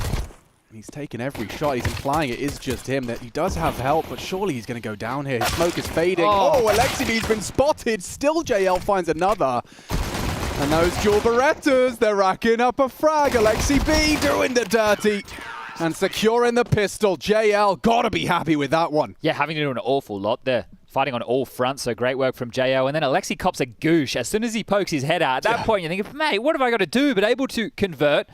He's taken every shot. He's implying it is just him, that he does have help, but surely he's going to go down here. His smoke is fading. Oh, Alexibi's been spotted. Still JL finds another. And those dual Berettas, they're racking up a frag. Alexibi doing the dirty and securing the pistol. JL got to be happy with that one. Yeah, having to do an awful lot there. Fighting on all fronts, so great work from JL. And then Alexi cops a goosh as soon as he pokes his head out. At that point, you're thinking, mate, what have I got to do? But able to convert.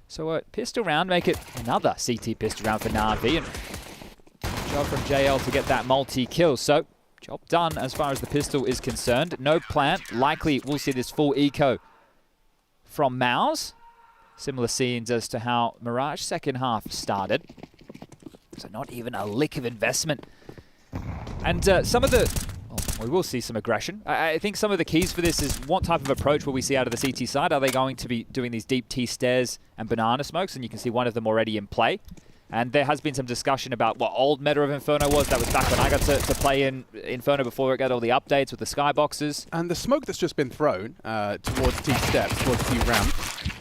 So a pistol round, make it another CT pistol round for Na'Vi. And job from JL to get that multi-kill. So job done as far as the pistol is concerned. No plant. Likely we'll see this full eco from Maus. Similar scenes as to how Mirage second half started. So not even a lick of investment. And some of the... we will see some aggression. I think some of the keys for this is what type of approach will we see out of the CT side. Are they going to be doing these deep T stairs and banana smokes? And you can see one of them already in play. And there has been some discussion about what old meta of Inferno was. That was back when I got to play in Inferno before it got all the updates with the skyboxes. And the smoke that's just been thrown towards T steps, towards T ramp,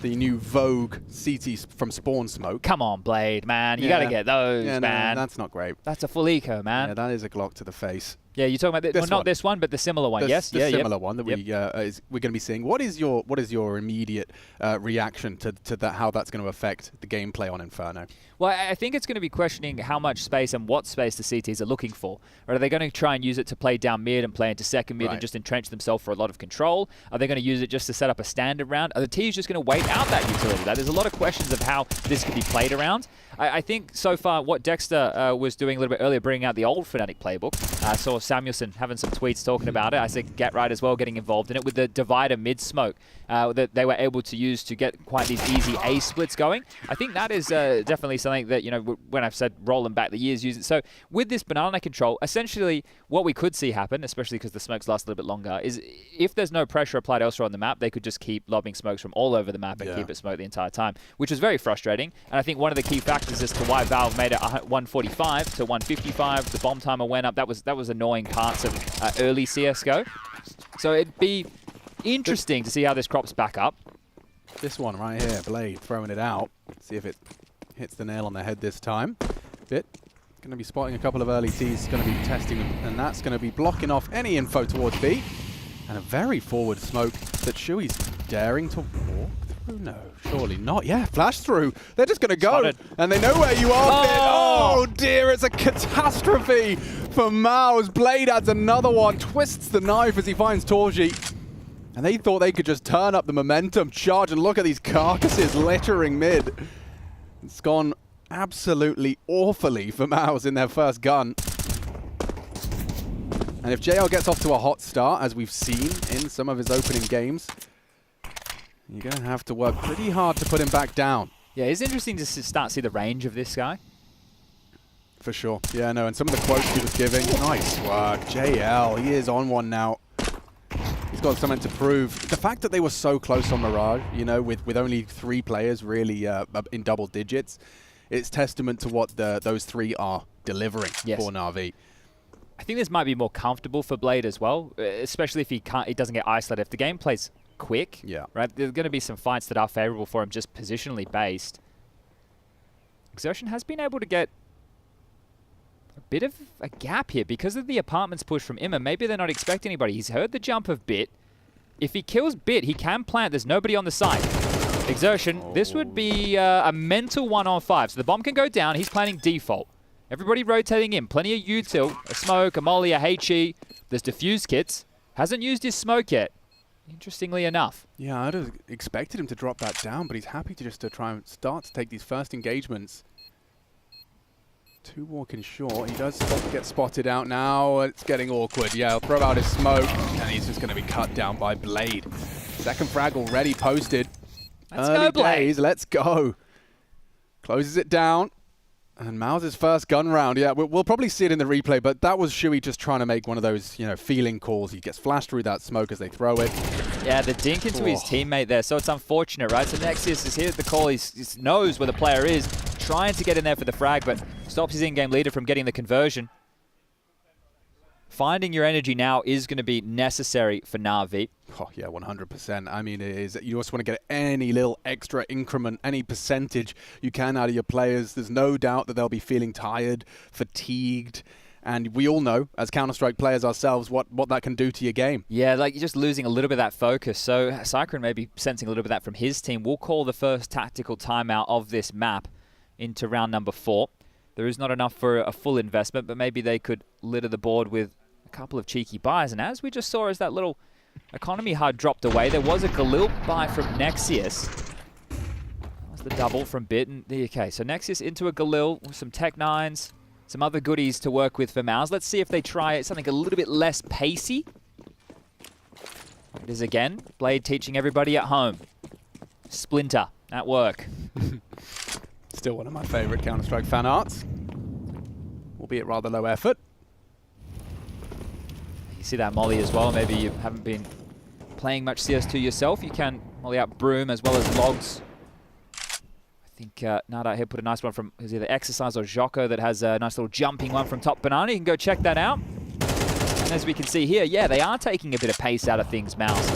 the new Vogue CT from spawn smoke. Come on, Blade, man. You got to get those, man. No, that's not great. That's a full eco, man. Yeah, that is a Glock to the face. Yeah, you're talking about well, not this one, but the similar one. Yes, the similar one that we're going to be seeing. What is your immediate reaction to that? How that's going to affect the gameplay on Inferno? Well, I think it's going to be questioning how much space and what space the CTs are looking for. Or are they going to try and use it to play down mid and play into second mid and just entrench themselves for a lot of control? Are they going to use it just to set up a standard round? Are the T's just going to wait out that utility? There's a lot of questions of how this could be played around. I think so far what Dexter was doing a little bit earlier, bringing out the old Fnatic playbook. I saw Samuelson having some tweets talking about it. I said Get Right as well getting involved in it with the divider mid-smoke that they were able to use to get quite these easy A splits going. I think that is definitely something that, you know, when I've said rolling back the years, use it. So with this banana control, essentially what we could see happen, especially because the smokes last a little bit longer, is if there's no pressure applied elsewhere on the map, they could just keep lobbing smokes from all over the map and keep it smoked the entire time, which was very frustrating. And I think one of the key factors as to why Valve made it 145 to 155, the bomb timer went up. That was annoying parts of early CSGO. So it'd be interesting to see how this crops back up. This one right here, Blade throwing it out. See if it hits the nail on the head this time. Bit going to be spotting a couple of early Ts, going to be testing them, and that's going to be blocking off any info towards B. And a very forward smoke that Shui's daring to walk through. No, surely not. Yeah, flash through. They're just going to go, and they know where you are. Bit. Oh dear, it's a catastrophe for Mao's. Blade adds another one, twists the knife as he finds Torji. And they thought they could just turn up the momentum, charge, and look at these carcasses littering mid. It's gone absolutely awfully for Mao's in their first gun. And if JL gets off to a hot start, as we've seen in some of his opening games, you're going to have to work pretty hard to put him back down. Yeah, it's interesting to start to see the range of this guy. For sure. Yeah, no, and some of the quotes he was giving. Nice work. JL, he is on one now. He's got something to prove. The fact that they were so close on Mirage, you know, with only 3 players really in double digits, it's testament to what those 3 are delivering for Na'Vi. I think this might be more comfortable for Blade as well, especially if he doesn't get isolated. If the game plays quick, right, there's going to be some fights that are favorable for him just positionally based. Exertion has been able to get a bit of a gap here because of the apartments push from Imma. Maybe they're not expecting anybody. He's heard the jump of Bit. If he kills Bit, he can plant. There's nobody on the side. Exertion, this would be a mental 1-on-5. So the bomb can go down. He's planting default. Everybody rotating in. Plenty of util, a smoke, a molly, a HE. There's diffuse kits. Hasn't used his smoke yet, interestingly enough. Yeah, I'd have expected him to drop that down, but he's happy to just try and start to take these first engagements. 2 walking short. He does get spotted out now. It's getting awkward. Yeah, he'll throw out his smoke, and he's just going to be cut down by Blade. Second frag already posted. Let's Early go, Blade. days. Let's go. Closes it down. And Mao's first gun round. Yeah, we'll probably see it in the replay, but that was Shui just trying to make one of those, you know, feeling calls. He gets flashed through that smoke as they throw it. Yeah, the dink into his teammate there, so it's unfortunate, right? So Nexius is here at the call. He knows where the player is, trying to get in there for the frag, but stops his in-game leader from getting the conversion. Finding your energy now is going to be necessary for Na'Vi. Oh, yeah, 100%. I mean, it is. You just want to get any little extra increment, any percentage you can out of your players. There's no doubt that they'll be feeling tired, fatigued, and we all know, as Counter-Strike players ourselves, what that can do to your game. Yeah, like you're just losing a little bit of that focus. So Cyclone may be sensing a little bit of that from his team. We'll call the first tactical timeout of this map into round number 4. There is not enough for a full investment, but maybe they could litter the board with a couple of cheeky buys. And as we just saw as that little economy HUD dropped away, there was a Galil buy from Nexius. That was the double from Bit. And okay, so Nexius into a Galil with some Tech 9s, some other goodies to work with for Mouse. Let's see if they try something a little bit less pacey. It is again, Blade teaching everybody at home. Splinter at work. Still one of my favorite Counter-Strike fan arts, albeit rather low effort. You see that molly as well. Maybe you haven't been playing much CS2 yourself. You can molly out Broom as well as Logs. I think Nada here put a nice one from either Exercise or Jocko that has a nice little jumping one from top banana. You can go check that out. And as we can see here, yeah, they are taking a bit of pace out of things, Mouse.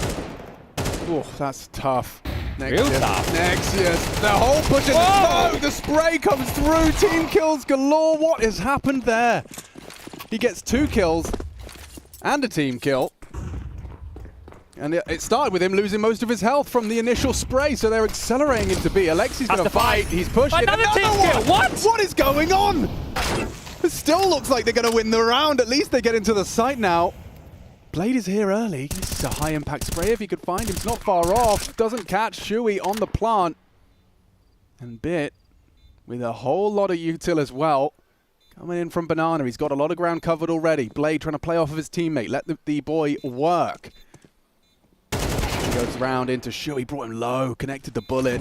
Oh, that's tough. Real tough. Nexius, the whole push in the smoke, the spray comes through, team kills galore. What has happened there? He gets 2 kills and a team kill. And it started with him losing most of his health from the initial spray, so they're accelerating him to B. Alexi's going to fight, he's pushing. Another team kill, what? What is going on? It still looks like they're going to win the round. At least they get into the site now. Blade is here early. This is a high impact spray if he could find him. It's not far off. Doesn't catch Shui on the plant. And Bit with a whole lot of util as well. Coming in from Banana, he's got a lot of ground covered already. Blade trying to play off of his teammate, let the boy work. He goes round into Shu, he brought him low, connected the bullet.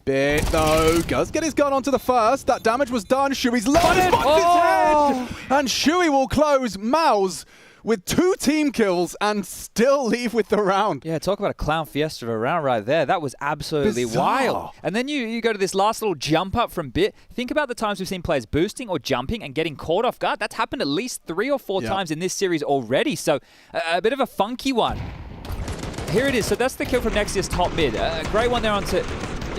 Bit though, does get his gun onto the first. That damage was done, Shui's low, his head! And Shui will close Mouse with 2 team kills and still leave with the round. Yeah, talk about a clown fiesta of a round right there. That was absolutely wild. And then you go to this last little jump up from Bit. Think about the times we've seen players boosting or jumping and getting caught off guard. That's happened at least 3 or 4 times in this series already. So a bit of a funky one. Here it is. So that's the kill from Nexius top mid. Great one there onto...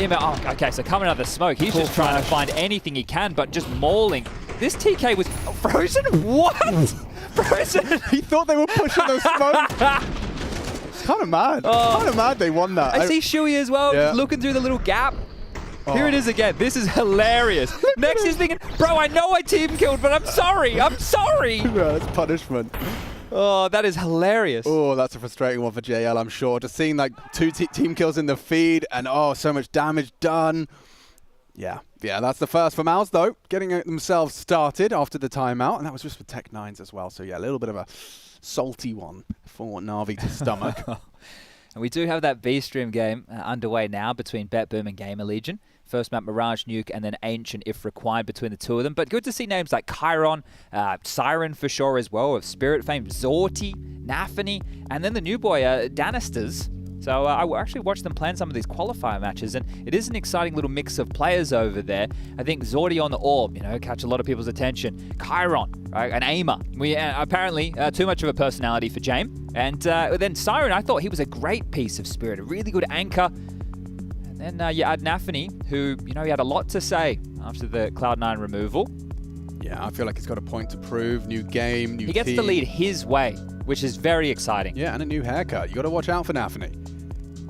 Oh, okay, so coming out of the smoke. He's just trying to find anything he can, but just mauling. This TK was frozen? What? Frozen? He thought they were pushing those smoke. It's kind of mad. Kind of mad they won that. I see Shui as well, just looking through the little gap. Here it is again. This is hilarious. Next is thinking, bro, I know I team killed, but I'm sorry. I'm sorry. Yeah, that's punishment. Oh, that is hilarious. Oh, that's a frustrating one for JL, I'm sure. Just seeing like 2 team kills in the feed and so much damage done. Yeah, that's the first for Mouse, though. Getting themselves started after the timeout, and that was just for Tech9s as well. So, yeah, a little bit of a salty one for Na'Vi to stomach. And we do have that B-Stream game underway now between BetBoom and Gamer Legion. First map, Mirage Nuke, and then Ancient, if required, between the 2 of them. But good to see names like Chiron, Siren for sure as well, of Spirit Fame, Zorti, Nafany, and then the new boy, Danisters. So I actually watched them plan some of these qualifier matches, and it is an exciting little mix of players over there. I think Zorti on the Orb, catch a lot of people's attention. Chiron, right, an aimer. Apparently too much of a personality for James. And then Siren, I thought he was a great piece of Spirit, a really good anchor. And then you add Nafany, who, he had a lot to say after the Cloud9 removal. Yeah, I feel like he's got a point to prove. New game, new team. He gets to lead his way, which is very exciting. Yeah, and a new haircut. You got to watch out for Nafany.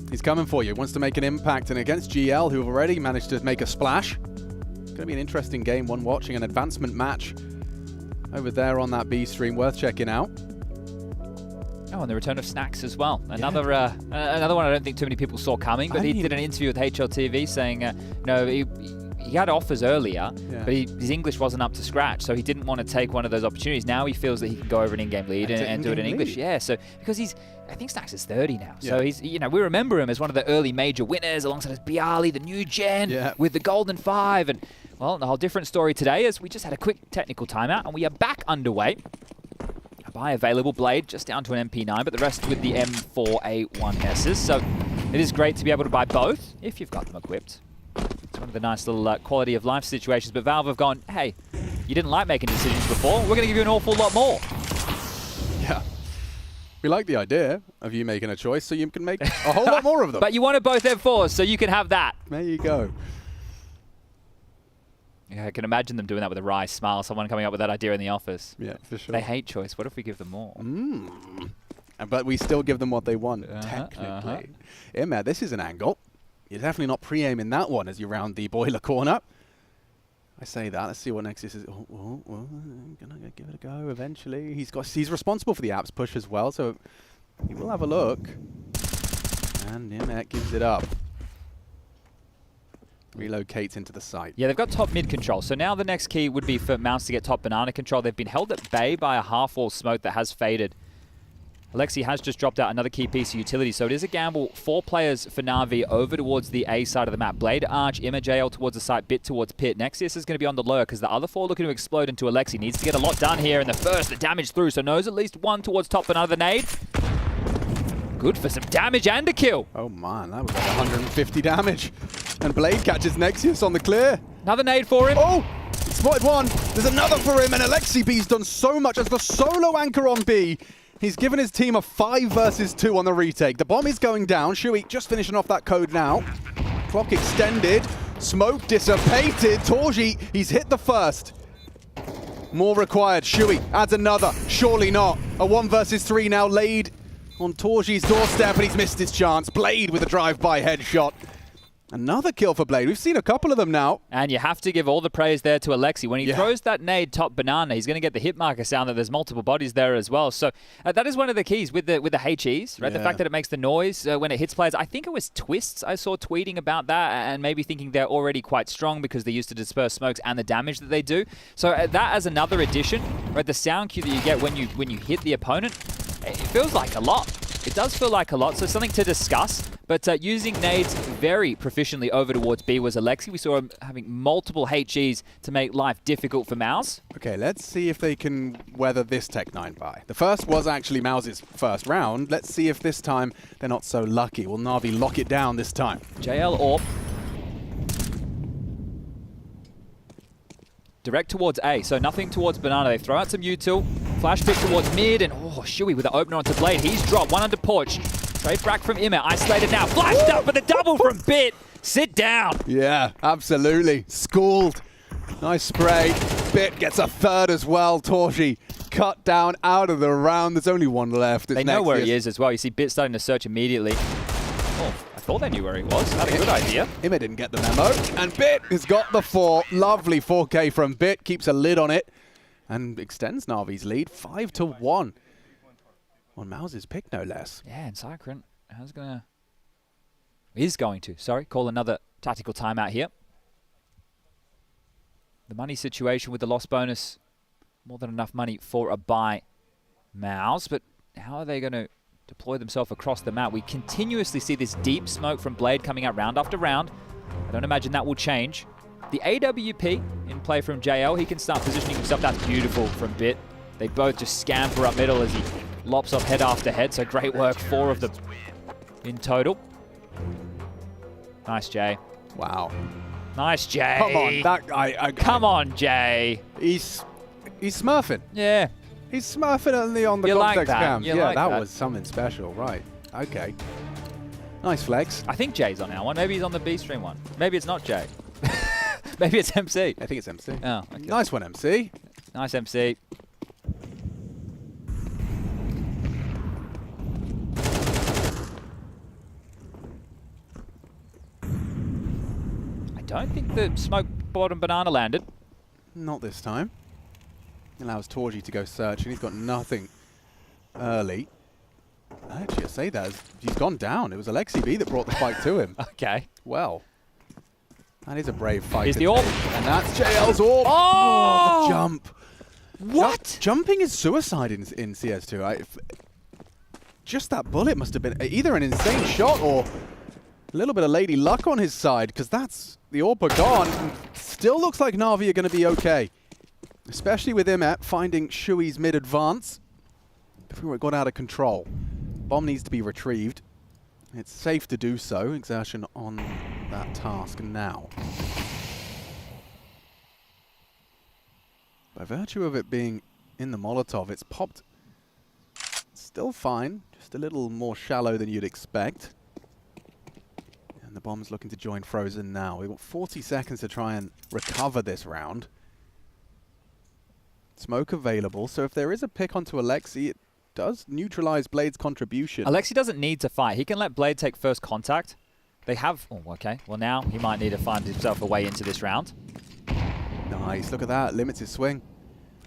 He's coming for you. Wants to make an impact. And against GL, who have already managed to make a splash. It's going to be an interesting game. One watching an advancement match over there on that B stream. Worth checking out. Oh, and the return of Snacks as well. Another another one I don't think too many people saw coming, but he did an interview with HLTV saying, he had offers earlier, but his English wasn't up to scratch, so he didn't want to take one of those opportunities. Now he feels that he can go over an in-game lead and do it in English. Yeah, so because I think Snacks is 30 now, so he's, we remember him as one of the early major winners alongside his Bialy, the new gen, with the Golden 5, and well, a whole different story today as we just had a quick technical timeout and we are back underway. Buy available Blade just down to an MP9, but the rest with the M4A1Ss. So it is great to be able to buy both if you've got them equipped. It's one of the nice little quality of life situations. But Valve have gone, hey, you didn't like making decisions before. We're going to give you an awful lot more. Yeah. We like the idea of you making a choice so you can make a whole lot more of them. But you wanted both M4s, so you can have that. There you go. Yeah, I can imagine them doing that with a wry smile, someone coming up with that idea in the office. Yeah, for sure. They hate choice. What if we give them more? But we still give them what they want, technically. Imad, this is an angle. You're definitely not pre-aiming that one as you round the boiler corner. I say that. Let's see what Nexus is. Gonna give it a go eventually. He's responsible for the apps push as well, so he will have a look. And Imad gives it up. Relocates into the site. Yeah, they've got top mid control. So now the next key would be for Mouse to get top banana control. They've been held at bay by a half-wall smoke that has faded. Alexi has just dropped out another key piece of utility, so it is a gamble. 4 players for Na'Vi over towards the A side of the map. Blade, Arch, Imajale towards the site, Bit towards Pit. Nexius is going to be on the low because the other 4 looking to explode into Alexi. Needs to get a lot done here in the first. The damage through, so knows at least 1 towards top banana. The nade. Good for some damage and a kill. Oh man, that was like 150 damage. And Blade catches Nexius on the clear. Another nade for him. Oh, he spotted one. There's another for him, and Alexi B's done so much as the solo anchor on B. He's given his team a 5 versus 2 on the retake. The bomb is going down. Shui just finishing off that code now. Clock extended. Smoke dissipated. Torji, he's hit the first. More required. Shui adds another. Surely not. A 1 versus 3 now laid on Torji's doorstep, and he's missed his chance. Blade with a drive-by headshot. Another kill for Blade. We've seen a couple of them now. And you have to give all the praise there to Alexi. When he throws that nade top banana, he's going to get the hit marker sound that there's multiple bodies there as well. So that is one of the keys with the HEs, right? The fact that it makes the noise when it hits players. I think it was Twists I saw tweeting about that and maybe thinking they're already quite strong because they used to disperse smokes and the damage that they do. So that as another addition, right? The sound cue that you get when you hit the opponent, it feels like a lot. It does feel like a lot, so something to discuss. But using nades very proficiently over towards B was Alexi. We saw him having multiple HEs to make life difficult for Mouse. Okay, let's see if they can weather this Tech-9 buy. The first was actually Mouse's first round. Let's see if this time they're not so lucky. Will Na'Vi lock it down this time? JL AWP. Direct towards A, so nothing towards Banana. They throw out some util. Flash pick towards mid, and Shuey with the opener onto Blade. He's dropped, one under porch. Straight frack from Immer, isolated now. Flashed up with a double from Bit. Sit down. Yeah, absolutely. Schooled. Nice spray. Bit gets a third as well. Torji cut down out of the round. There's only one left. They know where he is as well. You see Bit starting to search immediately. Oh, I thought they knew where he was. That's a good idea. Immer didn't get the memo. And Bit has got the 4. Lovely 4K from Bit. Keeps a lid on it. And extends Na'Vi's lead 5-1. On Mouse's pick, no less. Yeah, and Cycrant is going to call another tactical timeout here. The money situation with the loss bonus, more than enough money for a buy Mouse, but how are they going to deploy themselves across the map? We continuously see this deep smoke from Blade coming out round after round. I don't imagine that will change. The AWP in play from JL, he can start positioning himself. That's beautiful from Bit. They both just scamper up middle as he lops off head after head, so great work, 4 of them in total. Nice, Jay. Wow. Nice, Jay. Come on, that guy. Come on, Jay. He's smurfing. Yeah. He's smurfing on the You like context that. cam. You Yeah, like that that. was something special. Right. Okay. Nice flex. I think Jay's on our one. Maybe he's on the B stream one. Maybe it's not Jay. Maybe it's MC. I think it's MC. Oh, okay. Nice one, MC. Nice, MC. I don't think the smoke bottom banana landed. Not this time. Allows Torji to go search, and he's got nothing early. Actually, I say that as he's gone down. It was Alexi B that brought the fight to him. Okay. Well, that is a brave fight. Here's the AWP. And that's JL's AWP. Oh! The jump. What? Jumping is suicide in CS2. Just that bullet must have been either an insane shot or a little bit of lady luck on his side, because that's the AWP gone. Still looks like Na'Vi are going to be okay. Especially with Imet finding Shui's mid-advance before it got out of control. Bomb needs to be retrieved. It's safe to do so. Exertion on that task now. By virtue of it being in the Molotov, it's popped still fine, just a little more shallow than you'd expect. And the bomb's looking to join Frozen now. We've got 40 seconds to try and recover this round. Smoke available, so if there is a pick onto Alexi, it does neutralize Blade's contribution. Alexi doesn't need to fight. He can let Blade take first contact. They have... Oh, okay. Well, now he might need to find himself a way into this round. Nice, look at that. Limits his swing.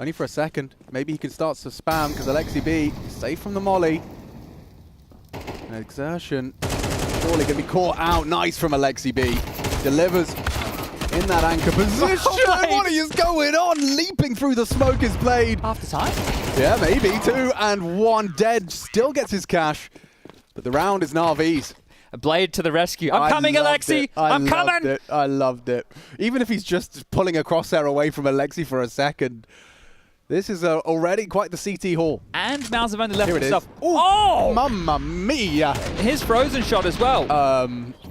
Only for a second. Maybe he can start to spam, because Alexi B is safe from the molly. An exertion. Surely going to be caught out. Nice from Alexi B. Delivers in that anchor position. What is going on? Leaping through the smoke is Blade. Half the time? Yeah, maybe. 2 and 1 dead. Still gets his cash. But the round is Na'Vi's. Blade to the rescue. I'm coming, Alexi. I'm coming. I loved it. Even if he's just pulling a crosshair away from Alexi for a second. This is already quite the CT haul. And Mouse have only left Here it himself. is. Oh! Mamma mia. His frozen shot as well.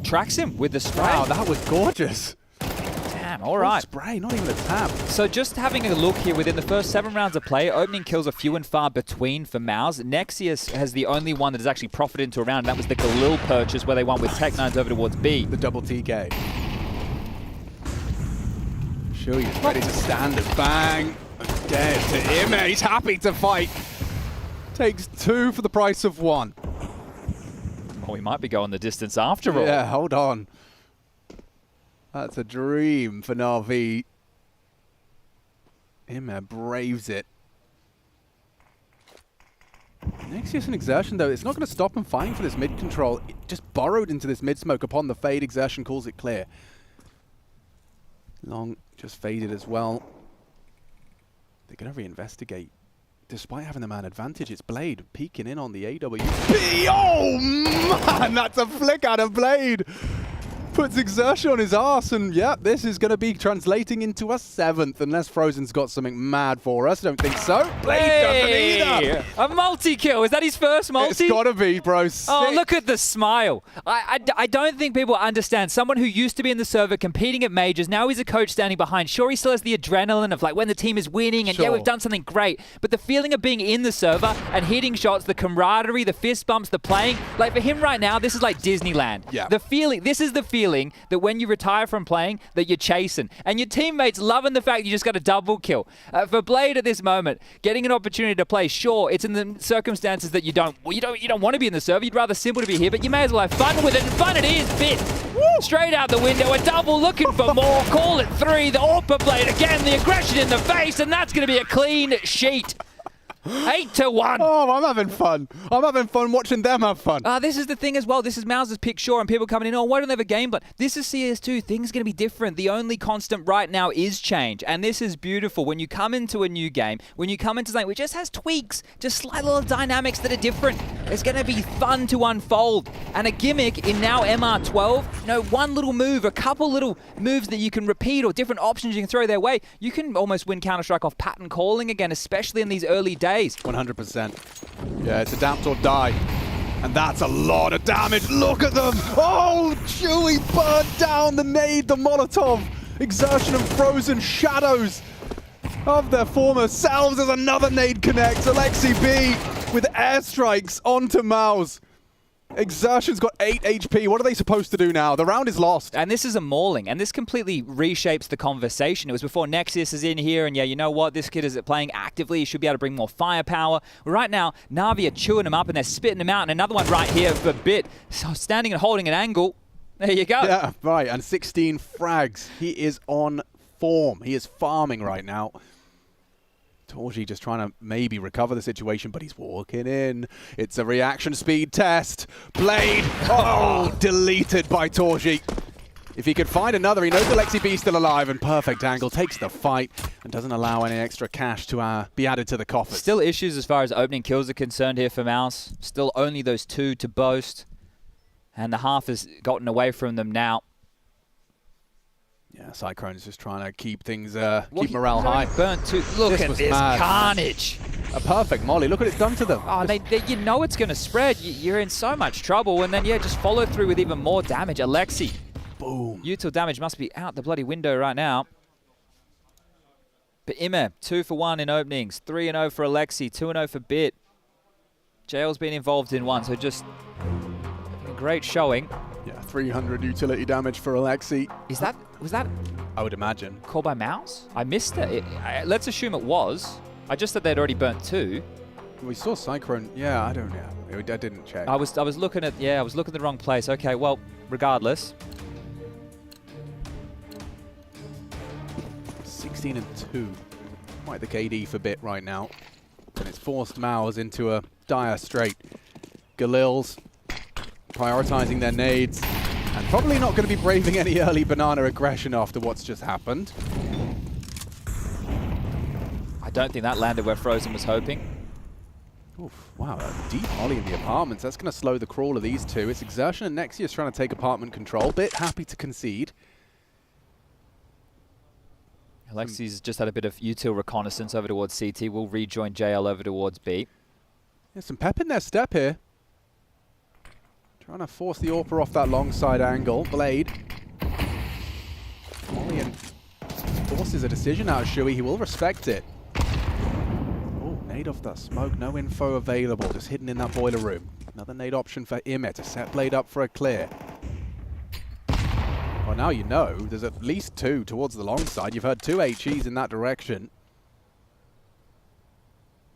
Tracks him with the spray. Wow, that was gorgeous. Damn, all right. Spray, not even a tap. So just having a look here, within the first 7 rounds of play, opening kills are few and far between for Mouse. Nexius has the only one that has actually profited into a round, and that was the Galil purchase where they won with Tech-9s over towards B. The double TK. Shuey is ready to stand and bang. Dead to him. He's happy to fight. Takes 2 for the price of 1. Oh, he might be going the distance after all. Yeah, hold on. That's a dream for Na'Vi. IEM braves it. Nexius and Exertion, though, it's not going to stop him fighting for this mid control. It just burrowed into this mid smoke upon the fade. Exertion calls it clear. Long just faded as well. They're going to reinvestigate. Despite having the man advantage, it's Blade peeking in on the AWP. Oh, man, that's a flick out of Blade. Puts Exertion on his arse, and yeah, this is going to be translating into a 7th, unless Frozen's got something mad for us. I don't think so. Blade doesn't either. A multi-kill. Is that his first multi? It's got to be, bro. Oh, look at the smile. I don't think people understand. Someone who used to be in the server competing at majors, now he's a coach standing behind. Sure, he still has the adrenaline of like when the team is winning and yeah, we've done something great. But the feeling of being in the server and hitting shots, the camaraderie, the fist bumps, the playing, like for him right now, this is like Disneyland. Yeah. The feeling, this is the feeling that when you retire from playing, that you're chasing. And your teammates loving the fact you just got a double kill. For Blade at this moment, getting an opportunity to play, sure, it's in the circumstances that you don't want to be in the server. You'd rather simple to be here, but you may as well have fun with it. And fun it is, Bit. Straight out the window, a double looking for more. Call it 3. The AWP Blade again, the aggression in the face, and that's going to be a clean sheet. 8-1. Oh, I'm having fun. I'm having fun watching them have fun. This is the thing as well. This is Mouse's pick, sure, and people coming in, oh, why don't they have a game? But this is CS2. Things are going to be different. The only constant right now is change, and this is beautiful. When you come into a new game, when you come into something which just has tweaks, just slight little dynamics that are different, it's going to be fun to unfold. And a gimmick in now MR12, one little move, a couple little moves that you can repeat or different options you can throw their way, you can almost win Counter-Strike off pattern calling again, especially in these early days. 100%. Yeah, it's adapt or die. And that's a lot of damage. Look at them. Oh, Chewy burned down the nade, the Molotov. Exertion and Frozen shadows of their former selves as another nade connects. Alexi B with airstrikes onto Mouse. Exertion's got 8 HP. What are they supposed to do now? The round is lost. And this is a mauling, and this completely reshapes the conversation. It was before Nexius is in here, and yeah, you know what? This kid is playing actively. He should be able to bring more firepower. Right now, Na'Vi are chewing him up, and they're spitting him out. And another one right here for Bit. So standing and holding an angle. There you go. Yeah, right. And 16 frags. He is on form. He is farming right now. Torji just trying to maybe recover the situation, but he's walking in. It's a reaction speed test. Blade, deleted by Torji. If he could find another, he knows Alexi B's still alive, and perfect angle takes the fight and doesn't allow any extra cash to be added to the coffers. Still issues as far as opening kills are concerned here for Mouse. Still only those 2 to boast, and the half has gotten away from them now. Yeah, Cyclone's just trying to keep things, keep morale high. Burnt too. Look at this carnage. A perfect molly. Look what it's done to them. Oh, you know it's going to spread. You're in so much trouble, and then yeah, just follow through with even more damage. Alexi. Boom. Util damage must be out the bloody window right now. But IEM, 2 for 1 in openings. 3-0 for Alexi. 2-0 for Bit. JL's been involved in one, so just a great showing. Yeah, 300 utility damage for Alexi. Was that? I would imagine. Called by Mouse? I missed it. Let's assume it was. I just thought they'd already burnt 2. We saw Cyclone. Yeah, I don't know. I didn't check. I was looking at I was looking at the wrong place. Okay, well, regardless. 16 and 2. Quite the KD for Bit right now. And it's forced Mouse into a dire strait. Galil's prioritizing their nades. And probably not going to be braving any early banana aggression after what's just happened. I don't think that landed where Frozen was hoping. Oof, wow, a deep ollie in the apartments. That's going to slow the crawl of these two. It's Exertion and Nexius trying to take apartment control. Bit happy to concede. Alexi's just had a bit of util reconnaissance over towards CT. Will rejoin JL over towards B. There's some pep in their step here. Trying to force the AWPer off that long side angle. Blade. Molly forces a decision out of Shui. He will respect it. Oh, nade off that smoke. No info available. Just hidden in that boiler room. Another nade option for IEM to set Blade up for a clear. Well, now you know. There's at least 2 towards the long side. You've heard 2 HEs in that direction.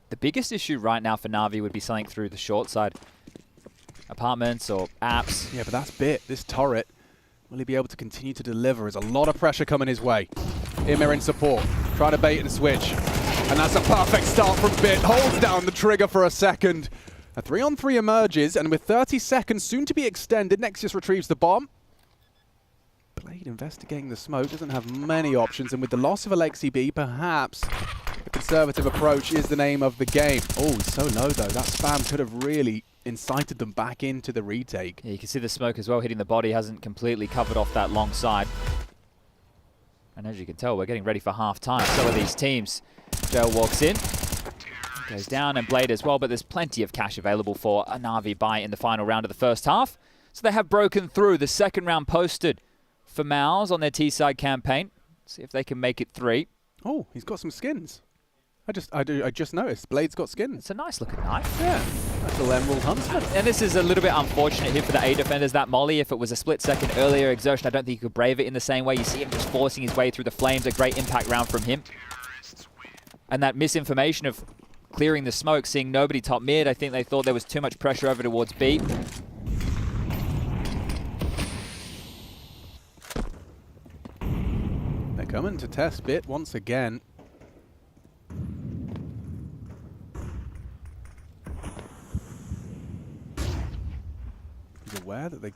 The biggest issue right now for Na'Vi would be something through the short side. Apartments or apps. Yeah, but that's Bit. This turret Will he be able to continue to deliver? There's a lot of pressure coming his way. Ymir in support, trying to bait and switch. And that's a perfect start from Bit. Holds down the trigger for a second. A 3-on-3 emerges, and with 30 seconds soon to be extended, Nexius retrieves the bomb. Blade investigating the smoke, doesn't have many options, and with the loss of Alexi B, perhaps a conservative approach is the name of the game. Oh, he's so low though. That spam could have really incited them back into the retake. Yeah, you can see the smoke as well hitting the body, hasn't completely covered off that long side. And as you can tell, we're getting ready for half-time. Some of these teams, Jail walks in, goes down, and Blade as well, but there's plenty of cash available for a Na'Vi buy in the final round of the first half. So they have broken through. The second round posted for Mouse on their T-side campaign. See if they can make it 3. Oh, he's got some skins. I just noticed. Blade's got skins. It's a nice looking knife. Yeah. Nice little Emerald Huntsman. And this is a little bit unfortunate here for the A defenders. That molly, if it was a split second earlier exertion, I don't think he could brave it in the same way. You see him just forcing his way through the flames. A great impact round from him. And that misinformation of clearing the smoke, seeing nobody top mid, I think they thought there was too much pressure over towards B. They're coming to test Bit once again. He's aware that they...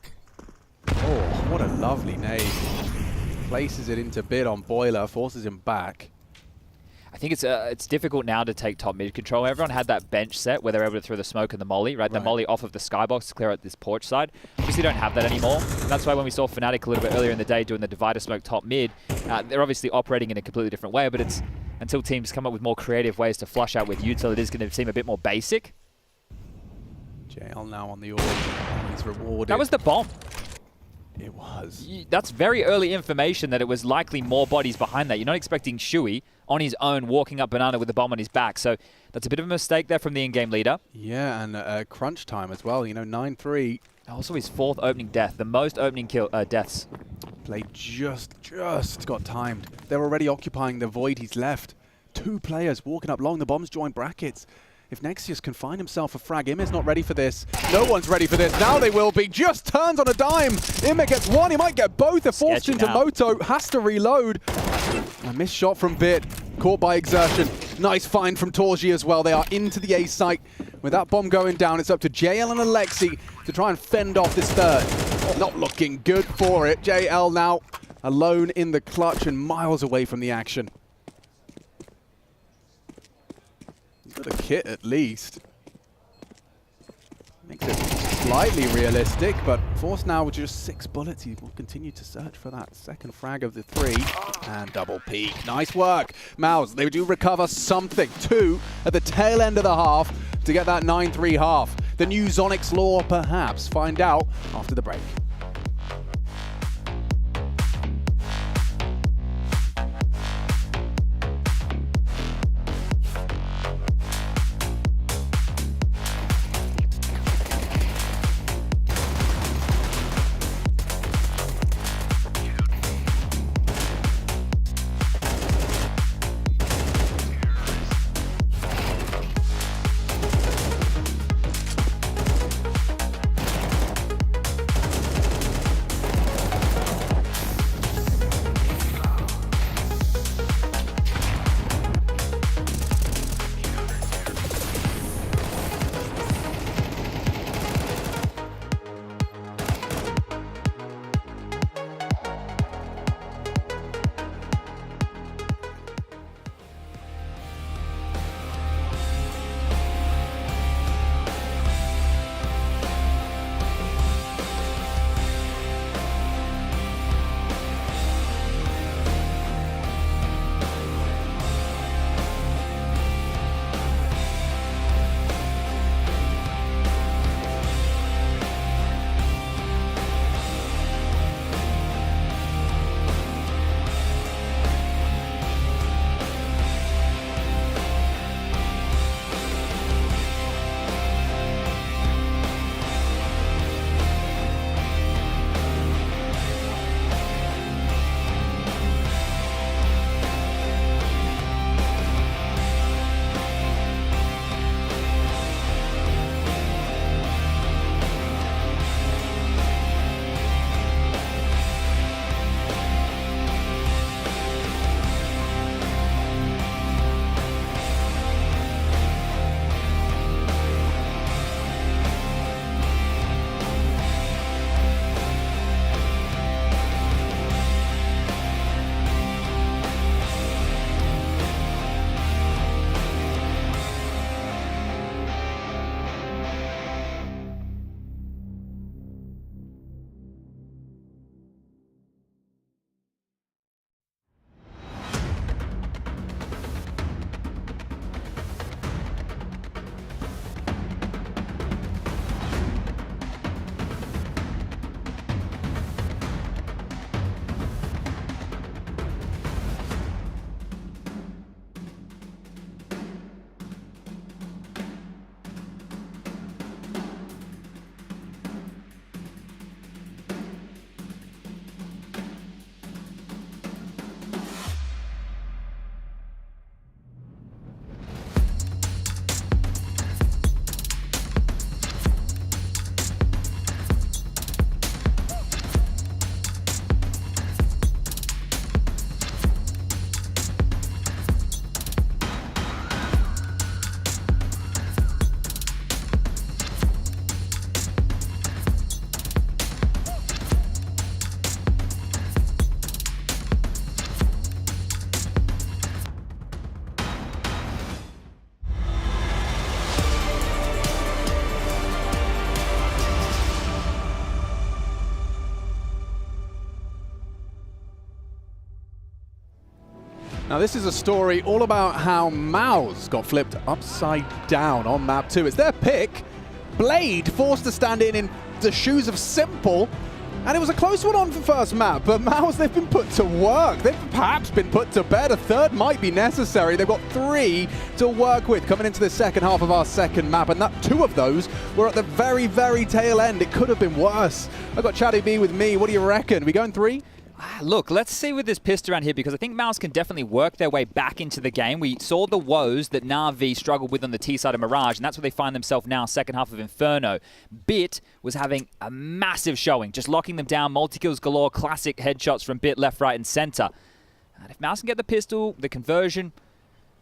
Oh, what a lovely nade. Places it into Bit on Boiler, forces him back. I think it's difficult now to take top mid control. Everyone had that bench set where they're able to throw the smoke and the molly, right? The molly off of the skybox to clear out this porch side. Obviously don't have that anymore. And that's why when we saw Fnatic a little bit earlier in the day doing the divider smoke top mid, they're obviously operating in a completely different way, but it's until teams come up with more creative ways to flush out with util, it is going to seem a bit more basic. JL now on the orb. He's rewarded. That was the bomb. It was. That's very early information that it was likely more bodies behind that. You're not expecting Shui on his own walking up Banana with the bomb on his back. So that's a bit of a mistake there from the in-game leader. Yeah, and crunch time as well. You know, 9-3. Also his 4th opening death, the most opening deaths. Blade just got timed. They're already occupying the void he's left. 2 players walking up long. The bomb's joined brackets. If Nexius can find himself a frag, Imir's not ready for this. No one's ready for this. Now they will be. Just turns on a dime. Ymir gets 1. He might get both. They're forced into Moto. Has to reload. A missed shot from Bit. Caught by exertion. Nice find from Torji as well. They are into the A site. With that bomb going down, it's up to JL and Alexi to try and fend off this third. Not looking good for it. JL now alone in the clutch and miles away from the action. Got a kit at least. Makes it slightly realistic, but forced now with just 6 bullets. He will continue to search for that second frag of the 3. And double peek. Nice work. Mouse, they do recover something. 2 at the tail end of the half to get that 9-3 half. The new Zonix lore, perhaps. Find out after the break. Now this is a story all about how Mouse got flipped upside down on map 2. It's their pick. Blade forced to stand in the shoes of Simple. And it was a close one on for first map, but Mouse, they've been put to work. They've perhaps been put to bed. A third might be necessary. They've got 3 to work with coming into the second half of our second map, and that 2 of those were at the very, very tail end. It could have been worse. I've got Chatty B with me. What do you reckon? We going 3? Look, let's see with this pistol around here, because I think Mouse can definitely work their way back into the game. We saw the woes that Na'Vi struggled with on the T side of Mirage, and that's where they find themselves now, second half of Inferno. Bit was having a massive showing, just locking them down, multi-kills galore, classic headshots from Bit left, right, and center. And if Mouse can get the pistol, the conversion,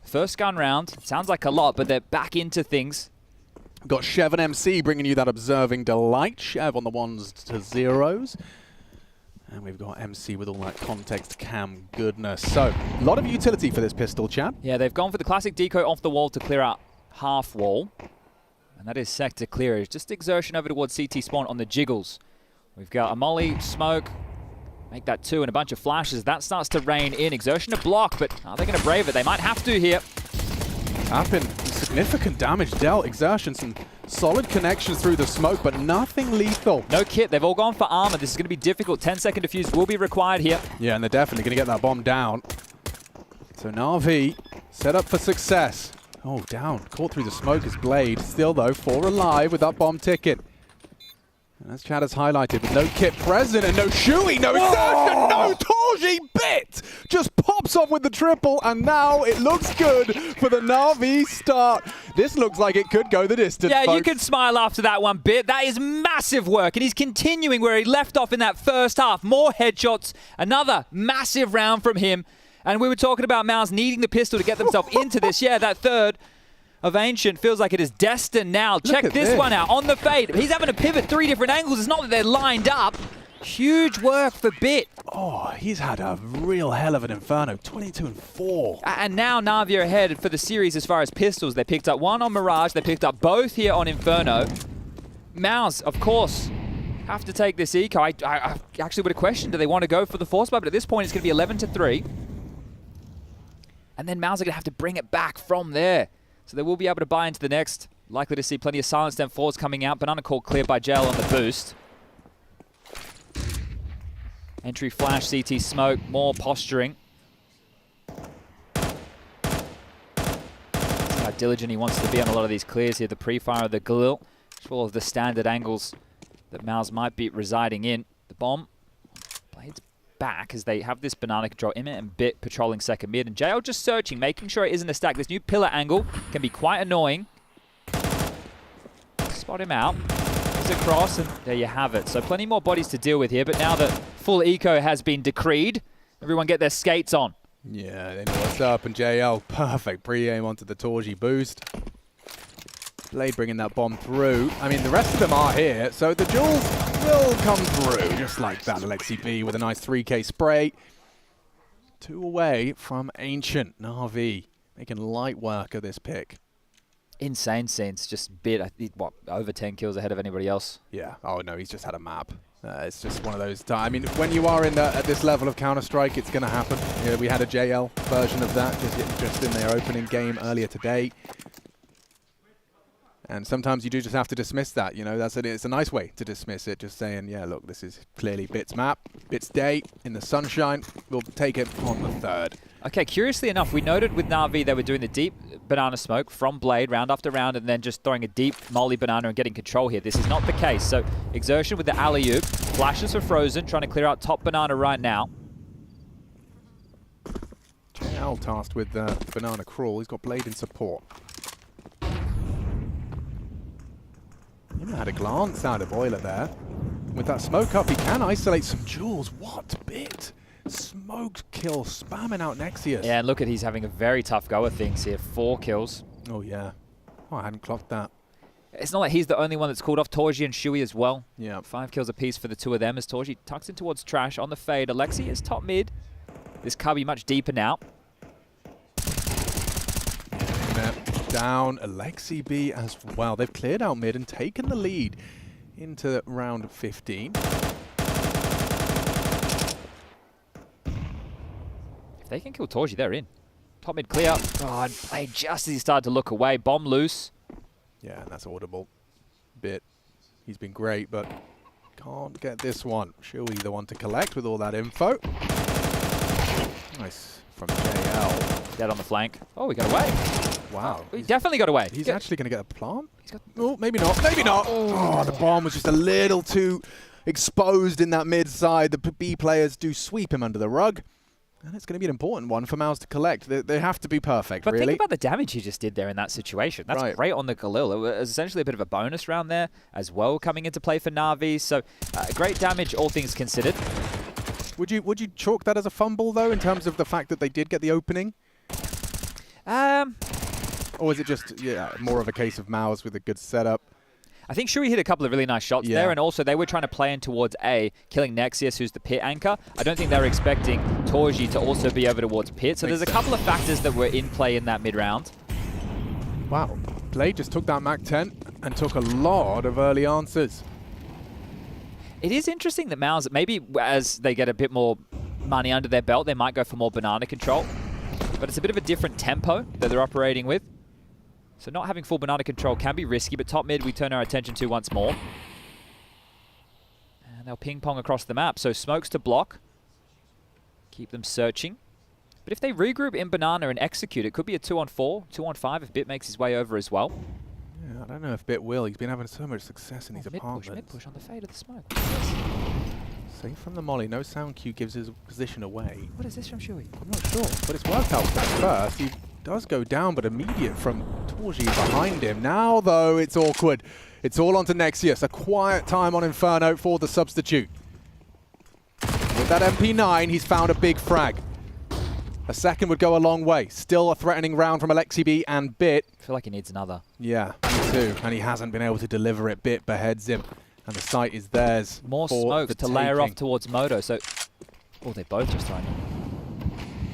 first gun round, sounds like a lot, but they're back into things. Got Chev and MC bringing you that observing delight. Chev on the 1s to 0s. And we've got MC with all that context cam goodness. So, a lot of utility for this pistol, Chad. Yeah, they've gone for the classic decoy off the wall to clear out half wall. And that is sector clear. It's just exertion over towards CT spawn on the jiggles. We've got a molly, smoke, make that 2, and a bunch of flashes. That starts to rain in. Exertion to block, but are they going to brave it? They might have to here. Tapping, significant damage dealt. Exertion, some solid connections through the smoke, but nothing lethal. No kit. They've all gone for armor. This is going to be difficult. 10-second defuse will be required here. Yeah, and they're definitely going to get that bomb down. So Na'Vi set up for success. Oh, down. Caught through the smoke is Blade. Still, though, 4 alive with that bomb ticket. And as Chad has highlighted, with no kit present and no Shui, no exertion, no Torji. Bit just pops off with the triple, and now it looks good for the Na'Vi start. This looks like it could go the distance, Yeah, folks. you can smile after that one, Bit. That is massive work, and he's continuing where he left off in that first half. More headshots, another massive round from him. And we were talking about Mouse needing the pistol to get themselves into this. Yeah, that third of Ancient feels like it is destined now. Check this one out on the fade. He's having to pivot 3 different angles. It's not that they're lined up. Huge work for Bit. Oh, he's had a real hell of an Inferno. 22-4. And now Na'Vi are ahead for the series as far as pistols. They picked up 1 on Mirage. They picked up both here on Inferno. Mouse, of course, have to take this eco. I actually would have questioned, do they want to go for the force buy? But at this point, it's going to be 11-3. And then Mouse are going to have to bring it back from there. So they will be able to buy into the next. Likely to see plenty of silenced M4s coming out. Banana call cleared by Jail on the boost. Entry flash, CT smoke, more posturing. See how diligent he wants to be on a lot of these clears here. The pre-fire of the Galil, as well as the standard angles that Mouse might be residing in. The bomb, Blade's back as they have this banana control. Emmett and Bit patrolling second mid, and JL just searching, making sure it isn't a stack. This new pillar angle can be quite annoying. Spot him out. Goes across, and there you have it. So plenty more bodies to deal with here, but now that full eco has been decreed, everyone get their skates on. Yeah, they know what's up, and JL, perfect pre-aim onto the Torji boost. Blade bringing that bomb through. I mean, the rest of them are here, so the jewels will come through, just like that. Alexi B with a nice 3K spray. 2 away from Ancient. Na'Vi making light work of this pick. Insane scenes, just Bit, I think, what, over 10 kills ahead of anybody else? Yeah, oh no, he's just had a map. It's just one of those times. I mean, when you are in at this level of Counter-Strike, it's going to happen. You know, we had a JL version of that just in their opening game earlier today. And sometimes you do just have to dismiss that, you know, it's a nice way to dismiss it, just saying, yeah, look, this is clearly Bit's map, Bit's day, in the sunshine, we'll take it on the 3rd. Okay, curiously enough, we noted with Na'Vi they were doing the deep banana smoke from Blade, round after round, and then just throwing a deep molly banana and getting control here. This is not the case, so Exertion with the alley-oop, flashes for Frozen, trying to clear out top banana right now. JL tasked with banana crawl, he's got Blade in support. You had a glance out of Boiler there. With that smoke up, he can isolate some jewels. What Bit? Smoke kill, spamming out Nexius. Yeah, and look at, he's having a very tough go of things here. 4 kills. Oh, yeah. Oh, I hadn't clocked that. It's not like he's the only one that's called off. Torji and Shui as well. Yeah. 5 kills apiece for the 2 of them as Torji tucks in towards Trash on the fade. Alexi is top mid. This cubby much deeper now. Down Alexi B as well. They've cleared out mid and taken the lead into round 15. If they can kill Torji, they're in. Top mid clear. Oh, and played just as he started to look away. Bomb loose. Yeah, and that's audible. Bit. He's been great, but can't get this one. Shuey the one to collect with all that info. Nice from JL. Dead on the flank. Oh, we got away. Wow. We definitely got away. He's actually going to get a plant? Oh, maybe not. Maybe not. Oh, the bomb was just a little too exposed in that mid side. The B players do sweep him under the rug. And it's going to be an important one for Mouse to collect. They have to be perfect, But really. think about the damage he just did there in that situation. That's Right. great on the Galil. It was essentially a bit of a bonus round there as well coming into play for Na'Vi. So great damage, all things considered. Would you chalk that as a fumble, though, in terms of the fact that they did get the opening? Or is it just more of a case of Mouse with a good setup? I think Shuey hit a couple of really nice shots there, and also they were trying to play in towards A, killing Nexius, who's the pit anchor. I don't think they were expecting Torji to also be over towards pit, so there's a couple of factors that were in play in that mid-round. Wow. Blade just took that MAC-10 and took a lot of early answers. It is interesting that Mouse, maybe as they get a bit more money under their belt, they might go for more banana control. But it's a bit of a different tempo that they're operating with. So not having full banana control can be risky, but top mid we turn our attention to once more. And they'll ping-pong across the map. So smokes to block. Keep them searching. But if they regroup in banana and execute, it could be a 2-on-4, 2-on-5 if Bit makes his way over as well. Yeah, I don't know if Bit will. He's been having so much success in these apartments. Mid-push on the fade of the smoke. Safe from the molly. No sound cue gives his position away. What is this from Shuey? I'm not sure, but it's worked out first. He does go down, but immediate from Torji behind him. Now, though, it's awkward. It's all onto Nexius. A quiet time on Inferno for the substitute. With that MP9, he's found a big frag. A second would go a long way. Still a threatening round from Alexi B and Bit. I feel like he needs another. Yeah, me too. And he hasn't been able to deliver it. Bit beheads him. And the site is theirs. More smokes to layer off towards Moto. So, oh, they both just thrown it.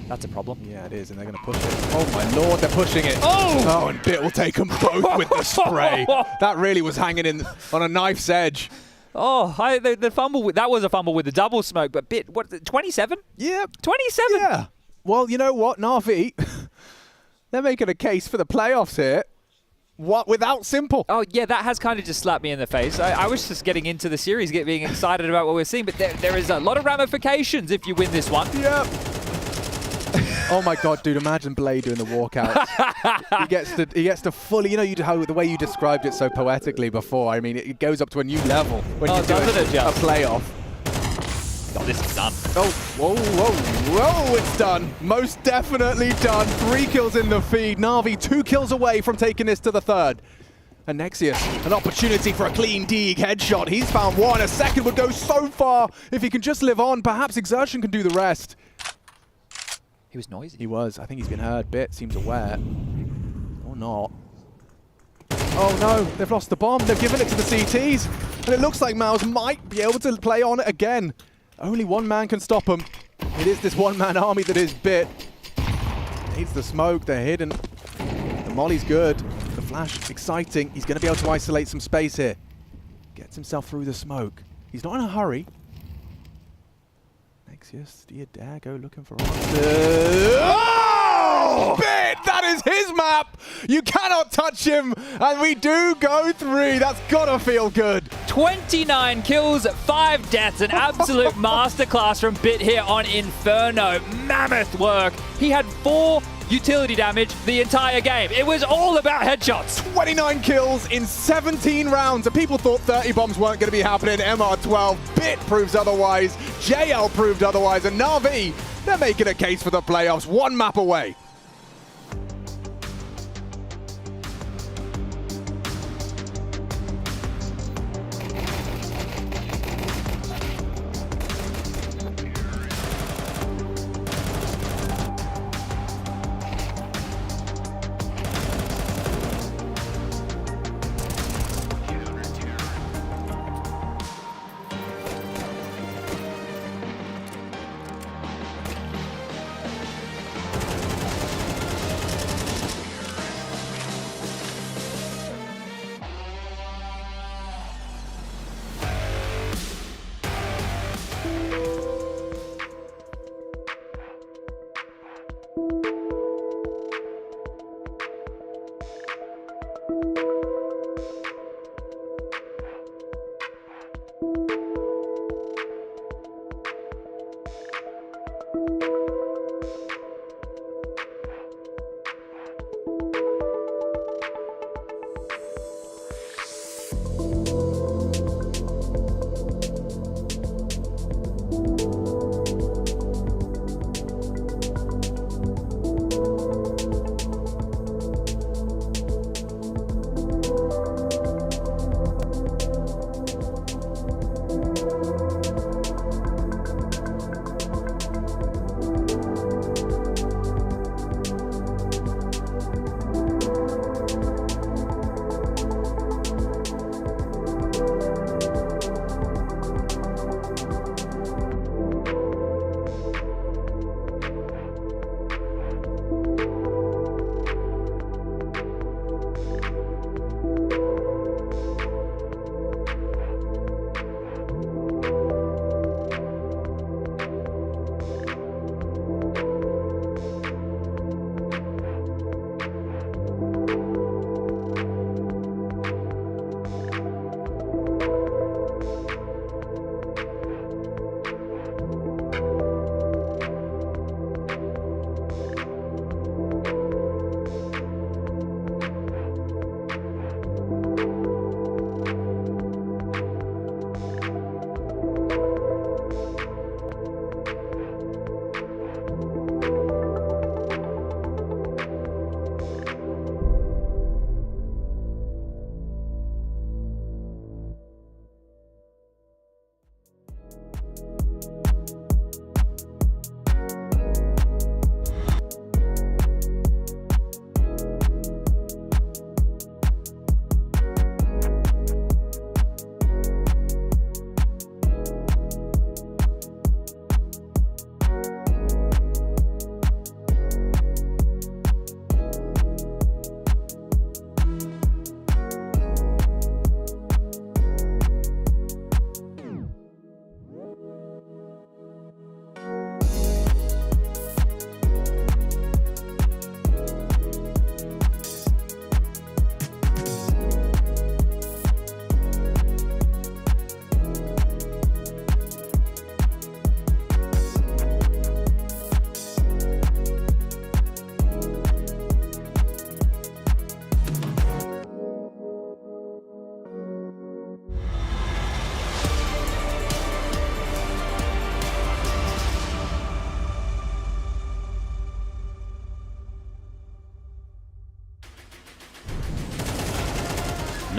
That's a problem. Yeah, it is, and they're going to push it. Oh my lord, they're pushing it. Oh, and Bit will take them both with the spray. That really was hanging in on a knife's edge. Oh, the fumble, that was a fumble with the double smoke, but Bit, what, 27? Yeah. 27? Yeah. Well, you know what, Na'Vi, they're making a case for the playoffs here. What, without Simple? Oh, yeah, that has kind of just slapped me in the face. I was just getting into the series, being excited about what we're seeing, but there is a lot of ramifications if you win this one. Yep. Oh my God, dude! Imagine Blade doing the walkout. he gets to fully, you know, the way you described it so poetically before. I mean, it goes up to a new level when you do a playoff. Oh, this is done. Oh, whoa! It's done. Most definitely done. 3 kills in the feed. Na'Vi 2 kills away from taking this to the third. And Nexius, an opportunity for a clean Deeg headshot. He's found one. A second would go so far. If he can just live on, perhaps Exertion can do the rest. He was noisy. He was. I think he's been heard. Bit seems aware. Or not. Oh no, they've lost the bomb. They've given it to the CTs. And it looks like Mouse might be able to play on it again. Only one man can stop him. It is this one-man army that is Bit. Needs the smoke. They're hidden. The molly's good. The flash, exciting. He's going to be able to isolate some space here. Gets himself through the smoke. He's not in a hurry. Nexius, do you dare go looking for answers? Oh! Bit! That is his map! You cannot touch him! And we do go 3. That's gotta feel good. 29 kills, 5 deaths, an absolute masterclass from Bit here on Inferno. Mammoth work. He had 4 utility damage the entire game. It was all about headshots. 29 kills in 17 rounds. And people thought 30 bombs weren't going to be happening. MR12, Bit proves otherwise. JL proved otherwise. And Na'Vi, they're making a case for the playoffs. 1 map away.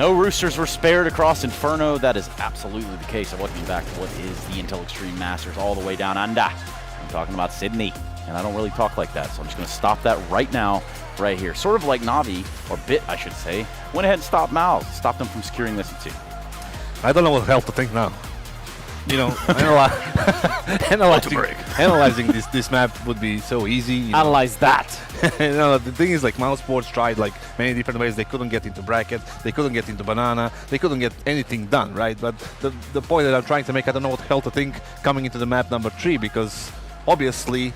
No roosters were spared across Inferno. That is absolutely the case. So welcome you back to what is the Intel Extreme Masters all the way down under. I'm talking about Sydney, and I don't really talk like that, so I'm just going to stop that right now, right here. Sort of like Navi, or Bit, I should say, went ahead and stopped Mouse, stopped them from securing this too. I don't know what the hell to think now. You know, analyzing this map would be so easy. You know. Analyze that. You know, the thing is, like, Mouse Sports tried like many different ways. They couldn't get into bracket, they couldn't get into banana, they couldn't get anything done, right? But the point that I'm trying to make, I don't know what the hell to think coming into the map number 3, because obviously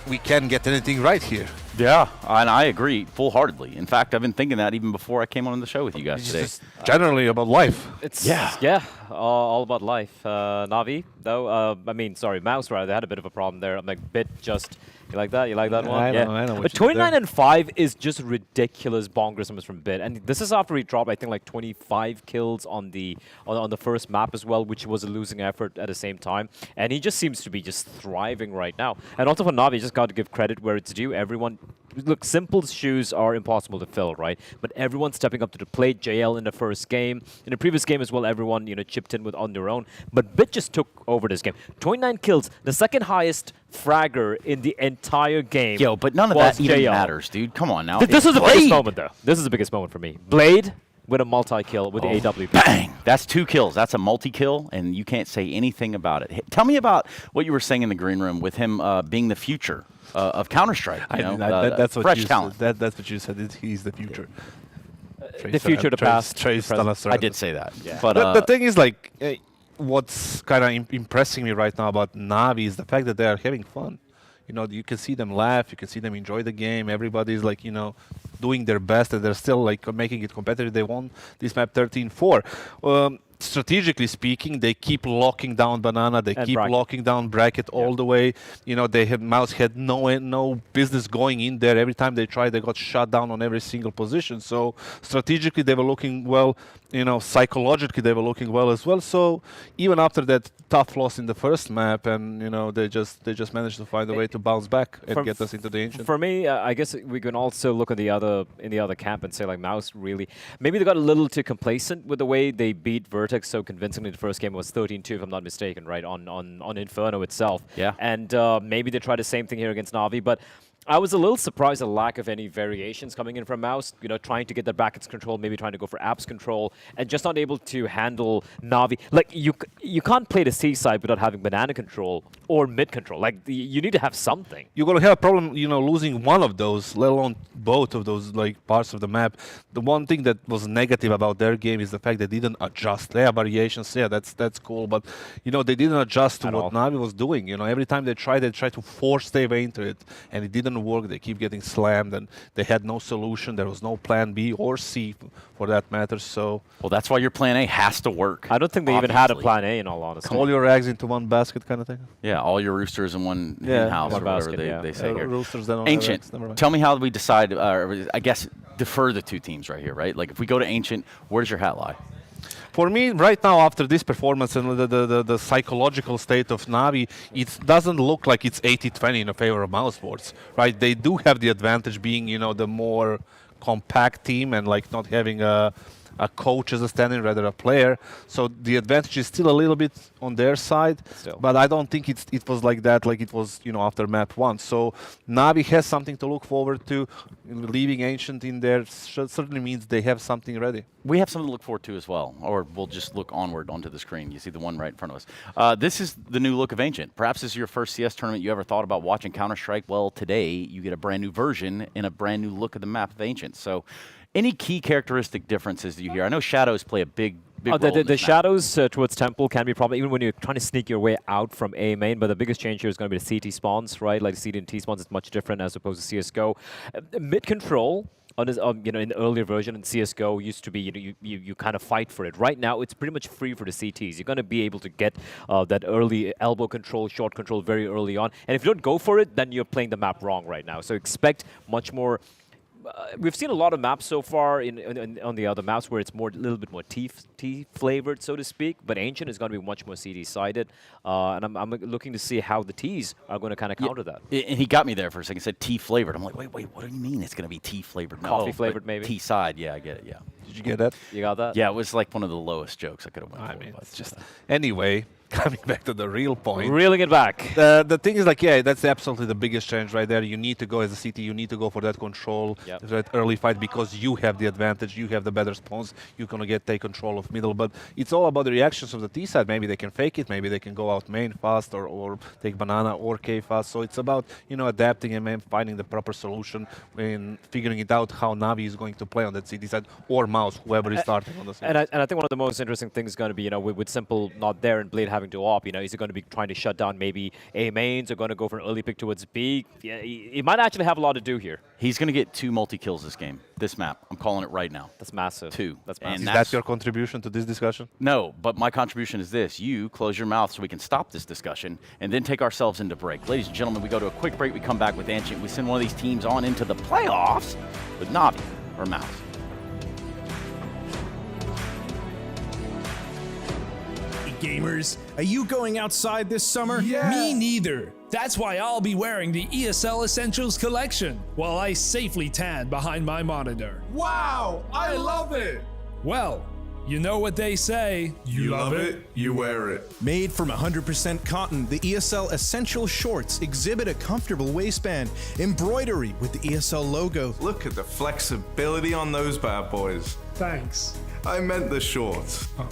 we can't get anything right here. Yeah, and I agree full-heartedly. In fact, I've been thinking that even before I came on the show with you guys today. Just generally about life. It's all about life. Navi, though, I mean, sorry, Mouse, rather, they had a bit of a problem there. I'm like, Bit just, you like that? You like that one? I know. But 29 and 5 is just ridiculous bonkers numbers from Bit, and this is after he dropped, I think, like 25 kills on the first map as well, which was a losing effort at the same time. And he just seems to be just thriving right now. And also for Navi, just got to give credit where it's due. Everyone. Look, Simple's shoes are impossible to fill, right? But everyone's stepping up to the plate. JL in the first game. In the previous game as well, everyone, chipped in on their own. But Bit just took over this game. 29 kills, the second highest fragger in the entire game. Yo, but none of that even matters, dude. Come on now. This is the biggest moment, though. This is the biggest moment for me. Blade with a multi-kill with the AWP. Bang! That's 2 kills. That's a multi-kill, and you can't say anything about it. Tell me about what you were saying in the green room with him being the future of Counter-Strike. That's what fresh talent. That's what you said. He's the future. The future, the past. I did say that. Yeah. But the thing is, like, what's kind of impressing me right now about Navi is the fact that they are having fun. You can see them laugh, you can see them enjoy the game. Everybody's like, doing their best, and they're still like making it competitive. They won this map 13-4. Strategically speaking, they keep locking down banana. They keep locking down bracket all the way. Mouse had no business going in there. Every time they tried, they got shut down on every single position. So strategically, they were looking well. Psychologically, they were looking well as well. So even after that tough loss in the first map, and they just managed to find a way to bounce back and get us into the ancient. For me, I guess we can also look at the other camp and say, like, Mouse really maybe they got a little too complacent with the way they beat Vertex so convincingly. The first game was 13-2, if I'm not mistaken, right on Inferno itself. Yeah. And maybe they try the same thing here against Navi, but I was a little surprised at the lack of any variations coming in from Mouse, trying to get that brackets control, maybe trying to go for apps control, and just not able to handle Navi. Like, you can't play the C side without having banana control or mid control. Like, you need to have something. You're going to have a problem, losing one of those, let alone both of those, like, parts of the map. The one thing that was negative about their game is the fact they didn't adjust. They have variations, yeah, that's cool, but, they didn't adjust to what Navi was doing. Every time they tried to force their way into it, and it didn't work. They keep getting slammed, and they had no solution. There was no plan B or C for that matter. So, well, that's why your plan A has to work. I don't think they even had a plan A, in all honesty. All your eggs into one basket kind of thing. Yeah, all your roosters in one house, or whatever they say here. Roosters, then Ancient, tell me how we decide, I guess, defer the two teams right here, right? Like, if we go to Ancient, where does your hat lie? For me, right now, after this performance and the psychological state of Navi, it doesn't look like it's 80-20 in favor of Mouse Sports, right? They do have the advantage being, the more compact team and, like, not having a coach as a stand-in, rather a player. So the advantage is still a little bit on their side, but I don't think it was like that, like it was, after map 1. So Navi has something to look forward to. Leaving Ancient in there certainly means they have something ready. We have something to look forward to as well, or we'll just look onward onto the screen. You see the one right in front of us. This is the new look of Ancient. Perhaps this is your first CS tournament you ever thought about watching Counter-Strike. Well, today you get a brand new version and a brand new look of the map of Ancient. So any key characteristic differences that you hear? I know shadows play a big role in the this shadows towards Temple can be probably, even when you're trying to sneak your way out from A main, but the biggest change here is going to be the CT spawns, right? Like the CT and T spawns is much different as opposed to CSGO. Mid control, in the earlier version in CSGO used to be, you kind of fight for it. Right now, it's pretty much free for the CTs. You're going to be able to get that early elbow control, short control very early on. And if you don't go for it, then you're playing the map wrong right now. So expect much more we've seen a lot of maps so far on the other maps where it's a little bit more tea flavored, so to speak. But Ancient is going to be much more CD sided, and I'm looking to see how the teas are going to kind of counter that. And he got me there for a second. He said tea flavored. I'm like, wait, what do you mean it's going to be tea flavored? Coffee flavored, maybe. Tea side, yeah, I get it. Yeah. Did you get that? You got that? Yeah, it was like one of the lowest jokes I could have went I for. mean, it's just anyway. Coming back to the real point. Reeling it back. The thing is, like, yeah, that's absolutely the biggest change right there. You need to go as a CT. You need to go for that control, that early fight, because you have the advantage. You have the better spawns. You're going to take control of middle. But it's all about the reactions of the T side. Maybe they can fake it. Maybe they can go out main fast or take banana or K fast. So it's about, adapting and finding the proper solution and figuring it out how Navi is going to play on that CT side or Mouse, whoever is starting on the CT. And I think one of the most interesting things is going to be, with Simple not there and Blade having to op, is it going to be trying to shut down maybe A mains or going to go for an early pick towards B? Yeah, he might actually have a lot to do here. He's going to get 2 multi-kills this game, this map. I'm calling it right now. That's massive. 2. That's massive. Is that your contribution to this discussion? No, but my contribution is this. You close your mouth so we can stop this discussion and then take ourselves into break. Ladies and gentlemen, we go to a quick break. We come back with Ancient. We send one of these teams on into the playoffs with Navi or Mouse. Gamers, are you going outside this summer? Yeah. Me neither. That's why I'll be wearing the ESL Essentials collection while I safely tan behind my monitor. Wow, I love it. Well, you know what they say. You love it, you wear it. Made from 100% cotton, the ESL Essential shorts exhibit a comfortable waistband, embroidery with the ESL logo. Look at the flexibility on those bad boys. Thanks. I meant the shorts. Oh.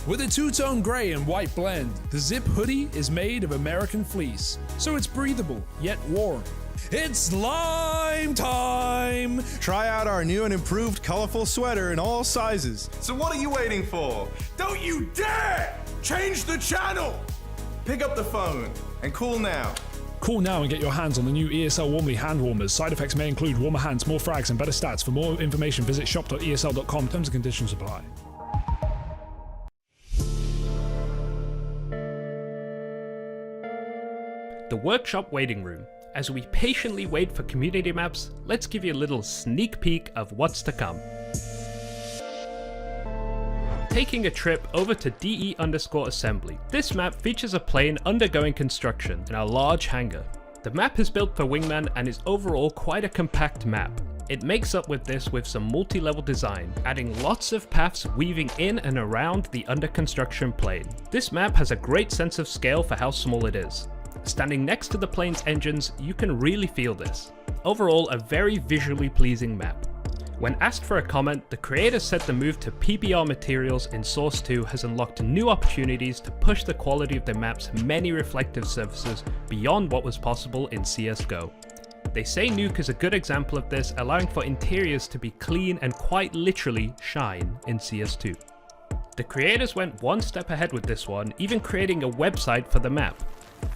With a two-tone gray and white blend, the Zip hoodie is made of American fleece, so it's breathable, yet warm. It's Lime time! Try out our new and improved colorful sweater in all sizes. So what are you waiting for? Don't you dare change the channel! Pick up the phone and call now. Call now and get your hands on the new ESL Warmly hand warmers. Side effects may include warmer hands, more frags, and better stats. For more information, visit shop.esl.com. Terms and conditions apply. The workshop waiting room. As we patiently wait for community maps, let's give you a little sneak peek of what's to come. Taking a trip over to DE_assembly. This map features a plane undergoing construction in a large hangar. The map is built for Wingman and is overall quite a compact map. It makes up with this with some multi-level design, adding lots of paths weaving in and around the under construction plane. This map has a great sense of scale for how small it is. Standing next to the plane's engines, you can really feel this. Overall, a very visually pleasing map. When asked for a comment, the creators said the move to PBR materials in Source 2 has unlocked new opportunities to push the quality of the map's many reflective surfaces beyond what was possible in CSGO. They say Nuke is a good example of this, allowing for interiors to be clean and quite literally shine in CS2. The creators went one step ahead with this one, even creating a website for the map,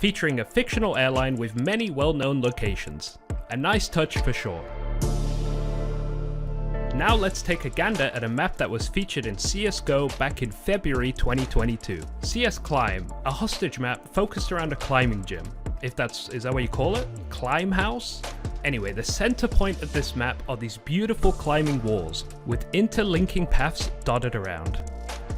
featuring a fictional airline with many well-known locations. A nice touch for sure. Now let's take a gander at a map that was featured in CSGO back in February 2022. CS Climb, a hostage map focused around a climbing gym. Is that what you call it? Climb house? Anyway, the center point of this map are these beautiful climbing walls with interlinking paths dotted around.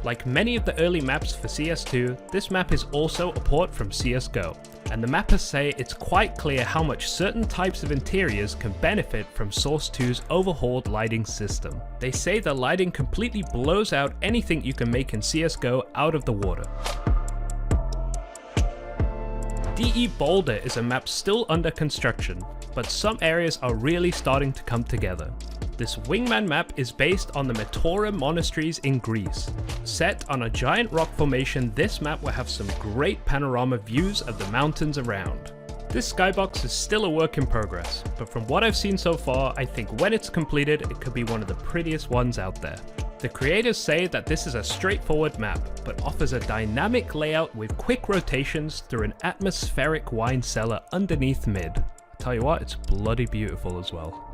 Like many of the early maps for CS2, this map is also a port from CSGO, and the mappers say it's quite clear how much certain types of interiors can benefit from Source 2's overhauled lighting system. They say the lighting completely blows out anything you can make in CSGO out of the water. DE Boulder is a map still under construction, but some areas are really starting to come together. This Wingman map is based on the Metora monasteries in Greece. Set on a giant rock formation, this map will have some great panorama views of the mountains around. This skybox is still a work in progress, but from what I've seen so far, I think when it's completed, it could be one of the prettiest ones out there. The creators say that this is a straightforward map, but offers a dynamic layout with quick rotations through an atmospheric wine cellar underneath mid. I tell you what, it's bloody beautiful as well.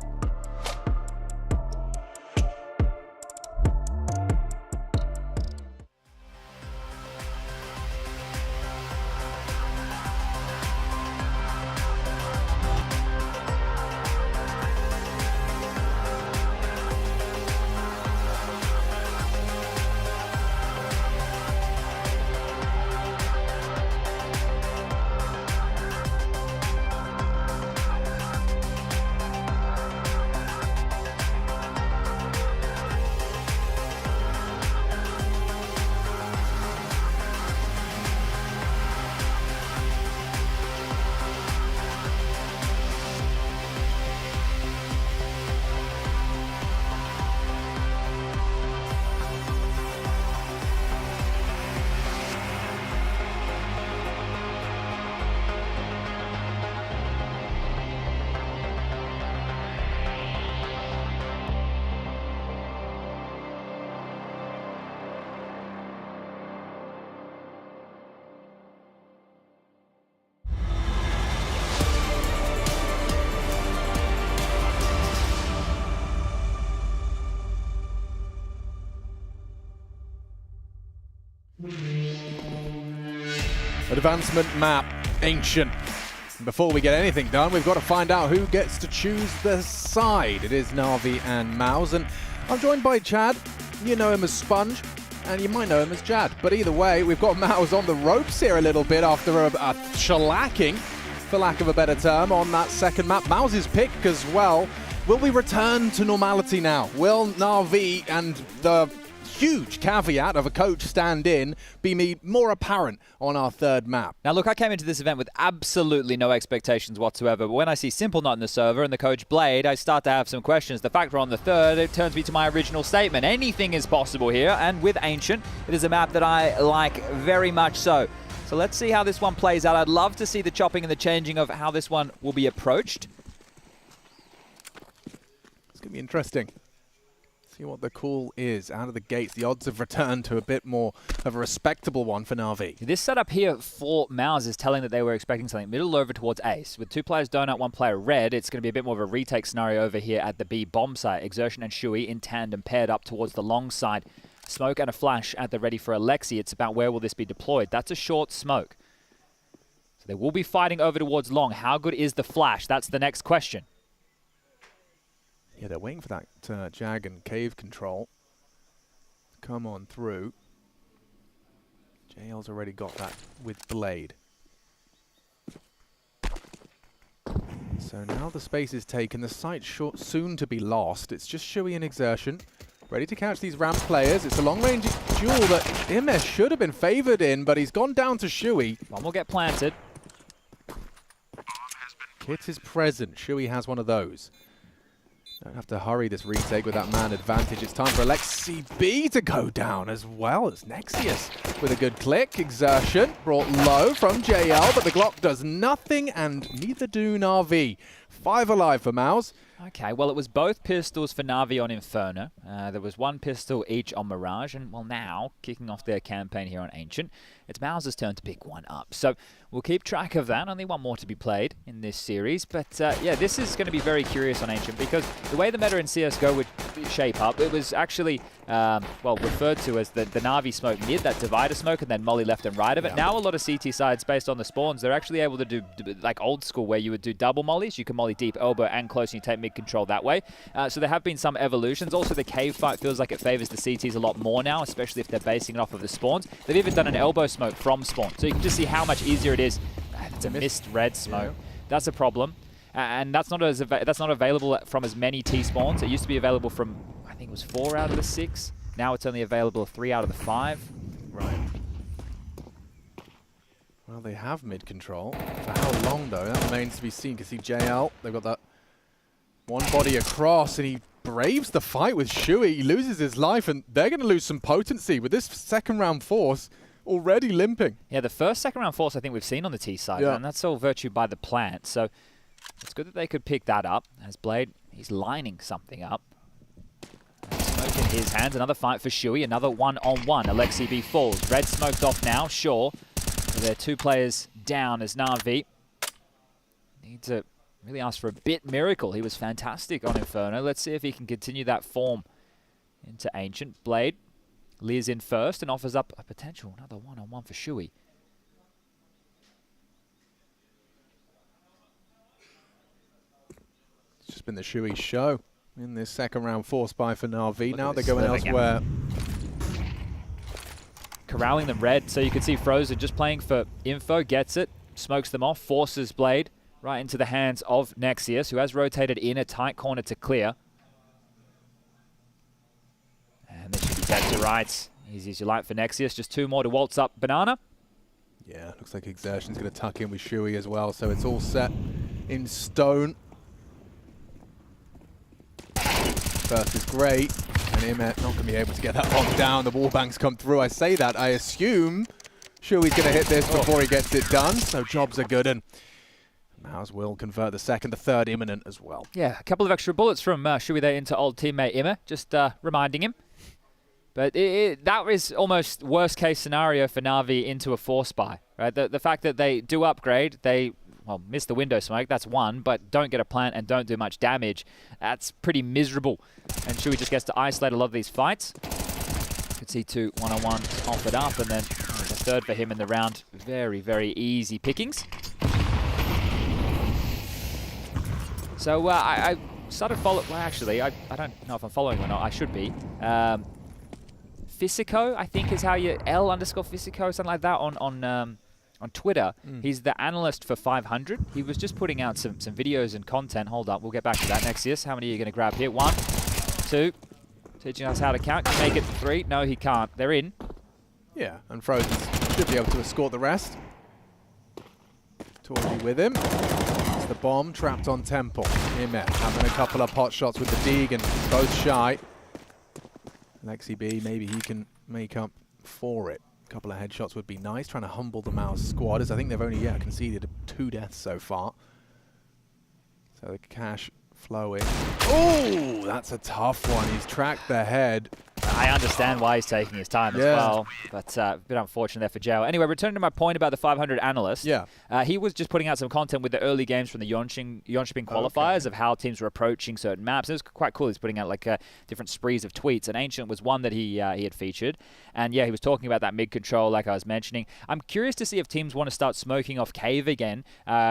Advancement map, Ancient. Before we get anything done, we've got to find out who gets to choose the side. It is Na'Vi and Mouse, and I'm joined by Chad. You know him as Sponge, and you might know him as Jad. But either way, we've got Mouse on the ropes here a little bit after a shellacking, for lack of a better term, on that second map. Mouse's pick as well. Will we return to normality now? Will Na'Vi and the huge caveat of a coach stand-in be made more apparent on our third map? Now look, I came into this event with absolutely no expectations whatsoever, but when I see Simple not in the server and the coach Blade, I start to have some questions. The fact we're on the third, it turns me to my original statement. Anything is possible here, and with Ancient, it is a map that I like very much so. So let's see how this one plays out. I'd love to see the chopping and the changing of how this one will be approached. It's going to be interesting. See what the call is out of the gates. The odds have returned to a bit more of a respectable one for Na'Vi. This setup here for Mouse is telling that they were expecting something middle over towards Ace. With 2 players donut, 1 player red, it's going to be a bit more of a retake scenario over here at the B bomb site. Exertion and Shui in tandem paired up towards the long side. Smoke and a flash at the ready for Alexi. It's about where will this be deployed. That's a short smoke. So they will be fighting over towards long. How good is the flash? That's the next question. Yeah, they're waiting for that Jag and cave control to come on through. JL's already got that with Blade. So now the space is taken. The site's soon to be lost. It's just Shui and Exertion. Ready to catch these ramp players. It's a long-range duel that Imesh should have been favored in, but he's gone down to Shui. One will get planted. Kit is present. Shui has one of those. Don't have to hurry this retake with that man advantage. It's time for Alexi B to go down as well as Nexius with a good click. Exertion brought low from JL, but the Glock does nothing, and neither do Na'Vi. 5 alive for Mouse. Okay, well, it was both pistols for Na'Vi on Inferno. There was 1 pistol each on Mirage, and, well, now, kicking off their campaign here on Ancient, it's Mouse's turn to pick one up. So we'll keep track of that. Only 1 more to be played in this series. But, yeah, this is going to be very curious on Ancient, because the way the meta in CSGO would shape up, it was actually, well, referred to as the Na'Vi smoke mid, that divider smoke, and then molly left and right of it. Yeah. Now a lot of CT sides, based on the spawns, they're actually able to do, like old school, where you would do double mollies. You can molly deep elbow and close, and you take mid control that way. So there have been some evolutions. Also, the cave fight feels like it favors the CTs a lot more now, especially if they're basing it off of the spawns. They've even done an elbow smoke from spawn. So you can just see how much easier it is. It's a missed red smoke. Yeah. That's a problem. And that's not available from as many T spawns. It used to be available from, I think it was 4 out of the 6. Now it's only available 3 out of the 5. Right. Well, they have mid control. For how long, though? That remains to be seen. You can see JL. They've got that one body across, and he braves the fight with Shui. He loses his life, and they're going to lose some potency with this second round force already limping. Yeah, the first second round force I think we've seen on the T side, and that's all virtue by the plant. So it's good that they could pick that up. As Blade, he's lining something up. Smoke in his hands. Another fight for Shui. Another one-on-one. Alexi B falls. Red smoked off now, sure. So they're 2 players down as Na'Vi need to really ask for a bit miracle. He was fantastic on Inferno. Let's see if he can continue that form into Ancient. Blade leers in first and offers up a potential another one-on-one for Shui. It's just been the Shui show in this second round force buy for Na'Vi. Now they're going elsewhere. Corralling them red, so you can see Frozen just playing for info, gets it, smokes them off, forces Blade right into the hands of Nexius, who has rotated in a tight corner to clear. And there should be dead to rights. Easy as you like for Nexius. Just 2 more to waltz up Banana. Yeah, looks like Exertion's going to tuck in with Shui as well, so it's all set in stone. First is great, and Imet not going to be able to get that lock down. The wall banks come through. I say that, I assume Shui's going to hit this before he gets it done, so jobs are good, and Mouse will convert the second, the third imminent as well. Yeah, a couple of extra bullets from Shui there into old teammate Immer, just reminding him. But that is almost worst case scenario for Na'Vi into a force buy, right? The fact that they do upgrade, they miss the window smoke, that's one, but don't get a plant and don't do much damage. That's pretty miserable. And Shui just gets to isolate a lot of these fights. Could see 2 one-on-ones offered up, and then the third for him in the round. Very, very easy pickings. So I started following. Well, actually, I don't know if I'm following or not. I should be. Physico, I think, is how you L_Physico, something like that on Twitter. He's the analyst for 500. He was just putting out some videos and content. Hold up, we'll get back to that. Nexius, how many are you going to grab here? 1, 2. Teaching us how to count. Can he make it 3? No, he can't. They're in. Yeah, and Frozen should be able to escort the rest. Torgy with him. It's the bomb trapped on Temple. Imet having a couple of pot shots with the Deegan, both shy. Lexi B, maybe he can make up for it. A couple of headshots would be nice, trying to humble the Mouse squad, as I think they've only conceded 2 deaths so far. So the cash flowing. Oh, that's a tough one. He's tracked the head. I understand why he's taking his time as well, but a bit unfortunate there for Jao. Anyway, returning to my point about the 500 analyst, he was just putting out some content with the early games from the Yonshiping qualifiers of how teams were approaching certain maps. It was quite cool. He's putting out like different sprees of tweets, and Ancient was one that he had featured. And yeah, he was talking about that mid control like I was mentioning. I'm curious to see if teams want to start smoking off Cave again,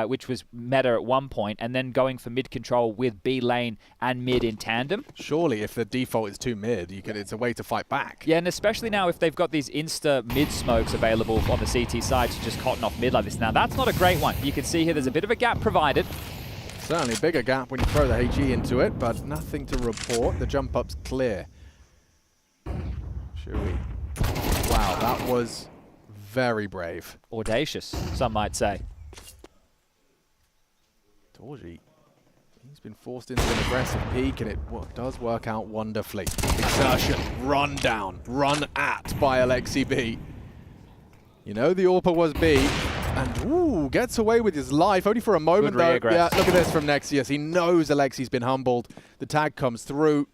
which was meta at one point, and then going for mid control with B lane and mid in tandem. Surely if the default is 2 mid, it's a way to fight back. Yeah, and especially now if they've got these insta mid smokes available on the CT side to just cotton off mid like this. Now that's not a great one. You can see here there's a bit of a gap provided. Certainly a bigger gap when you throw the HE into it, but nothing to report. The jump up's clear. Shui. Wow, that was very brave. Audacious, some might say. Torgy. He's been forced into an aggressive peak, and it does work out wonderfully. Exertion, run down, run at by Alexi B. You know the AWPer was B, and ooh, gets away with his life, only for a moment though. Yeah, look at this from Nexius. He knows Alexi's been humbled. The tag comes through.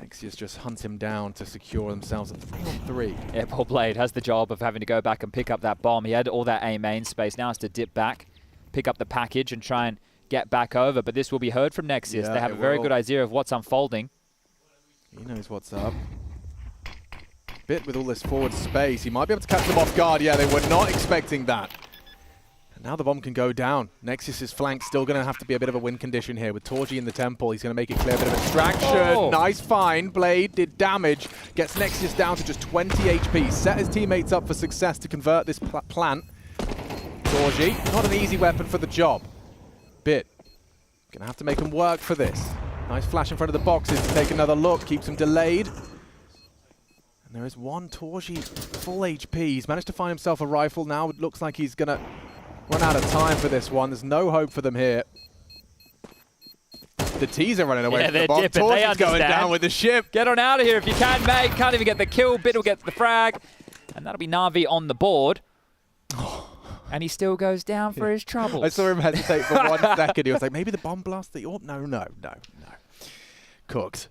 Nexius just hunts him down to secure themselves at 3. Yeah, poor Blade has the job of having to go back and pick up that bomb. He had all that A main space. Now has to dip back, pick up the package, and try and get back over, but this will be heard from Nexius. Yeah, they have a very good idea of what's unfolding. He knows what's up. Bit with all this forward space. He might be able to catch them off guard. Yeah, they were not expecting that. And now the bomb can go down. Nexius's flank still going to have to be a bit of a win condition here. With Torgy in the temple, he's going to make it clear. A bit of extraction. Oh. Nice find. Blade did damage. Gets Nexius down to just 20 HP. Set his teammates up for success to convert this plant. Torgy, not an easy weapon for the job. Bit. Gonna have to make him work for this. Nice flash in front of the boxes to take another look. Keeps him delayed. And there is one Torgy full HP. He's managed to find himself a rifle. Now it looks like he's gonna run out of time for this one. There's no hope for them here. The T's are running away from the bomb. Torgy's going down with the ship. Get on out of here if you can, mate. Can't even get the kill. Bit will get the frag. And that'll be Na'Vi on the board. And he still goes down for his troubles. I saw him hesitate for 1 second. He was like, maybe the bomb blast the AWP? No. Cooked.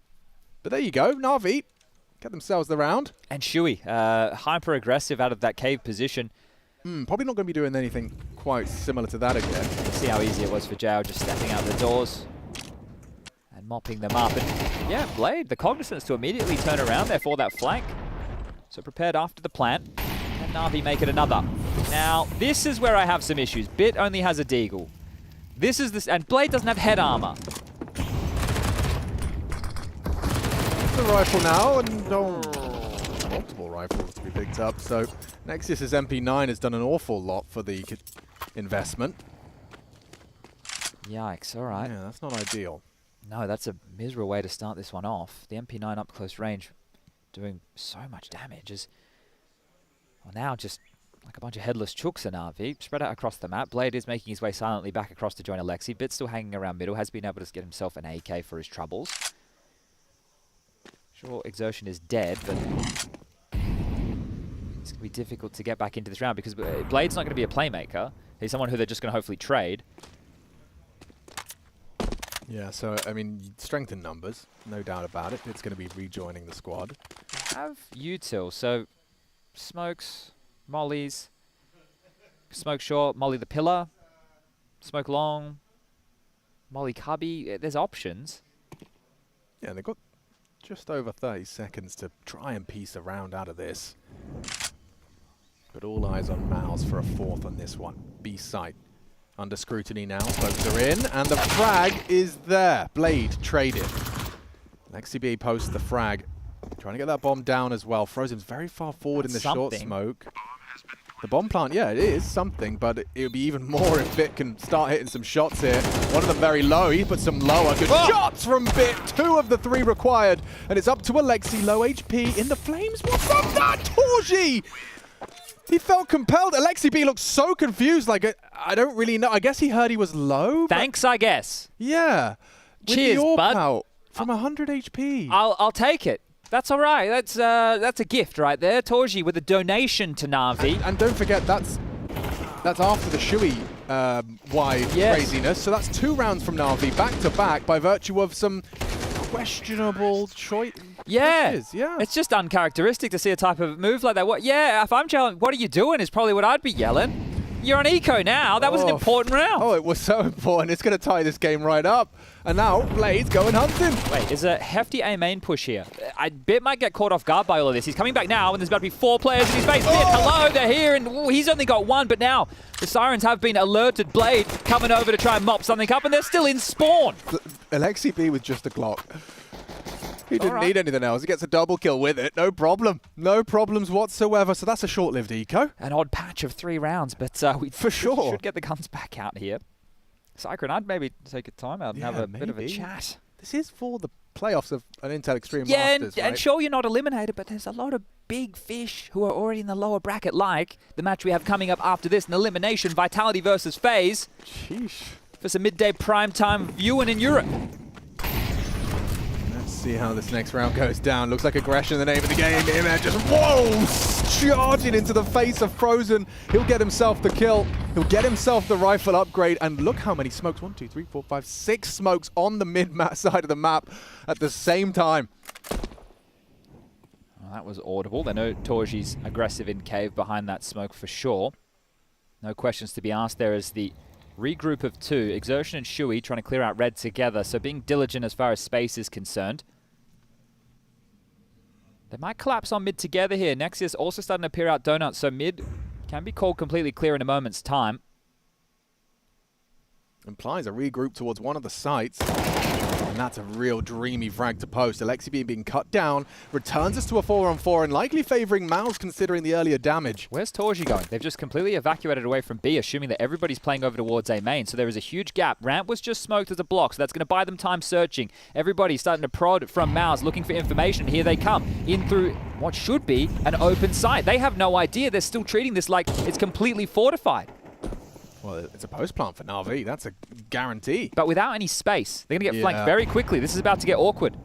But there you go. Na'Vi get themselves the round. And Shui, hyper aggressive out of that cave position. Probably not going to be doing anything quite similar to that again. See how easy it was for Jao just stepping out the doors and mopping them up. And yeah, Blade, the cognizance to immediately turn around there for that flank. So prepared after the plant. And Na'Vi make it another. Now, this is where I have some issues. Bit only has a deagle. This is this, and Blade doesn't have head armor. The rifle now, and multiple rifles to be picked up. So Nexius's MP9 has done an awful lot for the investment. Yikes! All right. Yeah, that's not ideal. No, that's a miserable way to start this one off. The MP9 up close range, doing so much damage. Well, now just like a bunch of headless chooks in RV, spread out across the map. Blade is making his way silently back across to join Alexi. Bit still hanging around middle, has been able to get himself an AK for his troubles. Sure, Exertion is dead, but it's going to be difficult to get back into this round because Blade's not going to be a playmaker. He's someone who they're just going to hopefully trade. Yeah, so, I mean, strength in numbers, no doubt about it. It's going to be rejoining the squad. Have util, so smokes, mollies, smoke short, molly the pillar, smoke long, molly cubby. There's options. Yeah, they've got just over 30 seconds to try and piece a round out of this. But all eyes on Mouse for a fourth on this one. B site under scrutiny now. Smokes are in, and the frag is there. Blade traded. Lexi B posts the frag. Trying to get that bomb down as well. Frozen's very far forward in the short smoke. The bomb plant, yeah, it is something, but it would be even more if Bit can start hitting some shots here. One of them very low. He put some lower. Good shots from Bit. 2 of the 3 required. And it's up to Alexi. Low HP in the flames. What's up that? Torji! He felt compelled. Alexi B looks so confused. Like, I don't really know. I guess he heard he was low. Thanks, I guess. Yeah. Cheers, bud. Out from 100 HP. I'll take it. That's all right. That's a gift right there. Torji with a donation to Na'Vi. And don't forget, that's after the Shui wide craziness. So that's 2 rounds from Na'Vi back to back by virtue of some questionable choice. Yeah, it's just uncharacteristic to see a type of move like that. What? Yeah, if I'm yelling, what are you doing? Is probably what I'd be yelling. You're on eco now. That was an important round. Oh, it was so important. It's going to tie this game right up. And now Blade's going hunting. Wait, is a hefty A main push here. Bit might get caught off guard by all of this. He's coming back now, and there's about to be 4 players in his face. Bit, hello, they're here, and he's only got 1, but now the Sirens have been alerted. Blade coming over to try and mop something up, and they're still in spawn. Alexi B with just a Glock. He didn't need anything else. He gets a double kill with it. No problem. No problems whatsoever. So that's a short-lived eco. An odd patch of 3 rounds, but we should get the guns back out here. Cyclone, I'd maybe take a time out and have a bit of a chat. This is for the playoffs of an Intel Extreme Masters, right? And sure, you're not eliminated, but there's a lot of big fish who are already in the lower bracket, like the match we have coming up after this, an elimination, Vitality versus FaZe. Sheesh. For some midday primetime viewing in Europe. See how this next round goes down. Looks like aggression in the name of the game. Image just, whoa, charging into the face of Frozen. He'll get himself the kill. He'll get himself the rifle upgrade. And look how many smokes. 1, 2, 3, 4, 5, 6 smokes on the mid-map side of the map at the same time. Well, that was audible. They know Torji's aggressive in cave behind that smoke for sure. No questions to be asked there as the regroup of 2. Exertion and Shui trying to clear out red together, so being diligent as far as space is concerned. They might collapse on mid together here. Nexius also starting to appear out Donut, so mid can be called completely clear in a moment's time. Implies a regroup towards one of the sites. And that's a real dreamy frag to post. Alexi B being cut down, returns us to a 4-on-4 and likely favoring Mouse considering the earlier damage. Where's Torji going? They've just completely evacuated away from B, assuming that everybody's playing over towards A main. So there is a huge gap. Ramp was just smoked as a block, so that's going to buy them time searching. Everybody's starting to prod from Mouse, looking for information. Here they come, in through what should be an open site. They have no idea. They're still treating this like it's completely fortified. Well, it's a post plant for Na'Vi. That's a guarantee. But without any space. They're going to get flanked very quickly. This is about to get awkward.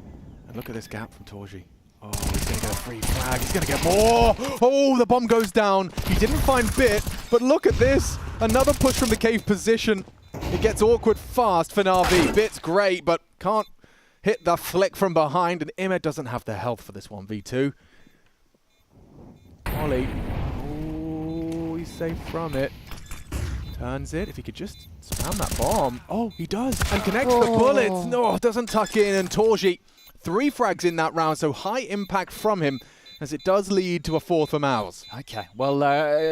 And look at this gap from Torji. Oh, he's going to get a free flag. He's going to get more. Oh, the bomb goes down. He didn't find Bit, but look at this. Another push from the cave position. It gets awkward fast for Na'Vi. Bit's great, but can't hit the flick from behind. And Imed doesn't have the health for this 1v2. Ollie. Oh, he's safe from it. Turns it. If he could just surround that bomb. Oh, he does. And connects the bullets. No, doesn't tuck in. And Torji, 3 frags in that round. So high impact from him as it does lead to a 4th for Mouse. Okay. Well,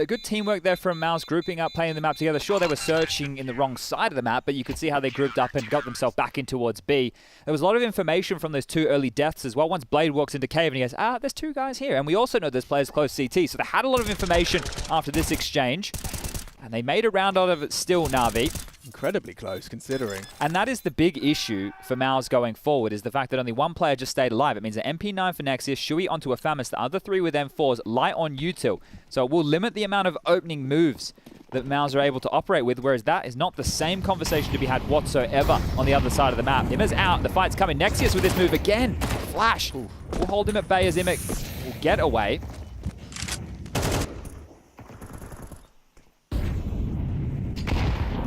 good teamwork there from Mouse, grouping up, playing the map together. Sure, they were searching in the wrong side of the map, but you could see how they grouped up and got themselves back in towards B. There was a lot of information from those 2 early deaths as well. Once Blade walks into cave and he goes, there's 2 guys here. And we also know there's players close CT. So they had a lot of information after this exchange. And they made a round out of it still, Na'Vi. Incredibly close, considering. And that is the big issue for Mouse going forward, is the fact that only 1 player just stayed alive. It means an MP9 for Nexius, Shui onto a Famis, the other 3 with M4s, light on util. So it will limit the amount of opening moves that Mouse are able to operate with, whereas that is not the same conversation to be had whatsoever on the other side of the map. Immers out, the fight's coming. Nexius with this move again. Flash. We'll hold him at bay as Immick will get away.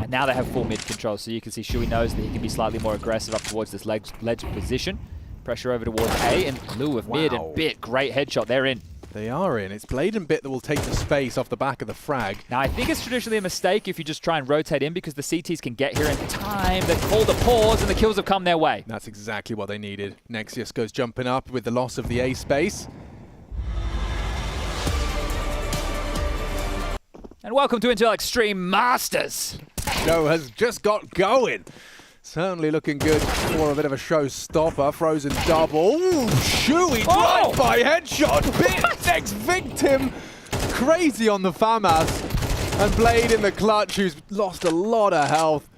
And now they have full mid control, so you can see Shui knows that he can be slightly more aggressive up towards this ledge position. Pressure over towards A in lieu of mid, and Bit, great headshot, they're in. They are in. It's Blade and Bit that will take the space off the back of the frag. Now, I think it's traditionally a mistake if you just try and rotate in because the CTs can get here in time. They've called a pause and the kills have come their way. That's exactly what they needed. Nexius goes jumping up with the loss of the A space. And welcome to Intel Extreme Masters. Show has just got going. Certainly looking good for a bit of a showstopper. Frozen double. Ooh, Shuey drive-by headshot. Bit next victim. Crazy on the FAMAS. And Blade in the clutch, who's lost a lot of health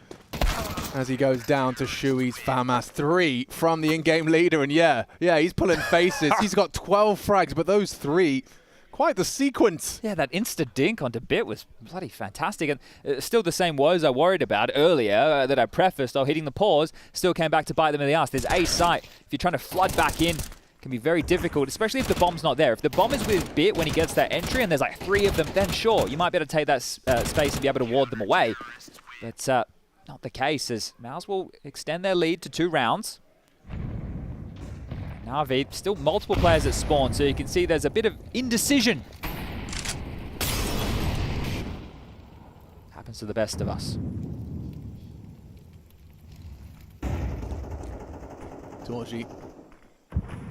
as he goes down to Shuey's FAMAS. 3 from the in-game leader. And yeah, he's pulling faces. He's got 12 frags, but those 3... quite the sequence. Yeah, that insta-dink onto Bit was bloody fantastic. And still the same woes I worried about earlier that I prefaced, hitting the pause, still came back to bite them in the ass. There's a site. If you're trying to flood back in, it can be very difficult, especially if the bomb's not there. If the bomb is with Bit when he gets that entry and there's like 3 of them, then sure, you might be able to take that space and be able to ward them away. But not the case, as Mouse will extend their lead to 2 rounds. Na'Vi, still multiple players at spawn, so you can see there's a bit of indecision. Happens to the best of us. Torji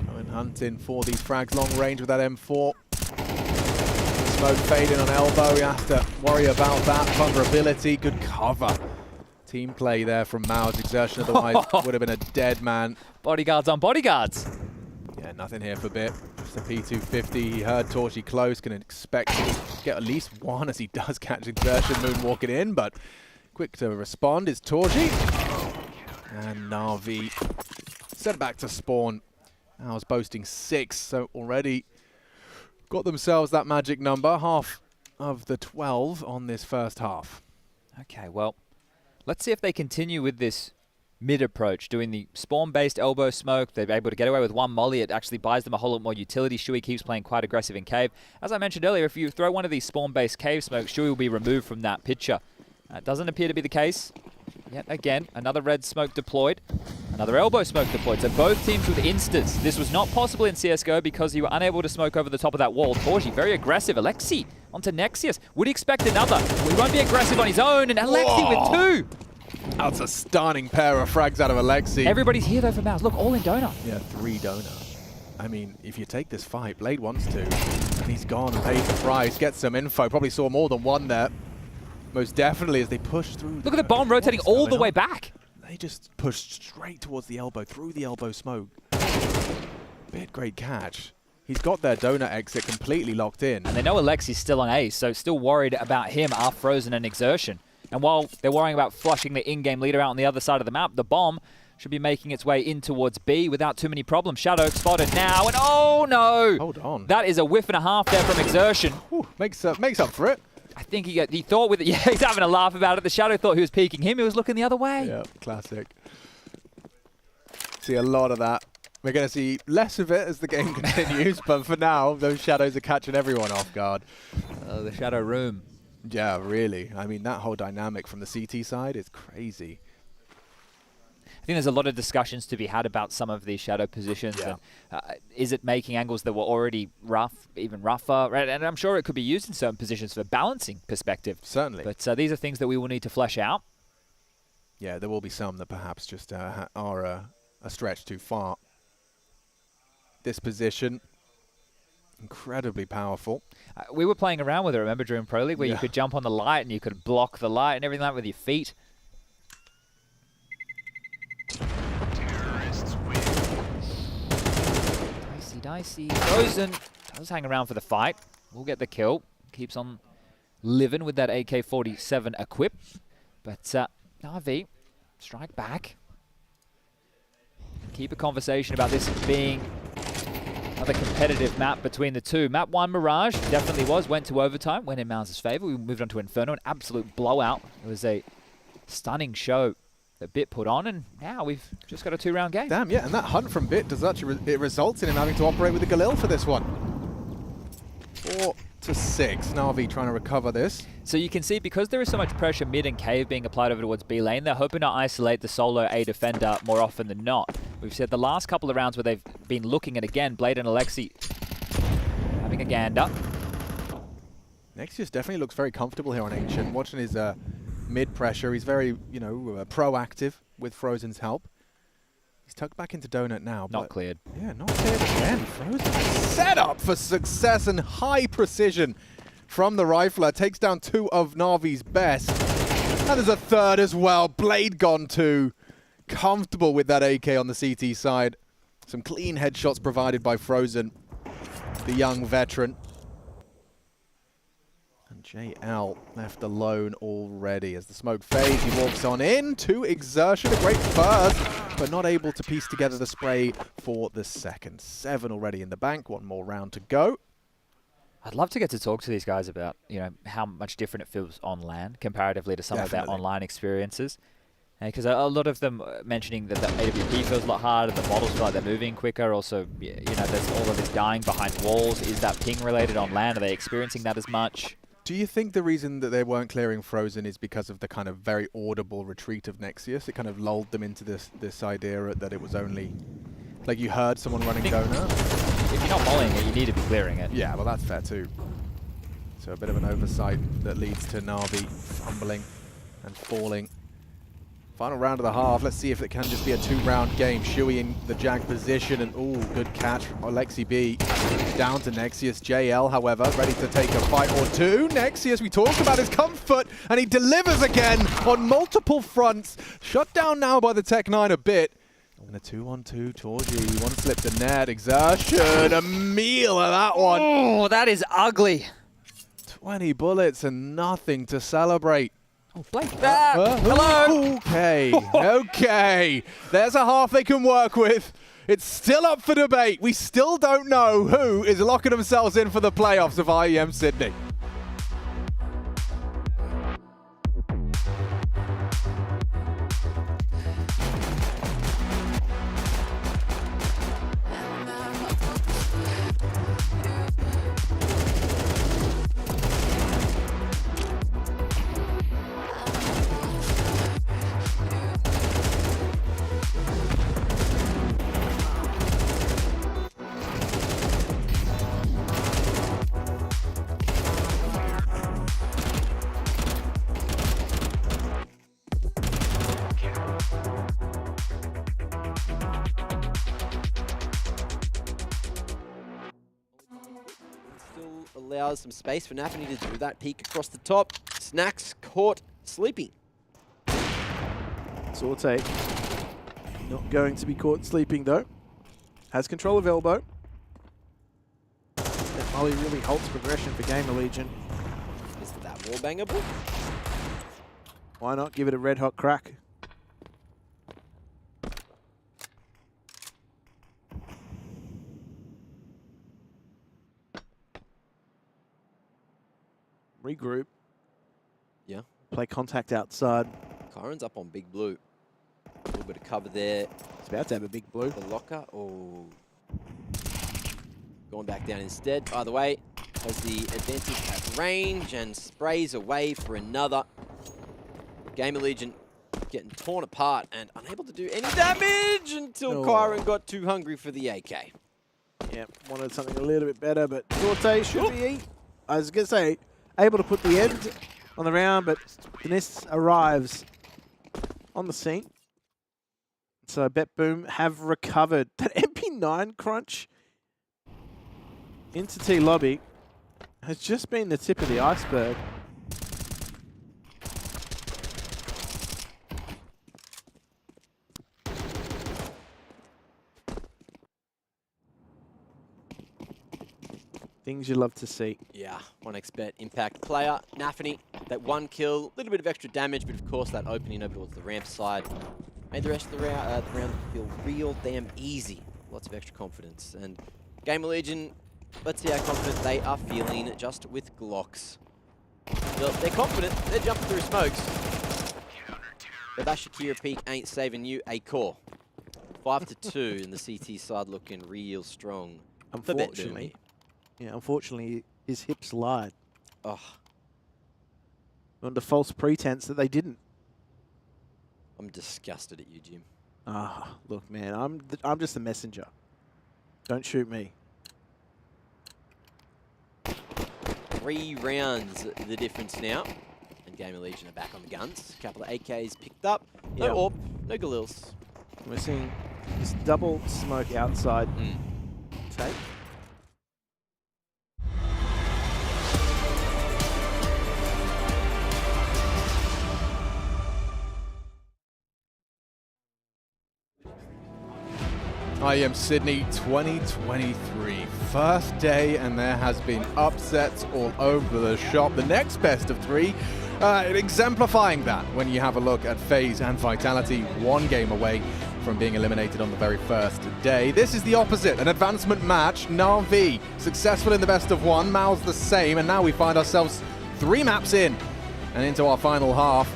going hunting for these frags long range with that M4. Smoke fading on elbow, you have to worry about that vulnerability. Good cover. Team play there from Mao's exertion, otherwise would have been a dead man. Bodyguards on bodyguards. Yeah, nothing here for Bit. Just a P250. He heard Torchi close, can expect to get at least 1 as he does catch exertion moonwalking in, but quick to respond is Torchi. And Na'Vi sent back to spawn. Now is boasting 6, so already got themselves that magic number, half of the 12 on this first half. Okay, well, let's see if they continue with this mid approach, doing the spawn-based elbow smoke. They're able to get away with 1 molly. It actually buys them a whole lot more utility. Shuey keeps playing quite aggressive in cave. As I mentioned earlier, if you throw one of these spawn-based cave smokes, Shuey will be removed from that picture. Doesn't appear to be the case. Yet again, another red smoke deployed. Another elbow smoke deployed. So both teams with instas. This was not possible in CSGO because you were unable to smoke over the top of that wall. Torji, very aggressive. Alexi onto Nexius. Would he expect another? Well, he won't be aggressive on his own. And Alexi with 2. That's a stunning pair of frags out of Alexi. Everybody's here though for Mouse. Look, all in donut. Yeah, 3 donut. I mean, if you take this fight, Blade wants to, and he's gone and pays the price, gets some info, probably saw more than 1 there. Most definitely as they push through. Look at the bomb rotating all the way back. They just pushed straight towards the elbow, through the elbow smoke. Bit great catch. He's got their donut exit completely locked in. And they know Alexi's still on ace, so still worried about him after Frozen and Exertion. And while they're worrying about flushing the in-game leader out on the other side of the map, the bomb should be making its way in towards B without too many problems. Shadow spotted now, and oh no! Hold on. That is a whiff and a half there from Exertion. Ooh, makes up for it. I think he thought with it, yeah, he's having a laugh about it. The Shadow thought he was peeking him, he was looking the other way. Yeah, classic. See a lot of that. We're going to see less of it as the game continues, but for now, those Shadows are catching everyone off guard. The Shadow room. Yeah, really. I mean, that whole dynamic from the CT side is crazy. I think there's a lot of discussions to be had about some of these Shadow positions. Yeah. And, is it making angles that were already rough, even rougher? Right? And I'm sure it could be used in certain positions for balancing perspective. Certainly. But these are things that we will need to flesh out. Yeah, there will be some that perhaps just are a stretch too far. This position, incredibly powerful. We were playing around with it, remember, during Pro League, where you could jump on the light and you could block the light and everything like that with your feet. Dicey. Frozen does hang around for the fight. We'll get the kill. Keeps on living with that AK-47 equip. But Na'Vi, strike back. Keep a conversation about this being another competitive map between the two. Map 1, Mirage, definitely went to overtime, went in Miles' favor. We moved on to Inferno, an absolute blowout. It was a stunning show that Bit put on, and now we've just got a 2-round game. Damn, yeah, and that hunt from Bit does actually it results in him having to operate with the Galil for this one. 4 to 6. Na'Vi trying to recover this. So you can see, because there is so much pressure mid and cave being applied over towards B lane, they're hoping to isolate the solo A defender more often than not. We've said the last couple of rounds where they've been looking at, again, Blade and Alexi having having a gander. Nexius definitely looks very comfortable here on Ancient. Watching his mid pressure, he's very, proactive with Frozen's help. He's tucked back into Donut now. Not cleared. Yeah, not cleared again. Frozen set up for success and high precision from the rifler. Takes down 2 of Na'Vi's best. And there's a third as well. Blade gone too. Comfortable with that AK on the CT side. Some clean headshots provided by Frozen, the young veteran. And JL left alone already as the smoke fades. He walks on in to Exertion. A great first, but not able to piece together the spray for the second. 7 already in the bank. 1 more round to go. I'd love to get to talk to these guys about, how much different it feels on LAN comparatively to some of their online experiences. Because a lot of them mentioning that the AWP feels a lot harder, the models feel like they're moving quicker. Also, there's all of this dying behind walls. Is that ping related on LAN? Are they experiencing that as much? Do you think the reason that they weren't clearing Frozen is because of the kind of very audible retreat of Nexius? It kind of lulled them into this idea that it was only, like you heard someone running Donut? If you're not volleying it, you need to be clearing it. Yeah, well that's fair too. So a bit of an oversight that leads to Na'Vi fumbling and falling. Final round of the half. Let's see if it can just be a 2-round game. Shui in the jag position, and ooh, good catch from Alexi B. Down to Nexius. JL, however, ready to take a fight or two. Nexius, we talked about his comfort, and he delivers again on multiple fronts. Shut down now by the Tech-9 a bit. And a 2-on-2, Torji. 1 slip to net. Exertion, a meal of that one. Oh, that is ugly. 20 bullets and nothing to celebrate. Oh, Blake. Hello. Okay, okay. There's a half they can work with. It's still up for debate. We still don't know who is locking themselves in for the playoffs of IEM Sydney. Allows some space for Nafany to do that. Peek across the top. Snacks caught sleeping. Sorte not going to be caught sleeping though. Has control of elbow. That Molly really halts progression for Gamer Legion. Is that wallbangable? Why not give it a red hot crack? Regroup. Yeah. Play contact outside. Kyron's up on big blue. A little bit of cover there. He's about to have a big blue. The locker. Oh. Going back down instead. Either way, has the advantage at range and sprays away for another. Gamer Legion getting torn apart and unable to do any damage until Kyron got too hungry for the AK. Yeah, wanted something a little bit better, but Sorte should be, I was going to say, able to put the end on the round, but Dennis arrives on the scene. So Bet Boom have recovered. That MP9 crunch into T lobby has just been the tip of the iceberg. Things you love to see. Yeah, 1xBet impact player. Nafany, that 1 kill, a little bit of extra damage, but of course that opening over towards the ramp side made the rest of the round feel real damn easy. Lots of extra confidence. And Gamer Legion, let's see how confident they are feeling just with Glocks. Well, they're confident, they're jumping through smokes. But that Shakira peak ain't saving you a core. 5-2 in the CT side looking real strong. Unfortunately. Yeah, unfortunately, his hips lied. Oh. Under false pretense that they didn't. I'm disgusted at you, Jim. Ah, look, man, I'm just the messenger. Don't shoot me. 3 rounds the difference now. And Gamer Legion are back on the guns. A couple of AKs picked up. No AWP, no Galils. We're seeing this double smoke outside take. IEM Sydney 2023. First day, and there has been upsets all over the shop. The next best of 3, exemplifying that when you have a look at FaZe and Vitality, 1 game away from being eliminated on the very first day. This is the opposite, an advancement match. Na'Vi successful in the best of 1, Mal's the same, and now we find ourselves 3 maps in and into our final half.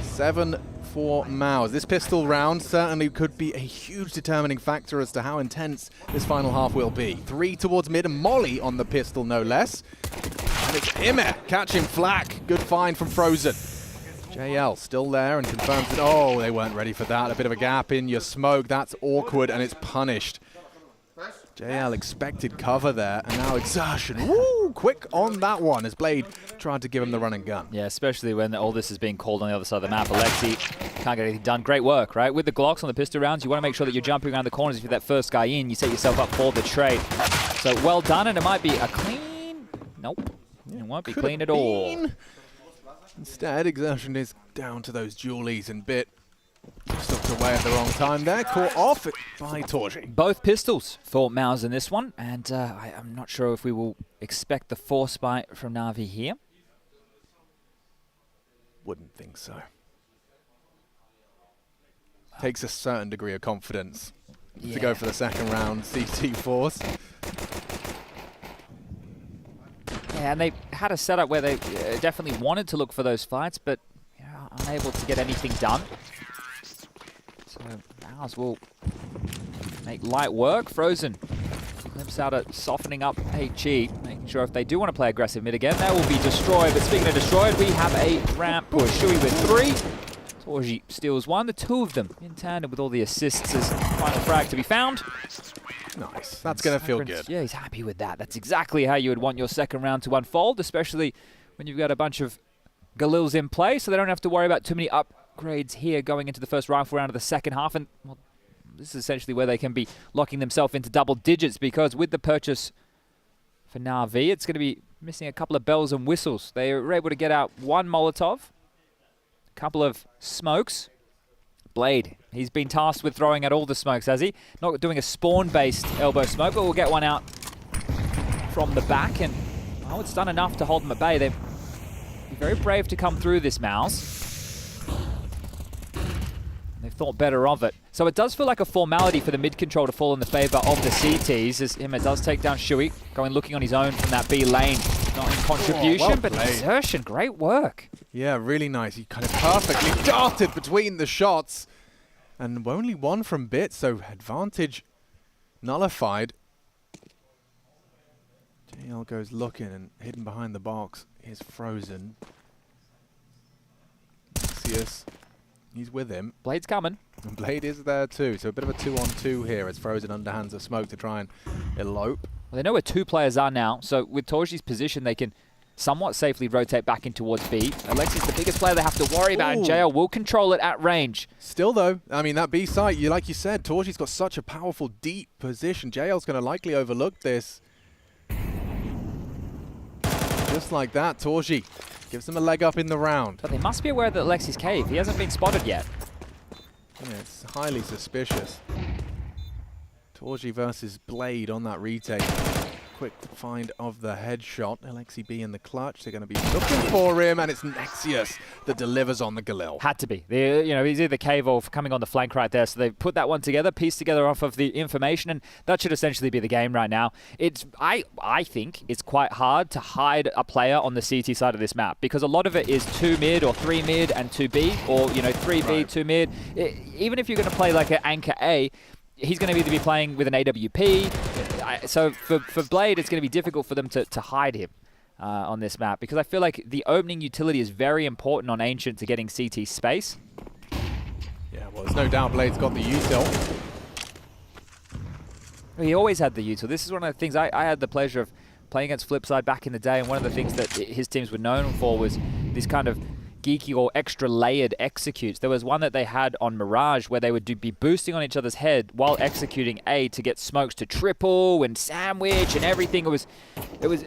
7 for Maus. This pistol round certainly could be a huge determining factor as to how intense this final half will be. 3 towards mid and Molly on the pistol, no less. And it's Imer catching flak. Good find from Frozen. JL still there and confirms that, oh, they weren't ready for that. A bit of a gap in your smoke. That's awkward and it's punished. JL expected cover there, and now exertion. Woo! Quick on that one as Blade tried to give him the run and gun. Yeah, especially when all this is being called on the other side of the map. Alexi can't get anything done. Great work, right? With the Glocks on the pistol rounds, you want to make sure that you're jumping around the corners. If you're that first guy in, you set yourself up for the trade. So well done, and it might be a clean... Nope. It won't be clean at all. Instead, exertion is down to those dualies and Bit. Stopped away at the wrong time there, caught off by Torji. Both pistols for Maus in this one, and I'm not sure if we will expect the force bite from Na'Vi here. Wouldn't think so. Takes a certain degree of confidence to go for the second round CT force. Yeah, and they had a setup where they definitely wanted to look for those fights, but unable to get anything done. So Maus will make light work. Frozen glimpse out at softening up HE, making sure if they do want to play aggressive mid again, that will be destroyed. But speaking of destroyed, we have a ramp push. Shui with 3. Torji steals 1. The 2 of them in tandem with all the assists as final frag to be found. Nice. That's going to feel good. Yeah, he's happy with that. That's exactly how you would want your second round to unfold, especially when you've got a bunch of Galils in play, so they don't have to worry about too many upgrades here going into the first rifle round of the second half. And well, this is essentially where they can be locking themselves into double digits, because with the purchase for Na'Vi, it's going to be missing a couple of bells and whistles. They were able to get out 1 Molotov, a couple of smokes. Blade, he's been tasked with throwing out all the smokes, has he? Not doing a spawn-based elbow smoke, but we'll get one out from the back, and well, it's done enough to hold them at bay. They've been very brave to come through this, Maus. They've thought better of it. So it does feel like a formality for the mid control to fall in the favor of the CTs, as Imer does take down Shui, going looking on his own from that B lane. Not in contribution, but exertion. Great work. Yeah, really nice. He kind of perfectly darted between the shots. And only 1 from Bit, so advantage nullified. JL goes looking, and hidden behind the box is Frozen. Nexius, he's with him. Blade's coming. And Blade is there too, so a bit of a 2-on-2 here as Frozen underhands of smoke to try and elope. Well, they know where 2 players are now, so with Torji's position, they can somewhat safely rotate back in towards B. Alexi's the biggest player they have to worry about, and JL will control it at range. Still though, I mean, that B site, like you said, Torji's got such a powerful, deep position. JL's going to likely overlook this. Just like that, Torji gives them a leg up in the round. But they must be aware that Alexi's cave. He hasn't been spotted yet. Yeah, it's highly suspicious. Torji versus Blade on that retake. Quick find of the headshot. Alexi B in the clutch. They're going to be looking for him, and it's Nexius that delivers on the Galil. Had to be. He's either cave or coming on the flank right there. So they put that one together, pieced together off of the information, and that should essentially be the game right now. I think it's quite hard to hide a player on the CT side of this map, because a lot of it is 2 mid or 3 mid and 2 B, or 3 B, 2 mid. Even if you're going to play like an anchor A, he's going to either be playing with an AWP. So for Blade, it's going to be difficult for them to hide him on this map, because I feel like the opening utility is very important on Ancient to getting CT space. Yeah, well, there's no doubt Blade's got the util. He always had the util. This is one of the things I had the pleasure of playing against Flipside back in the day, and one of the things that his teams were known for was these kind of geeky or extra layered executes. There was one that they had on Mirage where they would be boosting on each other's head while executing A to get smokes to triple and sandwich and everything. It was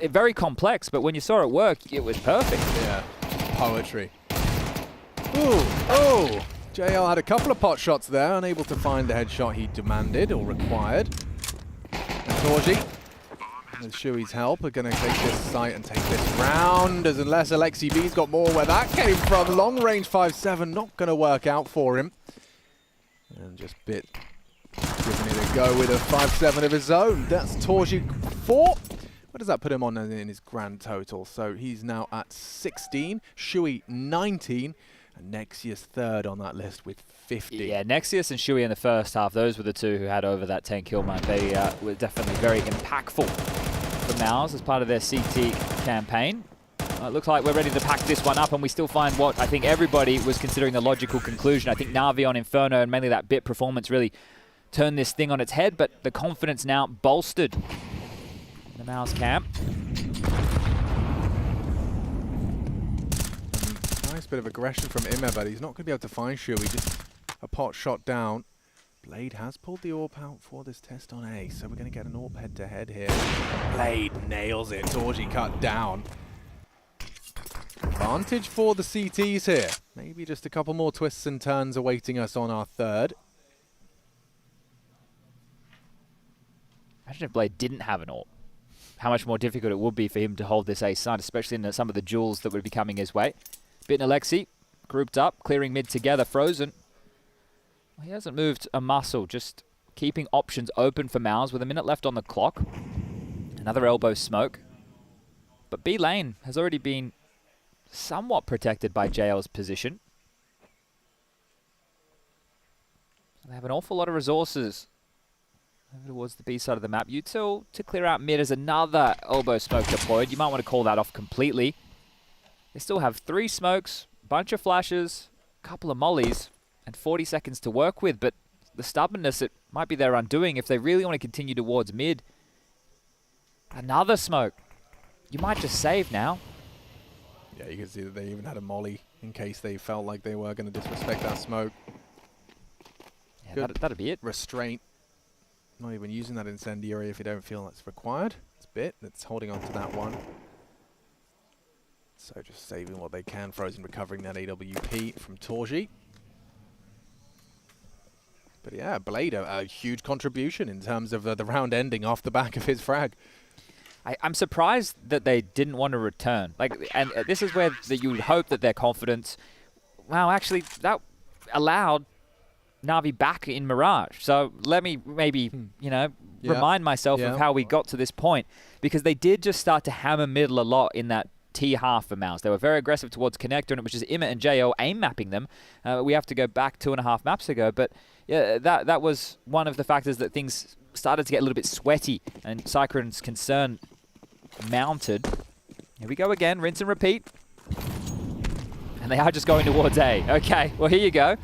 very complex, but when you saw it work, it was perfect. Yeah, poetry. Ooh, oh! JL had a couple of pot shots there, unable to find the headshot he demanded or required. And Torji, with Shui's help, are going to take this site and take this round, as unless Alexi B's got more where that came from. Long range 5-7, not going to work out for him. And just Bit giving it a go with a 5-7 of his own. That's Torji 4. What does that put him on in his grand total? So he's now at 16, Shui 19, and Nexius third on that list with 50. Yeah, Nexius and Shui in the first half, those were the two who had over that 10 kill mark. They were definitely very impactful for Mouse as part of their CT campaign. It looks like we're ready to pack this one up, and we still find what I think everybody was considering the logical conclusion. I think Na'Vi on Inferno and mainly that Bit performance really turned this thing on its head, but the confidence now bolstered in the Mouse camp. Nice bit of aggression from Imme, but he's not going to be able to find Shui. Just a pot shot down. Blade has pulled the AWP out for this test on A, so we're going to get an AWP head-to-head here. Blade nails it. Torji cut down. Advantage for the CTs here. Maybe just a couple more twists and turns awaiting us on our third. Imagine if Blade didn't have an AWP. How much more difficult it would be for him to hold this ace side, especially in some of the duels that would be coming his way. Bit and Alexi grouped up, clearing mid together. Frozen. He hasn't moved a muscle, just keeping options open for Mouse with a minute left on the clock. Another elbow smoke. But B lane has already been somewhat protected by JL's position. They have an awful lot of resources over towards the B side of the map. Util to clear out mid as another elbow smoke deployed. You might want to call that off completely. They still have 3 smokes, bunch of flashes, a couple of mollies, and 40 seconds to work with, but the stubbornness, it might be their undoing if they really want to continue towards mid. Another smoke. You might just save now. Yeah, you can see that they even had a molly in case they felt like they were going to disrespect that smoke. Yeah, that'd be it. Restraint. Not even using that incendiary if you don't feel that's required. It's Bit that's holding on to that one. So just saving what they can. Frozen recovering that AWP from Torji. But yeah, Blade, a huge contribution in terms of the round ending off the back of his frag. I'm surprised that they didn't want to return. And this is where you would hope that their confidence, wow, actually, that allowed Na'Vi back in Mirage. So let me maybe, remind myself of how we got to this point. Because they did just start to hammer middle a lot in that T half for Mouse. They were very aggressive towards Connector, and it was just Imme and JL aim mapping them. We have to go back 2.5 maps ago, but yeah, that was one of the factors that things started to get a little bit sweaty, and Cyclone's concern mounted. Here we go again, rinse and repeat. And they are just going towards A. Okay, well here you go.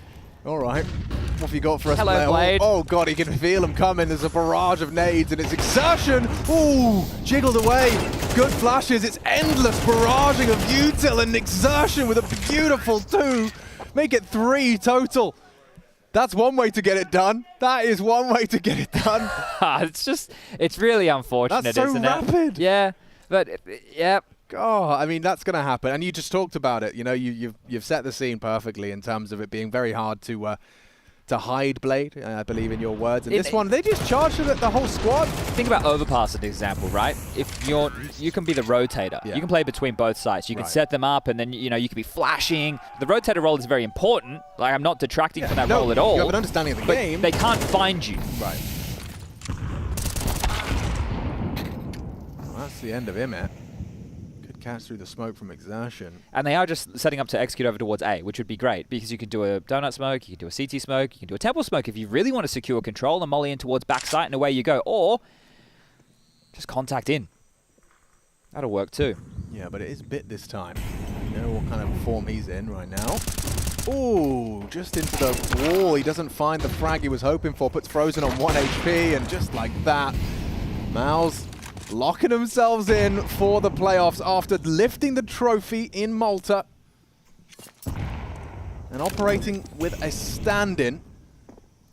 All right. What have you got for us? Hello, Blade. Oh god, he can feel them coming. There's a barrage of nades, and it's Exertion. Ooh, jiggled away. Good flashes. It's endless barraging of Util and Exertion with a beautiful 2. Make it 3 total. That's one way to get it done. That is one way to get it done. it's really unfortunate, That's so isn't rapid. it? Yeah, but yeah. Oh, I mean, that's going to happen. And you just talked about it. You know, you've set the scene perfectly in terms of it being very hard to hide Blade, I believe in your words. And this one, they just charged the whole squad. Think about Overpass as an example, right? If you can be the rotator. You can play between both sides. You can set them up, and then you can be flashing. The rotator role is very important. Like, I'm not detracting from that role at all. You have an understanding of the game. They can't find you. Right. Well, that's the end of him, catch through the smoke from Exertion. And they are just setting up to execute over towards A, which would be great, because you could do a donut smoke, you can do a CT smoke, you can do a temple smoke if you really want to secure control and molly in towards backside, and away you go. Or just contact in. That'll work too. Yeah, but it is Bit this time. You know what kind of form he's in right now. Ooh, just into the wall. He doesn't find the frag he was hoping for. Puts Frozen on 1 HP, and just like that, Mouse locking themselves in for the playoffs after lifting the trophy in Malta and operating with a stand-in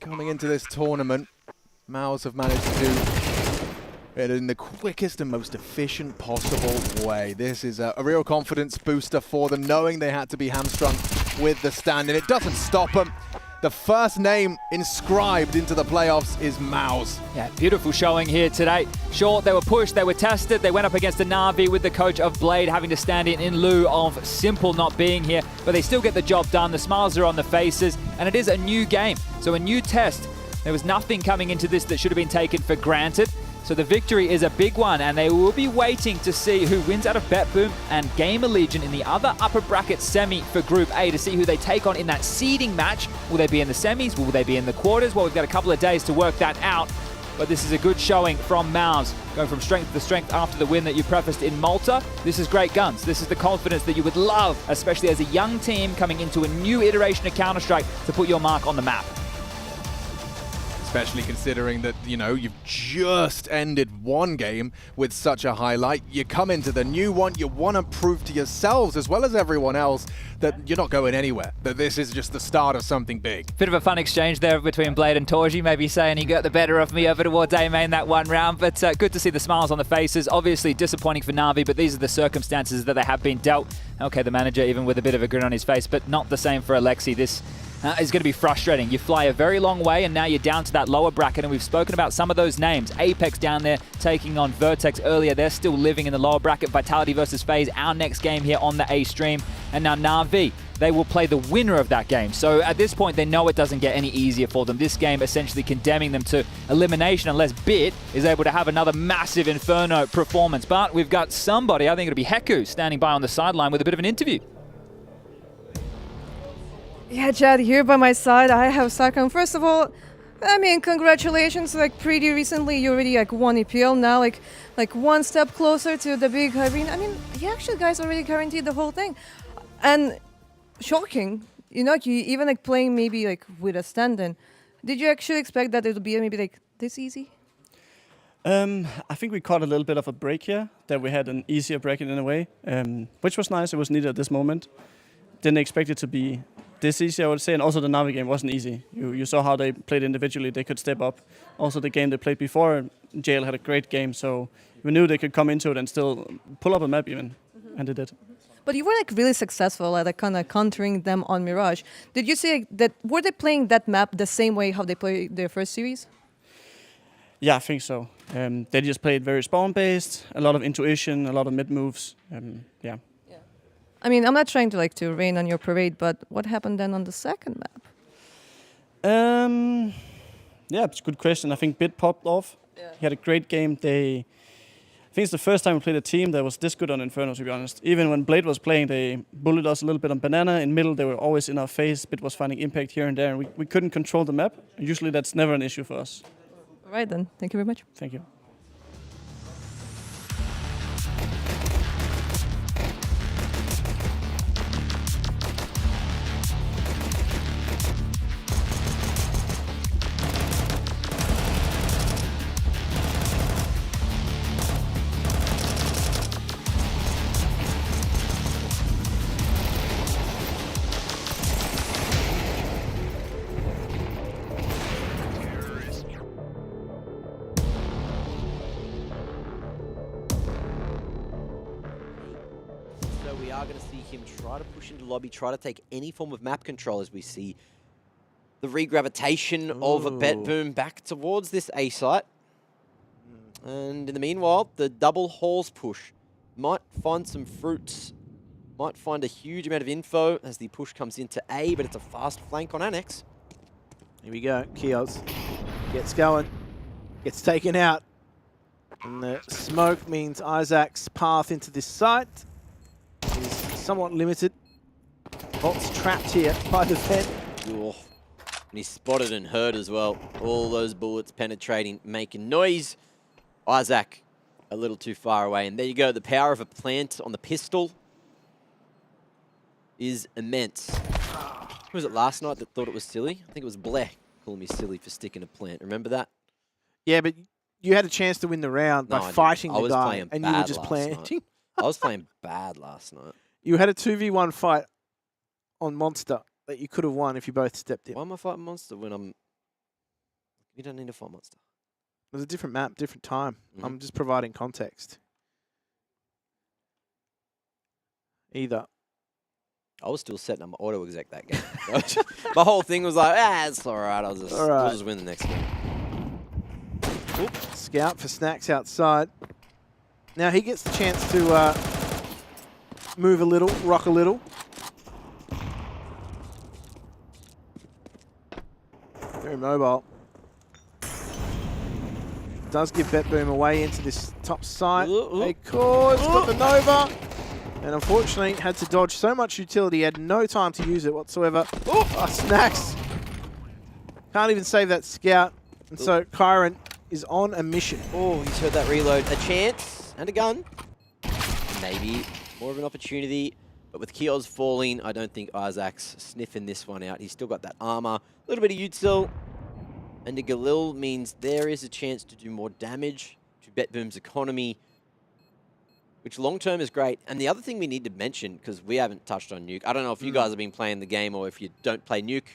coming into this tournament. MOUZ have managed to do it in the quickest and most efficient possible way. This is a real confidence booster for them, knowing they had to be hamstrung with the stand-in. It doesn't stop them. The first name inscribed into the playoffs is MOUZ. Yeah, beautiful showing here today. Sure, they were pushed, they were tested, they went up against a Na'Vi with the coach of Blade having to stand in lieu of Simple not being here, but they still get the job done. The smiles are on the faces, and it is a new game, so a new test. There was nothing coming into this that should have been taken for granted. So the victory is a big one, and they will be waiting to see who wins out of BetBoom and Game Allegiant in the other upper bracket semi for Group A to see who they take on in that seeding match. Will they be in the semis? Will they be in the quarters? Well, we've got a couple of days to work that out. But this is a good showing from MOUZ, going from strength to strength after the win that you prefaced in Malta. This is great guns. This is the confidence that you would love, especially as a young team coming into a new iteration of Counter-Strike, to put your mark on the map. Especially considering that, you know, you've just ended one game with such a highlight. You come into the new one, you want to prove to yourselves as well as everyone else that you're not going anywhere, that this is just the start of something big. Bit of a fun exchange there between Blade and Torji, maybe saying he got the better of me over towards A-Main that one round, but good to see the smiles on the faces. Obviously disappointing for Na'Vi, but these are the circumstances that they have been dealt. Okay, the manager even with a bit of a grin on his face, but not the same for Alexi. This is going to be frustrating. You fly a very long way, and now you're down to that lower bracket, and we've spoken about some of those names. Apex down there taking on Vertex earlier. They're still living in the lower bracket. Vitality versus FaZe, our next game here on the A stream. And now Na'Vi, they will play the winner of that game. So at this point, they know it doesn't get any easier for them. This game essentially condemning them to elimination unless Bit is able to have another massive Inferno performance. But we've got somebody, I think it'll be Heku, standing by on the sideline with a bit of an interview. Yeah, Chad, here by my side, I have Sakam. First of all, I mean, congratulations. Like, pretty recently, you already, like, won EPL. Now, like one step closer to the big arena. I mean, you actually guys already guaranteed the whole thing. And shocking, you know, you even, like, playing maybe, like, with a stand-in. Did you actually expect that it would be maybe, like, this easy? I think we caught a little bit of a break here, that we had an easier break in a way, which was nice. It was needed at this moment. Didn't expect it to be this easy, I would say, and also the Na'Vi game wasn't easy. You saw how they played individually, they could step up. Also the game they played before, JL had a great game, so we knew they could come into it and still pull up a map even, and they did. But you were like really successful at like, kind of countering them on Mirage. Did you see that, were they playing that map the same way how they played their first series? Yeah, I think so. They just played very spawn-based, a lot of intuition, a lot of mid-moves, yeah. I mean, I'm not trying to rain on your parade, but what happened then on the second map? Yeah, it's a good question. I think Bit popped off. Yeah. He had a great game. I think it's the first time we played a team that was this good on Inferno, to be honest. Even when Blade was playing, they bullied us a little bit on Banana. In middle, they were always in our face. Bit was finding impact here and there, and we couldn't control the map. Usually that's never an issue for us. All right then. Thank you very much. Thank you. We are going to see him try to push into lobby, try to take any form of map control as we see the regravitation of a BetBoom back towards this A site. And in the meanwhile, the double halls push might find some fruits, might find a huge amount of info as the push comes into A, but it's a fast flank on Annex. Here we go, Kios gets going, gets taken out. And the smoke means Isaac's path into this site is somewhat limited. Bolt's trapped here by the vent. Oh, and he's spotted and hurt as well. All those bullets penetrating, making noise. Isaac a little too far away. And there you go. The power of a plant on the pistol is immense. Who was it last night that thought it was silly? I think it was Blair calling me silly for sticking a plant. Remember that? Yeah, but you had a chance to win the round by I fighting didn't. I the was guy, playing and you were bad just last planting. night. I was playing bad last night. You had a 2v1 fight on Monster that you could have won if you both stepped in. Why am I fighting Monster when I'm... You don't need to fight Monster. It was a different map, different time. Mhm. I'm just providing context. Either. I was still setting up my auto-exec that game. My whole thing was like, it's all right. We'll just win the next game. Oop, scout for Snacks outside. Now he gets the chance to move a little, rock a little. Very mobile. Does give BetBoom away into this top side. Acor's got the Nova. And unfortunately had to dodge so much utility, had no time to use it whatsoever. Snacks. Can't even save that scout. And so Kyron is on a mission. Oh, he's heard that reload. A chance and a gun. Maybe more of an opportunity. But with Kioz falling, I don't think Isaac's sniffing this one out. He's still got that armor. A little bit of util. And the Galil means there is a chance to do more damage to BetBoom's economy, which long-term is great. And the other thing we need to mention, because we haven't touched on Nuke, I don't know if you guys have been playing the game or if you don't play Nuke,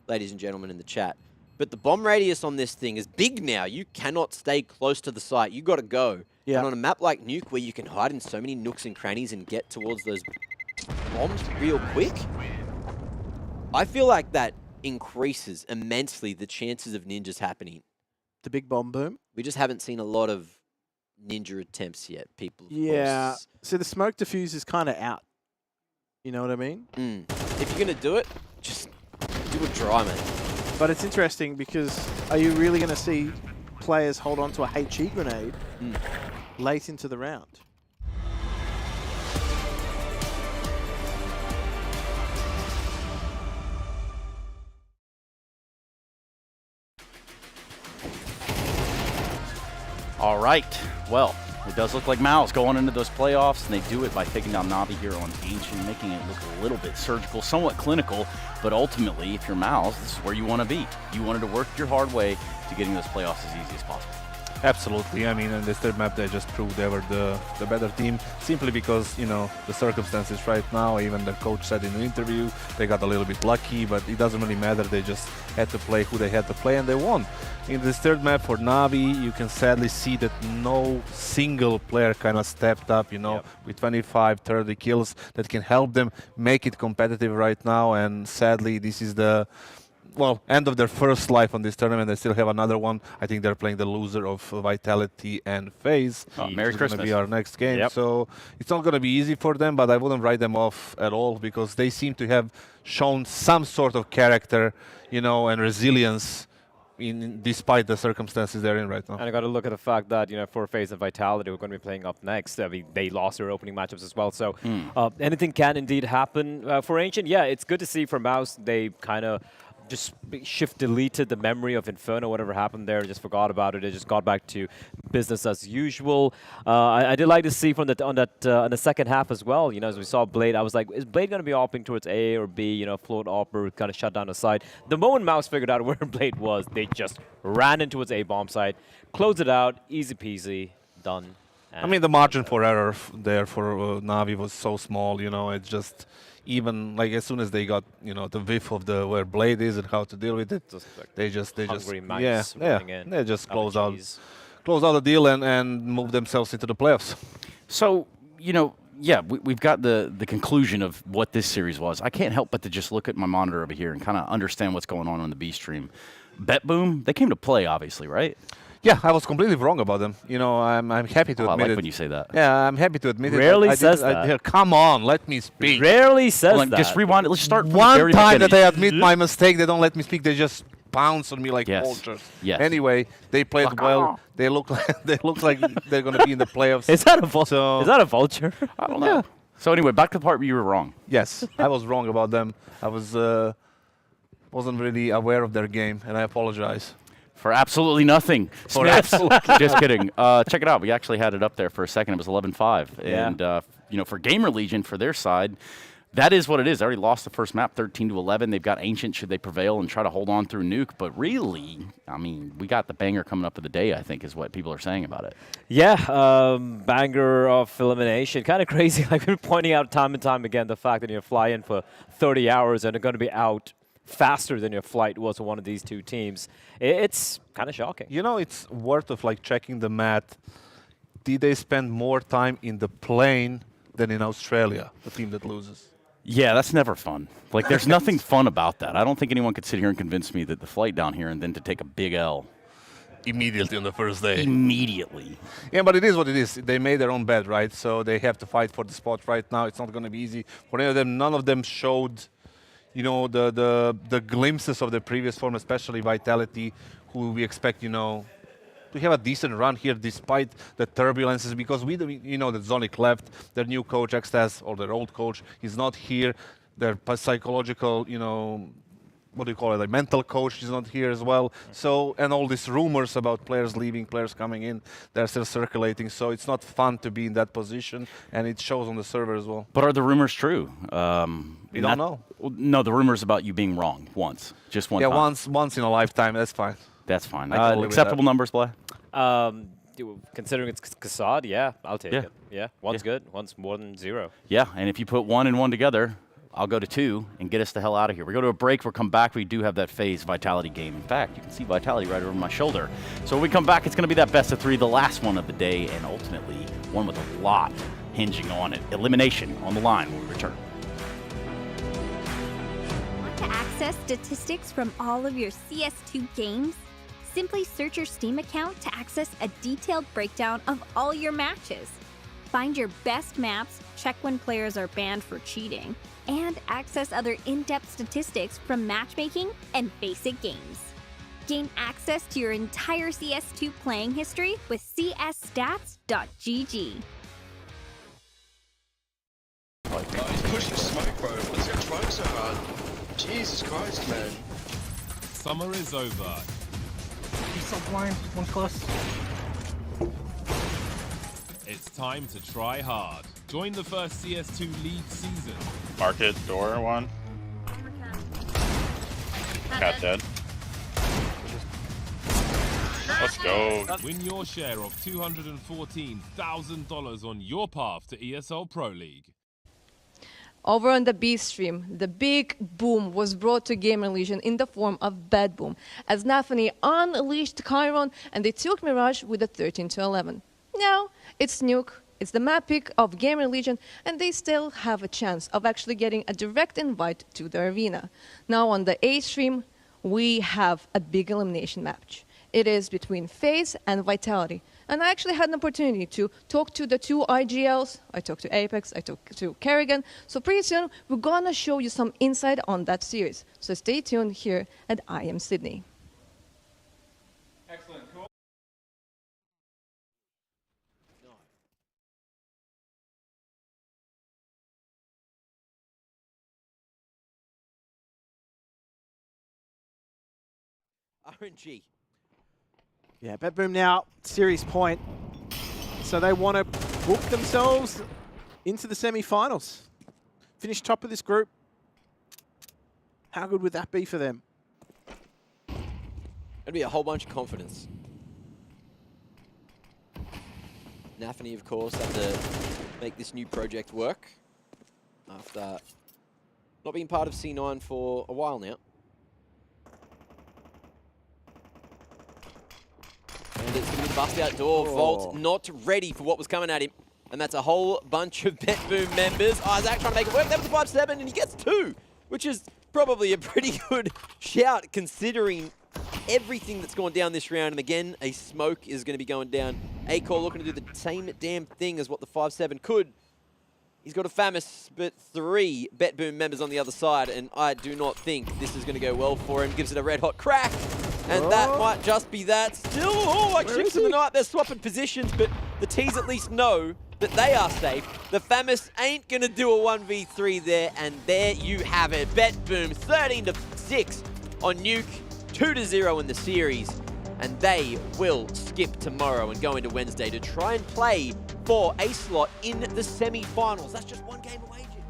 ladies and gentlemen in the chat, but the bomb radius on this thing is big now. You cannot stay close to the site. You got to go. Yeah. And on a map like Nuke, where you can hide in so many nooks and crannies and get towards those bombs real quick, I feel like that increases immensely the chances of ninjas happening. The big bomb boom? We just haven't seen a lot of ninja attempts yet, people. Yeah. So the smoke diffuse is kind of out. You know what I mean? If you're going to do it, just do it dry, man. But it's interesting because are you really going to see players hold on to a HE grenade late into the round? All right. Well, it does look like Mao's going into those playoffs, and they do it by taking down Navi here on Ancient, making it look a little bit surgical, somewhat clinical, but ultimately, if you're Mao's, this is where you want to be. You wanted to work your hard way to getting those playoffs as easy as possible. Absolutely. I mean, in this third map, they just proved they were the better team, simply because, you know, the circumstances right now, even the coach said in an interview, they got a little bit lucky, but it doesn't really matter. They just had to play who they had to play, and they won. In this third map for Navi, you can sadly see that no single player kind of stepped up, you know, with 25, 30 kills that can help them make it competitive right now, and sadly, this is the end of their first life on this tournament. They still have another one. I think they're playing the loser of Vitality and FaZe. Merry Christmas. It's going to be our next game. Yep. So it's not going to be easy for them, but I wouldn't write them off at all because they seem to have shown some sort of character, you know, and resilience despite the circumstances they're in right now. And I got to look at the fact that, you know, for FaZe and Vitality, we're going to be playing up next. I mean, they lost their opening matchups as well. So anything can indeed happen. For Ancient, yeah, it's good to see for Mouse. They kind of just deleted the memory of Inferno, whatever happened there, just forgot about it. It just got back to business as usual. I did like to see from on the second half as well. You know, as we saw Blade, I was like, is Blade going to be opting towards A or B? You know, float opper, kind of shut down the side. The moment Mouse figured out where Blade was, they just ran into its A bomb site, closed it out, easy peasy, done. I mean, the margin for error there for Navi was so small. You know, it's just. Even like as soon as they got, you know, the whiff of where Blade is and how to deal with it, they just close out the deal and move themselves into the playoffs. So, you know, yeah, we've got the conclusion of what this series was. I can't help but to just look at my monitor over here and kind of understand what's going on the B stream. BetBoom, they came to play, obviously, right? Yeah, I was completely wrong about them. You know, I'm happy to admit it. I like when you say that. Yeah, I'm happy to admit it. Rarely says that. Come on, let me speak. Rarely says that. Just rewind it. Let's start from the One very time beginning. that I admit my mistake, they don't let me speak. They just pounce on me like vultures. Yes. Anyway, they played well. They look like they're going to be in the playoffs. Is that a vulture? Is that a vulture? I don't know. Yeah. So anyway, back to the part where you were wrong. Yes, I was wrong about them. I wasn't really aware of their game, and I apologize. For absolutely nothing. For absolutely. Just kidding. Check it out. We actually had it up there for a second. It was 11-5. Yeah. And, you know, for Gamer Legion, for their side, That is what it is. They already lost the first map, 13-11. They've got Ancient should they prevail and try to hold on through Nuke. But really, I mean, we got the banger coming up of the day, I think, is what people are saying about it. Yeah, banger of elimination. Kind of crazy. Like we're pointing out time and time again the fact that you fly in for 30 hours and are going to be out faster than your flight was for one of these two teams. It's kind of shocking. You know, it's worth of like checking the math. Did they spend more time in the plane than in Australia, the team that loses? Yeah, that's never fun. Like, there's nothing fun about that. I don't think anyone could sit here and convince me that the flight down here and then to take a big L. Immediately on the first day. Immediately. Yeah, but it is what it is. They made their own bed, right? So they have to fight for the spot right now. It's not going to be easy for any of them. None of them showed, you know, the glimpses of their previous form, especially Vitality, who we expect, you know, to have a decent run here despite the turbulences, because you know that Zonic left, their new coach Extaz, or their old coach, is not here. Their psychological, you know, what do you call it, like mental coach is not here as well. So, and all these rumors about players leaving, players coming in, they're still circulating. So it's not fun to be in that position, and it shows on the server as well. But are the rumors true? We don't know. No, the rumors about you being wrong once, just one time. Yeah, once in a lifetime, that's fine. That's fine. Acceptable numbers, Blay? Considering it's Kassad, yeah, I'll take it. Yeah, one's good, one's more than 0. Yeah, and if you put 1 and 1 together, I'll go to 2 and get us the hell out of here. We go to a break, we'll come back, we do have that phase Vitality game. In fact, you can see Vitality right over my shoulder. So when we come back, it's going to be that best of 3, the last one of the day, and ultimately one with a lot hinging on it. Elimination on the line when we return. Want to access statistics from all of your CS2 games? Simply search your Steam account to access a detailed breakdown of all your matches. Find your best maps, check when players are banned for cheating, and access other in-depth statistics from matchmaking and basic games. Gain access to your entire CS2 playing history with csstats.gg. Oh, he's pushing smoke, bro. Let's go trying so hard. Jesus Christ, man. Summer is over. He's so blind. One close. It's time to try hard. Join the first CS2 League season. Market, door, 1. Cat dead. Let's go. Win your share of $214,000 on your path to ESL Pro League. Over on the B stream, the big boom was brought to Gamer Legion in the form of Bad Boom, as Nafany unleashed Chiron and they took Mirage with a 13-11. Now, it's Nuke, it's the map pick of Gamer Legion, and they still have a chance of actually getting a direct invite to the arena. Now on the A stream, we have a big elimination match. It is between FaZe and Vitality. And I actually had an opportunity to talk to the 2 IGLs. I talked to Apex, I talked to Kerrigan. So pretty soon, we're gonna show you some insight on that series. So stay tuned here at IEM Sydney. Excellent. Cool. RNG. Yeah, Bet Boom now, series point. So they want to book themselves into the semi-finals. Finish top of this group. How good would that be for them? It'd be a whole bunch of confidence. Nafany, of course, had to make this new project work after not being part of C9 for a while now. And it's going to be the bust out door. Volt not ready for what was coming at him. And that's a whole bunch of Bet Boom members. Isaac trying to make it work. That was a 5-7 and he gets 2, which is probably a pretty good shout considering everything that's gone down this round. And again, a smoke is going to be going down. Acor looking to do the same damn thing as what the 5-7 could. He's got a famous, but 3 Bet Boom members on the other side, and I do not think this is going to go well for him. Gives it a red hot crack, and that might just be that. Still, like ships in the night, they're swapping positions, but the T's at least know that they are safe. The Famous ain't going to do a 1v3 there, and there you have it. Bet Boom 13-6 on Nuke, 2-0 in the series, and they will skip tomorrow and go into Wednesday to try and play for a slot in the semi-finals. That's just one game away, Jim.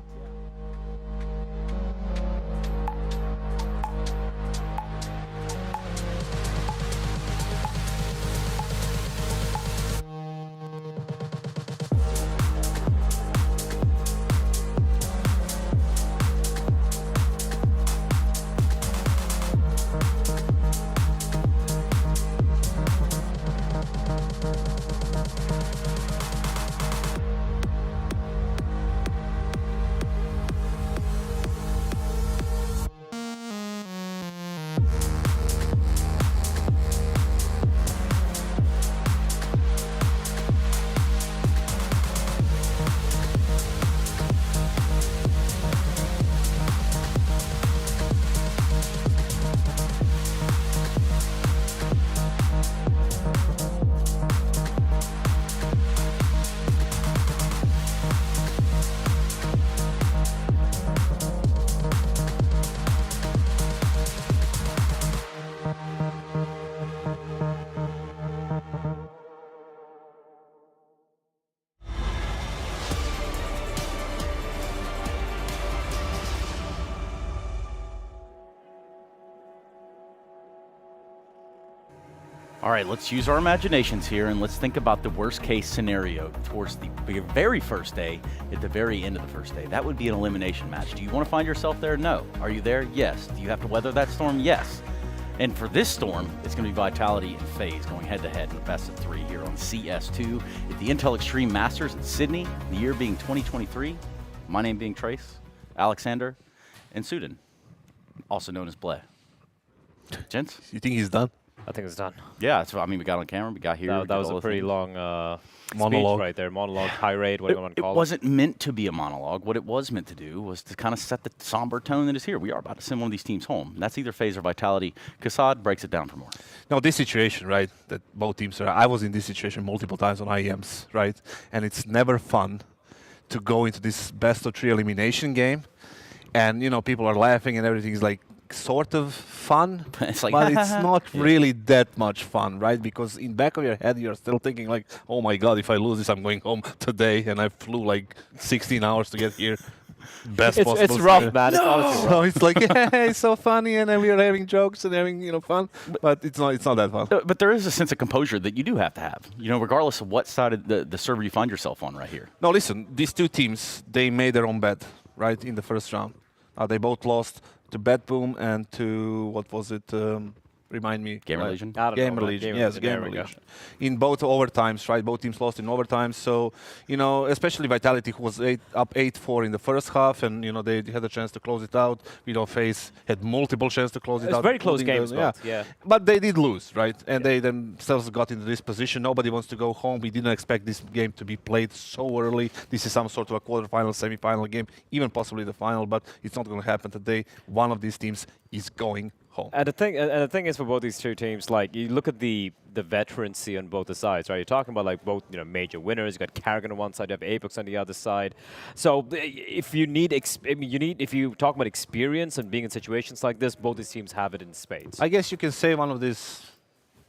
All right, let's use our imaginations here and let's think about the worst case scenario towards the very first day, at the very end of the first day. That would be an elimination match. Do you want to find yourself there? No. Are you there? Yes. Do you have to weather that storm? Yes. And for this storm, it's going to be Vitality and FaZe going head-to-head in the best of 3 here on CS2 at the Intel Extreme Masters in Sydney, the year being 2023. My name being Trace, Alexander, and Sudin, also known as Blay. Gents? You think he's done? I think it's done. Yeah, so I mean, we got on camera, we got here. That was a pretty long monologue speech right there. Monologue, tirade, whatever you want to call it. It wasn't meant to be a monologue. What it was meant to do was to kind of set the somber tone that is here. We are about to send one of these teams home. And that's either FaZe or Vitality. Kassad breaks it down for more. Now, this situation, right, that both teams are, I was in this situation multiple times on IEMs, right? And it's never fun to go into this best of 3 elimination game. And, you know, people are laughing and everything is like, sort of fun, it's like but it's not really that much fun, right? Because in back of your head, you're still thinking like, oh my God, if I lose this, I'm going home today. And I flew like 16 hours to get here. Best possible. It's rough, man. No! It's honestly rough. So it's like, yeah, it's so funny, and then we are having jokes and having, you know, fun, but it's not that fun. But there is a sense of composure that you do have to have, you know, regardless of what side of the server you find yourself on right here. No, listen, these two teams, they made their own bet, right, in the first round. They both lost to Bad Boom and to, what was it, remind me. Gamer Legion? Gamer Legion, yes, Gamer Legion. In both overtimes, right, both teams lost in overtime, so, you know, especially Vitality, who was up 8-4 in the first half, and, you know, they had a chance to close it out. We know FaZe had multiple chances to close it out. It's very close games, yeah. But they did lose, right, and they themselves got into this position. Nobody wants to go home. We didn't expect this game to be played so early. This is some sort of a quarterfinal, semi-final game, even possibly the final, but it's not going to happen today. One of these teams is going home. And the thing is, for both these two teams, like, you look at the veterancy on both the sides, right? You're talking about like both, you know, major winners. You got Karrigan on one side, you have Apex on the other side. So if you need, if you talk about experience and being in situations like this, both these teams have it in spades. I guess you can say one of these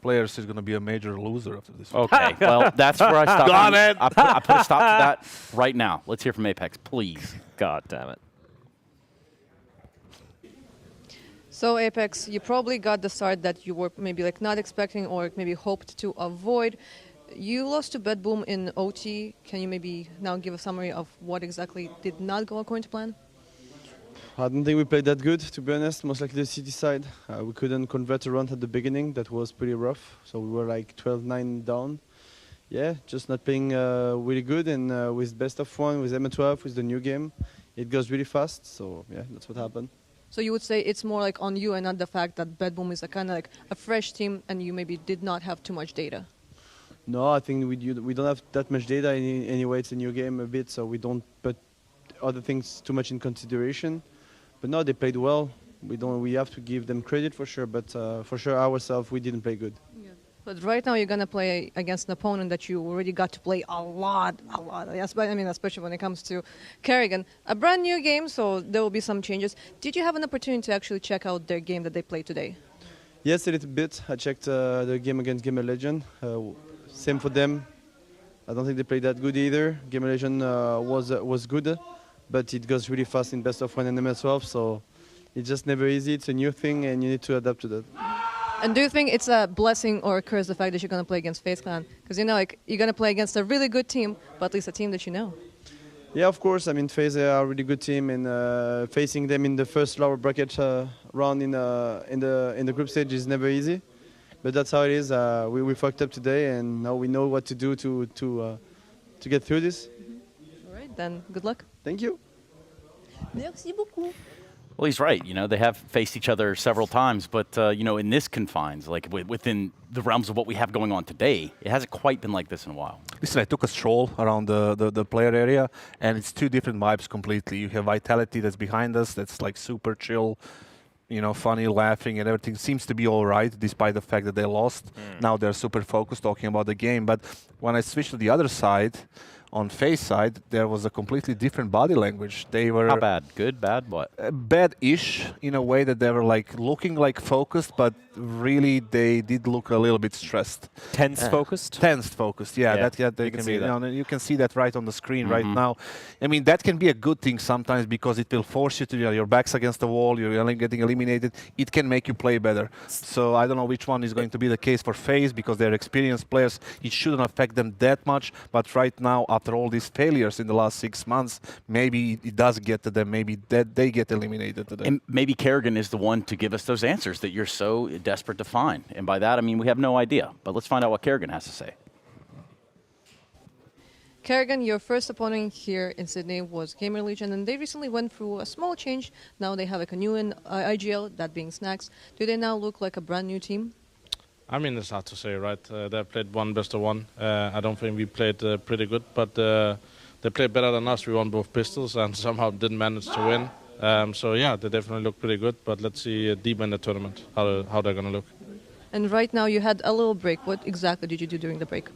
players is going to be a major loser after this. Okay, well, that's where I stop. Got it. I put a stop to that right now. Let's hear from Apex, please. God damn it. So Apex, you probably got the start that you were maybe like not expecting or maybe hoped to avoid. You lost to Bad Boom in OT. Can you maybe now give a summary of what exactly did not go according to plan? I don't think we played that good, to be honest, most likely the city side. We couldn't convert a round at the beginning. That was pretty rough. So we were like 12-9 down. Yeah, just not playing really good. And with best of 1, with M12, with the new game, it goes really fast. So yeah, that's what happened. So you would say it's more like on you and not the fact that Bad Boom is a kind of like a fresh team and you maybe did not have too much data? No, I think we don't have that much data anyway. It's a new game a bit, so we don't put other things too much in consideration. But no, they played well. We have to give them credit for sure, but for sure ourselves, we didn't play good. Yeah. But right now you're going to play against an opponent that you already got to play a lot. Yes, but I mean, especially when it comes to Karrigan. A brand new game, so there will be some changes. Did you have an opportunity to actually check out their game that they played today? Yes, a little bit. I checked the game against Gamer Legion. Same for them. I don't think they played that good either. Gamer Legion was good, but it goes really fast in best of 1 and MS12, so it's just never easy. It's a new thing, and you need to adapt to that. And do you think it's a blessing or a curse, the fact that you're going to play against FaZe Clan? Because, you know, like, you're going to play against a really good team, but at least a team that you know. Yeah, of course. I mean, FaZe are a really good team, and facing them in the first lower bracket round in the group stage is never easy. But that's how it is. We fucked up today, and now we know what to do to get through this. All right, then good luck. Thank you. Merci beaucoup. Well, he's right. You know, they have faced each other several times, but, you know, in this confines, like within the realms of what we have going on today, it hasn't quite been like this in a while. Listen, I took a stroll around the player area, and it's two different vibes completely. You have Vitality that's behind us, that's like super chill, you know, funny, laughing, and everything seems to be all right, despite the fact that they lost. Now they're super focused talking about the game. But when I switched to the other side, on FaZe side, there was a completely different body language. They were... How bad? Good, bad, what? Bad-ish, in a way that they were like looking like focused, but really they did look a little bit stressed. Tense focused? Tense focused, yeah. They can be, you can see that right on the screen right now. I mean, that can be a good thing sometimes because it will force you to, your back's against the wall, you're getting eliminated. It can make you play better. So I don't know which one is going to be the case for FaZe because they're experienced players. It shouldn't affect them that much. But right now, after all these failures in the last 6 months, maybe it does get to them. Maybe that they get eliminated today. And maybe Kerrigan is the one to give us those answers that you're so desperate to find. And by that, I mean, we have no idea. But let's find out what Kerrigan has to say. Kerrigan, your first opponent here in Sydney was Gamer Legion, and they recently went through a small change. Now they have like a new IGL, that being Snacks. Do they now look like a brand new team? I mean, it's hard to say, right? They played one best of one. I don't think we played pretty good, but they played better than us. We won both pistols and somehow didn't manage to win. So yeah, they definitely look pretty good, but let's see deep in the tournament how they're going to look. And right now you had a little break. What exactly did you do during the break?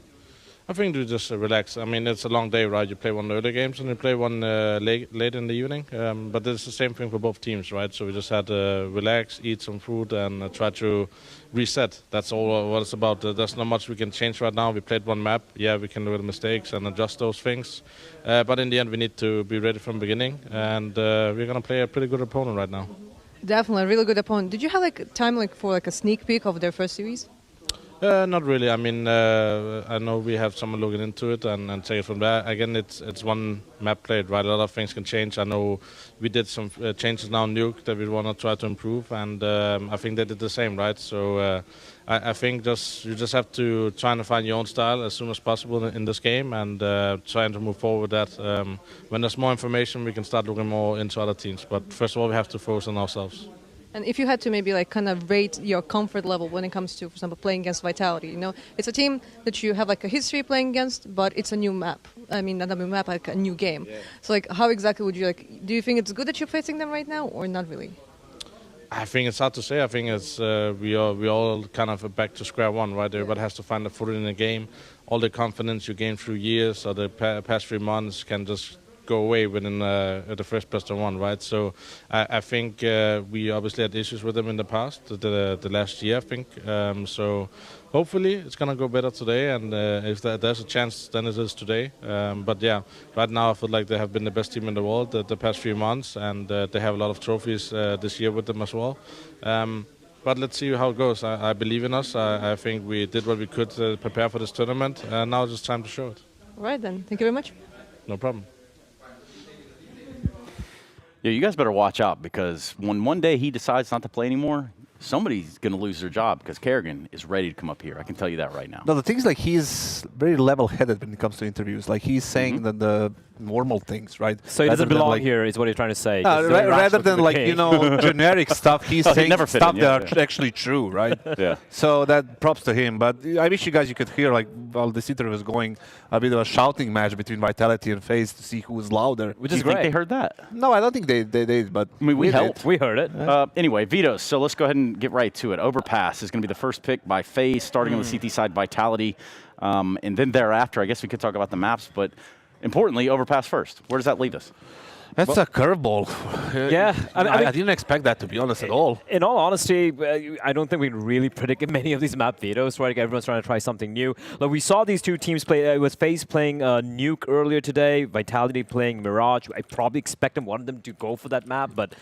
I think you just relax. I mean, it's a long day, right? You play one early games and you play one late in the evening. But it's the same thing for both teams, right? So we just had to relax, eat some food, and try to reset. That's all what it's about. There's not much we can change right now. We played one map. Yeah, we can do the mistakes and adjust those things. But in the end, we need to be ready from the beginning. And we're going to play a pretty good opponent right now. Definitely, a really good opponent. Did you have time for a sneak peek of their first series? Not really. I mean, I know we have someone looking into it and take it from there. Again, it's one map played, right? A lot of things can change. I know we did some changes now in Nuke that we want to try to improve, and I think they did the same, right? So I think you just have to try and find your own style as soon as possible in this game and trying to move forward with that. When there's more information, we can start looking more into other teams. But first of all, we have to focus on ourselves. And if you had to maybe kind of rate your comfort level when it comes to, for example, playing against Vitality, it's a team that you have a history playing against, but it's a new map. I mean, not a new map, like a new game. Yeah. So how exactly would you do you think it's good that you're facing them right now or not really? I think it's hard to say. I think it's we all kind of back to square one, right? Everybody has to find the footing in the game. All the confidence you gain through years or the past 3 months can just go away within the first best of one, right? So I think we obviously had issues with them in the past, the last year, I think. So hopefully it's going to go better today, and if there's a chance, then it is today. But yeah, right now I feel like they have been the best team in the world the past 3 months, and they have a lot of trophies this year with them as well. But let's see how it goes. I believe in us. I think we did what we could to prepare for this tournament, and now it's just time to show it. All right, then. Thank you very much. No problem. Yeah, you guys better watch out because when one day he decides not to play anymore, somebody's going to lose their job because Kerrigan is ready to come up here. I can tell you that right now. No, the thing is, he's very level-headed when it comes to interviews. He's saying that the normal things, right? So he doesn't belong here, is what you're trying to say. Rather than generic stuff, he's saying stuff that are actually true, right? Yeah. So that props to him. But I wish you could hear, while this interview was going, a bit of a shouting match between Vitality and FaZe to see who's louder. Which is great. Think they heard that? No, I don't think they did, but I mean, we helped. We heard it. Anyway, Vitos, so let's go ahead and get right to it. Overpass is going to be the first pick by FaZe, starting on the CT side, Vitality. And then thereafter, I guess we could talk about the maps, but importantly, Overpass first. Where does that leave us? That's a curveball. Yeah. I didn't expect that, to be honest, at all. In all honesty, I don't think we can really predict many of these map vetoes, right? Everyone's trying to try something new. We saw these two teams play. It was FaZe playing Nuke earlier today, Vitality playing Mirage. I probably expected one of them to go for that map, but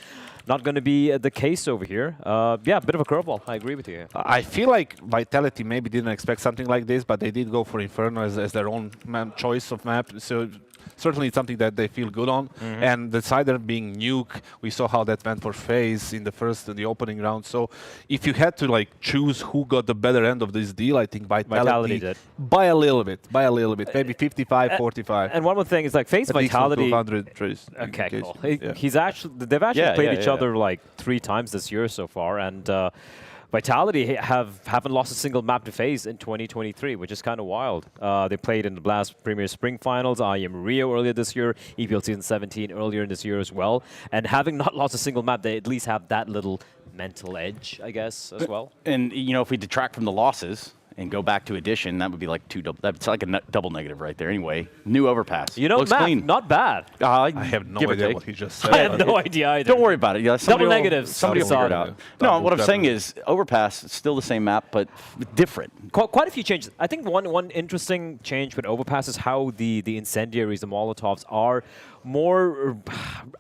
not going to be the case over here. Yeah, a bit of a curveball. I agree with you. I feel like Vitality maybe didn't expect something like this, but they did go for Inferno as their own choice of map. So certainly it's something that they feel good on. And the cider being Nuke, we saw how that went for FaZe in the opening round. So if you had to choose who got the better end of this deal, I think Vitality did. By a little bit, maybe 55-45. And one more thing is FaZe Vitality. 200 trays. Okay, cool. They've actually played each other 3 times this year so far, and Vitality haven't lost a single map to FaZe in 2023, which is kind of wild. They played in the Blast Premier Spring Finals, IEM Rio earlier this year, EPL Season 17 earlier in this year as well. And having not lost a single map, they at least have that little mental edge, I guess, as well. And, if we detract from the losses and go back to addition, that would be like that's like a double negative right there. Anyway, new overpass. You know, looks Matt, clean. not bad. I have no idea what he just said. I have no idea either. Don't worry about it. Yeah, Double negatives. Somebody will figure it out. No, what I'm saying is overpass is still the same map, but different. Quite a few changes. I think one interesting change with overpass is how the incendiaries, the Molotovs, are more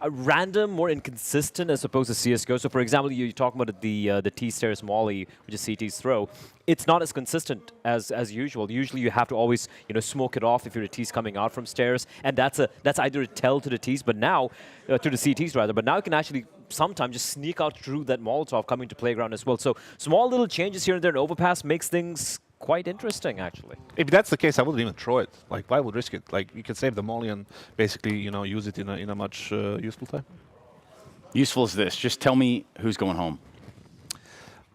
random, more inconsistent as opposed to CSGO. So, for example, you're talking about the T-stairs molly, which is CT's throw. It's not as consistent as usual. Usually, you have to always smoke it off if your T's coming out from stairs, and that's either a tell to the T's, but now to the CTs rather. But now you can actually sometimes just sneak out through that Molotov coming to playground as well. So small little changes here and there in overpass makes things quite interesting, actually. If that's the case, I wouldn't even throw it. Like, why would risk it? Like, you can save the molly and basically, use it in a much useful time. Useful as this. Just tell me who's going home.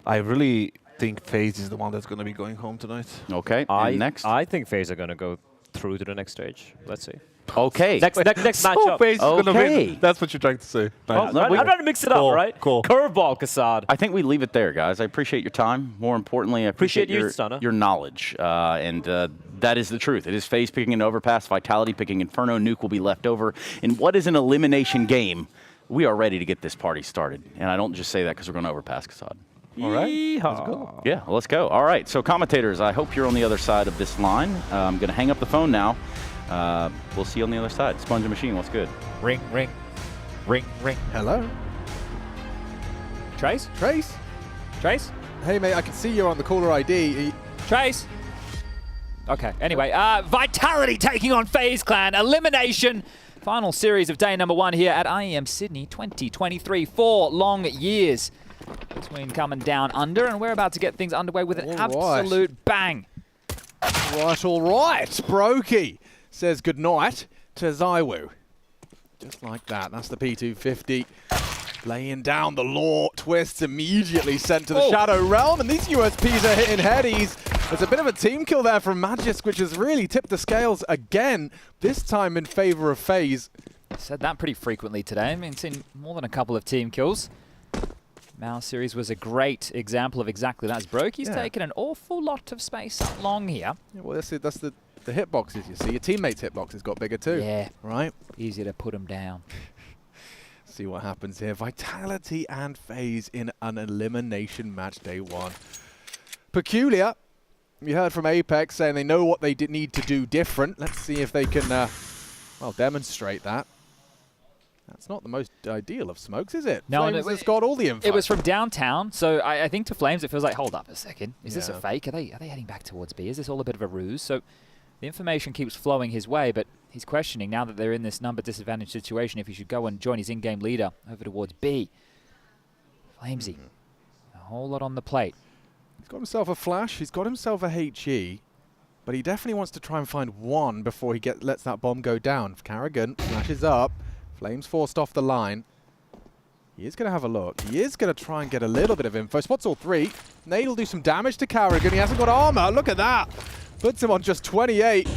I really think FaZe is the one that's going to be going home tonight. Okay. Next? I think FaZe are going to go through to the next stage. Let's see. Okay. Next matchup. FaZe is going to win. That's what you're trying to say. Nice. I'm trying to mix it up, right? Cool. Curveball, Kassad. I think we leave it there, guys. I appreciate your time. More importantly, I appreciate your knowledge. And that is the truth. It is FaZe picking an overpass, Vitality picking Inferno, Nuke will be left over. In what is an elimination game, we are ready to get this party started. And I don't just say that because we're going to overpass, Kassad. All right. Let's go. Yeah, let's go. All right. So, commentators, I hope you're on the other side of this line. I'm going to hang up the phone now. We'll see you on the other side. Sponge and Machine, what's good? Ring, ring. Ring, ring. Hello. Trace? Trace? Trace? Hey, mate, I can see you're on the caller ID. Trace? Okay, anyway, Vitality taking on FaZe Clan. Elimination. Final series of day number 1 here at IEM Sydney 2023. 4 long years between coming down under, and we're about to get things underway with an absolute bang. All right. Brokey says goodnight to Zywoo. Just like that. That's the P250. Laying down the law. Twists immediately sent to the Shadow Realm, and these USPs are hitting headies. There's a bit of a team kill there from Magisk, which has really tipped the scales again, this time in favor of FaZe. Said that pretty frequently today. I mean, seen more than a couple of team kills. Mouse series was a great example of exactly that. As Brokey's taken an awful lot of space up long here. Yeah, well, that's the hitboxes, you see. Your teammates' hitboxes got bigger too. Yeah. Right? Easier to put them down. See what happens here. Vitality and FaZe in an elimination match day 1. Peculiar. You heard from Apex saying they know what they need to do different. Let's see if they can, demonstrate that. That's not the most ideal of smokes, is it? No, Flames has got all the info. It was from downtown, so I think to Flames it feels like, hold up a second, is this a fake? Are they heading back towards B? Is this all a bit of a ruse? So the information keeps flowing his way, but he's questioning now that they're in this number disadvantage situation if he should go and join his in-game leader over towards B. Flamesy, a whole lot on the plate. He's got himself a flash, he's got himself a HE, but he definitely wants to try and find one before he lets that bomb go down. Carrigan flashes up. Flames forced off the line. He is going to have a look. He is going to try and get a little bit of info. Spots all 3. Nade will do some damage to Carrigan. He hasn't got armor. Look at that. Puts him on just 28.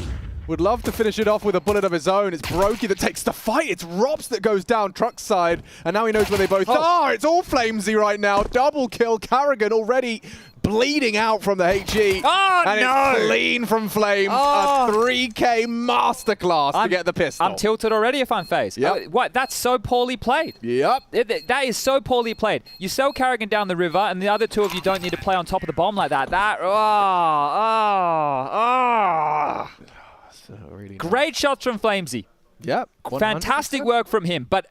Would love to finish it off with a bullet of his own. It's Brokey that takes the fight. It's Rops that goes down Truck's side. And now he knows where they both are. It's all Flamesy right now. Double kill. Carrigan already bleeding out from the HE. Oh, and it's clean from Flames. A 3K masterclass to get the pistol. I'm tilted already if I'm FaZe. Yep. What? That's so poorly played. Yep. That is so poorly played. You sell Carrigan down the river, and the other 2 of you don't need to play on top of the bomb like that. Really Great shots from Flamesy. Yep. Fantastic work from him, but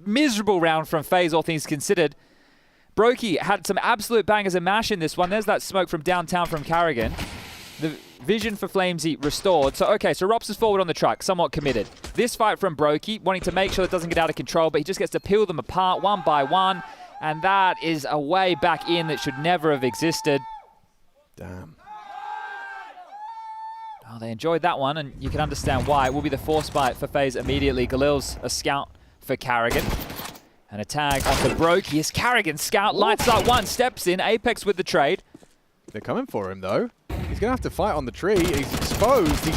miserable round from FaZe, all things considered. Brokey had some absolute bangers and mash in this one. There's that smoke from downtown from Carrigan. The vision for Flamesy restored. So, okay, so Rops is forward on the truck, somewhat committed. This fight from Brokey, wanting to make sure it doesn't get out of control, but he just gets to peel them apart one by one. And that is a way back in that should never have existed. Damn. Oh, they enjoyed that one, and you can understand why. It will be the force fight for FaZe immediately. Galil's a scout for Carrigan. And a tag onto Brokey. His Carrigan scout lights up one, steps in. Apex with the trade. They're coming for him, though. He's going to have to fight on the tree. He's exposed. He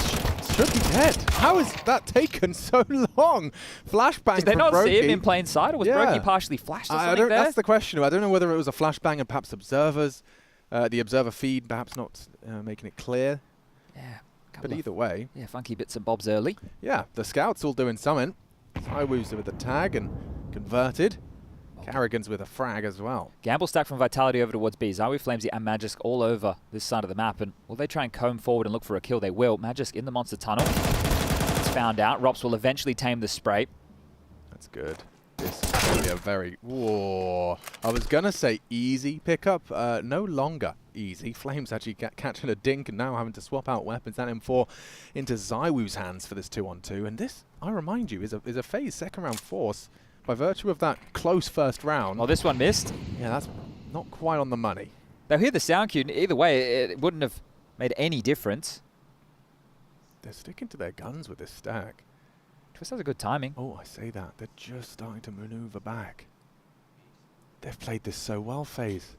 should be dead. How has that taken so long? Flashbang Did they from not Brokey. see him in plain sight, or was Brokey partially flashed or something there? That's the question. I don't know whether it was a flashbang and perhaps observers. The observer feed perhaps not making it clear. Yeah. But either way. Yeah, funky bits and bobs early. Yeah, the scouts all doing something. Iwu's with the tag and converted. Carrigan's with a frag as well. Gamble stack from Vitality over towards B. Zaiwu, Flamesy and Magisk all over this side of the map. And will they try and comb forward and look for a kill? They will. Magisk in the monster tunnel. It's found out. Rops will eventually tame the spray. That's good. This is going to be a very... Whoa. I was going to say easy pickup. No longer easy. Flames actually catching a dink and now having to swap out weapons. That M4 into Zaiwu's hands for this 2-on-2. And this, I remind you, is a phase second round force by virtue of that close first round. Oh, this one missed. Yeah, that's not quite on the money. They'll hear the sound cue. Either way, it wouldn't have made any difference. They're sticking to their guns with this stack. Twist has a good timing. Oh, I say that. They're just starting to maneuver back. They've played this so well, FaZe.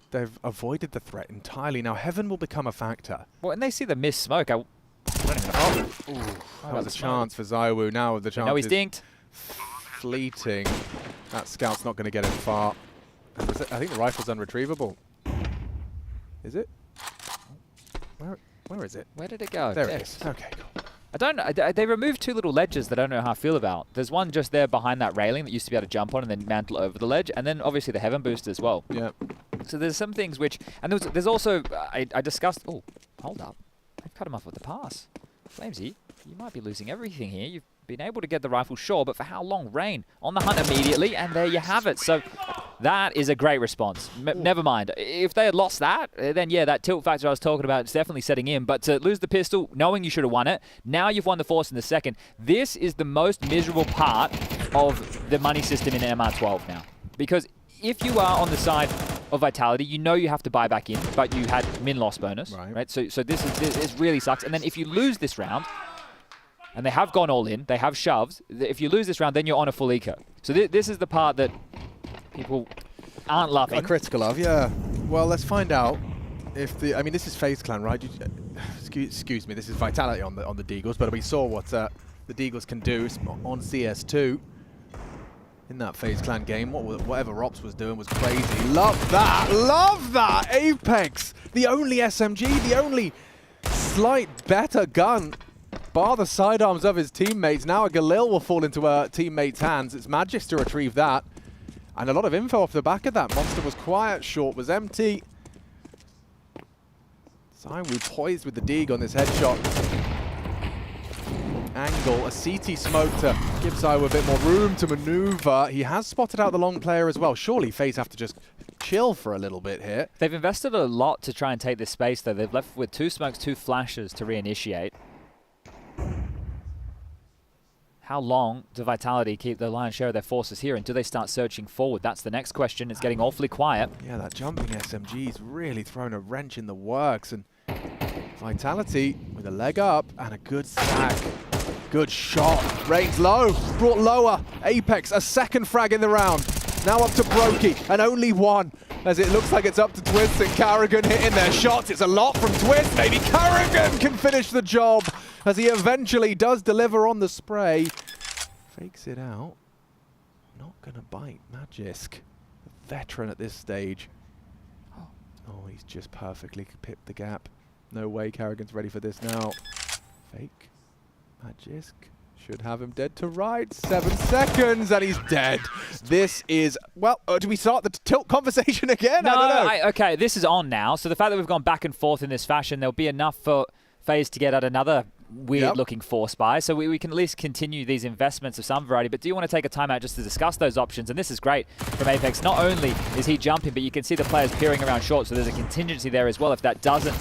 They've avoided the threat entirely. Now, Heaven will become a factor. Well, and they see the missed smoke. I don't even know. That was a chance for Zaiwu. Now the chance No, he's is dinked. Fleeting. That scout's not going to get him far. I think the rifle's unretrievable. Is it? Where is it? Where did it go? There it is. Okay, cool. They removed two little ledges that I don't know how I feel about. There's one just there behind that railing that used to be able to jump on and then mantle over the ledge, and then obviously the Heaven boost as well. Yeah. So there's some things which, and there's also I discussed. Oh, hold up! I've cut him off with the pass. Flamesy, you might be losing everything here. You've been able to get the rifle, sure, but for how long? Rain on the hunt immediately, and there you have it. So that is a great response. Never mind. If they had lost that, then yeah, that tilt factor I was talking about is definitely setting in. But to lose the pistol, knowing you should have won it, now you've won the force in the second. This is the most miserable part of the money system in MR12 now. Because if you are on the side of Vitality, you know you have to buy back in, but you had min-loss bonus, right? So this really sucks. And then if you lose this round, and they have gone all in, they have shoved. If you lose this round, then you're on a full eco. So this is the part that people aren't loving. Critical of, yeah. Well, let's find out if the... I mean, this is FaZe Clan, right? Excuse me, this is Vitality on the Deagles, but we saw what the Deagles can do on CS2 in that FaZe Clan game. Whatever Rops was doing was crazy. Love that! Love that! Apex! The only SMG, the only slight better gun, bar the sidearms of his teammates. Now a Galil will fall into a teammate's hands. It's Magisk to retrieve that. And a lot of info off the back of that. Monster was quiet, Short was empty. Zaiwu poised with the Deeg on this headshot. Angle, a CT smoke to give Zaiwu a bit more room to maneuver. He has spotted out the long player as well. Surely FaZe have to just chill for a little bit here. They've invested a lot to try and take this space, though. They've left with 2 smokes, 2 flashes to reinitiate. How long do Vitality keep the lion's share of their forces here, and do they start searching forward? That's the next question. It's getting awfully quiet. Yeah, that jumping SMG's really thrown a wrench in the works, and Vitality with a leg up and a good stack. Good shot. Rain's low, brought lower. Apex, a second frag in the round. Now up to Brokey, and only one, as it looks like it's up to Twist and Carrigan hitting their shots. It's a lot from Twist. Maybe Carrigan can finish the job, as he eventually does deliver on the spray. Fakes it out. Not going to bite Magisk, a veteran at this stage. Oh, he's just perfectly pipped the gap. No way Carrigan's ready for this now. Fake. Magisk should have him dead to right. 7 seconds and he's dead. This is, well, do we start the tilt conversation again? No, I don't know. Okay, this is on now. So the fact that we've gone back and forth in this fashion, there'll be enough for FaZe to get at another weird-looking force buy. So we can at least continue these investments of some variety. But do you want to take a timeout just to discuss those options? And this is great from Apex. Not only is he jumping, but you can see the players peering around short. So there's a contingency there as well if that doesn't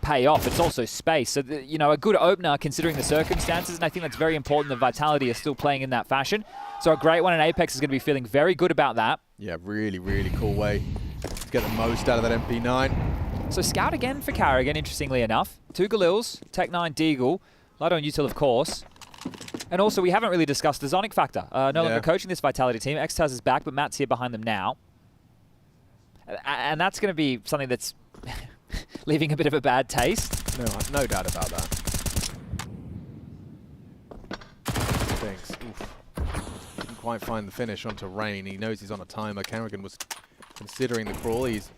pay off. It's also space. So, you know, a good opener considering the circumstances. And I think that's very important that Vitality is still playing in that fashion. So a great one, and Apex is going to be feeling very good about that. Yeah, really, really cool way to get the most out of that MP9. So Scout again for Carrigan, interestingly enough. 2 Galils, Tech-9 Deagle, light on Util, of course. And also, we haven't really discussed the Zonic factor. No longer coaching this Vitality team. Xtaz is back, but Matt's here behind them now. And that's going to be something that's leaving a bit of a bad taste. No doubt about that. Thanks. Oof. Didn't quite find the finish onto Rain. He knows he's on a timer. Carrigan was considering the crawl. He's,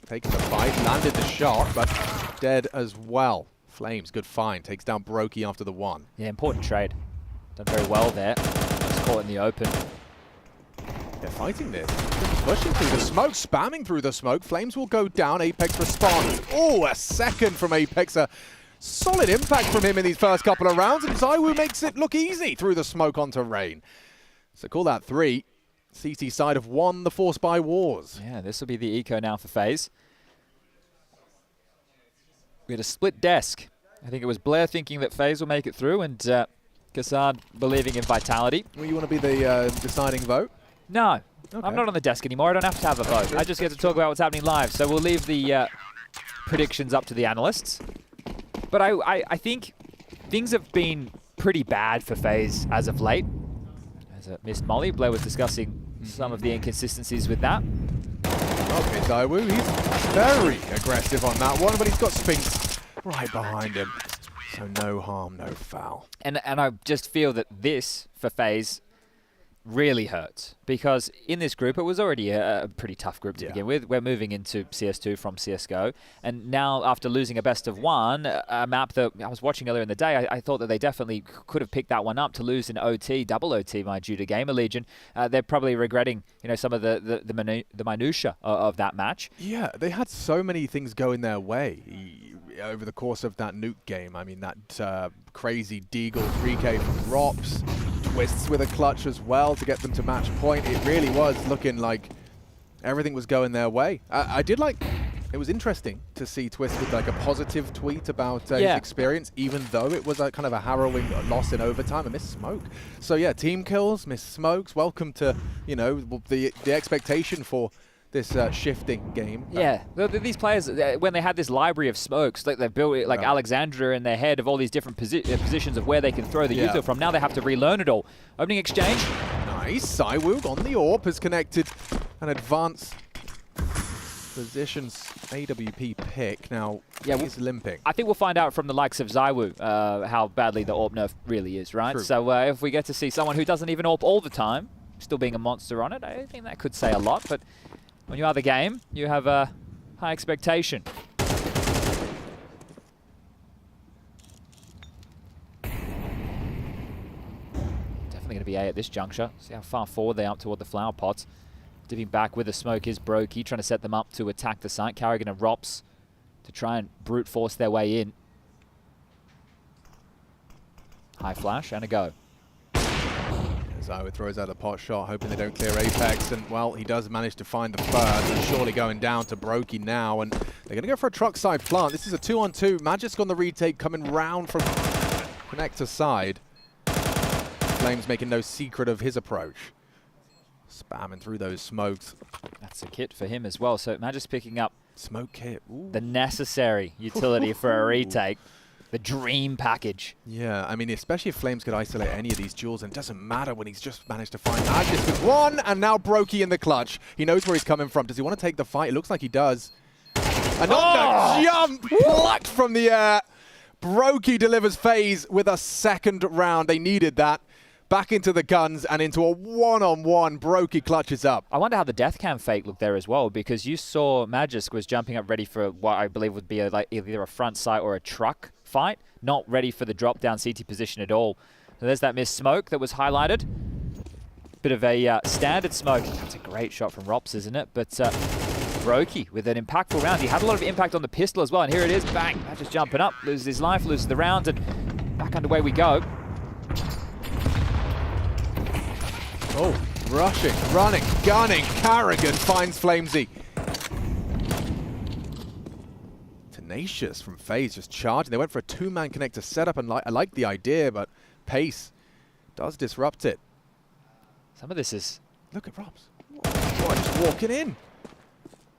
taking the fight, landed the shot, but dead as well. Flames, good find. Takes down Brokey after the 1. Yeah, important trade. Done very well there. Just caught in the open. They're fighting this. Pushing through the smoke, spamming through the smoke. Flames will go down. Apex responds. Oh, a second from Apex. A solid impact from him in these first couple of rounds, and ZywOo makes it look easy through the smoke onto Rain. So call that 3. CT side have won the Force by Wars. Yeah, this will be the eco now for FaZe. We had a split desk. I think it was Blair thinking that FaZe will make it through, and Kassad believing in Vitality. Well, you want to be the deciding vote? No, okay. I'm not on the desk anymore. I don't have to have a vote. I just get to talk about what's happening live. So we'll leave the predictions up to the analysts. But I think things have been pretty bad for FaZe as of late. As missed Molly, Blair was discussing some of the inconsistencies with that. Okay, ZywOo, he's very aggressive on that one, but he's got Spinks right behind him. So no harm, no foul. And I just feel that this, for FaZe, really hurts. Because in this group, it was already a pretty tough group to begin with. We're moving into CS2 from CSGO. And now, after losing a best of 1, a map that I was watching earlier in the day, I thought that they definitely could have picked that one up to lose in OT, double OT, mind you, to Gamer Legion. They're probably regretting, some of the minutiae of that match. Yeah, they had so many things going their way over the course of that nuke game. I mean, that crazy Deagle 3K from Rops, Twists with a clutch as well to get them to match point. It really was looking like everything was going their way. I did like, it was interesting to see Twist with like a positive tweet about his experience, even though it was a kind of a harrowing loss in overtime. I missed smoke. So yeah, team kills, missed smokes. Welcome to, the expectation for this shifting game. Yeah, these players, when they had this library of smokes, like they built it like Alexandra in their head of all these different positions of where they can throw the util from. Now they have to relearn it all. Opening exchange. Nice. ZywOo on the AWP has connected an advanced positions AWP pick. Now, he's limping. I think we'll find out from the likes of ZywOo how badly the AWP nerf really is, right? True. So if we get to see someone who doesn't even AWP all the time, still being a monster on it, I think that could say a lot. But when you are the game, you have a high expectation. Definitely going to be A at this juncture. See how far forward they are up toward the flower pots. Dipping back with the smoke is Brokey, trying to set them up to attack the site. Carrigan and Rops to try and brute force their way in. High flash and a go. ZywOo throws out a pot shot, hoping they don't clear Apex, and well, he does manage to find the first, and surely going down to Brokey now, and they're going to go for a truck side plant. This is a 2-on-2. Magisk on the retake, coming round from connector side. Flames making no secret of his approach. Spamming through those smokes. That's a kit for him as well, so Magisk picking up smoke kit. Ooh. The necessary utility for a retake. The dream package. Yeah, I mean, especially if Flames could isolate any of these duels, and it doesn't matter when he's just managed to find Magisk with one, and now Brokey in the clutch. He knows where he's coming from. Does he want to take the fight? It looks like he does. Another jump plucked from the air. Brokey delivers FaZe with a second round. They needed that. Back into the guns and into a one-on-one. Brokey clutches up. I wonder how the death cam fake looked there as well, because you saw Magisk was jumping up ready for what I believe would be either a front sight or a truck fight, not ready for the drop-down CT position at all. So there's that missed smoke that was highlighted. Bit of a standard smoke. That's a great shot from Rops, isn't it? But Brokey with an impactful round. He had a lot of impact on the pistol as well, and here it is. Bang! Magisk jumping up, loses his life, loses the round, and back underway we go. Oh, rushing, running, gunning. Carrigan finds Flamesy. Tenacious from FaZe, just charging. They went for a 2-man connector setup, and I like the idea, but pace does disrupt it. Some of this is... Look at Robs. Oh, just walking in.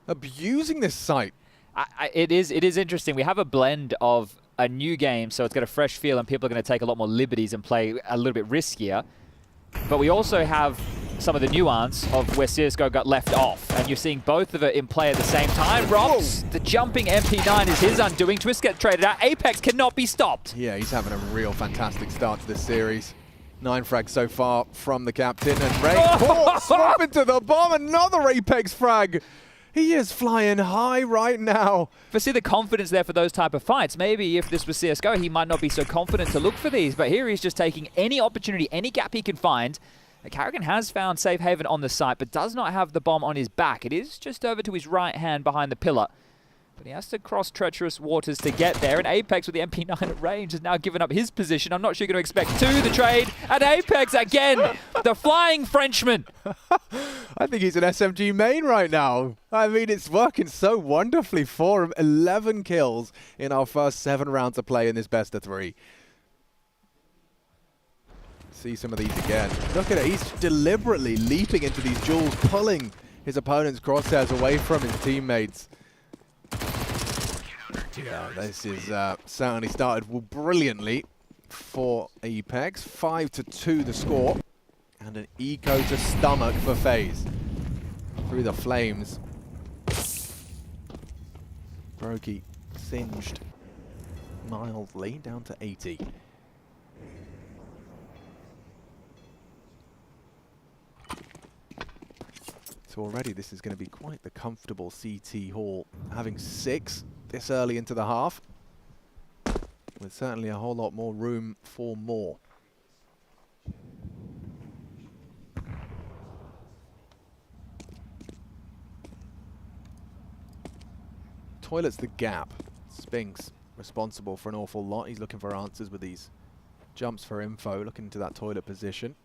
Abusing this site. It is interesting. We have a blend of a new game, so it's got a fresh feel, and people are going to take a lot more liberties and play a little bit riskier. But we also have some of the nuance of where CSGO got left off, and you're seeing both of it in play at the same time. Rops, the jumping MP9 is his undoing. Twist gets traded out. Apex cannot be stopped. Yeah, he's having a real fantastic start to this series. 9 frags so far from the captain, and Ray swap into the bomb. Another Apex frag. He is flying high right now. For see the confidence there for those type of fights. Maybe if this was CSGO, he might not be so confident to look for these, but here he's just taking any opportunity, any gap he can find. Karrigan has found safe haven on the site, but does not have the bomb on his back. It is just over to his right hand behind the pillar. But he has to cross treacherous waters to get there. And Apex with the MP9 at range has now given up his position. I'm not sure you're going to expect two. The trade. And Apex again. The flying Frenchman. I think he's an SMG main right now. I mean, it's working so wonderfully for him. 11 kills in our first 7 rounds of play in this best of 3. See some of these again. Look at it. He's deliberately leaping into these duels, pulling his opponent's crosshairs away from his teammates. Yeah, this is certainly started brilliantly for Apex. 5-2 the score. And an eco to stomach for FaZe. Through the flames. Brokey singed mildly down to 80. So already this is going to be quite the comfortable CT haul. Having 6 this early into the half. With certainly a whole lot more room for more. Toilet's the gap. Spinks responsible for an awful lot. He's looking for answers with these jumps for info, looking into that toilet position.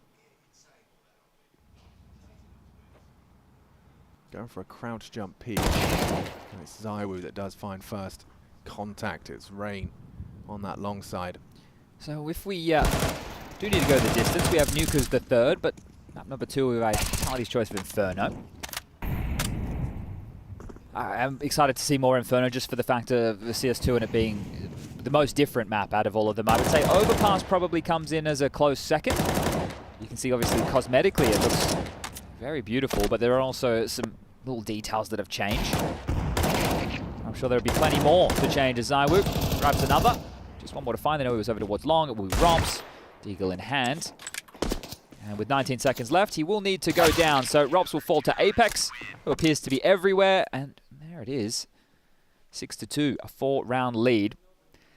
Going for a crouch jump peek. And it's ZywOo that does find first contact. It's Rain on that long side. So if we do need to go the distance, we have Nuka's the third, but map number 2 we have Vitality's choice of Inferno. I'm excited to see more Inferno just for the fact of the CS2 and it being the most different map out of all of them. I would say Overpass probably comes in as a close second. You can see obviously cosmetically it looks very beautiful, but there are also some little details that have changed. I'm sure there'll be plenty more to change as ZywOo grabs another. Just one more to find. They know he was over towards long. It will be Romps. Deagle in hand. And with 19 seconds left, he will need to go down. So Romps will fall to Apex, who appears to be everywhere. And there it is. 6-2, a 4-round lead.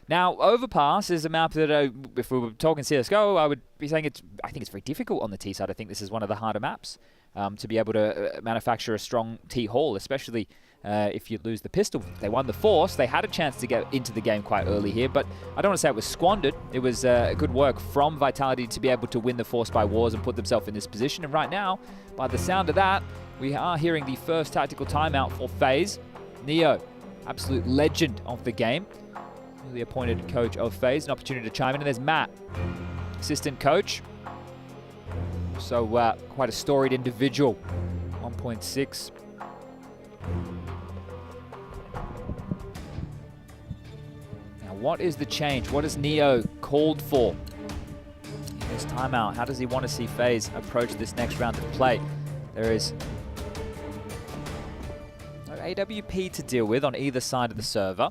Now, Overpass is a map that, if we were talking CSGO, I would be saying I think it's very difficult on the T side. I think this is one of the harder maps to be able to manufacture a strong T haul, especially if you lose the pistol. They won the Force. They had a chance to get into the game quite early here, but I don't want to say it was squandered. It was good work from Vitality to be able to win the Force by Wars and put themselves in this position. And right now, by the sound of that, we are hearing the first tactical timeout for FaZe. Neo, absolute legend of the game. The appointed coach of FaZe, an opportunity to chime in. And there's Matt, assistant coach. So quite a storied individual. 1.6. Now what is the change? What has Neo called for in this timeout? How does he want to see FaZe approach this next round of play? There is no AWP to deal with on either side of the server.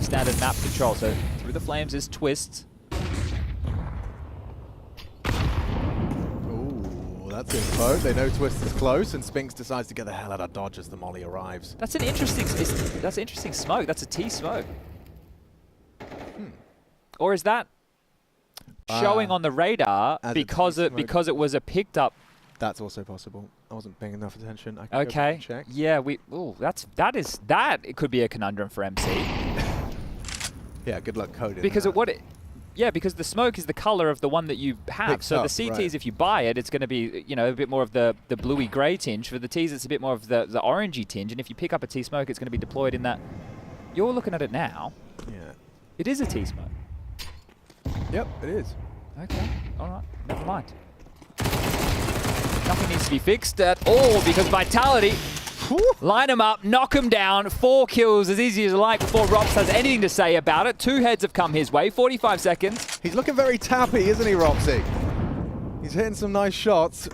Standard map control, so through the flames is Twist. Ooh, that's info. They know Twist is close, and Spinks decides to get the hell out of dodge as the molly arrives. That's an interesting. That's interesting smoke. That's a T smoke. Or is that showing on the radar because it was a picked up? That's also possible. I wasn't paying enough attention. I can Okay. go back and check. Yeah. It could be a conundrum for MC. Yeah, good luck coding. Because because the smoke is the color of the one that you have. Picked so up, the CTs, right. if you buy it, it's going to be a bit more of the bluey grey tinge. For the Ts, it's a bit more of the orangey tinge. And if you pick up a T smoke, it's going to be deployed in that. You're looking at it now. Yeah. It is a T smoke. Yep, it is. Okay. All right. Never mind. Nothing needs to be fixed at all because Vitality line him up, knock him down, 4 kills as easy as you like before Romps has anything to say about it. 2 heads have come his way, 45 seconds. He's looking very tappy, isn't he, Rompsy? He's hitting some nice shots.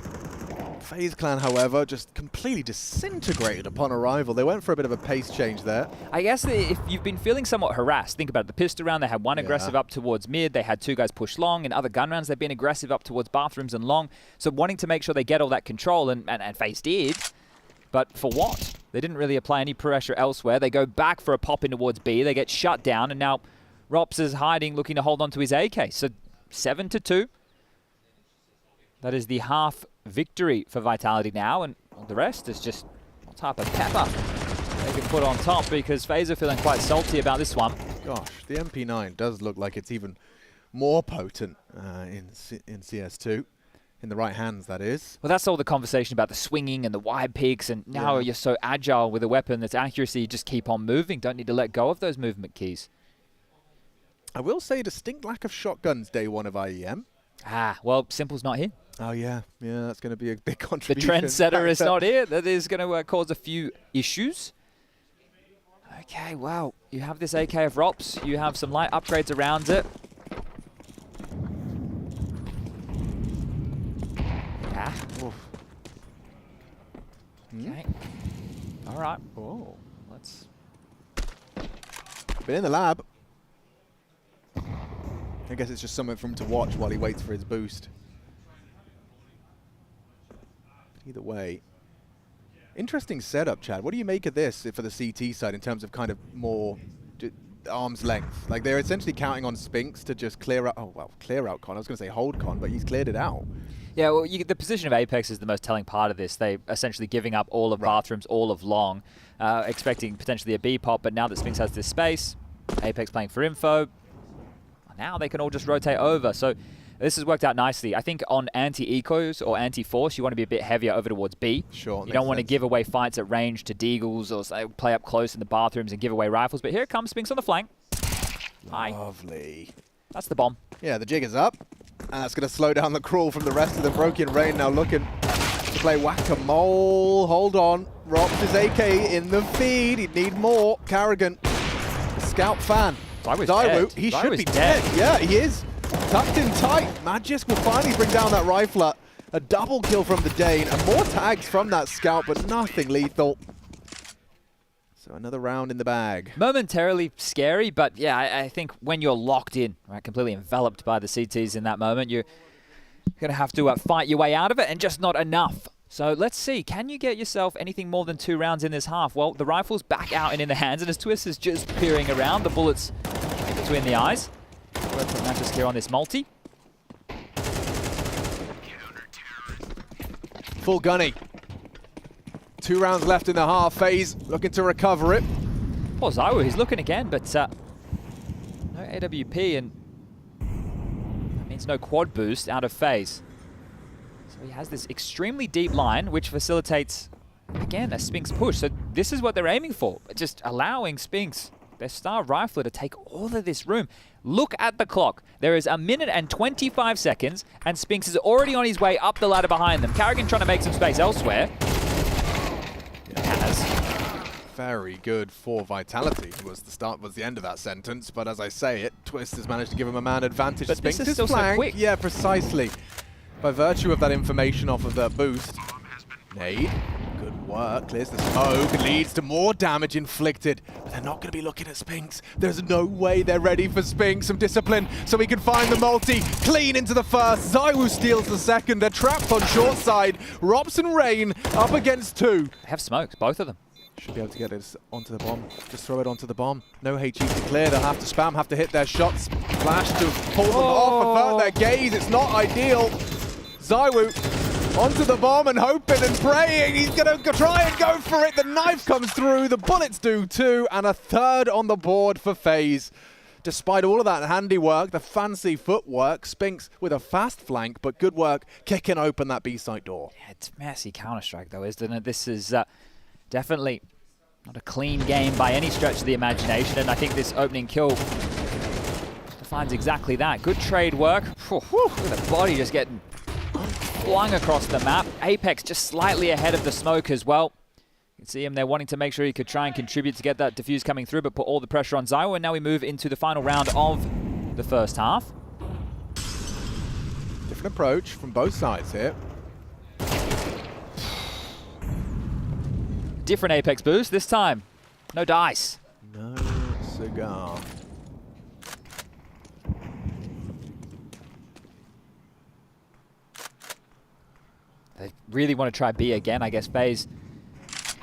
FaZe Clan, however, just completely disintegrated upon arrival. They went for a bit of a pace change there. I guess if you've been feeling somewhat harassed, think about it. The pistol round, they had one aggressive up towards mid. They had 2 guys push long. In other gun rounds, they've been aggressive up towards bathrooms and long. So wanting to make sure they get all that control, and FaZe did. But for what? They didn't really apply any pressure elsewhere. They go back for a pop in towards B. They get shut down, and now Rops is hiding, looking to hold on to his AK. So 7-2. That is the half victory for Vitality now, and the rest is just what type of pepper they can put on top, because FaZe are feeling quite salty about this one. Gosh, the MP9 does look like it's even more potent in CS2. In the right hands, that is. Well, that's all the conversation about the swinging and the wide peaks, and now you're so agile with a weapon that's accuracy, you just keep on moving. Don't need to let go of those movement keys. I will say distinct lack of shotguns day one of IEM. Ah, well, Simple's not here. Oh, yeah. Yeah, that's going to be a big The contribution. trendsetter is not here. That is going to cause a few issues. Okay, well, you have this AK of Rops. You have some light upgrades around it. Ah. Okay. All right. Oh. Let's... Been in the lab. I guess it's just something for him to watch while he waits for his boost. Either way. Interesting setup, Chad. What do you make of this for the CT side in terms of kind of more arm's length? Like, they're essentially counting on Spinks to just clear out... Oh, well, clear out Con. I was going to say hold Con, but he's cleared it out. Yeah, well, the position of Apex is the most telling part of this. They essentially giving up all of bathrooms, all of long, expecting potentially a B pop, but now that Spinks has this space, Apex playing for info, now they can all just rotate over. So this has worked out nicely. I think on anti-ecos or anti-force, you want to be a bit heavier over towards B. Sure. You don't want to give away fights at range to Deagles or say, play up close in the bathrooms and give away rifles. But here comes Spinks on the flank. Lovely. That's the bomb. Yeah, the jig is up. And that's going to slow down the crawl from the rest of the Broken Rain. Now looking to play whack-a-mole. Hold on. Rops his AK in the feed. He'd need more. Carrigan, Scout fan. Zywoo, he should be dead. Yeah, he is. Tucked in tight. Magisk will finally bring down that rifler. A double kill from the Dane. And more tags from that Scout, but nothing lethal. So another round in the bag. Momentarily scary, but yeah, I think when you're locked in, right, completely enveloped by the CTs in that moment, you're going to have to fight your way out of it, and just not enough. So let's see, can you get yourself anything more than 2 rounds in this half? Well, the rifle's back out and in the hands, and as Twist is just peering around, the bullets between the eyes. Work from Magisk here on this multi. Full gunny. 2 rounds left in the half. FaZe looking to recover it. Poor Zywoo, he's looking again, but no AWP, and that means no quad boost out of FaZe. So he has this extremely deep line, which facilitates, again, a Spinks push. So this is what they're aiming for, just allowing Spinks, their star rifler, to take all of this room. Look at the clock. There is 1 minute and 25 seconds, and Spinks is already on his way up the ladder behind them. Carrigan trying to make some space elsewhere. Very good for Vitality was the end of that sentence, but as I say it, Twist has managed to give him a man advantage. But this is still flank. so quick. Yeah, precisely. By virtue of that information off of that boost. Nade, good work, clears the smoke, and leads to more damage inflicted. But they're not going to be looking at Spinks. There's no way they're ready for Spinks. Some discipline so he can find the multi. Clean into the first. Zywoo steals the second. They're trapped on short side. Rops and Rain up against 2. They have smokes, both of them. Should be able to get it onto the bomb. Just throw it onto the bomb. No HE to clear. They'll have to spam, have to hit their shots. Flash to pull them off, avert their gaze. It's not ideal. Zywoo onto the bomb and hoping and praying. He's going to try and go for it. The knife comes through. The bullets do too. And a third on the board for FaZe. Despite all of that handiwork, the fancy footwork, Spinks with a fast flank, but good work kicking open that B-side door. Yeah, it's messy Counter-Strike though, isn't it? This is definitely not a clean game by any stretch of the imagination, and I think this opening kill defines exactly that. Good trade work. Look at the body just getting flung across the map. Apex just slightly ahead of the smoke as well. You can see him there wanting to make sure he could try and contribute to get that defuse coming through, but put all the pressure on Zywoo, and now we move into the final round of the first half. Different approach from both sides here. Different Apex boost this time. No dice. No cigar. They really want to try B again. I guess FaZe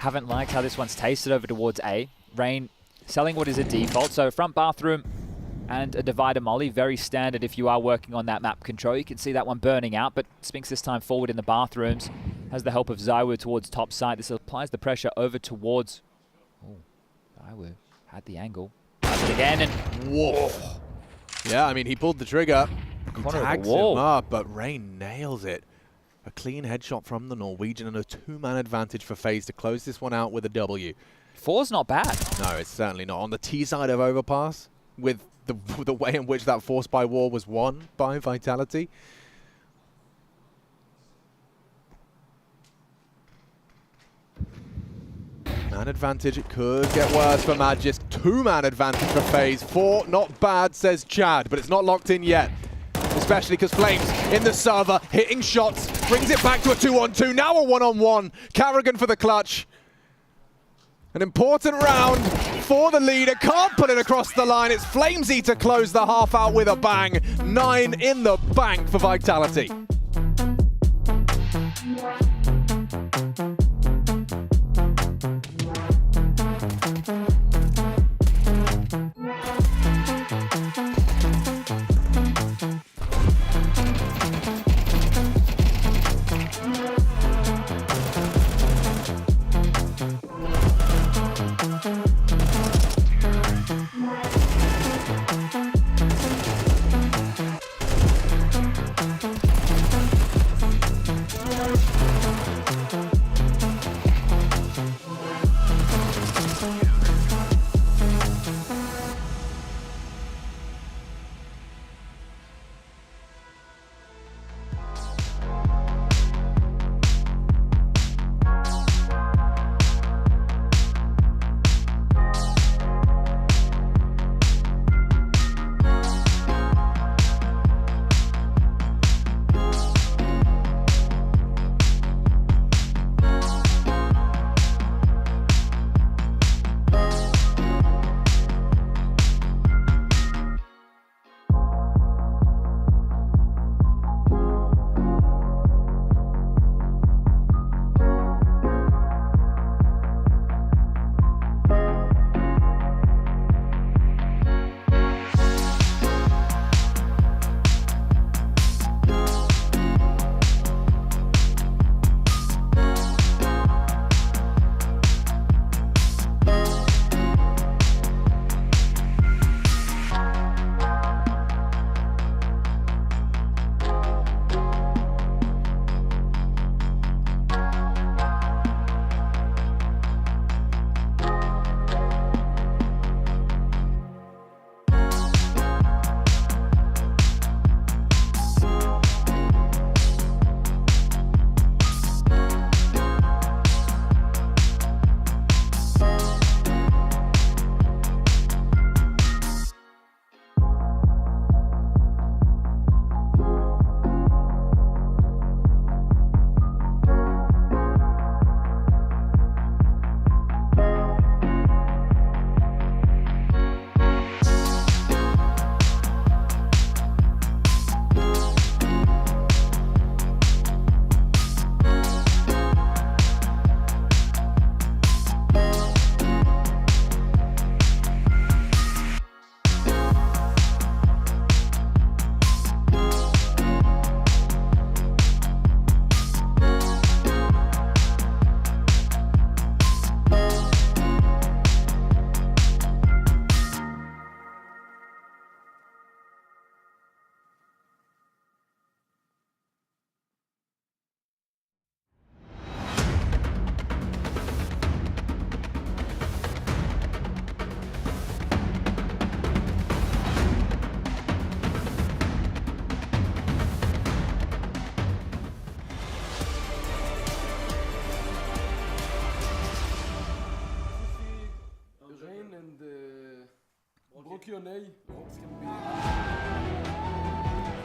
haven't liked how this one's tasted over towards A. Rain selling what is a default, so front bathroom and a divider molly, very standard if you are working on that map control. You can see that one burning out, but Spinks this time forward in the bathrooms has the help of Zywoo towards top side. This applies the pressure over towards... Oh, Zywoo had the angle. Does it again, and... Whoa. Yeah, I mean, he pulled the trigger. He Corner of the tags wall. him up, but Rain nails it. A clean headshot from the Norwegian and a 2-man advantage for FaZe to close this one out with a W. 4's not bad. No, it's certainly not. On the T side of Overpass, with the way in which that Force by War was won by Vitality. Man advantage, it could get worse for Magis. 2-man advantage for FaZe. 4, not bad, says Chad, but it's not locked in yet. Especially because Flames in the server, hitting shots, brings it back to a 2-on-2, now a 1-on-1. Carrigan for the clutch. An important round for the leader. Can't put it across the line. It's Flamesy to close the half out with a bang. 9 in the bank for Vitality.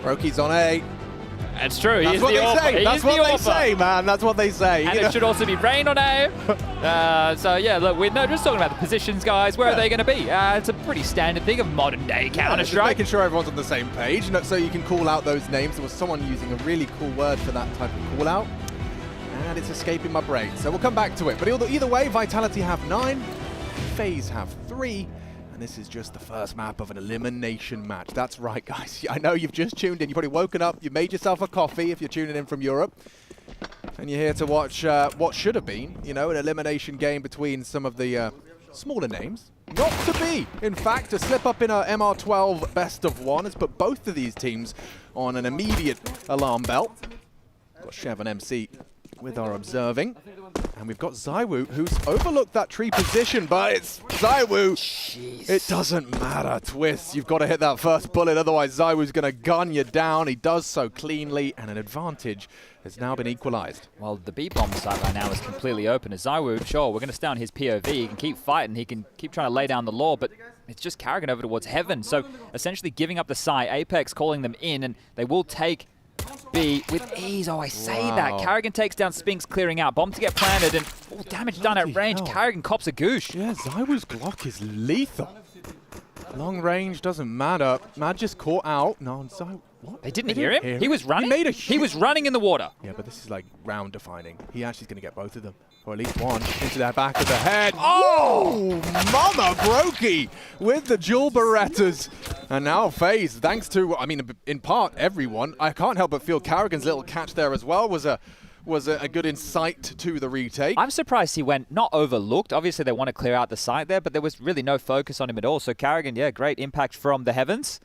Brokey's on A. That's true. That's what they say. That's what they say, man. That's what they say. And it should also be Rain on A. So yeah, look, we're just talking about the positions, guys. Where are they going to be? It's a pretty standard thing of modern day Counter-Strike. Making sure everyone's on the same page, so you can call out those names. There was someone using a really cool word for that type of call out. and it's escaping my brain. So we'll come back to it. But either way, Vitality have 9, FaZe have 3, and this is just the first map of an elimination match. That's right, guys. I know you've just tuned in. You've probably woken up. You've made yourself a coffee if you're tuning in from Europe. And you're here to watch what should have been, you know, an elimination game between some of the smaller names. Not to be. In fact, a slip up in our MR12 best of 1 has put both of these teams on an immediate alarm bell. Got Chev and MC with our observing. And we've got ZywOo, who's overlooked that tree position, but it's ZywOo. Jeez. It doesn't matter. Twist, you've got to hit that first bullet, otherwise ZywOo's going to gun you down. He does so cleanly, and an advantage has now been equalized. Well, the B-bomb site right now is completely open. As ZywOo, sure, we're going to stay on his POV. He can keep fighting. He can keep trying to lay down the law, but it's just Karrigan over towards Heaven. So essentially giving up the site, Apex calling them in, and they will take B with ease. Oh, I say that. Karrigan takes down Spinks, clearing out. Bomb to get planted, and damage done at range. Karrigan cops a goosh. Yeah, ZywOo's Glock is lethal. Long range doesn't matter. Magis caught out. No, ZywOo. What? They didn't hear him? He was running? He was running in the water. Yeah, but this is like round defining. He actually is going to get both of them. Or at least one into the back of the head. Oh, mama brokey with the dual Berettas. And now FaZe, thanks to, I mean, in part, everyone. I can't help but feel Karrigan's little catch there as well was a good insight to the retake. I'm surprised he went not overlooked. Obviously, they want to clear out the site there, but there was really no focus on him at all. So Karrigan, yeah, great impact from the Heavens.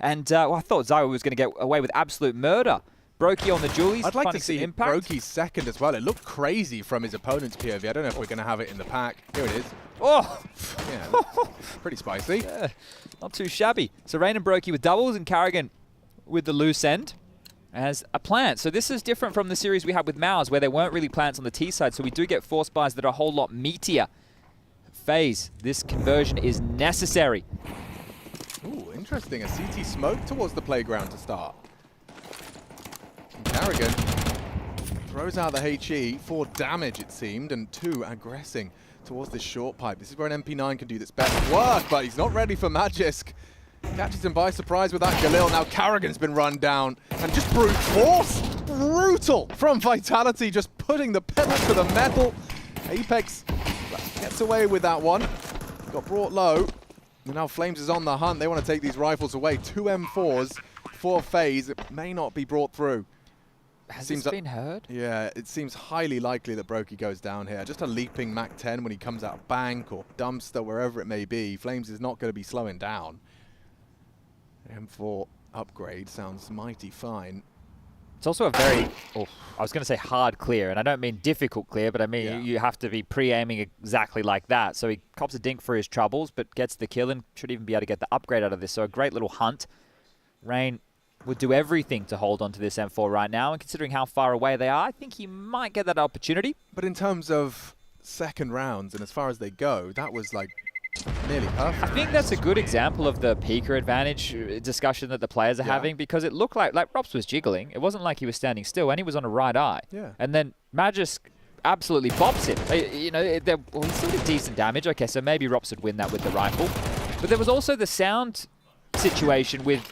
And well, I thought ZywOo was going to get away with absolute murder. Brokey on the Julies. I'd like to see Brokey's second as well. It looked crazy from his opponent's POV. I don't know if we're going to have it in the pack. Here it is. Oh! Yeah, pretty spicy. Yeah, not too shabby. So Rain and Brokey with doubles and Karrigan with the loose end as a plant. So this is different from the series we had with Maus, where there weren't really plants on the T side. So we do get force buys that are a whole lot meatier. FaZe, this conversion is necessary. Ooh, interesting. A CT smoke towards the playground to start. Karrigan throws out the HE, 4 damage it seemed, and 2 aggressing towards this short pipe. This is where an MP9 can do this best work, but he's not ready for Magisk. Catches him by surprise with that Galil. Now Karrigan's been run down, and just brute force. Brutal from Vitality, just putting the pedal to the metal. Apex gets away with that one. Got brought low. And now Flames is on the hunt. They want to take these rifles away. 2 M4s for FaZe. It may not be brought through. Has this been heard? Yeah, it seems highly likely that Brokey goes down here. Just a leaping Mac-10 when he comes out of bank or dumpster, wherever it may be. Flames is not going to be slowing down. M4 upgrade sounds mighty fine. It's also a very, I was going to say hard clear, and I don't mean difficult clear, but I mean you have to be pre-aiming exactly like that. So he cops a dink for his troubles, but gets the kill and should even be able to get the upgrade out of this. So a great little hunt. Rain would do everything to hold on to this M4 right now, and considering how far away they are, I think he might get that opportunity. But in terms of second rounds, and as far as they go, that was like nearly perfect. I think that's a good example of the peaker advantage discussion that the players are having, because it looked like Rops was jiggling. It wasn't like he was standing still, and he was on a right eye. Yeah. And then Magisk absolutely bops him. You know, he still did decent damage. Okay, so maybe Rops would win that with the rifle. But there was also the sound situation with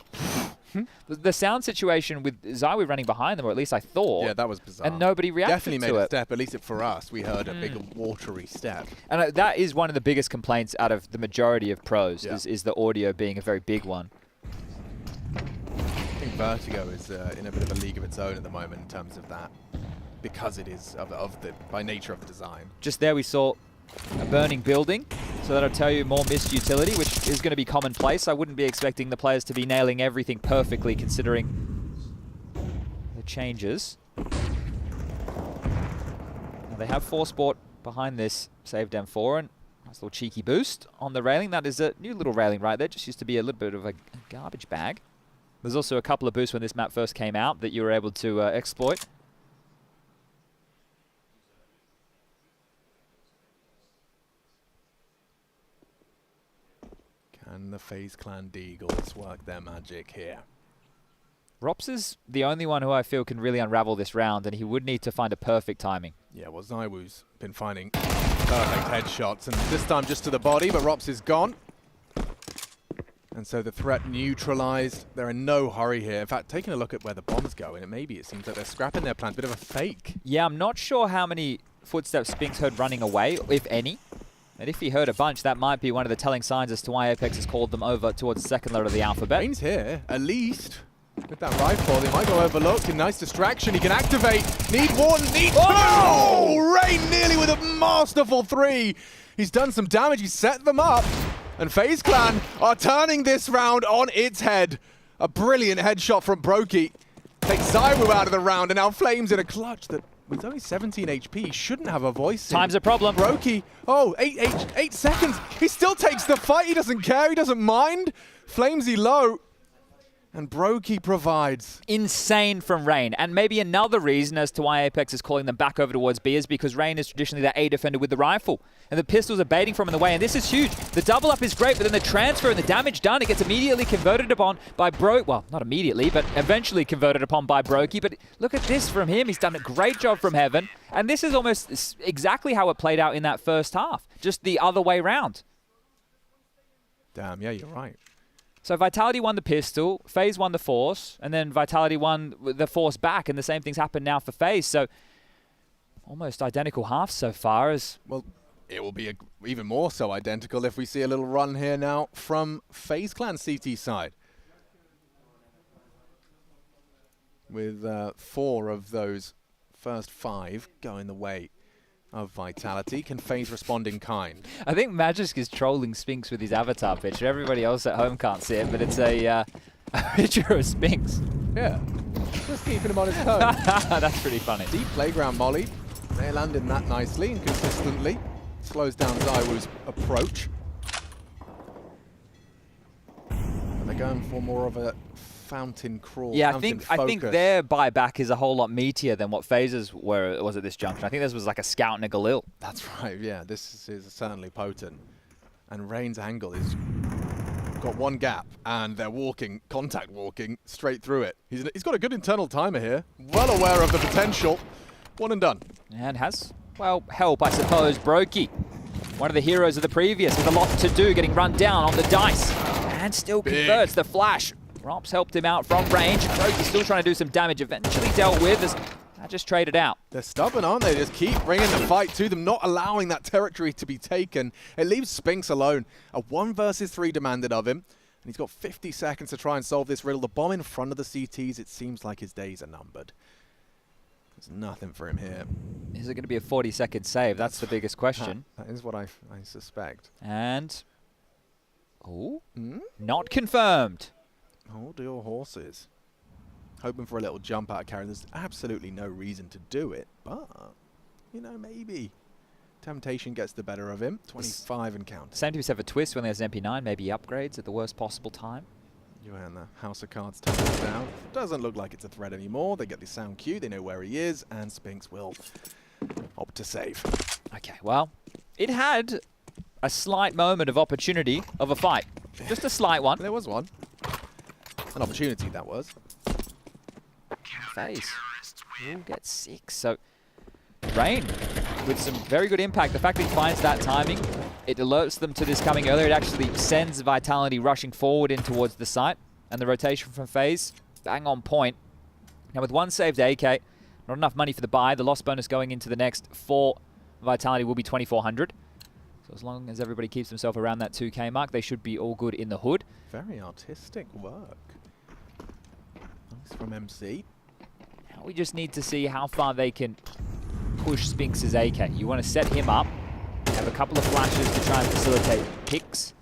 ZywOo running behind them, or at least I thought. Yeah, that was bizarre. And nobody reacted Definitely to made it. a step, at least for us. We heard a big watery step. And that is one of the biggest complaints out of the majority of pros, is the audio being a very big one. I think Vertigo is in a bit of a league of its own at the moment in terms of that, because it is by nature of the design. Just there we saw a burning building, so that'll tell you more missed utility, which is going to be commonplace. I wouldn't be expecting the players to be nailing everything perfectly considering the changes. Now they have Force Sport behind this saved M4, and nice little cheeky boost on the railing. That is a new little railing right there, just used to be a little bit of a garbage bag. There's also a couple of boosts when this map first came out that you were able to exploit. Can the FaZe Clan Deagles work their magic here? Rops is the only one who I feel can really unravel this round, and he would need to find a perfect timing. Yeah, well, ZywOo's been finding perfect headshots, and this time just to the body, but Rops is gone. And so the threat neutralized. They're in no hurry here. In fact, taking a look at where the bomb's going, it seems like they're scrapping their plans. Bit of a fake. Yeah, I'm not sure how many footsteps Spinks heard running away, if any. And if he heard a bunch, that might be one of the telling signs as to why Apex has called them over towards the second letter of the alphabet. Rain's here, at least. With that rifle, they might go overlooked. A nice distraction. He can activate. Need one, need two. Oh! Rain nearly with a masterful 3. He's done some damage. He's set them up. And FaZe Clan are turning this round on its head. A brilliant headshot from Brokey. Takes Zywu out of the round, and now Flames in a clutch that, with only 17 HP, shouldn't have a voice. Time's a problem. Brokey, 8 seconds. He still takes the fight. He doesn't care. He doesn't mind. Flamesy low. And Brokey provides. Insane from Rain. And maybe another reason as to why Apex is calling them back over towards B is because Rain is traditionally that A defender with the rifle. And the pistols are baiting from in the way. And this is huge. The double up is great, but then the transfer and the damage done, it gets immediately converted upon by well, not immediately, but eventually converted upon by Brokey. But look at this from him. He's done a great job from Heaven. And this is almost exactly how it played out in that first half. Just the other way round. Damn, yeah, you're right. So Vitality won the pistol, FaZe won the Force, and then Vitality won the Force back, and the same thing's happened now for FaZe. So almost identical halves so far as... Well, it will be even more so identical if we see a little run here now from FaZe Clan CT side. With 4 of those first 5 going the way of Vitality. Can FaZe respond in kind? I think Magisk is trolling Spinks with his avatar picture. Everybody else at home can't see it, but it's a picture of Spinks. Yeah, just keeping him on his toes. That's pretty funny. Deep playground molly. They're landing that nicely and consistently. Slows down Zywu's approach. But they're going for more of a fountain crawl. Yeah, I think their buyback is a whole lot meatier than what FaZe's was at this junction. I think this was like a scout and a Galil. That's right, yeah. This is certainly potent. And Rain's angle is got one gap, and they're contact walking straight through it. He's got a good internal timer here. Well aware of the potential. One and done. And has, well, help, I suppose, Brokey. One of the heroes of the previous with a lot to do, getting run down on the dice. And still converts the flash. Rops helped him out from range. Brokey's still trying to do some damage, eventually dealt with as I just traded out. They're stubborn, aren't they? Just keep bringing the fight to them, not allowing that territory to be taken. It leaves Spinks alone. A 1 versus 3 demanded of him. And he's got 50 seconds to try and solve this riddle. The bomb in front of the CTs, it seems like his days are numbered. There's nothing for him here. Is it going to be a 40-second save? That's the biggest question. That is what I suspect. And... oh, not confirmed. Hold your horses. Hoping for a little jump out of carry. There's absolutely no reason to do it, but, you know, maybe. Temptation gets the better of him. 25 and count. Same to be said for Twist when there's MP9, maybe upgrades at the worst possible time. And the House of Cards turns down. Doesn't look like it's a threat anymore. They get the sound cue, they know where he is, and Spinks will opt to save. Okay, well, it had a slight moment of opportunity of a fight. Just a slight one. There was one. An opportunity, that was. FaZe will get 6. So, Rain with some very good impact. The fact that he finds that timing, it alerts them to this coming earlier. It actually sends Vitality rushing forward in towards the site. And the rotation from FaZe, bang on point. Now with 1 saved AK, not enough money for the buy. The loss bonus going into the next 4 Vitality will be 2,400. So as long as everybody keeps themselves around that 2K mark, they should be all good in the hood. Very artistic work. Nice from MC. Now we just need to see how far they can push Spinks' AK. You want to set him up, have a couple of flashes to try and facilitate picks.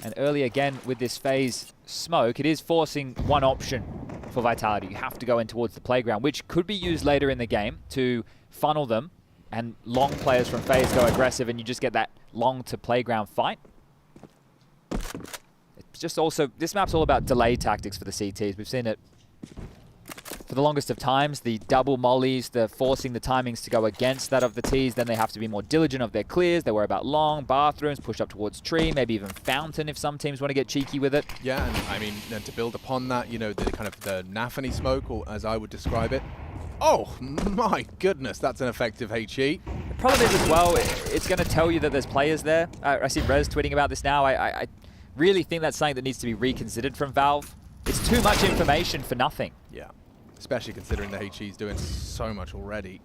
And early again with this FaZe smoke, it is forcing one option for Vitality. You have to go in towards the playground, which could be used later in the game to funnel them, and long players from FaZe go aggressive, and you just get that long to playground fight. It's just also, this map's all about delay tactics for the CTs. We've seen it for the longest of times, the double mollies, the forcing the timings to go against that of the Ts. Then they have to be more diligent of their clears. They worry about long, bathrooms, push up towards tree, maybe even fountain if some teams want to get cheeky with it. Yeah, and I mean, and to build upon that, you know, the kind of the Nafany smoke, or as I would describe it. Oh my goodness, that's an effective HE. The problem is as well, it's going to tell you that there's players there. I see Rez tweeting about this now. really think that's something that needs to be reconsidered from Valve. It's too much information for nothing. Yeah, especially considering the HE's doing so much already.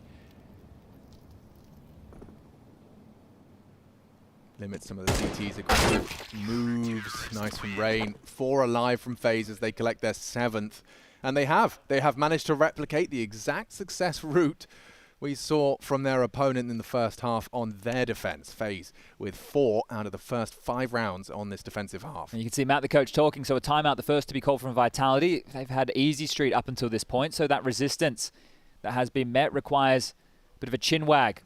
Limit some of the CT's aggressive moves. Nice from Rain. 4 alive from FaZe as they collect their 7th. And they have managed to replicate the exact success route we saw from their opponent in the first half on their defense. FaZe with 4 out of the first 5 rounds on this defensive half. And you can see Matt, the coach, talking. So a timeout, the first to be called from Vitality. They've had easy street up until this point. So that resistance that has been met requires a bit of a chin wag.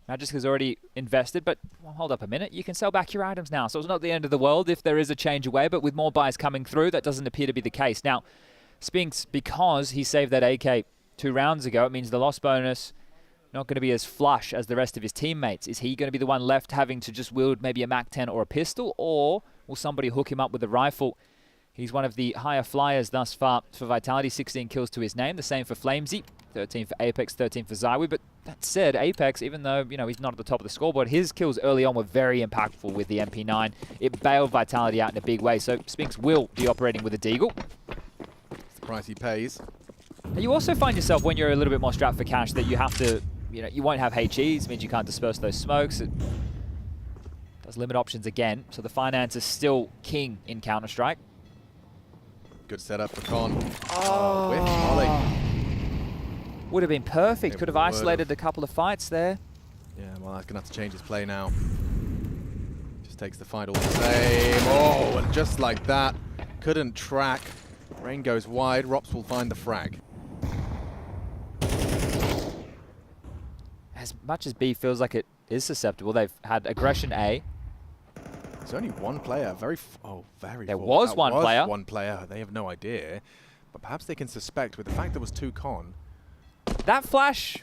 Magic has already invested, but well, hold up a minute. You can sell back your items now. So it's not the end of the world if there is a change away, but with more buys coming through, that doesn't appear to be the case. Now, Spinks, because he saved that AK 2 rounds ago, it means the loss bonus not going to be as flush as the rest of his teammates. Is he going to be the one left having to just wield maybe a MAC-10 or a pistol, or will somebody hook him up with a rifle? He's one of the higher flyers thus far for Vitality, 16 kills to his name. The same for Flamesy, 13 for Apex, 13 for Zywi. But that said, Apex, even though he's not at the top of the scoreboard, his kills early on were very impactful with the MP9. It bailed Vitality out in a big way. So Spinks will be operating with a Deagle. It's the price he pays. You also find yourself, when you're a little bit more strapped for cash, that you have to, you won't have HEs, means you can't disperse those smokes. It does limit options again. So the finance is still king in Counter-Strike. Good setup for Con. Oh, with Molly. Would have been perfect. Could have isolated a couple of fights there. Yeah, well, that's going to have to change his play now. Just takes the fight all the same. Oh, and just like that, couldn't track. Rain goes wide. Rops will find the frag. As much as B feels like it is susceptible, they've had aggression A. There's only one player. There was one player. One player. They have no idea. But perhaps they can suspect with the fact there was 2 Con. That flash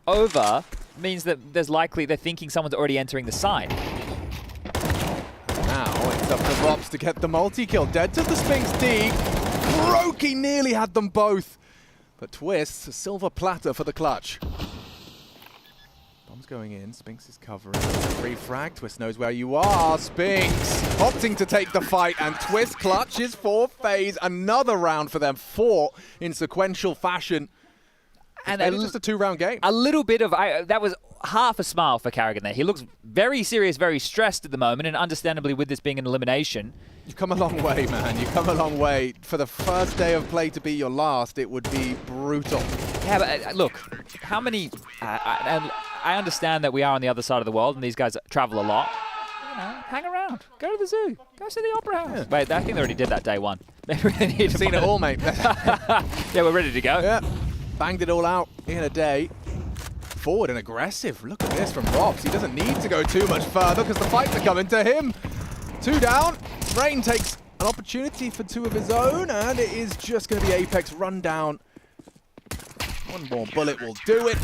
over means that they're thinking someone's already entering the side. Now it's up to Rops to get the multi-kill. Dead to the Spinks D. Brokey nearly had them both. But Twist, a silver platter for the clutch. Bomb's going in. Spinks is covering. Free frag. Twist knows where you are. Spinks opting to take the fight, and Twist clutches for FaZe. Another round for them. 4 in sequential fashion. And just a 2-round game. A little bit of that was half a smile for Carrigan there. He looks very serious, very stressed at the moment, and understandably with this being an elimination. You've come a long way, man. You've come a long way. For the first day of play to be your last, it would be brutal. Yeah, but look, how many... and I understand that we are on the other side of the world, and these guys travel a lot. Hang around. Go to the zoo. Go see the Opera House. Yeah. Wait, I think they already did that day 1. They really need to seen it all, mate. Yeah, we're ready to go. Yeah. Banged it all out in a day. Forward and aggressive. Look at this from Robs. He doesn't need to go too much further because the fights are coming to him. 2 down. Rain takes an opportunity for 2 of his own, and it is just going to be Apex run down. 1 more bullet will do it.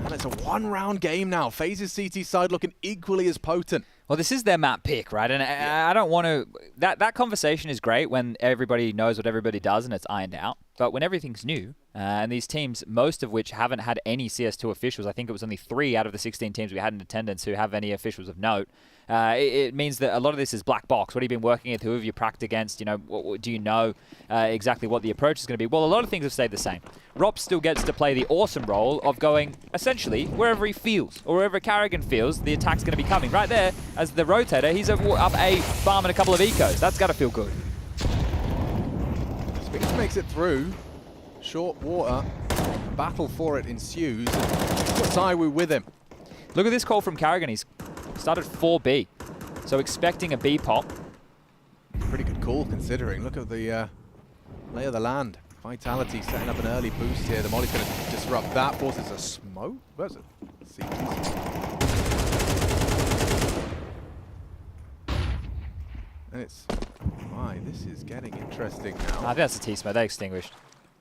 And it's a 1-round game now. FaZe's CT side looking equally as potent. Well, this is their map pick, right? And I don't want to... That conversation is great when everybody knows what everybody does and it's ironed out. But when everything's new, and these teams, most of which haven't had any CS2 officials, I think it was only 3 out of the 16 teams we had in attendance who have any officials of note, it means that a lot of this is black box. What have you been working with? Who have you pracked against? What do you know exactly what the approach is going to be? Well, a lot of things have stayed the same. Rops still gets to play the awesome role of going, essentially, wherever he feels, or wherever Carrigan feels, the attack's going to be coming. Right there, as the rotator, he's up A, farming a couple of ecos. That's got to feel good. Spinks makes it through. Short water. Battle for it ensues. Got Zywi with him. Look at this call from Carrigan. He's started 4B. So expecting a B pop. Pretty good call considering. Look at the lay of the land. Vitality setting up an early boost here. The Molly's going to disrupt that. Forces a smoke. Where's it? Let's see. And it's... My, this is getting interesting now. I think that's a T-smoke. They extinguished.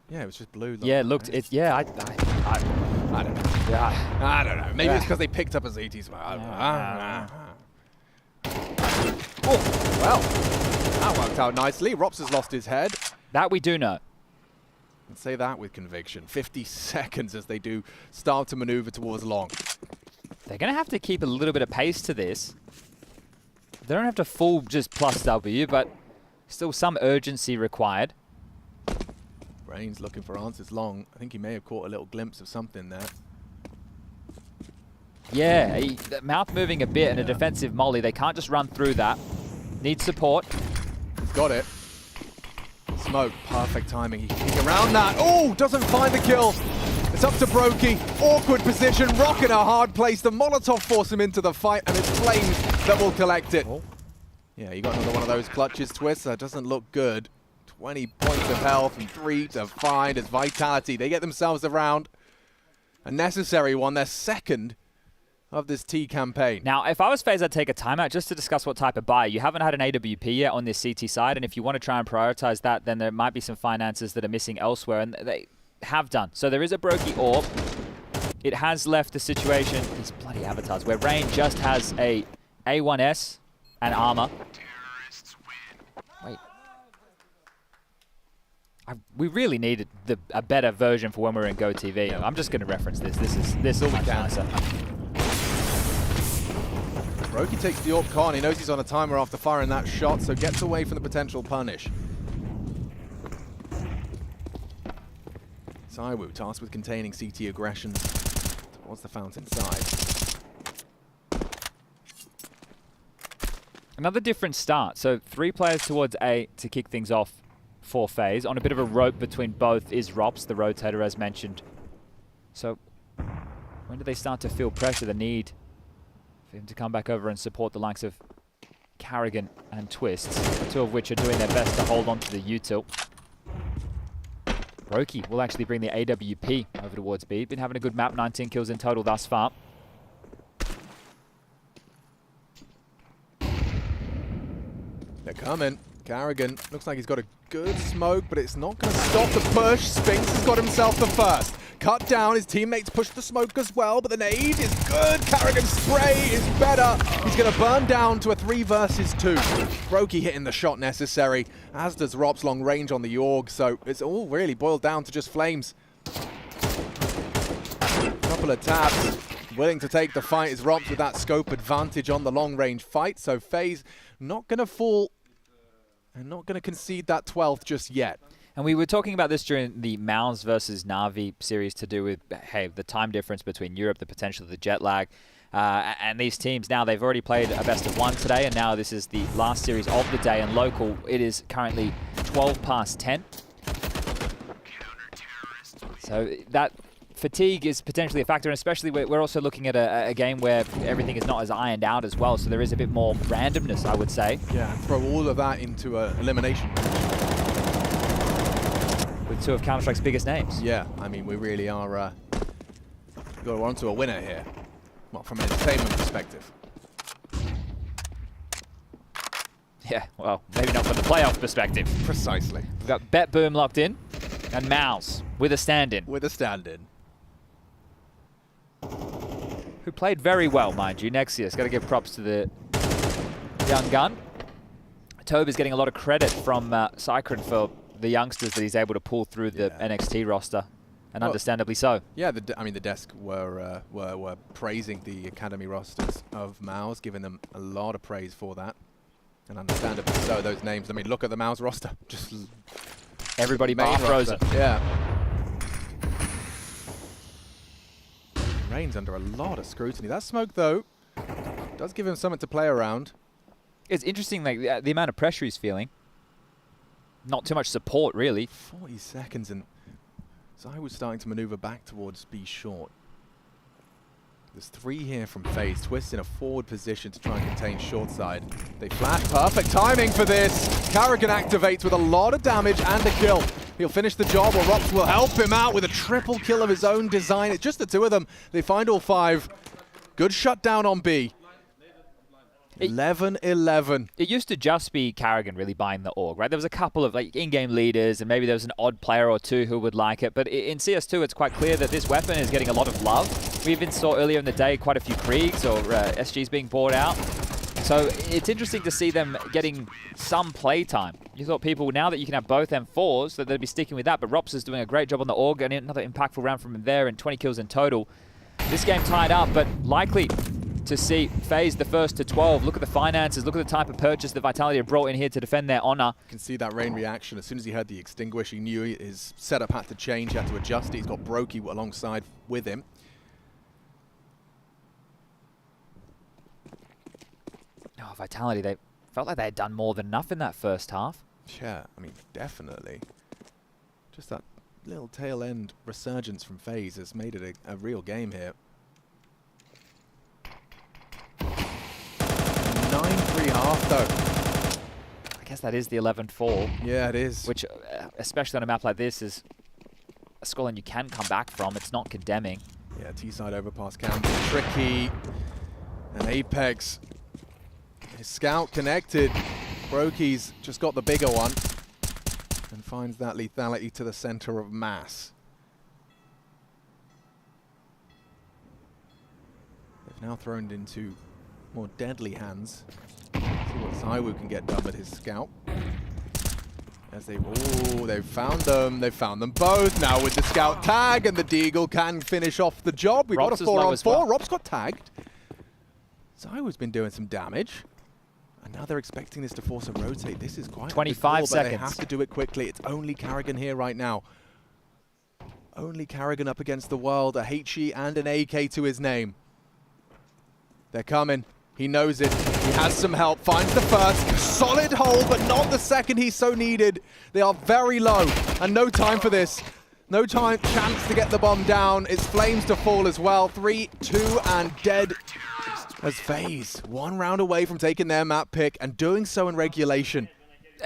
Yeah, it was just blue. Yeah, it looked... I don't know. Yeah, I don't know. Maybe it's because they picked up a ZT smoke. I don't know. Oh, well, that worked out nicely. Rops has lost his head. That we do know. Let's say that with conviction. 50 seconds as they do start to maneuver towards long. They're going to have to keep a little bit of pace to this. They don't have to full just plus W, but Still some urgency required. Brain's looking for answers long. I think he may have caught a little glimpse of something there. Yeah, the mouth moving a bit and a defensive molly. They can't just run through that. Need support. He's got it. Smoke, perfect timing. He can kick around that. Oh, doesn't find the kill. It's up to Brokey. Awkward position. Rock in a hard place. The Molotov force him into the fight, and it's Flames that will collect it. Yeah, you got another one of those clutches, Twist. That doesn't look good. 20 points of health and 3 to find as Vitality. They get themselves around a necessary one. Their second of this T campaign. Now, if I was FaZe, I'd take a timeout just to discuss what type of buy. You haven't had an AWP yet on this CT side, and if you want to try and prioritize that, then there might be some finances that are missing elsewhere, and they have done. So there is a Brokey Orb. It has left the situation, these bloody avatars, where Rain just has a A1S and armor. Wait. We really needed a better version for when we're in GoTV. I'm just going to reference this. This is much nicer. Brokey takes the AWP con. He knows he's on a timer after firing that shot, so gets away from the potential punish. Saiwu tasked with containing CT aggression towards the fountain side. Another different start. So 3 players towards A to kick things off for FaZe. On a bit of a rope between both is Rops, the rotator as mentioned. So when do they start to feel pressure, the need for him to come back over and support the likes of Carrigan and Twist, 2 of which are doing their best to hold on to the util. Brokey will actually bring the AWP over towards B. Been having a good map, 19 kills in total thus far. They're coming. Carrigan looks like he's got a good smoke, but it's not going to stop the push. Spinks has got himself the first. Cut down, his teammates push the smoke as well, but the nade is good. Carrigan's spray is better. He's going to burn down to a 3 versus 2. Brokey hitting the shot necessary, as does Rob's long range on the Org, so it's all really boiled down to just Flames. Couple of taps. Willing to take the fight is Robs with that scope advantage on the long range fight, so FaZe not going to fall and not going to concede that 12th just yet. And we were talking about this during the Mouse versus Na'Vi series to do with, hey, the time difference between Europe, the potential of the jet lag. And these teams now, they've already played a best of 1 today, and now this is the last series of the day. And local, it is currently 12 past 10. So that fatigue is potentially a factor, and especially we're also looking at a game where everything is not as ironed out as well, so there is a bit more randomness, I would say. Yeah, and throw all of that into elimination. With 2 of Counter-Strike's biggest names. Yeah, I mean, we really are going on to a winner here. Well, from an entertainment perspective. Yeah, well, maybe not from the playoff perspective. Precisely. We've got Bet Boom locked in, and Mouse with a stand-in. With a stand-in. Who played very well, mind you. Nexius, got to give props to the young gun. Tobe is getting a lot of credit from Cycron for the youngsters that he's able to pull through the NXT roster, and understandably so. Yeah, I mean, the desk were praising the academy rosters of MOUZ, giving them a lot of praise for that, and understandably so. Those names. I mean, look at the MOUZ roster. Just everybody bar Frozen. Yeah. Rain's under a lot of scrutiny. That smoke, though, does give him something to play around. It's interesting, like the amount of pressure he's feeling. Not too much support, really. 40 seconds, and Zai was starting to maneuver back towards B short. There's 3 here from FaZe. Twist in a forward position to try and contain short side. They flash. Perfect timing for this. Carrigan activates with a lot of damage and a kill. He'll finish the job, or Rops will help him out with a triple kill of his own design. It's just the 2 of them. They find all 5. Good shutdown on B. 11-11. It used to just be Carrigan really buying the org, right? There was a couple of like in-game leaders, and maybe there was an odd player or 2 who would like it. But in CS2, it's quite clear that this weapon is getting a lot of love. We even saw earlier in the day quite a few Kriegs or SGs being bought out. So it's interesting to see them getting some play time. You thought people, now that you can have both M4s, that they'd be sticking with that. But Rops is doing a great job on the org, and another impactful round from him there, and 20 kills in total. This game tied up, but likely to see FaZe the first to 12. Look at the finances, look at the type of purchase that Vitality have brought in here to defend their honor. You can see that Rain reaction. As soon as he heard the extinguish, he knew his setup had to change, he had to adjust it. He's got Brokey alongside with him. Oh, Vitality, they felt like they had done more than enough in that first half. Yeah, I mean, definitely. Just that little tail end resurgence from FaZe has made it a real game here. 9-3 half though. I guess that is the 11-4. Yeah, it is. Which, especially on a map like this, is a scoreline you can come back from. It's not condemning. Yeah, T-side overpass can be tricky. And Apex, his scout connected. Brokey's just got the bigger one and finds that lethality to the center of mass. They've now thrown into more deadly hands. See what ZywOo can get done with his scout. As they've found them. They've found them both. Now with the scout tag, and the Deagle can finish off the job. We've got a 4-on-4. Well. Rob's got tagged. ZywOo's been doing some damage. And now they're expecting this to force a rotate. This is quite 25 seconds. But they have to do it quickly. It's only Carrigan here right now. Only Carrigan up against the world. A HE and an AK to his name. They're coming. He knows it. He has some help. Finds the first. Solid hold, but not the second he's so needed. They are very low. And no time for this. No chance to get the bomb down. It's Flames to fall as well. 3, 2, and dead. As FaZe, 1 round away from taking their map pick and doing so in regulation.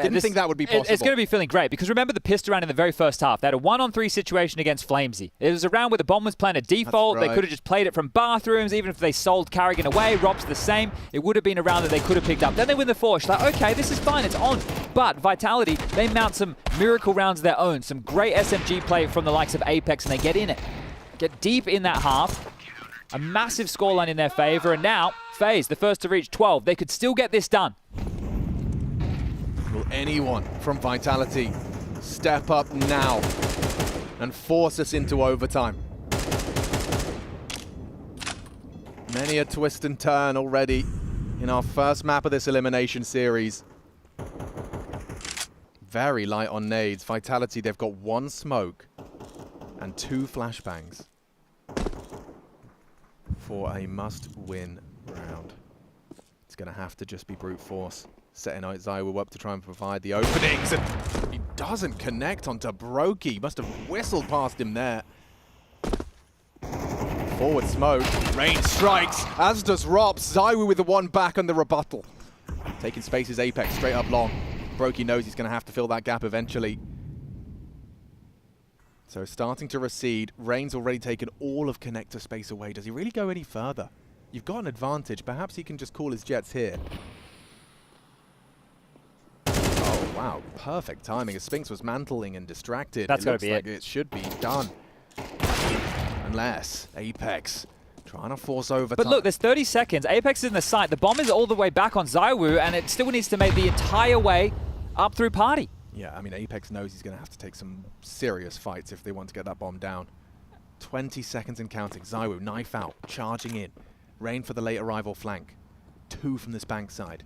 Didn't think that would be possible. It's going to be feeling great because remember the pissed around in the very first half. They had a 1-on-3 situation against Flamesy. It was a round where the bomb was playing a default. Right. They could have just played it from bathrooms, even if they sold Carrigan away. Rob's the same. It would have been a round that they could have picked up. Then they win the 4. She's like, okay, this is fine. It's on. But Vitality, they mount some miracle rounds of their own. Some great SMG play from the likes of Apex, and they get in it. Get deep in that half. A massive scoreline in their favor, and now FaZe, the first to reach 12. They could still get this done. Will anyone from Vitality step up now and force us into overtime? Many a twist and turn already in our first map of this elimination series. Very light on nades. Vitality, they've got 1 smoke and 2 flashbangs for a must-win round. It's going to have to just be brute force. Setting out ZywOo up to try and provide the openings, and he doesn't connect onto Brokey. Must have whistled past him there. Forward smoke. Rain strikes, as does Rops. ZywOo with the 1 back on the rebuttal. Taking spaces Apex straight up long. Brokey knows he's going to have to fill that gap eventually. So starting to recede. Rain's already taken all of connector space away. Does he really go any further? You've got an advantage. Perhaps he can just call his jets here. Oh, wow. Perfect timing. As Spinks was mantling and distracted. That's got to be it. It should be done. Unless Apex trying to force overtime. But look, there's 30 seconds. Apex is in the site. The bomb is all the way back on ZywOo, and it still needs to make the entire way up through party. Yeah, I mean, Apex knows he's going to have to take some serious fights if they want to get that bomb down. 20 seconds and counting. ZywOo, knife out, charging in. Rain for the late arrival flank. 2 from this bank side.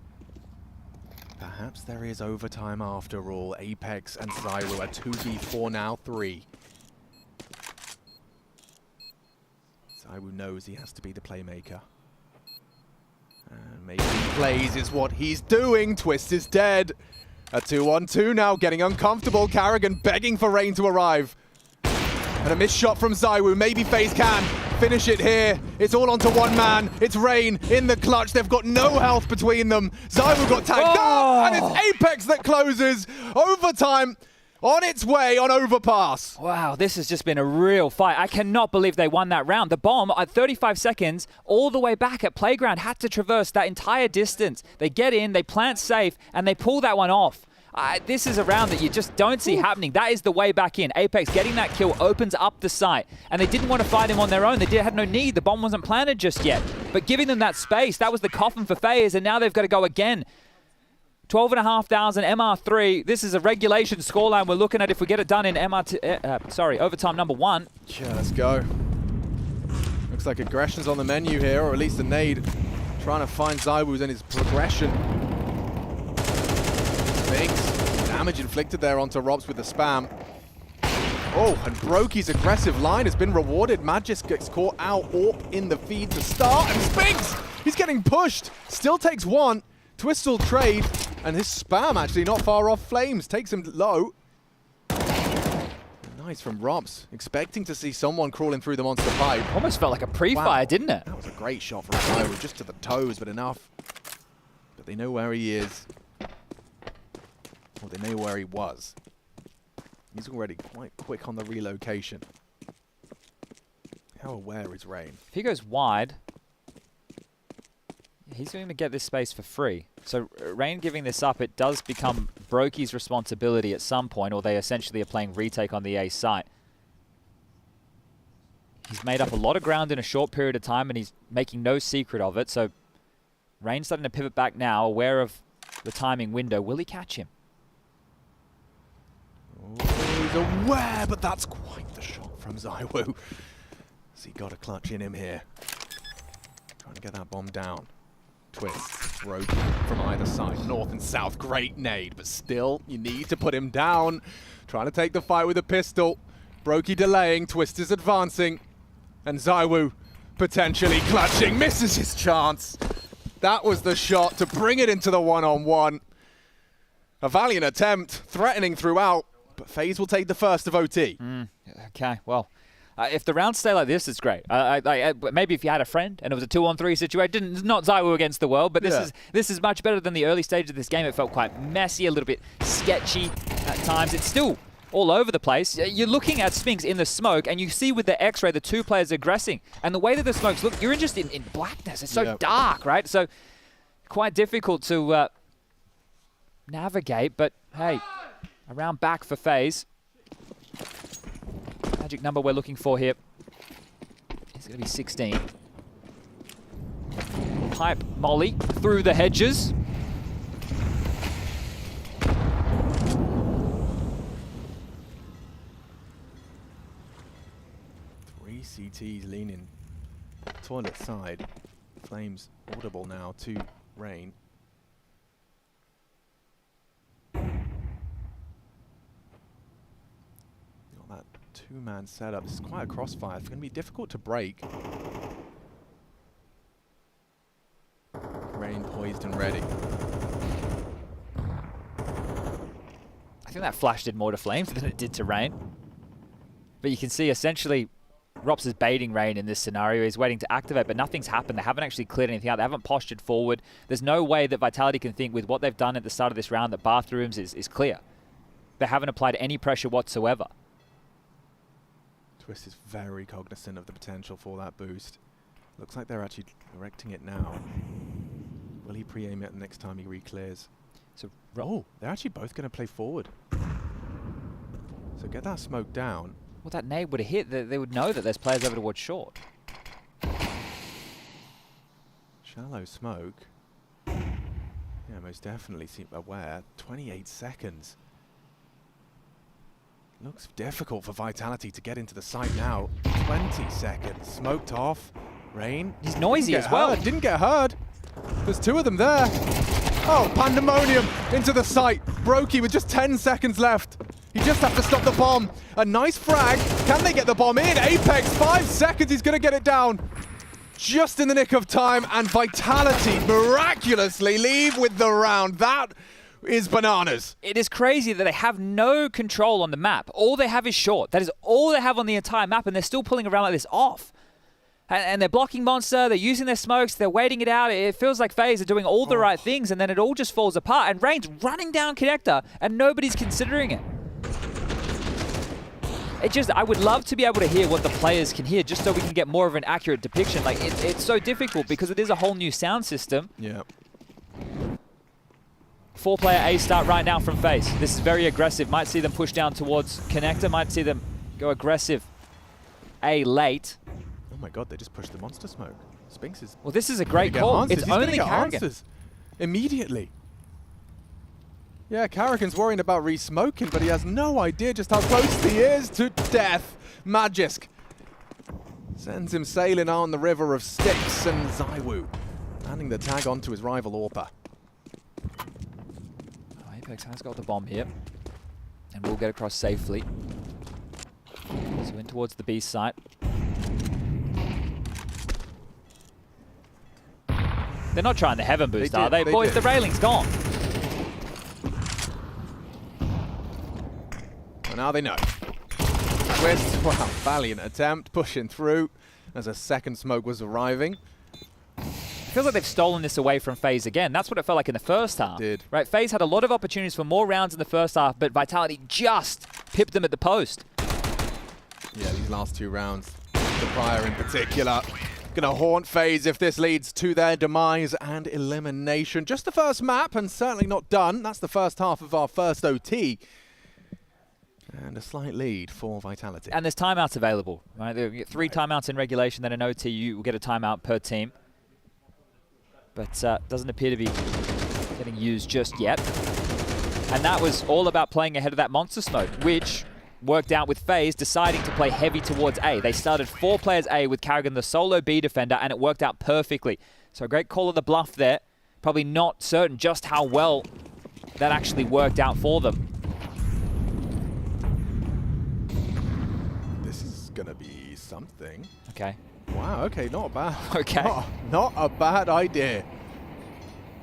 Perhaps there is overtime after all. Apex and ZywOo are 2v4 now, 3. ZywOo knows he has to be the playmaker. And making plays is what he's doing. Twist is dead. A 2-on-2 now, getting uncomfortable. Carrigan begging for Rain to arrive. And a missed shot from ZywOo. Maybe FaZe can finish it here. It's all onto 1 man. It's Rain in the clutch. They've got no health between them. ZywOo got tagged up, and it's Apex that closes. Overtime on its way on overpass. Wow, this has just been a real fight. I cannot believe they won that round. The bomb at 35 seconds, all the way back at Playground, had to traverse that entire distance. They get in, they plant safe, and they pull that one off. This is a round that you just don't see happening. That is the way back in. Apex getting that kill opens up the site, and they didn't want to fight him on their own. They had no need. The bomb wasn't planted just yet. But giving them that space, that was the coffin for FaZe, and now they've got to go again. 12,500 MR3. This is a regulation scoreline we're looking at if we get it done in overtime number 1. Yeah, let's go. Looks Looks like aggression's on the menu here, or at least a nade. Trying to find ZywOo's in his progression. Spinks. Damage inflicted there onto Robs with the spam. Oh, and Brokey's aggressive line has been rewarded. Magisk gets caught out. Orp in the feed to start, and Spinks! He's getting pushed. Still takes one. Twist will trade, and his spam actually not far off Flames. Takes him low. Nice from Robs. Expecting to see someone crawling through the monster pipe. Almost felt like a pre-fire, didn't it? That was a great shot from ZywOo, just to the toes, but enough. But they know where he is. Or they know where he was. He's already quite quick on the relocation. How aware is Rain? If he goes wide, he's going to get this space for free. So Rain giving this up, it does become Brokey's responsibility at some point, or they essentially are playing retake on the A site. He's made up a lot of ground in a short period of time, and he's making no secret of it. So Rain's starting to pivot back now, aware of the timing window. Will he catch him? Oh, he's aware, but that's quite the shot from ZywOo. So he got a clutch in him here. Trying to get that bomb down. Twist, broken from either side, north and south. Great nade, but still, you need to put him down. Trying to take the fight with a pistol. Brokey delaying, Twist is advancing. And ZywOo potentially clutching, misses his chance. That was the shot to bring it into the one-on-one. A valiant attempt, threatening throughout, but FaZe will take the first of OT. Okay, well, if the rounds stay like this, it's great. Maybe if you had a friend and it was a 2-on-3 situation, not ZywOo against the world, but this is much better than the early stage of this game. It felt quite messy, a little bit sketchy at times. It's still all over the place. You're looking at Spinks in the smoke, and you see with the X-ray the two players aggressing. And the way that the smokes look, you're just in blackness. It's so dark, right? So quite difficult to navigate, but hey, a round back for FaZe. Magic number we're looking for here is going to be 16. Pipe molly through the hedges. Three CTs leaning toilet side. Flames audible now to Rain. That two-man setup. This is quite a crossfire. It's going to be difficult to break. Rain poised and ready. I think that flash did more to Flames than it did to Rain. But you can see essentially Rops is baiting Rain in this scenario. He's waiting to activate, but nothing's happened. They haven't actually cleared anything out. They haven't postured forward. There's no way that Vitality can think with what they've done at the start of this round that Bathrooms is clear. They haven't applied any pressure whatsoever. Twist is very cognizant of the potential for that boost. Looks like they're actually directing it now. Will he pre-aim it next time he re-clears? So, they're actually both going to play forward. So get that smoke down. Well, that nade would have hit. They would know that there's players over towards short. Shallow smoke. Yeah, most definitely seem aware. 28 seconds. Looks difficult for Vitality to get into the site now. 20 seconds. Smoked off. Rain. He's noisy as well. Didn't get heard. There's two of them there. Oh, pandemonium into the site. Brokey with just 10 seconds left. He just has to stop the bomb. A nice frag. Can they get the bomb in? Apex, 5 seconds. He's going to get it down. Just in the nick of time. And Vitality miraculously leave with the round. That is bananas. It is crazy that they have no control on the map. All they have is short. That is all they have on the entire map, and they're still pulling around like this off. And they're blocking Monster, they're using their smokes, they're waiting it out. It feels like FaZe are doing all the right things, and then it all just falls apart. And Rain's running down Connector, and nobody's considering it. I would love to be able to hear what the players can hear, just so we can get more of an accurate depiction. Like, it's so difficult because it is a whole new sound system. Yeah. 4-player A start right now from FaZe. This is very aggressive. Might see them push down towards Connector. Might see them go aggressive A late. Oh my god, they just pushed the monster smoke. Spinks is... Well, this is a great call. It's only Karrigan. Immediately. Yeah, Karrigan's worrying about re-smoking, but he has no idea just how close he is to death. Magisk Sends him sailing on the river of sticks, and ZywOo handing the tag on to his rival Orpa. Apex has got the bomb here, and will get across safely. So in towards the B site. They're not trying the heaven boost, are they? Boys, the railing's gone. Well, now they know. Twist, wow, valiant attempt, pushing through as a second smoke was arriving. Feels like they've stolen this away from FaZe again. That's what it felt like in the first half. Right, FaZe had a lot of opportunities for more rounds in the first half, but Vitality just pipped them at the post. Yeah, these last 2 rounds, the prior in particular, gonna haunt FaZe if this leads to their demise and elimination. Just the first map, and certainly not done. That's the first half of our first OT. And a slight lead for Vitality. And there's timeouts available, right? You get 3 timeouts in regulation, then in OT you will get a timeout per team. But doesn't appear to be getting used just yet. And that was all about playing ahead of that monster smoke, which worked out with FaZe deciding to play heavy towards A. They started 4 players A with Karrigan the solo B defender, and it worked out perfectly. So a great call of the bluff there. Probably not certain just how well that actually worked out for them. This is gonna be something. Okay. Wow, okay, not bad. Okay. Not a bad idea.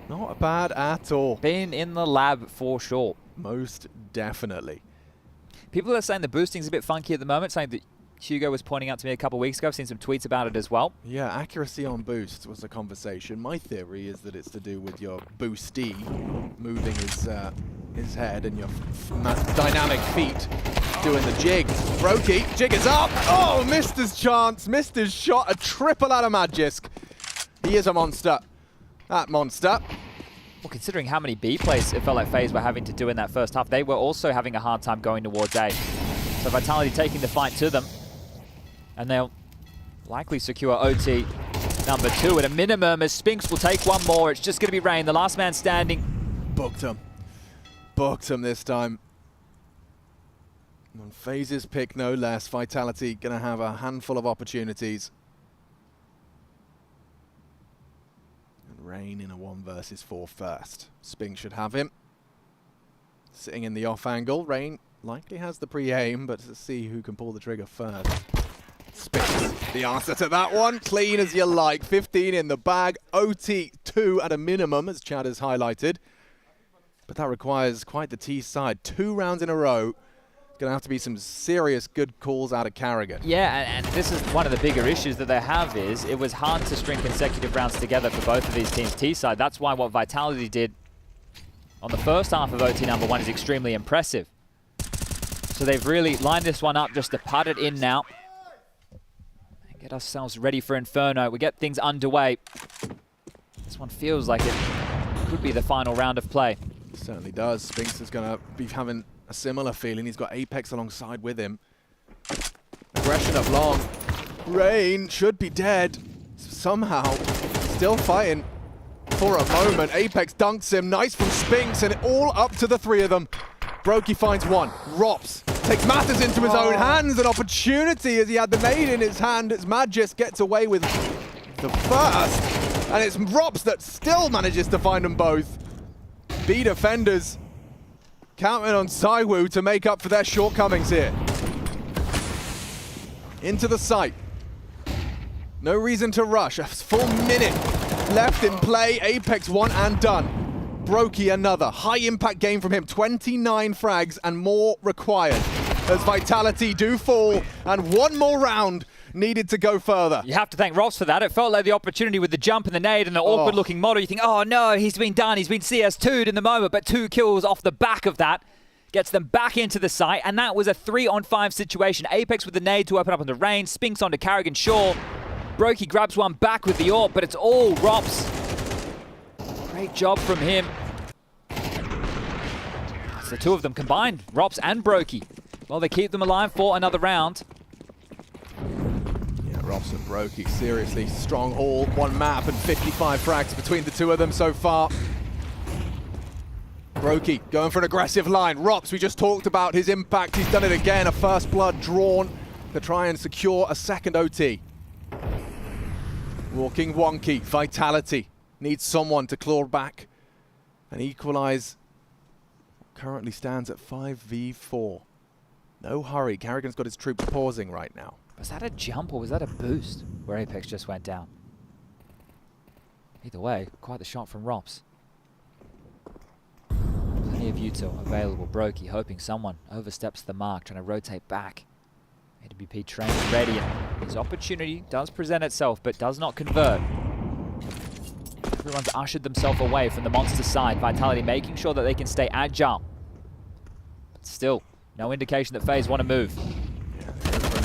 Not bad at all. Been in the lab for sure. Most definitely. People are saying the boosting's a bit funky at the moment, something that Hugo was pointing out to me a couple of weeks ago. I've seen some tweets about it as well. Yeah, accuracy on boosts was the conversation. My theory is that it's to do with your boostee moving his head and your dynamic feet doing the jigs. Brokey, jig is up. Oh, missed his chance, missed his shot. A triple out of Magisk. He is a monster. That monster. Well, considering how many B plays it felt like FaZe were having to do in that first half, they were also having a hard time going towards A. So Vitality taking the fight to them. And they'll likely secure OT number 2 at a minimum, as Spinks will take one more. It's just going to be Rain, the last man standing. Booked him. Booked him this time. On FaZe's pick, no less. Vitality going to have a handful of opportunities. And Rain in a 1 versus 4 first. Spinks should have him. Sitting in the off angle. Rain likely has the pre-aim, but let's see who can pull the trigger first. Spinks, the answer to that one. Clean as you like. 15 in the bag. OT 2 at a minimum, as Chad has highlighted. But that requires quite the T side. 2 rounds in a row. Going to have to be some serious good calls out of Karrigan. Yeah, and this is one of the bigger issues that they have is it was hard to string consecutive rounds together for both of these teams' T side. That's why what Vitality did on the first half of OT number 1 is extremely impressive. So they've really lined this one up just to put it in now. And get ourselves ready for Inferno. We get things underway. This one feels like it could be the final round of play. It certainly does. Spinks is going to be having a similar feeling. He's got Apex alongside with him. Aggression up long. Rain should be dead. Somehow, still fighting for a moment. Apex dunks him. Nice from Spinks, and all up to the 3 of them. Brokey finds one. Rops takes matters into his own hands. An opportunity as he had the nade in his hand. As Magis gets away with the first. And it's Rops that still manages to find them both. B defenders counting on ZywOo to make up for their shortcomings here. Into the site. No reason to rush. A full minute left in play. Apex 1 and done. Brokey another. High impact game from him. 29 frags and more required as Vitality do fall, and 1 more round needed to go further. You have to thank Ross for that. It felt like the opportunity with the jump and the nade and the awkward looking model. You think, oh no, he's been done. He's been CS2'd in the moment, but 2 kills off the back of that gets them back into the site, and that was a 3-on-5 situation. Apex with the nade to open up onto Rain, Spinks onto Karrigan Shaw. Brokey grabs one back with the AWP, but it's all Rops. Great job from him. That's the 2 of them combined, Rops and Brokey. Well, they keep them alive for another round. Yeah, Rops and Brokey, seriously strong haul. 1 map and 55 frags between the 2 of them so far. Brokey going for an aggressive line. Rops, we just talked about his impact. He's done it again. A first blood drawn to try and secure a second OT. Walking wonky. Vitality needs someone to claw back and equalize. Currently stands at 5v4. No hurry. Carrigan's got his troops pausing right now. Was that a jump or was that a boost where Apex just went down? Either way, quite the shot from Rops. Plenty of util available. Brokey hoping someone oversteps the mark, trying to rotate back. AWP train ready, and his opportunity does present itself, but does not convert. Everyone's ushered themselves away from the monster side. Vitality making sure that they can stay agile. But still, no indication that FaZe want to move.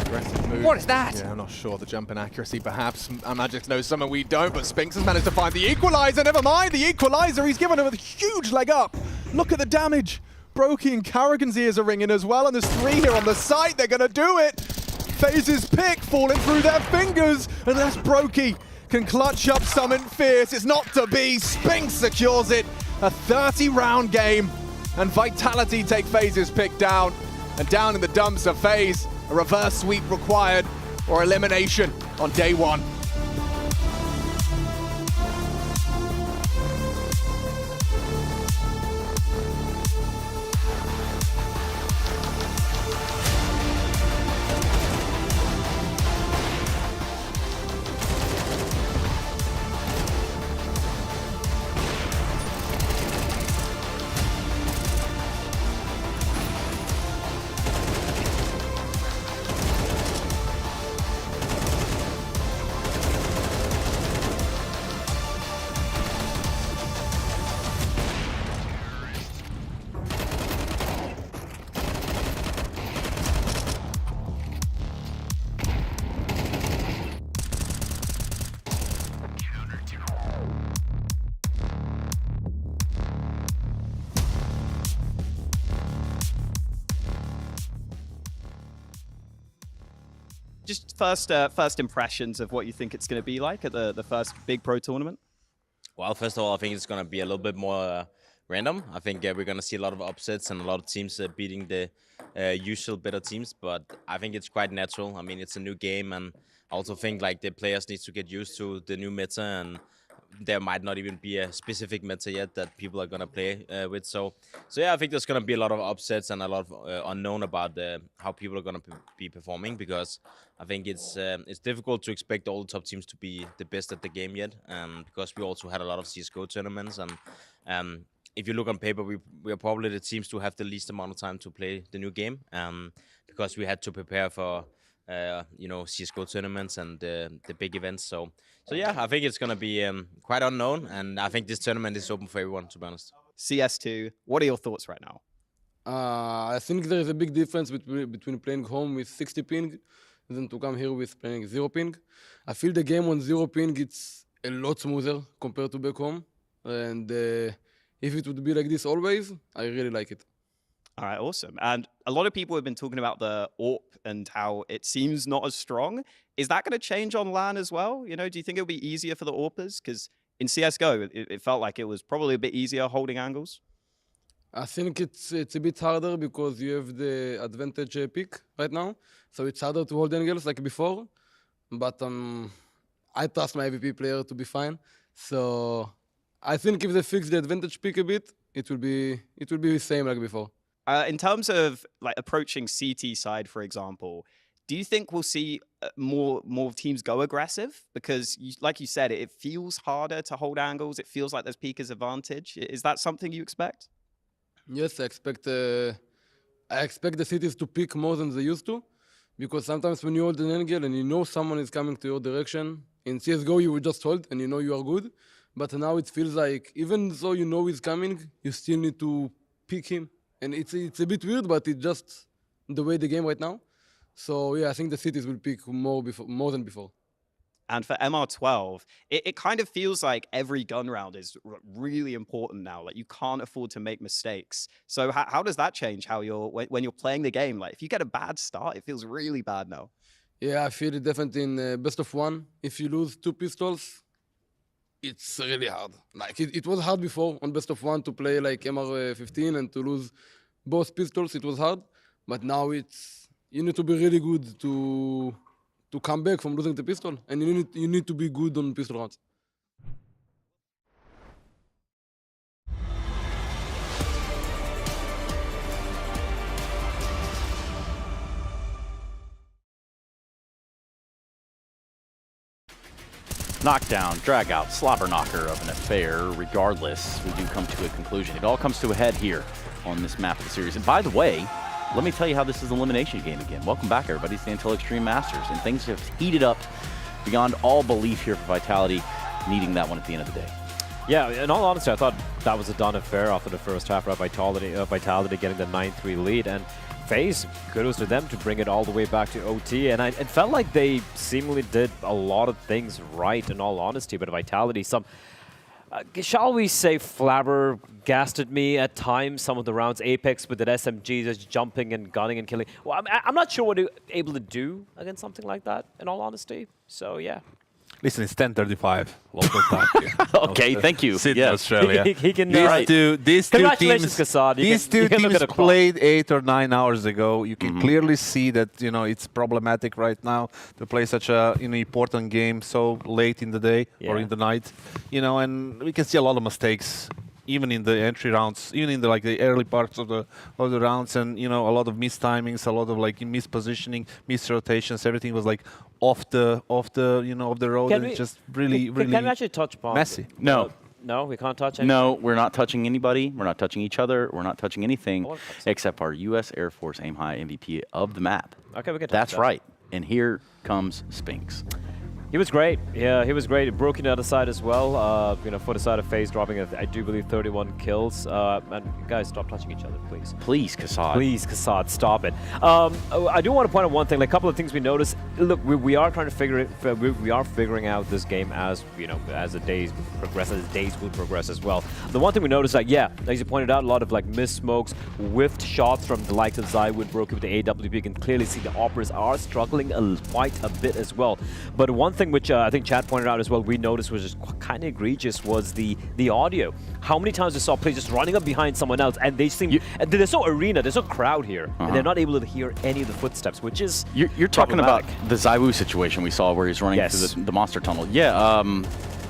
Aggressive move. What is that? Yeah, I'm not sure. The jump in accuracy, perhaps. Magic knows something we don't, but Spinks has managed to find the equalizer. Never mind the equalizer. He's given him a huge leg up. Look at the damage. Brokey and Carrigan's ears are ringing as well, and there's 3 here on the site. They're going to do it. FaZe's pick falling through their fingers, unless Brokey can clutch up something fierce. It's not to be. Spinks secures it. A 30-round game, and Vitality take FaZe's pick down. And down in the dumps of FaZe, a reverse sweep required or elimination on day 1. Just first impressions of what you think it's going to be like at the first big pro tournament? Well, first of all, I think it's going to be a little bit more random. I think we're going to see a lot of upsets and a lot of teams beating the usual better teams, but I think it's quite natural. I mean, it's a new game, and I also think like the players need to get used to the new meta, and there might not even be a specific meta yet that people are going to play with. So yeah, I think there's going to be a lot of upsets and a lot of unknown about how people are going to be performing, because I think it's difficult to expect all the top teams to be the best at the game yet, because we also had a lot of CSGO tournaments, and if you look on paper, we are probably the teams to have the least amount of time to play the new game, because we had to prepare for CSGO tournaments and the big events. So yeah, I think it's going to be quite unknown, and I think this tournament is open for everyone, to be honest. CS2, what are your thoughts right now? I think there is a big difference between playing home with 60 ping than to come here with playing 0 ping. I feel the game on 0 ping, it's a lot smoother compared to back home. And if it would be like this always, I really like it. All right, awesome. And a lot of people have been talking about the AWP and how it seems not as strong. Is that going to change on LAN as well? You know, do you think it'll be easier for the AWPers? Because in CSGO, it felt like it was probably a bit easier holding angles. I think it's a bit harder because you have the advantage pick right now. So it's harder to hold angles like before. But I trust my MVP player to be fine. So I think if they fix the advantage pick a bit, it will be the same like before. In terms of like approaching CT side, for example, do you think we'll see more teams go aggressive? Because like you said, it feels harder to hold angles. It feels like there's peekers advantage. Is that something you expect? Yes, I expect the cities to pick more than they used to, because sometimes when you hold an angle and you know someone is coming to your direction, in CSGO you would just hold and you know you are good, but now it feels like even though you know he's coming, you still need to pick him, and it's a bit weird, but it's just the way the game right now. So yeah, I think the cities will pick more than before. And for MR12, it kind of feels like every gun round is really important now. Like you can't afford to make mistakes. So how does that change how when you're playing the game? Like if you get a bad start, it feels really bad now. Yeah, I feel it definitely in best of one. If you lose 2 pistols, it's really hard. Like it was hard before on best of one to play like MR15 and to lose both pistols. It was hard, but now you need to be really good to to come back from losing the pistol, and you need to be good on pistol rounds. Knockdown, drag out, slobber knocker of an affair. Regardless, we do come to a conclusion. It all comes to a head here on this map of the series. And by the way, let me tell you how this is an elimination game again. Welcome back, everybody, to the Until Extreme Masters. And things have heated up beyond all belief here for Vitality, needing that one at the end of the day. Yeah, in all honesty, I thought that was a done affair after the first half, right? Vitality getting the 9-3 lead. And FaZe, kudos to them to bring it all the way back to OT. And it felt like they seemingly did a lot of things right, in all honesty. But Vitality, shall we say, flabbergasted me at times. Some of the rounds, Apex with that SMG just jumping and gunning and killing. Well, I'm not sure what they're able to do against something like that, in all honesty. So, yeah. Listen, it's 10:35 local time. Okay, thank you. Sydney, yes. Australia. He can. These two teams, Kassad. These two teams played 8 or 9 hours ago. You can clearly see that it's problematic right now to play such a important game so late in the day or in the night. And we can see a lot of mistakes. Even in the entry rounds, even in the early parts of the rounds, and a lot of mistimings, a lot of mispositioning, misrotations. Everything was off the road, and just really can we actually touch upon messy. No. No, we can't touch anything? No, we're not touching anybody. We're not touching each other. We're not touching anything except our U.S. Air Force Aim High MVP of the map. Okay, we can touch That's that. right. And here comes Spinks. He was great. Yeah, he was great. He broke in the other side as well. For the side of FaZe, dropping, I do believe, 31 kills. And guys, stop touching each other, please. Please, Kassad. Please, Kassad, stop it. I do want to point out one thing. A couple of things we noticed. Look, we are trying to figure it. We are figuring out this game as as the days progress, as days will progress as well. The one thing we noticed, as you pointed out, a lot of missed smokes, whiffed shots from the likes of Zywin, broke with the AWP. You can clearly see the Operas are struggling quite a bit as well. But one thing which I think Chad pointed out as well, we noticed was just kind of egregious, was the audio. How many times we saw players just running up behind someone else, and they seem there's no arena, there's no crowd here, and they're not able to hear any of the footsteps, which is you're talking about the Zywoo situation we saw where he's running through the monster tunnel. Yeah.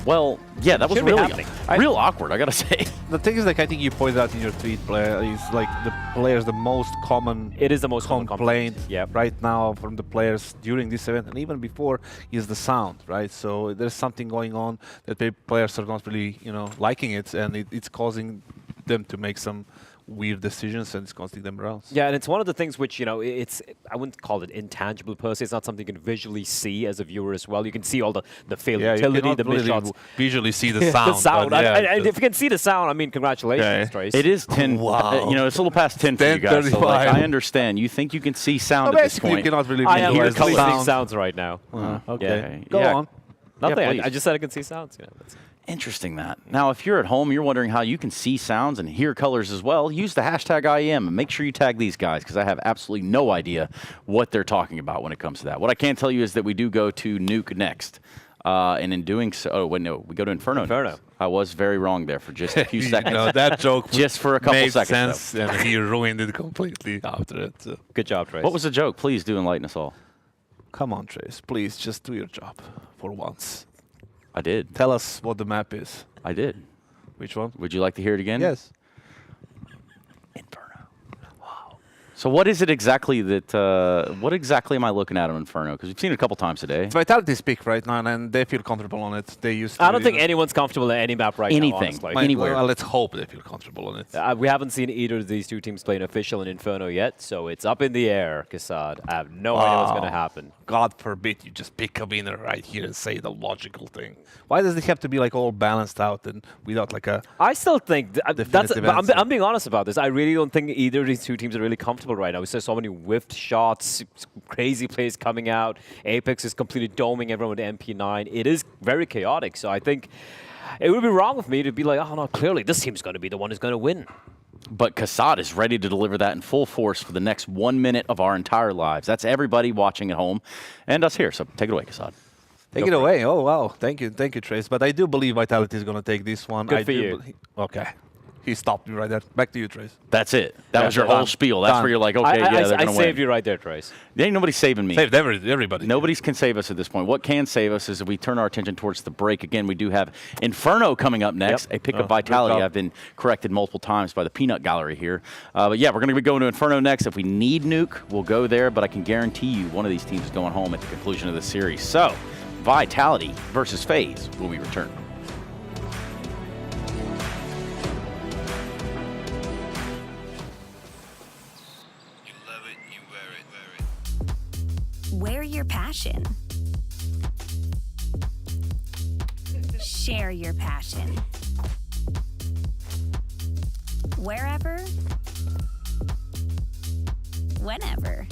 Well, yeah, that was really real awkward, I gotta say. The thing is, I think you pointed out in your tweet, is the players, the most common. It is the most common complaint right now from the players during this event and even before is the sound, right? So there's something going on that players are not really, liking it, and it's causing them to make some weird decisions, and it's costing them rounds. Yeah, and it's one of the things which, it's, I wouldn't call it intangible per se. It's not something you can visually see as a viewer as well. You can see all the failed utility, the missed shots. Visually see the sound. The sound. And if you can see the sound, I mean, congratulations, Trace. It is 10. Wow. It's a little past 10 for you guys. So I understand. You think you can see sound at this point. You cannot really hear sounds right now. Okay. Go on. Nothing. I just said I can see sounds. Interesting that. Now, if you're at home, you're wondering how you can see sounds and hear colors as well, use the hashtag IEM and make sure you tag these guys, because I have absolutely no idea what they're talking about when it comes to that. What I can tell you is that we do go to Nuke next. And in doing so, we go to Inferno. Next. I was very wrong there for just a few seconds. That joke just for a couple made seconds. Sense, and he ruined it completely after it. So. Good job, Trace. What was the joke? Please do enlighten us all. Come on, Trace. Please, just do your job for once. I did. Tell us what the map is. I did. Which one? Would you like to hear it again? Yes. Inferno. Wow. So what is it exactly that, what exactly am I looking at on Inferno? Because we've seen it a couple times today. It's Vitality's pick right now, and they feel comfortable on it. They used to. I don't think anyone's comfortable at any map right now, honestly. Anywhere. Well, let's hope they feel comfortable on it. We haven't seen either of these two teams play an official in Inferno yet, so it's up in the air, Kassad. I have no idea what's going to happen. God forbid you just pick a winner right here and say the logical thing. Why does it have to be all balanced out and without a? I still think that's. I'm being honest about this. I really don't think either of these two teams are really comfortable right now. We saw so many whiffed shots, crazy plays coming out. Apex is completely doming everyone with the MP9. It is very chaotic. So I think it would be wrong of me to be like, oh no, clearly this team's going to be the one who's going to win. But Kassad is ready to deliver that in full force for the next 1 minute of our entire lives. That's everybody watching at home and us here. So take it away, Kassad. Take it away. Oh, wow. Thank you, Trace. But I do believe Vitality is going to take this one. Good for you. Okay. he stopped me right there. Back to you, Trace. That's it. That was your whole spiel. That's where you're like, okay, yeah, they're going to win. I saved you right there, Trace. There ain't nobody saving me. Saved everybody. Nobody can save us at this point. What can save us is if we turn our attention towards the break. Again, we do have Inferno coming up next, a pick of Vitality. I've been corrected multiple times by the peanut gallery here. But yeah, we're going to be going to Inferno next. If we need Nuke, we'll go there, but I can guarantee you one of these teams is going home at the conclusion of the series. So, Vitality versus FaZe will we return. Wear your passion. Share your passion. Wherever, whenever.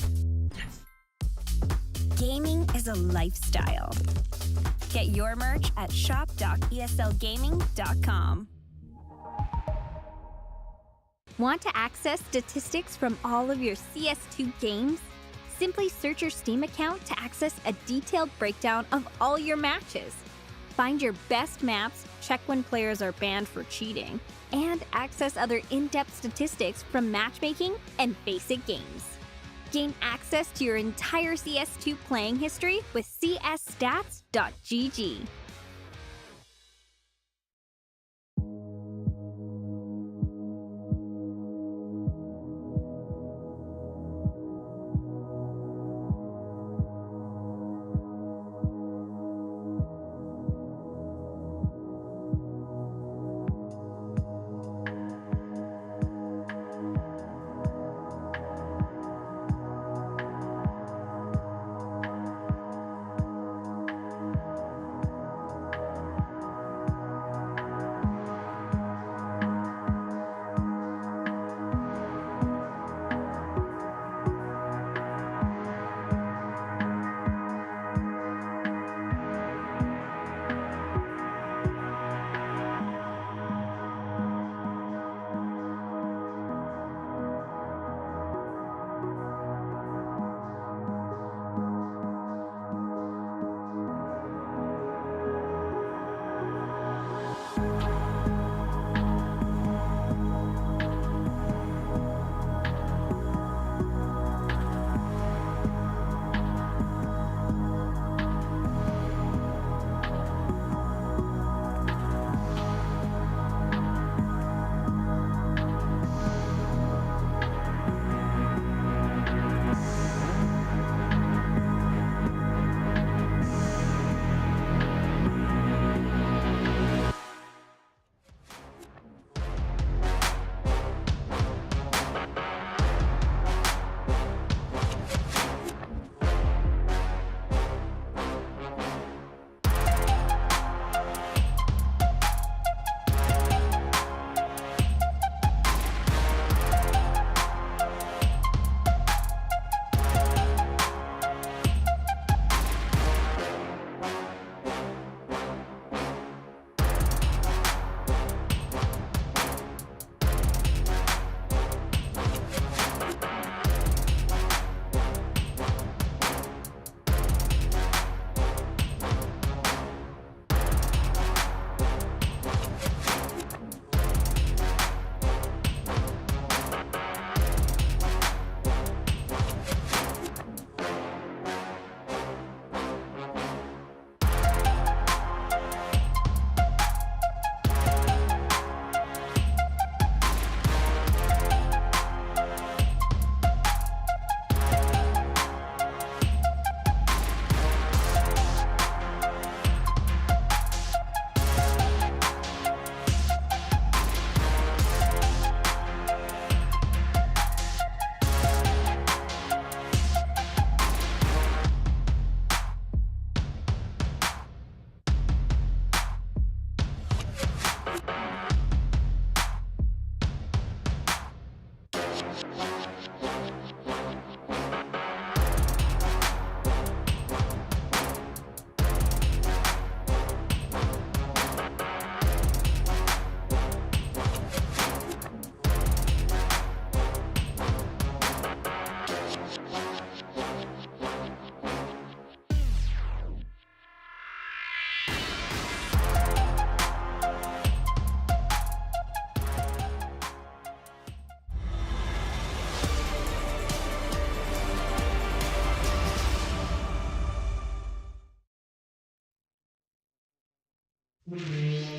Gaming is a lifestyle. Get your merch at shop.eslgaming.com. Want to access statistics from all of your CS2 games? Simply search your Steam account to access a detailed breakdown of all your matches. Find your best maps, check when players are banned for cheating, and access other in-depth statistics from matchmaking and basic games. Gain access to your entire CS2 playing history with csstats.gg.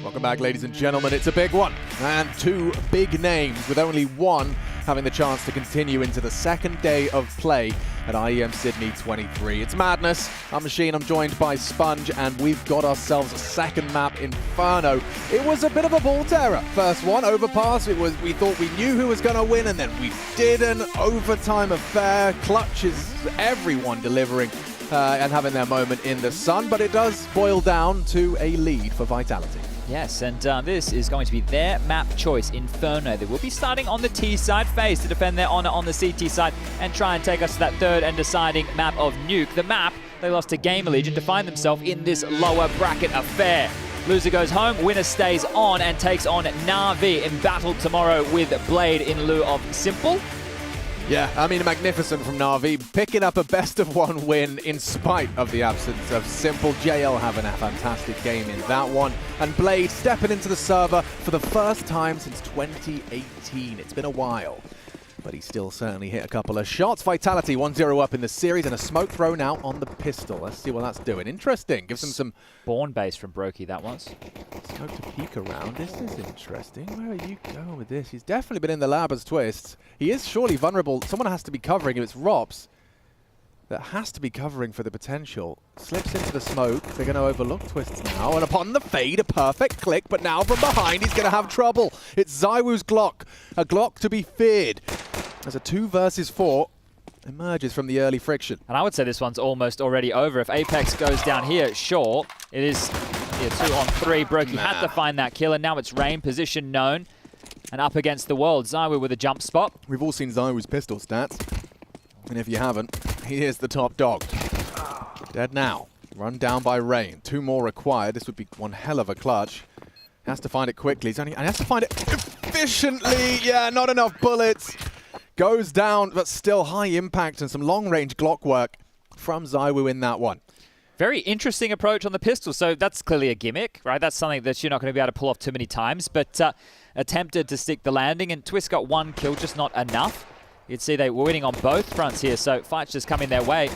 Welcome back, ladies and gentlemen. It's a big one. And two big names, with only one having the chance to continue into the second day of play at IEM Sydney 23. It's madness. I'm Machine, I'm joined by Sponge, and we've got ourselves a second map, Inferno. It was a bit of a ball terror. First one, overpass. We thought we knew who was going to win, and then we didn't. Overtime affair, clutches, everyone delivering and having their moment in the sun, but it does boil down to a lead for Vitality. Yes, and this is going to be their map choice, Inferno. They will be starting on the T side, FaZe to defend their honor on the CT side and try and take us to that third and deciding map of Nuke. The map they lost to Game Legion to find themselves in this lower bracket affair. Loser goes home, winner stays on and takes on Na'Vi in battle tomorrow with Blade in lieu of Simple. Yeah, I mean, magnificent from Na'Vi, picking up a best-of-1 win in spite of the absence of Simple. JL having a fantastic game in that one. And Blade stepping into the server for the first time since 2018. It's been a while, but he still certainly hit a couple of shots. Vitality 1-0 up in the series, and a smoke thrown out on the pistol. Let's see what that's doing. Interesting. Gives them some... Spawn base from Brokey, that was. Smoke to peek around. This is interesting. Where are you going with this? He's definitely been in the lab as Twists. He is surely vulnerable. Someone has to be covering him. It's Rops that has to be covering for the potential. Slips into the smoke. They're going to overlook Twists now. And upon the fade, a perfect click. But now from behind, he's going to have trouble. It's ZywOo's Glock. A Glock to be feared. As a 2 versus 4 emerges from the early friction. And I would say this one's almost already over. If Apex goes down here, sure, it is 2 on 3. Brokey had to find that kill, and now it's Rain, position known, and up against the world. ZywOo with a jump spot. We've all seen ZywOo's pistol stats, and if you haven't, he is the top dog. Dead now. Run down by Rain. 2 more required. This would be one hell of a clutch. He has to find it quickly. And he has to find it efficiently. Yeah, not enough bullets. Goes down, but still high impact and some long-range Glock work from ZywOo in that one. Very interesting approach on the pistol. So that's clearly a gimmick, right? That's something that you're not going to be able to pull off too many times, but attempted to stick the landing, and Twist got 1 kill, just not enough. You'd see they were winning on both fronts here, so fights just coming their way.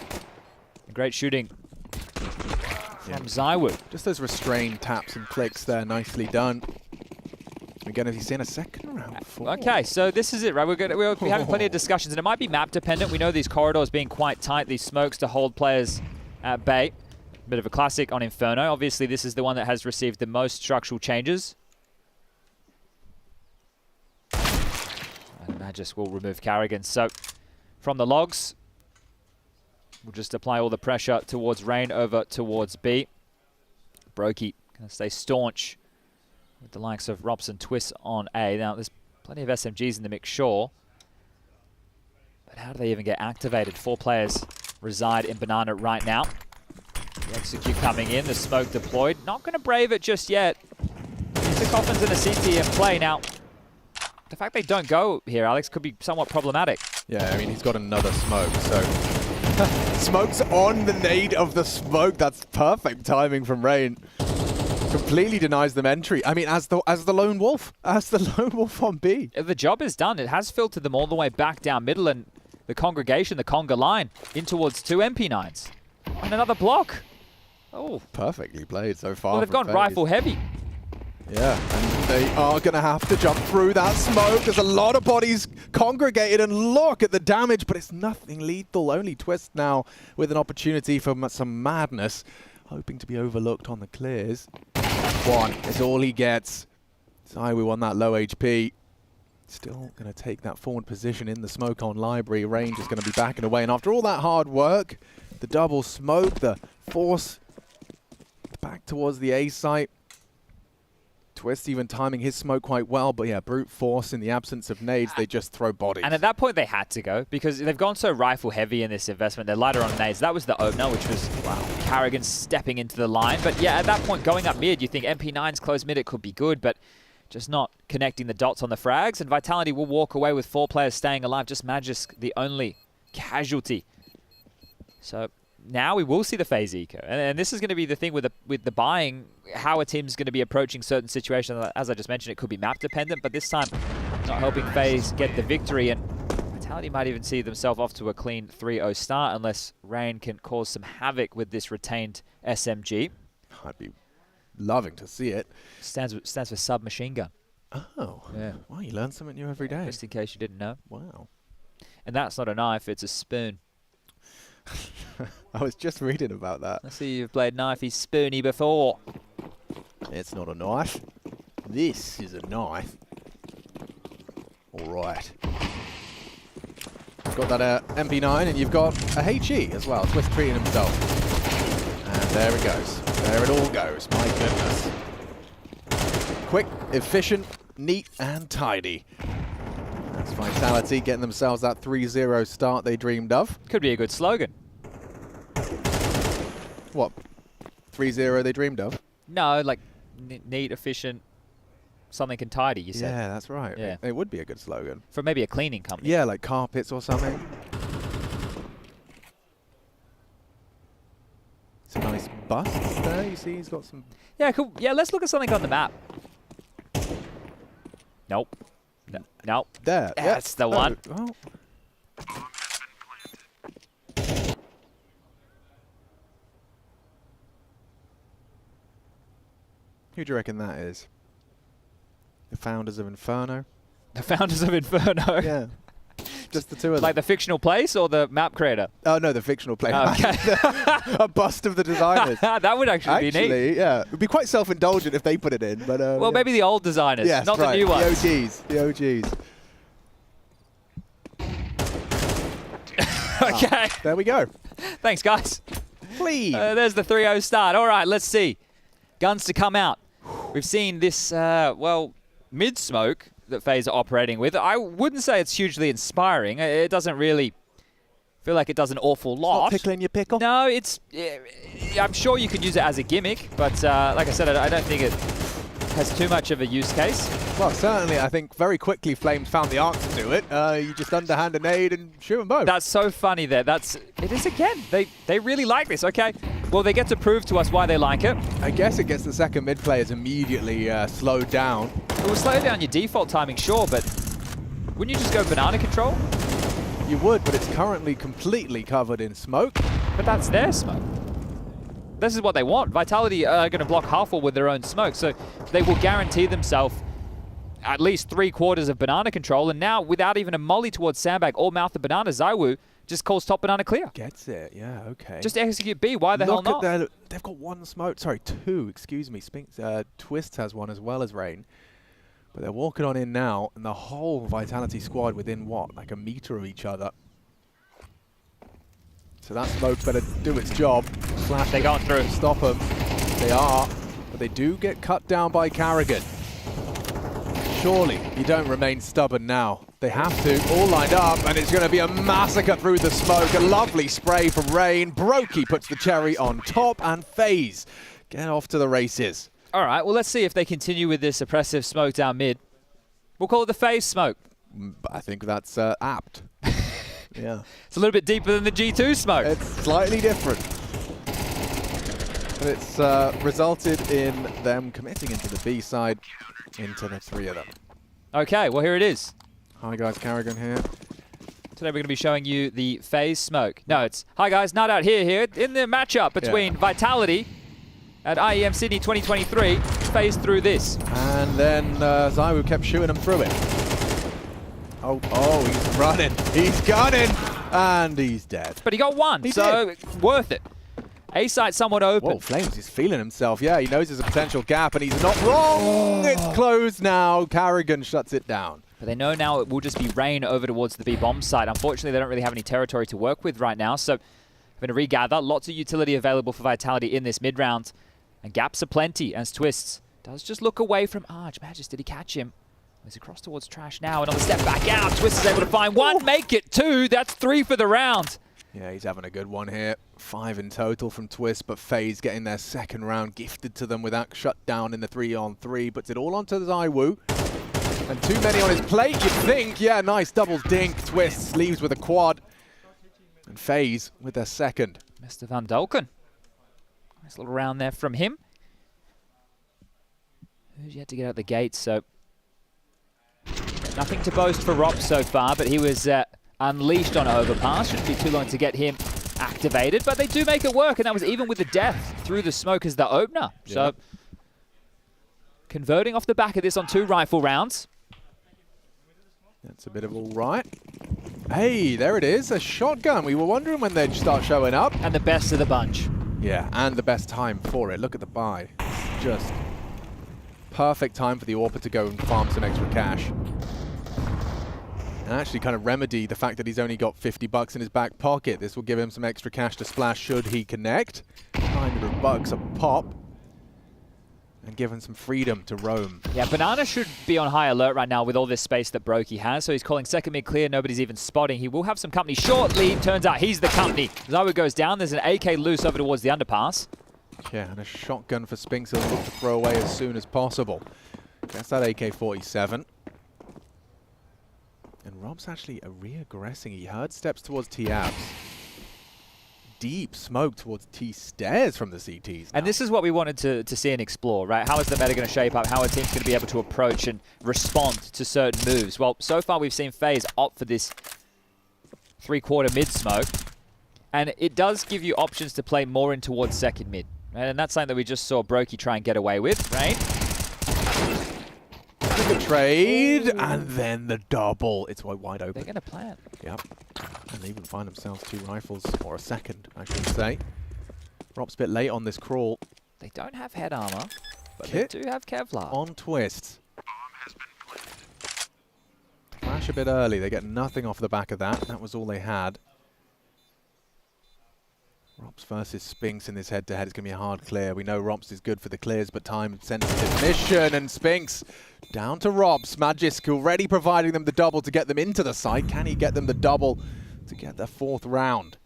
Great shooting from ZywOo. Just those restrained taps and clicks there, nicely done. Again, as you see in a second round 4. Okay, so this is it, right? We're having plenty of discussions, and it might be map dependent. We know these corridors being quite tight, these smokes to hold players at bay. Bit of a classic on Inferno. Obviously, this is the one that has received the most structural changes. And Magis will remove Carrigan. So, from the logs, we'll just apply all the pressure towards Rain over towards B. Brokey going to stay staunch with the likes of Rops and Twist on A. Now, there's plenty of SMGs in the mix, sure. But how do they even get activated? 4 players reside in Banana right now. The execute coming in, the smoke deployed. Not going to brave it just yet. The Coffin's in a CT in play. Now, the fact they don't go here, Alex, could be somewhat problematic. Yeah, I mean, he's got another smoke, so... Smoke's on the nade of the smoke. That's perfect timing from Rain. Completely denies them entry. I mean, as the lone wolf. As the lone wolf on B. The job is done. It has filtered them all the way back down middle, and the congregation, the conga line, in towards 2 MP9s. And another block. Oh. Perfectly played so far. Well, they've gone rifle heavy. Yeah, and they are going to have to jump through that smoke. There's a lot of bodies congregated, and look at the damage, but it's nothing lethal. Only Twist now with an opportunity for some madness. Hoping to be overlooked on the clears. 1 is all he gets. ZywOo on that low HP. Still going to take that forward position in the smoke on Library. Range is going to be backing away. And after all that hard work, the double smoke, the force back towards the A site. Twist even timing his smoke quite well, but yeah, brute force in the absence of nades, they just throw bodies. And at that point, they had to go, because they've gone so rifle heavy in this investment. They're lighter on nades. That was the opener, which was, wow, Carrigan stepping into the line. But yeah, at that point, going up mid, you think MP9's close mid, it could be good, but just not connecting the dots on the frags. And Vitality will walk away with 4 players staying alive. Just Magisk, the only casualty. So now we will see the FaZe eco. And this is going to be the thing with the buying, how a team's going to be approaching certain situations. As I just mentioned, it could be map dependent, but this time not helping FaZe get the victory. And Vitality might even see themselves off to a clean 3-0 start unless Rain can cause some havoc with this retained SMG. I'd be loving to see it. Stands for submachine gun. Oh. Yeah. Well, you learn something new every day. Just in case you didn't know. Wow. And that's not a knife, it's a spoon. I was just reading about that. I see you've played knifey spoony before. It's not a knife. This is a knife. All right. You've got that MP9 and you've got a HE as well. Twist treating himself. And there it goes. There it all goes. My goodness. Quick, efficient, neat, and tidy. That's Vitality getting themselves that 3-0 start they dreamed of. Could be a good slogan. What? 3-0 they dreamed of? No, like neat, efficient, something and tidy, you said. Yeah, that's right. Yeah. It would be a good slogan. For maybe a cleaning company. Yeah, like carpets or something. Some nice busts there. You see he's got some... Yeah, cool. Yeah, let's look at something on the map. Nope. Nope. There. That's the one. Oh. Who do you reckon that is? The founders of Inferno? The founders of Inferno? Yeah. Just the two of them. Like the fictional place or the map creator? Oh, no, the fictional place. Okay. A bust of the designers. That would actually be neat. Yeah. It would be quite self-indulgent if they put it in. But Well, yeah. maybe the old designers, Yes, not right. the new ones. The OGs. Okay. There we go. Thanks, guys. Please. There's the 3-0 start. All right, let's see. Guns to come out. We've seen this, well, mid-smoke that FaZe are operating with. I wouldn't say it's hugely inspiring. It doesn't really feel like it does an awful lot. Not pickling your pickle? No, it's... I'm sure you could use it as a gimmick, but like I said, I don't think it has too much of a use case. Well, certainly, I think very quickly Flames found the answer to it. You just underhand a nade and shoot them both. That's so funny there. It is again. They really like this. Okay, well, they get to prove to us why they like it. I guess it gets the second mid players immediately slowed down. It will slow down your default timing, sure, but wouldn't you just go banana control? You would, but it's currently completely covered in smoke. But that's their smoke. This is what they want. Vitality are going to block half wall with their own smoke, so they will guarantee themselves at least 3/4 of banana control, and now without even a molly towards Sandbag or mouth of banana, ZywOo just calls top banana clear. Gets it, yeah, okay. Just execute B, why the hell not? They've got one smoke, sorry, two, excuse me. Twist has one as well as Rain. But they're walking on in now, and the whole Vitality squad within what, like a meter of each other. So that smoke better do its job. Slash, they got through. Stop them. They are, but they do get cut down by Carrigan. Surely you don't remain stubborn now. They have to, all lined up, and it's going to be a massacre through the smoke. A lovely spray from Rain. Brokey puts the cherry on top, and FaZe get off to the races. All right, well, let's see if they continue with this oppressive smoke down mid. We'll call it the FaZe smoke. I think that's apt. Yeah. It's a little bit deeper than the G2 smoke. It's slightly different. But it's resulted in them committing into the B side, into the three of them. Okay, well, here it is. Hi guys, Carrigan here. Today we're going to be showing you the FaZe smoke. No, it's, hi guys, not out here in the matchup between Vitality at IEM Sydney 2023, FaZe through this. And then ZywOo kept shooting him through it. Oh, he's running. He's gunning. And he's dead. But he got one, so worth it. A site somewhat open. Whoa, Flames is feeling himself. Yeah, he knows there's a potential gap, and he's not wrong. It's closed now. Carrigan shuts it down. But they know now it will just be rain over towards the B bomb site. Unfortunately, they don't really have any territory to work with right now, so I'm going to regather. Lots of utility available for Vitality in this mid-round. And gaps are plenty as Twists does just look away from Arch. Magis, did he catch him? He's across towards Trash now, and on the step back out, Twist is able to find one, make it two. That's 3 for the round. Yeah, he's having a good one here. 5 in total from Twist, but FaZe getting their second round gifted to them with that shutdown in the 3-on-3. Puts it all onto ZywOo. And too many on his plate, you'd think. Yeah, nice double dink. Twist leaves with a quad. And FaZe with their second. Mr. Van Dolken. Nice little round there from him. Who's yet to get out the gate, so nothing to boast for Rop so far, but he was unleashed on Overpass. Shouldn't be too long to get him activated, but they do make it work, and that was even with the death through the smoke as the opener. Yep. So converting off the back of this on 2 rifle rounds. That's a bit of all right. Hey, there it is, a shotgun. We were wondering when they'd start showing up. And the best of the bunch. Yeah, and the best time for it. Look at the buy. It's just perfect time for the AWPer to go and farm some extra cash. And actually kind of remedy the fact that he's only got 50 bucks in his back pocket. This will give him some extra cash to splash should he connect. 900 bucks a pop. And give him some freedom to roam. Yeah, Banana should be on high alert right now with all this space that Brokey has. So he's calling second mid clear. Nobody's even spotting. He will have some company. Short lead. Turns out he's the company. Zawu goes down. There's an AK loose over towards the underpass. Yeah, and a shotgun for Spinks he'll look to throw away as soon as possible. Gets that AK-47. And Rob's actually re-aggressing. He heard steps towards T-Abs. Deep smoke towards T-stairs from the CTs now. And this is what we wanted to see and explore, right? How is the meta going to shape up? How are teams going to be able to approach and respond to certain moves? Well, so far we've seen FaZe opt for this 3-quarter mid smoke. And it does give you options to play more in towards second mid. Right? And that's something that we just saw Brokey try and get away with, right? The trade, and then the double. It's wide open. They're going to plan. Yep. And they even find themselves 2 rifles, or a second, I should say. Rob's a bit late on this crawl. They don't have head armor, but Kit they do have Kevlar. On twist. Flash a bit early. They get nothing off the back of that. That was all they had. Rops versus Spinks in this head-to-head is going to be a hard clear. We know Rops is good for the clears, but time-sensitive mission, and Spinks down to Rops. Magisk already providing them the double to get them into the site. Can he get them the double to get their 4th round?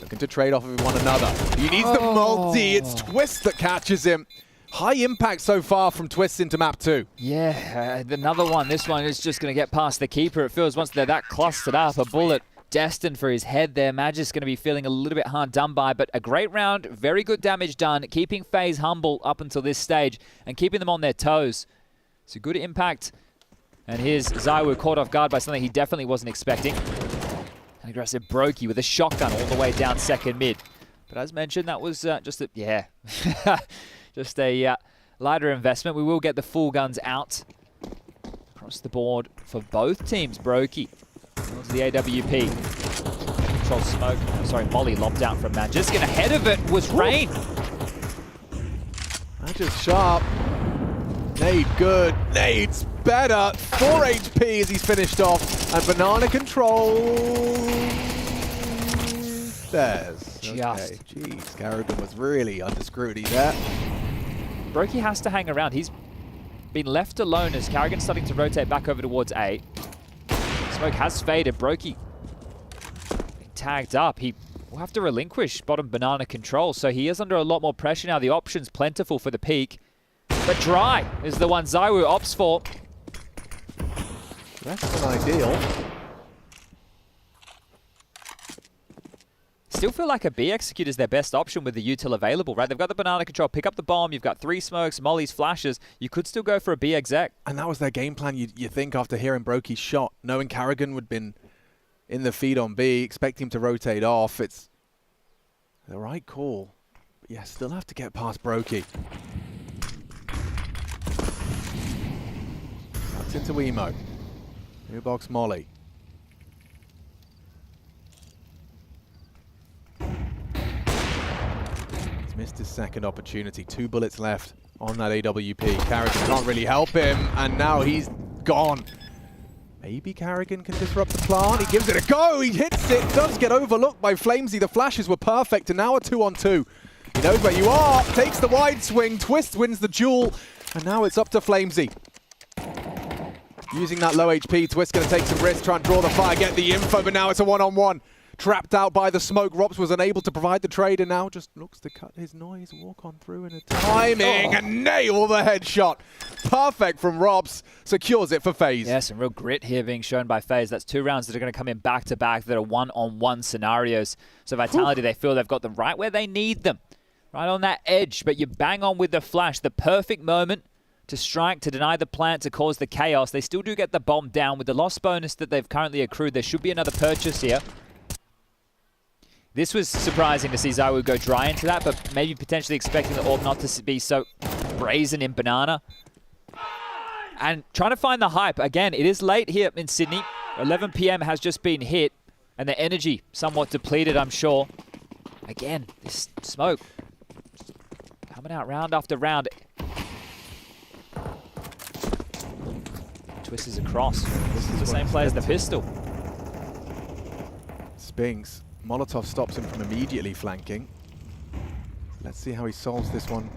Looking to trade off of one another. He needs the multi. It's Twist that catches him. High impact so far from Twist into map 2. Yeah, another one. This one is just going to get past the keeper. It feels once they're that clustered up, a bullet destined for his head there. Magisk going to be feeling a little bit hard done by, but a great round, very good damage done, keeping FaZe humble up until this stage and keeping them on their toes. It's a good impact. And here's Zawu caught off guard by something he definitely wasn't expecting. An aggressive Brokey with a shotgun all the way down second mid. But as mentioned, that was just a, just a lighter investment. We will get the full guns out across the board for both teams. Brokey towards the AWP. Control smoke. Oh, sorry, Molly lobbed out from Magisk. And ahead of it was Rain. Magisk sharp. Nade good. Nade's better. 4 HP as he's finished off. And Banana control. There's. Just. Okay. Jeez, Carrigan was really under scrutiny there. Brokey has to hang around. He's been left alone as Carrigan's starting to rotate back over towards A. Smoke has faded. Brokey being tagged up. He will have to relinquish bottom Banana control, so he is under a lot more pressure now. The options plentiful for the peak. But Dry is the one Zawu opts for. Less than ideal. Still feel like a B execute is their best option with the util available, right? They've got the Banana control, pick up the bomb, you've got 3 smokes, mollies, flashes. You could still go for a B exec. And that was their game plan, you think, after hearing Brokey's shot. Knowing Carrigan would have been in the feed on B, expect him to rotate off. It's the right call. But yeah, still have to get past Brokey. That's into Emo. New box Molly. Missed his second opportunity. 2 bullets left on that AWP. Carrigan can't really help him, and now he's gone. Maybe Carrigan can disrupt the plant. He gives it a go. He hits it. Does get overlooked by Flamesy. The flashes were perfect, and now a 2-on-2. He knows where you are. Takes the wide swing. Twist wins the duel, and now it's up to Flamesy. Using that low HP, Twist going to take some risks, try and draw the fire, get the info, but now it's a 1-on-1. Trapped out by the smoke. Rops was unable to provide the trade and now just looks to cut his noise, walk on through in a timing and nail the headshot. Perfect from Rops. Secures it for FaZe. Yeah, some real grit here being shown by FaZe. That's 2 rounds that are going to come in back-to-back that are 1-on-1 scenarios. So Vitality, they feel they've got them right where they need them. Right on that edge, but you bang on with the flash. The perfect moment to strike, to deny the plant, to cause the chaos. They still do get the bomb down with the loss bonus that they've currently accrued. There should be another purchase here. This was surprising to see Zawu go dry into that, but maybe potentially expecting the AWP not to be so brazen in banana. And trying to find the hype. Again, it is late here in Sydney. 11 p.m. has just been hit, and the energy somewhat depleted, I'm sure. Again, this smoke coming out round after round. Twist is across. This is the same play as the pistol. Spinks. Molotov stops him from immediately flanking. Let's see how he solves this one.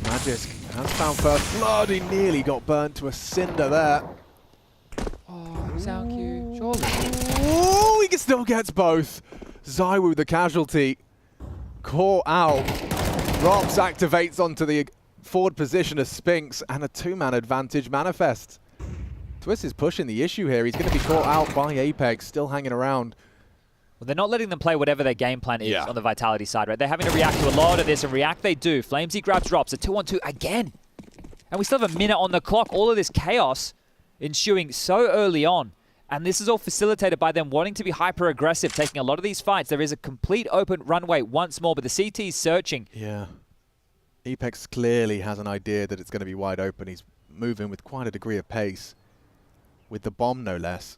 Magisk has found first blood. He nearly got burnt to a cinder there. Oh, sound cue. Surely. Oh, he still gets both. Zywoo, the casualty, caught out. Rops activates onto the forward position of Spinks, and a two-man advantage manifests. Twist is pushing the issue here. He's going to be caught out by Apex, still hanging around. Well, they're not letting them play whatever their game plan is on the Vitality side, right? They're having to react to a lot of this, and react they do. Flamesy grabs drops, a 2-on-2 again. And we still have a minute on the clock. All of this chaos ensuing so early on. And this is all facilitated by them wanting to be hyper-aggressive, taking a lot of these fights. There is a complete open runway once more, but the CT is searching. Yeah. Apex clearly has an idea that it's going to be wide open. He's moving with quite a degree of pace. With the bomb, no less.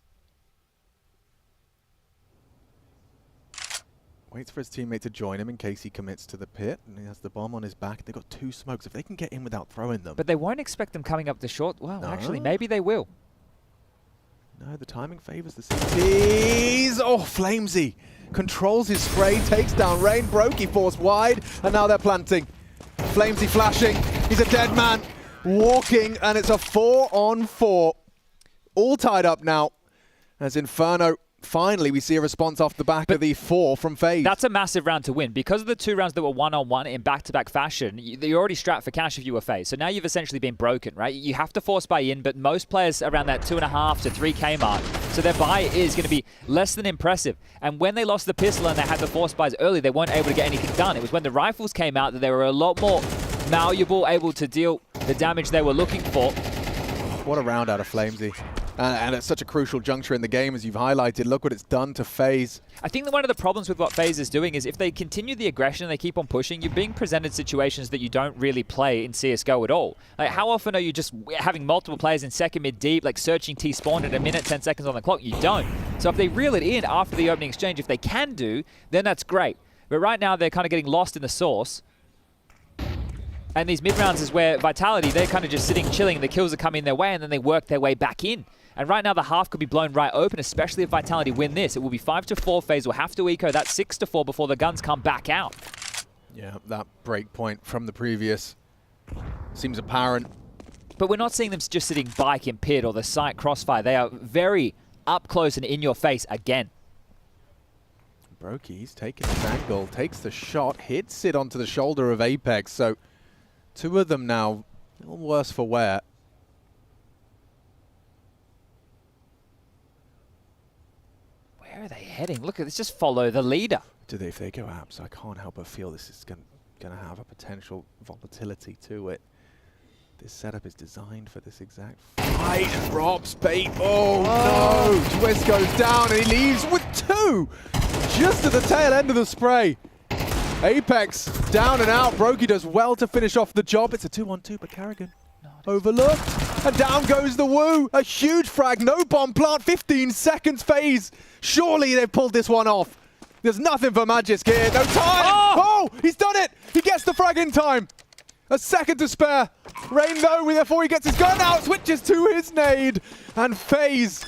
Waits for his teammate to join him in case he commits to the pit, and he has the bomb on his back. They've got two smokes. If they can get in without throwing them. But they won't expect them coming up the short. Well, actually, maybe they will. No, the timing favors the CTs. Oh, Flamesy controls his spray, takes down Rain. Brokey forced wide, and now they're planting. Flamesy flashing. He's a dead man. Walking, and it's a 4-on-4. All tied up now as Inferno. Finally, we see a response off the back of the 4 from FaZe. That's a massive round to win. Because of the 2 rounds that were one-on-one in back-to-back fashion, you're already strapped for cash if you were FaZe. So now you've essentially been broken, right? You have to force buy in, but most players around that 2.5 to 3K mark. So their buy is going to be less than impressive. And when they lost the pistol and they had the force buys early, they weren't able to get anything done. It was when the rifles came out that they were a lot more malleable, able to deal the damage they were looking for. What a round out of Flamesy. And at such a crucial juncture in the game, as you've highlighted. Look what it's done to FaZe. I think that one of the problems with what FaZe is doing is if they continue the aggression and they keep on pushing, you're being presented situations that you don't really play in CSGO at all. Like, how often are you just having multiple players in second mid deep, like searching T-spawn at a minute, 10 seconds on the clock? You don't. So if they reel it in after the opening exchange, if they can do, then that's great. But right now, they're kind of getting lost in the sauce. And these mid-rounds is where Vitality, they're kind of just sitting, chilling, and the kills are coming their way, and then they work their way back in. And right now, the half could be blown right open, especially if Vitality win this. It will be 5-4. FaZe will have to eco that 6-4 before the guns come back out. Yeah, that break point from the previous seems apparent. But we're not seeing them just sitting bike in pit or the sight crossfire. They are very up close and in your face again. Brokey's taking his angle, takes the shot, hits it onto the shoulder of Apex. So 2 of them now, a little worse for wear. Where are they heading? Look at this, just follow the leader. If they go apps, I can't help but feel this is going to have a potential volatility to it. This setup is designed for this exact fight. Drops bait. Oh no! Twist goes down and he leaves with 2! Just at the tail end of the spray. Apex down and out. Brokey does well to finish off the job. It's a 2-on-2, but Carrigan overlooked. And down goes the Woo. A huge frag. No bomb plant. 15 seconds FaZe. Surely they've pulled this one off. There's nothing for Magisk here. No time. Oh, he's done it. He gets the frag in time. A second to spare. Rain, though, before he gets his gun out, switches to his nade. And FaZe,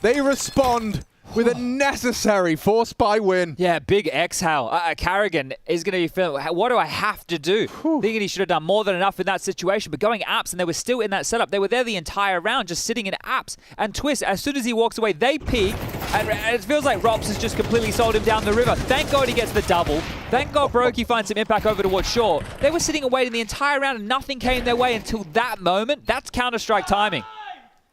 they respond with a necessary force buy win. Yeah, big exhale. Carrigan is going to be feeling, what do I have to do? Thinking he should have done more than enough in that situation, but going apps, and they were still in that setup. They were there the entire round, just sitting in apps. And Twist, as soon as he walks away, they peek, and it feels like Rops has just completely sold him down the river. Thank God he gets the double. Thank God Brokey finds some impact over towards Shore. They were sitting and waiting the entire round, and nothing came their way until that moment. That's Counter-Strike timing.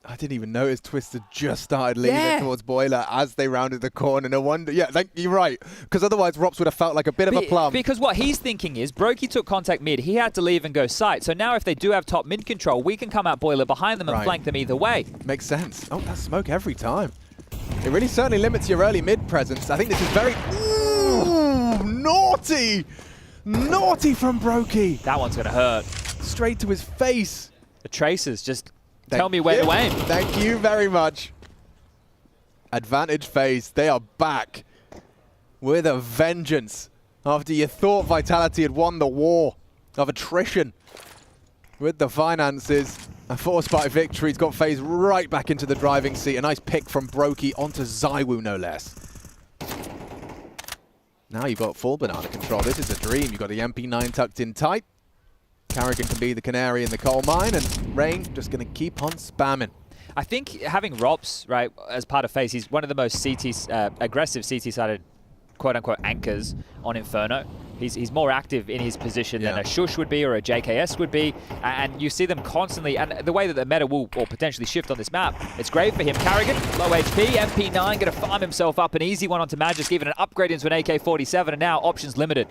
I didn't even notice Twist had just started leaning it towards Boiler as they rounded the corner. No wonder. Yeah, you're right. Because otherwise, Rops would have felt like a bit of a plum. Because what he's thinking is, Brokey took contact mid. He had to leave and go site. So now if they do have top mid control, we can come out Boiler behind them and flank them either way. Makes sense. Oh, that's smoke every time. It really certainly limits your early mid presence. I think this is very... Ooh, naughty! Naughty from Brokey. That one's going to hurt. Straight to his face. The Tracers, just tell me where to aim. Thank you very much. Advantage FaZe, they are back with a vengeance after you thought Vitality had won the war of attrition with the finances. A forced by victory's got FaZe right back into the driving seat. A nice pick from Brokey onto Zywoo, no less. Now you've got full banana control. This is a dream. You've got the MP9 tucked in tight. Carrigan can be the canary in the coal mine, and Rain just going to keep on spamming. I think having Rops, right, as part of FaZe, he's one of the most aggressive CT-sided quote-unquote anchors on Inferno. He's more active in his position than a Shush would be or a JKS would be, and you see them constantly, and the way that the meta will or potentially shift on this map, it's great for him. Carrigan, low HP, MP9 going to farm himself up an easy one onto Magisk, even an upgrade into an AK-47, and now options limited.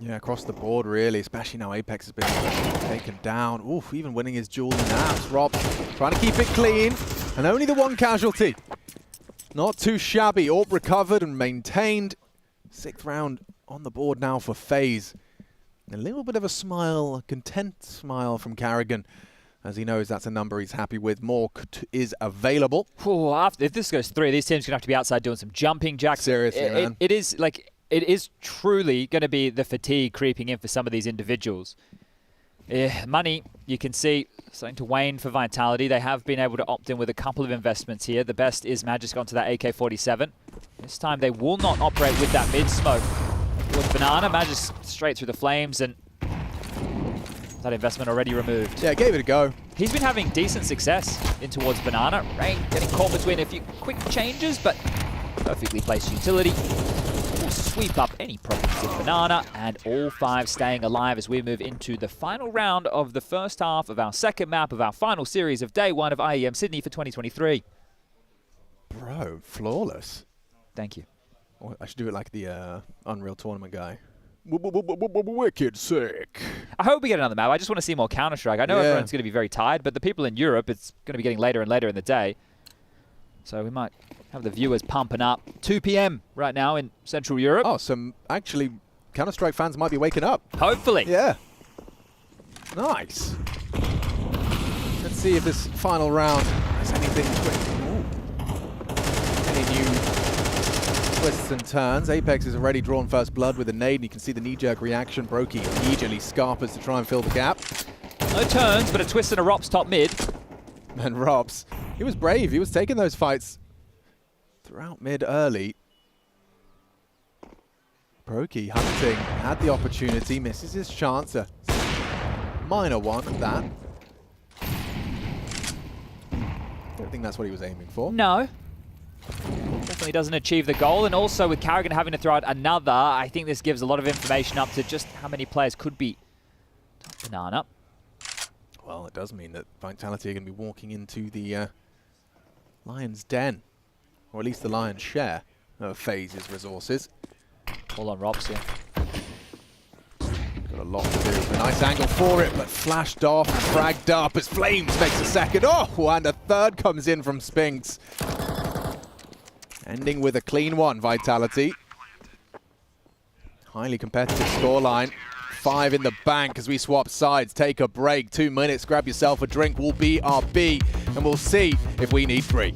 Yeah, across the board, really, especially now Apex has been taken down. Oof, even winning his duel in apps. Rob trying to keep it clean, and only the one casualty. Not too shabby. AWP recovered and maintained. 6th round on the board now for FaZe. A little bit of a smile, a content smile from Carrigan, as he knows that's a number he's happy with. More is available. Ooh, if this goes 3, these teams are going to have to be outside doing some jumping jacks. Seriously, man. It is like... It is truly going to be the fatigue creeping in for some of these individuals. Money, you can see, starting to wane for Vitality. They have been able to opt in with a couple of investments here. The best is Magisk onto that AK-47. This time they will not operate with that mid-smoke. With Banana, Magisk straight through the flames, and that investment already removed. Yeah, gave it a go. He's been having decent success in towards Banana. Rain getting caught between a few quick changes, but perfectly placed utility. Sweep up any problems in Banana, and all 5 staying alive as we move into the final round of the first half of our second map of our final series of day 1 of IEM Sydney for 2023. Bro, flawless. Thank you. Oh, I should do it like the Unreal Tournament guy. Wicked sick. I hope we get another map. I just want to see more Counter-Strike. I know everyone's going to be very tired, but the people in Europe, it's going to be getting later and later in the day. So we might have the viewers pumping up. 2 p.m. right now in Central Europe. Oh, some actually Counter-Strike fans might be waking up. Hopefully. Yeah. Nice. Let's see if this final round has anything any new twists and turns. Apex has already drawn first blood with a nade, and you can see the knee-jerk reaction. Brokey immediately scarpers to try and fill the gap. No turns, but a twist and a Rops top mid. And Rops, he was brave. He was taking those fights throughout mid early. Brokey hunting, had the opportunity, misses his chance. A minor one at that. Don't think that's what he was aiming for. No. Definitely doesn't achieve the goal, and also with Carrigan having to throw out another, I think this gives a lot of information up to just how many players could be top Banana. Well, it does mean that Vitality are going to be walking into the Lion's Den, or at least the Lion's share of FaZe's resources. All on Rops here. Got a lot to do. A nice angle for it, but flashed off, fragged up as Flames makes a second. Oh, and a third comes in from Spinks. Ending with a clean one, Vitality. Highly competitive scoreline. 5 in the bank as we swap sides. Take a break. 2 minutes. Grab yourself a drink. We'll BRB, and we'll see if we need 3.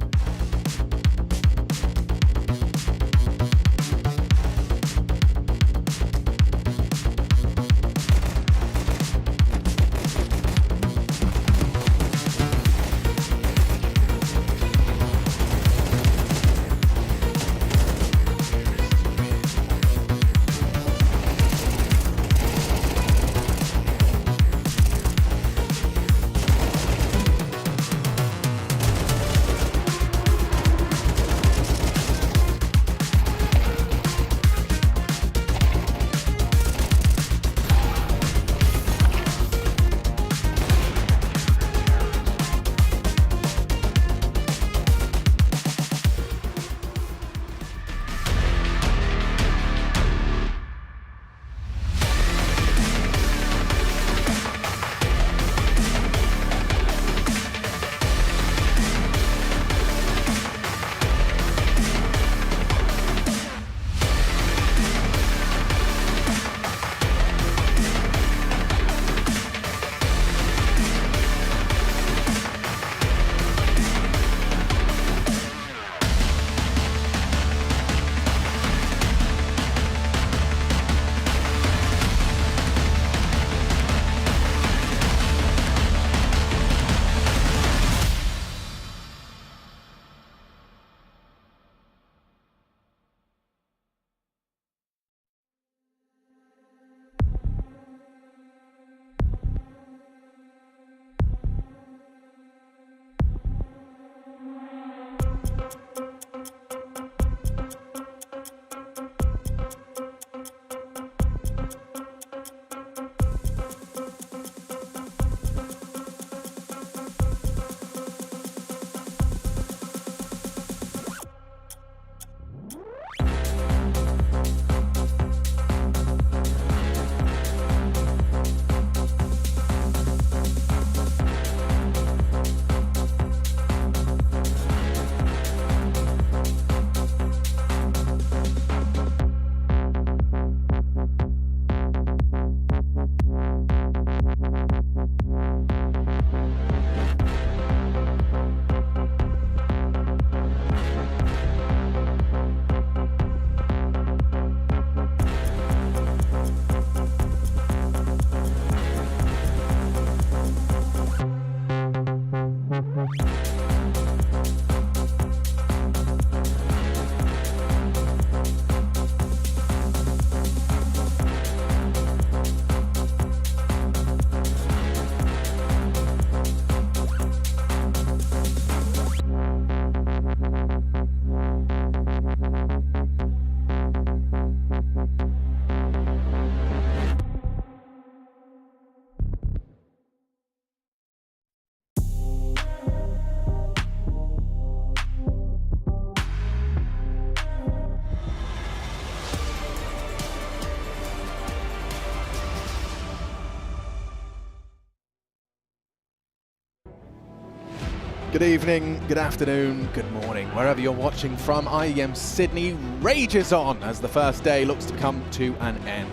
Good evening, good afternoon, good morning, wherever you're watching from. IEM Sydney rages on as the first day looks to come to an end.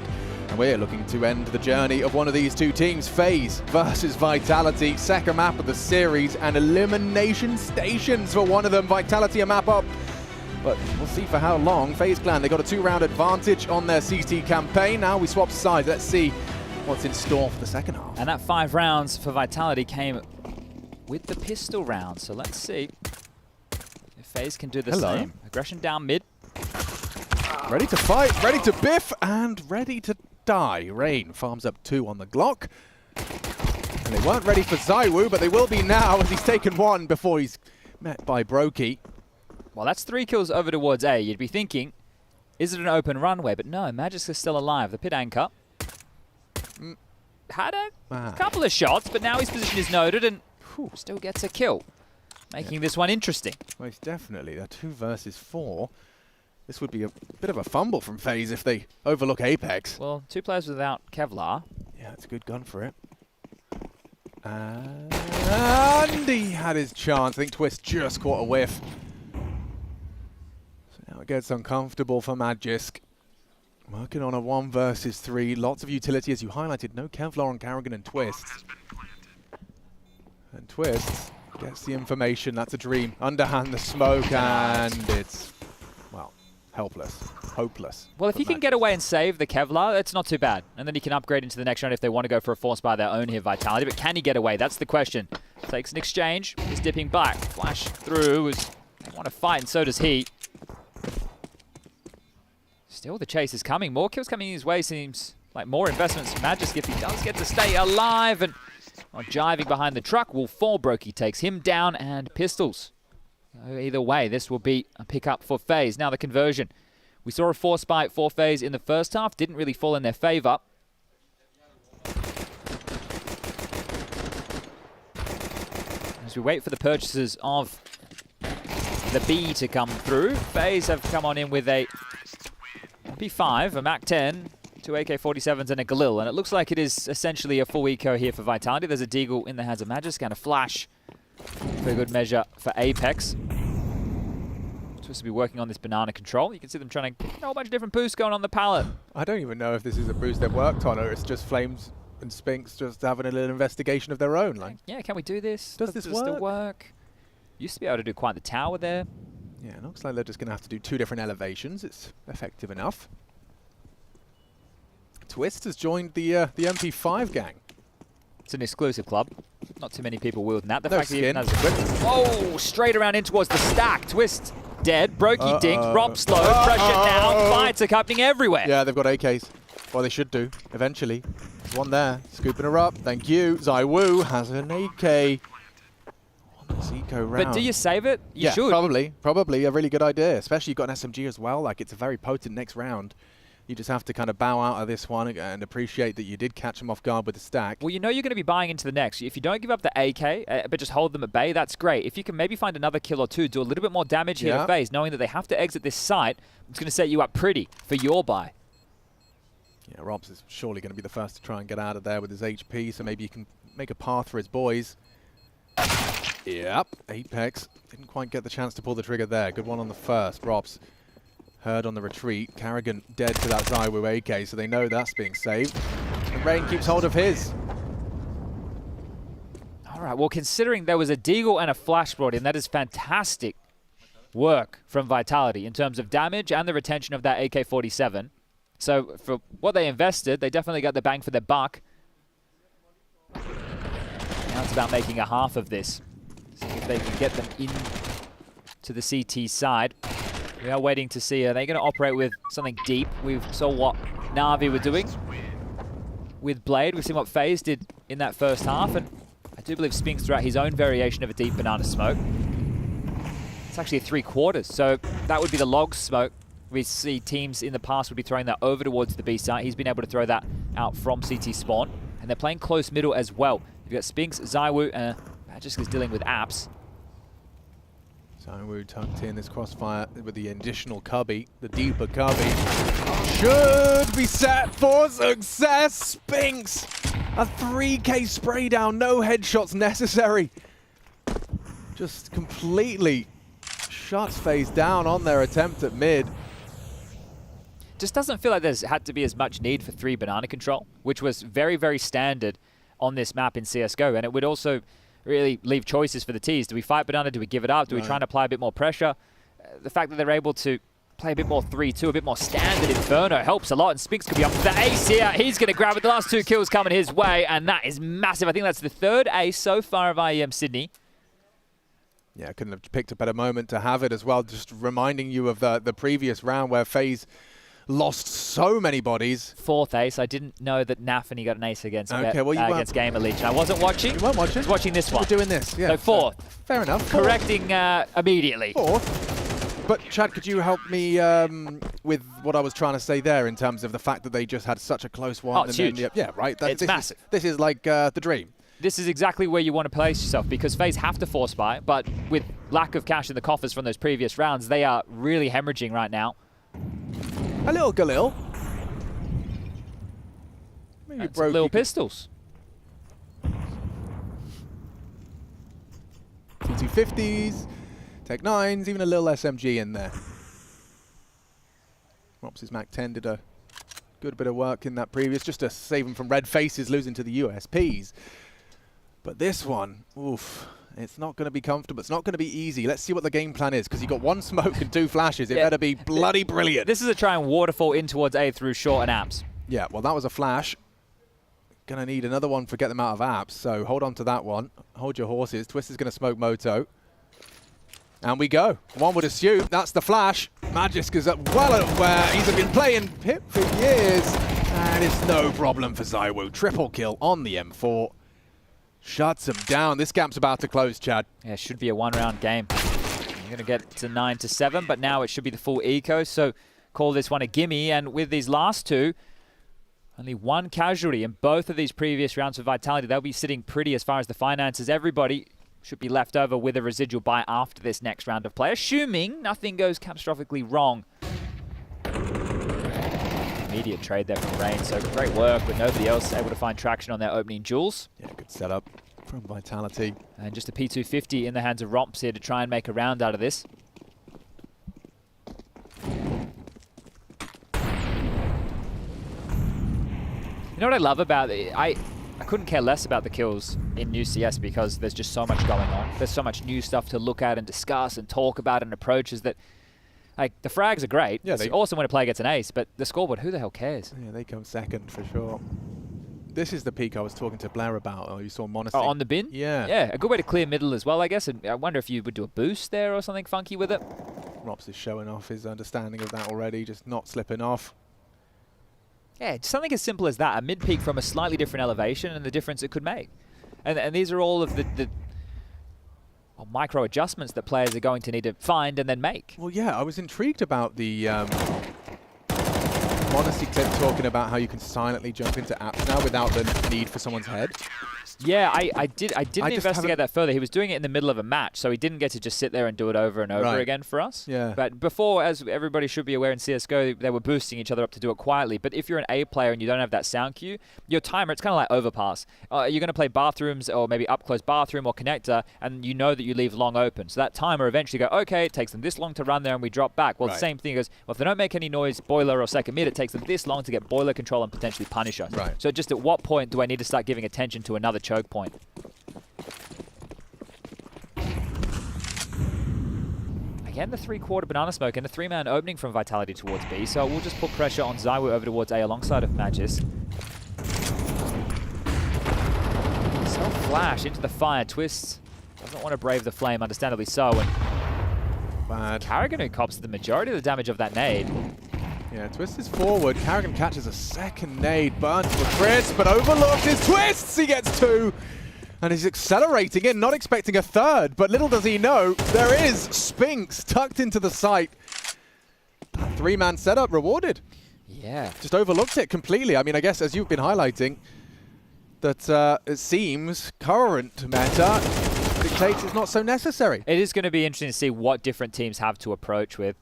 And we're looking to end the journey of one of these two teams, FaZe versus Vitality. Second map of the series and elimination stations for one of them. Vitality a map up, but we'll see for how long. FaZe Clan, they got a 2-round advantage on their CT campaign. Now we swap sides. Let's see what's in store for the second half. And that 5 rounds for Vitality came with the pistol round. So let's see if FaZe can do the same. Aggression down mid. Ready to fight, ready to biff, and ready to die. Rain farms up 2 on the Glock. And they weren't ready for ZywOo, but they will be now as he's taken 1 before he's met by Brokey. Well, that's 3 kills over towards A. You'd be thinking, is it an open runway? But no, Magisk is still alive. The pit anchor had a couple of shots, but now his position is noted and still gets a kill, making this one interesting. Most definitely. They're 2 versus 4. This would be a bit of a fumble from FaZe if they overlook Apex. Well, 2 players without Kevlar. Yeah, it's a good gun for it. And he had his chance. I think Twist just caught a whiff. So now it gets uncomfortable for Magisk. Working on a 1 versus 3. Lots of utility, as you highlighted. No Kevlar on Karrigan and Twist. And Twist gets the information. That's a dream. Underhand the smoke, and it's, well, helpless, hopeless. Well, if he can get away and save the Kevlar, it's not too bad. And then he can upgrade into the next round if they want to go for a force by their own here, Vitality. But can he get away? That's the question. Takes an exchange. He's dipping back. Flash through. They want to fight, and so does he. Still, the chase is coming. More kills coming his way. Seems like more investments from Magisk if he does get to stay alive. And jiving behind the truck will fall. Brokey takes him down, and pistols. Either way, this will be a pickup for FaZe. Now the conversion. We saw a force spike for FaZe in the first half. Didn't really fall in their favor. As we wait for the purchases of the B to come through, FaZe have come on in with a MP5, a MAC-10, 2 AK-47s and a Galil, and it looks like it is essentially a full eco here for Vitality. There's a Deagle in the hands of Magisk and a flash for good measure for Apex. Supposed to be working on this banana control. You can see them trying to get a whole bunch of different boosts going on the pallet. I don't even know if this is a boost they've worked on or it's just Flames and Spinks just having a little investigation of their own. Like, yeah, can we do this? Does this still work? Used to be able to do quite the tower there. Yeah, it looks like they're just going to have to do 2 different elevations. It's effective enough. Twist has joined the MP5 gang. It's an exclusive club. Not too many people wielding that. The No fact that he even skin. has equipment. Oh, straight around in towards the stack. Twist dead. Brokey dinked. Rob slow. Pressure down. Fights are happening everywhere. Yeah, they've got AKs. Well, they should do, eventually. There's one there. Scooping her up. Thank you. ZywOo has an AK. On this eco round. But do you save it? You should. Probably a really good idea. Especially you've got an SMG as well. Like, it's a very potent next round. You just have to kind of bow out of this one and appreciate that you did catch them off guard with the stack. Well, you know you're going to be buying into the next. If you don't give up the AK, but just hold them at bay, that's great. If you can maybe find another kill or 2, do a little bit more damage here to FaZe, knowing that they have to exit this site, it's going to set you up pretty for your buy. Yeah, Robs is surely going to be the first to try and get out of there with his HP, so maybe you can make a path for his boys. Yep, Apex didn't quite get the chance to pull the trigger there. Good one on the first. Robs heard on the retreat. Karrigan dead to that ZywOo AK, so they know that's being saved. And Rain keeps hold of his. All right, well, considering there was a Deagle and a flash brought in, that is fantastic work from Vitality in terms of damage and the retention of that AK-47. So for what they invested, they definitely got the bang for their buck. Now it's about making a half of this. See if they can get them in to the CT side. We are waiting to see, are they going to operate with something deep? We saw what Na'Vi were doing with Blade. We've seen what FaZe did in that first half, and I do believe Spinks threw out his own variation of a deep banana smoke. It's actually a 3/4, so that would be the log smoke. We see teams in the past would be throwing that over towards the B site. He's been able to throw that out from CT spawn, and they're playing close middle as well. You've got Spinks, ZywOo, and Magisk is dealing with apps. ZywOo tucked in this crossfire with the additional cubby, the deeper cubby. Should be set for success. Spinks, a 3K spray down, no headshots necessary. just completely shuts FaZe down on their attempt at mid. Just doesn't feel like there's had to be as much need for 3 banana control, which was very, very standard on this map in CSGO. And it would also really leave choices for the Ts. Do we fight banana? Do we give it up? Do we try and apply a bit more pressure? The fact that they're able to play a bit more 3-2, a bit more standard Inferno helps a lot. And Spinks could be up for the ace here. He's going to grab it. The last 2 kills coming his way, and that is massive. I think that's the 3rd ace so far of IEM Sydney. Yeah, couldn't have picked a better moment to have it as well. Just reminding you of the previous round where FaZe lost so many bodies. 4th ace. I didn't know that Nafany got an ace against, against Gamer Leech. I wasn't watching. You weren't watching? I was watching this one. We're doing this, yeah. So 4th. Fair enough. 4th. Correcting immediately. 4th. But Chad, could you help me with what I was trying to say there in terms of the fact that they just had such a close one? Oh, it's huge. Yeah, right. It's massive. This is like the dream. This is exactly where you want to place yourself, because FaZe have to force buy, but with lack of cash in the coffers from those previous rounds, they are really hemorrhaging right now. A little Galil. Maybe little pistols. T250s, Tech 9s, even a little SMG in there. Rops' Mac 10 did a good bit of work in that previous, just to save them from red faces losing to the USPs. But this one, oof, it's not going to be comfortable. It's not going to be easy. Let's see what the game plan is, because you got 1 smoke and 2 flashes. It better be bloody brilliant. This is a try and waterfall in towards A through short and apps. Yeah, well, that was a flash. Going to need another one for get them out of apps, so hold on to that one. Hold your horses. Twist is going to smoke Moto. And we go. One would assume that's the flash. Magisk is well aware. He's been playing Pip for years. And it's no problem for ZywOo. Triple kill on the M4. Shuts him down. This gap's about to close, Chad. Yeah, it should be a 1-round game. You're going to get to 9-7, but now it should be the full eco. So call this one a gimme. And with these last 2, only 1 casualty in both of these previous rounds for Vitality. They'll be sitting pretty as far as the finances. Everybody should be left over with a residual buy after this next round of play, assuming nothing goes catastrophically wrong. Immediate trade there from Rain, so great work, but nobody else able to find traction on their opening jewels. Yeah, good setup from Vitality. And just a P250 in the hands of Romps here to try and make a round out of this. You know what I love about it? I couldn't care less about the kills in New CS because there's just so much going on. There's so much new stuff to look at and discuss and talk about and approaches that, like, the frags are great. Yeah, it's awesome when a player gets an ace, but the scoreboard, who the hell cares? Yeah, they come second for sure. This is the peak I was talking to Blair about. Oh, you saw Monastery. Oh, on the bin? Yeah. Yeah, a good way to clear middle as well, I guess. And I wonder if you would do a boost there or something funky with it. Rops is showing off his understanding of that already, just not slipping off. Yeah, something as simple as that, a mid-peak from a slightly different elevation and the difference it could make. And these are all of the micro adjustments that players are going to need to find and then make. Well, yeah, I was intrigued about the Monastery clip talking about how you can silently jump into apps now without the need for someone's head. Yeah, I didn't investigate that further. He was doing it in the middle of a match, so he didn't get to just sit there and do it over and over again for us. Yeah. But before, as everybody should be aware in CSGO, they were boosting each other up to do it quietly. But if you're an A player and you don't have that sound cue, your timer, it's kind of like overpass. You're going to play bathrooms or maybe up close bathroom or connector, and you know that you leave long open. So that timer eventually go, okay, it takes them this long to run there and we drop back. Well, the same thing goes, well, if they don't make any noise, boiler or second mid, it takes them this long to get boiler control and potentially punish us. Right. So just at what point do I need to start giving attention to another choke point? Again, the 3-quarter banana smoke and a 3-man opening from Vitality towards B, so we'll just put pressure on ZywOo over towards A alongside of Magis. Self-flash into the fire. Twist doesn't want to brave the flame, understandably so. And bad. Karrigan, who cops the majority of the damage of that nade. Yeah, Twist is forward. Karrigan catches a second nade. Burnt for Chris, but overlooked his Twists. He gets 2. And he's accelerating in, not expecting a third. But little does he know, there is Spinks tucked into the site. 3-man setup rewarded. Yeah. Just overlooked it completely. I mean, I guess as you've been highlighting, that it seems current meta dictates it's not so necessary. It is going to be interesting to see what different teams have to approach with.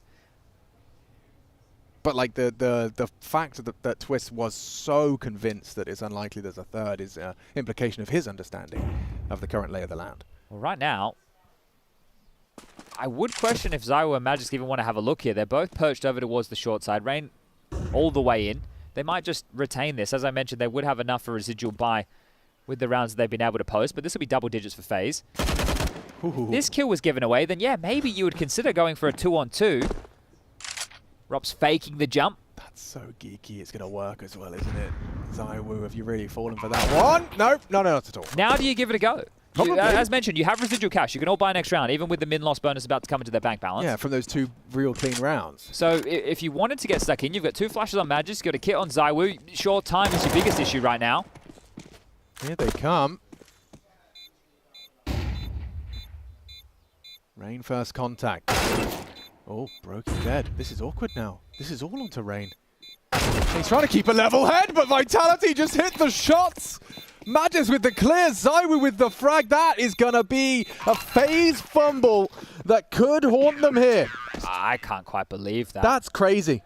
But like the fact that Twist was so convinced that it's unlikely there's a third is an implication of his understanding of the current lay of the land. Well, right now, I would question if Zywo and Magisk even want to have a look here. They're both perched over towards the short side. Rain all the way in. They might just retain this. As I mentioned, they would have enough for residual buy with the rounds that they've been able to post, but this will be double digits for FaZe. This kill was given away, then yeah, maybe you would consider going for a 2-on-2. Rop's faking the jump. That's so geeky. It's going to work as well, isn't it? Zywo, have you really fallen for that one? Nope. No, not at all. Now do you give it a go? As mentioned, you have residual cash. You can all buy next round, even with the min-loss bonus about to come into their bank balance. Yeah, from those 2 real clean rounds. So if you wanted to get stuck in, you've got 2 flashes on Magisk, you've got a kit on Zywo. Short time is your biggest issue right now. Here they come. Rain first contact. Oh, Broken dead. This is awkward now. This is all onto Rain. He's trying to keep a level head, but Vitality just hit the shots. Magisk with the clear, Zywo with the frag. That is going to be a FaZe fumble that could haunt them here. I can't quite believe that. That's crazy.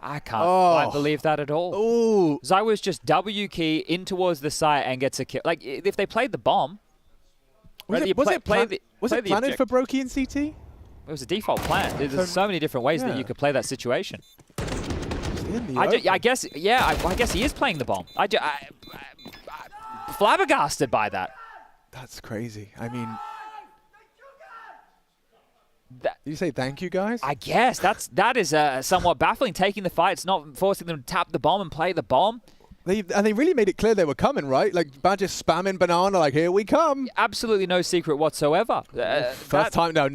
I can't quite believe that at all. Ooh. Zywo's just W key in towards the site and gets a kill. Like, if they played the bomb... Was it planned for Brokey and CT? It was a default plan. There's so many different ways that you could play that situation. I guess he is playing the bomb. Flabbergasted by that. That's crazy. I mean... Did you say thank you, guys? I guess. that is somewhat baffling, taking the fight. It's not forcing them to tap the bomb and play the bomb. They really made it clear they were coming, right? Like, Badger's spamming Banana, like, here we come. Absolutely no secret whatsoever. First time, no,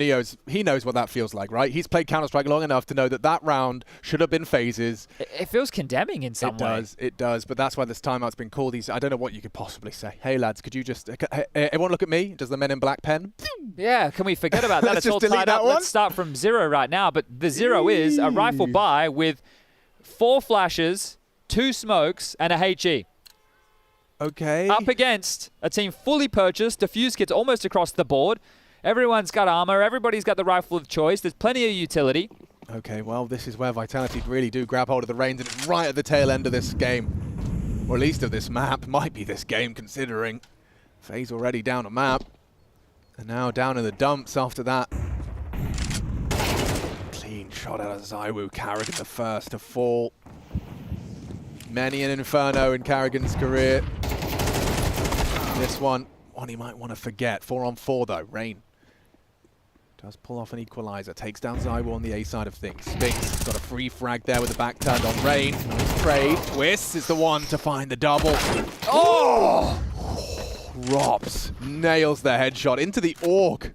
he knows what that feels like, right? He's played Counter-Strike long enough to know that that round should have been FaZe's. It feels condemning in some way. It does, but that's why this timeout's been called. I don't know what you could possibly say. Hey, lads, could you just... everyone look at me? Does the Men in Black pen? Yeah, can we forget about that? It's all tied up. Let's start from 0 right now, but the 0 is a rifle buy with 4 flashes, 2 smokes, and a HE. Okay. Up against a team fully purchased, defuse kits almost across the board. Everyone's got armor. Everybody's got the rifle of choice. There's plenty of utility. Okay, well, this is where Vitality really do grab hold of the reins, and it's right at the tail end of this game. Or at least of this map. Might be this game, considering FaZe already down a map. And now down in the dumps after that. Clean shot out of Zywo. Carrigan the first to fall. Many an inferno in Carrigan's career. This one he might want to forget. 4-on-4 though. Rain does pull off an equalizer. Takes down Zywo on the A side of things. Spinks got a free frag there with the back turned on Rain. Nice trade. Twist is the one to find the double. Oh! Robs nails the headshot into the Orc.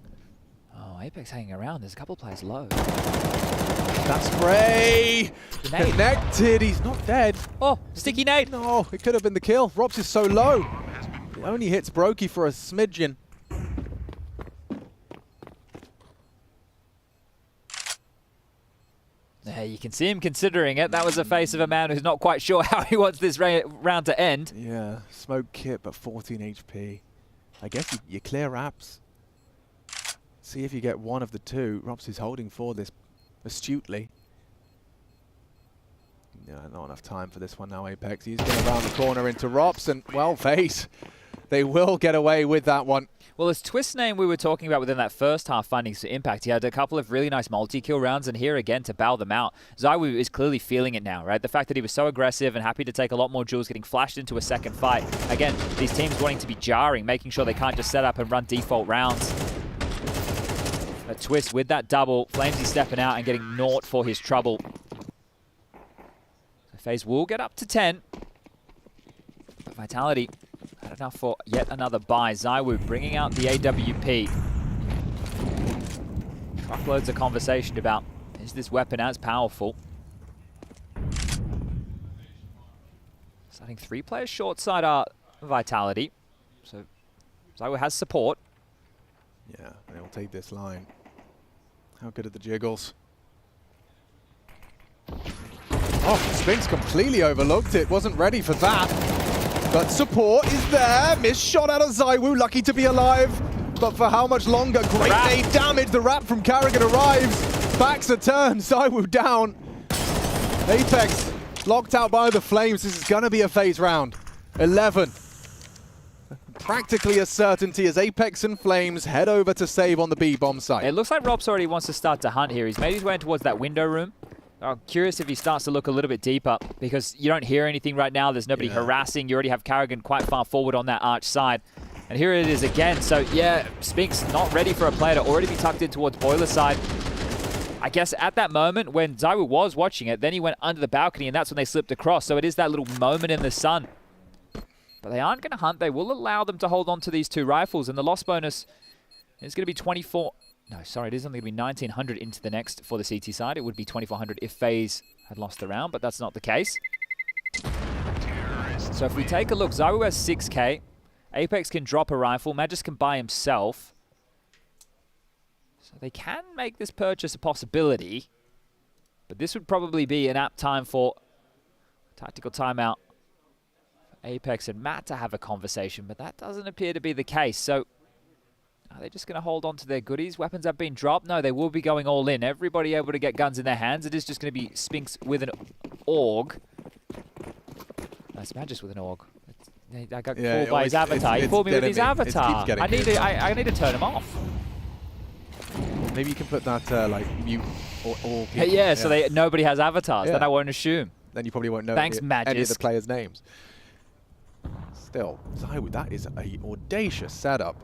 Oh, Apex hanging around. There's a couple players low. That spray connected. He's not dead. Oh, sticky nade. No, it could have been the kill. Robs is so low. It only hits Brokey for a smidgen. Yeah, you can see him considering it. That was the face of a man who's not quite sure how he wants this round to end. Yeah, smoke kit, but 14 HP. I guess you clear wraps. See if you get one of the 2. Robs is holding for this astutely. Yeah, not enough time for this one now, Apex. He's going around the corner into Robs, and, well, FaZe. They will get away with that one. Well, as Twist's name we were talking about within that first half finding some impact, he had a couple of really nice multi-kill rounds, and here again to bow them out. Zywo is clearly feeling it now, right? The fact that he was so aggressive and happy to take a lot more jewels, getting flashed into a second fight. Again, these teams wanting to be jarring, making sure they can't just set up and run default rounds. A Twist with that double, Flamesy stepping out and getting naught for his trouble. So FaZe will get up to 10. But Vitality had enough for yet another buy. Zywo bringing out the AWP. Truckloads of conversation about, is this weapon as powerful? Starting 3 players short side are Vitality. So Zywo has support. Yeah, they'll take this line. How good are the jiggles? Oh, Spinks completely overlooked it. Wasn't ready for that. But support is there. Missed shot out of Zywo. Lucky to be alive. But for how much longer? Great nade damage. The wrap from Carrigan arrives. Backs a turn. Zywo down. Apex locked out by the Flames. This is going to be a FaZe round. 11. practically a certainty as Apex and Flames head over to save on the B-bomb site. It looks like Rob's already wants to start to hunt here. He's made his way towards that window room. I'm curious if he starts to look a little bit deeper because you don't hear anything right now. There's nobody harassing. You already have Karrigan quite far forward on that arch side. And here it is again. So yeah, Spinks not ready for a player to already be tucked in towards boiler side. I guess at that moment when ZywOo was watching it, then he went under the balcony and that's when they slipped across. So it is that little moment in the sun. But they aren't going to hunt. They will allow them to hold on to these 2 rifles. And the loss bonus is going to be 24. No, sorry, it is only going to be 1,900 into the next for the CT side. It would be 2,400 if FaZe had lost the round, but that's not the case. So if we take a look, ZywOo has 6k. Apex can drop a rifle. Magis can buy himself. So they can make this purchase a possibility. But this would probably be an apt time for tactical timeout for Apex and Matt to have a conversation, but that doesn't appear to be the case. So are they just going to hold on to their goodies? Weapons have been dropped. No, they will be going all in. Everybody able to get guns in their hands. It is just going to be Spinks with an AUG. That's Magis with an AUG. I got fooled by his avatar. He fooled me with his avatar. I need to turn him off. Maybe you can put that like mute or yeah, so nobody has avatars. Then I won't assume. Then you probably won't know any of the players' names. Still, ZywOo, that is a audacious setup.